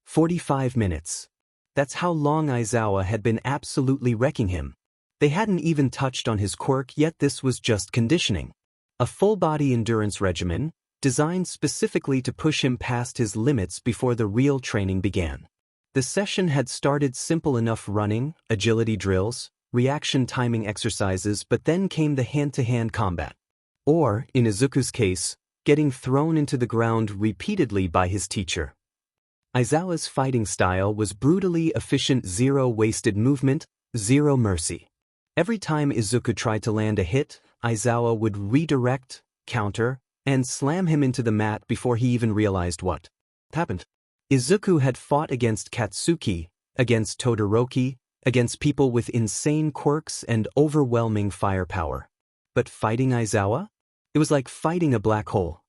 45 minutes. That's how long Aizawa had been absolutely wrecking him. They hadn't even touched on his quirk yet, this was just conditioning. A full-body endurance regimen, designed specifically to push him past his limits before the real training began. The session had started simple enough running, agility drills, reaction timing exercises, but then came the hand-to-hand combat. Or, in Izuku's case, getting thrown into the ground repeatedly by his teacher. Aizawa's fighting style was brutally efficient, zero wasted movement, zero mercy. Every time Izuku tried to land a hit, Aizawa would redirect, counter, and slam him into the mat before he even realized what happened. Izuku had fought against Katsuki, against Todoroki, against people with insane quirks and overwhelming firepower. But fighting Aizawa? It was like fighting a black hole.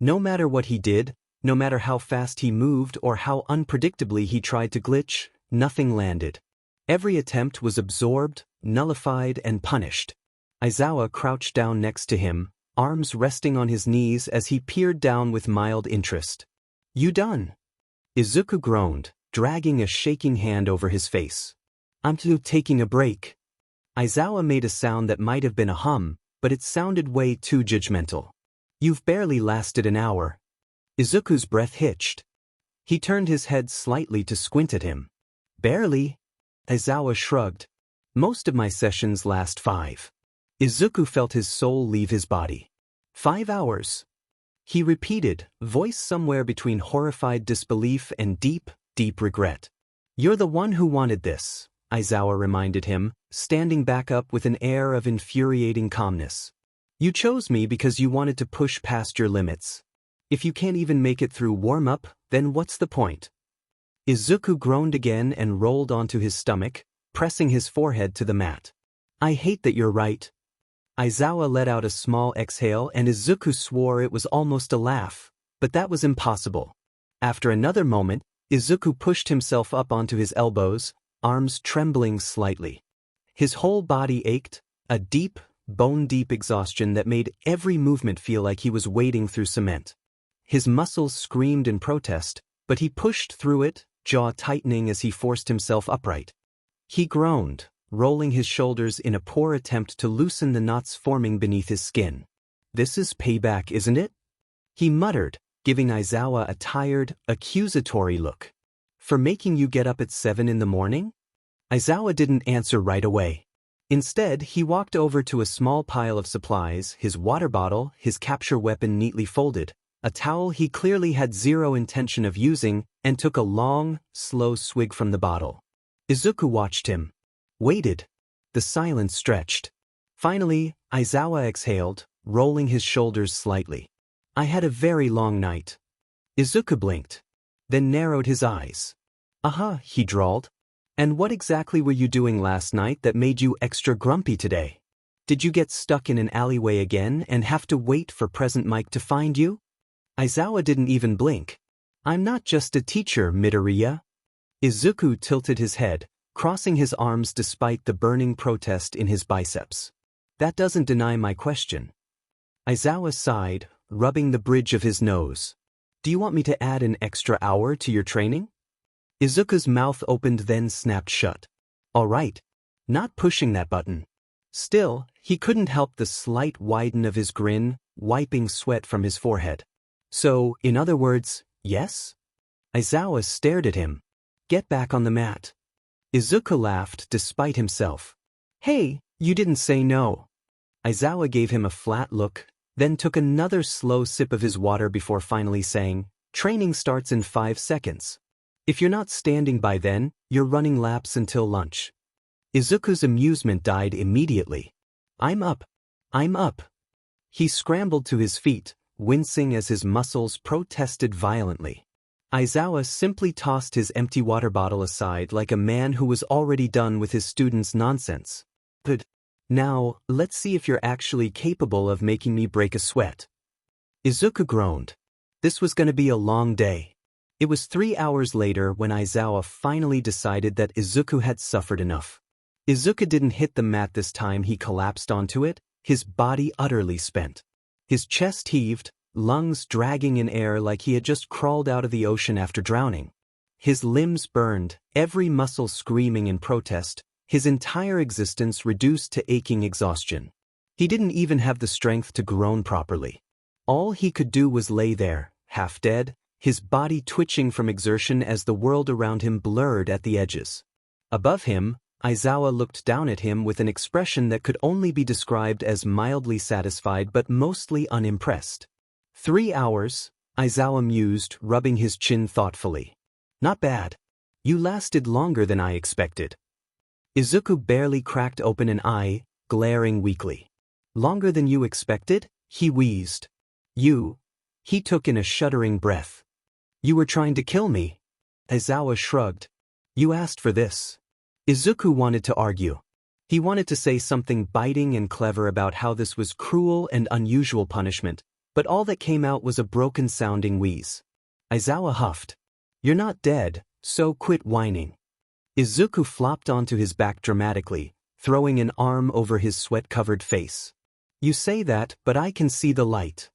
No matter what he did, no matter how fast he moved or how unpredictably he tried to glitch, nothing landed. Every attempt was absorbed, nullified, and punished. Aizawa crouched down next to him, arms resting on his knees as he peered down with mild interest. You done? Izuku groaned, dragging a shaking hand over his face. I'm taking a break. Aizawa made a sound that might have been a hum, but it sounded way too judgmental. You've barely lasted an hour. Izuku's breath hitched. He turned his head slightly to squint at him. Barely? Aizawa shrugged. Most of my sessions last 5. Izuku felt his soul leave his body. 5 hours. He repeated, voice somewhere between horrified disbelief and deep, deep regret. You're the one who wanted this, Aizawa reminded him, standing back up with an air of infuriating calmness. You chose me because you wanted to push past your limits. If you can't even make it through warm-up, then what's the point? Izuku groaned again and rolled onto his stomach, pressing his forehead to the mat. I hate that you're right. Aizawa let out a small exhale and Izuku swore it was almost a laugh, but that was impossible. After another moment, Izuku pushed himself up onto his elbows, arms trembling slightly. His whole body ached, a deep, bone-deep exhaustion that made every movement feel like he was wading through cement. His muscles screamed in protest, but he pushed through it, jaw tightening as he forced himself upright. He groaned, rolling his shoulders in a poor attempt to loosen the knots forming beneath his skin. This is payback, isn't it? He muttered, giving Aizawa a tired, accusatory look. For making you get up at 7 in the morning? Aizawa didn't answer right away. Instead, he walked over to a small pile of supplies, his water bottle, his capture weapon neatly folded, a towel he clearly had zero intention of using, and took a long, slow swig from the bottle. Izuku watched him. Waited. The silence stretched. Finally, Aizawa exhaled, rolling his shoulders slightly. I had a very long night. Izuku blinked, then narrowed his eyes. He drawled. And what exactly were you doing last night that made you extra grumpy today? Did you get stuck in an alleyway again and have to wait for Present Mike to find you? Aizawa didn't even blink. I'm not just a teacher, Midoriya. Izuku tilted his head, crossing his arms despite the burning protest in his biceps. That doesn't deny my question. Aizawa sighed, rubbing the bridge of his nose. Do you want me to add an extra hour to your training? Izuku's mouth opened then snapped shut. All right. Not pushing that button. Still, he couldn't help the slight widen of his grin, wiping sweat from his forehead. So, in other words, yes? Aizawa stared at him. Get back on the mat. Izuku laughed despite himself. Hey, you didn't say no. Aizawa gave him a flat look, then took another slow sip of his water before finally saying, Training starts in 5 seconds. If you're not standing by then, you're running laps until lunch. Izuku's amusement died immediately. I'm up. He scrambled to his feet, wincing as his muscles protested violently. Aizawa simply tossed his empty water bottle aside like a man who was already done with his students' nonsense. But now, let's see if you're actually capable of making me break a sweat. Izuku groaned. This was going to be a long day. It was 3 hours later when Aizawa finally decided that Izuku had suffered enough. Izuku didn't hit the mat this time. He collapsed onto it, his body utterly spent. His chest heaved, lungs dragging in air like he had just crawled out of the ocean after drowning. His limbs burned, every muscle screaming in protest, his entire existence reduced to aching exhaustion. He didn't even have the strength to groan properly. All he could do was lay there, half dead, his body twitching from exertion as the world around him blurred at the edges. Above him, Aizawa looked down at him with an expression that could only be described as mildly satisfied but mostly unimpressed. 3 hours, Aizawa mused, rubbing his chin thoughtfully. Not bad. You lasted longer than I expected. Izuku barely cracked open an eye, glaring weakly. Longer than you expected? He wheezed. He took in a shuddering breath. You were trying to kill me. Aizawa shrugged. You asked for this. Izuku wanted to argue. He wanted to say something biting and clever about how this was cruel and unusual punishment, but all that came out was a broken-sounding wheeze. Aizawa huffed. You're not dead, so quit whining. Izuku flopped onto his back dramatically, throwing an arm over his sweat-covered face. You say that, but I can see the light.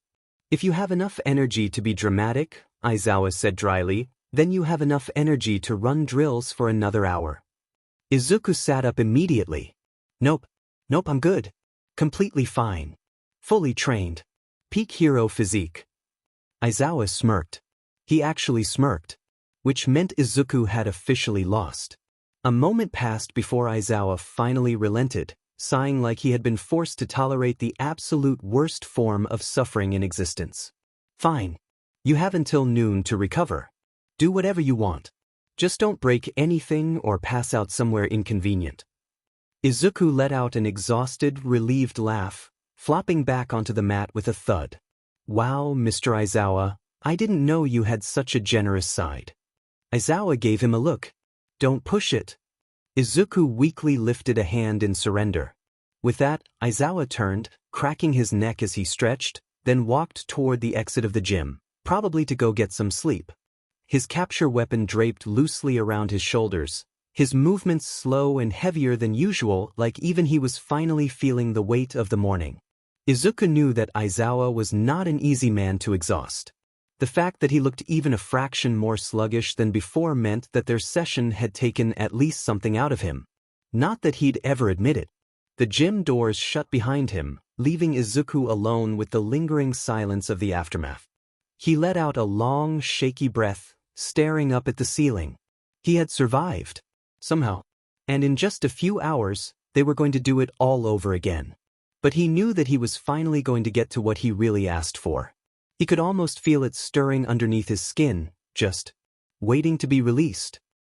If you have enough energy to be dramatic, Aizawa said dryly, then you have enough energy to run drills for another hour. Izuku sat up immediately. Nope, I'm good. Completely fine. Fully trained. Peak hero physique. Aizawa smirked. He actually smirked. Which meant Izuku had officially lost. A moment passed before Aizawa finally relented, sighing like he had been forced to tolerate the absolute worst form of suffering in existence. Fine. You have until noon to recover. Do whatever you want. Just don't break anything or pass out somewhere inconvenient. Izuku let out an exhausted, relieved laugh, flopping back onto the mat with a thud. Wow, Mr. Aizawa, I didn't know you had such a generous side. Aizawa gave him a look. Don't push it. Izuku weakly lifted a hand in surrender. With that, Aizawa turned, cracking his neck as he stretched, then walked toward the exit of the gym, probably to go get some sleep. His capture weapon draped loosely around his shoulders, his movements slow and heavier than usual, like even he was finally feeling the weight of the morning. Izuku knew that Aizawa was not an easy man to exhaust. The fact that he looked even a fraction more sluggish than before meant that their session had taken at least something out of him. Not that he'd ever admit it. The gym doors shut behind him, leaving Izuku alone with the lingering silence of the aftermath. He let out a long, shaky breath, staring up at the ceiling. He had survived. Somehow. And in just a few hours, they were going to do it all over again. But he knew that he was finally going to get to what he really asked for. He could almost feel it stirring underneath his skin, just waiting to be released.